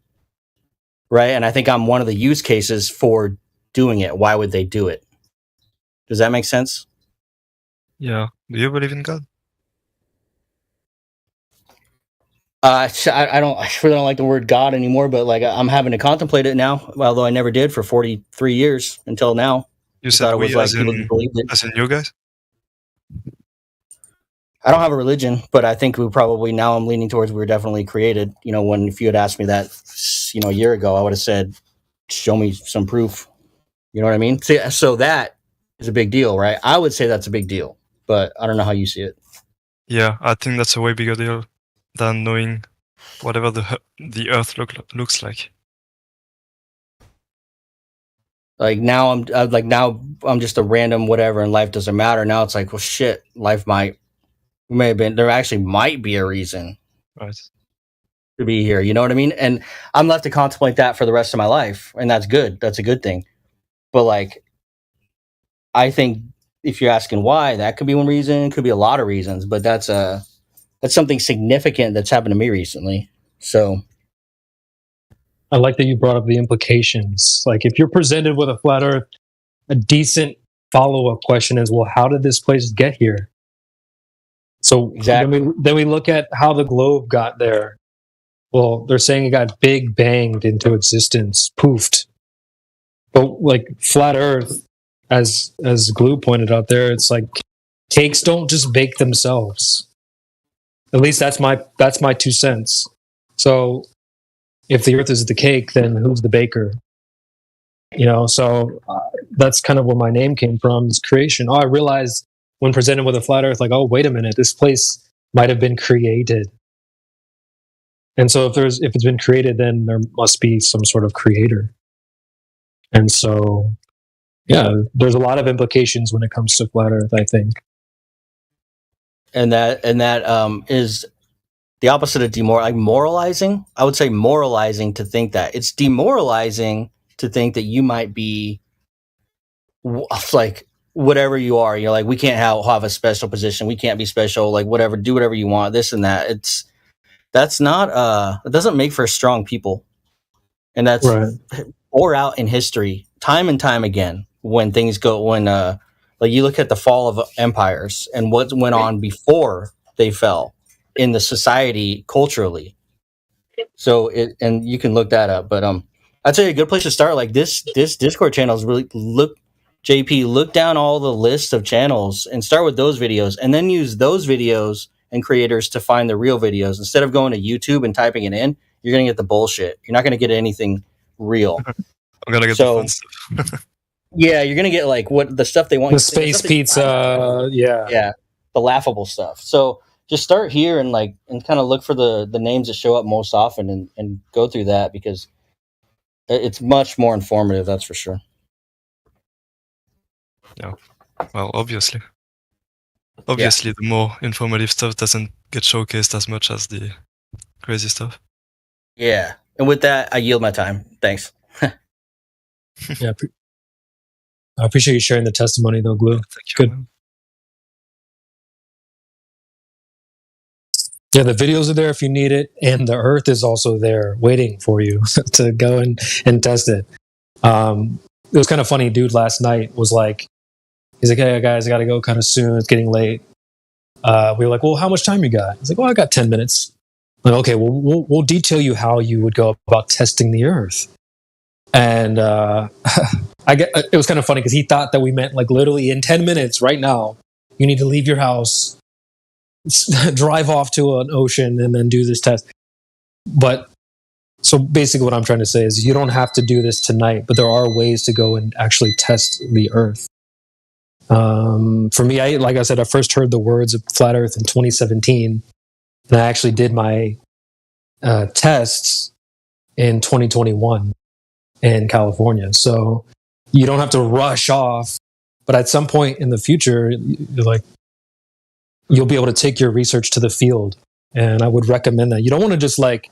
[SPEAKER 23] right? And I think I'm one of the use cases for doing it. Why would they do it? Does that make sense?
[SPEAKER 22] Yeah. Do you believe in God?
[SPEAKER 23] I really don't like the word God anymore, but I'm having to contemplate it now, although I never did for 43 years until now.
[SPEAKER 22] You said it was people who believed it. As in you guys?
[SPEAKER 23] I don't have a religion, but I think now I'm leaning towards we were definitely created. If you had asked me that, a year ago, I would have said, show me some proof. You know what I mean? So that is a big deal, right? I would say that's a big deal, but I don't know how you see it.
[SPEAKER 22] Yeah, I think that's a way bigger deal than knowing whatever the Earth looks like.
[SPEAKER 23] Now I'm just a random whatever, and life doesn't matter. Now it's like, well, shit, life there actually might be a reason.
[SPEAKER 22] Right.
[SPEAKER 23] to be here. You know what I mean? And I'm left to contemplate that for the rest of my life, and that's good. That's a good thing. But like, I think if you're asking why, that could be one reason. It could be a lot of reasons, but that's something significant that's happened to me recently. So
[SPEAKER 20] I like that you brought up the implications. Like, if you're presented with a flat Earth, a decent follow-up question is, well, how did this place get here? So
[SPEAKER 23] exactly.
[SPEAKER 20] then we look at how the globe got there. Well, they're saying it got big banged into existence, poofed. But like flat Earth, as Glue pointed out there, it's like cakes don't just bake themselves. At least that's my 2 cents. So if the Earth is the cake, then who's the baker? You know, so that's kind of where my name came from, is creation. Oh, I realized when presented with a flat Earth, like, oh, wait a minute, this place might have been created. And so if it's been created, then there must be some sort of creator. And so, yeah, there's a lot of implications when it comes to flat Earth, I think.
[SPEAKER 23] And that is the opposite of moralizing. I would say moralizing to think that. It's demoralizing to think that you might be like whatever you are. You're like, we can't have a special position. We can't be special. Like whatever, do whatever you want. This and that. That's not. It doesn't make for strong people, and that's
[SPEAKER 20] right.
[SPEAKER 23] Bore out in history time and time again when things go like you look at the fall of empires and what went on before they fell in the society culturally. So and you can look that up, but I'd say a good place to start, like this Discord channel is really look down all the list of channels and start with those videos, and then use those videos and creators to find the real videos. Instead of going to YouTube and typing it in, you're going to get the bullshit. You're not going to get anything real.
[SPEAKER 22] I'm going to get the fun stuff.
[SPEAKER 23] Yeah, you're going to get like what the stuff they want.
[SPEAKER 20] The space pizza,
[SPEAKER 23] yeah, the laughable stuff. So just start here and kind of look for the names that show up most often and go through that, because it's much more informative. That's for sure.
[SPEAKER 22] Yeah. Well, obviously, the more informative stuff doesn't get showcased as much as the crazy stuff.
[SPEAKER 23] Yeah. And with that, I yield my time. Thanks.
[SPEAKER 20] Yeah. I appreciate you sharing the testimony, though, Glue. Good. Man. Yeah, the videos are there if you need it, and the Earth is also there waiting for you to go and test it. It was kind of funny. Dude last night was like, he's like, hey, guys, I got to go kind of soon. It's getting late. We were like, well, how much time you got? He's like, well, I got 10 minutes. I'm like, okay, well, we'll detail you how you would go about testing the Earth. And it was kind of funny because he thought that we meant like literally in 10 minutes right now, you need to leave your house, drive off to an ocean, and then do this test. But so basically what I'm trying to say is you don't have to do this tonight, but there are ways to go and actually test the Earth. For me, like I said, I first heard the words of flat Earth in 2017, and I actually did my tests in 2021 in California. So you don't have to rush off, but at some point in the future, you'll be able to take your research to the field. And I would recommend that. You don't want to just like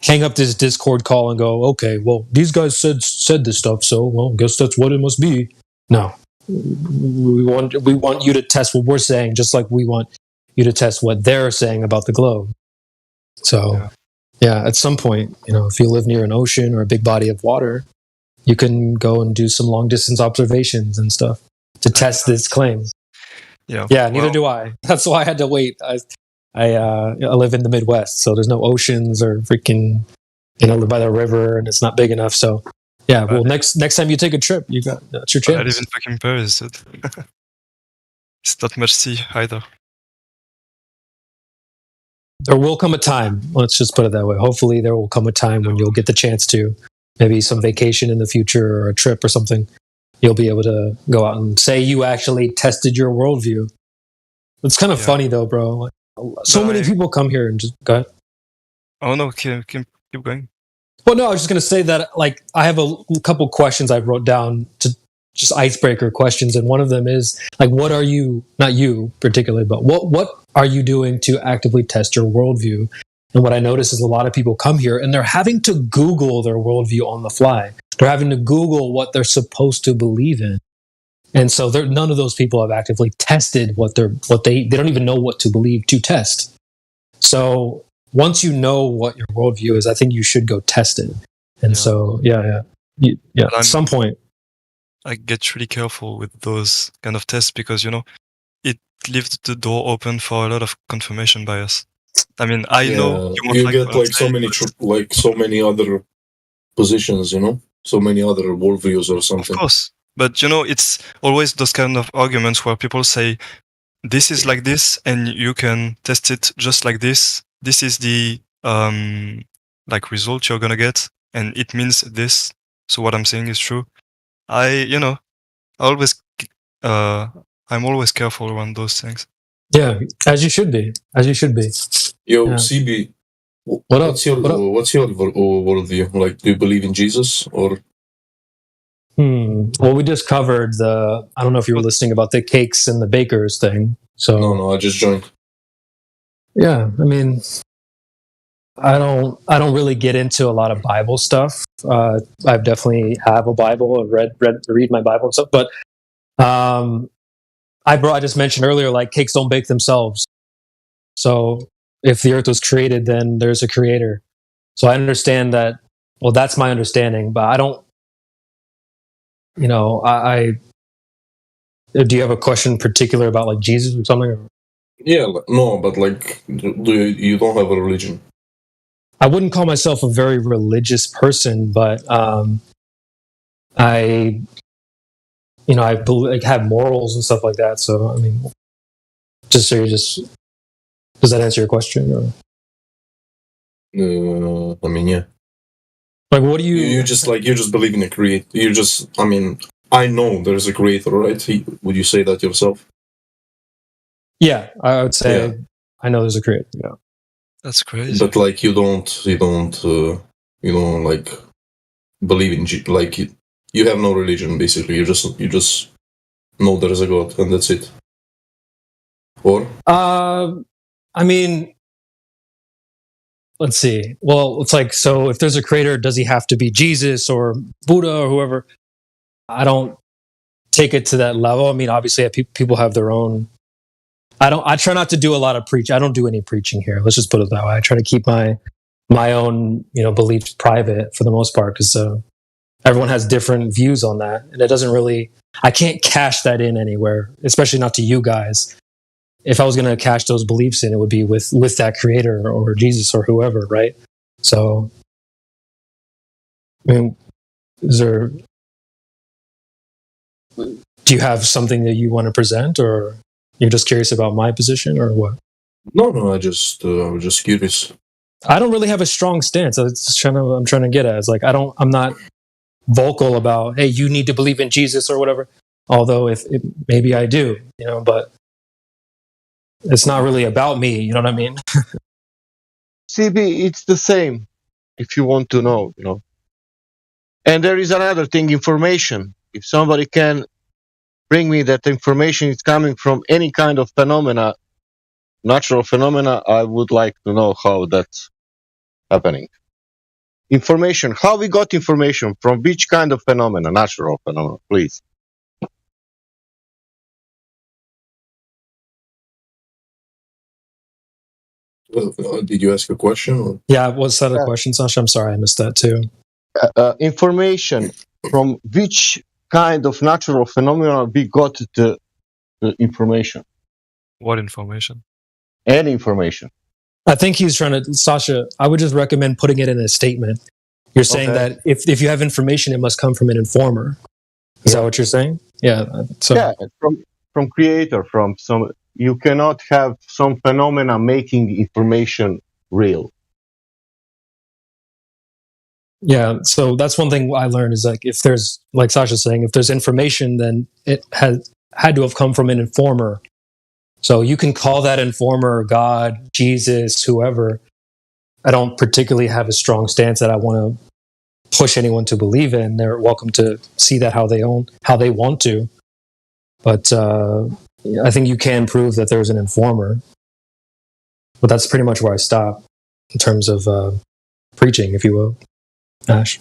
[SPEAKER 20] hang up this Discord call and go, okay, well, these guys said this stuff, so well, I guess that's what it must be. No. We want you to test what we're saying, just like we want you to test what they're saying about the globe. So yeah, at some point, if you live near an ocean or a big body of water, you can go and do some long distance observations and stuff to test this claim.
[SPEAKER 22] Yeah.
[SPEAKER 20] Neither do I. That's why I had to wait. I live in the Midwest, so there's no oceans or freaking, live by the river, and it's not big enough. So yeah, well, next time you take a trip, that's your chance.
[SPEAKER 22] I live in fucking Paris. So it's not much sea either.
[SPEAKER 20] There will come a time, let's just put it that way. Hopefully there will come a time when you'll get the chance to, maybe some vacation in the future or a trip or something. You'll be able to go out and say you actually tested your worldview. It's kind of funny though, bro. So many people come here and just go ahead.
[SPEAKER 22] Oh no, keep going.
[SPEAKER 20] Well, no, I was just going to say that I have a couple questions I wrote down to just icebreaker questions, and one of them is what are you, not you particularly, but what are you doing to actively test your worldview? And what I notice is a lot of people come here and they're having to Google their worldview on the fly. They're having to Google what they're supposed to believe in. And so none of those people have actively tested they don't even know what to believe to test. So once you know what your worldview is, I think you should go test it. And so, at some point.
[SPEAKER 22] I get really careful with those kind of tests because, it leaves the door open for a lot of confirmation bias. I mean, I know
[SPEAKER 11] you get like so many other positions, so many other worldviews or something.
[SPEAKER 22] Of course. But, it's always those kind of arguments where people say, this is like this, and you can test it just like this. This is the result you're going to get, and it means this. So what I'm saying is true. I'm always careful around those things.
[SPEAKER 20] Yeah, as you should be.
[SPEAKER 11] Yo, CB, what's your worldview? Like, do you believe in Jesus or?
[SPEAKER 20] Well, we just covered I don't know if you were listening about the cakes and the bakers thing. So
[SPEAKER 11] No, I just joined.
[SPEAKER 20] Yeah, I mean, I don't really get into a lot of Bible stuff. I definitely have a Bible, read my Bible and stuff, but I just mentioned earlier, like, cakes don't bake themselves. So if the earth was created, then there's a creator. So I understand that. Well, that's my understanding, but I don't. Do you have a question in particular about like Jesus or something?
[SPEAKER 11] Yeah, no, but like, you don't have a religion?
[SPEAKER 20] I wouldn't call myself a very religious person, but I have morals and stuff like that. So I mean, does that answer your question? Or?
[SPEAKER 11] I mean, yeah.
[SPEAKER 20] Like, what do you?
[SPEAKER 11] You just believe in a creator. I know there's a creator, right? Would you say that yourself?
[SPEAKER 20] Yeah, I would say I know there's a creator. Yeah,
[SPEAKER 22] that's crazy.
[SPEAKER 11] But like, you don't like believe in you have no religion basically. You just know there's a God and that's it. Or?
[SPEAKER 20] I mean, let's see. Well, it's like, so if there's a creator, does he have to be Jesus or Buddha or whoever? I don't take it to that level. I mean, obviously, people have their own. I try not to do a lot of preach. I don't do any preaching here. Let's just put it that way. I try to keep my own, beliefs private for the most part, because everyone has different views on that, and it doesn't really. I can't cash that in anywhere, especially not to you guys. If I was going to cash those beliefs in, it would be with that creator or Jesus or whoever, right? So, I mean, do you have something that you want to present, or you're just curious about my position, or what?
[SPEAKER 11] No, I was just curious.
[SPEAKER 20] I don't really have a strong stance. I'm trying to get at. It's like, I'm not vocal about, hey, you need to believe in Jesus or whatever. Although maybe I do, but it's not really about me. You know what I mean?
[SPEAKER 6] CB, it's the same. If you want to know, And there is another thing: information. If somebody can bring me that information is coming from any kind of phenomena, natural phenomena, I would like to know how that's happening. Information, how we got information, from which kind of phenomena, natural phenomena, please.
[SPEAKER 11] Did you ask a question? Or?
[SPEAKER 20] Yeah, what's that a question, Sasha? I'm sorry, I missed that too.
[SPEAKER 6] Information, from which kind of natural phenomena we got the information.
[SPEAKER 22] What information?
[SPEAKER 6] Any information.
[SPEAKER 20] I think he's trying to, Sasha, I would just recommend putting it in a statement. You're saying that if you have information, it must come from an informer. Is that what you're saying? Yeah. So.
[SPEAKER 6] Yeah, from creator, from some. You cannot have some phenomena making information real.
[SPEAKER 20] Yeah, so that's one thing I learned is like, if there's, like Sasha's saying, if there's information, then it had to have come from an informer. So you can call that informer God, Jesus, whoever. I don't particularly have a strong stance that I want to push anyone to believe in. They're welcome to see that how they want to. But I think you can prove that there's an informer. But that's pretty much where I stop. in terms of preaching, if you will. Ash.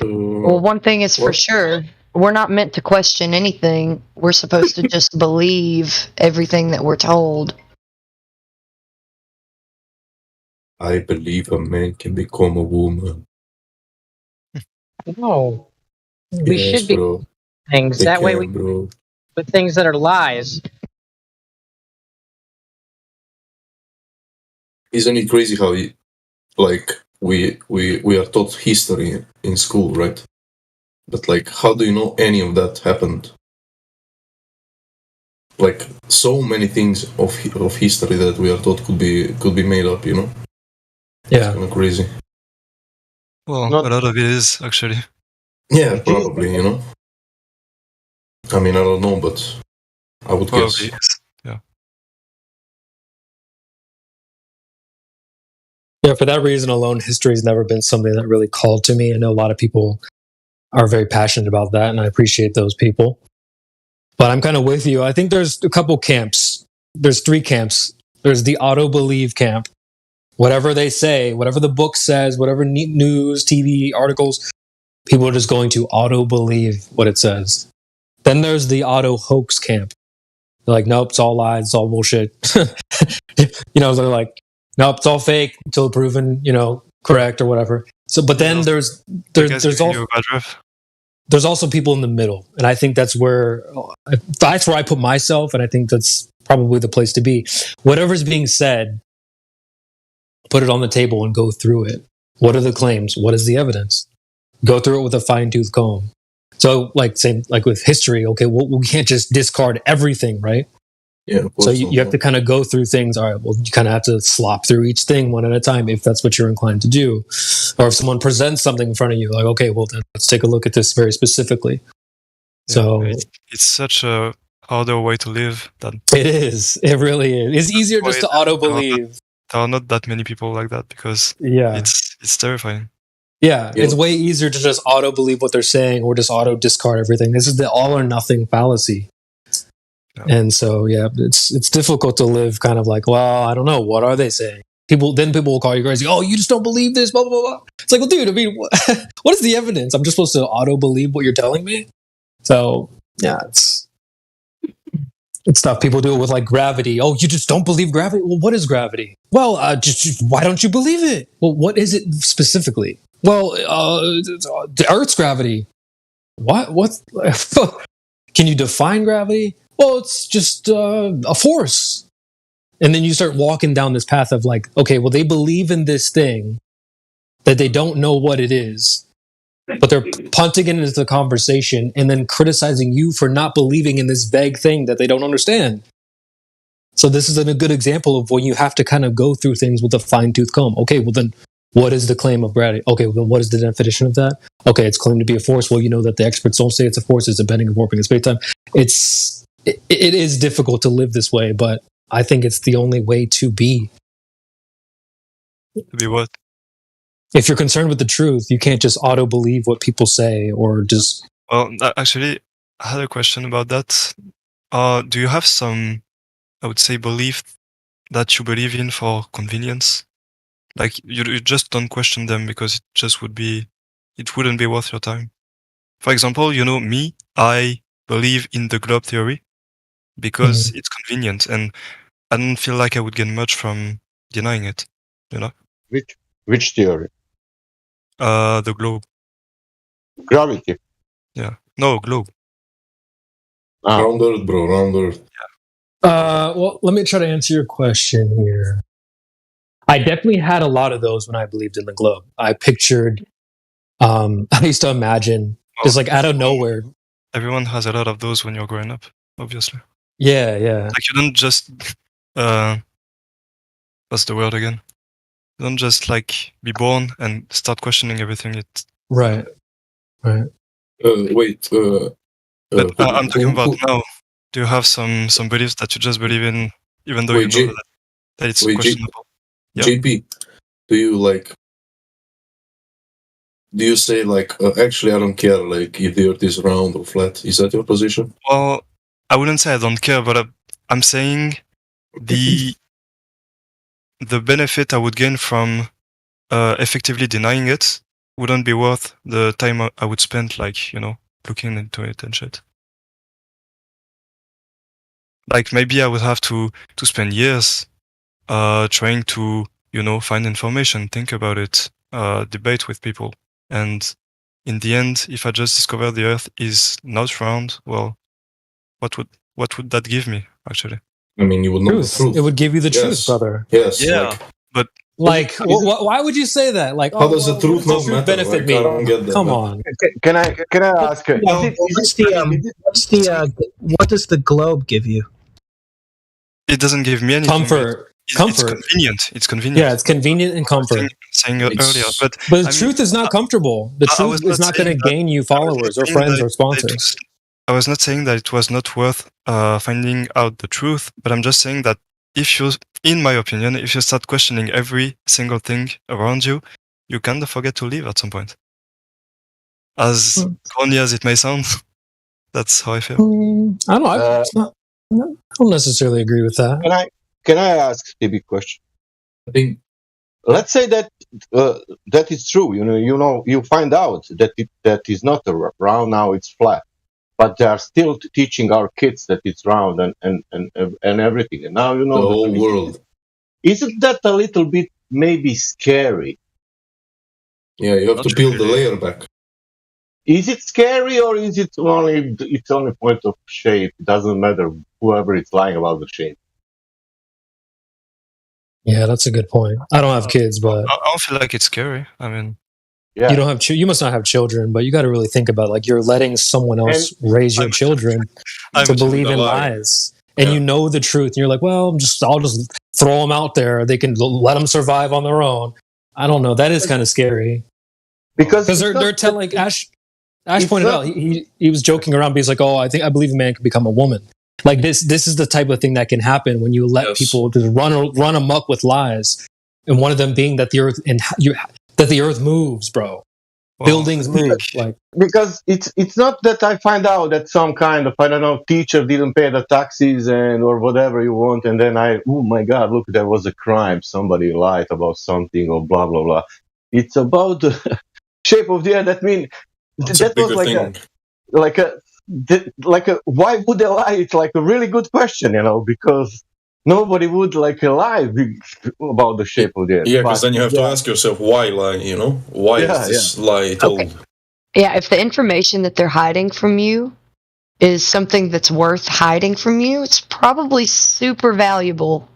[SPEAKER 5] Well, one thing is for sure, we're not meant to question anything. We're supposed to just believe everything that we're told.
[SPEAKER 11] I believe a man can become a woman.
[SPEAKER 2] No, we
[SPEAKER 11] Yes,
[SPEAKER 2] should be
[SPEAKER 11] bro.
[SPEAKER 2] things
[SPEAKER 11] They
[SPEAKER 2] that way.
[SPEAKER 11] can,
[SPEAKER 2] We
[SPEAKER 11] bro.
[SPEAKER 2] with things that are lies.
[SPEAKER 11] Isn't it crazy how we are taught history in school, right? But like, how do you know any of that happened? Like, so many things of history that we are taught could be made up, you know?
[SPEAKER 20] Yeah.
[SPEAKER 11] It's kind of crazy.
[SPEAKER 22] Well, a lot of it is actually.
[SPEAKER 11] Yeah, probably, you know? I mean, I don't know, but I would guess.
[SPEAKER 22] Yes. Yeah.
[SPEAKER 20] Yeah, for that reason alone, history has never been something that really called to me. I know a lot of people are very passionate about that, and I appreciate those people. But I'm kind of with you. I think there's a couple camps. There's 3 camps. There's the auto-believe camp. Whatever they say, whatever the book says, whatever news, TV, articles, people are just going to auto-believe what it says. Then there's the auto-hoax camp. They're like, nope, it's all lies, it's all bullshit. They're like, nope, it's all fake until proven, correct or whatever. So, but then there's also people in the middle, and I think that's where I put myself, and I think that's probably the place to be. Whatever's being said, put it on the table and go through it. What are the claims? What is the evidence? Go through it with a fine-tooth comb. So, like with history, okay, we can't just discard everything, right?
[SPEAKER 11] Yeah.
[SPEAKER 20] So you have to kind of go through things. All right, well, you kind of have to slop through each thing one at a time if that's what you're inclined to do. Or if someone presents something in front of you, like, okay, well, then let's take a look at this very specifically.
[SPEAKER 22] Yeah,
[SPEAKER 20] so
[SPEAKER 22] it's such a harder way to live.
[SPEAKER 20] It is. It really is. It's easier just to auto-believe.
[SPEAKER 22] There are not that many people like that because it's terrifying.
[SPEAKER 20] Yeah, it's way easier to just auto-believe what they're saying or just auto-discard everything. This is the all-or-nothing fallacy. Yeah. And so, it's difficult to live kind of like, well, I don't know. What are they saying? People will call you crazy. Oh, you just don't believe this, blah, blah, blah, blah. It's like, well, dude, I mean, what is the evidence? I'm just supposed to auto-believe what you're telling me? So, yeah, it's tough. People do it with like gravity. Oh, you just don't believe gravity? Well, what is gravity? Well, just why don't you believe it? Well, what is it specifically? Well, the Earth's gravity. What? Can you define gravity? Well, it's just a force. And then you start walking down this path of like, okay, well, they believe in this thing that they don't know what it is, but they're punting it into the conversation and then criticizing you for not believing in this vague thing that they don't understand. So this is a good example of when you have to kind of go through things with a fine-tooth comb. Okay, well then, what is the claim of gravity? Okay, well then what is the definition of that? Okay, it's claimed to be a force. Well, you know that the experts don't say it's a force. It's a bending and warping in space-time. It is difficult to live this way, but I think it's the only way to be.
[SPEAKER 22] To be what?
[SPEAKER 20] If you're concerned with the truth, you can't just auto-believe what people say or just...
[SPEAKER 22] Well, actually, I had a question about that. Do you have some, I would say, belief that you believe in for convenience? Like, you just don't question them because it wouldn't be worth your time. For example, me, I believe in the globe theory because it's convenient and I don't feel like I would get much from denying it,
[SPEAKER 6] Which theory?
[SPEAKER 22] The globe.
[SPEAKER 6] Gravity.
[SPEAKER 22] Yeah. No, globe.
[SPEAKER 11] Round Earth, bro. Round Earth.
[SPEAKER 20] Well, let me try to answer your question here. I definitely had a lot of those when I believed in the globe. I pictured, I used to imagine, just like out of nowhere.
[SPEAKER 22] Everyone has a lot of those when you're growing up, obviously.
[SPEAKER 20] Yeah.
[SPEAKER 22] Like you don't just, what's the word again? You don't just like be born and start questioning everything.
[SPEAKER 20] Right.
[SPEAKER 11] Wait.
[SPEAKER 22] But I'm talking about now. Do you have some beliefs that you just believe in, even though you know that it's questionable?
[SPEAKER 11] JP, do you say like actually I don't care like if the Earth is round or flat? Is that your position?
[SPEAKER 22] Well, I wouldn't say I don't care, but I'm saying the benefit I would gain from effectively denying it wouldn't be worth the time I would spend, like, looking into it and shit. Like, maybe I would have to spend years trying to, find information, think about it, debate with people. And in the end, if I just discover the Earth is not round, well, what would that give me, actually?
[SPEAKER 11] I mean, you would know the truth.
[SPEAKER 20] It would give you the
[SPEAKER 11] Yes.
[SPEAKER 20] truth, brother.
[SPEAKER 11] Yes.
[SPEAKER 22] Yeah, but
[SPEAKER 20] why would you say that? Like,
[SPEAKER 11] how does the truth not matter?
[SPEAKER 20] benefit
[SPEAKER 11] Like,
[SPEAKER 20] me?
[SPEAKER 11] I don't get that.
[SPEAKER 20] Come on.
[SPEAKER 6] Can I ask?
[SPEAKER 14] What does the globe give you?
[SPEAKER 22] It doesn't give me anything.
[SPEAKER 20] Comfort.
[SPEAKER 22] It's convenient. It's convenient.
[SPEAKER 20] Yeah, it's convenient and comfort.
[SPEAKER 22] Saying earlier, but
[SPEAKER 20] the truth is not comfortable. The truth is not going to gain you followers or friends or sponsors.
[SPEAKER 22] I was not saying that it was not worth finding out the truth, but I'm just saying that in my opinion, if you start questioning every single thing around you, you kind of forget to live at some point. As corny as it may sound, that's how I feel.
[SPEAKER 20] I don't know. I don't necessarily agree with that.
[SPEAKER 6] Can I ask a big question?
[SPEAKER 11] I think.
[SPEAKER 6] Let's say that that is true. You find out that is not round now; it's flat. But they are still teaching our kids that it's round and everything. And now
[SPEAKER 11] the whole world.
[SPEAKER 6] Isn't that a little bit maybe scary?
[SPEAKER 11] Yeah, you have to peel the layer back.
[SPEAKER 6] Is it scary, or is it only point of shape? It doesn't matter whoever is lying about the shape.
[SPEAKER 20] Yeah, that's a good point. I don't have kids, but
[SPEAKER 22] I don't feel like it's scary. I mean,
[SPEAKER 20] you don't have you must not have children, but you got to really think about, like, you're letting someone else raise your children to believe in lies, and you know the truth, and you're like, well, I'll just throw them out there. They can let them survive on their own. I don't know. That is kind of scary because they're telling Ash pointed out he was joking around, but he's like, oh, I believe a man can become a woman. Like this is the type of thing that can happen when you let people just run amok with lies, and one of them being that the earth moves, bro. Buildings move. Like,
[SPEAKER 6] because it's not that I find out that some kind of, I don't know, teacher didn't pay the taxes or whatever you want, and then oh my God, look, there was a crime. Somebody lied about something or blah blah blah. It's about the shape of the earth. That means that was why would they lie? It's like a really good question, because nobody would lie about the shape of the earth.
[SPEAKER 11] Yeah, because then you have to ask yourself, why lie, Why is this lie told?
[SPEAKER 5] Okay. Yeah, if the information that they're hiding from you is something that's worth hiding from you, it's probably super valuable.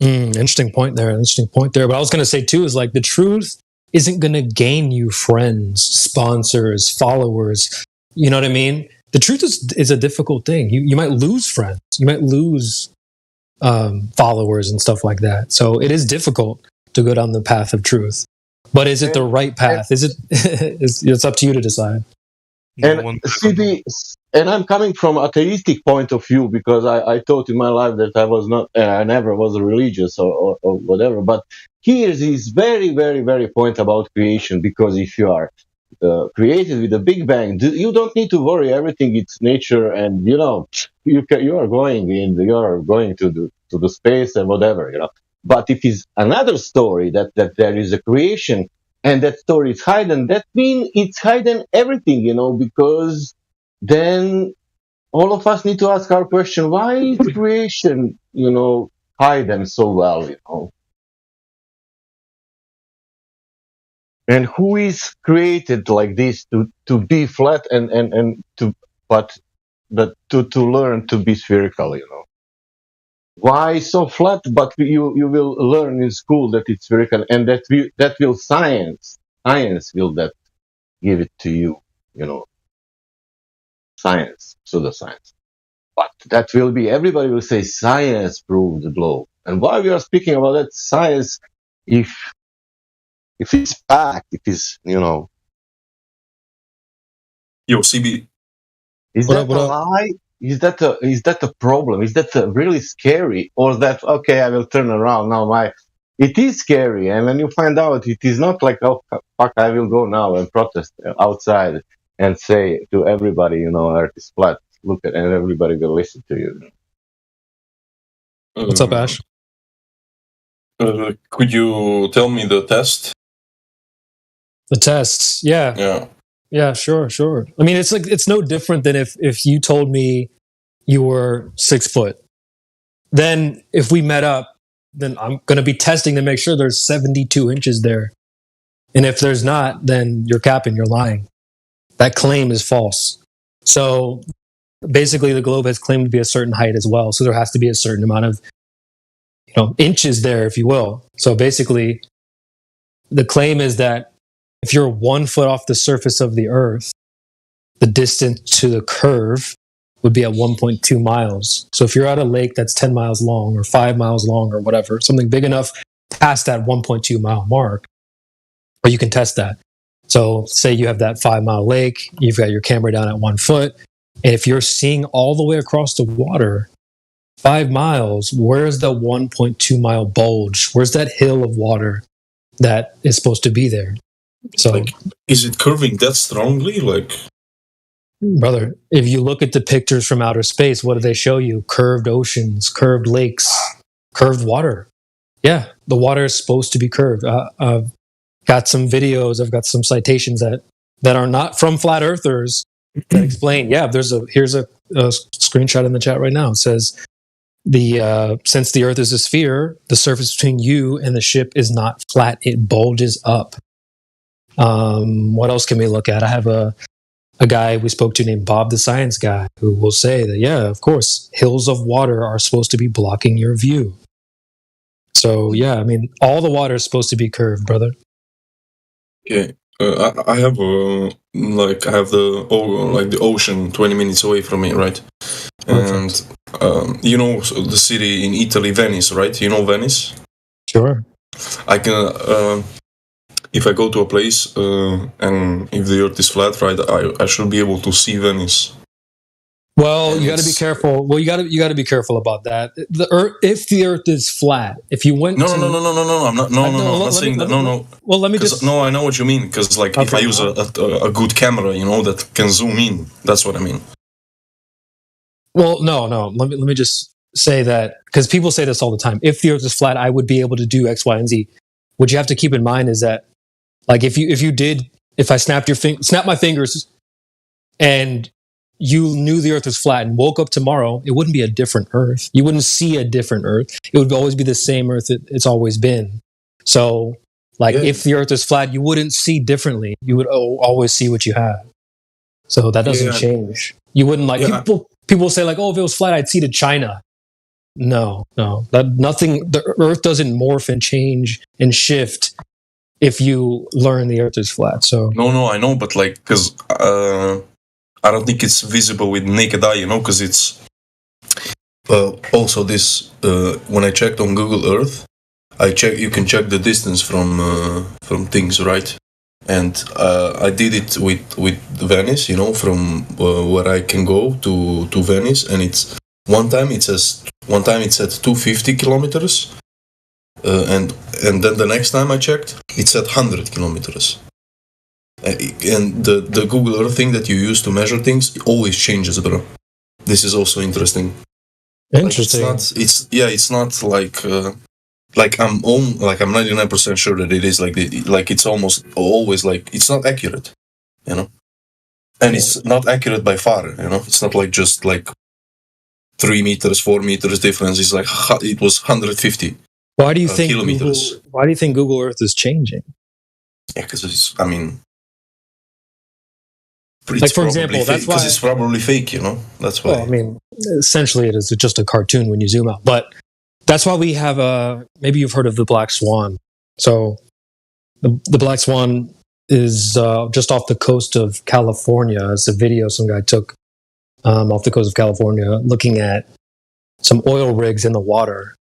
[SPEAKER 20] Interesting point there. But I was going to say, too, is like the truth isn't going to gain you friends, sponsors, followers. You know what I mean? The truth is a difficult thing. You might lose friends. You might lose followers and stuff like that. So it is difficult to go down the path of truth. But is it the right path? Is it? It's up to you to decide.
[SPEAKER 6] And I'm coming from atheistic point of view, because I thought in my life that I never was religious or whatever. But here is very, very, very point about creation, because if you are created with a big bang, you don't need to worry. Everything it's nature, and you are going to the space and whatever. But if it's another story that there is a creation, and that story is hidden, that means it's hidden everything, because then all of us need to ask our question: why is creation, hidden so well, And who is created like this to be flat and to learn to be spherical, Why so flat? But you will learn in school that it's spherical, and that will science will that give it to you, Science, pseudoscience. But that will be, everybody will say science proved the globe. And why we are speaking about that science, if it's fact, if it's,
[SPEAKER 11] Yo, CB.
[SPEAKER 6] Is that a lie? Is that a problem? Is that really scary? Or that, okay, I will turn around now. It is scary. And when you find out, it is not like, oh, fuck, I will go now and protest outside and say to everybody, Earth is flat. Look at, and everybody will listen to you.
[SPEAKER 20] What's up, Ash?
[SPEAKER 11] Could you tell me the test?
[SPEAKER 20] The tests, yeah. Yeah, sure. I mean, it's no different than if you told me you were 6 foot. Then if we met up, then I'm going to be testing to make sure there's 72 inches there. And if there's not, then you're capping, you're lying. That claim is false. So basically the globe has claimed to be a certain height as well. So there has to be a certain amount of, inches there, if you will. So basically the claim is that if you're 1 foot off the surface of the earth, the distance to the curve would be at 1.2 miles. So if you're at a lake that's 10 miles long or 5 miles long or whatever, something big enough past that 1.2 mile mark, or you can test that. So say you have that 5 mile lake, you've got your camera down at 1 foot, and if you're seeing all the way across the water, 5 miles, where's the 1.2 mile bulge? Where's that hill of water that is supposed to be there? So
[SPEAKER 11] is it curving that strongly?
[SPEAKER 20] Brother, if you look at the pictures from outer space, what do they show you? Curved oceans, curved lakes, curved water. Yeah, the water is supposed to be curved. I've got some videos, I've got some citations that are not from flat earthers that explain. Yeah, here's a screenshot in the chat right now. It says since the earth is a sphere, the surface between you and the ship is not flat, it bulges up. What else can we look at? I have a guy we spoke to named Bob the Science Guy who will say that, yeah, of course, hills of water are supposed to be blocking your view. So, yeah, I mean, all the water is supposed to be curved, brother.
[SPEAKER 11] Okay. I have the ocean 20 minutes away from me, right? Perfect. And the city in Italy, Venice, right? You know Venice?
[SPEAKER 20] Sure.
[SPEAKER 11] I can if I go to a place and if the earth is flat, right, I should be able to see Venice.
[SPEAKER 20] Well, you got to be careful. Well, you got to be careful about that. The earth, if the earth is flat, if you went
[SPEAKER 11] no, I'm not saying that. No.
[SPEAKER 20] Well, let me just.
[SPEAKER 11] No, I know what you mean. Because if I use a good camera, that can zoom in. That's what I mean.
[SPEAKER 20] Well, no. Let me just say that, because people say this all the time. If the earth is flat, I would be able to do X, Y, and Z. What you have to keep in mind is that, like, if I snapped my fingers, and you knew the earth was flat and woke up tomorrow, it wouldn't be a different earth. You wouldn't see a different earth. It would always be the same earth it's always been. So, if the earth is flat, you wouldn't see differently. You would always see what you have. So that doesn't change. You wouldn't people say if it was flat, I'd see to China. No. The earth doesn't morph and change and shift if you learn the earth is flat. So
[SPEAKER 11] no, I know, but because I don't think it's visible with naked eye, because it's also this. When I checked on Google Earth, you can check the distance from things, right? And I did it with Venice, from where I can go to Venice, and it's one time it said 250 kilometers, and then the next time I checked, it said 100 kilometers. And the Google Earth thing that you use to measure things always changes, bro. This is also interesting.
[SPEAKER 20] Interesting.
[SPEAKER 11] It's not I'm 99% sure that it is it's almost always it's not accurate, and it's not accurate by far, It's not just 3 meters, 4 meters difference. It's it was 150.
[SPEAKER 20] Why do you think
[SPEAKER 11] kilometers?
[SPEAKER 20] Why do you think Google Earth is changing?
[SPEAKER 11] Yeah, because
[SPEAKER 20] for example, that's why
[SPEAKER 11] it's probably fake, That's why.
[SPEAKER 20] Well, essentially, it is just a cartoon when you zoom out. But that's why we have maybe you've heard of the Black Swan. So the Black Swan is just off the coast of California. It's a video some guy took off the coast of California, looking at some oil rigs in the water.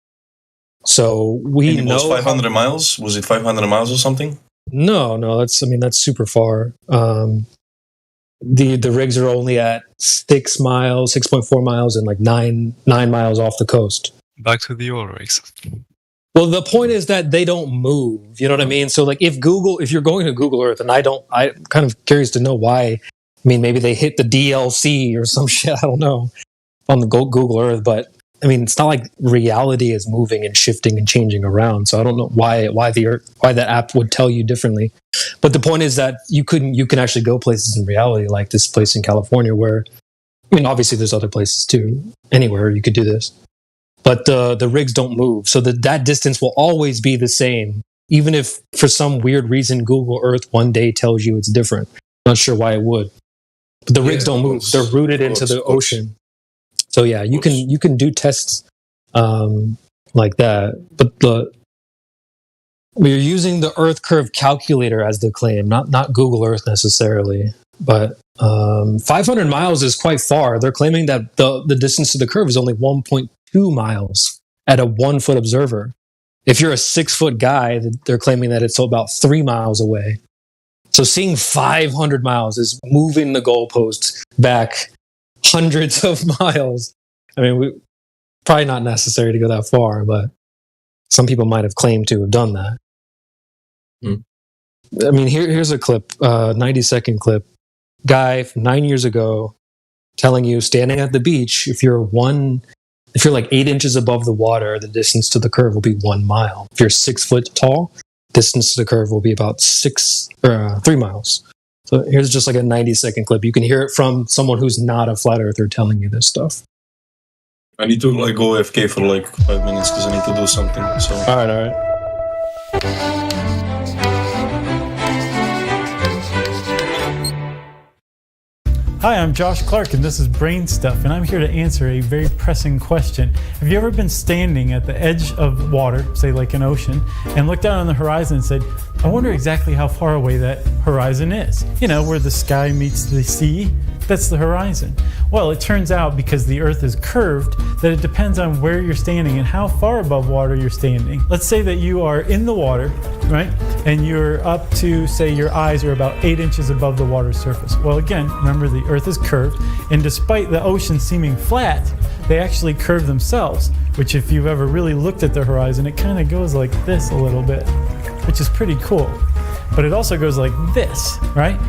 [SPEAKER 20] So
[SPEAKER 11] it was 500 miles. Was it 500 miles or something?
[SPEAKER 20] No. That's super far. The rigs are only at 6 miles, 6.4 miles, and 9 miles off the coast.
[SPEAKER 22] Back to the oil rigs.
[SPEAKER 20] Well, the point is that they don't move. You know what I mean? So, if you're going to Google Earth, and I'm kind of curious to know why. Maybe they hit the DLC or some shit. I don't know on the Google Earth, but I mean, it's not like reality is moving and shifting and changing around. So I don't know why that app would tell you differently. But the point is that you can actually go places in reality, like this place in California, where, I mean, obviously there's other places too. Anywhere you could do this, but the rigs don't move, so that distance will always be the same, even if for some weird reason Google Earth one day tells you it's different. Not sure why it would. But the rigs don't move; they're rooted into the ocean. So yeah, you can do tests like that, but we're using the Earth curve calculator as the claim, not Google Earth necessarily. But 500 miles is quite far. They're claiming that the distance to the curve is only 1.2 miles at a 1 foot observer. If you're a 6 foot guy, they're claiming that it's about 3 miles away. So seeing 500 miles is moving the goalposts back hundreds of miles. I mean, probably not necessary to go that far, but some people might have claimed to have done that. I mean, here's a clip, 90-second clip. Guy from 9 years ago telling you, standing at the beach, if you're like 8 inches above the water, the distance to the curve will be 1 mile. If you're 6 foot tall, distance to the curve will be about 3 miles. So here's just like a 90-second clip. You can hear it from someone who's not a flat earther telling you this stuff.
[SPEAKER 11] I need to like go AFK for like 5 minutes because I need to do something. So
[SPEAKER 20] all right.
[SPEAKER 15] Hi, I'm Josh Clark, and this is Brain Stuff, and I'm here to answer a very pressing question. Have you ever been standing at the edge of water, say like an ocean, and looked out on the horizon and said, I wonder exactly how far away that horizon is? You know, where the sky meets the sea? That's the horizon. Well, it turns out, because the Earth is curved, that it depends on where you're standing and how far above water you're standing. Let's say that you are in the water, right? And you're up to, say, your eyes are about 8 inches above the water surface. Well, again, remember the Earth is curved, and despite the ocean seeming flat, they actually curve themselves, which if you've ever really looked at the horizon, it kind of goes like this a little bit, which is pretty cool. But it also goes like this, right?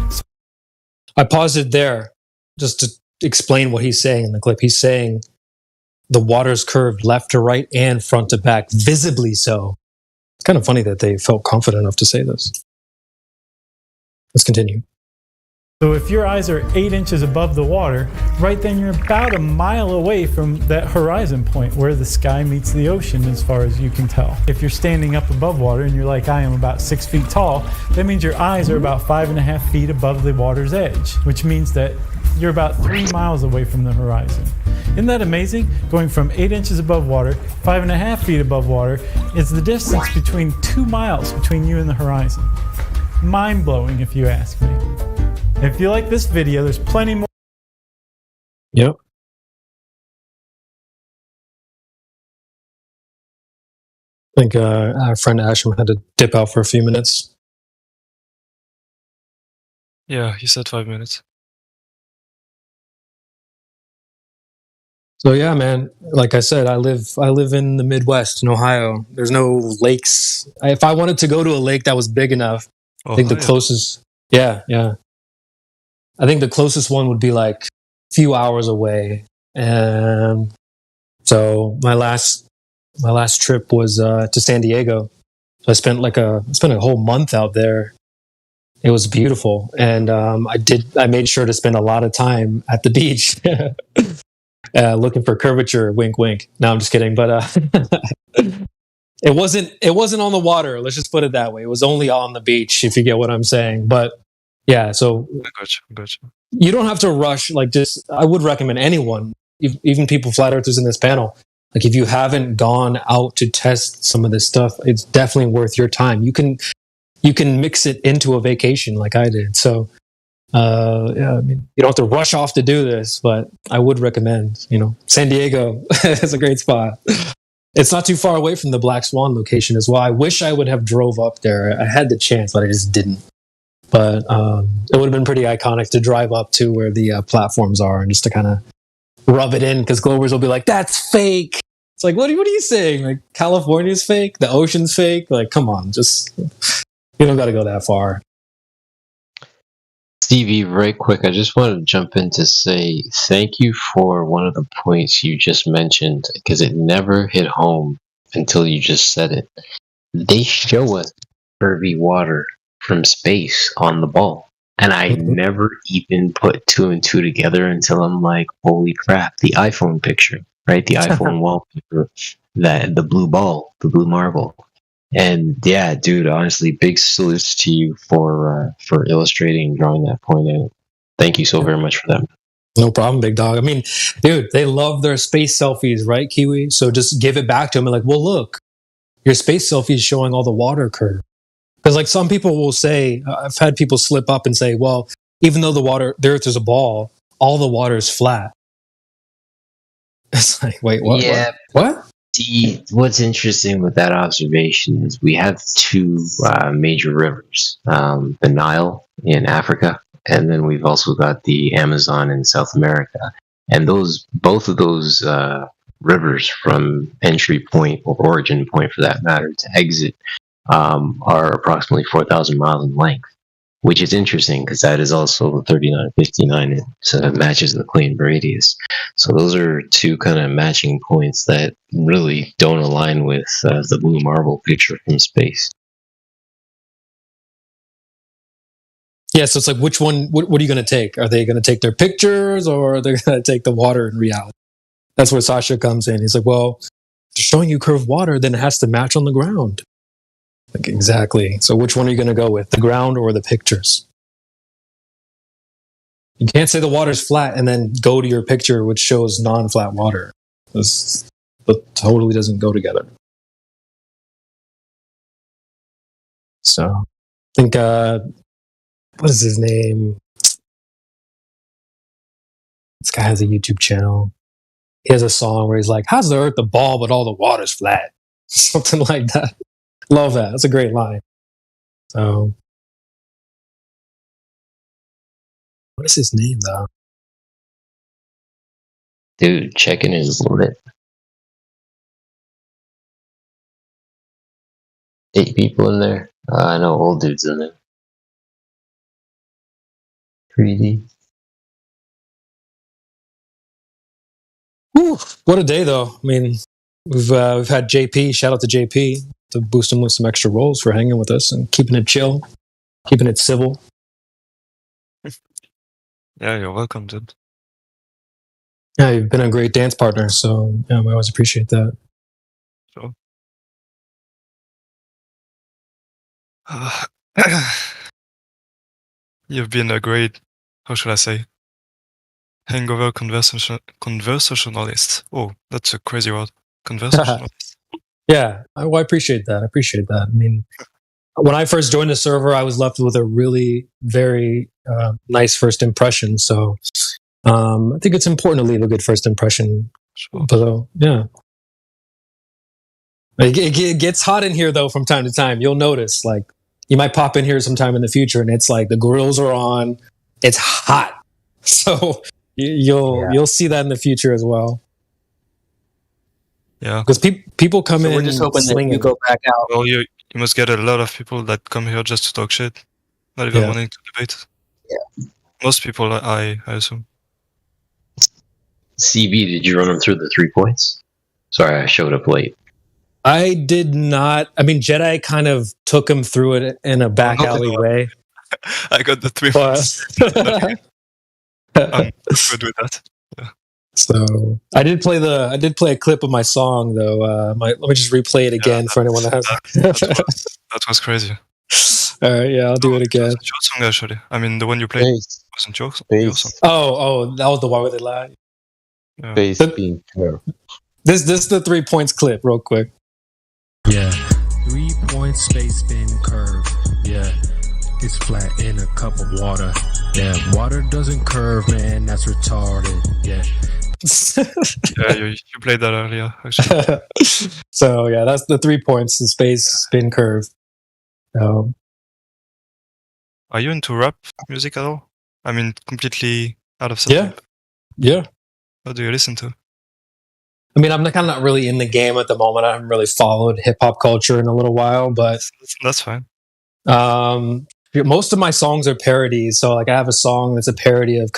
[SPEAKER 20] I paused it there just to explain what he's saying in the clip. He's saying the water's curved left to right and front to back, visibly so. It's kind of funny that they felt confident enough to say this. Let's continue.
[SPEAKER 15] So if your eyes are 8 inches above the water, right then you're about a mile away from that horizon point where the sky meets the ocean as far as you can tell. If you're standing up above water and you're like I am, about 6 feet tall, that means your eyes are about 5.5 feet above the water's edge, which means that you're about 3 miles away from the horizon. Isn't that amazing? Going from 8 inches above water, 5.5 feet above water, is the distance between 2 miles between you and the horizon. Mind-blowing, if you ask me. If you like this video, there's plenty more.
[SPEAKER 20] Yep. I think our friend Asham had to dip out for a few minutes.
[SPEAKER 22] Yeah, he said 5 minutes.
[SPEAKER 20] So yeah, man, like I said, I live in the Midwest in Ohio. There's no lakes. If I wanted to go to a lake that was big enough, I think the closest, yeah. I think the closest one would be like a few hours away. And so my last trip was to San Diego. So I spent a whole month out there. It was beautiful, and I made sure to spend a lot of time at the beach, looking for curvature. Wink, wink. No, I'm just kidding. But it wasn't on the water. Let's just put it that way. It was only on the beach, if you get what I'm saying. But yeah, so
[SPEAKER 22] gotcha.
[SPEAKER 20] You don't have to rush. I would recommend anyone, even people flat earthers in this panel. Like, if you haven't gone out to test some of this stuff, it's definitely worth your time. You can mix it into a vacation like I did. So, yeah, I mean, you don't have to rush off to do this, but I would recommend, San Diego is a great spot. It's not too far away from the Black Swan location as well. I wish I would have drove up there. I had the chance, but I just didn't. But it would have been pretty iconic to drive up to where the platforms are and just to kind of rub it in, because Globers will be like, that's fake. It's like, what are you saying? Like, California's fake? The ocean's fake? Like, come on, just, you don't got to go that far.
[SPEAKER 16] Stevie, right quick, I just wanted to jump in to say thank you for one of the points you just mentioned, because it never hit home until you just said it. They show us curvy water from space on the ball. And I never even put two and two together until I'm like, holy crap, the iPhone picture, right? The iPhone wallpaper, the blue ball, the blue marble. And yeah, dude, honestly, big salutes to you for illustrating and drawing that point out. Thank you so very much for that.
[SPEAKER 20] No problem, big dog. I mean, dude, they love their space selfies, right, Kiwi? So just give it back to them and like, well, look, your space selfie is showing all the water curve. Because like some people will say, I've had people slip up and say, well, even though the Earth is a ball, all the water is flat. It's like, wait, what?
[SPEAKER 16] Yeah.
[SPEAKER 20] What?
[SPEAKER 16] See, what's interesting with that observation is we have two major rivers, the Nile in Africa, and then we've also got the Amazon in South America. And both of those rivers from entry point or origin point for that matter to exit are approximately 4,000 miles in length, which is interesting because that is also 3959, so it matches the Clayton radius. So those are two kind of matching points that really don't align with the blue marble picture from space.
[SPEAKER 20] Yeah, so it's like, which one, what are you going to take? Are they going to take their pictures or are they going to take the water in reality? That's where Sasha comes in. He's like, well, if they're showing you curved water, then it has to match on the ground. Like, exactly. So which one are you going to go with, the ground or the pictures? You can't say the water's flat and then go to your picture, which shows non-flat water. This totally doesn't go together. So I think, what is his name? This guy has a YouTube channel. He has a song where he's like, how's the Earth a ball, but all the water's flat? Something like that. Love that. That's a great line. So, what is his name, though?
[SPEAKER 16] Dude, checking his limit. 8 people in there. I know old dudes in there. 3D.
[SPEAKER 20] Whew, what a day, though. I mean, we've had JP. Shout out to JP to boost him with some extra rolls for hanging with us and keeping it chill, keeping it civil.
[SPEAKER 22] Yeah, you're welcome, dude.
[SPEAKER 20] Yeah, you've been a great dance partner, so yeah, we always appreciate that.
[SPEAKER 22] Sure. You've been a great, how should I say, hangover conversationalist. Oh, that's a crazy word. Conversationalist.
[SPEAKER 20] Yeah, I appreciate that. I mean, when I first joined the server, I was left with a really very nice first impression. So I think it's important to leave a good first impression. Sure. But yeah. It gets hot in here, though, from time to time. You'll notice, like, you might pop in here sometime in the future, and it's like the grills are on. It's hot. So you'll see that in the future as well.
[SPEAKER 22] Yeah,
[SPEAKER 20] because people come in.
[SPEAKER 23] We're just hoping that you go back out.
[SPEAKER 22] Well, you must get a lot of people that come here just to talk shit, not even wanting to debate.
[SPEAKER 23] Yeah,
[SPEAKER 22] most people, I assume.
[SPEAKER 16] CB, did you run them through the 3 points? Sorry, I showed up late.
[SPEAKER 20] I did not. I mean, Jedi kind of took him through it in a back alley way.
[SPEAKER 22] I got the 3 points. I'm good with that. Yeah.
[SPEAKER 20] So I did play a clip of my song though. Let me just replay it again for anyone that has.
[SPEAKER 22] That was crazy.
[SPEAKER 20] All right, yeah, I'll do it again.
[SPEAKER 22] It was your song, actually. I mean, the one you played wasn't your song.
[SPEAKER 20] Oh, that was the Why Would They Lie?
[SPEAKER 22] Yeah.
[SPEAKER 6] Face being curved.
[SPEAKER 20] This is the 3 points clip, real quick.
[SPEAKER 7] Yeah, 3 points, space spin curve. Yeah, it's flat in a cup of water. Yeah, water doesn't curve, man. That's retarded. Yeah.
[SPEAKER 22] Yeah, you played that earlier, actually.
[SPEAKER 20] So yeah, that's the 3 points. The space spin curve.
[SPEAKER 22] Are you into rap music at all? I mean, completely out of subject.
[SPEAKER 20] Yeah.
[SPEAKER 22] What do you listen to?
[SPEAKER 20] I mean, I'm kind of not really in the game at the moment. I haven't really followed hip hop culture in a little while, but
[SPEAKER 22] that's fine.
[SPEAKER 20] most of my songs are parodies. So like I have a song that's a parody of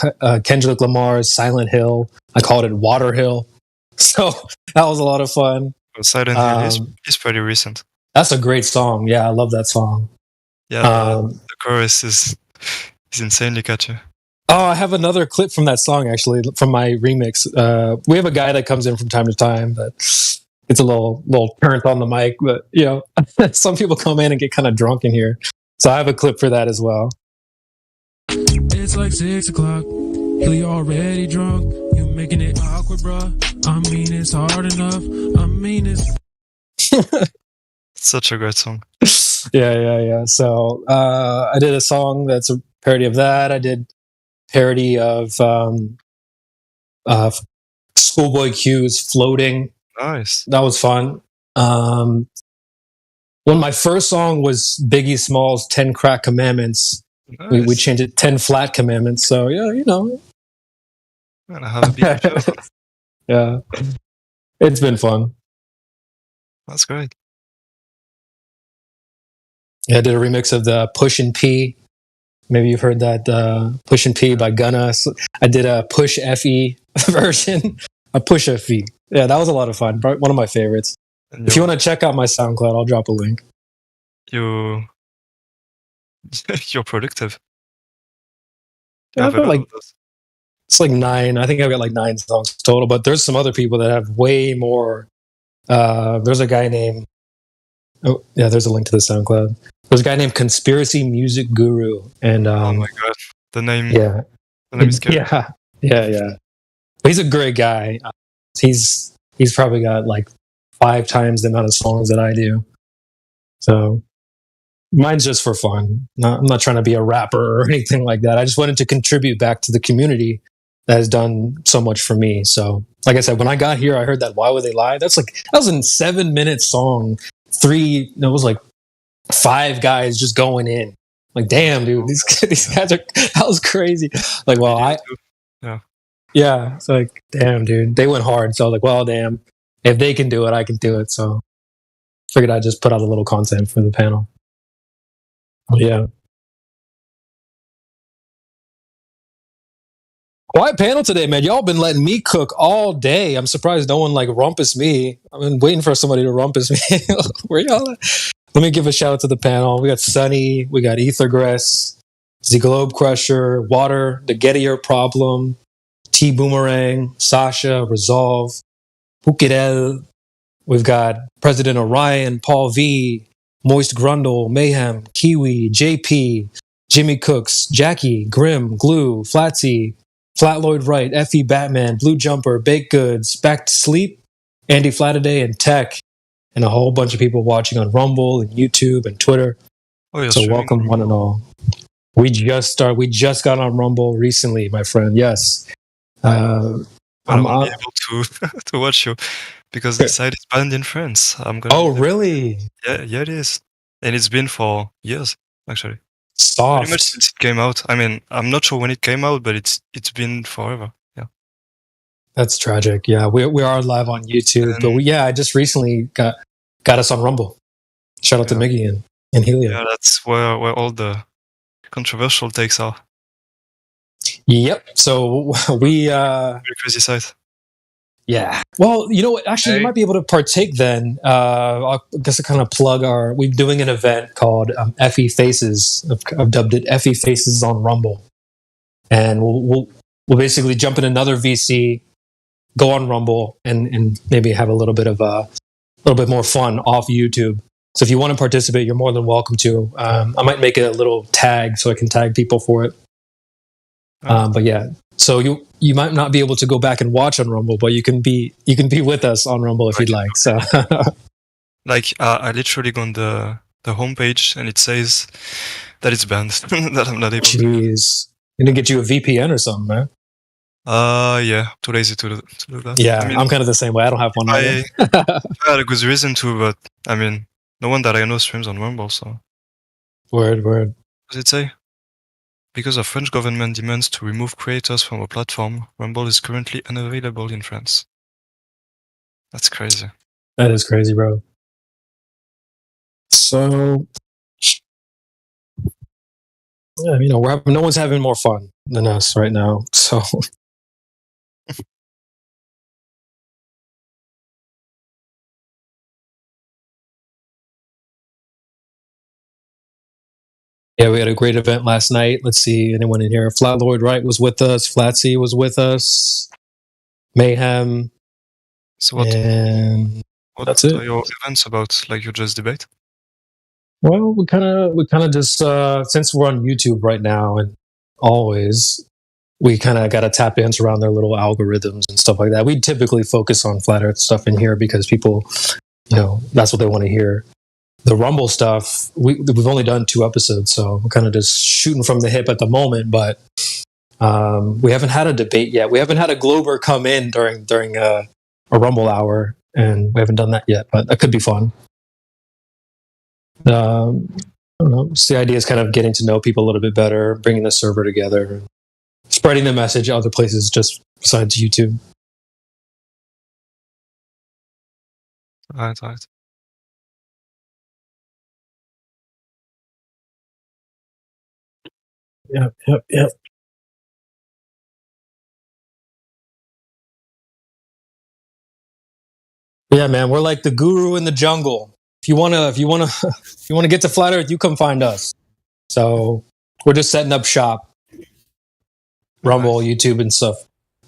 [SPEAKER 20] Kendrick Lamar's Silent Hill. I called it Water Hill. So that was a lot of fun.
[SPEAKER 22] Silent Hill is pretty recent.
[SPEAKER 20] That's a great song. Yeah, I love that song.
[SPEAKER 22] Yeah, the chorus is insanely catchy.
[SPEAKER 20] Oh, I have another clip from that song, actually, from my remix. We have a guy that comes in from time to time that gets a little turned on the mic, but, you know, some people come in and get kind of drunk in here. So I have a clip for that as well.
[SPEAKER 7] It's like 6 o'clock. You already drunk. You making it awkward, bruh. I mean, it's hard enough. I mean, it's...
[SPEAKER 22] Such a great song.
[SPEAKER 20] Yeah. So I did a song that's a parody of that. I did parody of Schoolboy Q's Floating.
[SPEAKER 22] Nice.
[SPEAKER 20] That was fun. When my first song was Biggie Smalls 10 Crack Commandments,
[SPEAKER 22] Nice.
[SPEAKER 20] we changed it 10 Flat Commandments. So yeah, you know.
[SPEAKER 22] Man, I have a big show.
[SPEAKER 20] Yeah. It's been fun.
[SPEAKER 22] That's great.
[SPEAKER 20] Yeah, I did a remix of the Push and P. Maybe you've heard that Push and P by Gunna. So I did a Push FE version. A Push FE. Yeah, that was a lot of fun. One of my favorites. If you want to check out my SoundCloud, I'll drop a link.
[SPEAKER 22] You're productive.
[SPEAKER 20] Yeah, I've got it's like 9. I think I've got like 9 songs total, but there's some other people that have way more. There's a guy named... Oh, yeah, there's a link to the SoundCloud. There's a guy named Conspiracy Music Guru. And,
[SPEAKER 22] oh my god. The name is scary.
[SPEAKER 20] Yeah. But he's a great guy. He's probably got like 5 times the amount of songs that I do. So mine's just for fun. I'm not trying to be a rapper or anything like that. I just wanted to contribute back to the community that has done so much for me. So, like I said, when I got here, I heard that Why Would They Lie? That was a 7-minute song. It was like 5 guys just going in. Like, damn, dude, these guys are, that was crazy. Like, well, yeah, it's like, damn, dude, they went hard. So I was like, well, damn, if they can do it, I can do it. So figured I'd just put out a little content for the panel. But yeah. Quiet panel today, man. Y'all been letting me cook all day. I'm surprised no one like rumpus me. I've been waiting for somebody to rumpus me. Where y'all at? Let me give a shout out to the panel. We got Sunny, we got Ethergress, the Globe Crusher, Water, the Gettier Problem, T Boomerang, Sasha, Resolve, Ukidel. We've got President Orion, Paul V, Moist Grundle, Mayhem, Kiwi, JP, Jimmy Cooks, Jackie, Grim, Glue, Flatsy, Flatloid Wright, FE Batman, Blue Jumper, Baked Goods, Back to Sleep, Andy Flataday, and Tech, and a whole bunch of people watching on Rumble and YouTube and Twitter. So welcome one and all. We just got on Rumble recently, my friend. Yes.
[SPEAKER 22] I won't be able to watch you because the site is banned in France.
[SPEAKER 20] Really?
[SPEAKER 22] Yeah, it is. And it's been for years, actually.
[SPEAKER 20] Soft.
[SPEAKER 22] Pretty much since it came out. I mean, I'm not sure when it came out, but it's been forever. Yeah.
[SPEAKER 20] That's tragic. Yeah, we are live on YouTube, but I just recently got us on Rumble. Shout out to Miggy and Helio.
[SPEAKER 22] Yeah, that's where all the controversial takes are.
[SPEAKER 20] Yep. So we
[SPEAKER 22] very crazy site.
[SPEAKER 20] Yeah. Well, you know what? Actually, you might be able to partake then. I guess to kind of plug we're doing an event called FE Faces. I've dubbed it FE Faces on Rumble. And we'll basically jump in another VC, go on Rumble, and maybe have a little bit more fun off YouTube. So if you want to participate, you're more than welcome to. I might make it a little tag so I can tag people for it. But yeah, so you might not be able to go back and watch on Rumble, but you can be with us on Rumble if you'd like. So,
[SPEAKER 22] I literally go on the homepage and it says that it's banned. That I'm not able.
[SPEAKER 20] Jeez, you didn't get you a VPN or something, man?
[SPEAKER 22] Yeah, too lazy to do that.
[SPEAKER 20] Yeah, I mean, I'm kind of the same way. I don't have one.
[SPEAKER 22] I had a good reason to, but I mean, no one that I know streams on Rumble. So,
[SPEAKER 20] word.
[SPEAKER 22] What does it say? Because of French government demands to remove creators from a platform, Rumble is currently unavailable in France. That's crazy.
[SPEAKER 20] That is crazy, bro. So, Yeah, you know, no one's having more fun than us right now. So yeah, we had a great event last night. Let's see, anyone in here? Flat Lloyd Wright was with us. Flatsy was with us. Mayhem.
[SPEAKER 22] So what
[SPEAKER 20] that's it.
[SPEAKER 22] are your events about? Like you just debate?
[SPEAKER 20] Well, we kind of just since we're on YouTube right now and always, we kind of got to tap into around their little algorithms and stuff like that. We typically focus on flat Earth stuff in here because people, you know, that's what they want to hear. The Rumble stuff, we've only done 2 episodes, so we're kind of just shooting from the hip at the moment. But we haven't had a debate yet. We haven't had a Glober come in during a Rumble hour, and we haven't done that yet. But that could be fun. I don't know. So the idea is kind of getting to know people a little bit better, bringing the server together, spreading the message other places just besides YouTube.
[SPEAKER 22] Right.
[SPEAKER 20] Yep. Yeah, man, we're like the guru in the jungle. If you wanna get to flat Earth, you come find us. So we're just setting up shop, Rumble, YouTube, and stuff.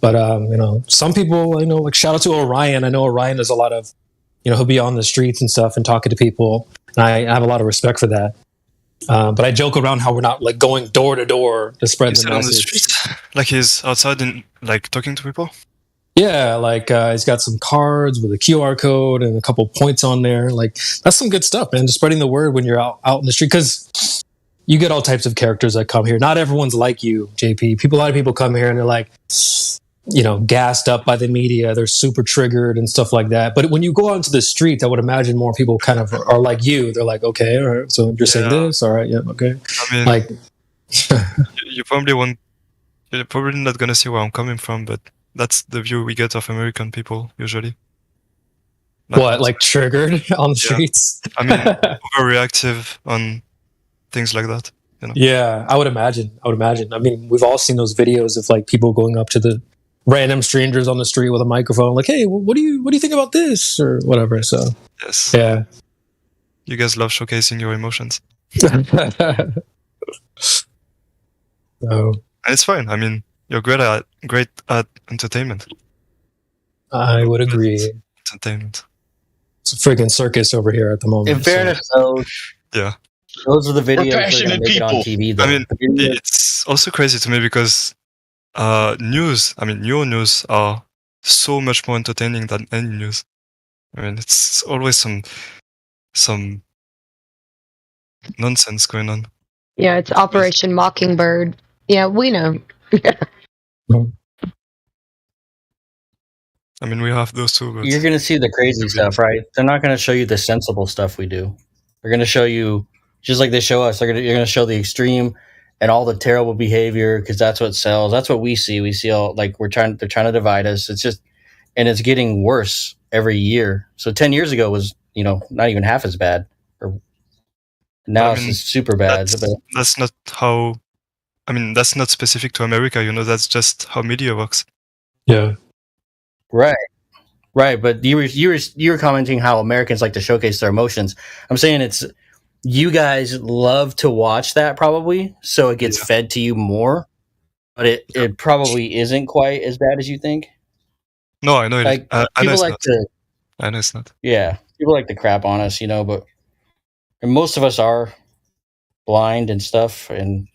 [SPEAKER 20] But you know, some people, you know, like shout out to Orion. I know Orion does a lot of, you know, he'll be on the streets and stuff and talking to people, and I have a lot of respect for that. But I joke around how we're not like going door to door to spread the message.
[SPEAKER 22] On the streets, like he's outside and like talking to people.
[SPEAKER 20] Yeah, like he's got some cards with a QR code and a couple points on there. Like that's some good stuff, man. Just spreading the word when you're out in the street, because you get all types of characters that come here. Not everyone's like you, JP. A lot of people come here and they're like, you know, gassed up by the media. They're super triggered and stuff like that. But when you go out into the streets, I would imagine more people kind of are like you. They're like, okay, all right, so you're saying this, all right, yeah, okay.
[SPEAKER 22] I mean,
[SPEAKER 20] like
[SPEAKER 22] you're probably not gonna see where I'm coming from, but that's the view we get of American people usually.
[SPEAKER 20] What, like triggered on the streets?
[SPEAKER 22] I mean, overreactive on things like that. You know?
[SPEAKER 20] Yeah, I would imagine. I mean, we've all seen those videos of like people going up to the random strangers on the street with a microphone, like, "Hey, what do you think about this?" or whatever. So
[SPEAKER 22] yes,
[SPEAKER 20] yeah,
[SPEAKER 22] you guys love showcasing your emotions.
[SPEAKER 20] So,
[SPEAKER 22] and it's fine. I mean, you're great at entertainment.
[SPEAKER 20] I would agree.
[SPEAKER 22] Entertainment.
[SPEAKER 20] It's a friggin' circus over here at the moment.
[SPEAKER 4] In fairness, though,
[SPEAKER 22] yeah,
[SPEAKER 4] those are the videos that are
[SPEAKER 22] passionate
[SPEAKER 4] gonna make it on TV. Though.
[SPEAKER 22] I mean, it's also crazy to me because your news are so much more entertaining than any news. I mean, it's always some nonsense going on.
[SPEAKER 5] Yeah, it's Operation Mockingbird. Yeah, we know.
[SPEAKER 22] I mean, we have those too. But
[SPEAKER 4] You're going to see the crazy stuff, right? They're not going to show you the sensible stuff we do. They're going to show you, just like they show us, you're going to show the extreme and all the terrible behavior because that's what sells. That's what we see. We see all, like, they're trying to divide us. It's just, and it's getting worse every year. So 10 years ago was, not even half as bad. Now it's just super bad.
[SPEAKER 22] That's not how, that's not specific to America, that's just how media works.
[SPEAKER 20] Yeah.
[SPEAKER 4] Right, but you were commenting how Americans like to showcase their emotions. I'm saying it's you guys love to watch that probably, so it gets fed to you more, but it probably isn't quite as bad as you think.
[SPEAKER 22] No, I know it.
[SPEAKER 4] Like people like to.
[SPEAKER 22] I know it's not.
[SPEAKER 4] Yeah, people like to crap on us, but and most of us are blind and stuff, and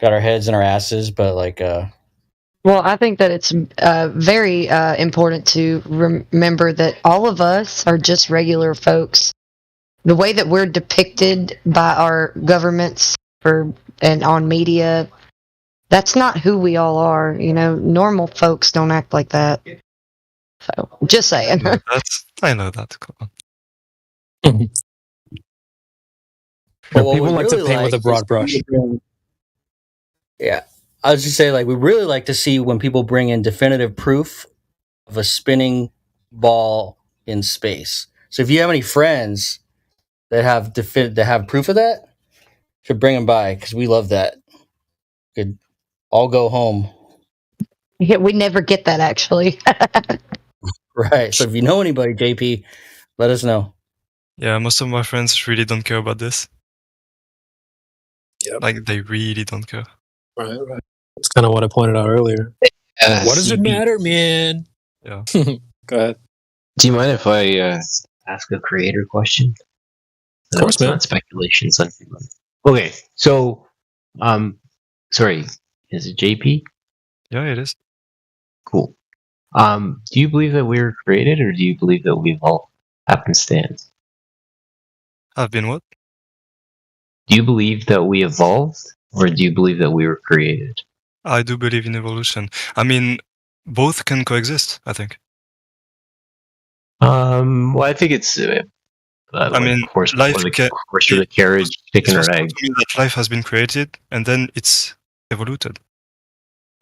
[SPEAKER 4] got our heads in our asses, but like.
[SPEAKER 5] Well, I think that it's very important to remember that all of us are just regular folks. The way that we're depicted by our governments and on media, that's not who we all are. Normal folks don't act like that. So, just saying.
[SPEAKER 22] I know that. Come
[SPEAKER 20] on. People like to paint with a broad brush.
[SPEAKER 4] Yeah. I was just saying, we really like to see when people bring in definitive proof of a spinning ball in space. So if you have any friends that have proof of that, Should bring him by because we love that. Could all go home.
[SPEAKER 5] Yeah, we never get that actually.
[SPEAKER 4] Right. So if you know anybody, JP, let us know.
[SPEAKER 22] Yeah, most of my friends really don't care about this.
[SPEAKER 20] Yep.
[SPEAKER 22] Like, they really don't care.
[SPEAKER 20] Right. That's kind of what I pointed out earlier. What does it matter, man?
[SPEAKER 22] Yeah.
[SPEAKER 20] Go ahead.
[SPEAKER 16] Do you mind if I ask a creator question?
[SPEAKER 20] Of course,
[SPEAKER 16] it's
[SPEAKER 20] man.
[SPEAKER 16] not speculation. Okay, so, sorry, is it JP?
[SPEAKER 22] Yeah, it is.
[SPEAKER 16] Cool. Do you believe that we were created, or do you believe that we've all happenstance?
[SPEAKER 22] Have been what?
[SPEAKER 16] Do you believe that we evolved, or do you believe that we were created?
[SPEAKER 22] I do believe in evolution. I mean, both can coexist, I think.
[SPEAKER 16] Well, I think it's.
[SPEAKER 22] I mean,
[SPEAKER 16] horse
[SPEAKER 22] life
[SPEAKER 16] for the carriage, chicken or
[SPEAKER 22] it's
[SPEAKER 16] egg.
[SPEAKER 22] possible to mean that life has been created and then it's evoluted.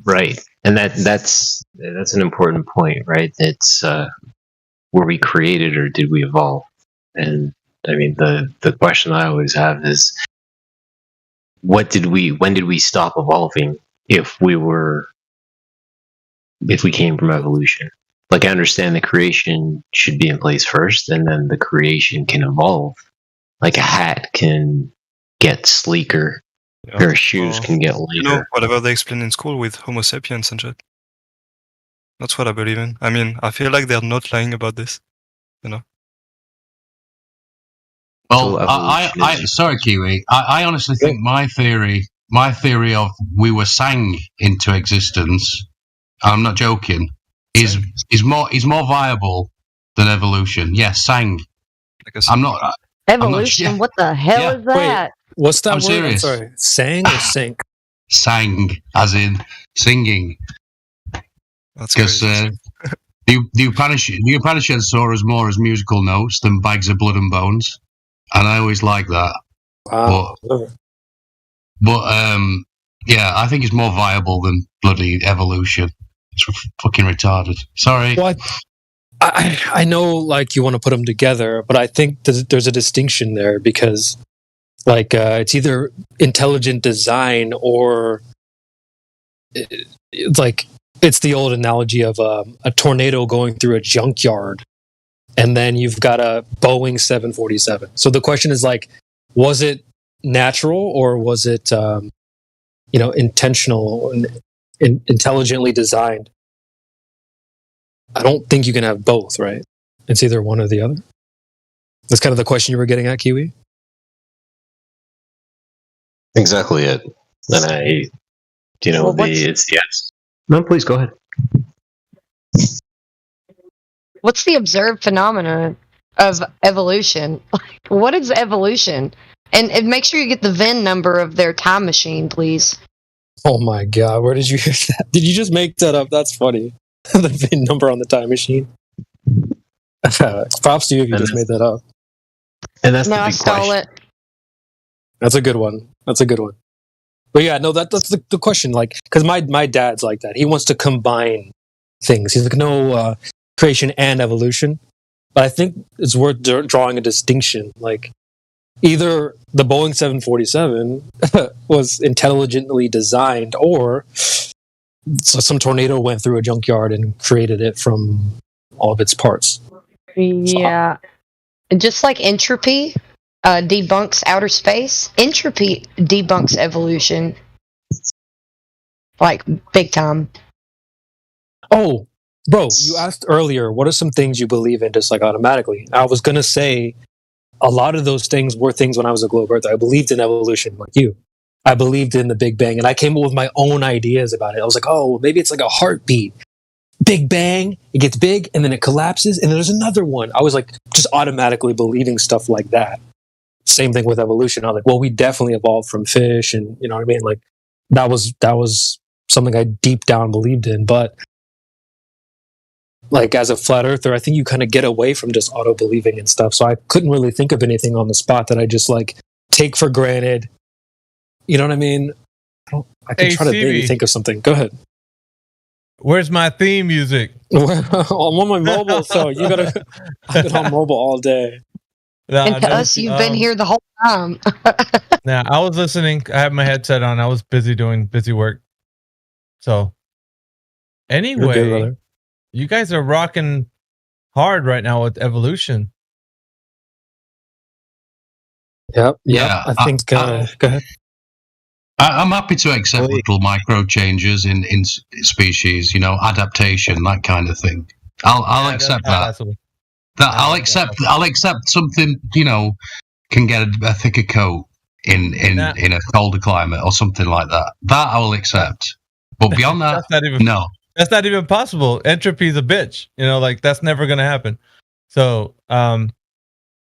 [SPEAKER 16] Right, and that's an important point, right? It's were we created or did we evolve? And I mean, the question I always have is, when did we stop evolving? If we came from evolution, like I understand the creation should be in place first, and then the creation can evolve. Like a hat can get sleeker, a pair of shoes can get lighter.
[SPEAKER 22] You know, whatever they explain in school with Homo sapiens and shit. That's what I believe in. I mean, I feel like they're not lying about this. You know.
[SPEAKER 8] Well, I sorry, Kiwi. I honestly think my theory of we were sang into existence, I'm not joking, is more viable than evolution. Yes, sang. I'm not.
[SPEAKER 5] Evolution? What the hell is that?
[SPEAKER 20] What's that
[SPEAKER 8] I'm
[SPEAKER 20] word?
[SPEAKER 8] serious.
[SPEAKER 20] Sorry, sang or sink?
[SPEAKER 8] Sang, as in singing. Because the Upanishads saw us more as musical notes than bags of blood and bones, and I always like that.
[SPEAKER 20] Wow.
[SPEAKER 8] But yeah, I think it's more viable than bloody evolution. It's fucking retarded. Sorry.
[SPEAKER 20] What? I know, like, you want to put them together, but I think there's a distinction there because, like, it's either intelligent design or it's like it's the old analogy of a tornado going through a junkyard, and then you've got a Boeing 747. So the question is, like, was it natural or was it, intentional and intelligently designed? I don't think you can have both, right? It's either one or the other. That's kind of the question you were getting at, Kiwi.
[SPEAKER 16] Exactly it. And it's yes. No, please go ahead.
[SPEAKER 5] What's the observed phenomena of evolution? What is evolution? And make sure you get the VIN number of their time machine, please.
[SPEAKER 20] Oh my god, where did you hear that? Did you just make that up? That's funny. The VIN number on the time machine. Props to you if you just made that up.
[SPEAKER 16] And that's
[SPEAKER 5] no, I stole it.
[SPEAKER 20] That's a good one. But yeah, no, that's the question. Like, because my dad's like that. He wants to combine things. He's like, no, creation and evolution. But I think it's worth drawing a distinction. Like, either the Boeing 747 was intelligently designed, or some tornado went through a junkyard and created it from all of its parts.
[SPEAKER 5] Yeah. And just like entropy debunks outer space, entropy debunks evolution. Like, big time.
[SPEAKER 20] Oh, bro, you asked earlier, what are some things you believe in just like automatically? I was going to say a lot of those things were things when I was a globe earther. I believed in evolution like you. I believed in the Big Bang, and I came up with my own ideas about it. I was like, oh, maybe it's like a heartbeat. Big Bang, it gets big, and then it collapses, and then there's another one. I was like, just automatically believing stuff like that. Same thing with evolution. I was like, well, we definitely evolved from fish, and you know what I mean? Like, that was something I deep down believed in. But like, as a flat earther, I think you kind of get away from just auto-believing and stuff. So I couldn't really think of anything on the spot that I just like take for granted. You know what I mean? I can try to maybe think of something. Go ahead.
[SPEAKER 17] Where's my theme music?
[SPEAKER 20] I'm on my mobile, so you gotta. I've been on mobile all day.
[SPEAKER 5] And to us, you've been here the whole time.
[SPEAKER 17] Now, I was listening. I had my headset on. I was busy doing busy work. So, anyway, you guys are rocking hard right now with evolution.
[SPEAKER 20] Yep.
[SPEAKER 8] Yeah,
[SPEAKER 20] I think. Go ahead.
[SPEAKER 8] I'm happy to accept little micro changes in species. You know, adaptation, that kind of thing. I'll accept that. I'll accept something. You know, can get a thicker coat in a colder climate or something like that. That I will accept. But beyond that, no.
[SPEAKER 17] That's not even possible. Entropy is a bitch. You know, like that's never going to happen. So,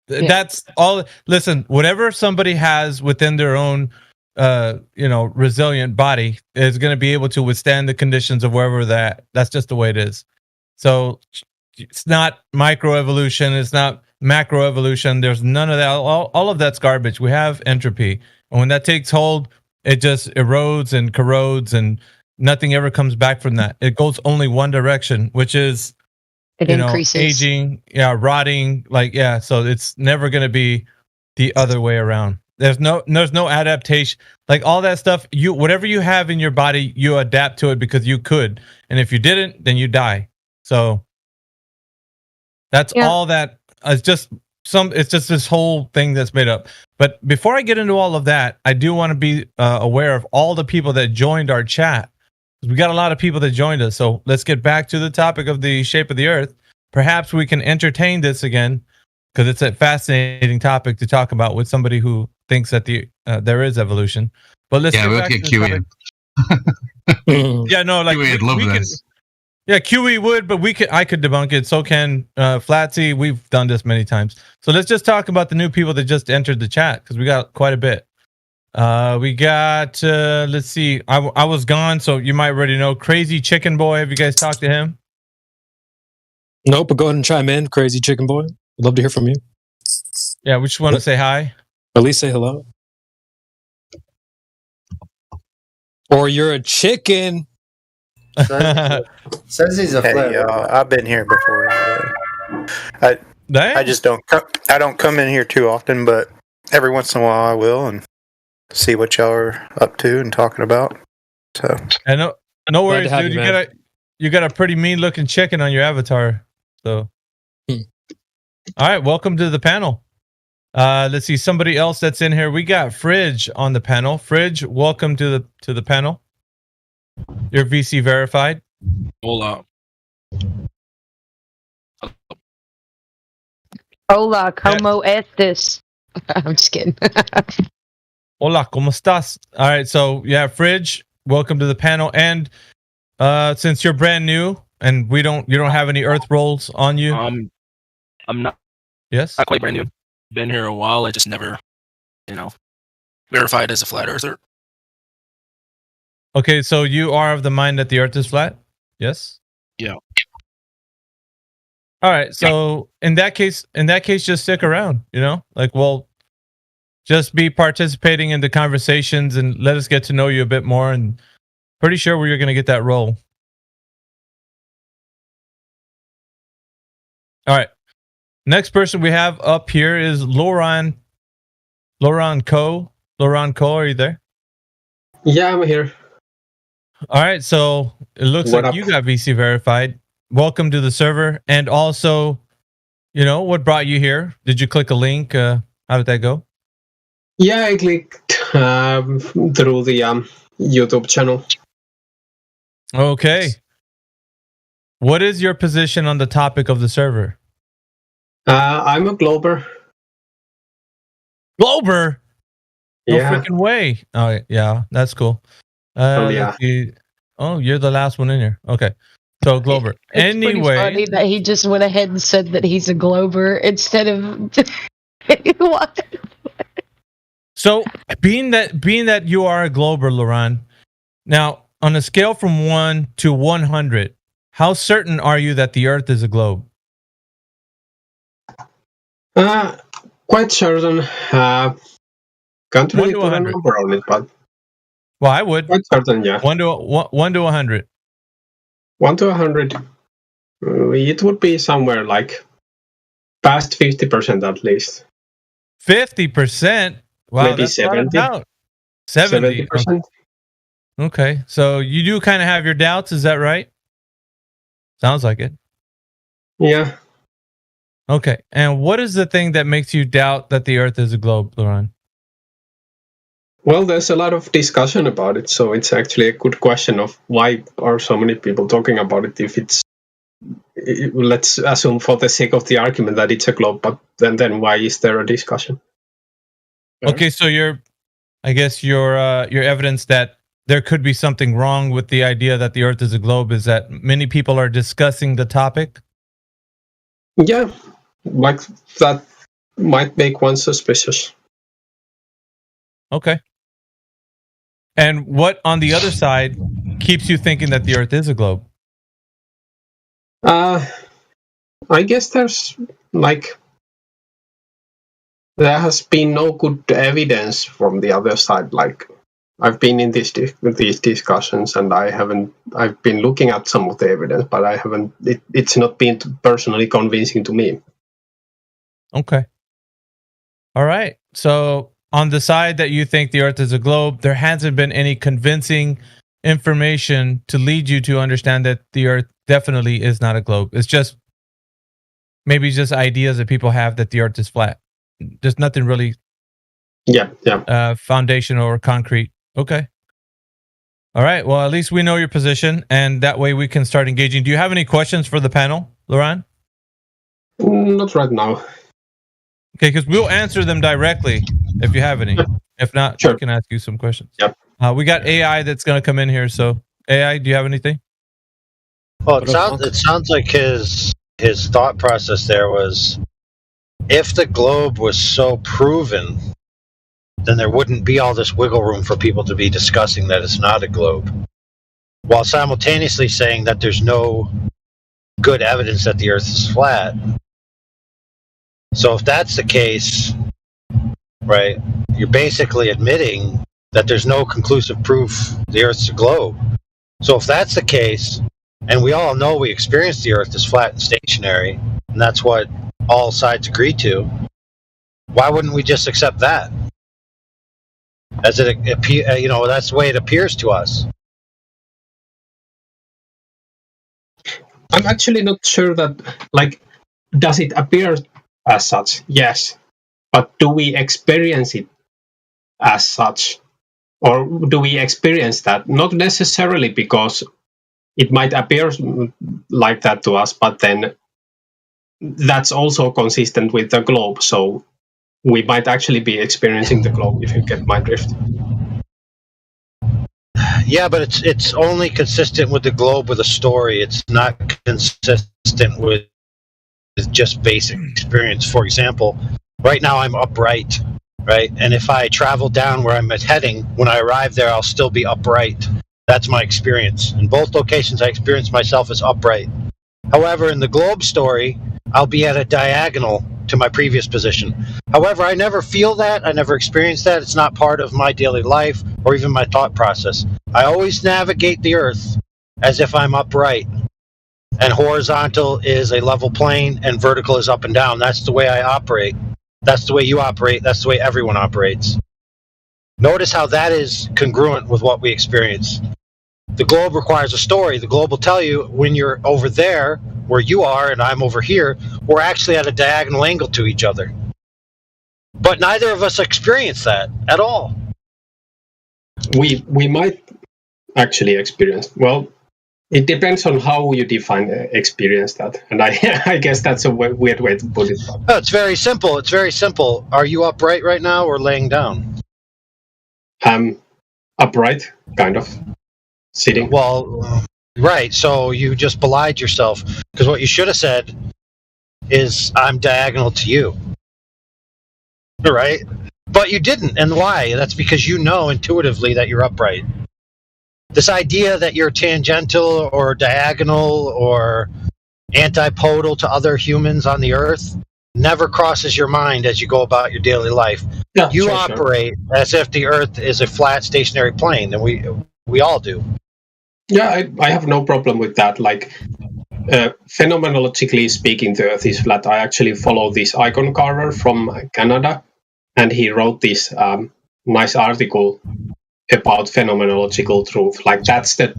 [SPEAKER 17] that's all. Listen, whatever somebody has within their own, resilient body is going to be able to withstand the conditions of wherever that's just the way it is. So it's not microevolution. It's not macroevolution. There's none of that. All of that's garbage. We have entropy. And when that takes hold, it just erodes and corrodes and nothing ever comes back from that. It goes only one direction, which is,
[SPEAKER 5] increases.
[SPEAKER 17] Aging, rotting, so it's never going to be the other way around. There's no adaptation. Like all that stuff, whatever you have in your body, you adapt to it because you could. And if you didn't, then you die. So that's all that it's just this whole thing that's made up. But before I get into all of that, I do want to be aware of all the people that joined our chat. We got a lot of people that joined us. So let's get back to the topic of the shape of the earth. Perhaps we can entertain this again because it's a fascinating topic to talk about with somebody who thinks that there is evolution. But let's
[SPEAKER 8] we'll get QE.
[SPEAKER 17] QE
[SPEAKER 8] would love this.
[SPEAKER 17] QE would, but I could debunk it. So can Flatsy. We've done this many times. So let's just talk about the new people that just entered the chat because we got quite a bit. We got, let's see. I was gone, so you might already know. Crazy Chicken Boy. Have you guys talked to him?
[SPEAKER 20] Nope, but go ahead and chime in, Crazy Chicken Boy. I'd love to hear from you.
[SPEAKER 17] Yeah, we just want to say hi.
[SPEAKER 20] At least say hello. Or you're a chicken.
[SPEAKER 18] Says he's a
[SPEAKER 19] Hey, I've been here before. I just don't come in here too often, but every once in a while I will and see what y'all are up to and talking about. So,
[SPEAKER 17] and no worries, dude. You got a pretty mean looking chicken on your avatar. So, all right, welcome to the panel. Let's see somebody else that's in here. We got Fridge on the panel. Fridge, welcome to the panel. You're VC verified.
[SPEAKER 21] Hola.
[SPEAKER 5] Hola, como estes? I'm just kidding.
[SPEAKER 17] Hola, ¿cómo estás? All right, so Fridge, welcome to the panel. And since you're brand new and you don't have any Earth rolls on you,
[SPEAKER 21] I'm not.
[SPEAKER 17] Yes,
[SPEAKER 21] not quite brand new. Been here a while. I just never, verified as a flat earther.
[SPEAKER 17] Okay, so you are of the mind that the Earth is flat? Yes.
[SPEAKER 21] Yeah.
[SPEAKER 17] All right, so in that case, just stick around. Just be participating in the conversations and let us get to know you a bit more. And pretty sure you're going to get that role. All right. Next person we have up here is Lauren Coe. Lauren Coe, are you there?
[SPEAKER 24] Yeah, I'm here.
[SPEAKER 17] All right. So it looks like you got VC verified. Welcome to the server. And also, what brought you here? Did you click a link? How did that go?
[SPEAKER 24] Yeah, I clicked through the YouTube channel.
[SPEAKER 17] Okay. What is your position on the topic of the server?
[SPEAKER 24] I'm a glober.
[SPEAKER 17] Glober? No
[SPEAKER 24] Yeah.
[SPEAKER 17] freaking way. Oh, yeah. That's cool.
[SPEAKER 24] Yeah.
[SPEAKER 17] Oh, you're the last one in here. Okay. So, Glober.
[SPEAKER 5] It's pretty funny that he just went ahead and said that he's a glober instead of... What?
[SPEAKER 17] So, being that you are a glober, Laurent, now, on a scale from 1 to 100, how certain are you that the Earth is a globe?
[SPEAKER 24] Quite certain. Can't really put a number on it, but...
[SPEAKER 17] Well, I would.
[SPEAKER 24] Quite certain, yeah.
[SPEAKER 17] 1 to 100.
[SPEAKER 24] 1 to 100. It would be somewhere like past 50% at least.
[SPEAKER 17] 50%. Wow,
[SPEAKER 24] Maybe
[SPEAKER 17] that's a lot of
[SPEAKER 24] 70.
[SPEAKER 17] doubt. 70.
[SPEAKER 24] 70%.
[SPEAKER 17] Okay, so you do kind of have your doubts, is that right? Sounds like it.
[SPEAKER 24] Yeah.
[SPEAKER 17] Okay, and what is the thing that makes you doubt that the Earth is a globe, Laurent?
[SPEAKER 24] Well, there's a lot of discussion about it, so it's actually a good question of why are so many people talking about it if let's assume for the sake of the argument that it's a globe, but then why is there a discussion?
[SPEAKER 17] Okay, so your evidence that there could be something wrong with the idea that the Earth is a globe is that many people are discussing the topic?
[SPEAKER 24] Yeah, like that might make one suspicious.
[SPEAKER 17] Okay. And what on the other side keeps you thinking that the Earth is a globe?
[SPEAKER 24] I guess there has been no good evidence from the other side. Like, I've been in these discussions, and I've been looking at some of the evidence, but I haven't. It's not been personally convincing to me.
[SPEAKER 17] Okay. All right. So on the side that you think the Earth is a globe, there hasn't been any convincing information to lead you to understand that the Earth definitely is not a globe. It's just maybe just ideas that people have that the Earth is flat. There's nothing really foundational or concrete. Okay. All right. Well, at least we know your position, and that way we can start engaging. Do you have any questions for the panel, Laurent?
[SPEAKER 24] Not right now.
[SPEAKER 17] Okay, because we'll answer them directly if you have any. If not, we can ask you some questions.
[SPEAKER 24] Yep.
[SPEAKER 17] We got AI that's going to come in here. So, AI, do you have anything?
[SPEAKER 1] Well, it sounds like his thought process there was, if the globe was so proven, then there wouldn't be all this wiggle room for people to be discussing that it's not a globe, while simultaneously saying that there's no good evidence that the Earth is flat. So if that's the case, right, you're basically admitting that there's no conclusive proof the Earth's a globe. So if that's the case, and we all know we experience the Earth as flat and stationary, and that's what all sides agree to, why wouldn't we just accept that? As that's the way it appears to us.
[SPEAKER 24] I'm actually not sure that, does it appear as such? Yes. But do we experience it as such? Or do we experience that? Not necessarily, because it might appear like that to us, but then that's also consistent with the globe. So we might actually be experiencing the globe, if you get my drift.
[SPEAKER 1] Yeah, but it's only consistent with the globe with a story. It's not consistent with just basic experience. For example, right now I'm upright, right? And if I travel down where I'm heading, when I arrive there, I'll still be upright. That's my experience. In both locations, I experience myself as upright. However, in the globe story, I'll be at a diagonal to my previous position. However, I never feel that. I never experience that. It's not part of my daily life or even my thought process. I always navigate the Earth as if I'm upright. And horizontal is a level plane, and vertical is up and down. That's the way I operate. That's the way you operate. That's the way everyone operates. Notice how that is congruent with what we experience. The globe requires a story. The globe will tell you when you're over there, where you are, and I'm over here, we're actually at a diagonal angle to each other. But neither of us experience that at all.
[SPEAKER 24] We might actually experience. Well, it depends on how you define experience that. And I guess that's a weird way to put it.
[SPEAKER 1] Oh, it's very simple. It's very simple. Are you upright right now or laying down?
[SPEAKER 24] Upright, kind of. Sitting.
[SPEAKER 1] Well, right. So you just belied yourself, because what you should have said is, I'm diagonal to you. Right? But you didn't. And why? That's because you know intuitively that you're upright. This idea that you're tangential or diagonal or antipodal to other humans on the Earth never crosses your mind as you go about your daily life.
[SPEAKER 24] Yeah,
[SPEAKER 1] you operate as if the Earth is a flat, stationary plane, and we all do.
[SPEAKER 24] Yeah, I have no problem with that. Phenomenologically speaking, the Earth is flat. I actually follow this icon carver from Canada, and he wrote this nice article about phenomenological truth. Like that's the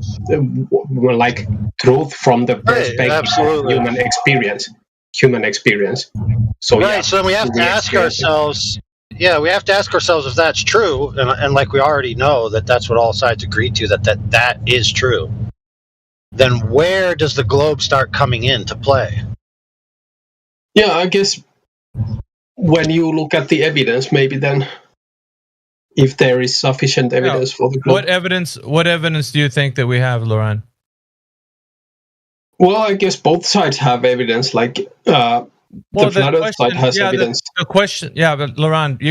[SPEAKER 24] like truth from the perspective of human experience. So
[SPEAKER 1] right. So then we have to ask ourselves. Yeah, we have to ask ourselves if that's true, and like we already know that that's what all sides agree to, that is true. Then where does the globe start coming into play?
[SPEAKER 24] Yeah, I guess when you look at the evidence, maybe then, if there is sufficient evidence for the globe.
[SPEAKER 17] What evidence do you think that we have, Laurent?
[SPEAKER 24] Well, I guess both sides have evidence. Like the flat Earth side has evidence.
[SPEAKER 17] The question, but Laurent,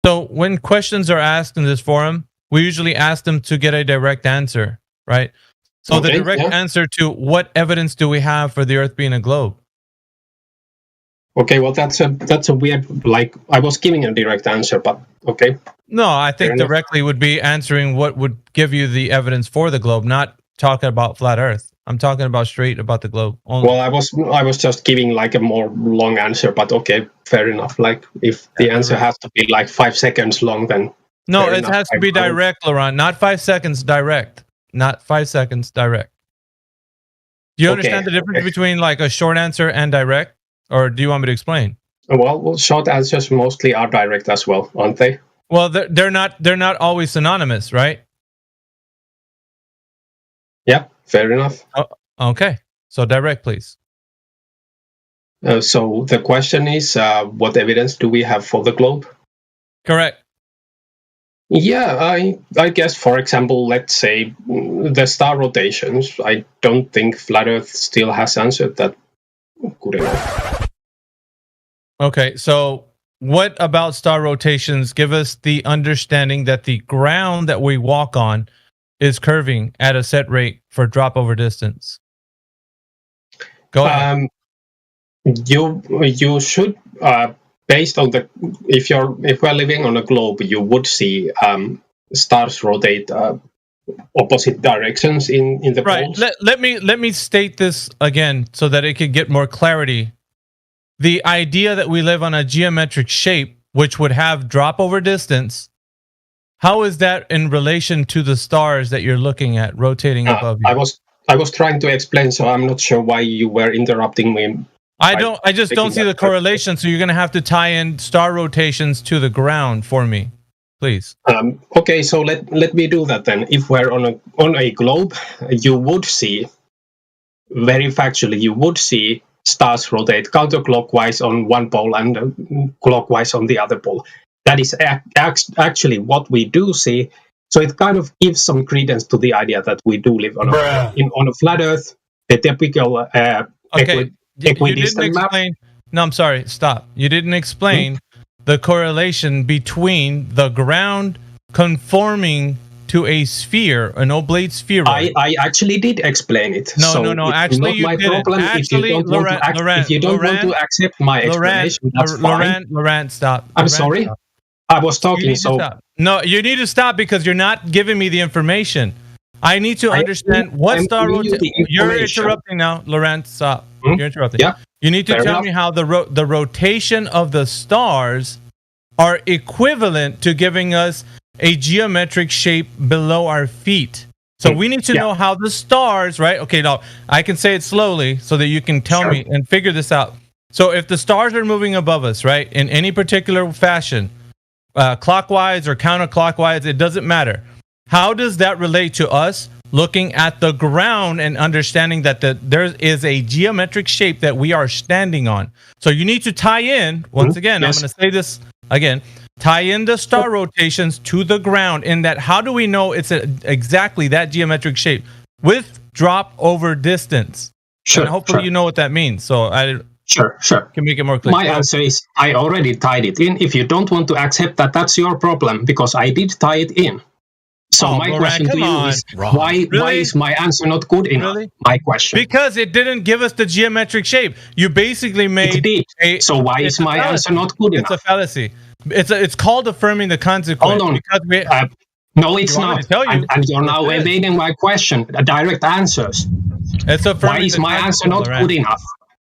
[SPEAKER 17] so when questions are asked in this forum, we usually ask them to get a direct answer, right? So the direct answer to what evidence do we have for the Earth being a globe?
[SPEAKER 24] Okay, well that's a weird. Like I was giving a direct answer, but okay.
[SPEAKER 17] No, I think directly would be answering what would give you the evidence for the globe, not talking about flat Earth. I'm talking about straight about the globe only.
[SPEAKER 24] Well, I was just giving like a more long answer, but okay, fair enough. Like if the answer has to be like 5 seconds long, then
[SPEAKER 17] no, it has to be direct, Laurent. Not 5 seconds direct. Not 5 seconds direct. Do you understand the difference between like a short answer and direct, or do you want me to explain?
[SPEAKER 24] Well, short answers mostly are direct as well, aren't they?
[SPEAKER 17] Well, they're not always synonymous, right?
[SPEAKER 24] Yeah, fair enough.
[SPEAKER 17] Oh, okay, so direct, please.
[SPEAKER 24] So the question is, what evidence do we have for the globe?
[SPEAKER 17] Correct.
[SPEAKER 24] Yeah, I guess, for example, let's say the star rotations. I don't think Flat Earth still has answered that good enough.
[SPEAKER 17] Okay, so what about star rotations give us the understanding that the ground that we walk on is curving at a set rate for drop over distance? Go ahead.
[SPEAKER 24] You should, based on the if we're living on a globe, you would see stars rotate opposite directions in the poles.
[SPEAKER 17] Let me state this again so that it could get more clarity. The idea that we live on a geometric shape, which would have drop over distance, how is that in relation to the stars that you're looking at rotating above you?
[SPEAKER 24] I was trying to explain, so I'm not sure why you were interrupting me.
[SPEAKER 17] I just don't see the correlation, so you're going to have to tie in star rotations to the ground for me, please.
[SPEAKER 24] Okay, so let me do that then. If we're on a globe, you would see, very factually, you would see stars rotate counterclockwise on one pole and clockwise on the other pole. That is actually what we do see. So it kind of gives some credence to the idea that we do live on a flat Earth, the typical equidistant map.
[SPEAKER 17] No, I'm sorry. Stop. You didn't explain the correlation between the ground conforming to a sphere, an oblate spheroid.
[SPEAKER 24] I actually did explain it.
[SPEAKER 17] No. Actually, you didn't. Actually,
[SPEAKER 24] if you don't want to accept my explanation, that's fine.
[SPEAKER 17] Laurent, stop.
[SPEAKER 24] I'm sorry. I was talking, so...
[SPEAKER 17] No, you need to stop because you're not giving me the information. I need to understand what star rotation... You're interrupting now. Laurent, stop. You're interrupting.
[SPEAKER 24] Yeah.
[SPEAKER 17] You need to tell me how the rotation of the stars are equivalent to giving us a geometric shape below our feet. So we need to know how the stars, right? Okay, now I can say it slowly so that you can tell me and figure this out. So if the stars are moving above us, right, in any particular fashion, clockwise or counterclockwise, it doesn't matter. How does that relate to us looking at the ground and understanding that there is a geometric shape that we are standing on? So you need to tie in, once again, I'm going to say this again, tie in the star rotations to the ground in that how do we know it's exactly that geometric shape with drop over distance? And hopefully you know what that means. So
[SPEAKER 24] Sure.
[SPEAKER 17] Can make it more clear.
[SPEAKER 24] My answer is I already tied it in. If you don't want to accept that, that's your problem, because I did tie it in. So my question to you is, why is my answer not good enough? Really? My question.
[SPEAKER 17] Because it didn't give us the geometric shape. You basically made
[SPEAKER 24] so why is my answer not good enough?
[SPEAKER 17] It's a fallacy. It's called affirming the consequence.
[SPEAKER 24] Hold on. No, it's not. And you're now evading my question. Direct answers.
[SPEAKER 17] It's affirming.
[SPEAKER 24] Why is my answer not good enough?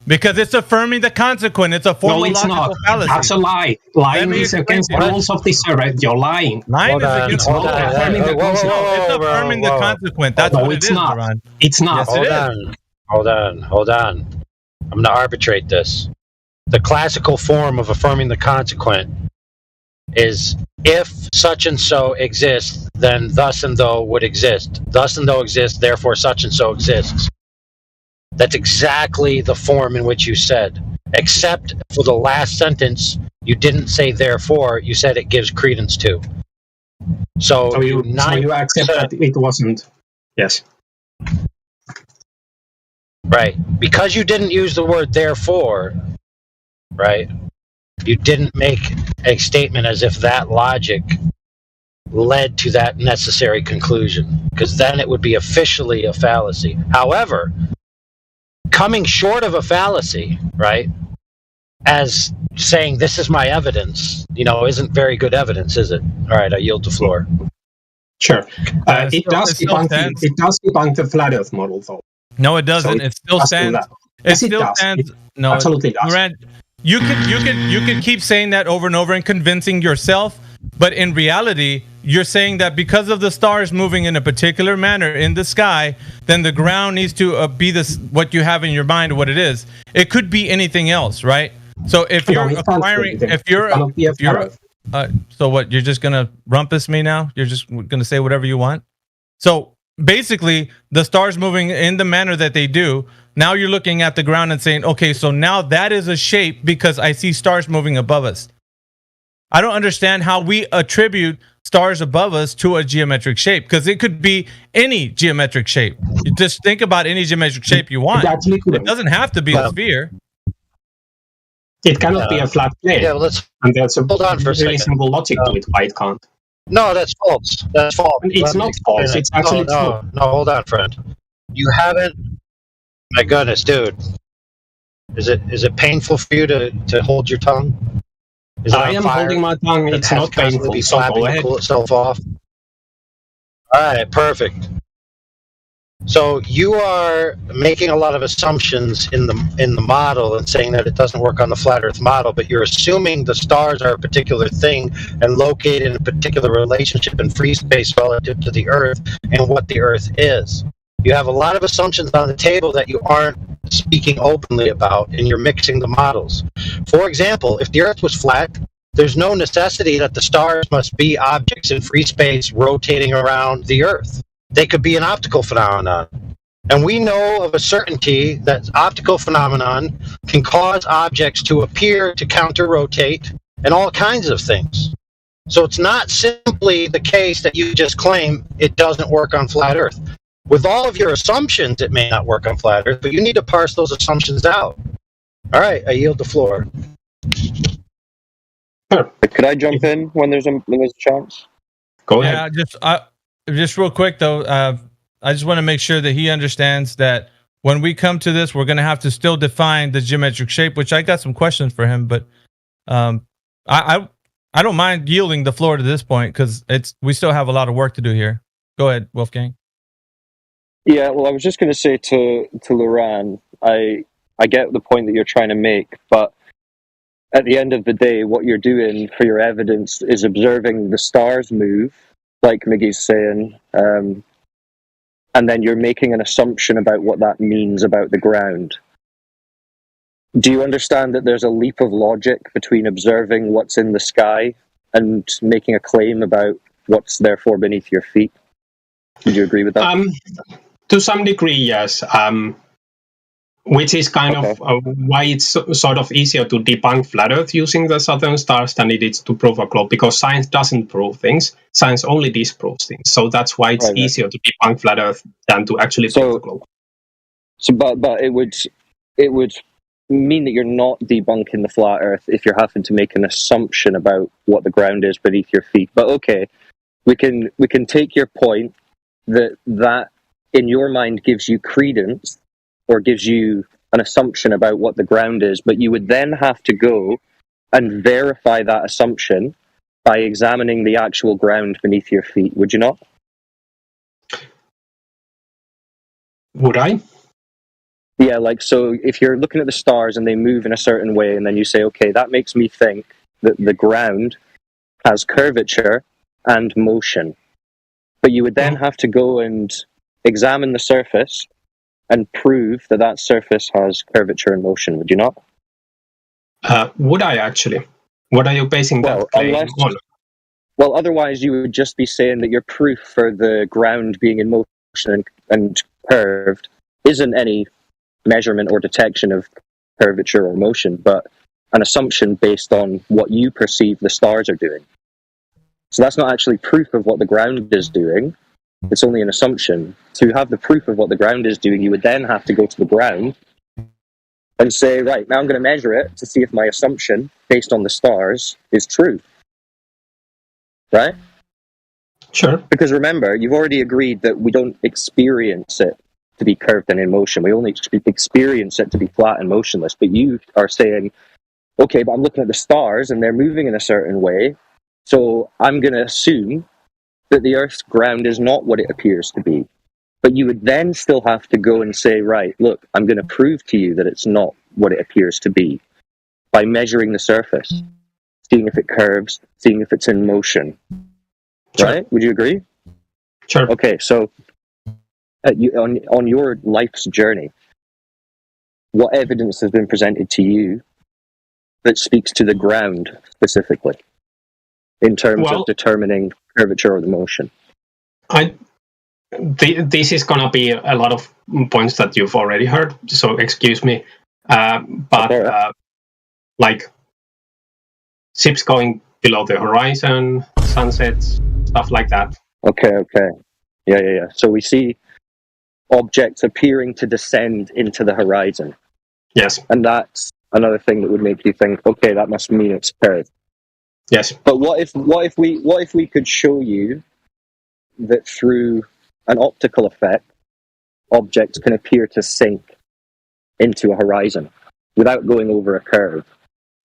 [SPEAKER 17] Because it's affirming the consequent. It's a
[SPEAKER 24] No,
[SPEAKER 17] formal
[SPEAKER 24] it's not.
[SPEAKER 17] logical fallacy.
[SPEAKER 24] That's a lie. Lying is against the rules of the survey. You're lying.
[SPEAKER 17] Lying is against
[SPEAKER 24] It's not affirming the consequent.
[SPEAKER 17] It's affirming the consequent. That's
[SPEAKER 24] No,
[SPEAKER 17] what it
[SPEAKER 24] it's
[SPEAKER 17] is,
[SPEAKER 24] not.
[SPEAKER 17] Laurent.
[SPEAKER 24] It's not.
[SPEAKER 17] Yes, it
[SPEAKER 1] Hold on. I'm going to arbitrate this. The classical form of affirming the consequent is if such and so exists, then thus and though would exist. Thus and though exists, therefore such and so exists. That's exactly the form in which you said. Except for the last sentence, you didn't say therefore, you said it gives credence to. So
[SPEAKER 24] you accept that it wasn't. Yes.
[SPEAKER 1] Right. Because you didn't use the word therefore, right? You didn't make a statement as if that logic led to that necessary conclusion, because then it would be officially a fallacy. However, coming short of a fallacy, right, as saying this is my evidence, isn't very good evidence, is it? All right, I yield the floor.
[SPEAKER 24] Sure. It does debunk the flat Earth model, though.
[SPEAKER 17] No, it doesn't.
[SPEAKER 24] So
[SPEAKER 17] it still stands.
[SPEAKER 24] Yes, it does.
[SPEAKER 17] stands.
[SPEAKER 24] It
[SPEAKER 17] No,
[SPEAKER 24] absolutely does.
[SPEAKER 17] Laurent, you can keep saying that over and over and convincing yourself, but in reality, you're saying that because of the stars moving in a particular manner in the sky, then the ground needs to be this what you have in your mind, what it is. It could be anything else, right? So if you're acquiring, so what? You're just gonna rumpus me now? You're just gonna say whatever you want? So basically, the stars moving in the manner that they do. Now you're looking at the ground and saying, okay, so now that is a shape because I see stars moving above us. I don't understand how we attribute stars above us to a geometric shape, because it could be any geometric shape. You just think about any geometric shape you want. It doesn't have to be a sphere.
[SPEAKER 24] It cannot be a flat plane.
[SPEAKER 1] Yeah, let's
[SPEAKER 24] and there's a
[SPEAKER 1] hold on for a
[SPEAKER 24] very
[SPEAKER 1] second.
[SPEAKER 24] simple logic to it why it can't.
[SPEAKER 1] No, that's false. That's false.
[SPEAKER 24] It's not false. It's actually true.
[SPEAKER 1] No, hold on, friend. You haven't. My goodness, dude. Is it painful for you to hold your tongue? Is it
[SPEAKER 24] I
[SPEAKER 1] on
[SPEAKER 24] am
[SPEAKER 1] fire?
[SPEAKER 24] holding my tongue.
[SPEAKER 1] It
[SPEAKER 24] It's
[SPEAKER 1] has
[SPEAKER 24] not
[SPEAKER 1] constantly
[SPEAKER 24] painful.
[SPEAKER 1] be
[SPEAKER 24] So
[SPEAKER 1] flapping
[SPEAKER 24] go
[SPEAKER 1] to
[SPEAKER 24] ahead.
[SPEAKER 1] cool itself off. All right, perfect. So you are making a lot of assumptions in the model and saying that it doesn't work on the flat Earth model, but you're assuming the stars are a particular thing and located in a particular relationship in free space relative to the Earth and what the Earth is. You have a lot of assumptions on the table that you aren't speaking openly about, and you're mixing the models. For example, if the Earth was flat, there's no necessity that the stars must be objects in free space rotating around the Earth. They could be an optical phenomenon. And we know of a certainty that optical phenomenon can cause objects to appear to counter-rotate and all kinds of things. So it's not simply the case that you just claim it doesn't work on flat Earth. With all of your assumptions, it may not work on flat Earth, but you need to parse those assumptions out. All right, I yield the floor.
[SPEAKER 3] Could I jump in when there's a chance?
[SPEAKER 24] Go
[SPEAKER 17] ahead. Just real quick though, I just want to make sure that he understands that when we come to this, we're going to have to still define the geometric shape, which I got some questions for him, but I don't mind yielding the floor to this point because we still have a lot of work to do here. Go ahead, Wolfgang.
[SPEAKER 3] Yeah, well, I was just going to say to Laurent, I get the point that you're trying to make, but at the end of the day, what you're doing for your evidence is observing the stars move, like Miggy's saying, and then you're making an assumption about what that means about the ground. Do you understand that there's a leap of logic between observing what's in the sky and making a claim about what's therefore beneath your feet? Would you agree with that?
[SPEAKER 24] To some degree, yes. Which is kind of why it's sort of easier to debunk flat Earth using the southern stars than it is to prove a globe, because science doesn't prove things. Science only disproves things. So that's why it's easier to debunk flat Earth than to actually prove a globe.
[SPEAKER 3] So, but it would mean that you're not debunking the flat Earth if you're having to make an assumption about what the ground is beneath your feet. But okay, we can take your point that in your mind gives you credence or gives you an assumption about what the ground is, but you would then have to go and verify that assumption by examining the actual ground beneath your feet, would you not?
[SPEAKER 24] Would I?
[SPEAKER 3] Yeah, like, so if you're looking at the stars and they move in a certain way, and then you say, okay, that makes me think that the ground has curvature and motion. But you would then have to go and examine the surface and prove that that surface has curvature and motion, would you not?
[SPEAKER 24] Would I actually? What are you basing that claim on?
[SPEAKER 3] Well, otherwise you would just be saying that your proof for the ground being in motion and curved isn't any measurement or detection of curvature or motion, but an assumption based on what you perceive the stars are doing. So that's not actually proof of what the ground is doing. It's only an assumption. To have the proof of what the ground is doing, you would then have to go to the ground and say, right, now I'm going to measure it to see if my assumption based on the stars is true. Right?
[SPEAKER 24] Sure.
[SPEAKER 3] Because remember, you've already agreed that we don't experience it to be curved and in motion. We only experience it to be flat and motionless. But you are saying, okay, but I'm looking at the stars and they're moving in a certain way, so I'm going to assume that the Earth's ground is not what it appears to be. But you would then still have to go and say, right, look, I'm going to prove to you that it's not what it appears to be by measuring the surface, seeing if it curves, seeing if it's in motion.
[SPEAKER 24] Sure.
[SPEAKER 3] Right? Would you agree?
[SPEAKER 24] Sure.
[SPEAKER 3] Okay, so on your life's journey, what evidence has been presented to you that speaks to the ground specifically in terms of determining curvature or the motion?
[SPEAKER 24] This is going to be a lot of points that you've already heard, so excuse me. Like ships going below the horizon, sunsets, stuff like that.
[SPEAKER 3] Okay. Yeah. So we see objects appearing to descend into the horizon.
[SPEAKER 24] Yes.
[SPEAKER 3] And that's another thing that would make you think, okay, that must mean it's curved.
[SPEAKER 24] Yes.
[SPEAKER 3] But what if we could show you that through an optical effect, objects can appear to sink into a horizon without going over a curve?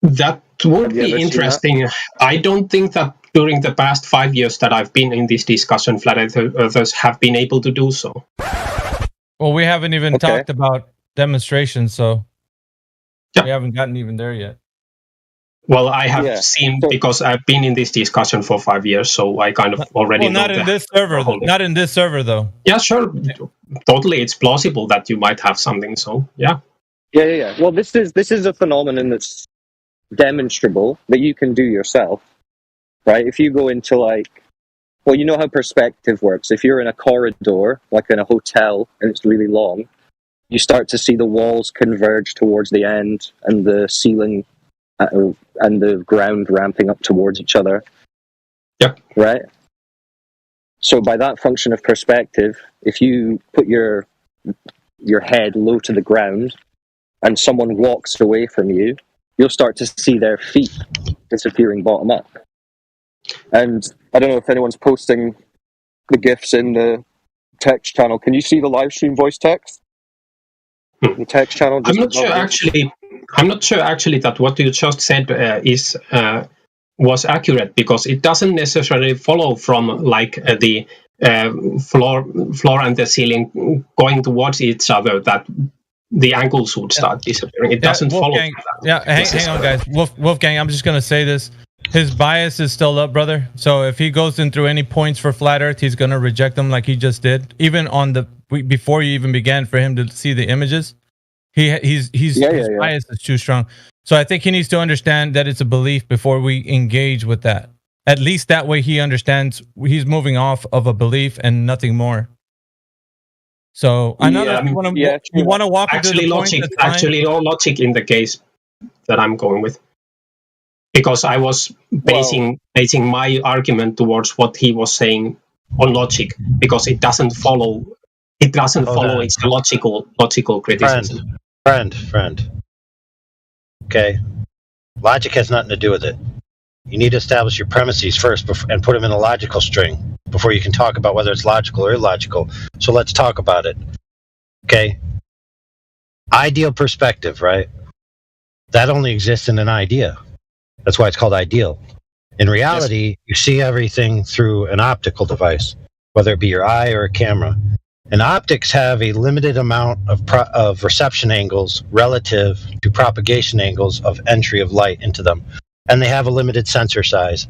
[SPEAKER 24] That would be interesting. I don't think that during the past 5 years that I've been in this discussion, flat earthers have been able to do so.
[SPEAKER 17] Well, we haven't even talked about demonstrations, so we haven't gotten even there yet.
[SPEAKER 24] Well, I have seen, because I've been in this discussion for 5 years, so I kind of already know.
[SPEAKER 17] Not in this server. Not in this server, though.
[SPEAKER 24] Yeah, sure. Totally, it's plausible that you might have something. So, yeah.
[SPEAKER 3] Yeah. Well, this is a phenomenon that's demonstrable that you can do yourself, right? If you go into you know how perspective works. If you're in a corridor, like in a hotel, and it's really long, you start to see the walls converge towards the end, and the ceiling and the ground ramping up towards each other.
[SPEAKER 24] Yep.
[SPEAKER 3] Right? So by that function of perspective, if you put your head low to the ground and someone walks away from you, you'll start to see their feet disappearing bottom up. And I don't know if anyone's posting the GIFs in the text channel. Can you see the live stream voice text? The text channel?
[SPEAKER 24] I'm not sure actually that what you just said was accurate, because it doesn't necessarily follow from the floor and the ceiling going towards each other that the angles would start disappearing. It doesn't follow.
[SPEAKER 17] Hang on, guys. Wolfgang, I'm just gonna say this. His bias is still up, brother. So if he goes in through any points for flat Earth, he's gonna reject them like he just did. Even on before you even began for him to see the images, his bias is too strong. So I think he needs to understand that it's a belief before we engage with that. At least that way he understands he's moving off of a belief and nothing more. So I know that you want to walk into the
[SPEAKER 24] logic.
[SPEAKER 17] Point
[SPEAKER 24] Actually, no logic in the case that I'm going with, because I was basing my argument towards what he was saying on logic, because it doesn't follow. It doesn't follow. It's a logical criticism.
[SPEAKER 1] Friend. Okay, logic has nothing to do with it. You need to establish your premises first and put them in a logical string before you can talk about whether it's logical or illogical. So let's talk about it. Okay? Ideal perspective, right? That only exists in an idea. That's why it's called ideal. In reality, you see everything through an optical device, whether it be your eye or a camera. And optics have a limited amount of reception angles relative to propagation angles of entry of light into them. And they have a limited sensor size.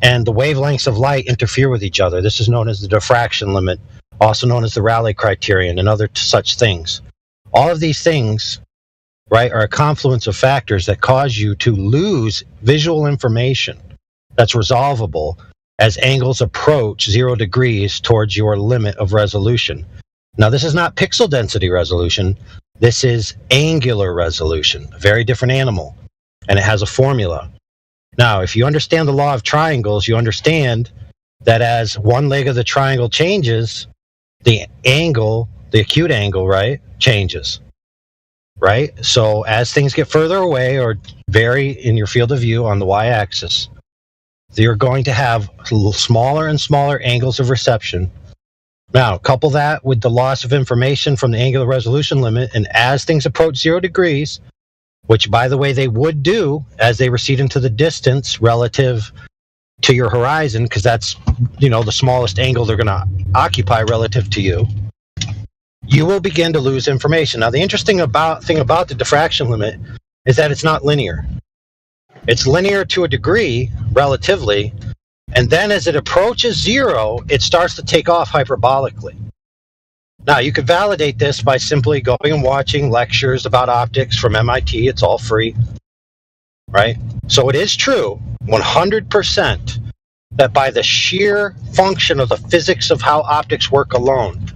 [SPEAKER 1] And the wavelengths of light interfere with each other. This is known as the diffraction limit, also known as the Rayleigh criterion, and other such things. All of these things, right, are a confluence of factors that cause you to lose visual information that's resolvable as angles approach 0 degrees towards your limit of resolution. Now, this is not pixel density resolution. This is angular resolution, a very different animal, and it has a formula. Now, if you understand the law of triangles, you understand that as one leg of the triangle changes, the angle, the acute angle, right, changes, right? So as things get further away or vary in your field of view on the y-axis, you're going to have smaller and smaller angles of reception. Now, couple that with the loss of information from the angular resolution limit, and as things approach 0 degrees, which, by the way, they would do as they recede into the distance relative to your horizon, because that's, you know, the smallest angle they're going to occupy relative to you, you will begin to lose information. Now, the interesting thing about the diffraction limit is that it's not linear. It's linear to a degree, relatively, and then as it approaches 0, it starts to take off hyperbolically. Now, you could validate this by simply going and watching lectures about optics from MIT. It's all free, right? So it is true, 100%, that by the sheer function of the physics of how optics work alone,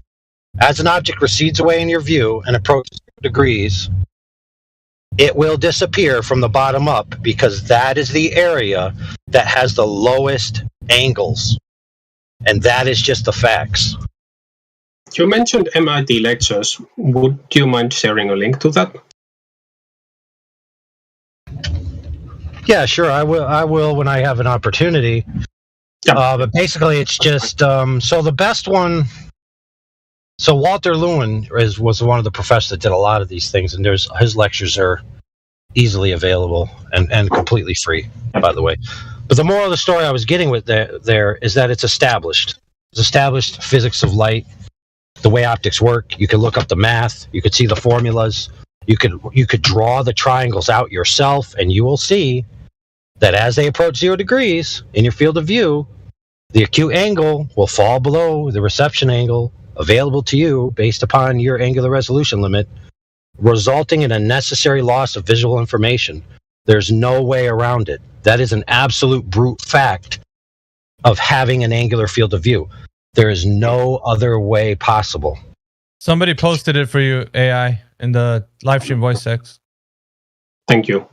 [SPEAKER 1] as an object recedes away in your view and approaches 0 degrees, it will disappear from the bottom up, because that is the area that has the lowest angles. And that is just the facts.
[SPEAKER 24] You mentioned MIT lectures. Would you mind sharing a link to that?
[SPEAKER 1] Yeah, sure. I will when I have an opportunity. But basically, it's just so the best one. So Walter Lewin was one of the professors that did a lot of these things, and his lectures are easily available and completely free, by the way. But the moral of the story I was getting with there is that it's established. It's established physics of light, the way optics work. You can look up the math. You could see the formulas. You could draw the triangles out yourself, and you will see that as they approach 0 degrees in your field of view, the acute angle will fall below the reception angle available to you based upon your angular resolution limit, resulting in a necessary loss of visual information. There's no way around it. That is an absolute brute fact of having an angular field of view. There is no other way possible.
[SPEAKER 17] Somebody posted it for you, AI, in the live stream voice text.
[SPEAKER 24] Thank you.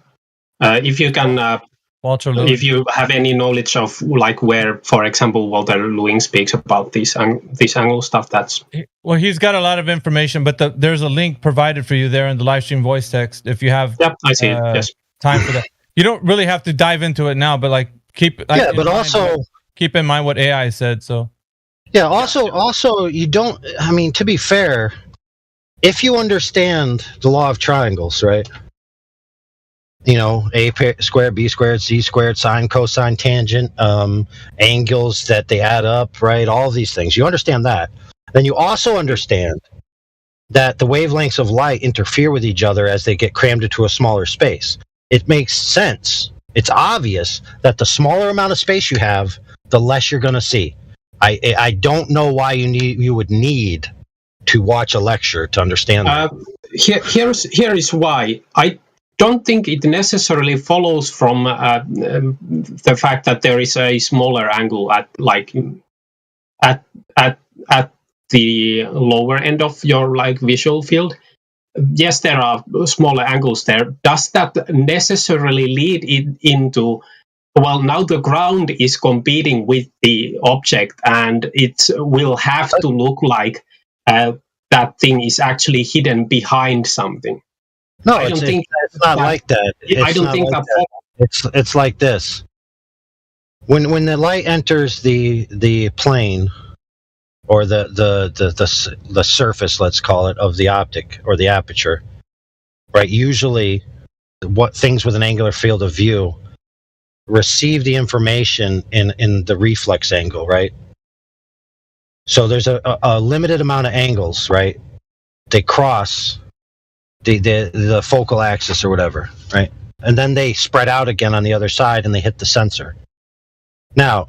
[SPEAKER 24] If you can,
[SPEAKER 17] Walter Lewin.
[SPEAKER 24] if you have any knowledge of like where, for example, Walter Lewin speaks about this angle stuff, that's
[SPEAKER 17] well, he's got a lot of information, but there's a link provided for you there in the live stream voice text. If you have,
[SPEAKER 24] I see it. Yes,
[SPEAKER 17] time for that. You don't really have to dive into it now, but like keep in mind what AI said. So
[SPEAKER 1] yeah, also you don't. I mean, to be fair, if you understand the law of triangles, right? You know, a squared, b squared, c squared, sine, cosine, tangent, angles that they add up, right? All of these things. You understand that. Then you also understand that the wavelengths of light interfere with each other as they get crammed into a smaller space. It makes sense. It's obvious that the smaller amount of space you have, the less you're going to see. I don't know why you would need to watch a lecture to understand that.
[SPEAKER 24] Here is why. I don't think it necessarily follows from the fact that there is a smaller angle at the lower end of your like visual field. Yes, there are smaller angles there. Does that necessarily lead it into, well, now the ground is competing with the object and it will have to look like that thing is actually hidden behind something?
[SPEAKER 1] No, it's not like that.
[SPEAKER 24] I don't think that.
[SPEAKER 1] It's like this. When the light enters the plane, or the surface, let's call it, of the optic or the aperture, right? Usually, what things with an angular field of view receive the information in the reflex angle, right? So there's a limited amount of angles, right? They cross the focal axis or whatever, right? And then they spread out again on the other side and they hit the sensor. Now,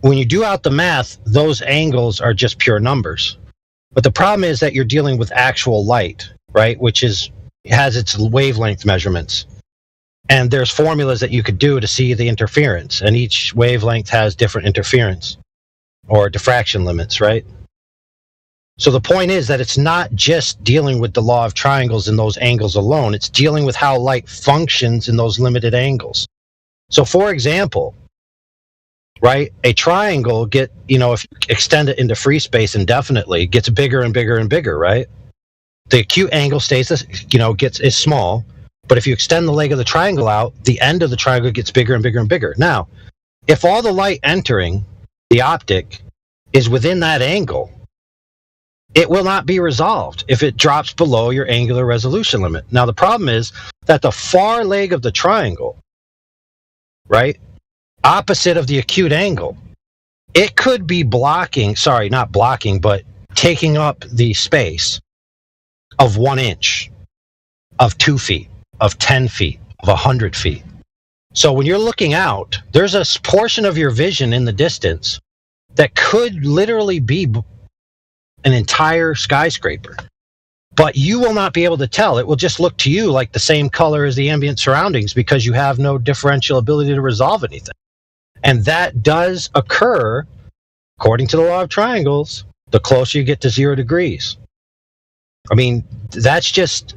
[SPEAKER 1] when you do out the math, those angles are just pure numbers. But the problem is that you're dealing with actual light, right? Which has its wavelength measurements. And there's formulas that you could do to see the interference, and each wavelength has different interference or diffraction limits, right? So the point is that it's not just dealing with the law of triangles in those angles alone, it's dealing with how light functions in those limited angles. So for example, right, a triangle if you extend it into free space indefinitely, gets bigger and bigger and bigger, right? The acute angle stays, is small, but if you extend the leg of the triangle out, the end of the triangle gets bigger and bigger and bigger. Now, if all the light entering the optic is within that angle, it will not be resolved if it drops below your angular resolution limit. Now, the problem is that the far leg of the triangle, right, opposite of the acute angle, it could be taking up the space of 1 inch, of 2 feet, of 10 feet, of 100 feet. So when you're looking out, there's a portion of your vision in the distance that could literally be an entire skyscraper. But you will not be able to tell. It will just look to you like the same color as the ambient surroundings because you have no differential ability to resolve anything. And that does occur, according to the law of triangles, the closer you get to 0 degrees. I mean, that's just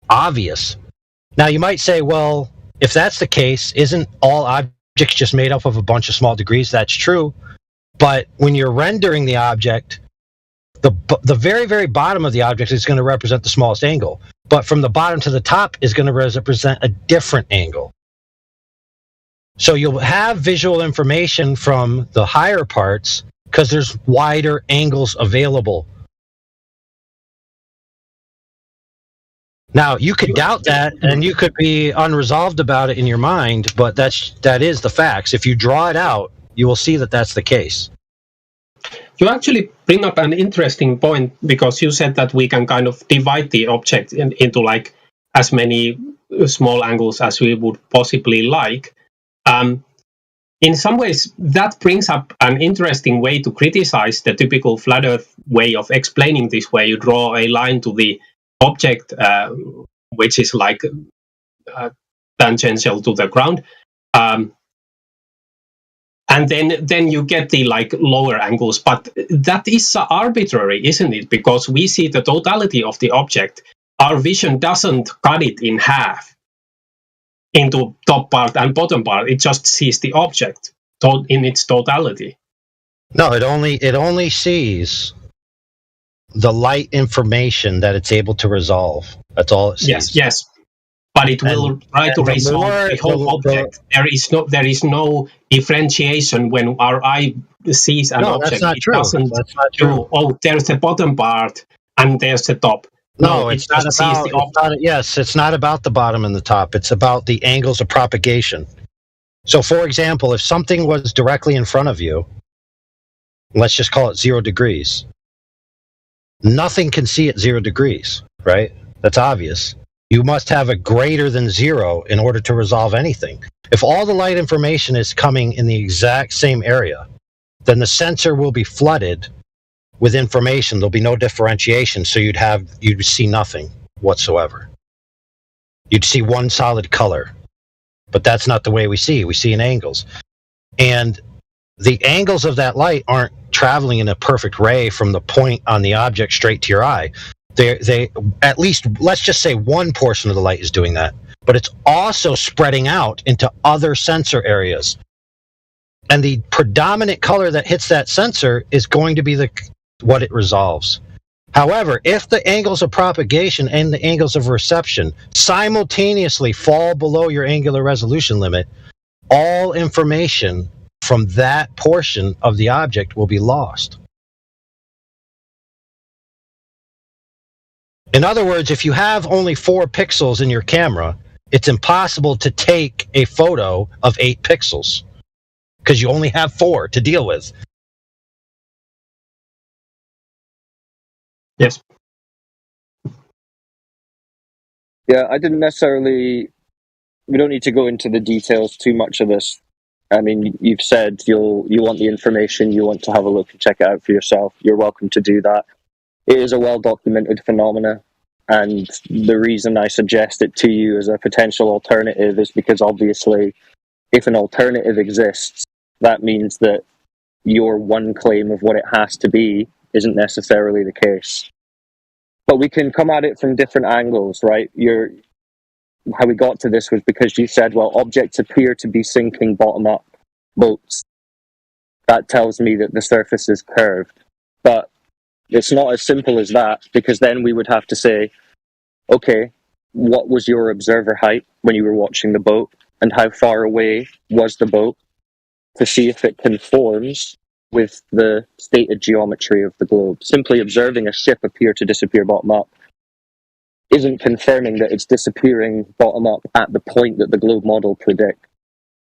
[SPEAKER 1] obvious. Now, you might say, well, if that's the case, isn't all objects just made up of a bunch of small degrees? That's true. But when you're rendering the object, the very, very bottom of the object is going to represent the smallest angle. But from the bottom to the top is going to represent a different angle. So you'll have visual information from the higher parts because there's wider angles available. Now, you could doubt that, and you could be unresolved about it in your mind, but that is the facts. If you draw it out, you will see that that's the case.
[SPEAKER 24] You actually bring up an interesting point because you said that we can kind of divide the object into like as many small angles as we would possibly like. In some ways, that brings up an interesting way to criticize the typical flat Earth way of explaining this, where you draw a line to the object, which is like tangential to the ground, and then you get the like lower angles. But that is arbitrary, isn't it? Because we see the totality of the object. Our vision doesn't cut it in half into top part and bottom part. It just sees the object in its totality.
[SPEAKER 1] No, it only sees the light information that it's able to resolve. That's all it sees.
[SPEAKER 24] Yes. But it will try to resolve the whole object. There is no differentiation when our eye sees an object.
[SPEAKER 1] That's not true. That's not true.
[SPEAKER 24] Oh, there's the bottom part and there's the top.
[SPEAKER 1] No, it's not about. It's not about the bottom and the top. It's about the angles of propagation. So, for example, if something was directly in front of you, let's just call it 0 degrees. Nothing can see at 0 degrees, right? That's obvious. You must have a greater than 0 in order to resolve anything. If all the light information is coming in the exact same area, then the sensor will be flooded with information. There'll be no differentiation, so you'd see nothing whatsoever. You'd see one solid color. But that's not the way we see. We see in angles. And the angles of that light aren't traveling in a perfect ray from the point on the object straight to your eye. They at least, let's just say one portion of the light is doing that, but it's also spreading out into other sensor areas. And the predominant color that hits that sensor is going to be what it resolves. However, if the angles of propagation and the angles of reception simultaneously fall below your angular resolution limit, all information from that portion of the object will be lost. In other words, if you have only 4 pixels in your camera, it's impossible to take a photo of 8 pixels because you only have 4 to deal with.
[SPEAKER 24] Yes.
[SPEAKER 3] Yeah, I didn't necessarily. We don't need to go into the details too much of this. I mean, you've said you want the information, you want to have a look and check it out for yourself. You're welcome to do that. It is a well-documented phenomena, and the reason I suggest it to you as a potential alternative is because obviously, if an alternative exists, that means that your one claim of what it has to be isn't necessarily the case. But we can come at it from different angles, right? How we got to this was because you said, well, objects appear to be sinking bottom-up boats. That tells me that the surface is curved. But it's not as simple as that, because then we would have to say, okay, what was your observer height when you were watching the boat, and how far away was the boat, to see if it conforms with the stated geometry of the globe. Simply observing a ship appear to disappear bottom-up isn't confirming that it's disappearing bottom-up at the point that the globe model predicts.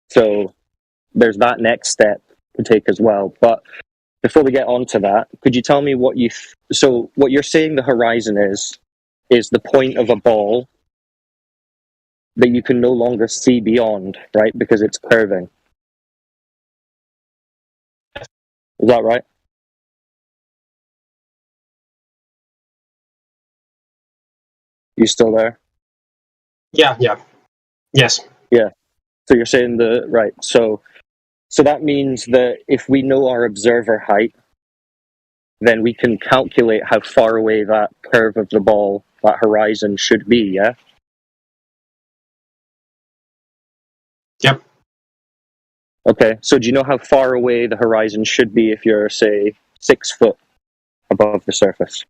[SPEAKER 3] So there's that next step to take as well. But before we get on to that, could you tell me what so what you're saying the horizon is the point of a ball that you can no longer see beyond, right? Because it's curving. Is that right? You still there?
[SPEAKER 24] Yeah. Yes.
[SPEAKER 3] Yeah. So you're saying right. So that means that if we know our observer height, then we can calculate how far away that curve of the ball, that horizon, should be, yeah?
[SPEAKER 24] Yep.
[SPEAKER 3] Okay, so do you know how far away the horizon should be if you're, say, 6 foot above the surface?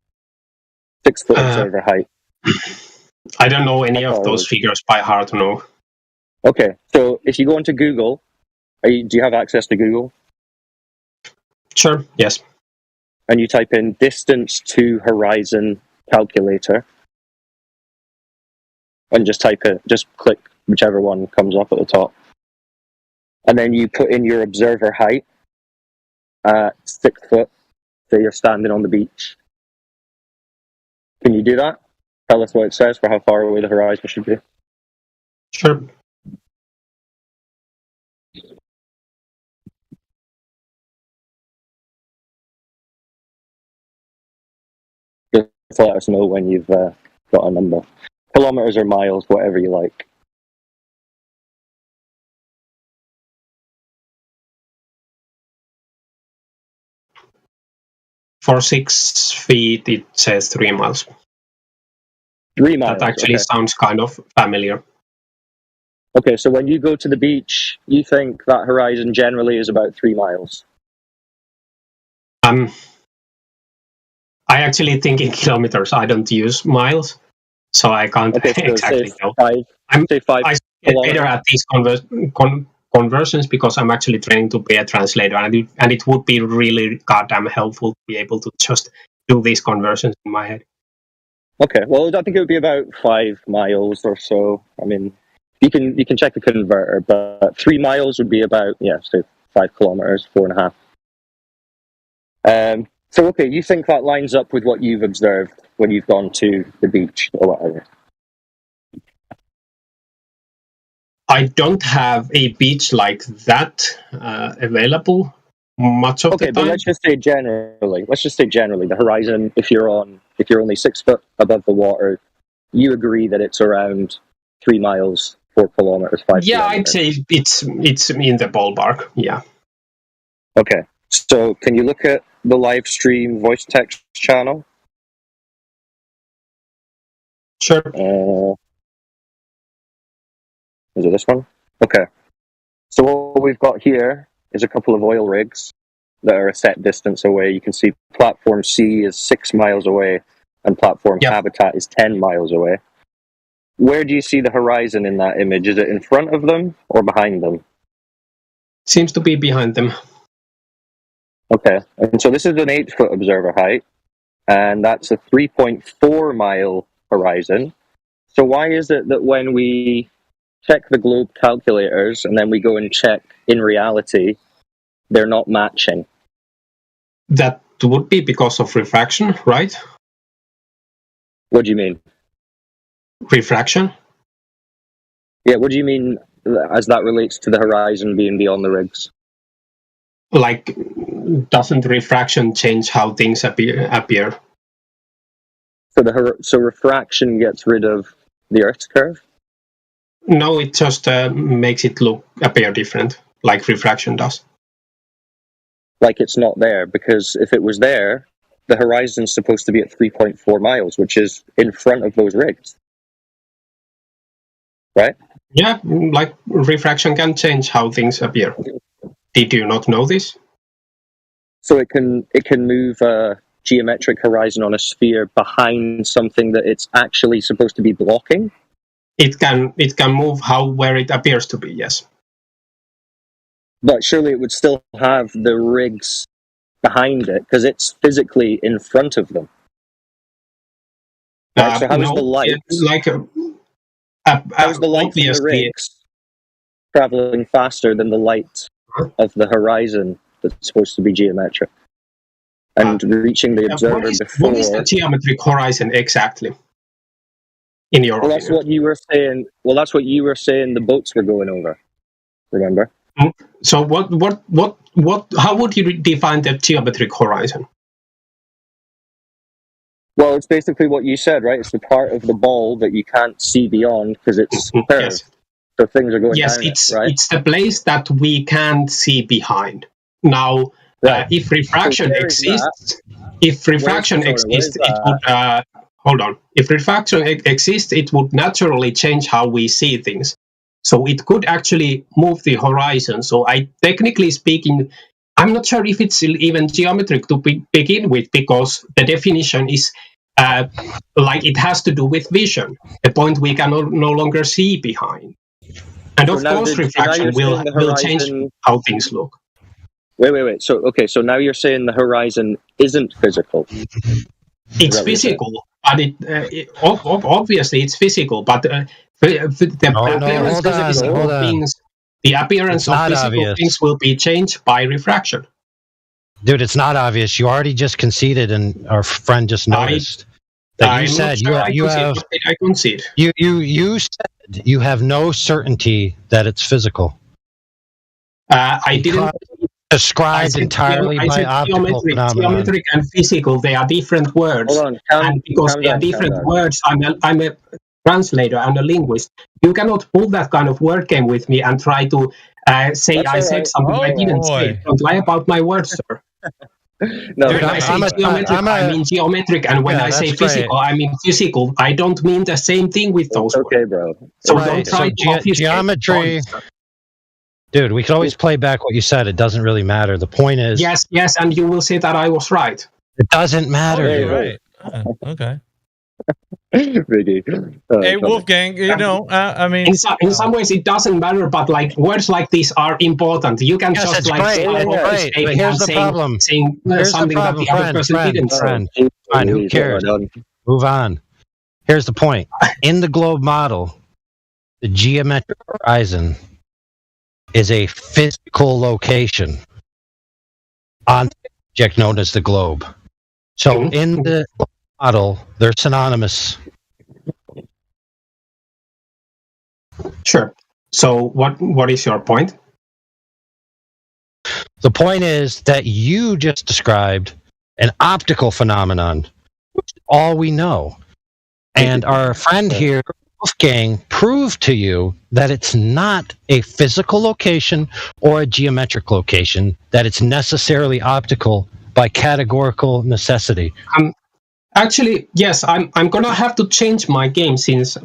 [SPEAKER 3] 6 foot observer height.
[SPEAKER 24] I don't know any of those figures by heart, no.
[SPEAKER 3] Okay, so if you go into Google, do you have access to Google?
[SPEAKER 24] Sure, yes.
[SPEAKER 3] And you type in distance to horizon calculator, and just click whichever one comes up at the top. And then you put in your observer height at 6 foot, so you're standing on the beach. Can you do that? Tell us what it says for how far away the horizon should be.
[SPEAKER 24] Sure.
[SPEAKER 3] Just let us know when you've got a number. Kilometers or miles, whatever you like.
[SPEAKER 24] For 6 feet, it says 3 miles.
[SPEAKER 3] 3 miles.
[SPEAKER 24] That actually sounds kind of familiar.
[SPEAKER 3] Okay, so when you go to the beach, you think that horizon generally is about 3 miles?
[SPEAKER 24] I actually think in kilometers. I don't use miles, so I can't exactly tell. I get better at these conversions because I'm actually training to be a translator, and it would be really goddamn helpful to be able to just do these conversions in my head.
[SPEAKER 3] Okay, well, I think it would be about 5 miles or so. I mean, you can check the converter, but 3 miles would be about, say 5 kilometers, 4.5. So, okay, you think that lines up with what you've observed when you've gone to the beach or whatever?
[SPEAKER 24] I don't have a beach like that available much of the time.
[SPEAKER 3] Okay, but let's just say generally. The horizon, if you're only 6 foot above the water, you agree that it's around 3 miles, 4 kilometers, 5 kilometers.
[SPEAKER 24] Yeah, I'd say it's in the ballpark. Yeah.
[SPEAKER 3] Okay, so can you look at the live stream voice text channel?
[SPEAKER 24] Sure.
[SPEAKER 3] Is it this one? Okay. So what we've got here is a couple of oil rigs that are a set distance away. You can see platform C is 6 miles away, and platform habitat is 10 miles away. Where do you see the horizon in that image? Is it in front of them or behind them?
[SPEAKER 24] Seems to be behind them.
[SPEAKER 3] Okay, and so this is an 8 foot observer height, and that's a 3.4 mile horizon. So why is it that when we check the globe calculators and then we go and check in reality, they're not matching?
[SPEAKER 24] That would be because of refraction, right?
[SPEAKER 3] What do you mean?
[SPEAKER 24] Refraction?
[SPEAKER 3] Yeah, what do you mean as that relates to the horizon being beyond the rigs?
[SPEAKER 24] Like, doesn't refraction change how things appear?
[SPEAKER 3] So refraction gets rid of the Earth's curve?
[SPEAKER 24] No, it just makes it appear different, like refraction does.
[SPEAKER 3] Like it's not there, because if it was there, the horizon's supposed to be at 3.4 miles, which is in front of those rigs. Right?
[SPEAKER 24] Yeah, like refraction can change how things appear. Did you not know this?
[SPEAKER 3] So it can move a geometric horizon on a sphere behind something that it's actually supposed to be blocking?
[SPEAKER 24] It can move where it appears to be, yes.
[SPEAKER 3] But surely it would still have the rigs behind it, because it's physically in front of them. Right, so how is the light? How is the light from the rigs traveling faster than the light of the horizon that's supposed to be geometric and reaching the observer before?
[SPEAKER 24] What is the geometric horizon exactly? In your opinion?
[SPEAKER 3] That's what you were saying. Well, that's what you were saying. The boats were going over. Remember?
[SPEAKER 24] So how would you define the geometric horizon?
[SPEAKER 3] Well, it's basically what you said, right? It's the part of the ball that you can't see beyond because it's curved.
[SPEAKER 24] Yes.
[SPEAKER 3] So things are going
[SPEAKER 24] yes,
[SPEAKER 3] down
[SPEAKER 24] it's
[SPEAKER 3] it, right?
[SPEAKER 24] It's the place that we can't see behind. Now, if refraction exists, it would hold on. If refraction exists, it would naturally change how we see things. So it could actually move the horizon. So technically speaking, I'm not sure if it's even geometric to begin with, because the definition is like it has to do with vision, a point we can no longer see behind. And of course, refraction will change how things look.
[SPEAKER 3] Wait. So now you're saying the horizon isn't physical.
[SPEAKER 24] It's physical, but obviously it's physical. But the appearance of physical things will be changed by refraction.
[SPEAKER 1] Dude, it's not obvious. You already just conceded, and our friend just noticed that you said you have.
[SPEAKER 24] I concede.
[SPEAKER 1] You said you have no certainty that it's physical.
[SPEAKER 24] I didn't.
[SPEAKER 1] Described entirely by optical phenomena.
[SPEAKER 24] Geometric and physical, they are different words. And because they are different words, I'm a translator, I'm a linguist. You cannot pull that kind of word game with me and try to say I said something I didn't say. Don't lie about my words, sir.
[SPEAKER 3] No,
[SPEAKER 24] when I say geometric, I mean geometric, and when I say physical, I mean physical. I don't mean the same thing with those words.
[SPEAKER 3] Okay, bro.
[SPEAKER 24] So don't try to
[SPEAKER 1] geometry. Dude, we can always play back what you said. It doesn't really matter. The point is...
[SPEAKER 24] Yes, and you will say that I was right.
[SPEAKER 1] It doesn't matter.
[SPEAKER 17] Okay, right. Okay.
[SPEAKER 3] Hey,
[SPEAKER 17] Wolfgang, I mean...
[SPEAKER 24] In some ways it doesn't matter, but like words like this are important. You can just like
[SPEAKER 1] here's the problem.
[SPEAKER 24] Saying something that the other person didn't say.
[SPEAKER 1] Fine, who cares? Move on. Here's the point. In the globe model, the geometric horizon is a physical location on the object known as the globe. So in the model, they're synonymous.
[SPEAKER 24] Sure. So what is your point?
[SPEAKER 1] The point is that you just described an optical phenomenon, which is all we know. And our friend here, Wolfgang, proved to you that it's not a physical location or a geometric location, that it's necessarily optical by categorical necessity.
[SPEAKER 24] Actually, yes, I'm gonna have to change my game, since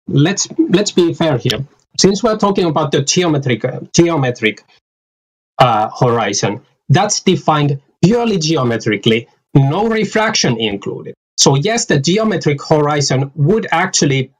[SPEAKER 24] let's be fair here. Since we're talking about the geometric horizon, that's defined purely geometrically, no refraction included. So yes, the geometric horizon would actually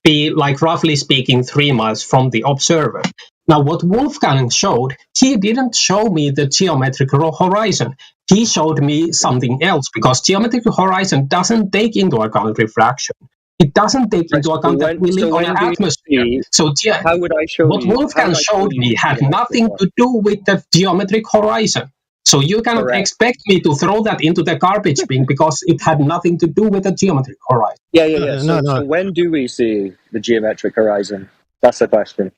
[SPEAKER 24] be, like roughly speaking, 3 miles from the observer. Now, what Wolfgang showed, he didn't show me the geometric horizon. He showed me something else, because geometric horizon doesn't take into account refraction. It doesn't take into account that we live on an atmosphere. So
[SPEAKER 3] how would I show
[SPEAKER 24] what Wolfgang showed me had nothing to do with the geometric horizon. So you cannot expect me to throw that into the garbage bin because it had nothing to do with the geometric horizon.
[SPEAKER 3] Yeah. So when do we see the geometric horizon? That's the question.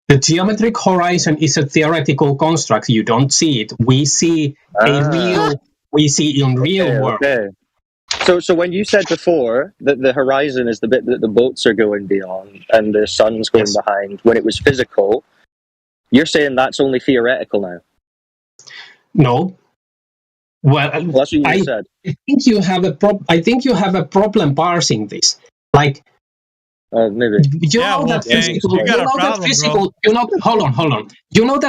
[SPEAKER 24] The geometric horizon is a theoretical construct. You don't see it. We see we see in real world.
[SPEAKER 3] Okay. So when you said before that the horizon is the bit that the boats are going beyond and the sun's going behind, when it was physical, you're saying that's only theoretical now?
[SPEAKER 24] No. Well,
[SPEAKER 3] that's what you said.
[SPEAKER 24] I think you have a problem parsing this. Like,
[SPEAKER 3] maybe.
[SPEAKER 24] You know that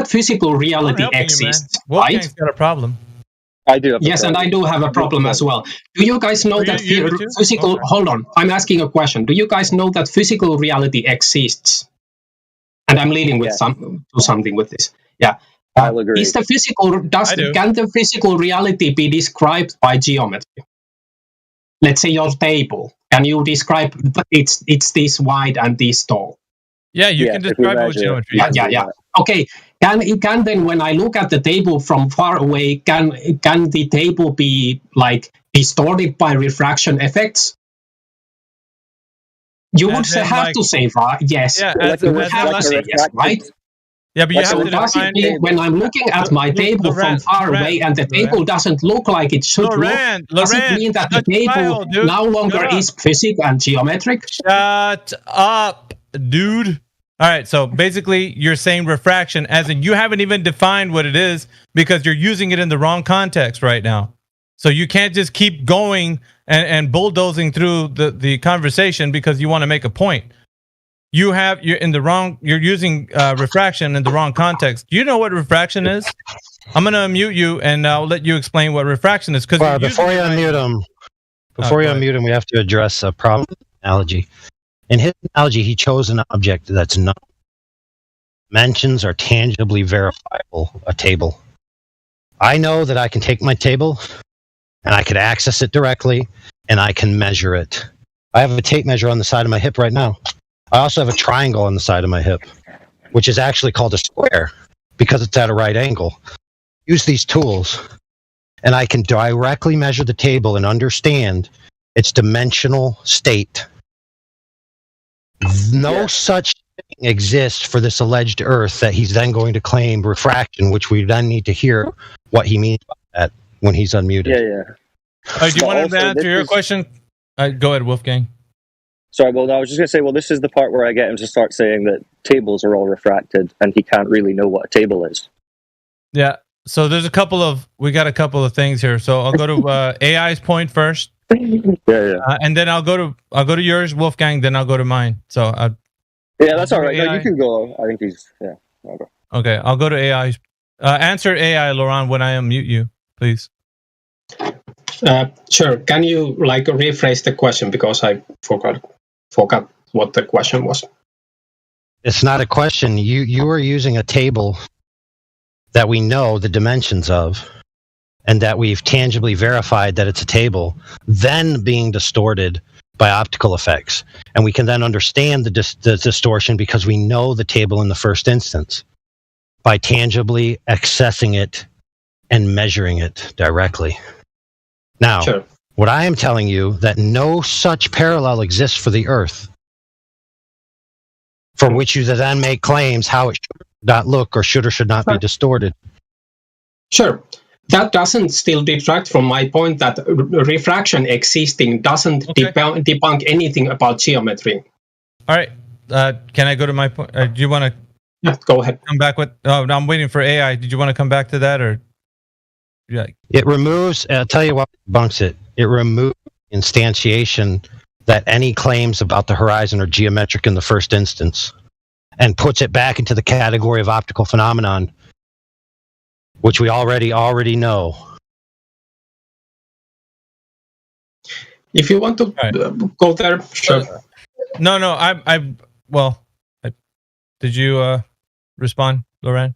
[SPEAKER 24] physical reality exists, right?
[SPEAKER 17] Wolfgang's got a problem.
[SPEAKER 3] I do have
[SPEAKER 24] yes, and I do have a problem as well. Do you guys know that physical... Okay. Hold on, I'm asking a question. Do you guys know that physical reality exists? And I'm leading with something with this. Yeah.
[SPEAKER 3] I'll agree.
[SPEAKER 24] Can the physical reality be described by geometry? Let's say your table. Can you describe it's this wide and this tall?
[SPEAKER 17] Yeah, you can describe it with geometry.
[SPEAKER 24] Yeah. Okay. Can then when I look at the table from far away, can the table be like distorted by refraction effects? You would have to say right. Yes.
[SPEAKER 17] Yeah,
[SPEAKER 24] you would have to say yes, right?
[SPEAKER 17] Yeah, but you have to define
[SPEAKER 24] when I'm looking at my table from far away and the table doesn't look like it should look, does it mean that the table no longer is physics and geometric?
[SPEAKER 17] Shut up, dude. All right, so basically you're saying refraction as in you haven't even defined what it is because you're using it in the wrong context right now. So you can't just keep going and bulldozing through the conversation because you want to make a point. You're using refraction in the wrong context. Do you know what refraction is? I'm going to unmute you and I'll let you explain what refraction is.
[SPEAKER 1] Well, before you unmute him, we have to address a problem analogy. In his analogy, he chose an object that's known. Dimensions are tangibly verifiable, a table. I know that I can take my table and I can access it directly and I can measure it. I have a tape measure on the side of my hip right now. I also have a triangle on the side of my hip, which is actually called a square because it's at a right angle. Use these tools, and I can directly measure the table and understand its dimensional state. No such thing exists for this alleged Earth that he's then going to claim refraction, which we then need to hear what he means by that when he's unmuted.
[SPEAKER 3] Yeah.
[SPEAKER 17] Do you want to answer your question? Go ahead, Wolfgang.
[SPEAKER 3] Sorry, well, I was just going to say, this is the part where I get him to start saying that tables are all refracted and he can't really know what a table is.
[SPEAKER 17] Yeah, so we got a couple of things here. So I'll go to AI's point first. And then I'll go to yours, Wolfgang, then I'll go to mine. So
[SPEAKER 3] that's all right. No, you can go. I think he's, I'll go.
[SPEAKER 17] Okay, I'll go to AI's. Answer AI, Laurent, when I unmute you, please.
[SPEAKER 24] Sure. Can you rephrase the question because I forgot what the question was?
[SPEAKER 1] It's not a question. You are using a table that we know the dimensions of and that we've tangibly verified that it's a table, then being distorted by optical effects. And we can then understand the distortion because we know the table in the first instance by tangibly accessing it and measuring it directly. Now, What I am telling you that no such parallel exists for the Earth, for which you then make claims how it should not look or should not be distorted.
[SPEAKER 24] Sure. That doesn't still detract from my point that refraction existing doesn't debunk anything about geometry.
[SPEAKER 17] All right. Can I go to my point? Do you want to?
[SPEAKER 24] Yeah, go ahead.
[SPEAKER 17] Come back with. Oh, I'm waiting for AI. Did you want to come back to that or? Yeah.
[SPEAKER 1] It removes. I'll tell you what debunks it. It removes instantiation that any claims about the horizon are geometric in the first instance, and puts it back into the category of optical phenomenon, which we already know.
[SPEAKER 24] If you want to go there, sure.
[SPEAKER 17] No. Did you respond, Laurent?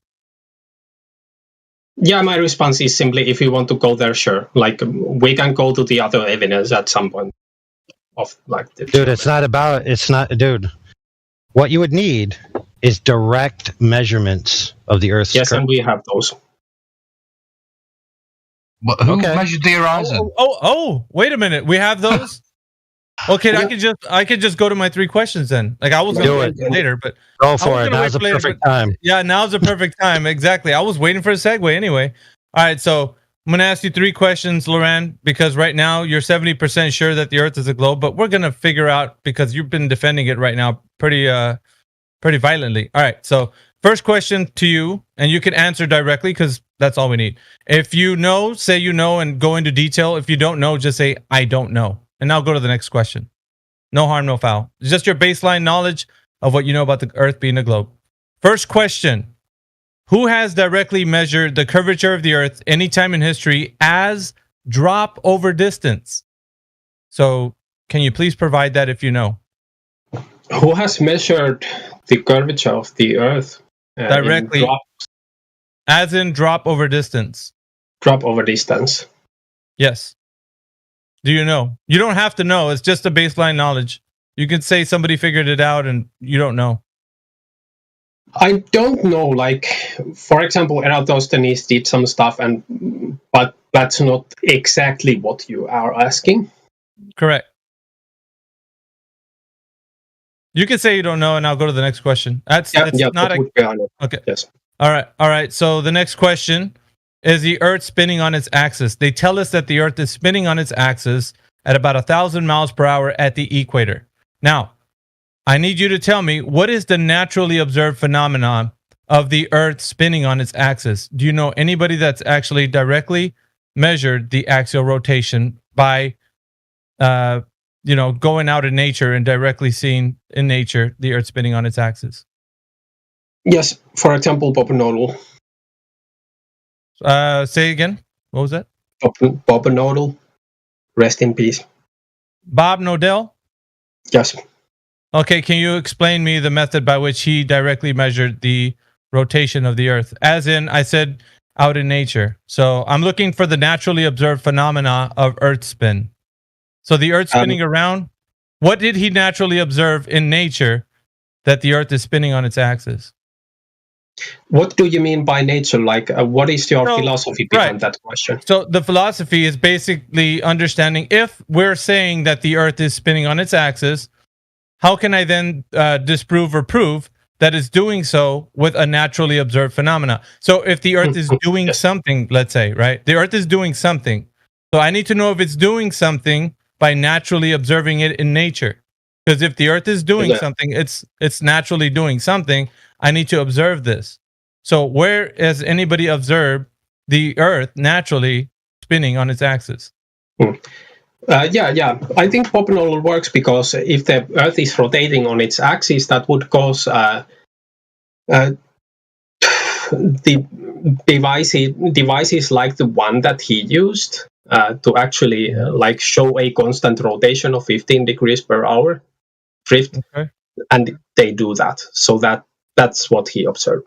[SPEAKER 24] Yeah, my response is simply, if you want to go there, sure. We can go to the other evidence at some point.
[SPEAKER 1] Dude, what you would need is direct measurements of the Earth's
[SPEAKER 24] curve. And we have those.
[SPEAKER 8] But who measured the horizon?
[SPEAKER 17] Oh! Wait a minute. We have those. Okay, I could just go to my 3 questions then. Like I was going to wait for later, but
[SPEAKER 1] go for it. Now's the perfect time.
[SPEAKER 17] Yeah, now's the perfect time. Exactly. I was waiting for a segue anyway. All right, so I'm going to ask you 3 questions, Loran, because right now you're 70% sure that the Earth is a globe, but we're going to figure out because you've been defending it right now pretty violently. All right, so first question to you, and you can answer directly because that's all we need. If you know, say you know and go into detail. If you don't know, just say, I don't know. And now go to the next question. No harm, no foul. It's just your baseline knowledge of what you know about the Earth being a globe. First question. Who has directly measured the curvature of the Earth any time in history as drop over distance? So can you please provide that if you know?
[SPEAKER 24] Who has measured the curvature of the Earth?
[SPEAKER 17] Directly. As in drop over distance.
[SPEAKER 24] Drop over distance.
[SPEAKER 17] Yes. Do you know? You don't have to know. It's just a baseline knowledge. You can say somebody figured it out and you don't know.
[SPEAKER 24] I don't know. Like, for example, Eratosthenes did some stuff, but that's not exactly what you are asking.
[SPEAKER 17] Correct. You can say you don't know, and I'll go to the next question. That's not okay.
[SPEAKER 24] Yes.
[SPEAKER 17] All right. So the next question is the Earth spinning on its axis. They tell us that the Earth is spinning on its axis at about 1,000 miles per hour at the equator. Now, I need you to tell me, what is the naturally observed phenomenon of the Earth spinning on its axis? Do you know anybody that's actually directly measured the axial rotation by, going out in nature and directly seeing in nature the Earth spinning on its axis?
[SPEAKER 24] Yes, for example, Bob Nodal.
[SPEAKER 17] Say again. What was that?
[SPEAKER 24] Bob Nodal. Rest in peace.
[SPEAKER 17] Bob Nodal?
[SPEAKER 24] Yes.
[SPEAKER 17] Okay, can you explain me the method by which he directly measured the rotation of the Earth? As in, I said out in nature. So I'm looking for the naturally observed phenomena of Earth spin. So the Earth spinning around, what did he naturally observe in nature that the Earth is spinning on its axis?
[SPEAKER 24] What do you mean by nature? Like, what is your philosophy behind that question?
[SPEAKER 17] So the philosophy is basically understanding if we're saying that the Earth is spinning on its axis, how can I then disprove or prove that it's doing so with a naturally observed phenomena? So if the Earth is doing something, let's say, right? The Earth is doing something. So I need to know if it's doing something by naturally observing it in nature. Because if the Earth is doing something, it's naturally doing something. I need to observe this. So where has anybody observed the Earth naturally spinning on its axis?
[SPEAKER 24] Yeah. I think Bob Nodal works because if the Earth is rotating on its axis, that would cause the devices like the one that he used to actually show a constant rotation of 15 degrees per hour drift, and they do that. So that's what he observed.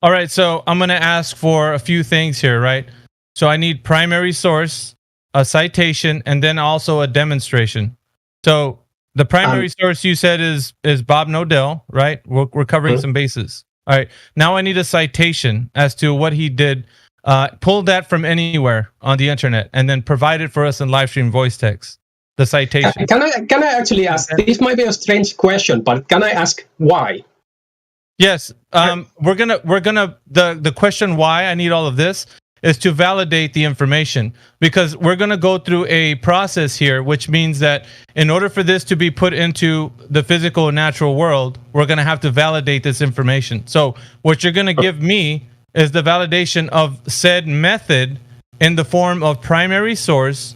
[SPEAKER 17] All right, so I'm going to ask for a few things here, right? So I need primary source, a citation, and then also a demonstration. So the primary source you said is Bob Nodal, right? We're covering some bases. All right, now I need a citation as to what he did. Pull that from anywhere on the internet and then provide it for us in live stream voice text. The citation.
[SPEAKER 24] Can I actually ask? This might be a strange question, but can I ask why?
[SPEAKER 17] Yes, we're gonna the question why I need all of this is to validate the information, because we're gonna go through a process here, which means that in order for this to be put into the physical and natural world, we're gonna have to validate this information. So what you're gonna give me is the validation of said method in the form of primary source,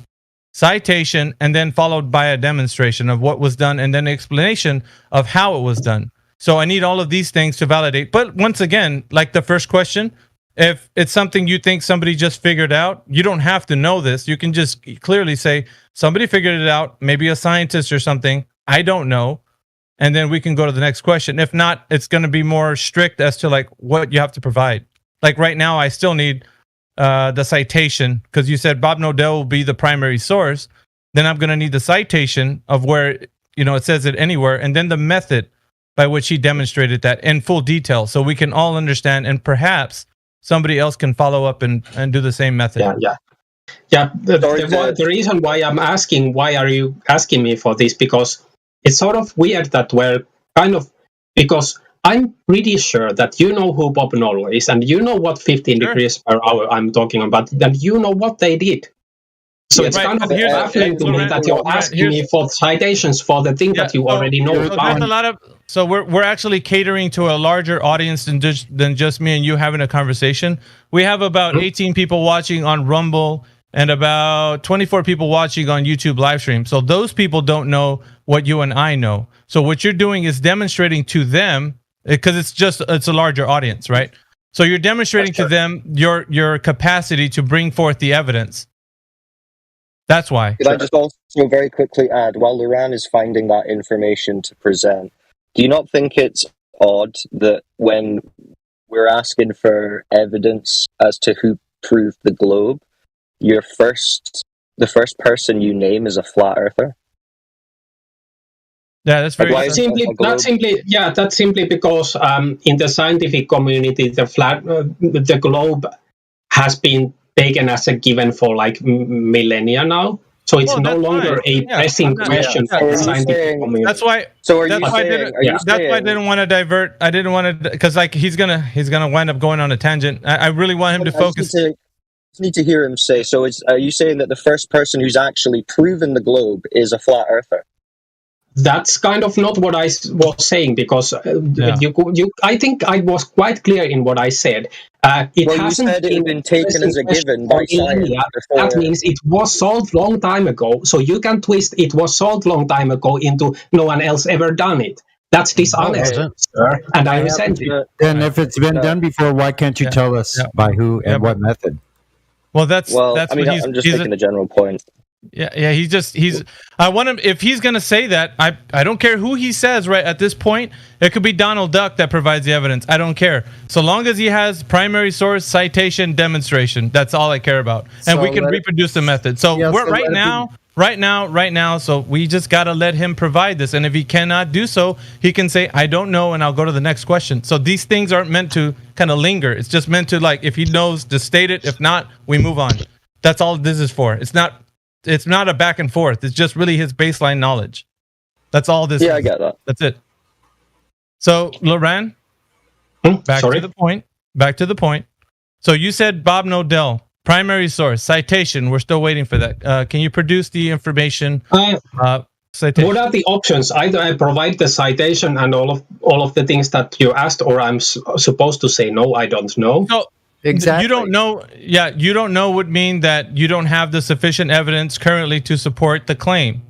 [SPEAKER 17] citation, and then followed by a demonstration of what was done and then an explanation of how it was done. So I need all of these things to validate. But once again, like the first question, if it's something you think somebody just figured out, you don't have to know this. You can just clearly say, somebody figured it out, maybe a scientist or something. I don't know. And then we can go to the next question. If not, it's going to be more strict as to like what you have to provide. Like right now, I still need the citation, because you said Bob Nodal will be the primary source. Then I'm going to need the citation of where, it says it anywhere. And then the method by which he demonstrated that in full detail, so we can all understand, and perhaps somebody else can follow up and do the same method.
[SPEAKER 24] Yeah. Yeah, the reason why I'm asking, why are you asking me for this? Because it's sort of weird that we're kind of, because I'm pretty sure that you know who Bob Knoll is, and you know what 15 degrees per hour I'm talking about, and you know what they did. So it's kind of baffling to me that you're asking me for citations for the thing that you already know
[SPEAKER 17] So
[SPEAKER 24] about.
[SPEAKER 17] there's a lot of, so we're actually catering to a larger audience than just me and you having a conversation. We have about 18 people watching on Rumble and about 24 people watching on YouTube live stream. So those people don't know what you and I know. So what you're doing is demonstrating to them, because it's a larger audience, right? So you're demonstrating to them your capacity to bring forth the evidence. That's why.
[SPEAKER 3] Could I just also very quickly add, while Luran is finding that information to present, do you not think it's odd that when we're asking for evidence as to who proved the globe, the first person you name is a flat earther?
[SPEAKER 17] Yeah, that's very
[SPEAKER 24] That's simply because in the scientific community, the globe has been taken as a given for like millennia now. So it's no longer a pressing question for the scientific community.
[SPEAKER 17] That's why. I didn't want to divert. I didn't want to, because like he's gonna wind up going on a tangent. I really want him to focus.
[SPEAKER 3] I need to hear him say. So are you saying that the first person who's actually proven the globe is a flat earther?
[SPEAKER 24] That's kind of not what I was saying, because I think I was quite clear in what I said. It hasn't
[SPEAKER 3] been taken as a given by science.
[SPEAKER 24] That means it was solved long time ago. So you can twist "it was solved long time ago" into "no one else ever done it." That's dishonest, sir, and I resent it.
[SPEAKER 9] Then if it's been done before, why can't you tell us by who and what method?
[SPEAKER 17] Well, that's
[SPEAKER 3] I mean, I'm just making a general point.
[SPEAKER 17] Yeah. He's. I want him. If he's gonna say that, I don't care who he says. Right at this point, it could be Donald Duck that provides the evidence. I don't care, so long as he has primary source, citation, demonstration. That's all I care about, and we can reproduce the method. So we're right now. So we just gotta let him provide this, and if he cannot do so, he can say, "I don't know," and I'll go to the next question. So these things aren't meant to kind of linger. It's just meant to, like, if he knows, to state it. If not, we move on. That's all this is for. It's not a back and forth. It's just really his baseline knowledge. That's all this is.
[SPEAKER 3] I get that.
[SPEAKER 17] That's it. So, Loran, back to the point. So you said Bob Nodell, primary source, citation. We're still waiting for that. Can you produce the information? Citation?
[SPEAKER 24] What are the options? Either I provide the citation and all of the things that you asked, or I'm supposed to say no, I don't know.
[SPEAKER 17] So, exactly. You don't know. Yeah, you don't know would mean that you don't have the sufficient evidence currently to support the claim.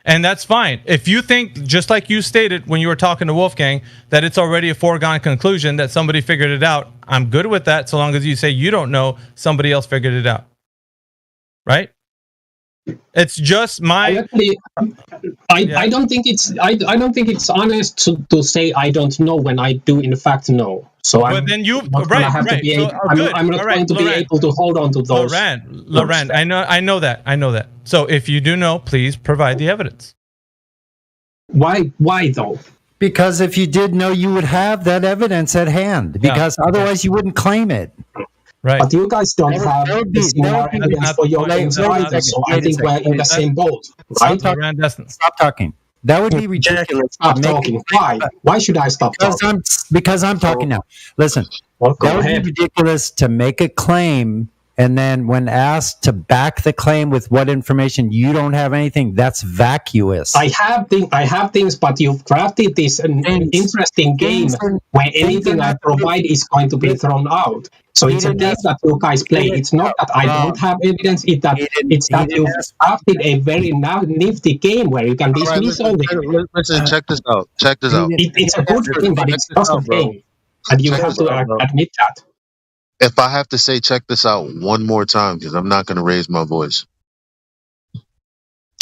[SPEAKER 17] And that's fine. If you think, just like you stated when you were talking to Wolfgang, that it's already a foregone conclusion that somebody figured it out, I'm good with that, so long as you say you don't know, somebody else figured it out. Right? It's just my.
[SPEAKER 24] I don't think it's honest to say I don't know when I do in fact know. So I'm not going to be able to hold on to those.
[SPEAKER 17] Loran, I know that. So if you do know, please provide the evidence.
[SPEAKER 24] Why though?
[SPEAKER 9] Because if you did know, you would have that evidence at hand. Because otherwise, you wouldn't claim it.
[SPEAKER 17] Right.
[SPEAKER 24] But you guys don't have similar evidence for your claims either, so I think we're in the same boat. Right?
[SPEAKER 9] Stop talking. That would be ridiculous.
[SPEAKER 24] Stop talking. Why? Why should I stop talking?
[SPEAKER 9] Because I'm talking now. Listen, that would be ridiculous to make a claim, and then when asked to back the claim with what information, you don't have anything. That's vacuous.
[SPEAKER 24] I have things, but you've crafted this interesting game where anything I provide is going to be thrown out. So it's a game that you guys play. It's not that I don't have evidence. It's that you've crafted a very nifty game where you can dismiss all the evidence.
[SPEAKER 6] Listen, check this out.
[SPEAKER 24] It's a good thing, but it's just a game. And you have to admit that.
[SPEAKER 6] If I have to say check this out one more time, because I'm not going to raise my voice.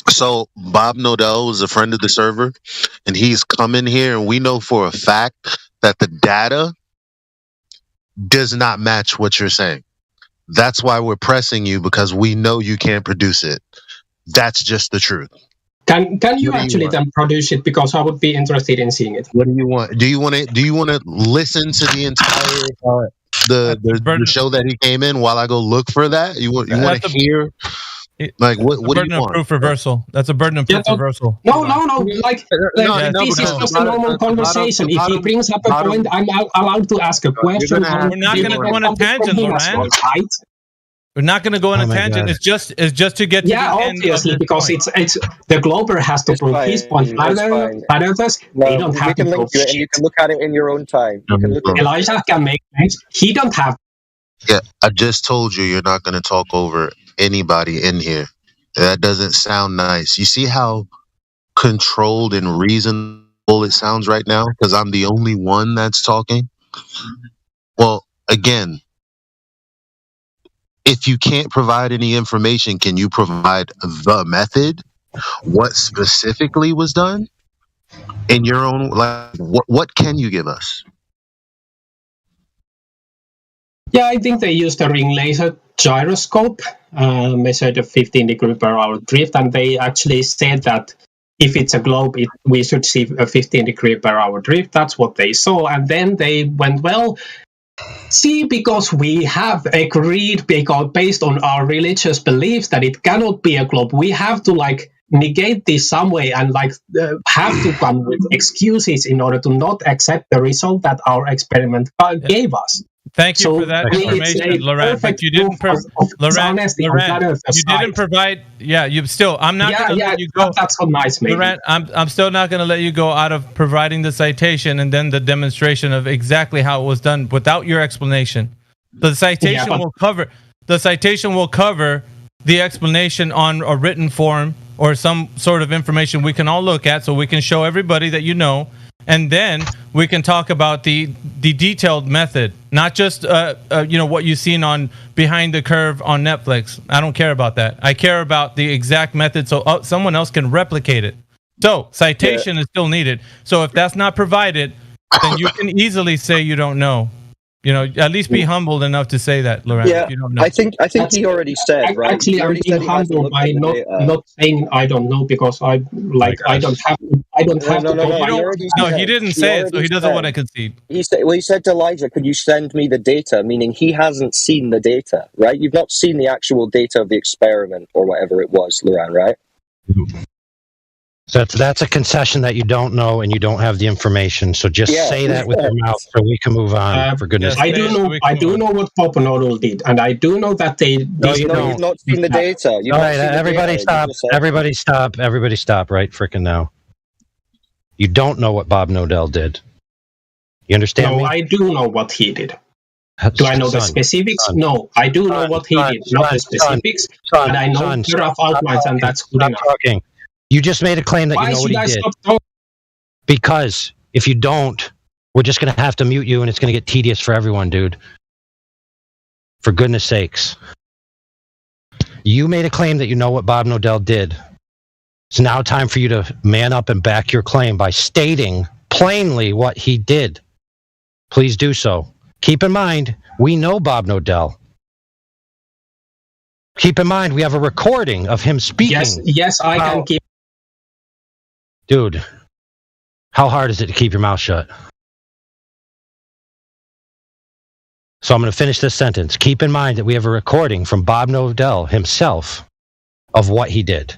[SPEAKER 6] So Bob Nodell is a friend of the server, and he's come in here, and we know for a fact that the data does not match what you're saying. That's why we're pressing you, because we know you can't produce it. That's just the truth.
[SPEAKER 24] Can you actually then produce it? Because I would be interested in seeing it.
[SPEAKER 6] What do you want? Do you want to listen to the entire the show that he came in while I go look for that? You want to hear? Like what do you
[SPEAKER 17] burden of
[SPEAKER 6] want?
[SPEAKER 17] proof reversal. That's a burden of proof reversal.
[SPEAKER 24] No. Like this is just a normal conversation. If he brings up a point, I'm allowed to ask a question.
[SPEAKER 17] We're not going to go on a tangent, Laurent. We're not going to go on a tangent. It's just to get to the
[SPEAKER 24] obviously, because it's the Glober has to prove his point. Others, they don't have to prove
[SPEAKER 3] shit. You can look at it in your own time.
[SPEAKER 24] Elijah can make sense. He don't have.
[SPEAKER 6] Yeah, I just told you you're not going to talk over anybody in here. That doesn't sound nice. You see how controlled and reasonable it sounds right now? Because I'm the only one that's talking. Well, again, if you can't provide any information, can you provide the method? What specifically was done? In your own, like, what can you give us?
[SPEAKER 24] Yeah, I think they used a ring laser gyroscope, measured a 15 degree per hour drift, and they actually said that if it's a globe, we should see a 15 degree per hour drift. That's what they saw, and then they went, well, see, because we have agreed, because based on our religious beliefs that it cannot be a globe, we have to negate this some way and have to come with excuses in order to not accept the result that our experiment gave us.
[SPEAKER 17] Thank you for that information, Laurent. But you didn't, provide. Yeah, you still. I'm not going to let you go.
[SPEAKER 24] That's so nice, maybe.
[SPEAKER 17] Laurent, I'm still not going to let you go out of providing the citation and then the demonstration of exactly how it was done without your explanation. The citation will cover. The citation will cover the explanation on a written form or some sort of information we can all look at, so we can show everybody that you know. And then we can talk about the detailed method, not just what you've seen on Behind the Curve on Netflix. I don't care about that. I care about the exact method so someone else can replicate it. So citation is still needed. So if that's not provided, then you can easily say you don't know. At least be humbled enough to say that, Laurent.
[SPEAKER 3] Yeah,
[SPEAKER 17] if you don't know.
[SPEAKER 3] I think he already said, right?
[SPEAKER 24] Actually, I'm being humbled by not saying I don't know, because I don't have to.
[SPEAKER 17] No, he didn't say it, so he doesn't want to concede.
[SPEAKER 3] He said to Elijah, "Could you send me the data?" Meaning he hasn't seen the data, right? You've not seen the actual data of the experiment or whatever it was, Laurent, right?
[SPEAKER 1] So that's a concession that you don't know and you don't have the information. So just say that with your mouth so we can move on. For goodness'
[SPEAKER 24] sake. I do know what Popenoodle did, and I do know that they.
[SPEAKER 3] No, you've not seen the data.
[SPEAKER 1] All right, everybody stop. Everybody stop. Everybody stop right frickin' now. You don't know what Bob Nodell did. You understand me?
[SPEAKER 24] No, I do know what he did. Do I know the specifics? No, I do know what he did, not the specifics, but I know the rough outlines, and that's good enough.
[SPEAKER 1] You just made a claim that you know what he did. Because if you don't, we're just going to have to mute you, and it's going to get tedious for everyone, dude. For goodness sakes. You made a claim that you know what Bob Nodell did. It's now time for you to man up and back your claim by stating plainly what he did. Please do so. Keep in mind, we know Bob Nodell. Keep in mind, we have a recording of him speaking.
[SPEAKER 24] Yes, I can keep.
[SPEAKER 1] Dude, how hard is it to keep your mouth shut? So I'm going to finish this sentence. Keep in mind that we have a recording from Bob Nodell himself of what he did.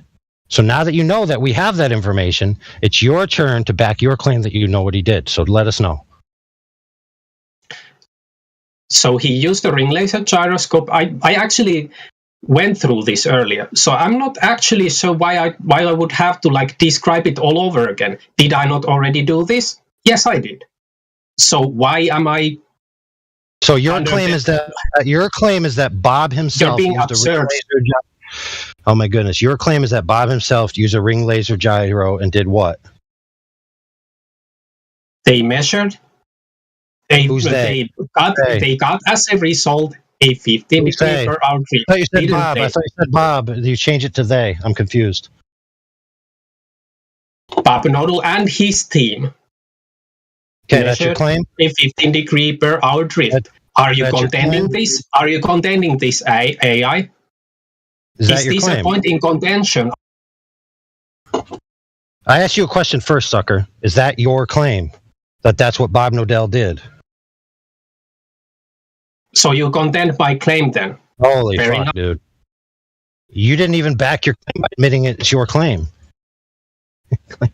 [SPEAKER 1] So now that you know that we have that information, it's your turn to back your claim that you know what he did. So let us know.
[SPEAKER 24] So he used the ring laser gyroscope. I actually went through this earlier, so I'm not actually sure why I would have to describe it all over again. Did I not already do this? Yes, I did. So why am I?
[SPEAKER 1] So your claim is that Bob himself
[SPEAKER 24] You're being absurd.
[SPEAKER 1] Oh my goodness! Your claim is that Bob himself used a ring laser gyro and did what?
[SPEAKER 24] They measured. They got as a result a 15 degree per hour drift.
[SPEAKER 1] I thought you said Bob. I thought you said Bob. You changed it to they. I'm confused.
[SPEAKER 24] Bob Nodell and his team.
[SPEAKER 1] Okay, that's your claim?
[SPEAKER 24] A 15 degree per hour drift. Are you contending this? Are you contending this, AI?
[SPEAKER 1] Is that your
[SPEAKER 24] this
[SPEAKER 1] claim?
[SPEAKER 24] A point in contention?
[SPEAKER 1] I asked you a question first, sucker. Is that your claim? That's what Bob Nodell did?
[SPEAKER 24] So you contend my claim then?
[SPEAKER 1] Holy
[SPEAKER 24] Fair
[SPEAKER 1] fuck,
[SPEAKER 24] enough.
[SPEAKER 1] dude! You didn't even back your claim by admitting it's your claim. I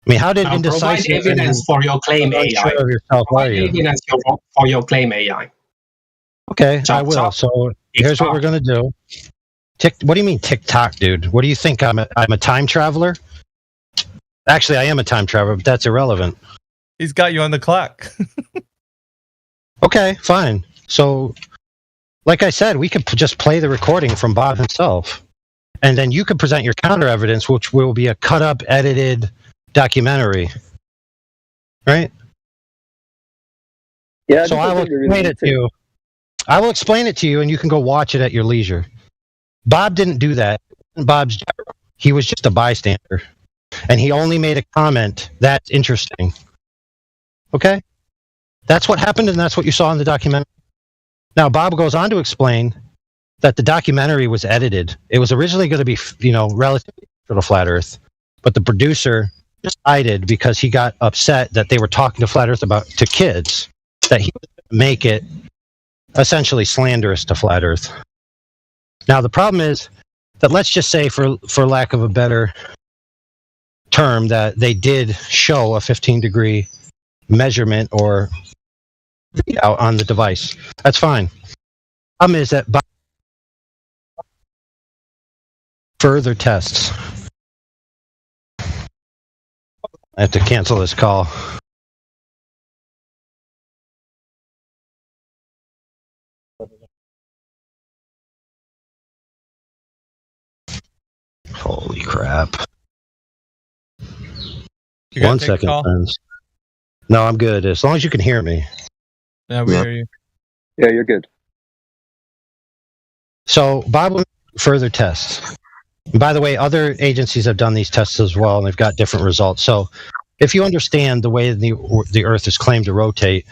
[SPEAKER 1] mean, how did
[SPEAKER 24] Now, provide
[SPEAKER 1] indecisive
[SPEAKER 24] evidence for your claim, AI.
[SPEAKER 1] sure of yourself are
[SPEAKER 24] Provide
[SPEAKER 1] you?
[SPEAKER 24] evidence for your claim, AI.
[SPEAKER 1] Okay,
[SPEAKER 24] Chop,
[SPEAKER 1] I will.
[SPEAKER 24] chop.
[SPEAKER 1] So here's what we're gonna do. What do you mean TikTok, dude? What do you think? I'm a time traveler? Actually, I am a time traveler, but that's irrelevant.
[SPEAKER 17] He's got you on the clock.
[SPEAKER 1] Okay, fine. So, like I said, we could just play the recording from Bob himself, and then you could present your counter evidence, which will be a cut up, edited documentary. Right?
[SPEAKER 3] Yeah.
[SPEAKER 1] So I will explain it to you. I will explain it to you, and you can go watch it at your leisure. Bob didn't do that. Bob's job. He was just a bystander, and he only made a comment that's interesting. Okay? That's what happened, and that's what you saw in the documentary. Now, Bob goes on to explain that the documentary was edited. It was originally going to be, relatively for the Flat Earth, but the producer decided, because he got upset that they were talking to Flat Earth to kids, that he was going to make it essentially slanderous to Flat Earth. Now, the problem is that, let's just say, for lack of a better term, that they did show a 15-degree measurement or out on the device. That's fine. Problem is that by further tests, I have to cancel this call. Holy crap. One second, friends. No, I'm good. As long as you can hear me.
[SPEAKER 17] Yeah, we hear you.
[SPEAKER 3] Yeah, you're good.
[SPEAKER 1] So, Bob will further tests. And by the way, other agencies have done these tests as well, and they've got different results. So, if you understand the way the Earth is claimed to rotate,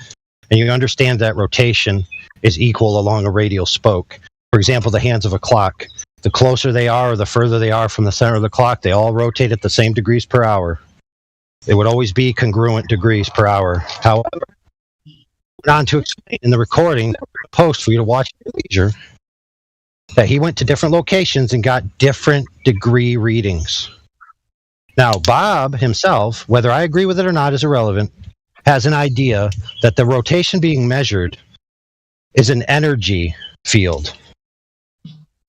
[SPEAKER 1] and you understand that rotation is equal along a radial spoke, for example, the hands of a clock, the closer they are or the further they are from the center of the clock, they all rotate at the same degrees per hour. It would always be congruent degrees per hour. However, on to explain in the recording that we're going to post for you to watch at your leisure, that he went to different locations and got different degree readings. Now, Bob himself, whether I agree with it or not is irrelevant, has an idea that the rotation being measured is an energy field.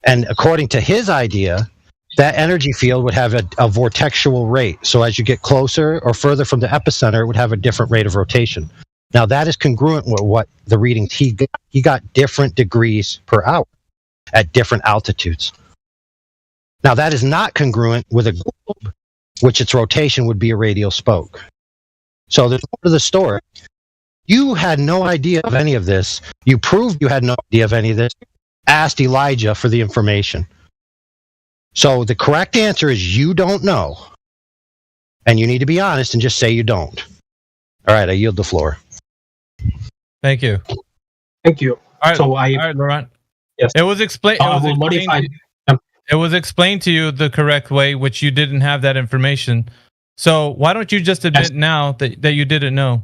[SPEAKER 1] And according to his idea, that energy field would have a vortexual rate. So as you get closer or further from the epicenter, it would have a different rate of rotation. Now, that is congruent with what the readings he got. He got different degrees per hour at different altitudes. Now, that is not congruent with a globe, which its rotation would be a radial spoke. So there's more to the story. You had no idea of any of this. You proved you had no idea of any of this. Asked Elijah for the information. So the correct answer is you don't know. And you need to be honest and just say you don't. All right, I yield the floor.
[SPEAKER 17] Thank you.
[SPEAKER 24] Thank you.
[SPEAKER 17] All right, Laurent.
[SPEAKER 24] Yes.
[SPEAKER 17] It was explained. It was explained to you the correct way, which you didn't have that information. So why don't you just admit now that you didn't know?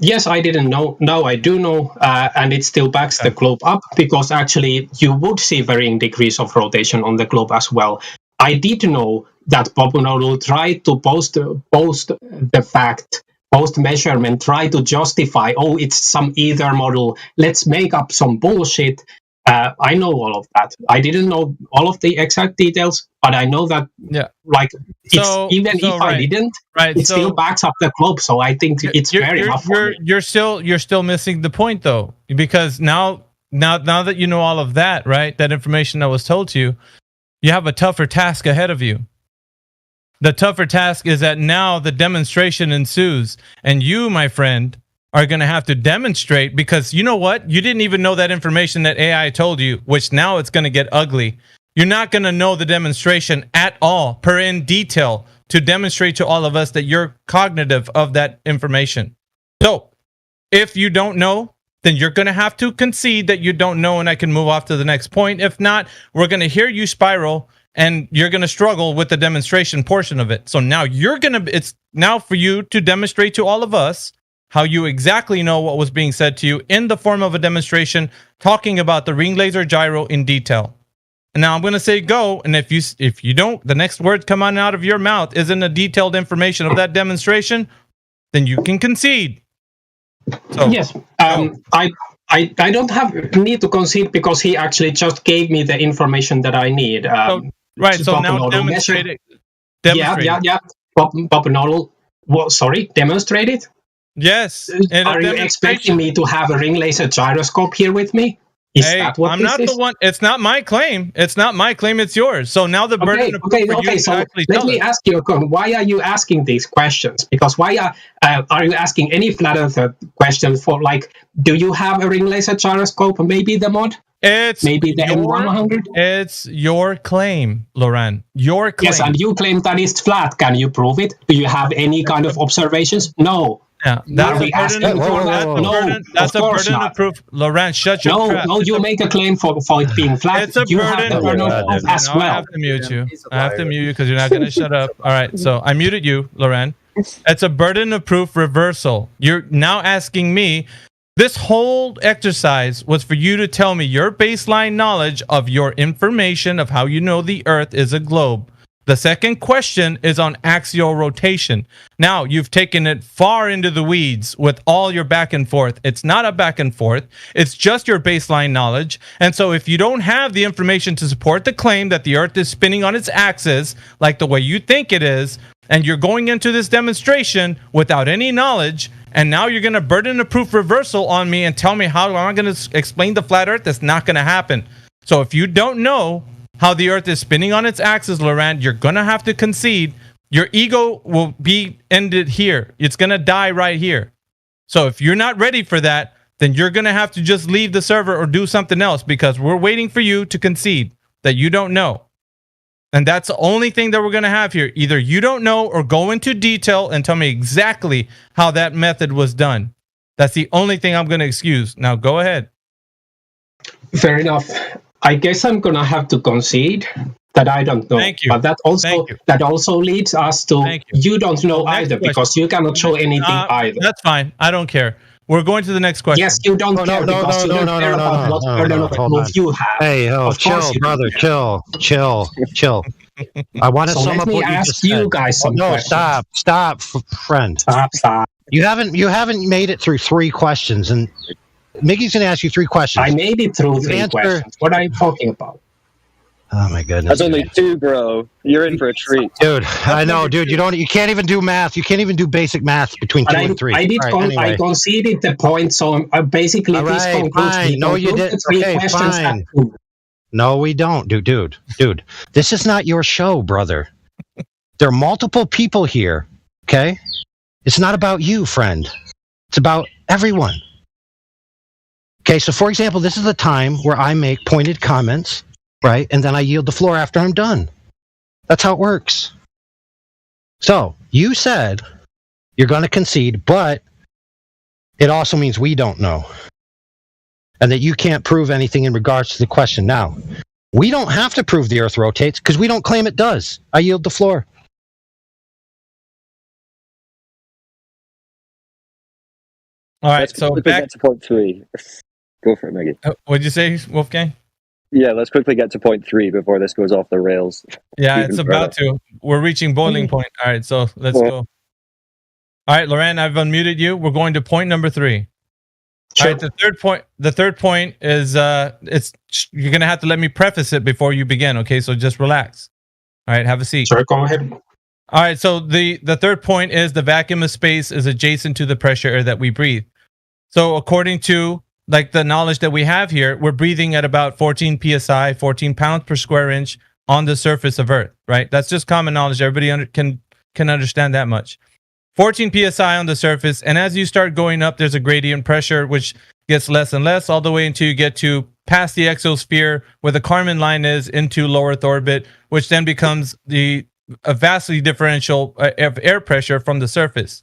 [SPEAKER 24] Yes, I didn't know. Now I do know, and it still backs the globe up, because actually you would see varying degrees of rotation on the globe as well. I did know that Bob will try to post the fact, post measurement, try to justify, oh, it's some ether model, let's make up some bullshit. I know all of that. I didn't know all of the exact details, but I know that, even if I didn't, it still backs up the globe. So I think it's very enough for me.
[SPEAKER 17] You're still missing the point, though, because now that you know all of that, right, that information that was told to you, you have a tougher task ahead of you. The tougher task is that now the demonstration ensues, and you, my friend, are going to have to demonstrate, because you know what? You didn't even know that information that AI told you, which now it's going to get ugly. You're not going to know the demonstration at all, in detail, to demonstrate to all of us that you're cognitive of that information. So, if you don't know, then you're going to have to concede that you don't know, and I can move off to the next point. If not, we're going to hear you spiral, and you're going to struggle with the demonstration portion of it. So now it's now for you to demonstrate to all of us how you exactly know what was being said to you in the form of a demonstration talking about the ring laser gyro in detail. And now I'm going to say go, and if you don't, the next word coming out of your mouth isn't a detailed information of that demonstration, then you can concede. So,
[SPEAKER 24] yes, I don't need to concede because he actually just gave me the information that I need.
[SPEAKER 17] Right, so now demonstrate it.
[SPEAKER 24] Yeah. Papanodal, sorry, demonstrate it?
[SPEAKER 17] Yes.
[SPEAKER 24] Are you expecting me to have a ring laser gyroscope here with me? Is that what
[SPEAKER 17] I'm
[SPEAKER 24] this
[SPEAKER 17] not
[SPEAKER 24] is?
[SPEAKER 17] the one. It's not my claim. It's not my claim. It's yours. So now the burden of proof for you
[SPEAKER 24] so
[SPEAKER 17] to actually
[SPEAKER 24] let
[SPEAKER 17] tell
[SPEAKER 24] me
[SPEAKER 17] us.
[SPEAKER 24] ask you, why are you asking these questions? Because why are you asking any flat earther questions for, like, do you have a ring laser gyroscope? Maybe the mod?
[SPEAKER 17] It's
[SPEAKER 24] maybe the M100?
[SPEAKER 17] It's your claim, Loran. Your claim.
[SPEAKER 24] Yes, and you claim that it's flat. Can you prove it? Do you have any kind of observations? No.
[SPEAKER 17] Yeah, that's a burden of proof. Loran, shut your trap.
[SPEAKER 24] No, you make a claim for it being flat.
[SPEAKER 17] It's a burden
[SPEAKER 24] of proof as well.
[SPEAKER 17] I have to mute you. I have to mute you because you're not going to shut up. All right, so I muted you, Loran. It's a burden of proof reversal. You're now asking me. This whole exercise was for you to tell me your baseline knowledge of your information of how you know the Earth is a globe. The second question is on axial rotation. Now, you've taken it far into the weeds with all your back and forth. It's not a back and forth. It's just your baseline knowledge. And so if you don't have the information to support the claim that the Earth is spinning on its axis, like the way you think it is, and you're going into this demonstration without any knowledge, and now you're going to burden a proof reversal on me and tell me how I'm going to explain the flat Earth, that's not going to happen. So if you don't know how the Earth is spinning on its axis, Laurent, you're going to have to concede. Your ego will be ended here. It's going to die right here. So if you're not ready for that, then you're going to have to just leave the server or do something else because we're waiting for you to concede that you don't know. And that's the only thing that we're going to have here. Either you don't know or go into detail and tell me exactly how that method was done. That's the only thing I'm going to excuse. Now go ahead.
[SPEAKER 24] Fair enough. I guess I'm gonna have to concede that I don't know.
[SPEAKER 17] Thank you.
[SPEAKER 24] But that also leads us to you don't know either because you cannot show anything either.
[SPEAKER 17] That's fine. I don't care. We're going to the next question.
[SPEAKER 24] Yes, you don't care because you don't care about what burden of proof you have.
[SPEAKER 1] Hey, chill, brother, chill. I want to sum up what you just said.
[SPEAKER 24] Let me ask you guys some questions.
[SPEAKER 1] Stop, friend.
[SPEAKER 24] Stop.
[SPEAKER 1] You haven't made it through 3 questions, and Mickey's going to ask you 3 questions.
[SPEAKER 24] I made it through 3 questions. What are you talking about?
[SPEAKER 1] Oh my goodness.
[SPEAKER 3] That's only 2, bro. You're in for a treat.
[SPEAKER 1] Dude, I know, dude. You can't even do math. You can't even do basic math between 2 and 3.
[SPEAKER 24] I conceded the point, so basically this concludes.
[SPEAKER 1] Fine. No, you didn't. Okay, fine. No, we don't, dude. This is not your show, brother. There are multiple people here, okay? It's not about you, friend. It's about everyone. Okay, so for example, this is the time where I make pointed comments, right? And then I yield the floor after I'm done. That's how it works. So, you said you're going to concede, but it also means we don't know. And that you can't prove anything in regards to the question. Now, we don't have to prove the Earth rotates because we don't claim it does. I yield the floor.
[SPEAKER 17] All right, so back
[SPEAKER 3] to point 3. Go for it, Maggie.
[SPEAKER 17] What'd you say, Wolfgang?
[SPEAKER 3] Yeah, let's quickly get to point 3 before this goes off the rails.
[SPEAKER 17] Yeah, it's about to. We're reaching boiling point. All right, so let's go. All right, Loren, I've unmuted you. We're going to point number 3. Sure. All right, the third point is you're gonna have to let me preface it before you begin, okay? So just relax. All right, have a seat.
[SPEAKER 24] Sure, go ahead.
[SPEAKER 17] All right, so the third point is the vacuum of space is adjacent to the pressure air that we breathe. So according to like the knowledge that we have here, we're breathing at about 14 psi, 14 pounds per square inch on the surface of Earth, right? That's just common knowledge. Everybody can understand that much. 14 psi on the surface, and as you start going up, there's a gradient pressure which gets less and less all the way until you get to past the exosphere where the Kármán line is into low Earth orbit, which then becomes a vastly differential of air pressure from the surface.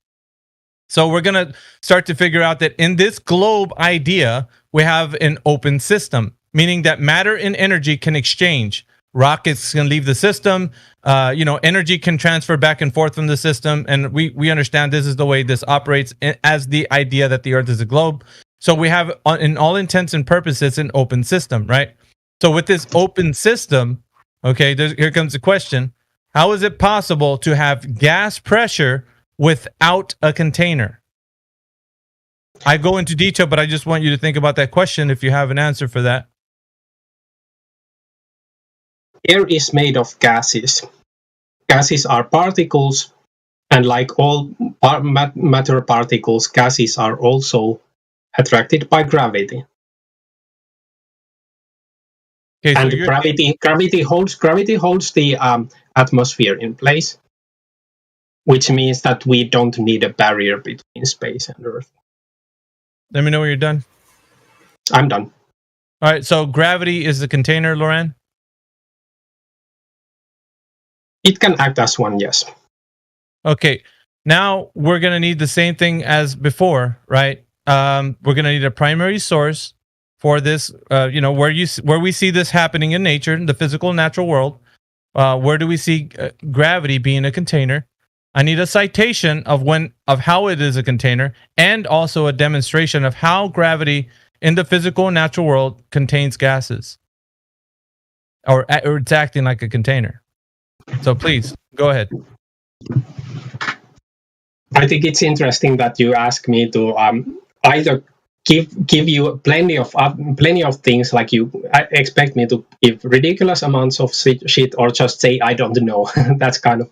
[SPEAKER 17] So we're going to start to figure out that in this globe idea, we have an open system, meaning that matter and energy can exchange. rockets can leave the system. Energy can transfer back and forth from the system, and we understand this is the way this operates as the idea that the Earth is a globe. So we have, in all intents and purposes, an open system, right? So with this open system, okay, here comes the question: how is it possible to have gas pressure without a container? I go into detail, but I just want you to think about that question if you have an answer for that.
[SPEAKER 24] Air is made of gases. Gases are particles, and like all matter particles, gases are also attracted by gravity.
[SPEAKER 17] Okay,
[SPEAKER 24] and gravity holds the atmosphere in place, which means that we don't need a barrier between space and Earth.
[SPEAKER 17] Let me know when you're done.
[SPEAKER 24] I'm done.
[SPEAKER 17] All right, so gravity is the container, Loran?
[SPEAKER 24] It can act as one, yes.
[SPEAKER 17] Okay, now we're going to need the same thing as before, right? We're going to need a primary source for this, where we see this happening in nature, in the physical natural world. Where do we see gravity being a container? I need a citation of how it is a container, and also a demonstration of how gravity in the physical natural world contains gases, or it's acting like a container. So please go ahead.
[SPEAKER 24] I think it's interesting that you ask me to either give you plenty of things, like you expect me to give ridiculous amounts of shit, or just say I don't know. That's kind of.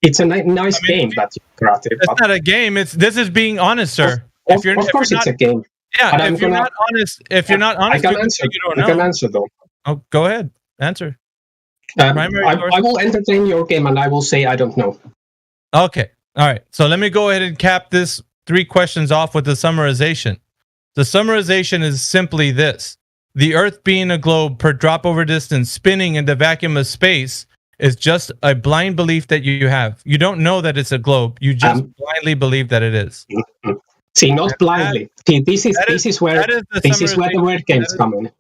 [SPEAKER 24] It's a nice game that you crafted.
[SPEAKER 17] It's not a game. This is being honest, sir.
[SPEAKER 24] Of course, it's a game.
[SPEAKER 17] Yeah, if you're not honest,
[SPEAKER 24] I can answer.
[SPEAKER 17] you don't know.
[SPEAKER 24] I can answer though.
[SPEAKER 17] Oh, go ahead. Answer.
[SPEAKER 24] I will entertain your game, and I will say I don't know.
[SPEAKER 17] Okay. All right. So let me go ahead and cap this 3 questions off with the summarization. The summarization is simply this: the Earth being a globe per drop over distance spinning in the vacuum of space is just a blind belief that you have. You don't know that it's a globe. You just blindly believe that it is.
[SPEAKER 24] See, not blindly. This is where the word games come in.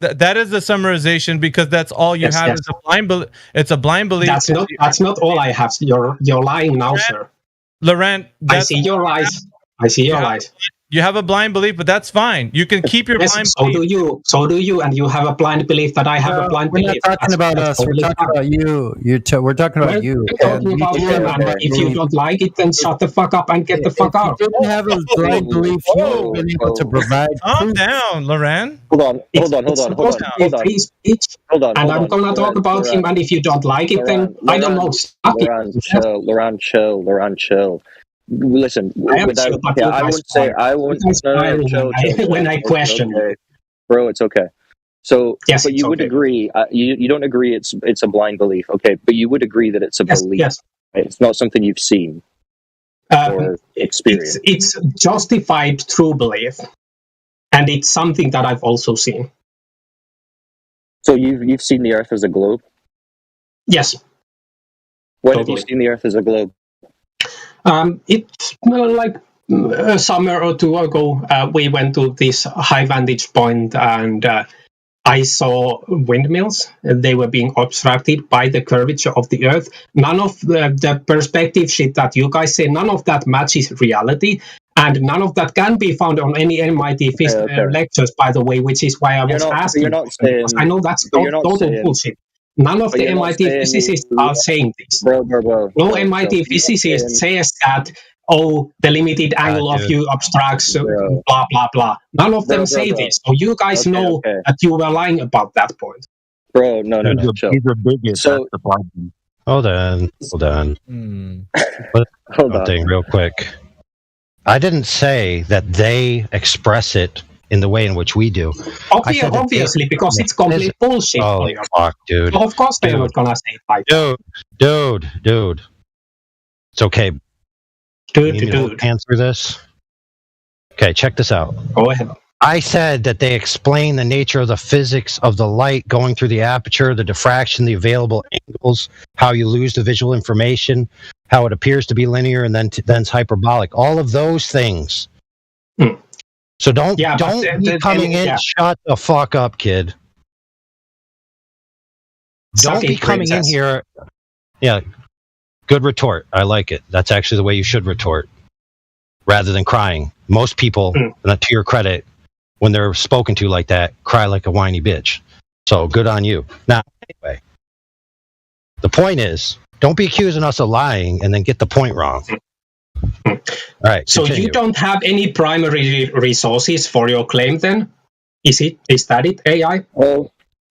[SPEAKER 17] That is the summarization, because that's all you have.
[SPEAKER 24] Yes.
[SPEAKER 17] Is a blind belief. It's a blind belief.
[SPEAKER 24] That's not all I have. You're lying now, sir.
[SPEAKER 17] Laurent,
[SPEAKER 24] I see your lies.
[SPEAKER 17] You have a blind belief, but that's fine. You can keep your blind belief.
[SPEAKER 24] So do you, and you have a blind belief that I have a blind belief.
[SPEAKER 9] We're not talking about us. We're talking about you. We're talking about you.
[SPEAKER 24] If you don't like it, then shut the fuck up and get the fuck out.
[SPEAKER 9] If you didn't have a blind belief, you would have been able to provide.
[SPEAKER 17] Calm down, Laurent.
[SPEAKER 24] Hold on. And I'm gonna talk about him, and if you don't like it, then I don't know.
[SPEAKER 3] Laurent, chill. Listen, I won't say
[SPEAKER 24] when I question you.
[SPEAKER 3] Bro, it's okay. So,
[SPEAKER 24] yes,
[SPEAKER 3] but you would agree. You don't agree it's a blind belief, okay? But you would agree that it's a belief.
[SPEAKER 24] Yes.
[SPEAKER 3] Right? It's not something you've seen or experienced.
[SPEAKER 24] It's justified true belief, and it's something that I've also seen.
[SPEAKER 3] So you've seen the Earth as a globe?
[SPEAKER 24] Yes.
[SPEAKER 3] When have you seen the Earth as a globe?
[SPEAKER 24] It's like a summer or 2 ago. We went to this high vantage point, and I saw windmills. They were being obstructed by the curvature of the Earth. None of the perspective shit that you guys say, none of that matches reality. And none of that can be found on any MIT lectures, by the way, which is why I was asking. I know that's total bullshit. None of the MIT physicists are saying this.
[SPEAKER 3] Bro.
[SPEAKER 24] No MIT physicist says that, the limited angle of view obstructs, blah, blah, blah. None of them say this. So you guys know that you were lying about that point.
[SPEAKER 3] Bro, no.
[SPEAKER 6] He's a bigot.
[SPEAKER 3] So,
[SPEAKER 6] that's the problem.
[SPEAKER 1] Hold on.
[SPEAKER 3] Hold on.
[SPEAKER 1] Thing real quick. I didn't say that they express it in the way in which we do.
[SPEAKER 24] Obviously, because it's complete bullshit.
[SPEAKER 1] Oh, fuck, dude.
[SPEAKER 24] So of course they're not gonna say it like
[SPEAKER 1] that. Dude. It's okay.
[SPEAKER 24] Dude.
[SPEAKER 1] Answer this. Okay, check this out.
[SPEAKER 24] Go ahead.
[SPEAKER 1] I said that they explain the nature of the physics of the light going through the aperture, the diffraction, the available angles, how you lose the visual information, how it appears to be linear and then it's hyperbolic. All of those things. So don't be coming in. Shut the fuck up, kid. Don't be coming in here. Yeah, good retort. I like it. That's actually the way you should retort, rather than crying. Most people, to your credit, when they're spoken to like that, cry like a whiny bitch. So good on you. Now, anyway, the point is, don't be accusing us of lying and then get the point wrong. All right.
[SPEAKER 24] So
[SPEAKER 1] continue.
[SPEAKER 24] you don't have any primary resources for your claim then? Is that it, AI?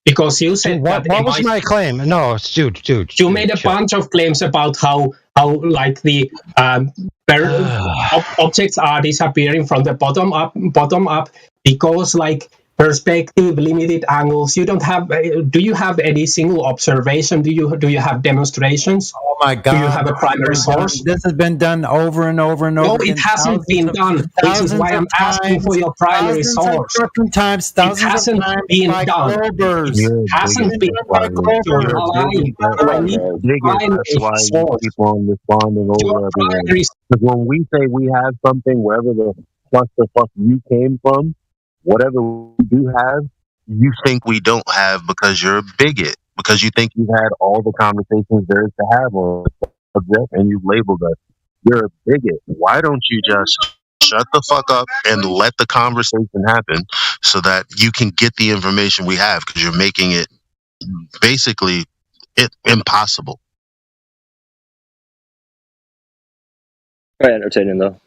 [SPEAKER 24] Because you said
[SPEAKER 1] what was my claim? No, dude.
[SPEAKER 24] You made a bunch of claims about how like the objects are disappearing from the bottom up because like perspective, limited angles. You don't have. Do you have any single observation? Do you have demonstrations?
[SPEAKER 9] Oh my God!
[SPEAKER 24] Do you have a primary source?
[SPEAKER 9] This has been done over and over and over.
[SPEAKER 24] No, it hasn't been done. Which is why I'm asking for your primary source.
[SPEAKER 9] It
[SPEAKER 24] hasn't been done. It hasn't been done.
[SPEAKER 6] That's why you keep on responding over everyone. Because when we say we have something, wherever the clusterfuck you came from, whatever we do have, you think we don't have because you're a bigot. Because you think you've had all the conversations there is to have on the subject and you've labeled us. You're a bigot. Why don't you just shut the fuck up and let the conversation happen so that you can get the information we have? Because you're making it basically impossible.
[SPEAKER 3] Very entertaining though.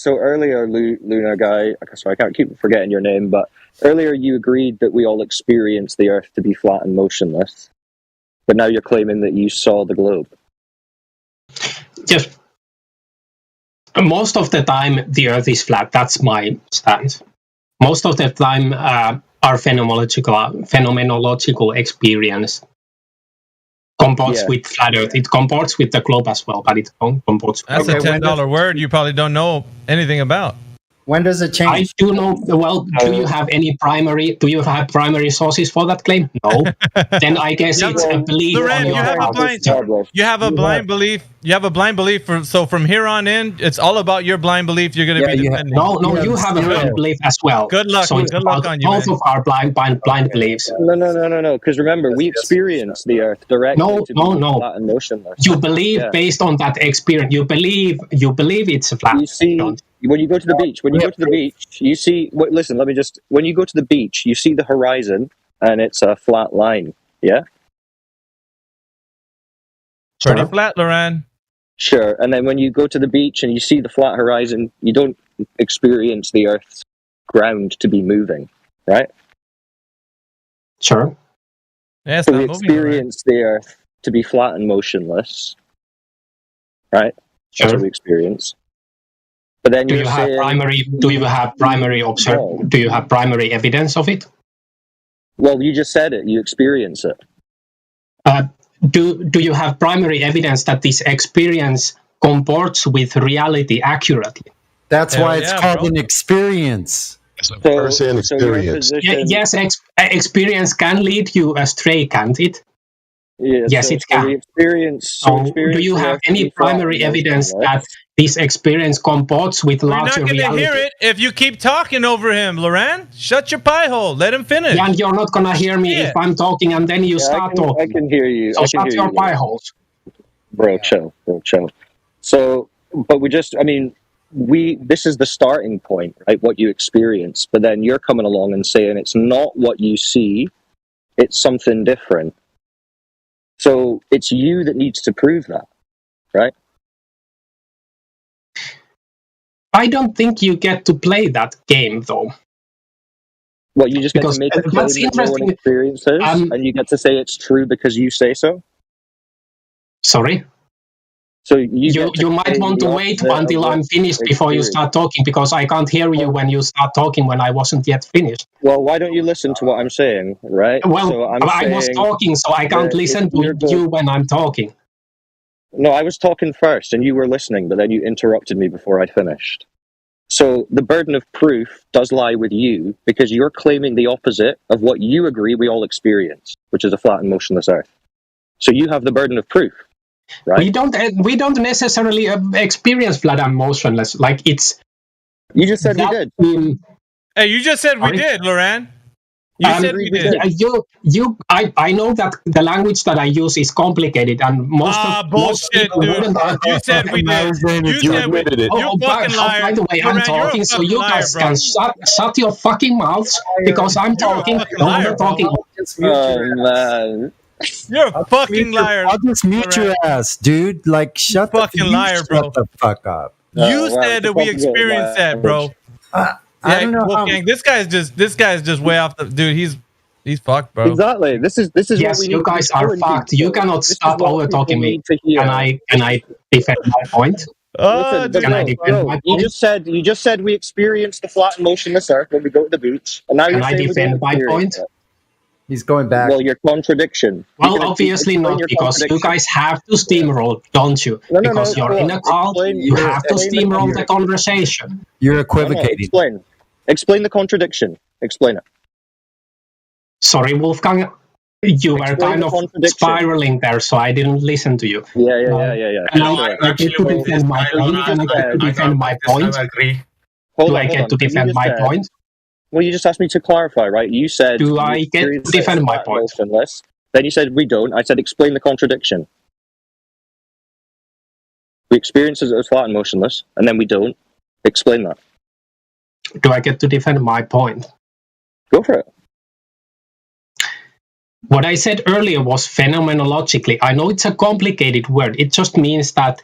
[SPEAKER 3] So earlier, Lunar guy. Sorry, I can't keep forgetting your name. But earlier, you agreed that we all experience the Earth to be flat and motionless. But now you're claiming that you saw the globe.
[SPEAKER 24] Yes. Most of the time, the Earth is flat. That's my stance. Most of the time, our phenomenological experience comports with flat Earth. It comports with the globe as well, but it comports.
[SPEAKER 17] That's a $10 word you probably don't know anything about.
[SPEAKER 9] When does it change?
[SPEAKER 24] I do know. Well, do you have primary sources for that claim? No. Then I guess it's a belief.
[SPEAKER 17] Loren,
[SPEAKER 24] on your part.
[SPEAKER 17] you have a blind belief. You have a blind belief. So from here on in, it's all about your blind belief. You're going to be defending.
[SPEAKER 24] No, you have a blind belief as well.
[SPEAKER 17] Good luck.
[SPEAKER 24] So
[SPEAKER 17] Good luck on you,
[SPEAKER 24] both
[SPEAKER 17] man.
[SPEAKER 24] of our blind beliefs.
[SPEAKER 3] No. Because remember, we experience the Earth directly.
[SPEAKER 24] No.
[SPEAKER 3] Flat and motionless.
[SPEAKER 24] You believe based on that experience. You believe it's flat.
[SPEAKER 3] You see, when you go to the beach, you see. Listen, let me just. When you go to the beach, you see the horizon, and it's a flat line. Yeah.
[SPEAKER 17] Pretty flat, Loren.
[SPEAKER 3] Sure. And then when you go to the beach and you see the flat horizon, you don't experience the Earth's ground to be moving, right?
[SPEAKER 24] Sure.
[SPEAKER 17] Yeah,
[SPEAKER 3] so we experience the Earth to be flat and motionless, right?
[SPEAKER 24] Sure.
[SPEAKER 3] That's what we experience. But then
[SPEAKER 24] do you have primary evidence of it?
[SPEAKER 3] Well, you just said it. You experience it.
[SPEAKER 24] Do you have primary evidence that this experience comports with reality accurately?
[SPEAKER 9] That's why it's called an experience.
[SPEAKER 6] It's a first-hand experience.
[SPEAKER 24] Yes, experience can lead you astray, can't it? Yes, it can. Do you have any primary evidence that this experience comports with larger reality?
[SPEAKER 17] You're not going to hear it if you keep talking over him, Loren. Shut your pie hole. Let him finish.
[SPEAKER 24] Yeah, and you're not going to hear me if I'm talking and then you start talking.
[SPEAKER 3] I can hear you.
[SPEAKER 24] So shut your pie holes.
[SPEAKER 3] Bro, chill. So, but this is the starting point, right? What you experience. But then you're coming along and saying it's not what you see, it's something different. So it's you that needs to prove that, right?
[SPEAKER 24] I don't think you get to play that game, though.
[SPEAKER 3] Well, you just get to make a claim that no one experiences, and you get to say it's true because you say so?
[SPEAKER 24] Sorry?
[SPEAKER 3] So
[SPEAKER 24] you might want to wait until I'm finished before you start talking, because I can't hear you when you start talking when I wasn't yet finished.
[SPEAKER 3] Well, why don't you listen to what I'm saying, right?
[SPEAKER 24] Well,
[SPEAKER 3] so
[SPEAKER 24] I was talking, so I can't listen to you when I'm talking.
[SPEAKER 3] No, I was talking first, and you were listening, but then you interrupted me before I'd finished. So the burden of proof does lie with you, because you're claiming the opposite of what you agree we all experience, which is a flat and motionless Earth. So you have the burden of proof. Right.
[SPEAKER 24] We don't necessarily experience flat and motionless. Like it's.
[SPEAKER 3] You just said we did.
[SPEAKER 17] Hey, you just said we did, Loren. You said we did.
[SPEAKER 24] I know that the language that I use is complicated, and most
[SPEAKER 17] bullshit,
[SPEAKER 24] people
[SPEAKER 17] dude.
[SPEAKER 24] wouldn't
[SPEAKER 17] You said we did. You said we did. You fucking liar.
[SPEAKER 24] By the way, I'm talking, so you guys can shut your fucking mouths because I'm talking.
[SPEAKER 17] Liar,
[SPEAKER 24] talking.
[SPEAKER 3] Man.
[SPEAKER 17] You're a fucking liar.
[SPEAKER 9] I'll just mute your ass, dude. Like, shut
[SPEAKER 17] fucking liar, bro.
[SPEAKER 9] Shut the fuck up.
[SPEAKER 17] You said that we experienced that, bro.
[SPEAKER 9] I don't know.
[SPEAKER 17] Wolfgang, this guy's just way off the dude. He's fucked, bro.
[SPEAKER 3] Exactly. This is
[SPEAKER 24] Yes,
[SPEAKER 3] what we
[SPEAKER 24] you
[SPEAKER 3] need
[SPEAKER 24] guys
[SPEAKER 3] to
[SPEAKER 24] are fucked. You cannot stop over talking me. Can I defend my point?
[SPEAKER 3] Listen,
[SPEAKER 24] Can I defend my
[SPEAKER 3] you
[SPEAKER 24] point?
[SPEAKER 3] just said we experienced the flat and motionless Earth when we go to the beach, and now
[SPEAKER 24] Can
[SPEAKER 3] you're
[SPEAKER 24] I
[SPEAKER 3] saying we
[SPEAKER 24] defend
[SPEAKER 3] don't
[SPEAKER 24] my
[SPEAKER 3] experience
[SPEAKER 24] point?
[SPEAKER 3] it.
[SPEAKER 9] He's going back.
[SPEAKER 3] Well, your contradiction.
[SPEAKER 24] Well, obviously not, because you guys have to steamroll, don't you? Because you're in a cult, you have to steamroll the conversation.
[SPEAKER 9] You're equivocating.
[SPEAKER 3] Explain the contradiction. Explain it.
[SPEAKER 24] Sorry, Wolfgang. You were kind of spiraling there, so I didn't listen to you.
[SPEAKER 3] Yeah.
[SPEAKER 24] Now I get to defend my point. Can I get to defend my point? Do I get to defend my point?
[SPEAKER 3] Well, you just asked me to clarify, right? You said...
[SPEAKER 24] Do I get to defend my point?
[SPEAKER 3] Motionless. Then you said we don't. I said explain the contradiction. We experience it as flat and motionless, and then we don't. Explain that.
[SPEAKER 24] Do I get to defend my point?
[SPEAKER 3] Go for it.
[SPEAKER 24] What I said earlier was phenomenologically. I know it's a complicated word. It just means that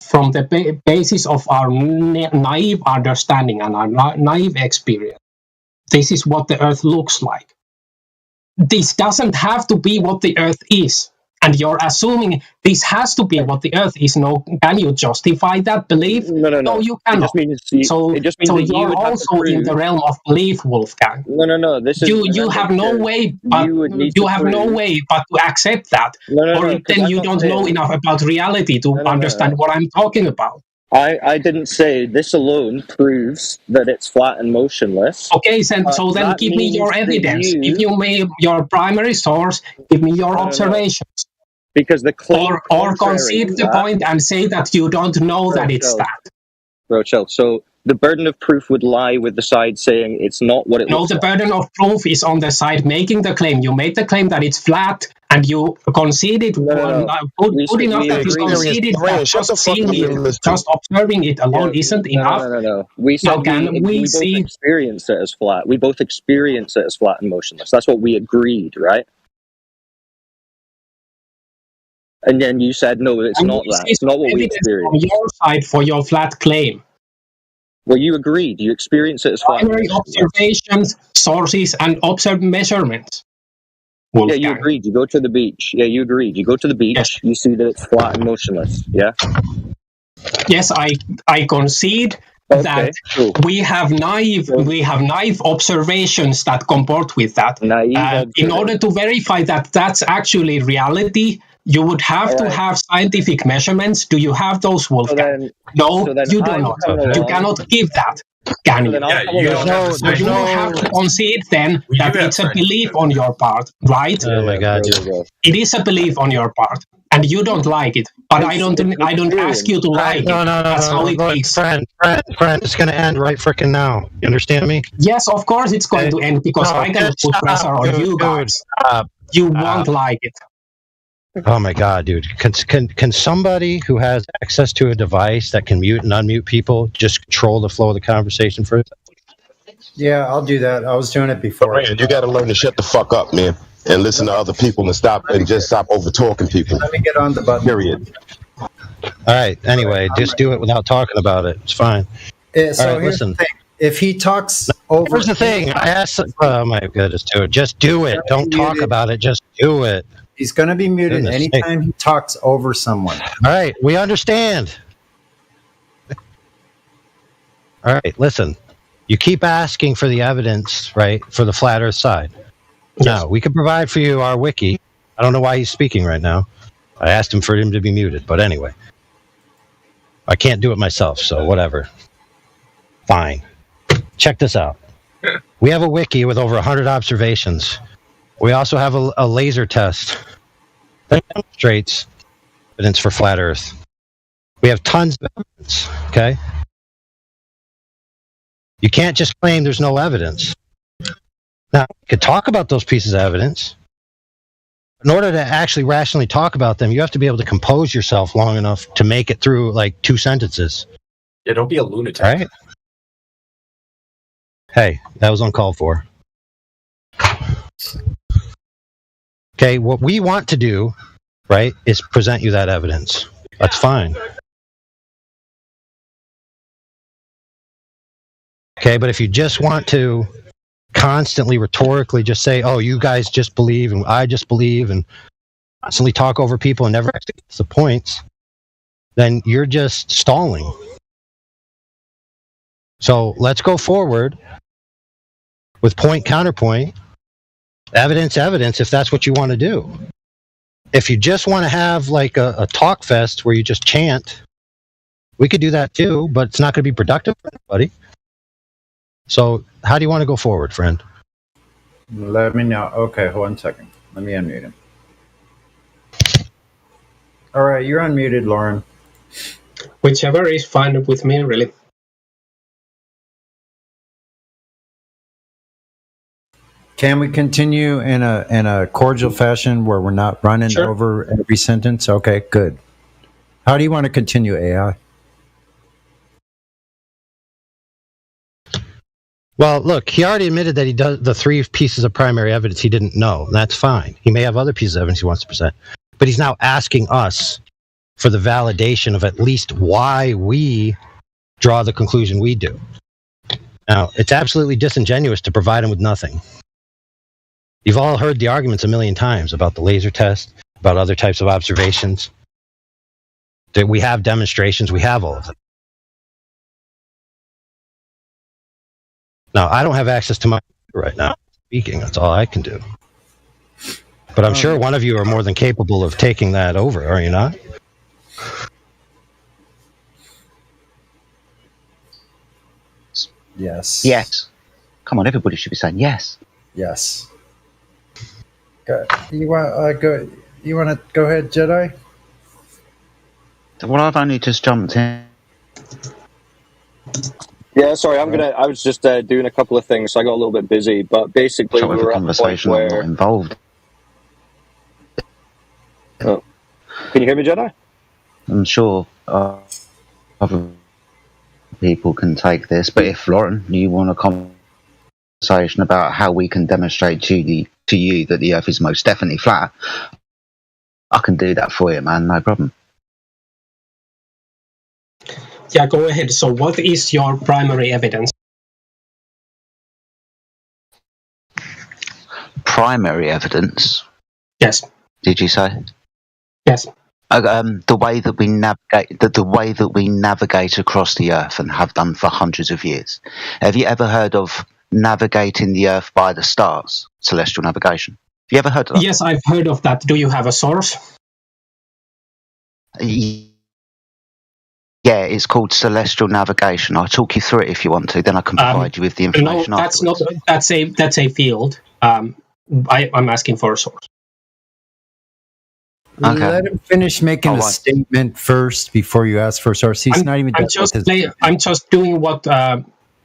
[SPEAKER 24] from the basis of our naive understanding and our naive experience, this is what the Earth looks like. This doesn't have to be what the Earth is. And you're assuming this has to be what the Earth is. No, can you justify that belief? No, you cannot. So you're also in the realm of belief, Wolfgang.
[SPEAKER 3] No.
[SPEAKER 24] You have no way, but you have no way but to accept that, or then you don't know enough about reality to understand what I'm talking about.
[SPEAKER 3] I didn't say this alone proves that it's flat and motionless.
[SPEAKER 24] Okay, so then give me your evidence. Give me your primary source. Give me your observations.
[SPEAKER 3] Because the claim
[SPEAKER 24] or concede the point and say that you don't know that it's that.
[SPEAKER 3] Bro, chill. So the burden of proof would lie with the side saying it's not what it looks like.
[SPEAKER 24] No, the burden of proof is on the side making the claim. You made the claim that it's flat, and you conceded good enough that you conceded that just seeing it, just observing it alone isn't enough.
[SPEAKER 3] No. We said we both experience it as flat. We both experience it as flat and motionless. That's what we agreed, right? And then you said, no, it's not that. It's not what we experienced.
[SPEAKER 24] On your side for your flat claim.
[SPEAKER 3] Well, you agreed. You experience it as flat.
[SPEAKER 24] Primary observations, sources, and observed measurements.
[SPEAKER 3] Yeah, you agreed. You go to the beach. Yeah, you agreed. You go to the beach. Yes. You see that it's flat and motionless. Yeah?
[SPEAKER 24] Yes, I concede that we have naive observations that comport with that. In order to verify that that's actually reality, you would have to have scientific measurements. Do you have those, Wolfgang? No, you do not. You cannot give that. Can you? You have to concede then that it's a belief on your part, right?
[SPEAKER 1] Oh my God!
[SPEAKER 24] It is a belief on your part, and you don't like it. But I don't ask you to like it.
[SPEAKER 1] No.
[SPEAKER 24] That's how it is.
[SPEAKER 1] Friend, it's going to end right freaking now. You understand me?
[SPEAKER 24] Yes, of course it's going to end because I can put pressure on you guys. You won't like it.
[SPEAKER 1] Oh my God, dude! Can somebody who has access to a device that can mute and unmute people just control the flow of the conversation for a second?
[SPEAKER 9] Yeah, I'll do that. I was doing it before.
[SPEAKER 10] Man, you got to learn to shut the fuck up, man, and listen to other people and stop over talking people.
[SPEAKER 9] Let me get on the button.
[SPEAKER 10] Period.
[SPEAKER 1] All right. Anyway, just do it without talking about it. It's fine.
[SPEAKER 9] So
[SPEAKER 1] all right,
[SPEAKER 9] here's
[SPEAKER 1] listen.
[SPEAKER 9] the thing. If he talks over...
[SPEAKER 1] Here's the thing. I asked... Oh my goodness, do it. Just do it. Don't talk about it. Just do it.
[SPEAKER 9] He's going to be muted anytime he talks over someone.
[SPEAKER 1] All right, we understand. All right, listen. You keep asking for the evidence, right, for the flat Earth side. Yes. Now, we can provide for you our wiki. I don't know why he's speaking right now. I asked him for him to be muted, but anyway. I can't do it myself, so whatever. Fine. Check this out. We have a wiki with over 100 observations. We also have a laser test that demonstrates evidence for flat Earth. We have tons of evidence, okay? You can't just claim there's no evidence. Now, you could talk about those pieces of evidence. In order to actually rationally talk about them, you have to be able to compose yourself long enough to make it through like 2 sentences.
[SPEAKER 2] Yeah, don't be a lunatic.
[SPEAKER 1] Right? Hey, that was uncalled for. Okay, what we want to do, right, is present you that evidence. That's fine. Okay, but if you just want to constantly rhetorically just say, oh, you guys just believe and I just believe, and constantly talk over people and never actually get to the points, then you're just stalling. So let's go forward with point counterpoint, evidence, if that's what you want to do. If you just want to have like a talk fest where you just chant, we could do that too, but it's not going to be productive for anybody. So how do you want to go forward, friend?
[SPEAKER 9] Let me know. Okay, hold on a second. Let me unmute him. All right, you're unmuted, Lauren.
[SPEAKER 24] Whichever is fine with me, really.
[SPEAKER 9] Can we continue in a cordial fashion where we're not running over every sentence? Okay, good. How do you want to continue, AI?
[SPEAKER 1] Well, look, he already admitted that he does the 3 pieces of primary evidence he didn't know. And that's fine. He may have other pieces of evidence he wants to present. But he's now asking us for the validation of at least why we draw the conclusion we do. Now, it's absolutely disingenuous to provide him with nothing. You've all heard the arguments a million times about the laser test, about other types of observations. That we have demonstrations, we have all of them. Now, I don't have access to my computer right now. Speaking, that's all I can do. But I'm sure one of you are more than capable of taking that over, are you not?
[SPEAKER 9] Yes.
[SPEAKER 12] Yes. Come on, everybody should be saying yes.
[SPEAKER 9] Yes. You want go? You want to go ahead, Jedi?
[SPEAKER 12] Well, I've only just jumped in.
[SPEAKER 3] Yeah, sorry, I was just doing a couple of things, so I got a little bit busy. But basically, we were at the point where
[SPEAKER 12] I'm not involved.
[SPEAKER 3] Oh. Can you hear me, Jedi?
[SPEAKER 12] I'm sure other people can take this, but if Lauren, you want a conversation about how we can demonstrate to you that the Earth is most definitely flat, I can do that for you, man. No problem.
[SPEAKER 24] Yeah, go ahead. So what is your primary evidence?
[SPEAKER 12] Primary evidence?
[SPEAKER 24] Yes.
[SPEAKER 12] Did you say?
[SPEAKER 24] Yes.
[SPEAKER 12] The way that we navigate across the Earth and have done for hundreds of years. Have you ever heard of navigating the Earth by the stars, celestial navigation? Have you ever heard of that?
[SPEAKER 24] Yes, I've heard of that. Do you have a source?
[SPEAKER 12] Yeah, it's called celestial navigation. I'll talk you through it if you want to. Then I can provide you with the information.
[SPEAKER 24] No, that's not. That's a field. I'm asking for a source.
[SPEAKER 12] Okay.
[SPEAKER 9] Let him finish making a statement first before you ask for a source. He's not even.
[SPEAKER 24] I'm just doing what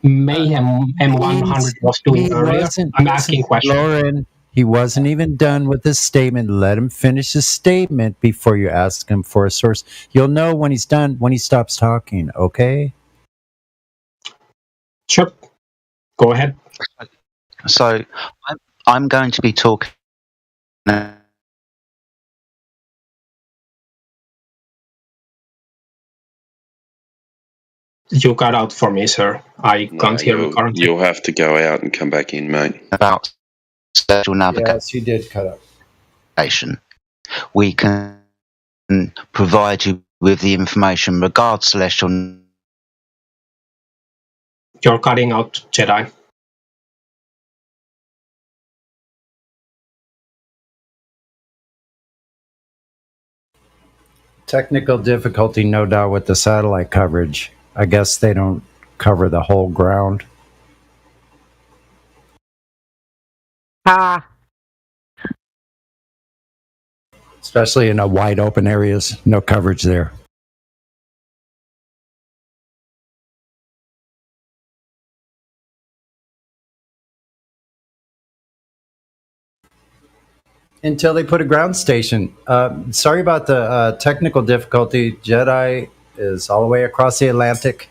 [SPEAKER 24] Mayhem M100 was doing earlier. I'm asking questions.
[SPEAKER 9] Lauren, he wasn't even done with his statement. Let him finish his statement before you ask him for a source. You'll know when he's done, when he stops talking, okay?
[SPEAKER 24] Sure. Go ahead.
[SPEAKER 12] So, I'm going to be talking.
[SPEAKER 24] You got out for me, sir. I can't hear you currently.
[SPEAKER 13] You'll have to go out and come back in, mate.
[SPEAKER 12] About celestial navigation.
[SPEAKER 9] Yes, you did cut up.
[SPEAKER 12] We can provide you with the information regarding celestial.
[SPEAKER 24] You're cutting out, Jedi.
[SPEAKER 9] Technical difficulty, no doubt, with the satellite coverage. I guess they don't cover the whole ground. Especially in a wide open areas, no coverage there. Until they put a ground station. Sorry about the technical difficulty. Jedi is all the way across the Atlantic.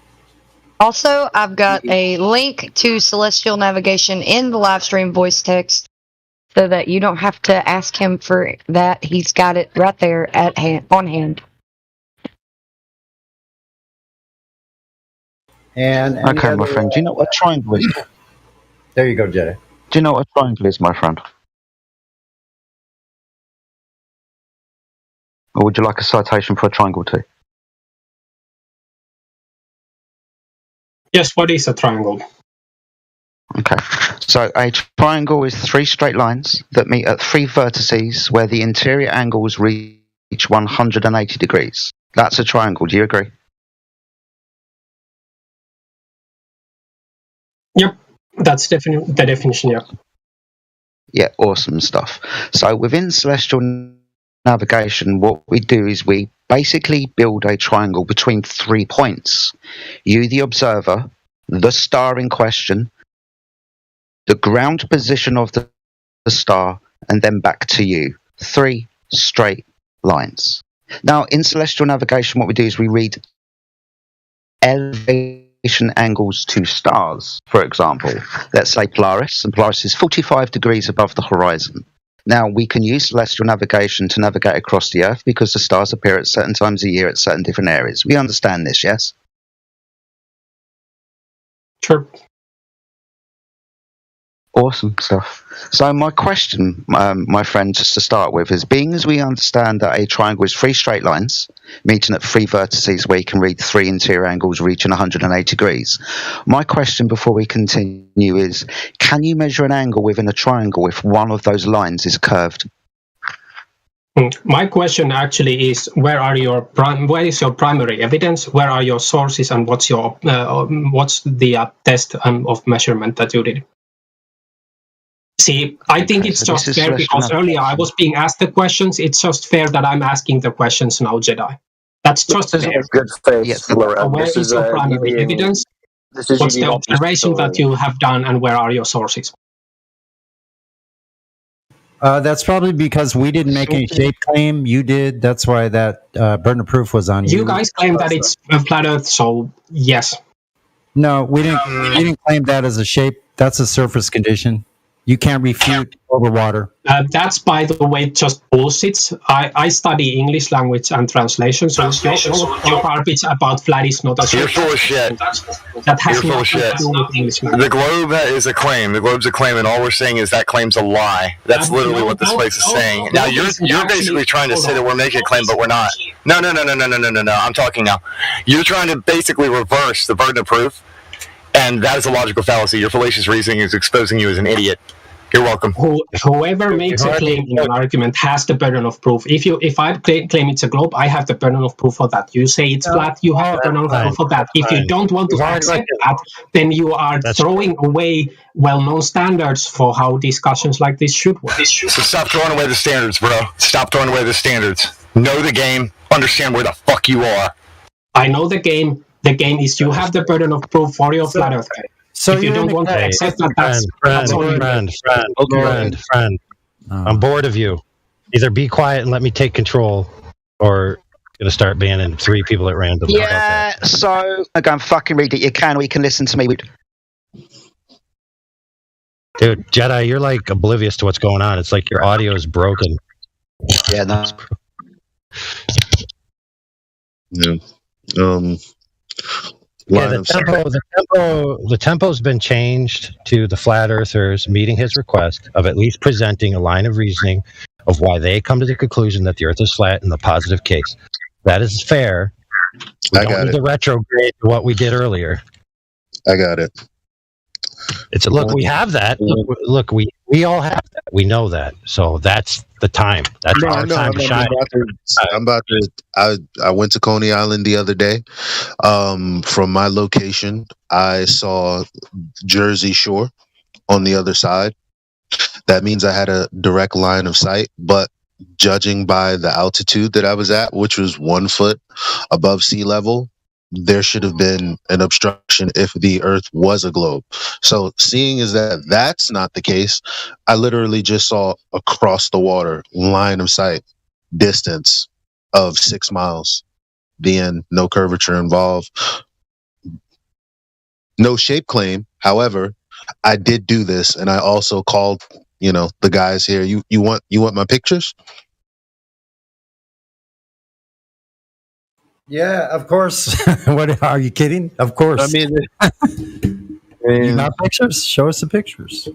[SPEAKER 5] Also, I've got a link to celestial navigation in the live stream voice text so that you don't have to ask him for that. He's got it right there on hand.
[SPEAKER 9] And
[SPEAKER 12] okay, my friend, do you know what a triangle is?
[SPEAKER 9] There you go, Jedi.
[SPEAKER 12] Do you know what a triangle is, my friend? Or would you like a citation for a triangle too?
[SPEAKER 24] Yes, what is a triangle?
[SPEAKER 12] Okay, so a triangle is 3 straight lines that meet at 3 vertices where the interior angles reach 180 degrees. That's a triangle, do you agree?
[SPEAKER 24] Yep, that's the definition, yeah.
[SPEAKER 12] Yeah, awesome stuff. So within celestial navigation, what we do is we basically build a triangle between 3 points. You, the observer, the star in question, the ground position of the star, and then back to you. 3 straight lines. Now, in celestial navigation, what we do is we read elevation angles to stars, for example. Let's say Polaris, and Polaris is 45 degrees above the horizon. Now, we can use celestial navigation to navigate across the Earth because the stars appear at certain times of year at certain different areas. We understand this, yes?
[SPEAKER 24] Sure.
[SPEAKER 12] Awesome stuff. So my question, my friend, just to start with, is being as we understand that a triangle is 3 straight lines, meeting at 3 vertices where you can read 3 interior angles reaching 180 degrees. My question before we continue is, can you measure an angle within a triangle if one of those lines is curved?
[SPEAKER 24] My question actually is, where is your primary evidence? Where are your sources, and what's the test of measurement that you did? See, I think it's just fair because earlier I was being asked the questions. It's just fair that I'm asking the questions now, Jedi. That's just fair.
[SPEAKER 2] Good faith, Laura.
[SPEAKER 24] Where is your primary evidence? What's the observation that you have done, and where are your sources?
[SPEAKER 9] That's probably because we didn't make any shape claim. You did. That's why that burden of proof was on you.
[SPEAKER 24] You guys claim that it's a flat Earth, so yes.
[SPEAKER 9] No, we didn't. We didn't claim that as a shape. That's a surface condition. You can't refute over water.
[SPEAKER 24] That's, by the way, just bullshit. I study English language and translation, so your garbage about flat is not a shape.
[SPEAKER 11] You're full of shit.
[SPEAKER 24] That has nothing to do with English language.
[SPEAKER 11] The globe is a claim. The globe's a claim, and all we're saying is that claim's a lie. That's literally what this place is saying. Now, you're basically trying to say that we're making a claim, but we're not. No. I'm talking now. You're trying to basically reverse the burden of proof, and that is a logical fallacy. Your fallacious reasoning is exposing you as an idiot. You're welcome.
[SPEAKER 24] Whoever makes a claim in an argument has the burden of proof. If I claim it's a globe, I have the burden of proof for that. You say it's flat, you have the burden of proof for that. If you don't want to accept that, then you are throwing away well-known standards for how discussions like this should work.
[SPEAKER 11] So stop throwing away the standards, bro. Stop throwing away the standards. Know the game. Understand where the fuck you are.
[SPEAKER 24] I know the game. The game is you have the burden of proof for your flat Earth claim. So if you don't want to accept that, that's
[SPEAKER 1] friend. I'm bored of you. Either be quiet and let me take control, or going to start banning 3 people at random.
[SPEAKER 12] Yeah, so again, fucking read it. You can, or you can listen to me.
[SPEAKER 1] Dude, Jedi, you're like oblivious to what's going on. It's like your audio is broken.
[SPEAKER 12] Yeah, no.
[SPEAKER 1] Yeah. The tempo's been changed to the flat earthers meeting his request of at least presenting a line of reasoning of why they come to the conclusion that the earth is flat in the positive case. That is fair. We don't need to retrograde to what we did earlier.
[SPEAKER 14] I got it.
[SPEAKER 1] Look, we have that. Look, we all have that. We know that. So that's the time. That's our time to shine.
[SPEAKER 14] I went to Coney Island the other day. From my location, I saw Jersey Shore on the other side. That means I had a direct line of sight, but judging by the altitude that I was at, which was 1 foot above sea level, there should have been an obstruction if the Earth was a globe. So, seeing as that that's not the case, I literally just saw across the water, line of sight, distance of 6 miles. The end, no curvature involved, no shape claim. However, I did do this, and I also called, the guys here. You want my pictures?
[SPEAKER 9] Yeah, of course. What are you kidding? Of course.
[SPEAKER 14] I mean,
[SPEAKER 9] you got pictures? Show us the pictures.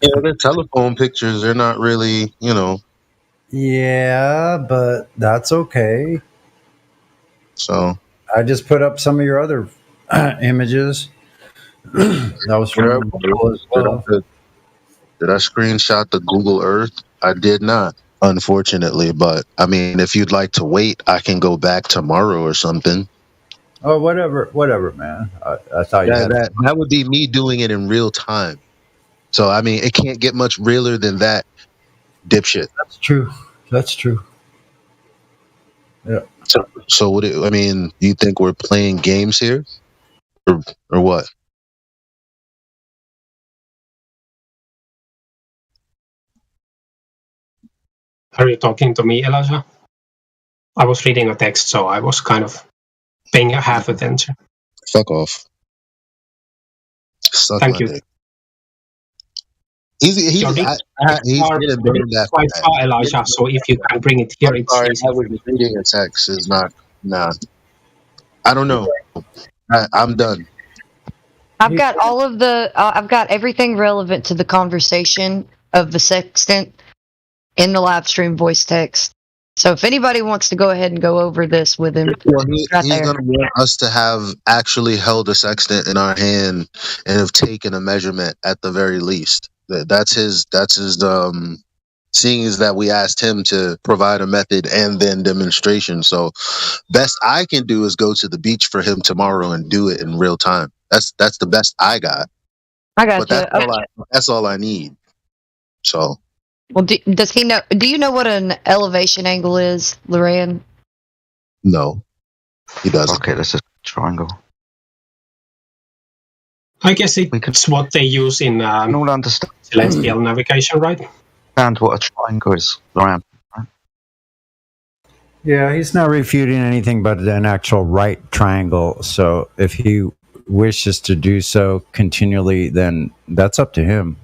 [SPEAKER 14] they're telephone pictures. They're not really,
[SPEAKER 9] Yeah, but that's okay.
[SPEAKER 14] So
[SPEAKER 9] I just put up some of your other images. That was from as well.
[SPEAKER 14] Did I screenshot the Google Earth? I did not, unfortunately. But I mean, if you'd like to wait, I can go back tomorrow or something.
[SPEAKER 9] Oh, whatever, man. I thought you had
[SPEAKER 14] that would be me doing it in real time. So I mean, it can't get much realer than that, dipshit.
[SPEAKER 9] That's true. Yeah.
[SPEAKER 14] So what? You think we're playing games here, or what?
[SPEAKER 24] Are you talking to me, Elijah? I was reading a text, so I was kind of paying half attention.
[SPEAKER 14] Fuck off.
[SPEAKER 24] Thank you.
[SPEAKER 14] He's been that
[SPEAKER 24] quite far, Elijah. So if you can bring it here, it's easy.
[SPEAKER 14] Reading a text is not. Nah. I don't know. I'm done.
[SPEAKER 5] I've got all of the. I've got everything relevant to the conversation of the sextant in the live stream voice text. So if anybody wants to go ahead and go over this with him,
[SPEAKER 14] he's going to want us to have actually held a sextant in our hand and have taken a measurement at the very least. That's his. Seeing as that we asked him to provide a method and then demonstration. So best I can do is go to the beach for him tomorrow and do it in real time. That's the best I got.
[SPEAKER 5] I got
[SPEAKER 14] you. That's all I need. So.
[SPEAKER 5] Well, does he know? Do you know what an elevation angle is, Loran?
[SPEAKER 14] No, he doesn't.
[SPEAKER 12] Okay, that's a triangle.
[SPEAKER 24] I guess it's what they use in celestial navigation, right?
[SPEAKER 12] Understand what a triangle is, Loran.
[SPEAKER 9] Yeah, he's not refuting anything but an actual right triangle. So if he wishes to do so continually, then that's up to him.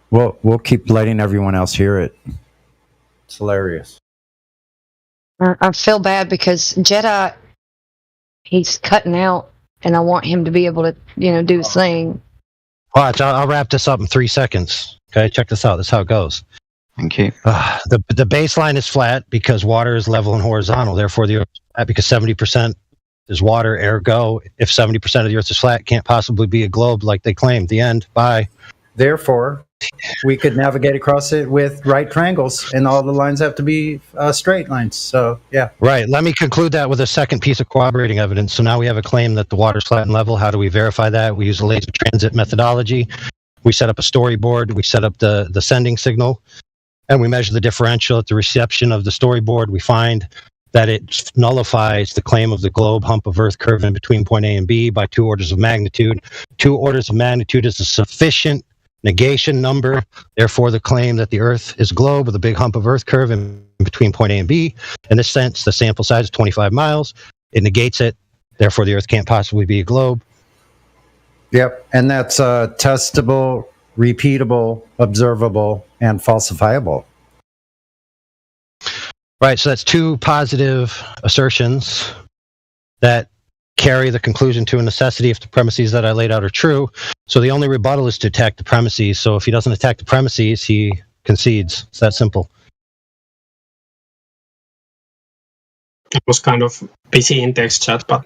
[SPEAKER 9] We'll keep letting everyone else hear it. It's hilarious.
[SPEAKER 5] I feel bad because Jedi, he's cutting out, and I want him to be able to, do his thing.
[SPEAKER 1] Watch, I'll wrap this up in 3 seconds. Okay, check this out. This is how it goes.
[SPEAKER 12] Thank you.
[SPEAKER 1] The baseline is flat because water is level and horizontal. Therefore, the Earth is flat because 70% is water. Ergo, if 70% of the Earth is flat, it can't possibly be a globe like they claim. The end. Bye.
[SPEAKER 9] Therefore, we could navigate across it with right triangles, and all the lines have to be straight lines. So, yeah.
[SPEAKER 1] Right. Let me conclude that with a second piece of corroborating evidence. So now we have a claim that the water is flat and level. How do we verify that? We use a laser transit methodology. We set up a storyboard. We set up the sending signal, and we measure the differential at the reception of the storyboard. We find that it nullifies the claim of the globe hump of Earth curve in between point A and B by 2 orders of magnitude. 2 orders of magnitude is a sufficient negation number. Therefore, the claim that the Earth is a globe with a big hump of Earth curve in between point A and B. In this sense, the sample size is 25 miles. It negates it. Therefore, the Earth can't possibly be a globe.
[SPEAKER 9] Yep, and that's testable, repeatable, observable, and falsifiable.
[SPEAKER 1] Right, so that's 2 positive assertions that carry the conclusion to a necessity if the premises that I laid out are true. So the only rebuttal is to attack the premises. So if he doesn't attack the premises, he concedes. It's that simple.
[SPEAKER 24] I was kind of busy in text chat, but...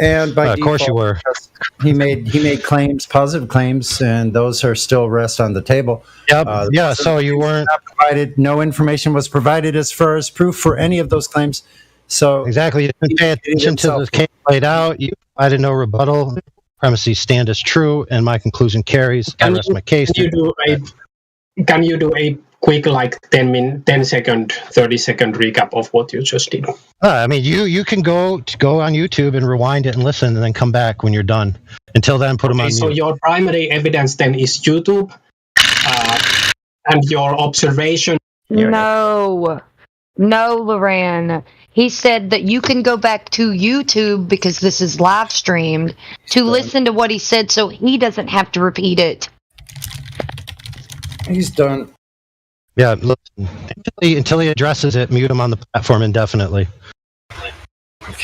[SPEAKER 9] And by
[SPEAKER 1] of course you were.
[SPEAKER 9] He made claims, positive claims, and those are still rest on the table.
[SPEAKER 1] Yep. So you weren't
[SPEAKER 9] provided. No information was provided as far as proof for any of those claims. So
[SPEAKER 1] exactly, you didn't pay attention to the case laid out. You provided no rebuttal. Premises stand as true, and my conclusion carries. I rest my case.
[SPEAKER 24] can you do a quick, like 10 second, 30-second recap of what you just did?
[SPEAKER 1] I mean, you can go on YouTube and rewind it and listen, and then come back when you're done. Until then, put them on
[SPEAKER 24] So
[SPEAKER 1] mute.
[SPEAKER 24] your primary evidence then is YouTube, and your observation.
[SPEAKER 5] No, Loran. He said that you can go back to YouTube because this is live streamed to listen to what he said, so he doesn't have to repeat it.
[SPEAKER 9] He's done.
[SPEAKER 1] Yeah, until he addresses it, mute him on the platform indefinitely.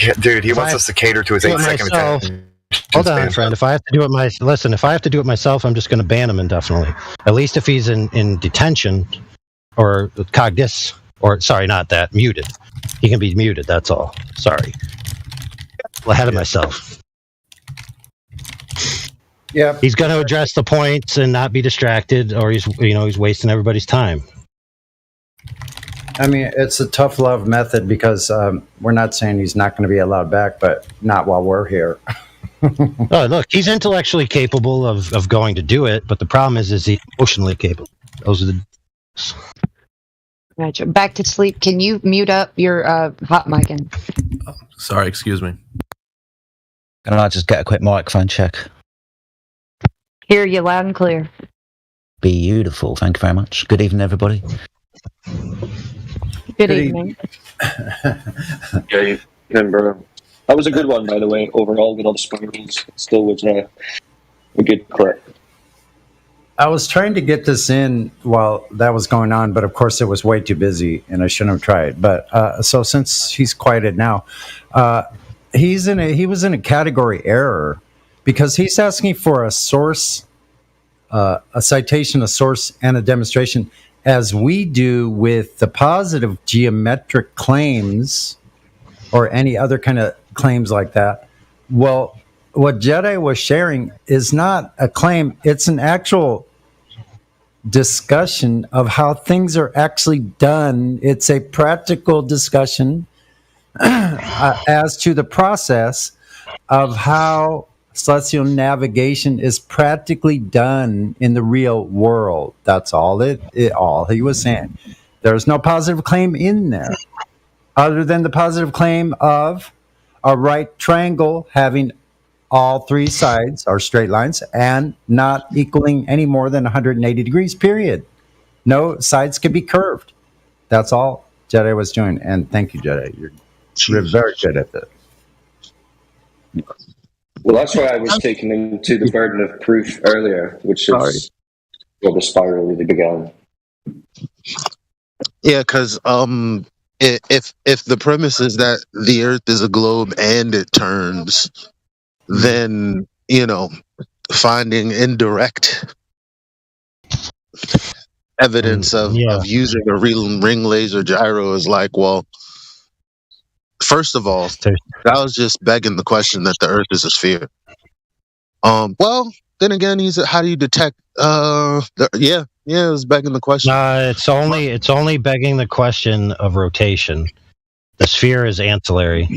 [SPEAKER 11] Yeah, dude, he wants us to cater to his 8-second attention.
[SPEAKER 1] Hold on, friend. If I have to do it if I have to do it myself, I'm just going to ban him indefinitely. At least if he's in detention or cognis, or sorry, not that, muted. He can be muted. That's all. Sorry. Ahead of myself.
[SPEAKER 9] Yeah.
[SPEAKER 1] He's going to address the points and not be distracted, or he's wasting everybody's time.
[SPEAKER 9] I mean, it's a tough love method because we're not saying he's not going to be allowed back, but not while we're here.
[SPEAKER 1] Oh, look, he's intellectually capable of going to do it, but the problem is he's emotionally capable. Those are the...
[SPEAKER 5] Gotcha. Back to sleep. Can you mute up your hot mic?
[SPEAKER 2] Sorry, excuse me.
[SPEAKER 15] Can I just get a quick microphone check?
[SPEAKER 5] Hear you loud and clear.
[SPEAKER 15] Beautiful. Thank you very much. Good evening, everybody.
[SPEAKER 5] Good evening.
[SPEAKER 3] Yeah, remember. That was a good one, by the way, overall, with all the spirals. It still was a good clip.
[SPEAKER 9] I was trying to get this in while that was going on, but of course it was way too busy, and I shouldn't have tried. But so since he's quieted now, he was in a category error because he's asking for a source, a citation, a source, and a demonstration, as we do with the positive geometric claims or any other kind of claims like that. Well, what Jedi was sharing is not a claim, it's an actual discussion of how things are actually done. It's a practical discussion as to the process of how celestial navigation is practically done in the real world. That's all all he was saying. There's no positive claim in there other than the positive claim of a right triangle having all three sides are straight lines and not equaling any more than 180 degrees, period. No sides can be curved. That's all Jedi was doing. And thank you, Jedi. You're very good at that.
[SPEAKER 3] Well, that's why I was taking him to the burden of proof earlier, which is where the spiral really began.
[SPEAKER 14] Yeah, because if the premise is that the Earth is a globe and it turns, then finding indirect evidence of using a ring laser gyro is like, well, first of all, that was just begging the question that the Earth is a sphere. Well, then again, how do you detect? It was begging the question.
[SPEAKER 1] It's only begging the question of rotation. The sphere is ancillary.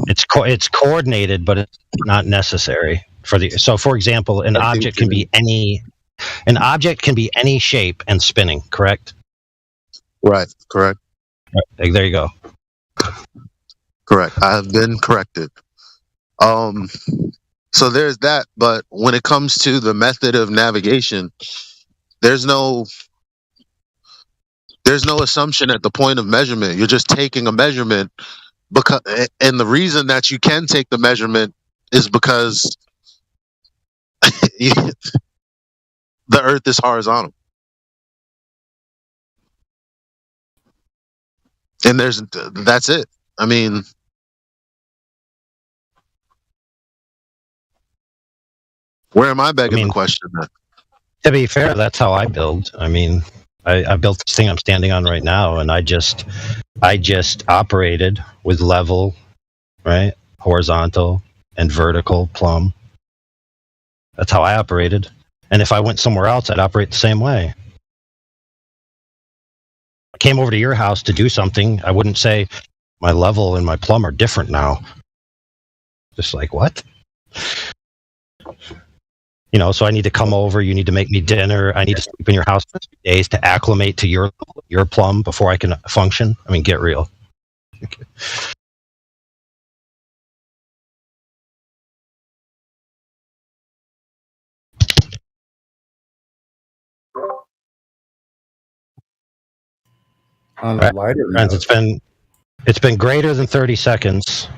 [SPEAKER 1] It's coordinated, but it's not necessary So, for example, an object can be any shape and spinning. Correct.
[SPEAKER 14] Right. Correct.
[SPEAKER 1] Right, there you go.
[SPEAKER 14] Correct. I have been corrected. So there's that. But when it comes to the method of navigation, there's no assumption at the point of measurement. You're just taking a measurement and the reason that you can take the measurement is because the Earth is horizontal. And that's it. I mean, where am I begging the question then?
[SPEAKER 1] To be fair, that's how I build. I mean, I built this thing I'm standing on right now, and I just operated with level, right, horizontal, and vertical plumb. That's how I operated. And if I went somewhere else, I'd operate the same way. I came over to your house to do something. I wouldn't say my level and my plumb are different now. Just like, what? So I need to come over. You need to make me dinner. I need to sleep in your house for 2 days to acclimate to your plum before I can function. I mean, get real. Okay.
[SPEAKER 9] On a lighter
[SPEAKER 1] Friends,
[SPEAKER 9] note,
[SPEAKER 1] it's been greater than 30 seconds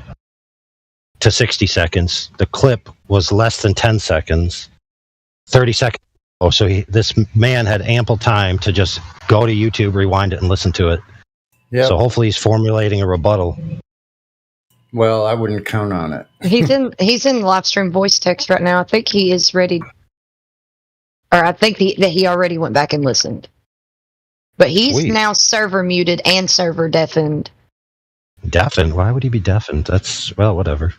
[SPEAKER 1] to 60 seconds. The clip was less than 10 seconds. 30 seconds. Oh, so this man had ample time to just go to YouTube, rewind it, and listen to it.
[SPEAKER 9] Yep.
[SPEAKER 1] So hopefully he's formulating a rebuttal.
[SPEAKER 9] Well, I wouldn't count on it.
[SPEAKER 5] He's in live stream voice text right now. I think he is ready, or I think that he already went back and listened. But he's now server muted and server deafened.
[SPEAKER 1] Deafened? Why would he be deafened? That's, well, whatever.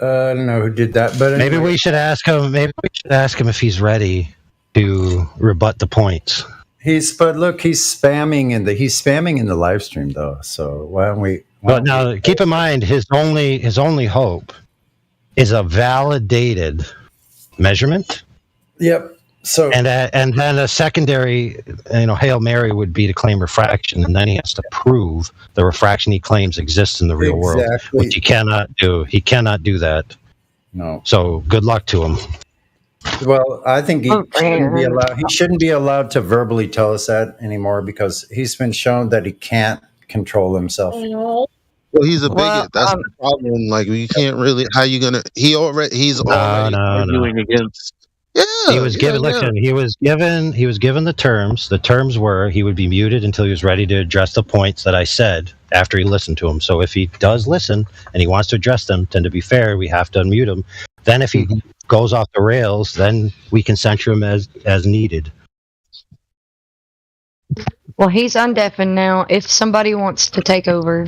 [SPEAKER 9] I don't know who did that, but anyway.
[SPEAKER 1] Maybe we should ask him. Maybe we should ask him if he's ready to rebut the points.
[SPEAKER 9] But look, he's spamming in the live stream though. So why don't we?
[SPEAKER 1] But now, keep in mind, his only hope is a validated measurement.
[SPEAKER 9] Yep. So
[SPEAKER 1] and then a secondary, Hail Mary would be to claim refraction, and then he has to prove the refraction he claims exists in the real world, which he cannot do. He cannot do that.
[SPEAKER 9] No.
[SPEAKER 1] So good luck to him.
[SPEAKER 9] Well, I think he shouldn't be allowed to verbally tell us that anymore because he's been shown that he can't control himself.
[SPEAKER 14] Well, he's a bigot. That's the problem. Like, you can't really. How you gonna? He's already arguing against. Yeah,
[SPEAKER 1] he was given. Listen, he was given the terms. The terms were he would be muted until he was ready to address the points that I said after he listened to him. So if he does listen and he wants to address them, then to be fair, we have to unmute him. Then if he goes off the rails, then we can censure him as needed.
[SPEAKER 5] Well, he's undeafened now. If somebody wants to take over.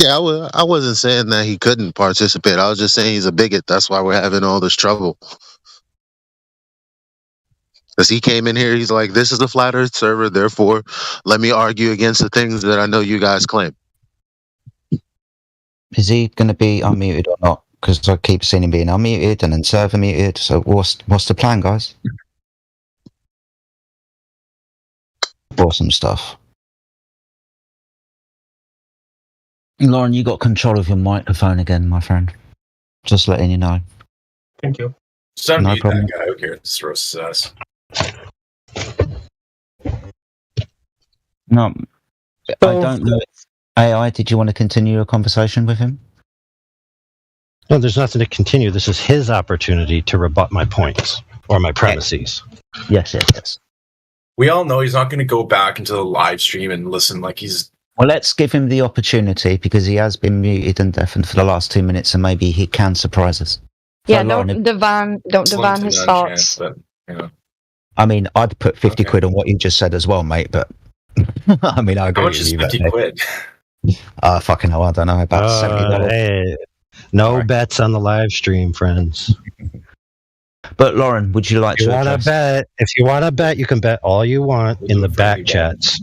[SPEAKER 14] Yeah, I wasn't saying that he couldn't participate. I was just saying he's a bigot. That's why we're having all this trouble. Because he came in here, he's like, this is a flat earth server, therefore, let me argue against the things that I know you guys claim.
[SPEAKER 15] Is he going to be unmuted or not? Because I keep seeing him being unmuted and then server muted. So what's the plan, guys? Awesome stuff. Lauren, you got control of your microphone again, my friend. Just letting you know.
[SPEAKER 24] Thank you.
[SPEAKER 4] Just
[SPEAKER 15] No
[SPEAKER 4] unmute
[SPEAKER 15] problem.
[SPEAKER 4] that guy. Who cares? It's roast us.
[SPEAKER 15] No, I don't know. AI, did you want to continue your conversation with him?
[SPEAKER 1] No, there's nothing to continue. This is his opportunity to rebut my points or my premises.
[SPEAKER 15] Yes.
[SPEAKER 4] We all know he's not going to go back into the live stream and listen like he's.
[SPEAKER 15] Well, let's give him the opportunity because he has been muted and deafened for the last 2 minutes, and maybe he can surprise us.
[SPEAKER 5] Yeah,
[SPEAKER 15] So, Lauren,
[SPEAKER 5] don't divine his thoughts.
[SPEAKER 4] But,
[SPEAKER 15] I mean, I'd put 50 quid on what you just said as well, mate, but I mean, I agree
[SPEAKER 4] how much
[SPEAKER 15] with
[SPEAKER 4] is
[SPEAKER 15] you.
[SPEAKER 4] 50 quid?
[SPEAKER 15] Fucking hell, I don't know, about $70.
[SPEAKER 1] Hey, no bets on the live stream, friends.
[SPEAKER 15] But Lauren, would you like
[SPEAKER 1] If you
[SPEAKER 15] to
[SPEAKER 1] want to
[SPEAKER 15] address?
[SPEAKER 1] bet, if you want to bet, you can bet all you want in the back chats.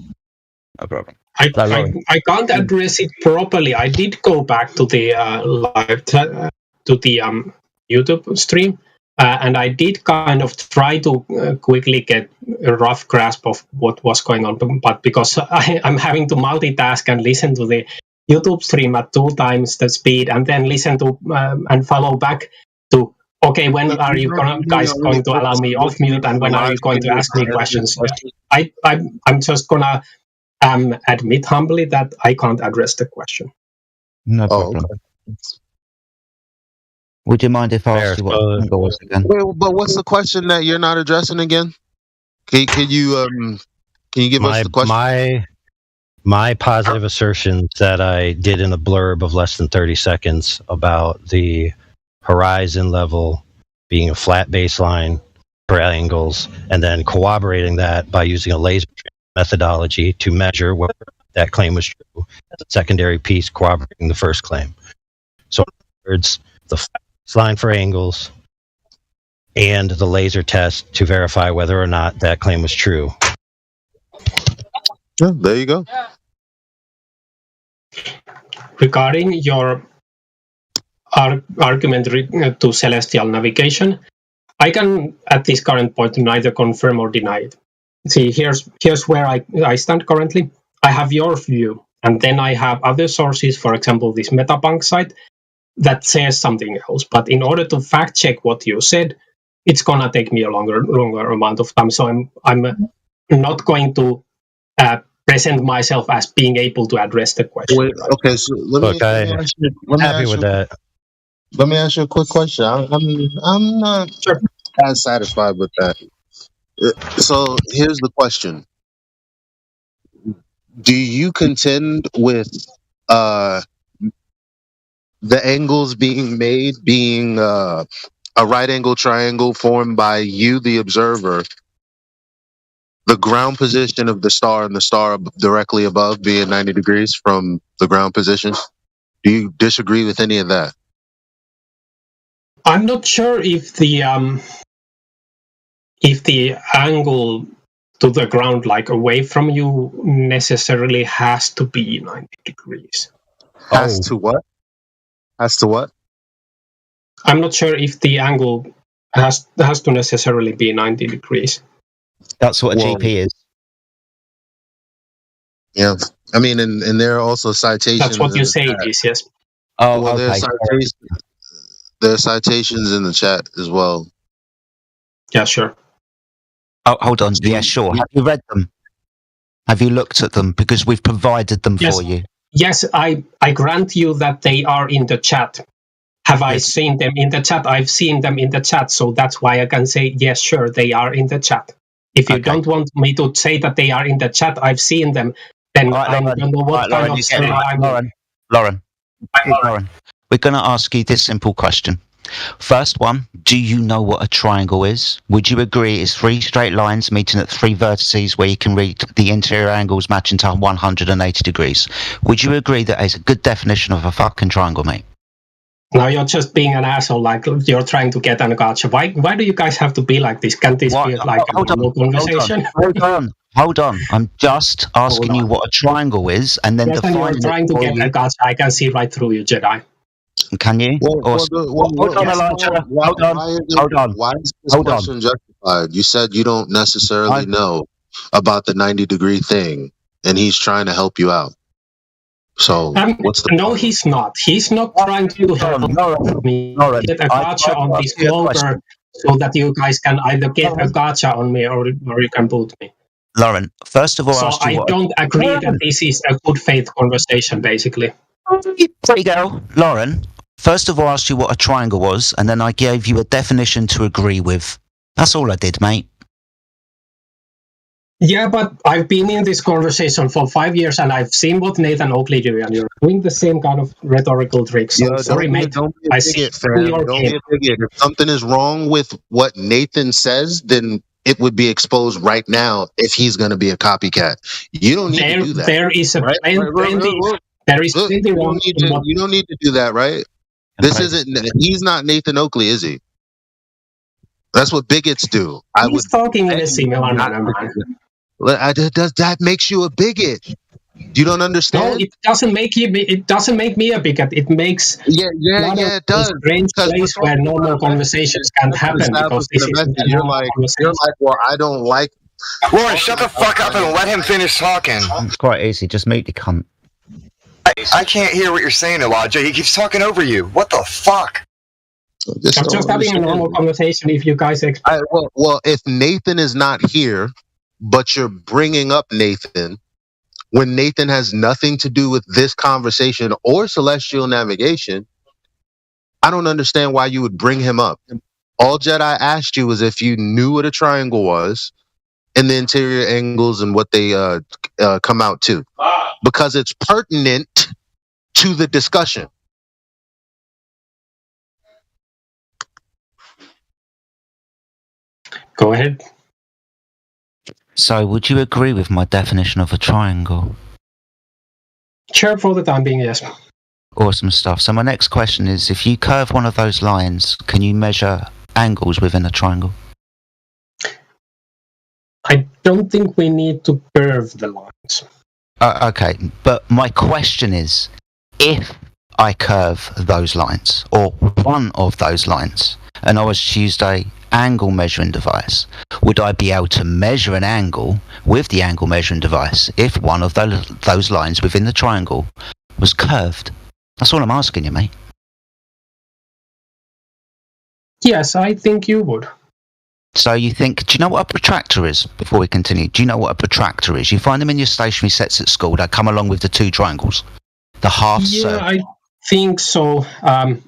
[SPEAKER 15] No problem.
[SPEAKER 24] I can't address it properly. I did go back to the YouTube stream, and I did kind of try to quickly get a rough grasp of what was going on. But because I'm having to multitask and listen to the YouTube stream at 2 times the speed, and then listen to and follow back to. Okay, when are you guys going to allow me off mute, and when are you going to ask me questions? I'm just gonna. Admit humbly that I can't address the question.
[SPEAKER 15] No problem. Would you mind if I asked you what the angle was again?
[SPEAKER 14] Well, but what's the question that you're not addressing again? Can you give us the question?
[SPEAKER 1] My positive assertions that I did in a blurb of less than 30 seconds about the horizon level being a flat baseline for angles, and then corroborating that by using a laser methodology to measure whether that claim was true as a secondary piece corroborating the first claim. So in other words, the flat line for angles and the laser test to verify whether or not that claim was true.
[SPEAKER 14] Yeah, there you go.
[SPEAKER 24] Regarding your argument to celestial navigation, I can, at this current point, neither confirm or deny it. See, here's where I stand currently. I have your view, and then I have other sources, for example, this Metapunk site, that says something else. But in order to fact check what you said, it's gonna take me a longer amount of time. So I'm not going to present myself as being able to address the question.
[SPEAKER 14] Wait, okay, so let me ask you a quick question. I'm not as satisfied with that. So here's the question: do you contend with the angles being made being a right angle triangle formed by you, the observer, the ground position of the star and the star directly above being 90 degrees from the ground position? Do you disagree with any of that?
[SPEAKER 24] I'm not sure if the angle to the ground, like away from you, necessarily has to be 90 degrees.
[SPEAKER 14] Has to what? Has to what?
[SPEAKER 24] I'm not sure if the angle has to necessarily be 90 degrees.
[SPEAKER 15] That's what a GP is.
[SPEAKER 14] Yeah, I mean, and there are also citations.
[SPEAKER 24] That's what you say it is, yes.
[SPEAKER 15] Oh,
[SPEAKER 14] well,
[SPEAKER 15] okay.
[SPEAKER 14] there are citations in the chat as well.
[SPEAKER 24] Yeah, sure.
[SPEAKER 15] Oh, hold on. Yeah, sure. Have you read them? Have you looked at them? Because we've provided them for you.
[SPEAKER 24] Yes, I grant you that they are in the chat. Have I seen them in the chat? I've seen them in the chat, so that's why I can say, yes, sure, they are in the chat. If you don't want me to say that they are in the chat, I've seen them, then I don't know what kind of story I'm in.
[SPEAKER 15] Lauren, we're going to ask you this simple question. First one, do you know what a triangle is? Would you agree it's three straight lines meeting at three vertices where you can read the interior angles matching to 180 degrees? Would you agree that is a good definition of a fucking triangle, mate?
[SPEAKER 24] Now you're just being an asshole, like you're trying to get an gotcha. Why do you guys have to be like this? Can't this be like a normal conversation?
[SPEAKER 15] Hold on. I'm just asking you what a triangle is, and then defining
[SPEAKER 24] you're trying to get a gotcha. I can see right through you, Jedi.
[SPEAKER 15] Can you?
[SPEAKER 14] Hold on. Why is this question justified? You said you don't necessarily know about the 90-degree thing, and he's trying to help you out. So what's the
[SPEAKER 24] no, he's not. He's not trying to help me get a gotcha on this clover so that you guys can either get a gotcha on me or you can boot me.
[SPEAKER 15] Lauren, first of all,
[SPEAKER 24] so I don't agree that this is a good faith conversation, basically.
[SPEAKER 15] There you go, Lauren. First of all, I asked you what a triangle was, and then I gave you a definition to agree with. That's all I did, mate.
[SPEAKER 24] Yeah, but I've been in this conversation for 5 years, and I've seen what Nathan Oakley do, and you're doing the same kind of rhetorical tricks. So sorry, mate.
[SPEAKER 14] Don't be a bigot. If something is wrong with what Nathan says, then it would be exposed right now if he's going to be a copycat. You don't need to do that.
[SPEAKER 24] There is a plenty wrong.
[SPEAKER 14] You don't need to do that, right? This isn't. He's not Nathan Oakley, is he? That's what bigots do.
[SPEAKER 24] He's talking in a similar manner.
[SPEAKER 14] That makes you a bigot. You don't understand?
[SPEAKER 24] No, it doesn't make you. It doesn't make me a bigot. It makes
[SPEAKER 14] it does.
[SPEAKER 24] Strange place where normal conversations can't happen because this is
[SPEAKER 14] you're like, well, I don't like.
[SPEAKER 11] Lauren, shut the fuck up and let him finish talking.
[SPEAKER 15] It's quite easy. Just mute the cunt.
[SPEAKER 11] I can't hear what you're saying, Elijah. He keeps talking over you. What the fuck?
[SPEAKER 24] I'm just having a normal conversation. If you guys
[SPEAKER 14] well, if Nathan is not here, but you're bringing up Nathan when Nathan has nothing to do with this conversation or celestial navigation, I don't understand why you would bring him up. All Jedi asked you was if you knew what a triangle was and the interior angles and what they come out to, because it's pertinent to the discussion.
[SPEAKER 24] Go ahead.
[SPEAKER 15] So, would you agree with my definition of a triangle?
[SPEAKER 24] Sure, for the time being, yes.
[SPEAKER 15] Awesome stuff. So my next question is, if you curve one of those lines, can you measure angles within a triangle?
[SPEAKER 24] I don't think we need to curve the lines.
[SPEAKER 15] Okay, but my question is, if I curve those lines, or one of those lines, and I was to use a angle measuring device, would I be able to measure an angle with the angle measuring device if one of those lines within the triangle was curved? That's all I'm asking you, mate.
[SPEAKER 24] Yes, I think you would.
[SPEAKER 15] So you think, do you know what a protractor is? Before we continue, do you know what a protractor is? You find them in your stationary sets at school that come along with the two triangles, the half circle.
[SPEAKER 24] I think so. I'm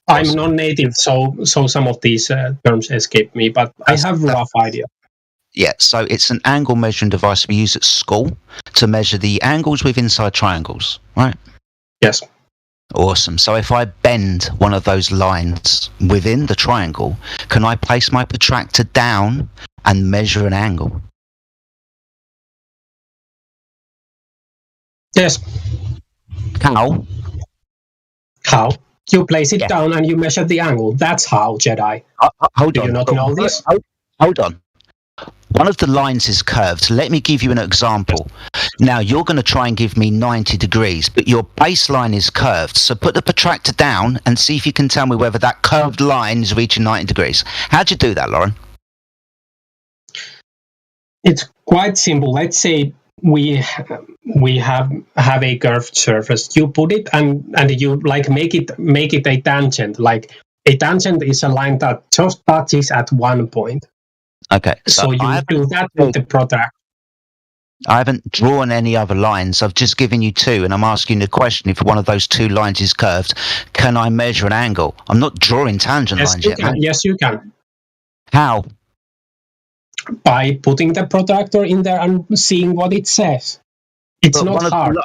[SPEAKER 24] non-native, so some of these terms escape me, but I have a rough idea.
[SPEAKER 15] Yeah, so it's an angle measuring device we use at school to measure the angles with inside triangles, right?
[SPEAKER 24] Yes.
[SPEAKER 15] Awesome. So if I bend one of those lines within the triangle, can I place my protractor down and measure an angle?
[SPEAKER 24] Yes.
[SPEAKER 15] How?
[SPEAKER 24] How? You place it down and you measure the angle. That's how, Jedi.
[SPEAKER 15] Hold
[SPEAKER 24] Do
[SPEAKER 15] on.
[SPEAKER 24] you not know this?
[SPEAKER 15] Hold on. One of the lines is curved. Let me give you an example. Now, you're going to try and give me 90 degrees, but your baseline is curved. So put the protractor down and see if you can tell me whether that curved line is reaching 90 degrees. How'd you do that, Lauren?
[SPEAKER 24] It's quite simple. Let's say we have a curved surface. You put it and you like make it a tangent. Like a tangent is a line that just touches at one point.
[SPEAKER 15] Okay.
[SPEAKER 24] So you do that with the protractor.
[SPEAKER 15] I haven't drawn any other lines. I've just given you two, and I'm asking the question: if one of those two lines is curved, can I measure an angle? I'm not drawing tangent lines yet, man.
[SPEAKER 24] Yes, you can.
[SPEAKER 15] How?
[SPEAKER 24] By putting the protractor in there and seeing what it says. It's not hard.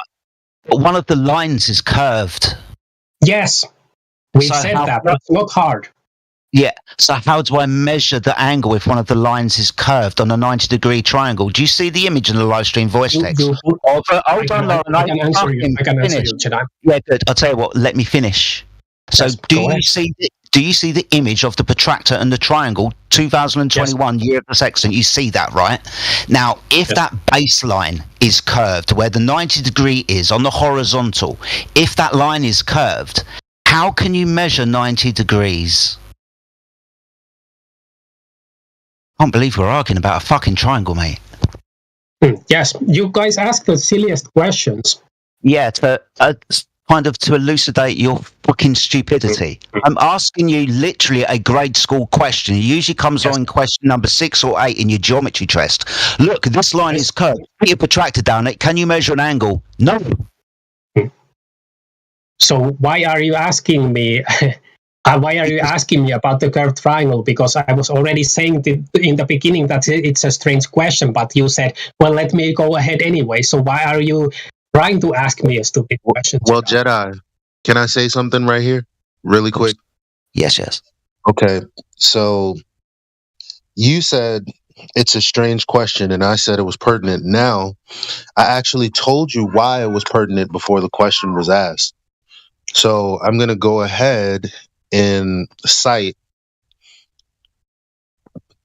[SPEAKER 15] But one of the lines is curved.
[SPEAKER 24] Yes, we said that. It's not hard.
[SPEAKER 15] Yeah. So how do I measure the angle if one of the lines is curved on a 90-degree triangle? Do you see the image in the live stream voice text? Hold on, Lauren.
[SPEAKER 24] I can answer you. Jedi.
[SPEAKER 15] Yeah, good. I'll tell you what. Let me finish. So
[SPEAKER 24] Yes,
[SPEAKER 15] do you see the image of the protractor and the triangle, 2021 year of the sextant? You see that, right? Now, if that baseline is curved, where the 90 degree is on the horizontal, if that line is curved, how can you measure 90 degrees? I can't believe we're arguing about a fucking triangle, mate.
[SPEAKER 24] Yes, you guys ask the silliest questions.
[SPEAKER 15] Yeah, to kind of to elucidate your fucking stupidity. I'm asking you literally a grade school question. It usually comes on question number 6 or 8 in your geometry test. Look, this line is curved. Put your protractor down it. Can you measure an angle? No.
[SPEAKER 24] So why are you asking me? Why are you asking me about the curved triangle? Because I was already saying in the beginning that it's a strange question, but you said, well, let me go ahead anyway. So why are you trying to ask me a stupid question?
[SPEAKER 14] Well, Jedi, can I say something right here? Really quick?
[SPEAKER 15] Yes.
[SPEAKER 14] Okay, so you said it's a strange question, and I said it was pertinent. Now, I actually told you why it was pertinent before the question was asked. So I'm going to go ahead and cite.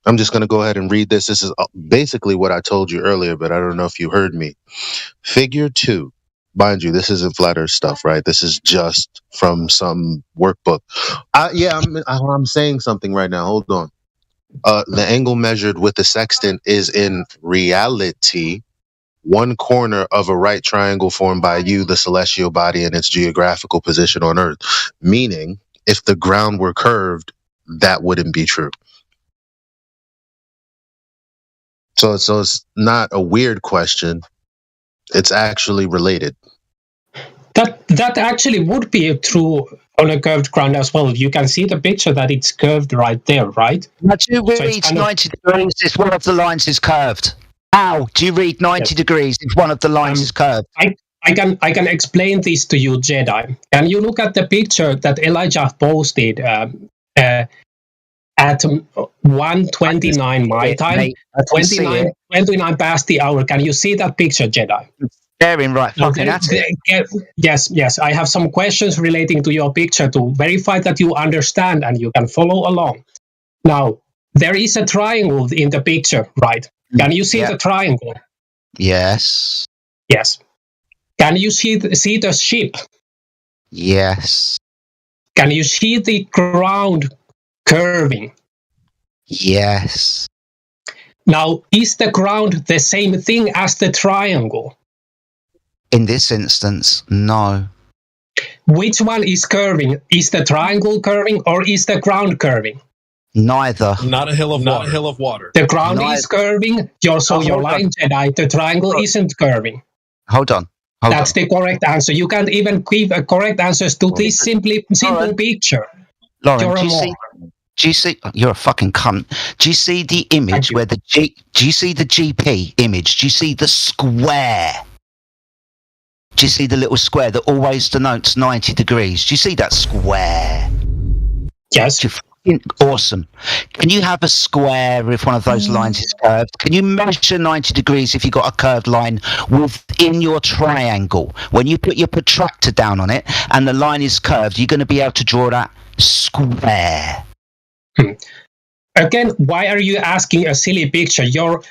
[SPEAKER 14] I'm just going to go ahead and read this. This is basically what I told you earlier, but I don't know if you heard me. Figure 2. Mind you, this isn't flat earth stuff, right? This is just from some workbook. I'm saying something right now. Hold on. The angle measured with the sextant is in reality one corner of a right triangle formed by you, the celestial body, and its geographical position on Earth. Meaning, if the ground were curved, that wouldn't be true. So it's not a weird question. It's actually related.
[SPEAKER 24] That actually would be true on a curved ground as well. You can see the picture that it's curved right there, right?
[SPEAKER 15] Now, do you read 90 degrees if one of the lines is curved? How do you read 90 degrees if one of the lines is curved?
[SPEAKER 24] I can explain this to you, Jedi. Can you look at the picture that Elijah posted at 1:29 my time, 29 past the hour? Can you see that picture, Jedi?
[SPEAKER 15] Staring right fucking at it.
[SPEAKER 24] Yes. I have some questions relating to your picture to verify that you understand and you can follow along. Now, there is a triangle in the picture, right? Can you see the triangle?
[SPEAKER 15] Yes.
[SPEAKER 24] Yes. Can you see the ship?
[SPEAKER 15] Yes.
[SPEAKER 24] Can you see the ground curving?
[SPEAKER 15] Yes.
[SPEAKER 24] Now, is the ground the same thing as the triangle?
[SPEAKER 15] In this instance, no.
[SPEAKER 24] Which one is curving? Is the triangle curving or is the ground curving?
[SPEAKER 15] Neither.
[SPEAKER 2] Not a hill of water. Not a hill of water.
[SPEAKER 24] The ground is curving, your line, Jedi. The triangle isn't curving.
[SPEAKER 15] Hold on.
[SPEAKER 24] That's the correct answer. You can't even give a correct answers to this simple picture.
[SPEAKER 15] Lauren, do you see? You're a fucking cunt. Do you see the image where do you see the GP image? Do you see the square? Do you see the little square that always denotes 90 degrees? Do you see that square?
[SPEAKER 24] Yes.
[SPEAKER 15] Awesome. Can you have a square if one of those lines is curved? Can you measure 90 degrees if you've got a curved line within your triangle? When you put your protractor down on it and the line is curved, you're going to be able to draw that square.
[SPEAKER 24] Again, why are you asking a silly picture? You're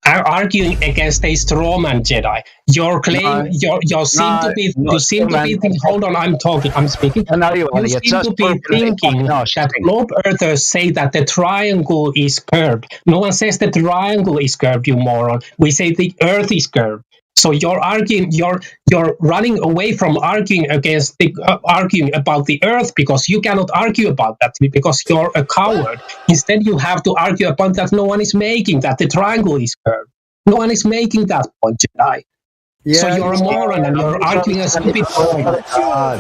[SPEAKER 24] arguing against a strawman, Jedi. Your claim, you seem to be thinking. Hold on, I'm speaking. You seem to be thinking that globe earthers say that the triangle is curved. No one says the triangle is curved, you moron. We say the Earth is curved. So you're arguing, you're running away from arguing about the Earth because you cannot argue about that because you're a coward. Instead, you have to argue about that no one is making that the triangle is curved. No one is making that point, Jedi.
[SPEAKER 9] Yeah,
[SPEAKER 24] so you're a moron and you're arguing a stupid point.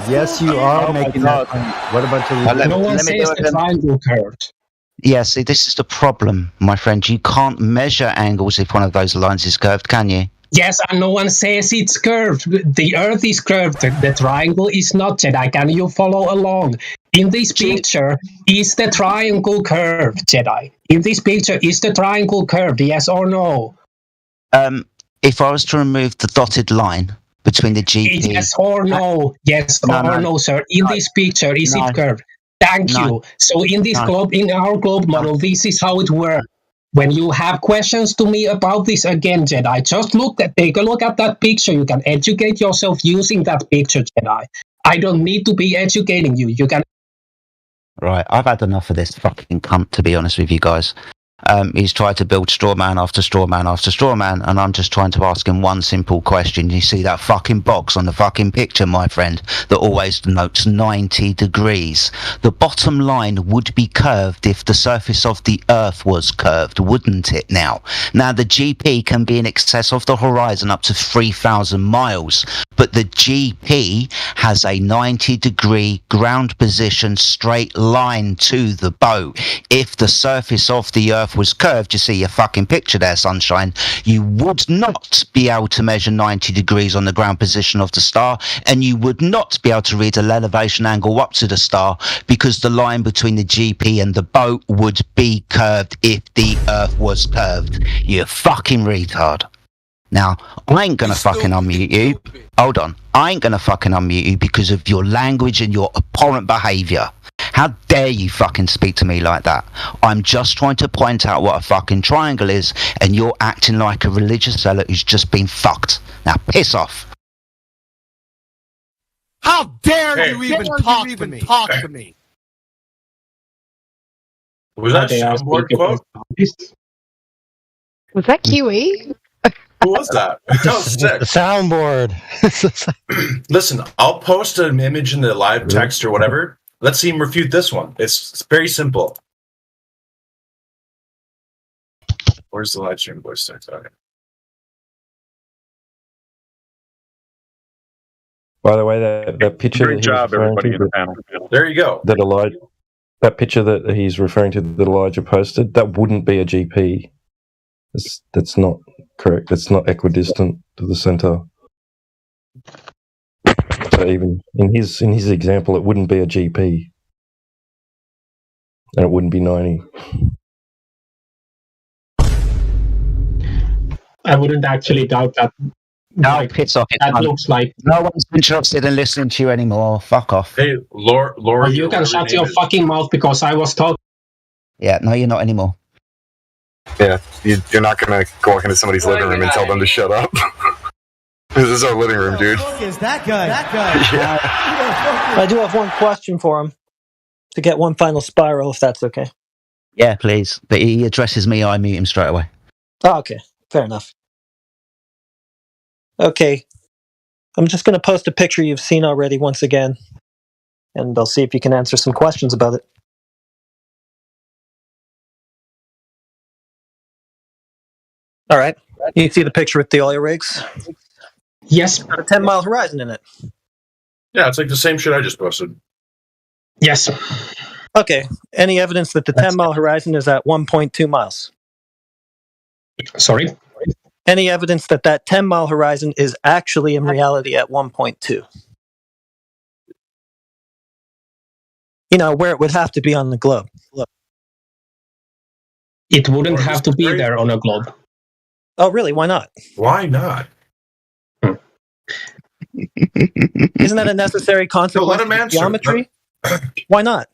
[SPEAKER 9] Yes, you are making that point. What about your?
[SPEAKER 24] No one says the triangle curved.
[SPEAKER 15] Yeah, see, this is the problem, my friend. You can't measure angles if one of those lines is curved, can you?
[SPEAKER 24] Yes, and no one says it's curved. The Earth is curved. The triangle is not, Jedi. Can you follow along? In this picture, is the triangle curved, Jedi? In this picture, is the triangle curved? Yes or no?
[SPEAKER 15] If I was to remove the dotted line between the GP...
[SPEAKER 24] Yes or no? Yes or no, sir. In this picture, is it curved? Thank you. So in this globe, in our globe model, this is how it works. When you have questions to me about this again, Jedi, just take a look at that picture. You can educate yourself using that picture, Jedi. I don't need to be educating you. You can.
[SPEAKER 15] Right, I've had enough of this fucking cunt, to be honest with you guys. He's tried to build straw man after straw man after straw man, and I'm just trying to ask him one simple question. You see that fucking box on the fucking picture, my friend, that always denotes 90 degrees? The bottom line would be curved if the surface of the Earth was curved, wouldn't it now? Now, the GP can be in excess of the horizon up to 3,000 miles, but the GP has a 90-degree ground position straight line to the boat. If the surface of the Earth was curved, you see your fucking picture there, sunshine, you would not be able to measure 90 degrees on the ground position of the star, and you would not be able to read an elevation angle up to the star because the line between the GP and the boat would be curved if the Earth was curved. You fucking retard. Now, I ain't gonna fucking unmute you. Hold on. I ain't gonna fucking unmute you because of your language and your abhorrent behaviour. How dare you fucking speak to me like that? I'm just trying to point out what a fucking triangle is, and you're acting like a religious zealot who's just been fucked. Now, piss off.
[SPEAKER 7] How dare you even talk to me?
[SPEAKER 4] Was that soundboard quote?
[SPEAKER 5] Was that QE?
[SPEAKER 4] Who was that? That was sick.
[SPEAKER 1] The soundboard.
[SPEAKER 4] Listen, I'll post an image in the live text or whatever. Let's see him refute this one. It's very simple. Where's the live stream voice text? Okay.
[SPEAKER 18] By the way, that picture.
[SPEAKER 22] Great job, everybody in the panel.
[SPEAKER 4] There you go.
[SPEAKER 18] That picture that he's referring to that Elijah posted, that wouldn't be a GP. That's not correct. That's not equidistant to the center. So even in his example, it wouldn't be a GP, and it wouldn't be 90.
[SPEAKER 24] I wouldn't actually doubt that.
[SPEAKER 15] No, piss off.
[SPEAKER 24] That looks like
[SPEAKER 15] no one's interested in listening to you anymore. Fuck off.
[SPEAKER 4] Hey, Laura,
[SPEAKER 24] you can shut your fucking mouth because I was talking.
[SPEAKER 15] Yeah, no, you're not anymore.
[SPEAKER 11] Yeah, you're not going to go into somebody's living room and tell them to shut up. This is our living room, dude.
[SPEAKER 16] Is that guy?
[SPEAKER 20] I do have one question for him to get one final spiral, if that's okay.
[SPEAKER 15] Yeah, please. But he addresses me, I meet him straight away.
[SPEAKER 20] Oh, okay. Fair enough. Okay. I'm just going to post a picture you've seen already once again, and I'll see if you can answer some questions about it. All right. You see the picture with the oil rigs?
[SPEAKER 24] Yes.
[SPEAKER 20] Got a 10-mile horizon in it.
[SPEAKER 4] Yeah, it's like the same shit I just posted.
[SPEAKER 24] Yes.
[SPEAKER 20] Okay. Any evidence that the 10-mile horizon is at 1.2 miles?
[SPEAKER 24] Sorry?
[SPEAKER 20] Any evidence that that 10-mile horizon is actually in reality at 1.2? You know, where it would have to be on the globe.
[SPEAKER 24] It wouldn't have to be there on a globe.
[SPEAKER 20] Oh, really? Why not?
[SPEAKER 4] Why not?
[SPEAKER 20] Isn't that a necessary consequence of geometry? Why not?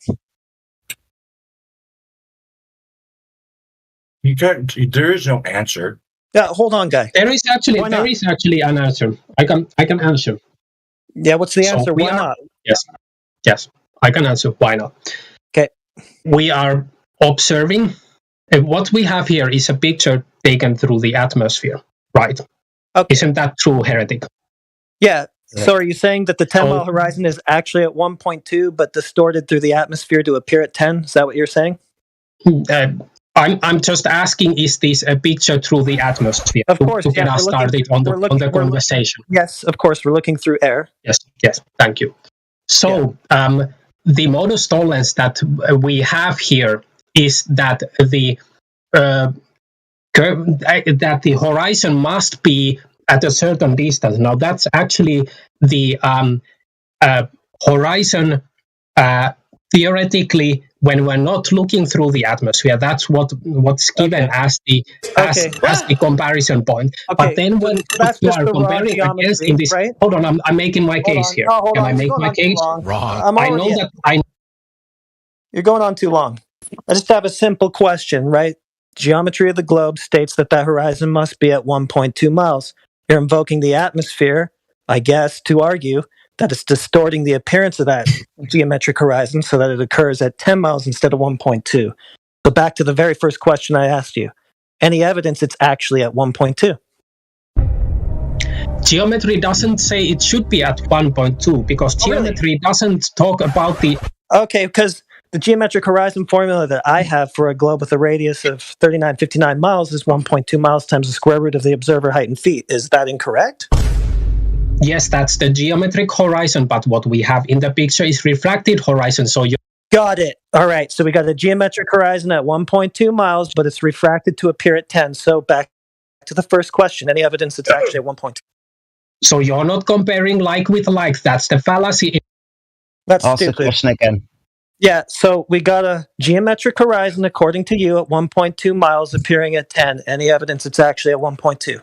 [SPEAKER 4] You can't. There is no answer.
[SPEAKER 20] Yeah, hold on, guy.
[SPEAKER 24] There is actually an answer. I can answer.
[SPEAKER 20] Yeah, what's the answer? Why not?
[SPEAKER 24] Yes, I can answer. Why not?
[SPEAKER 20] Okay.
[SPEAKER 24] We are observing. What we have here is a picture taken through the atmosphere, right?
[SPEAKER 20] Okay.
[SPEAKER 24] Isn't that true, heretic?
[SPEAKER 20] Yeah. So are you saying that the 10-mile horizon is actually at 1.2, but distorted through the atmosphere to appear at 10? Is that what you're saying?
[SPEAKER 24] I'm just asking, is this a picture through the atmosphere?
[SPEAKER 20] Of course.
[SPEAKER 24] To get us started on the conversation.
[SPEAKER 20] Yes, of course. We're looking through air.
[SPEAKER 24] Yes. Thank you. So the modus tollens that we have here is that the horizon must be at a certain distance. Now that's actually the horizon theoretically when we're not looking through the atmosphere. That's what's given as the comparison point.
[SPEAKER 20] Okay.
[SPEAKER 24] But then when you are comparing against in this,
[SPEAKER 20] right?
[SPEAKER 24] hold on, I'm making my case here.
[SPEAKER 20] Hold
[SPEAKER 24] Can
[SPEAKER 20] on.
[SPEAKER 24] I make my case?
[SPEAKER 20] You're going on too long. I just have a simple question, right? Geometry of the globe states that horizon must be at 1.2 miles. You're invoking the atmosphere, I guess, to argue that it's distorting the appearance of that geometric horizon so that it occurs at 10 miles instead of 1.2. So back to the very first question I asked you. Any evidence it's actually at 1.2?
[SPEAKER 24] Geometry doesn't say it should be at 1.2 because geometry doesn't talk about the...
[SPEAKER 20] Okay, because the geometric horizon formula that I have for a globe with a radius of 3959 miles is 1.2 miles times the square root of the observer height in feet. Is that incorrect?
[SPEAKER 24] Yes, that's the geometric horizon, but what we have in the picture is refracted horizon, so you...
[SPEAKER 20] Got it. All right, so we got a geometric horizon at 1.2 miles, but it's refracted to appear at 10. So back to the first question. Any evidence it's actually at 1.2?
[SPEAKER 24] So you're not comparing like with like. That's the fallacy.
[SPEAKER 20] That's
[SPEAKER 15] Ask
[SPEAKER 20] stupid.
[SPEAKER 15] the question again.
[SPEAKER 20] Yeah, so we got a geometric horizon, according to you, at 1.2 miles, appearing at 10. Any evidence it's actually at 1.2?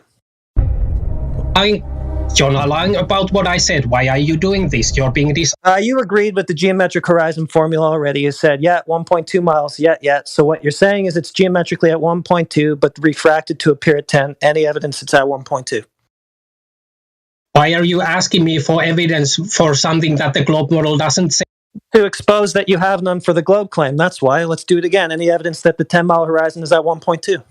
[SPEAKER 24] You're not lying about what I said. Why are you doing this? You're being this...
[SPEAKER 20] You agreed with the geometric horizon formula already. You said, 1.2 miles, So what you're saying is it's geometrically at 1.2, but refracted to appear at 10. Any evidence it's at 1.2?
[SPEAKER 24] Why are you asking me for evidence for something that the globe model doesn't say?
[SPEAKER 20] To expose that you have none for the globe claim. That's why. Let's do it again. Any evidence that the 10-mile horizon is at 1.2?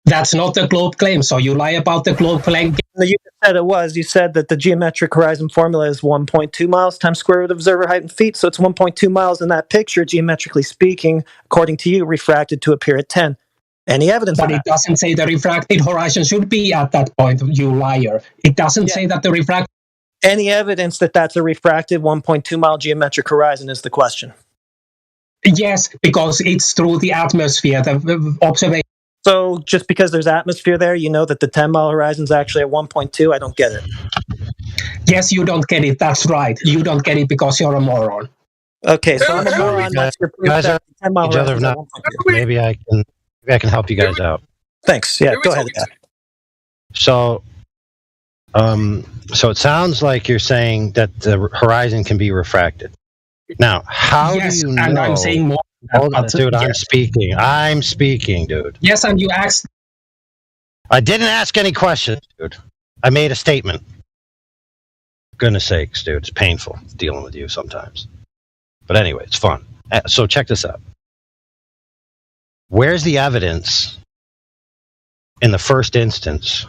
[SPEAKER 24] That's not the globe claim, so you lie about the globe claim.
[SPEAKER 20] You said it was. You said that the geometric horizon formula is 1.2 miles times square root of observer height in feet, so it's 1.2 miles in that picture, geometrically speaking, according to you, refracted to appear at 10. Any evidence
[SPEAKER 24] But it doesn't say the refracted horizon should be at that point, you liar. It doesn't say that the refracted...
[SPEAKER 20] Any evidence that that's a refracted 1.2 mile geometric horizon is the question.
[SPEAKER 24] Yes, because it's through the atmosphere, the observation.
[SPEAKER 20] So just because there's atmosphere there, you know that the 10-mile horizon is actually at 1.2? I don't get it.
[SPEAKER 24] Yes, you don't get it. That's right. You don't get it because you're a moron.
[SPEAKER 20] Okay, so I'm a moron.
[SPEAKER 1] Maybe I can help you guys out.
[SPEAKER 20] Thanks. Yeah, go ahead.
[SPEAKER 1] So it sounds like you're saying that the horizon can be refracted. Now, how do you know?
[SPEAKER 24] And I'm saying more.
[SPEAKER 1] Dude, I'm speaking, dude.
[SPEAKER 24] Yes, and you asked.
[SPEAKER 1] I didn't ask any questions, dude. I made a statement. Goodness sakes, dude, it's painful dealing with you sometimes. But anyway, it's fun. So check this out. Where's the evidence in the first instance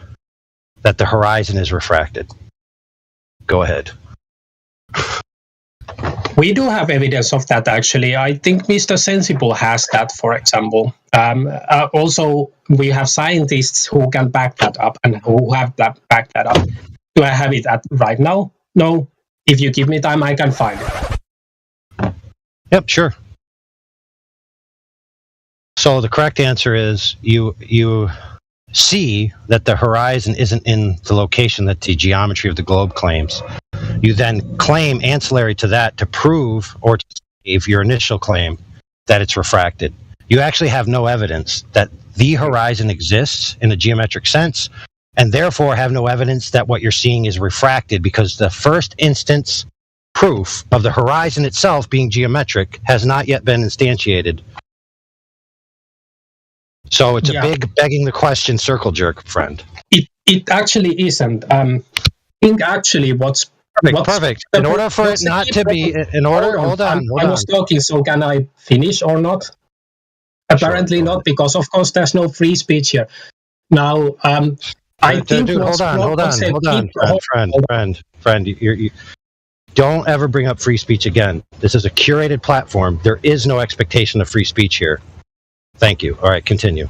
[SPEAKER 1] that the horizon is refracted? Go ahead.
[SPEAKER 24] We do have evidence of that, actually. I think Mr. Sensible has that, for example. Also, we have scientists who can back that up and who have backed that up. Do I have it right now? No. If you give me time, I can find it.
[SPEAKER 1] Yep, sure. So the correct answer is you see that the horizon isn't in the location that the geometry of the globe claims. You then claim ancillary to that to prove or to save your initial claim that it's refracted. You actually have no evidence that the horizon exists in a geometric sense, and therefore have no evidence that what you're seeing is refracted, because the first instance proof of the horizon itself being geometric has not yet been instantiated. So it's a big begging the question circle jerk, friend.
[SPEAKER 24] It actually isn't. I think actually what's
[SPEAKER 1] perfect. In order for it not to be, hold on.
[SPEAKER 24] I was talking, so can I finish or not? Apparently not, because of course there's no free speech here. Now, I think.
[SPEAKER 1] Dude, hold on, friend. You don't ever bring up free speech again. This is a curated platform. There is no expectation of free speech here. Thank you. All right, continue.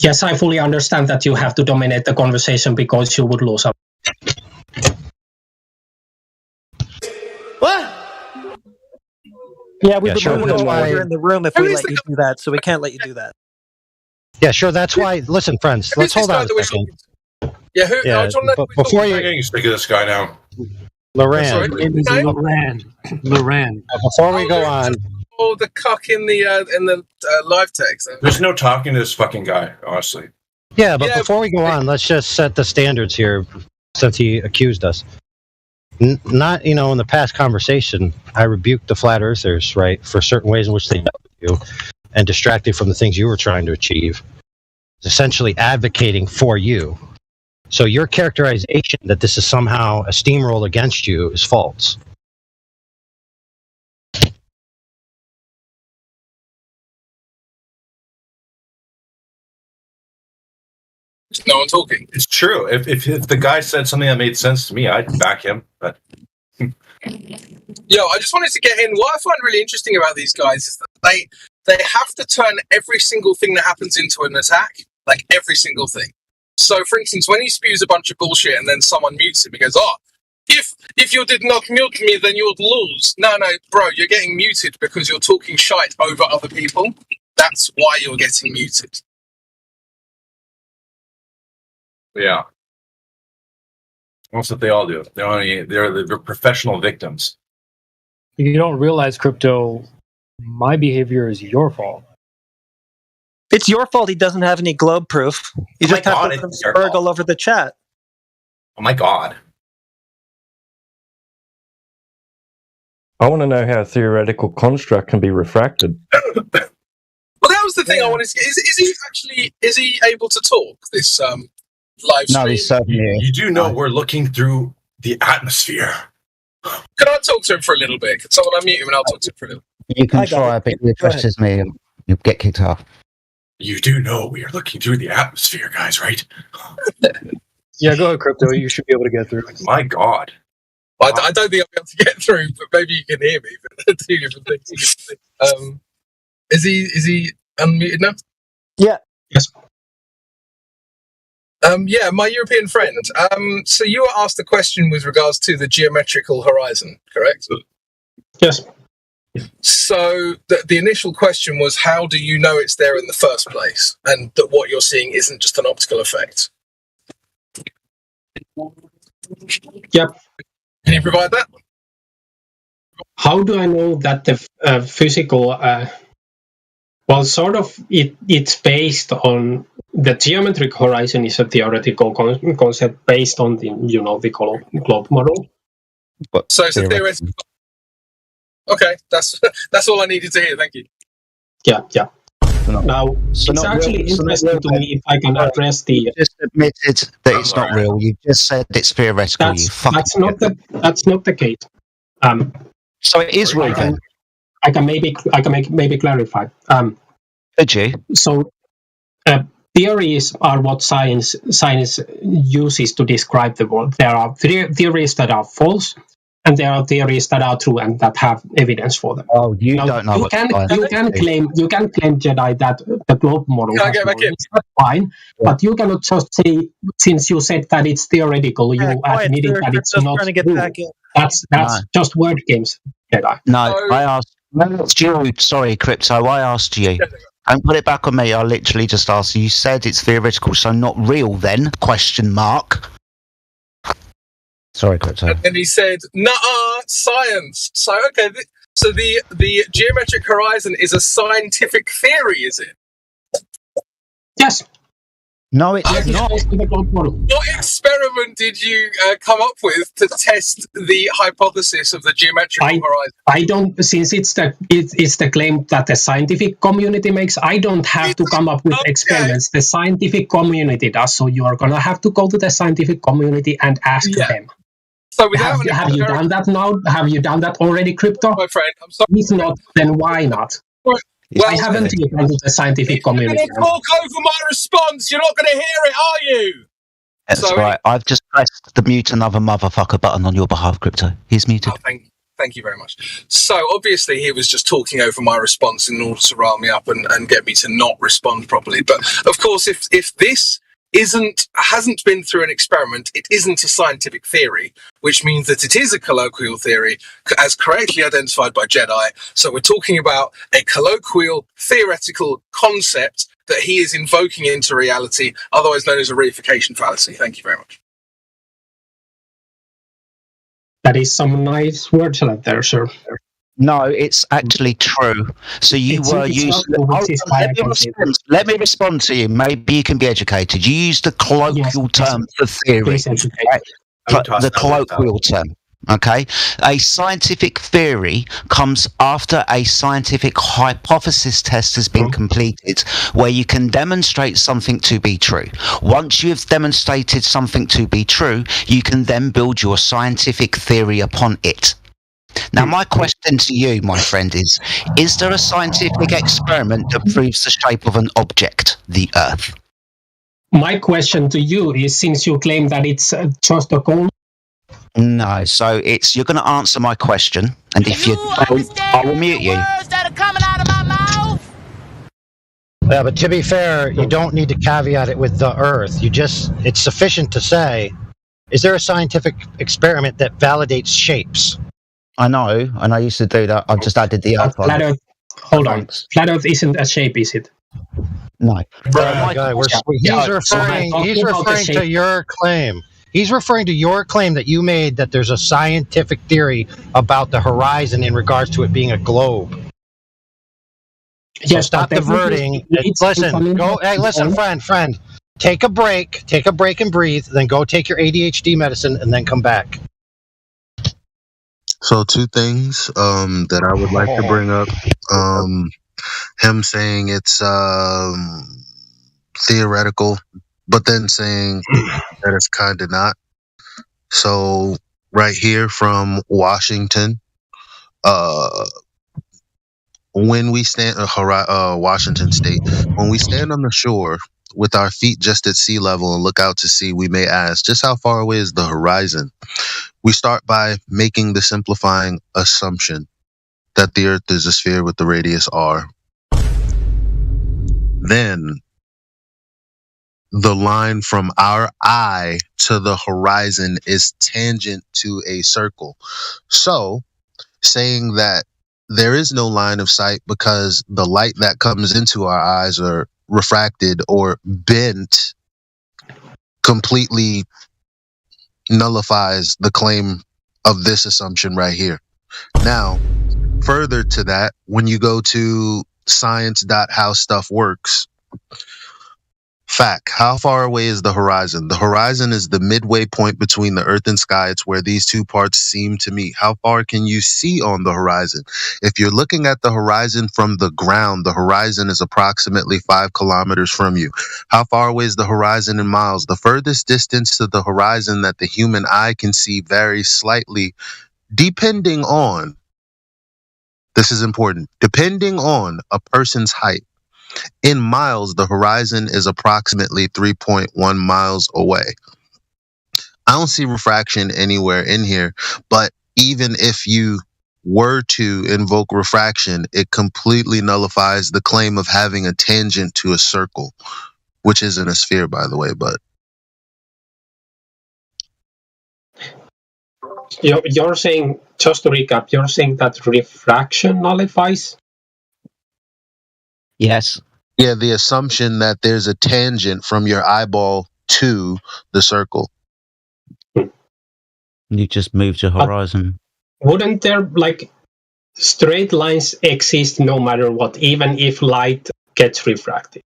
[SPEAKER 24] Yes, I fully understand that you have to dominate the conversation because you would lose up.
[SPEAKER 20] What? Yeah, we would ruin the order in the room if we let you do that, so we can't let you do that.
[SPEAKER 1] Yeah, sure. That's why. Listen, friends. Let's hold on a second.
[SPEAKER 4] Yeah,
[SPEAKER 1] before you
[SPEAKER 4] getting sick of this guy now.
[SPEAKER 1] Loran.
[SPEAKER 16] Loran.
[SPEAKER 1] Before we go on.
[SPEAKER 2] Oh, the cock in the live text.
[SPEAKER 4] There's no talking to this fucking guy, honestly.
[SPEAKER 1] Yeah, but before we go on, let's just set the standards here, since he accused us. Not, in the past conversation, I rebuked the flat earthers, right, for certain ways in which they dealt with you and distracted from the things you were trying to achieve, essentially advocating for you. So your characterization that this is somehow a steamroll against you is false.
[SPEAKER 2] No one talking.
[SPEAKER 4] It's true. If the guy said something that made sense to me, I'd back him. But
[SPEAKER 2] I just wanted to get in. What I find really interesting about these guys is that they have to turn every single thing that happens into an attack, like every single thing. So, for instance, when he spews a bunch of bullshit and then someone mutes him, he goes, "Oh, if you did not mute me, then you would lose." No, bro, you're getting muted because you're talking shite over other people. That's why you're getting muted.
[SPEAKER 4] yeah, that's what they all do. They're professional victims.
[SPEAKER 16] You don't realize, Crypto, my behavior is your fault.
[SPEAKER 20] It's your fault he doesn't have any globe proof. You just have to put some spurg all over the chat.
[SPEAKER 4] Oh my god.
[SPEAKER 18] I want to know how a theoretical construct can be refracted.
[SPEAKER 2] Well, that was the thing I wanted to get. Is he able to talk, this live stream?
[SPEAKER 15] No, he's certainly.
[SPEAKER 4] You do know we're looking through the atmosphere.
[SPEAKER 2] Can I talk to him for a little bit? Can someone unmute him and I'll talk to him for a little bit?
[SPEAKER 15] You can try, but if it addresses me, you'll get kicked off.
[SPEAKER 4] You do know we are looking through the atmosphere, guys, right?
[SPEAKER 16] Yeah, go ahead, Crypto. You should be able to get through.
[SPEAKER 4] My god.
[SPEAKER 2] I don't think I'll be able to get through, but maybe you can hear me. But two different things. Is he unmuted now?
[SPEAKER 20] Yeah.
[SPEAKER 24] Yes.
[SPEAKER 2] Yeah, my European friend. So you were asked a question with regards to the geometrical horizon, correct?
[SPEAKER 24] Yes.
[SPEAKER 2] So the initial question was, how do you know it's there in the first place, and that what you're seeing isn't just an optical effect?
[SPEAKER 24] Yep.
[SPEAKER 2] Can you provide that?
[SPEAKER 24] How do I know that the physical? Well, sort of. It's based on the geometric horizon is a theoretical concept based on the the globe model.
[SPEAKER 2] So it's a theoretical. Okay, that's all I needed to hear. Thank you.
[SPEAKER 24] Yeah. Now, it's actually interesting to me if I can address the.
[SPEAKER 15] You just admitted that it's not real. You just said it's theoretical.
[SPEAKER 24] That's not the case.
[SPEAKER 15] So it is real then.
[SPEAKER 24] I can maybe clarify.
[SPEAKER 15] Could you?
[SPEAKER 24] So, theories are what science uses to describe the world. There are theories that are false, and there are theories that are true and that have evidence for them.
[SPEAKER 15] Oh, you don't know.
[SPEAKER 24] You can claim Jedi that the globe model has no limits. That's fine, but you cannot just say, since you said that it's theoretical, you admitted that it's not true. That's just word games, Jedi.
[SPEAKER 15] No, I asked you. Sorry, Crypto. I asked you. Don't put it back on me. I literally just asked you. You said it's theoretical, so not real then? Question mark. Sorry, Crypto.
[SPEAKER 2] And he said, "Nuh-uh, science." So okay, so the geometric horizon is a scientific theory, is it?
[SPEAKER 24] Yes.
[SPEAKER 15] No, it is not.
[SPEAKER 2] What experiment did you come up with to test the hypothesis of the geometrical horizon?
[SPEAKER 24] I don't, since it's the claim that the scientific community makes. I don't have to come up with experiments. The scientific community does. So you are gonna have to go to the scientific community and ask them.
[SPEAKER 2] So
[SPEAKER 24] have you done that now? Have you done that already, Crypto?
[SPEAKER 2] My friend, I'm sorry.
[SPEAKER 24] If not, then why not? Why haven't you gone to the scientific community?
[SPEAKER 2] You're going to talk over my response. You're not going to hear it, are you?
[SPEAKER 15] That's right. I've just pressed the mute another motherfucker button on your behalf, Crypto. He's muted.
[SPEAKER 2] Oh, thank you very much. So obviously he was just talking over my response in order to rile me up and get me to not respond properly. But of course, if this hasn't been through an experiment, it isn't a scientific theory, which means that it is a colloquial theory as correctly identified by Jedi. So we're talking about a colloquial theoretical concept that he is invoking into reality, otherwise known as a reification fallacy. Thank you very much.
[SPEAKER 24] That is some nice words out there, sir.
[SPEAKER 15] No, it's actually true. So you were using. Let me respond to you. Maybe you can be educated. You used the colloquial term for theory. The colloquial term. Okay, a scientific theory comes after a scientific hypothesis test has been completed, where you can demonstrate something to be true. Once you have demonstrated something to be true, you can then build your scientific theory upon it. Now, my question to you, my friend, is there a scientific experiment that proves the shape of an object, the Earth?
[SPEAKER 24] My question to you is, since you claim that it's just a cone.
[SPEAKER 15] No, so you're going to answer my question, and if you don't, I will mute you.
[SPEAKER 1] Yeah, but to be fair, you don't need to caveat it with the Earth. It's sufficient to say, is there a scientific experiment that validates shapes?
[SPEAKER 15] I know, and I used to do that. I've just added the Earth on.
[SPEAKER 24] Flat Earth, hold on. Flat Earth isn't a shape, is it?
[SPEAKER 15] No.
[SPEAKER 1] He's referring to your claim. He's referring to your claim that you made that there's a scientific theory about the horizon in regards to it being a globe. So
[SPEAKER 24] yes,
[SPEAKER 1] stop diverting. Listen, friend. Take a break and breathe, then go take your ADHD medicine and then come back.
[SPEAKER 14] So two things that I would like to bring up. Him saying it's theoretical, but then saying that it's kind of not. So right here from Washington, when we stand Washington State, when we stand on the shore with our feet just at sea level and look out to sea, we may ask, just how far away is the horizon? We start by making the simplifying assumption that the Earth is a sphere with the radius r. Then the line from our eye to the horizon is tangent to a circle. So, saying that there is no line of sight because the light that comes into our eyes are refracted or bent completely nullifies the claim of this assumption right here. Now, further to that, when you go to science.howstuffworks, Fact. How far away is the horizon? The horizon is the midway point between the earth and sky. It's where these two parts seem to meet. How far can you see on the horizon? If you're looking at the horizon from the ground, the horizon is approximately 5 kilometers from you. How far away is the horizon in miles? The furthest distance to the horizon that the human eye can see varies slightly depending on, this is important, depending on a person's height. In miles, the horizon is approximately 3.1 miles away. I don't see refraction anywhere in here, but even if you were to invoke refraction, it completely nullifies the claim of having a tangent to a circle, which isn't a sphere, by the way, but
[SPEAKER 24] You're saying, just to recap, you're saying that refraction nullifies?
[SPEAKER 15] Yes.
[SPEAKER 14] yeah, the assumption that there's a tangent from your eyeball to the circle.
[SPEAKER 15] You just moved your horizon.
[SPEAKER 24] Wouldn't there, like, straight lines exist no matter what, even if light gets refracted?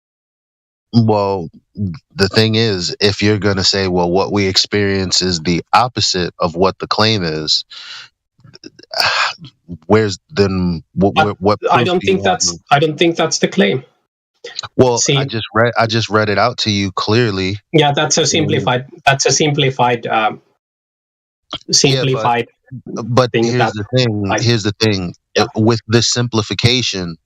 [SPEAKER 14] Well, the thing is, if you're going to say, well, what we experience is the opposite of what the claim is, where's then what
[SPEAKER 24] I don't think that's the claim.
[SPEAKER 14] Well, see, I just read it out to you clearly.
[SPEAKER 24] Yeah, that's a simplified
[SPEAKER 14] but
[SPEAKER 24] thing.
[SPEAKER 14] Here's the thing. With this simplification,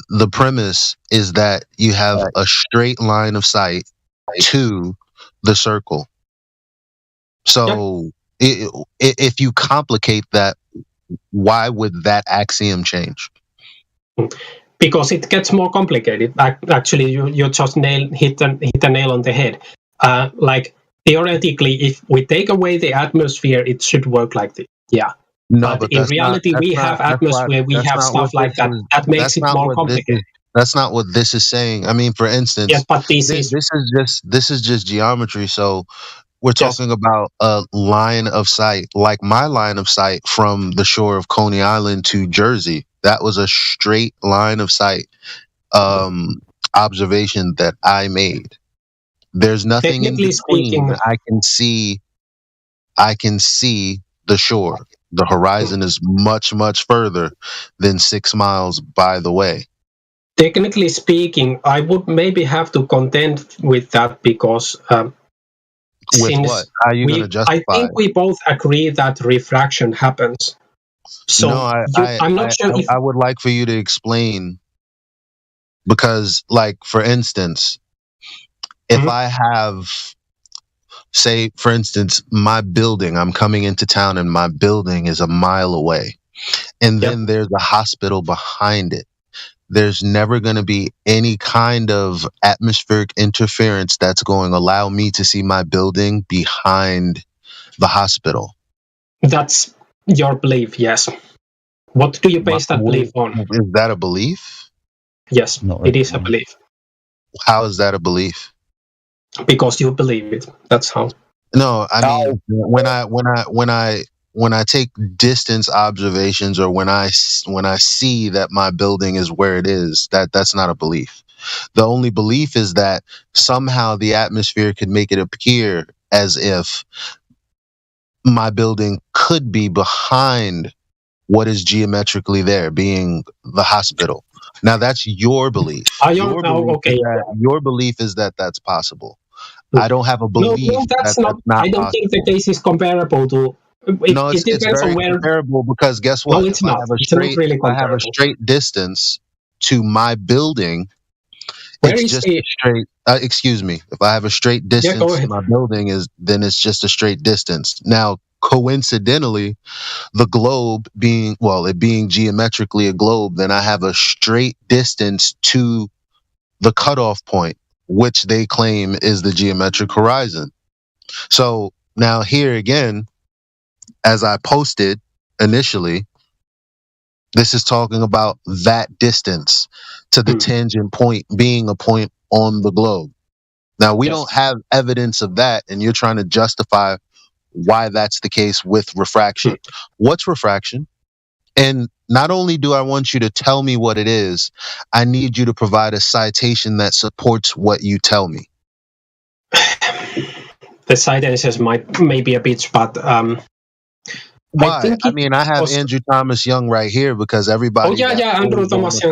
[SPEAKER 14] the premise is that you have a straight line of sight to the circle. So if you complicate that, why would that axiom change?
[SPEAKER 24] Because it gets more complicated. Actually, you just hit the nail on the head. Like, theoretically, if we take away the atmosphere, it should work like this. Yeah.
[SPEAKER 14] No,
[SPEAKER 24] but in reality, we have atmosphere, we have stuff like that. That makes it more complicated.
[SPEAKER 14] That's not what this is saying. I mean, for instance,
[SPEAKER 24] yes, but this
[SPEAKER 14] is just geometry. So we're talking about a line of sight, like my line of sight from the shore of Coney Island to Jersey. That was a straight line of sight observation that I made. There's nothing in between. I can see the shore. The horizon is much, much further than 6 miles by the way.
[SPEAKER 24] Technically speaking, I would maybe have to contend with that because
[SPEAKER 14] with what? How are you going to justify?
[SPEAKER 24] I think we both agree that refraction happens. So
[SPEAKER 14] no,
[SPEAKER 24] I'm not sure if
[SPEAKER 14] I would like for you to explain, because, like, for instance, if I have, say, for instance, my building, I'm coming into town and my building is a mile away, and then there's a hospital behind it. There's never going to be any kind of atmospheric interference that's going to allow me to see my building behind the hospital.
[SPEAKER 24] That's your belief, yes. What do you base that belief on?
[SPEAKER 14] Is that a belief?
[SPEAKER 24] Yes, it is a belief.
[SPEAKER 14] How is that a belief?
[SPEAKER 24] Because you believe it. That's how.
[SPEAKER 14] No, I mean, when I take distance observations, or when I see that my building is where it is, that's not a belief. The only belief is that somehow the atmosphere could make it appear as if my building could be behind what is geometrically there, being the hospital. Now that's your belief. Your belief is that that's possible. I don't have a belief.
[SPEAKER 24] No, that's not I don't think the case is comparable to.
[SPEAKER 14] It's very comparable, because guess what?
[SPEAKER 24] No, it's not. It's not really comparable.
[SPEAKER 14] I have a straight distance to my building. It's just a straight. Excuse me. If I have a straight distance to my building, then it's just a straight distance. Now, coincidentally, the globe being geometrically a globe, then I have a straight distance to the cutoff point, which they claim is the geometric horizon. So now here again, as I posted initially, this is talking about that distance to the tangent point being a point on the globe. Now, we don't have evidence of that, and you're trying to justify why that's the case with refraction. What's refraction? And not only do I want you to tell me what it is, I need you to provide a citation that supports what you tell me.
[SPEAKER 24] The citations may be a bitch, but
[SPEAKER 14] why? I mean, I have Andrew Thomas Young right here because everybody.
[SPEAKER 24] Oh yeah, Andrew Thomas Young.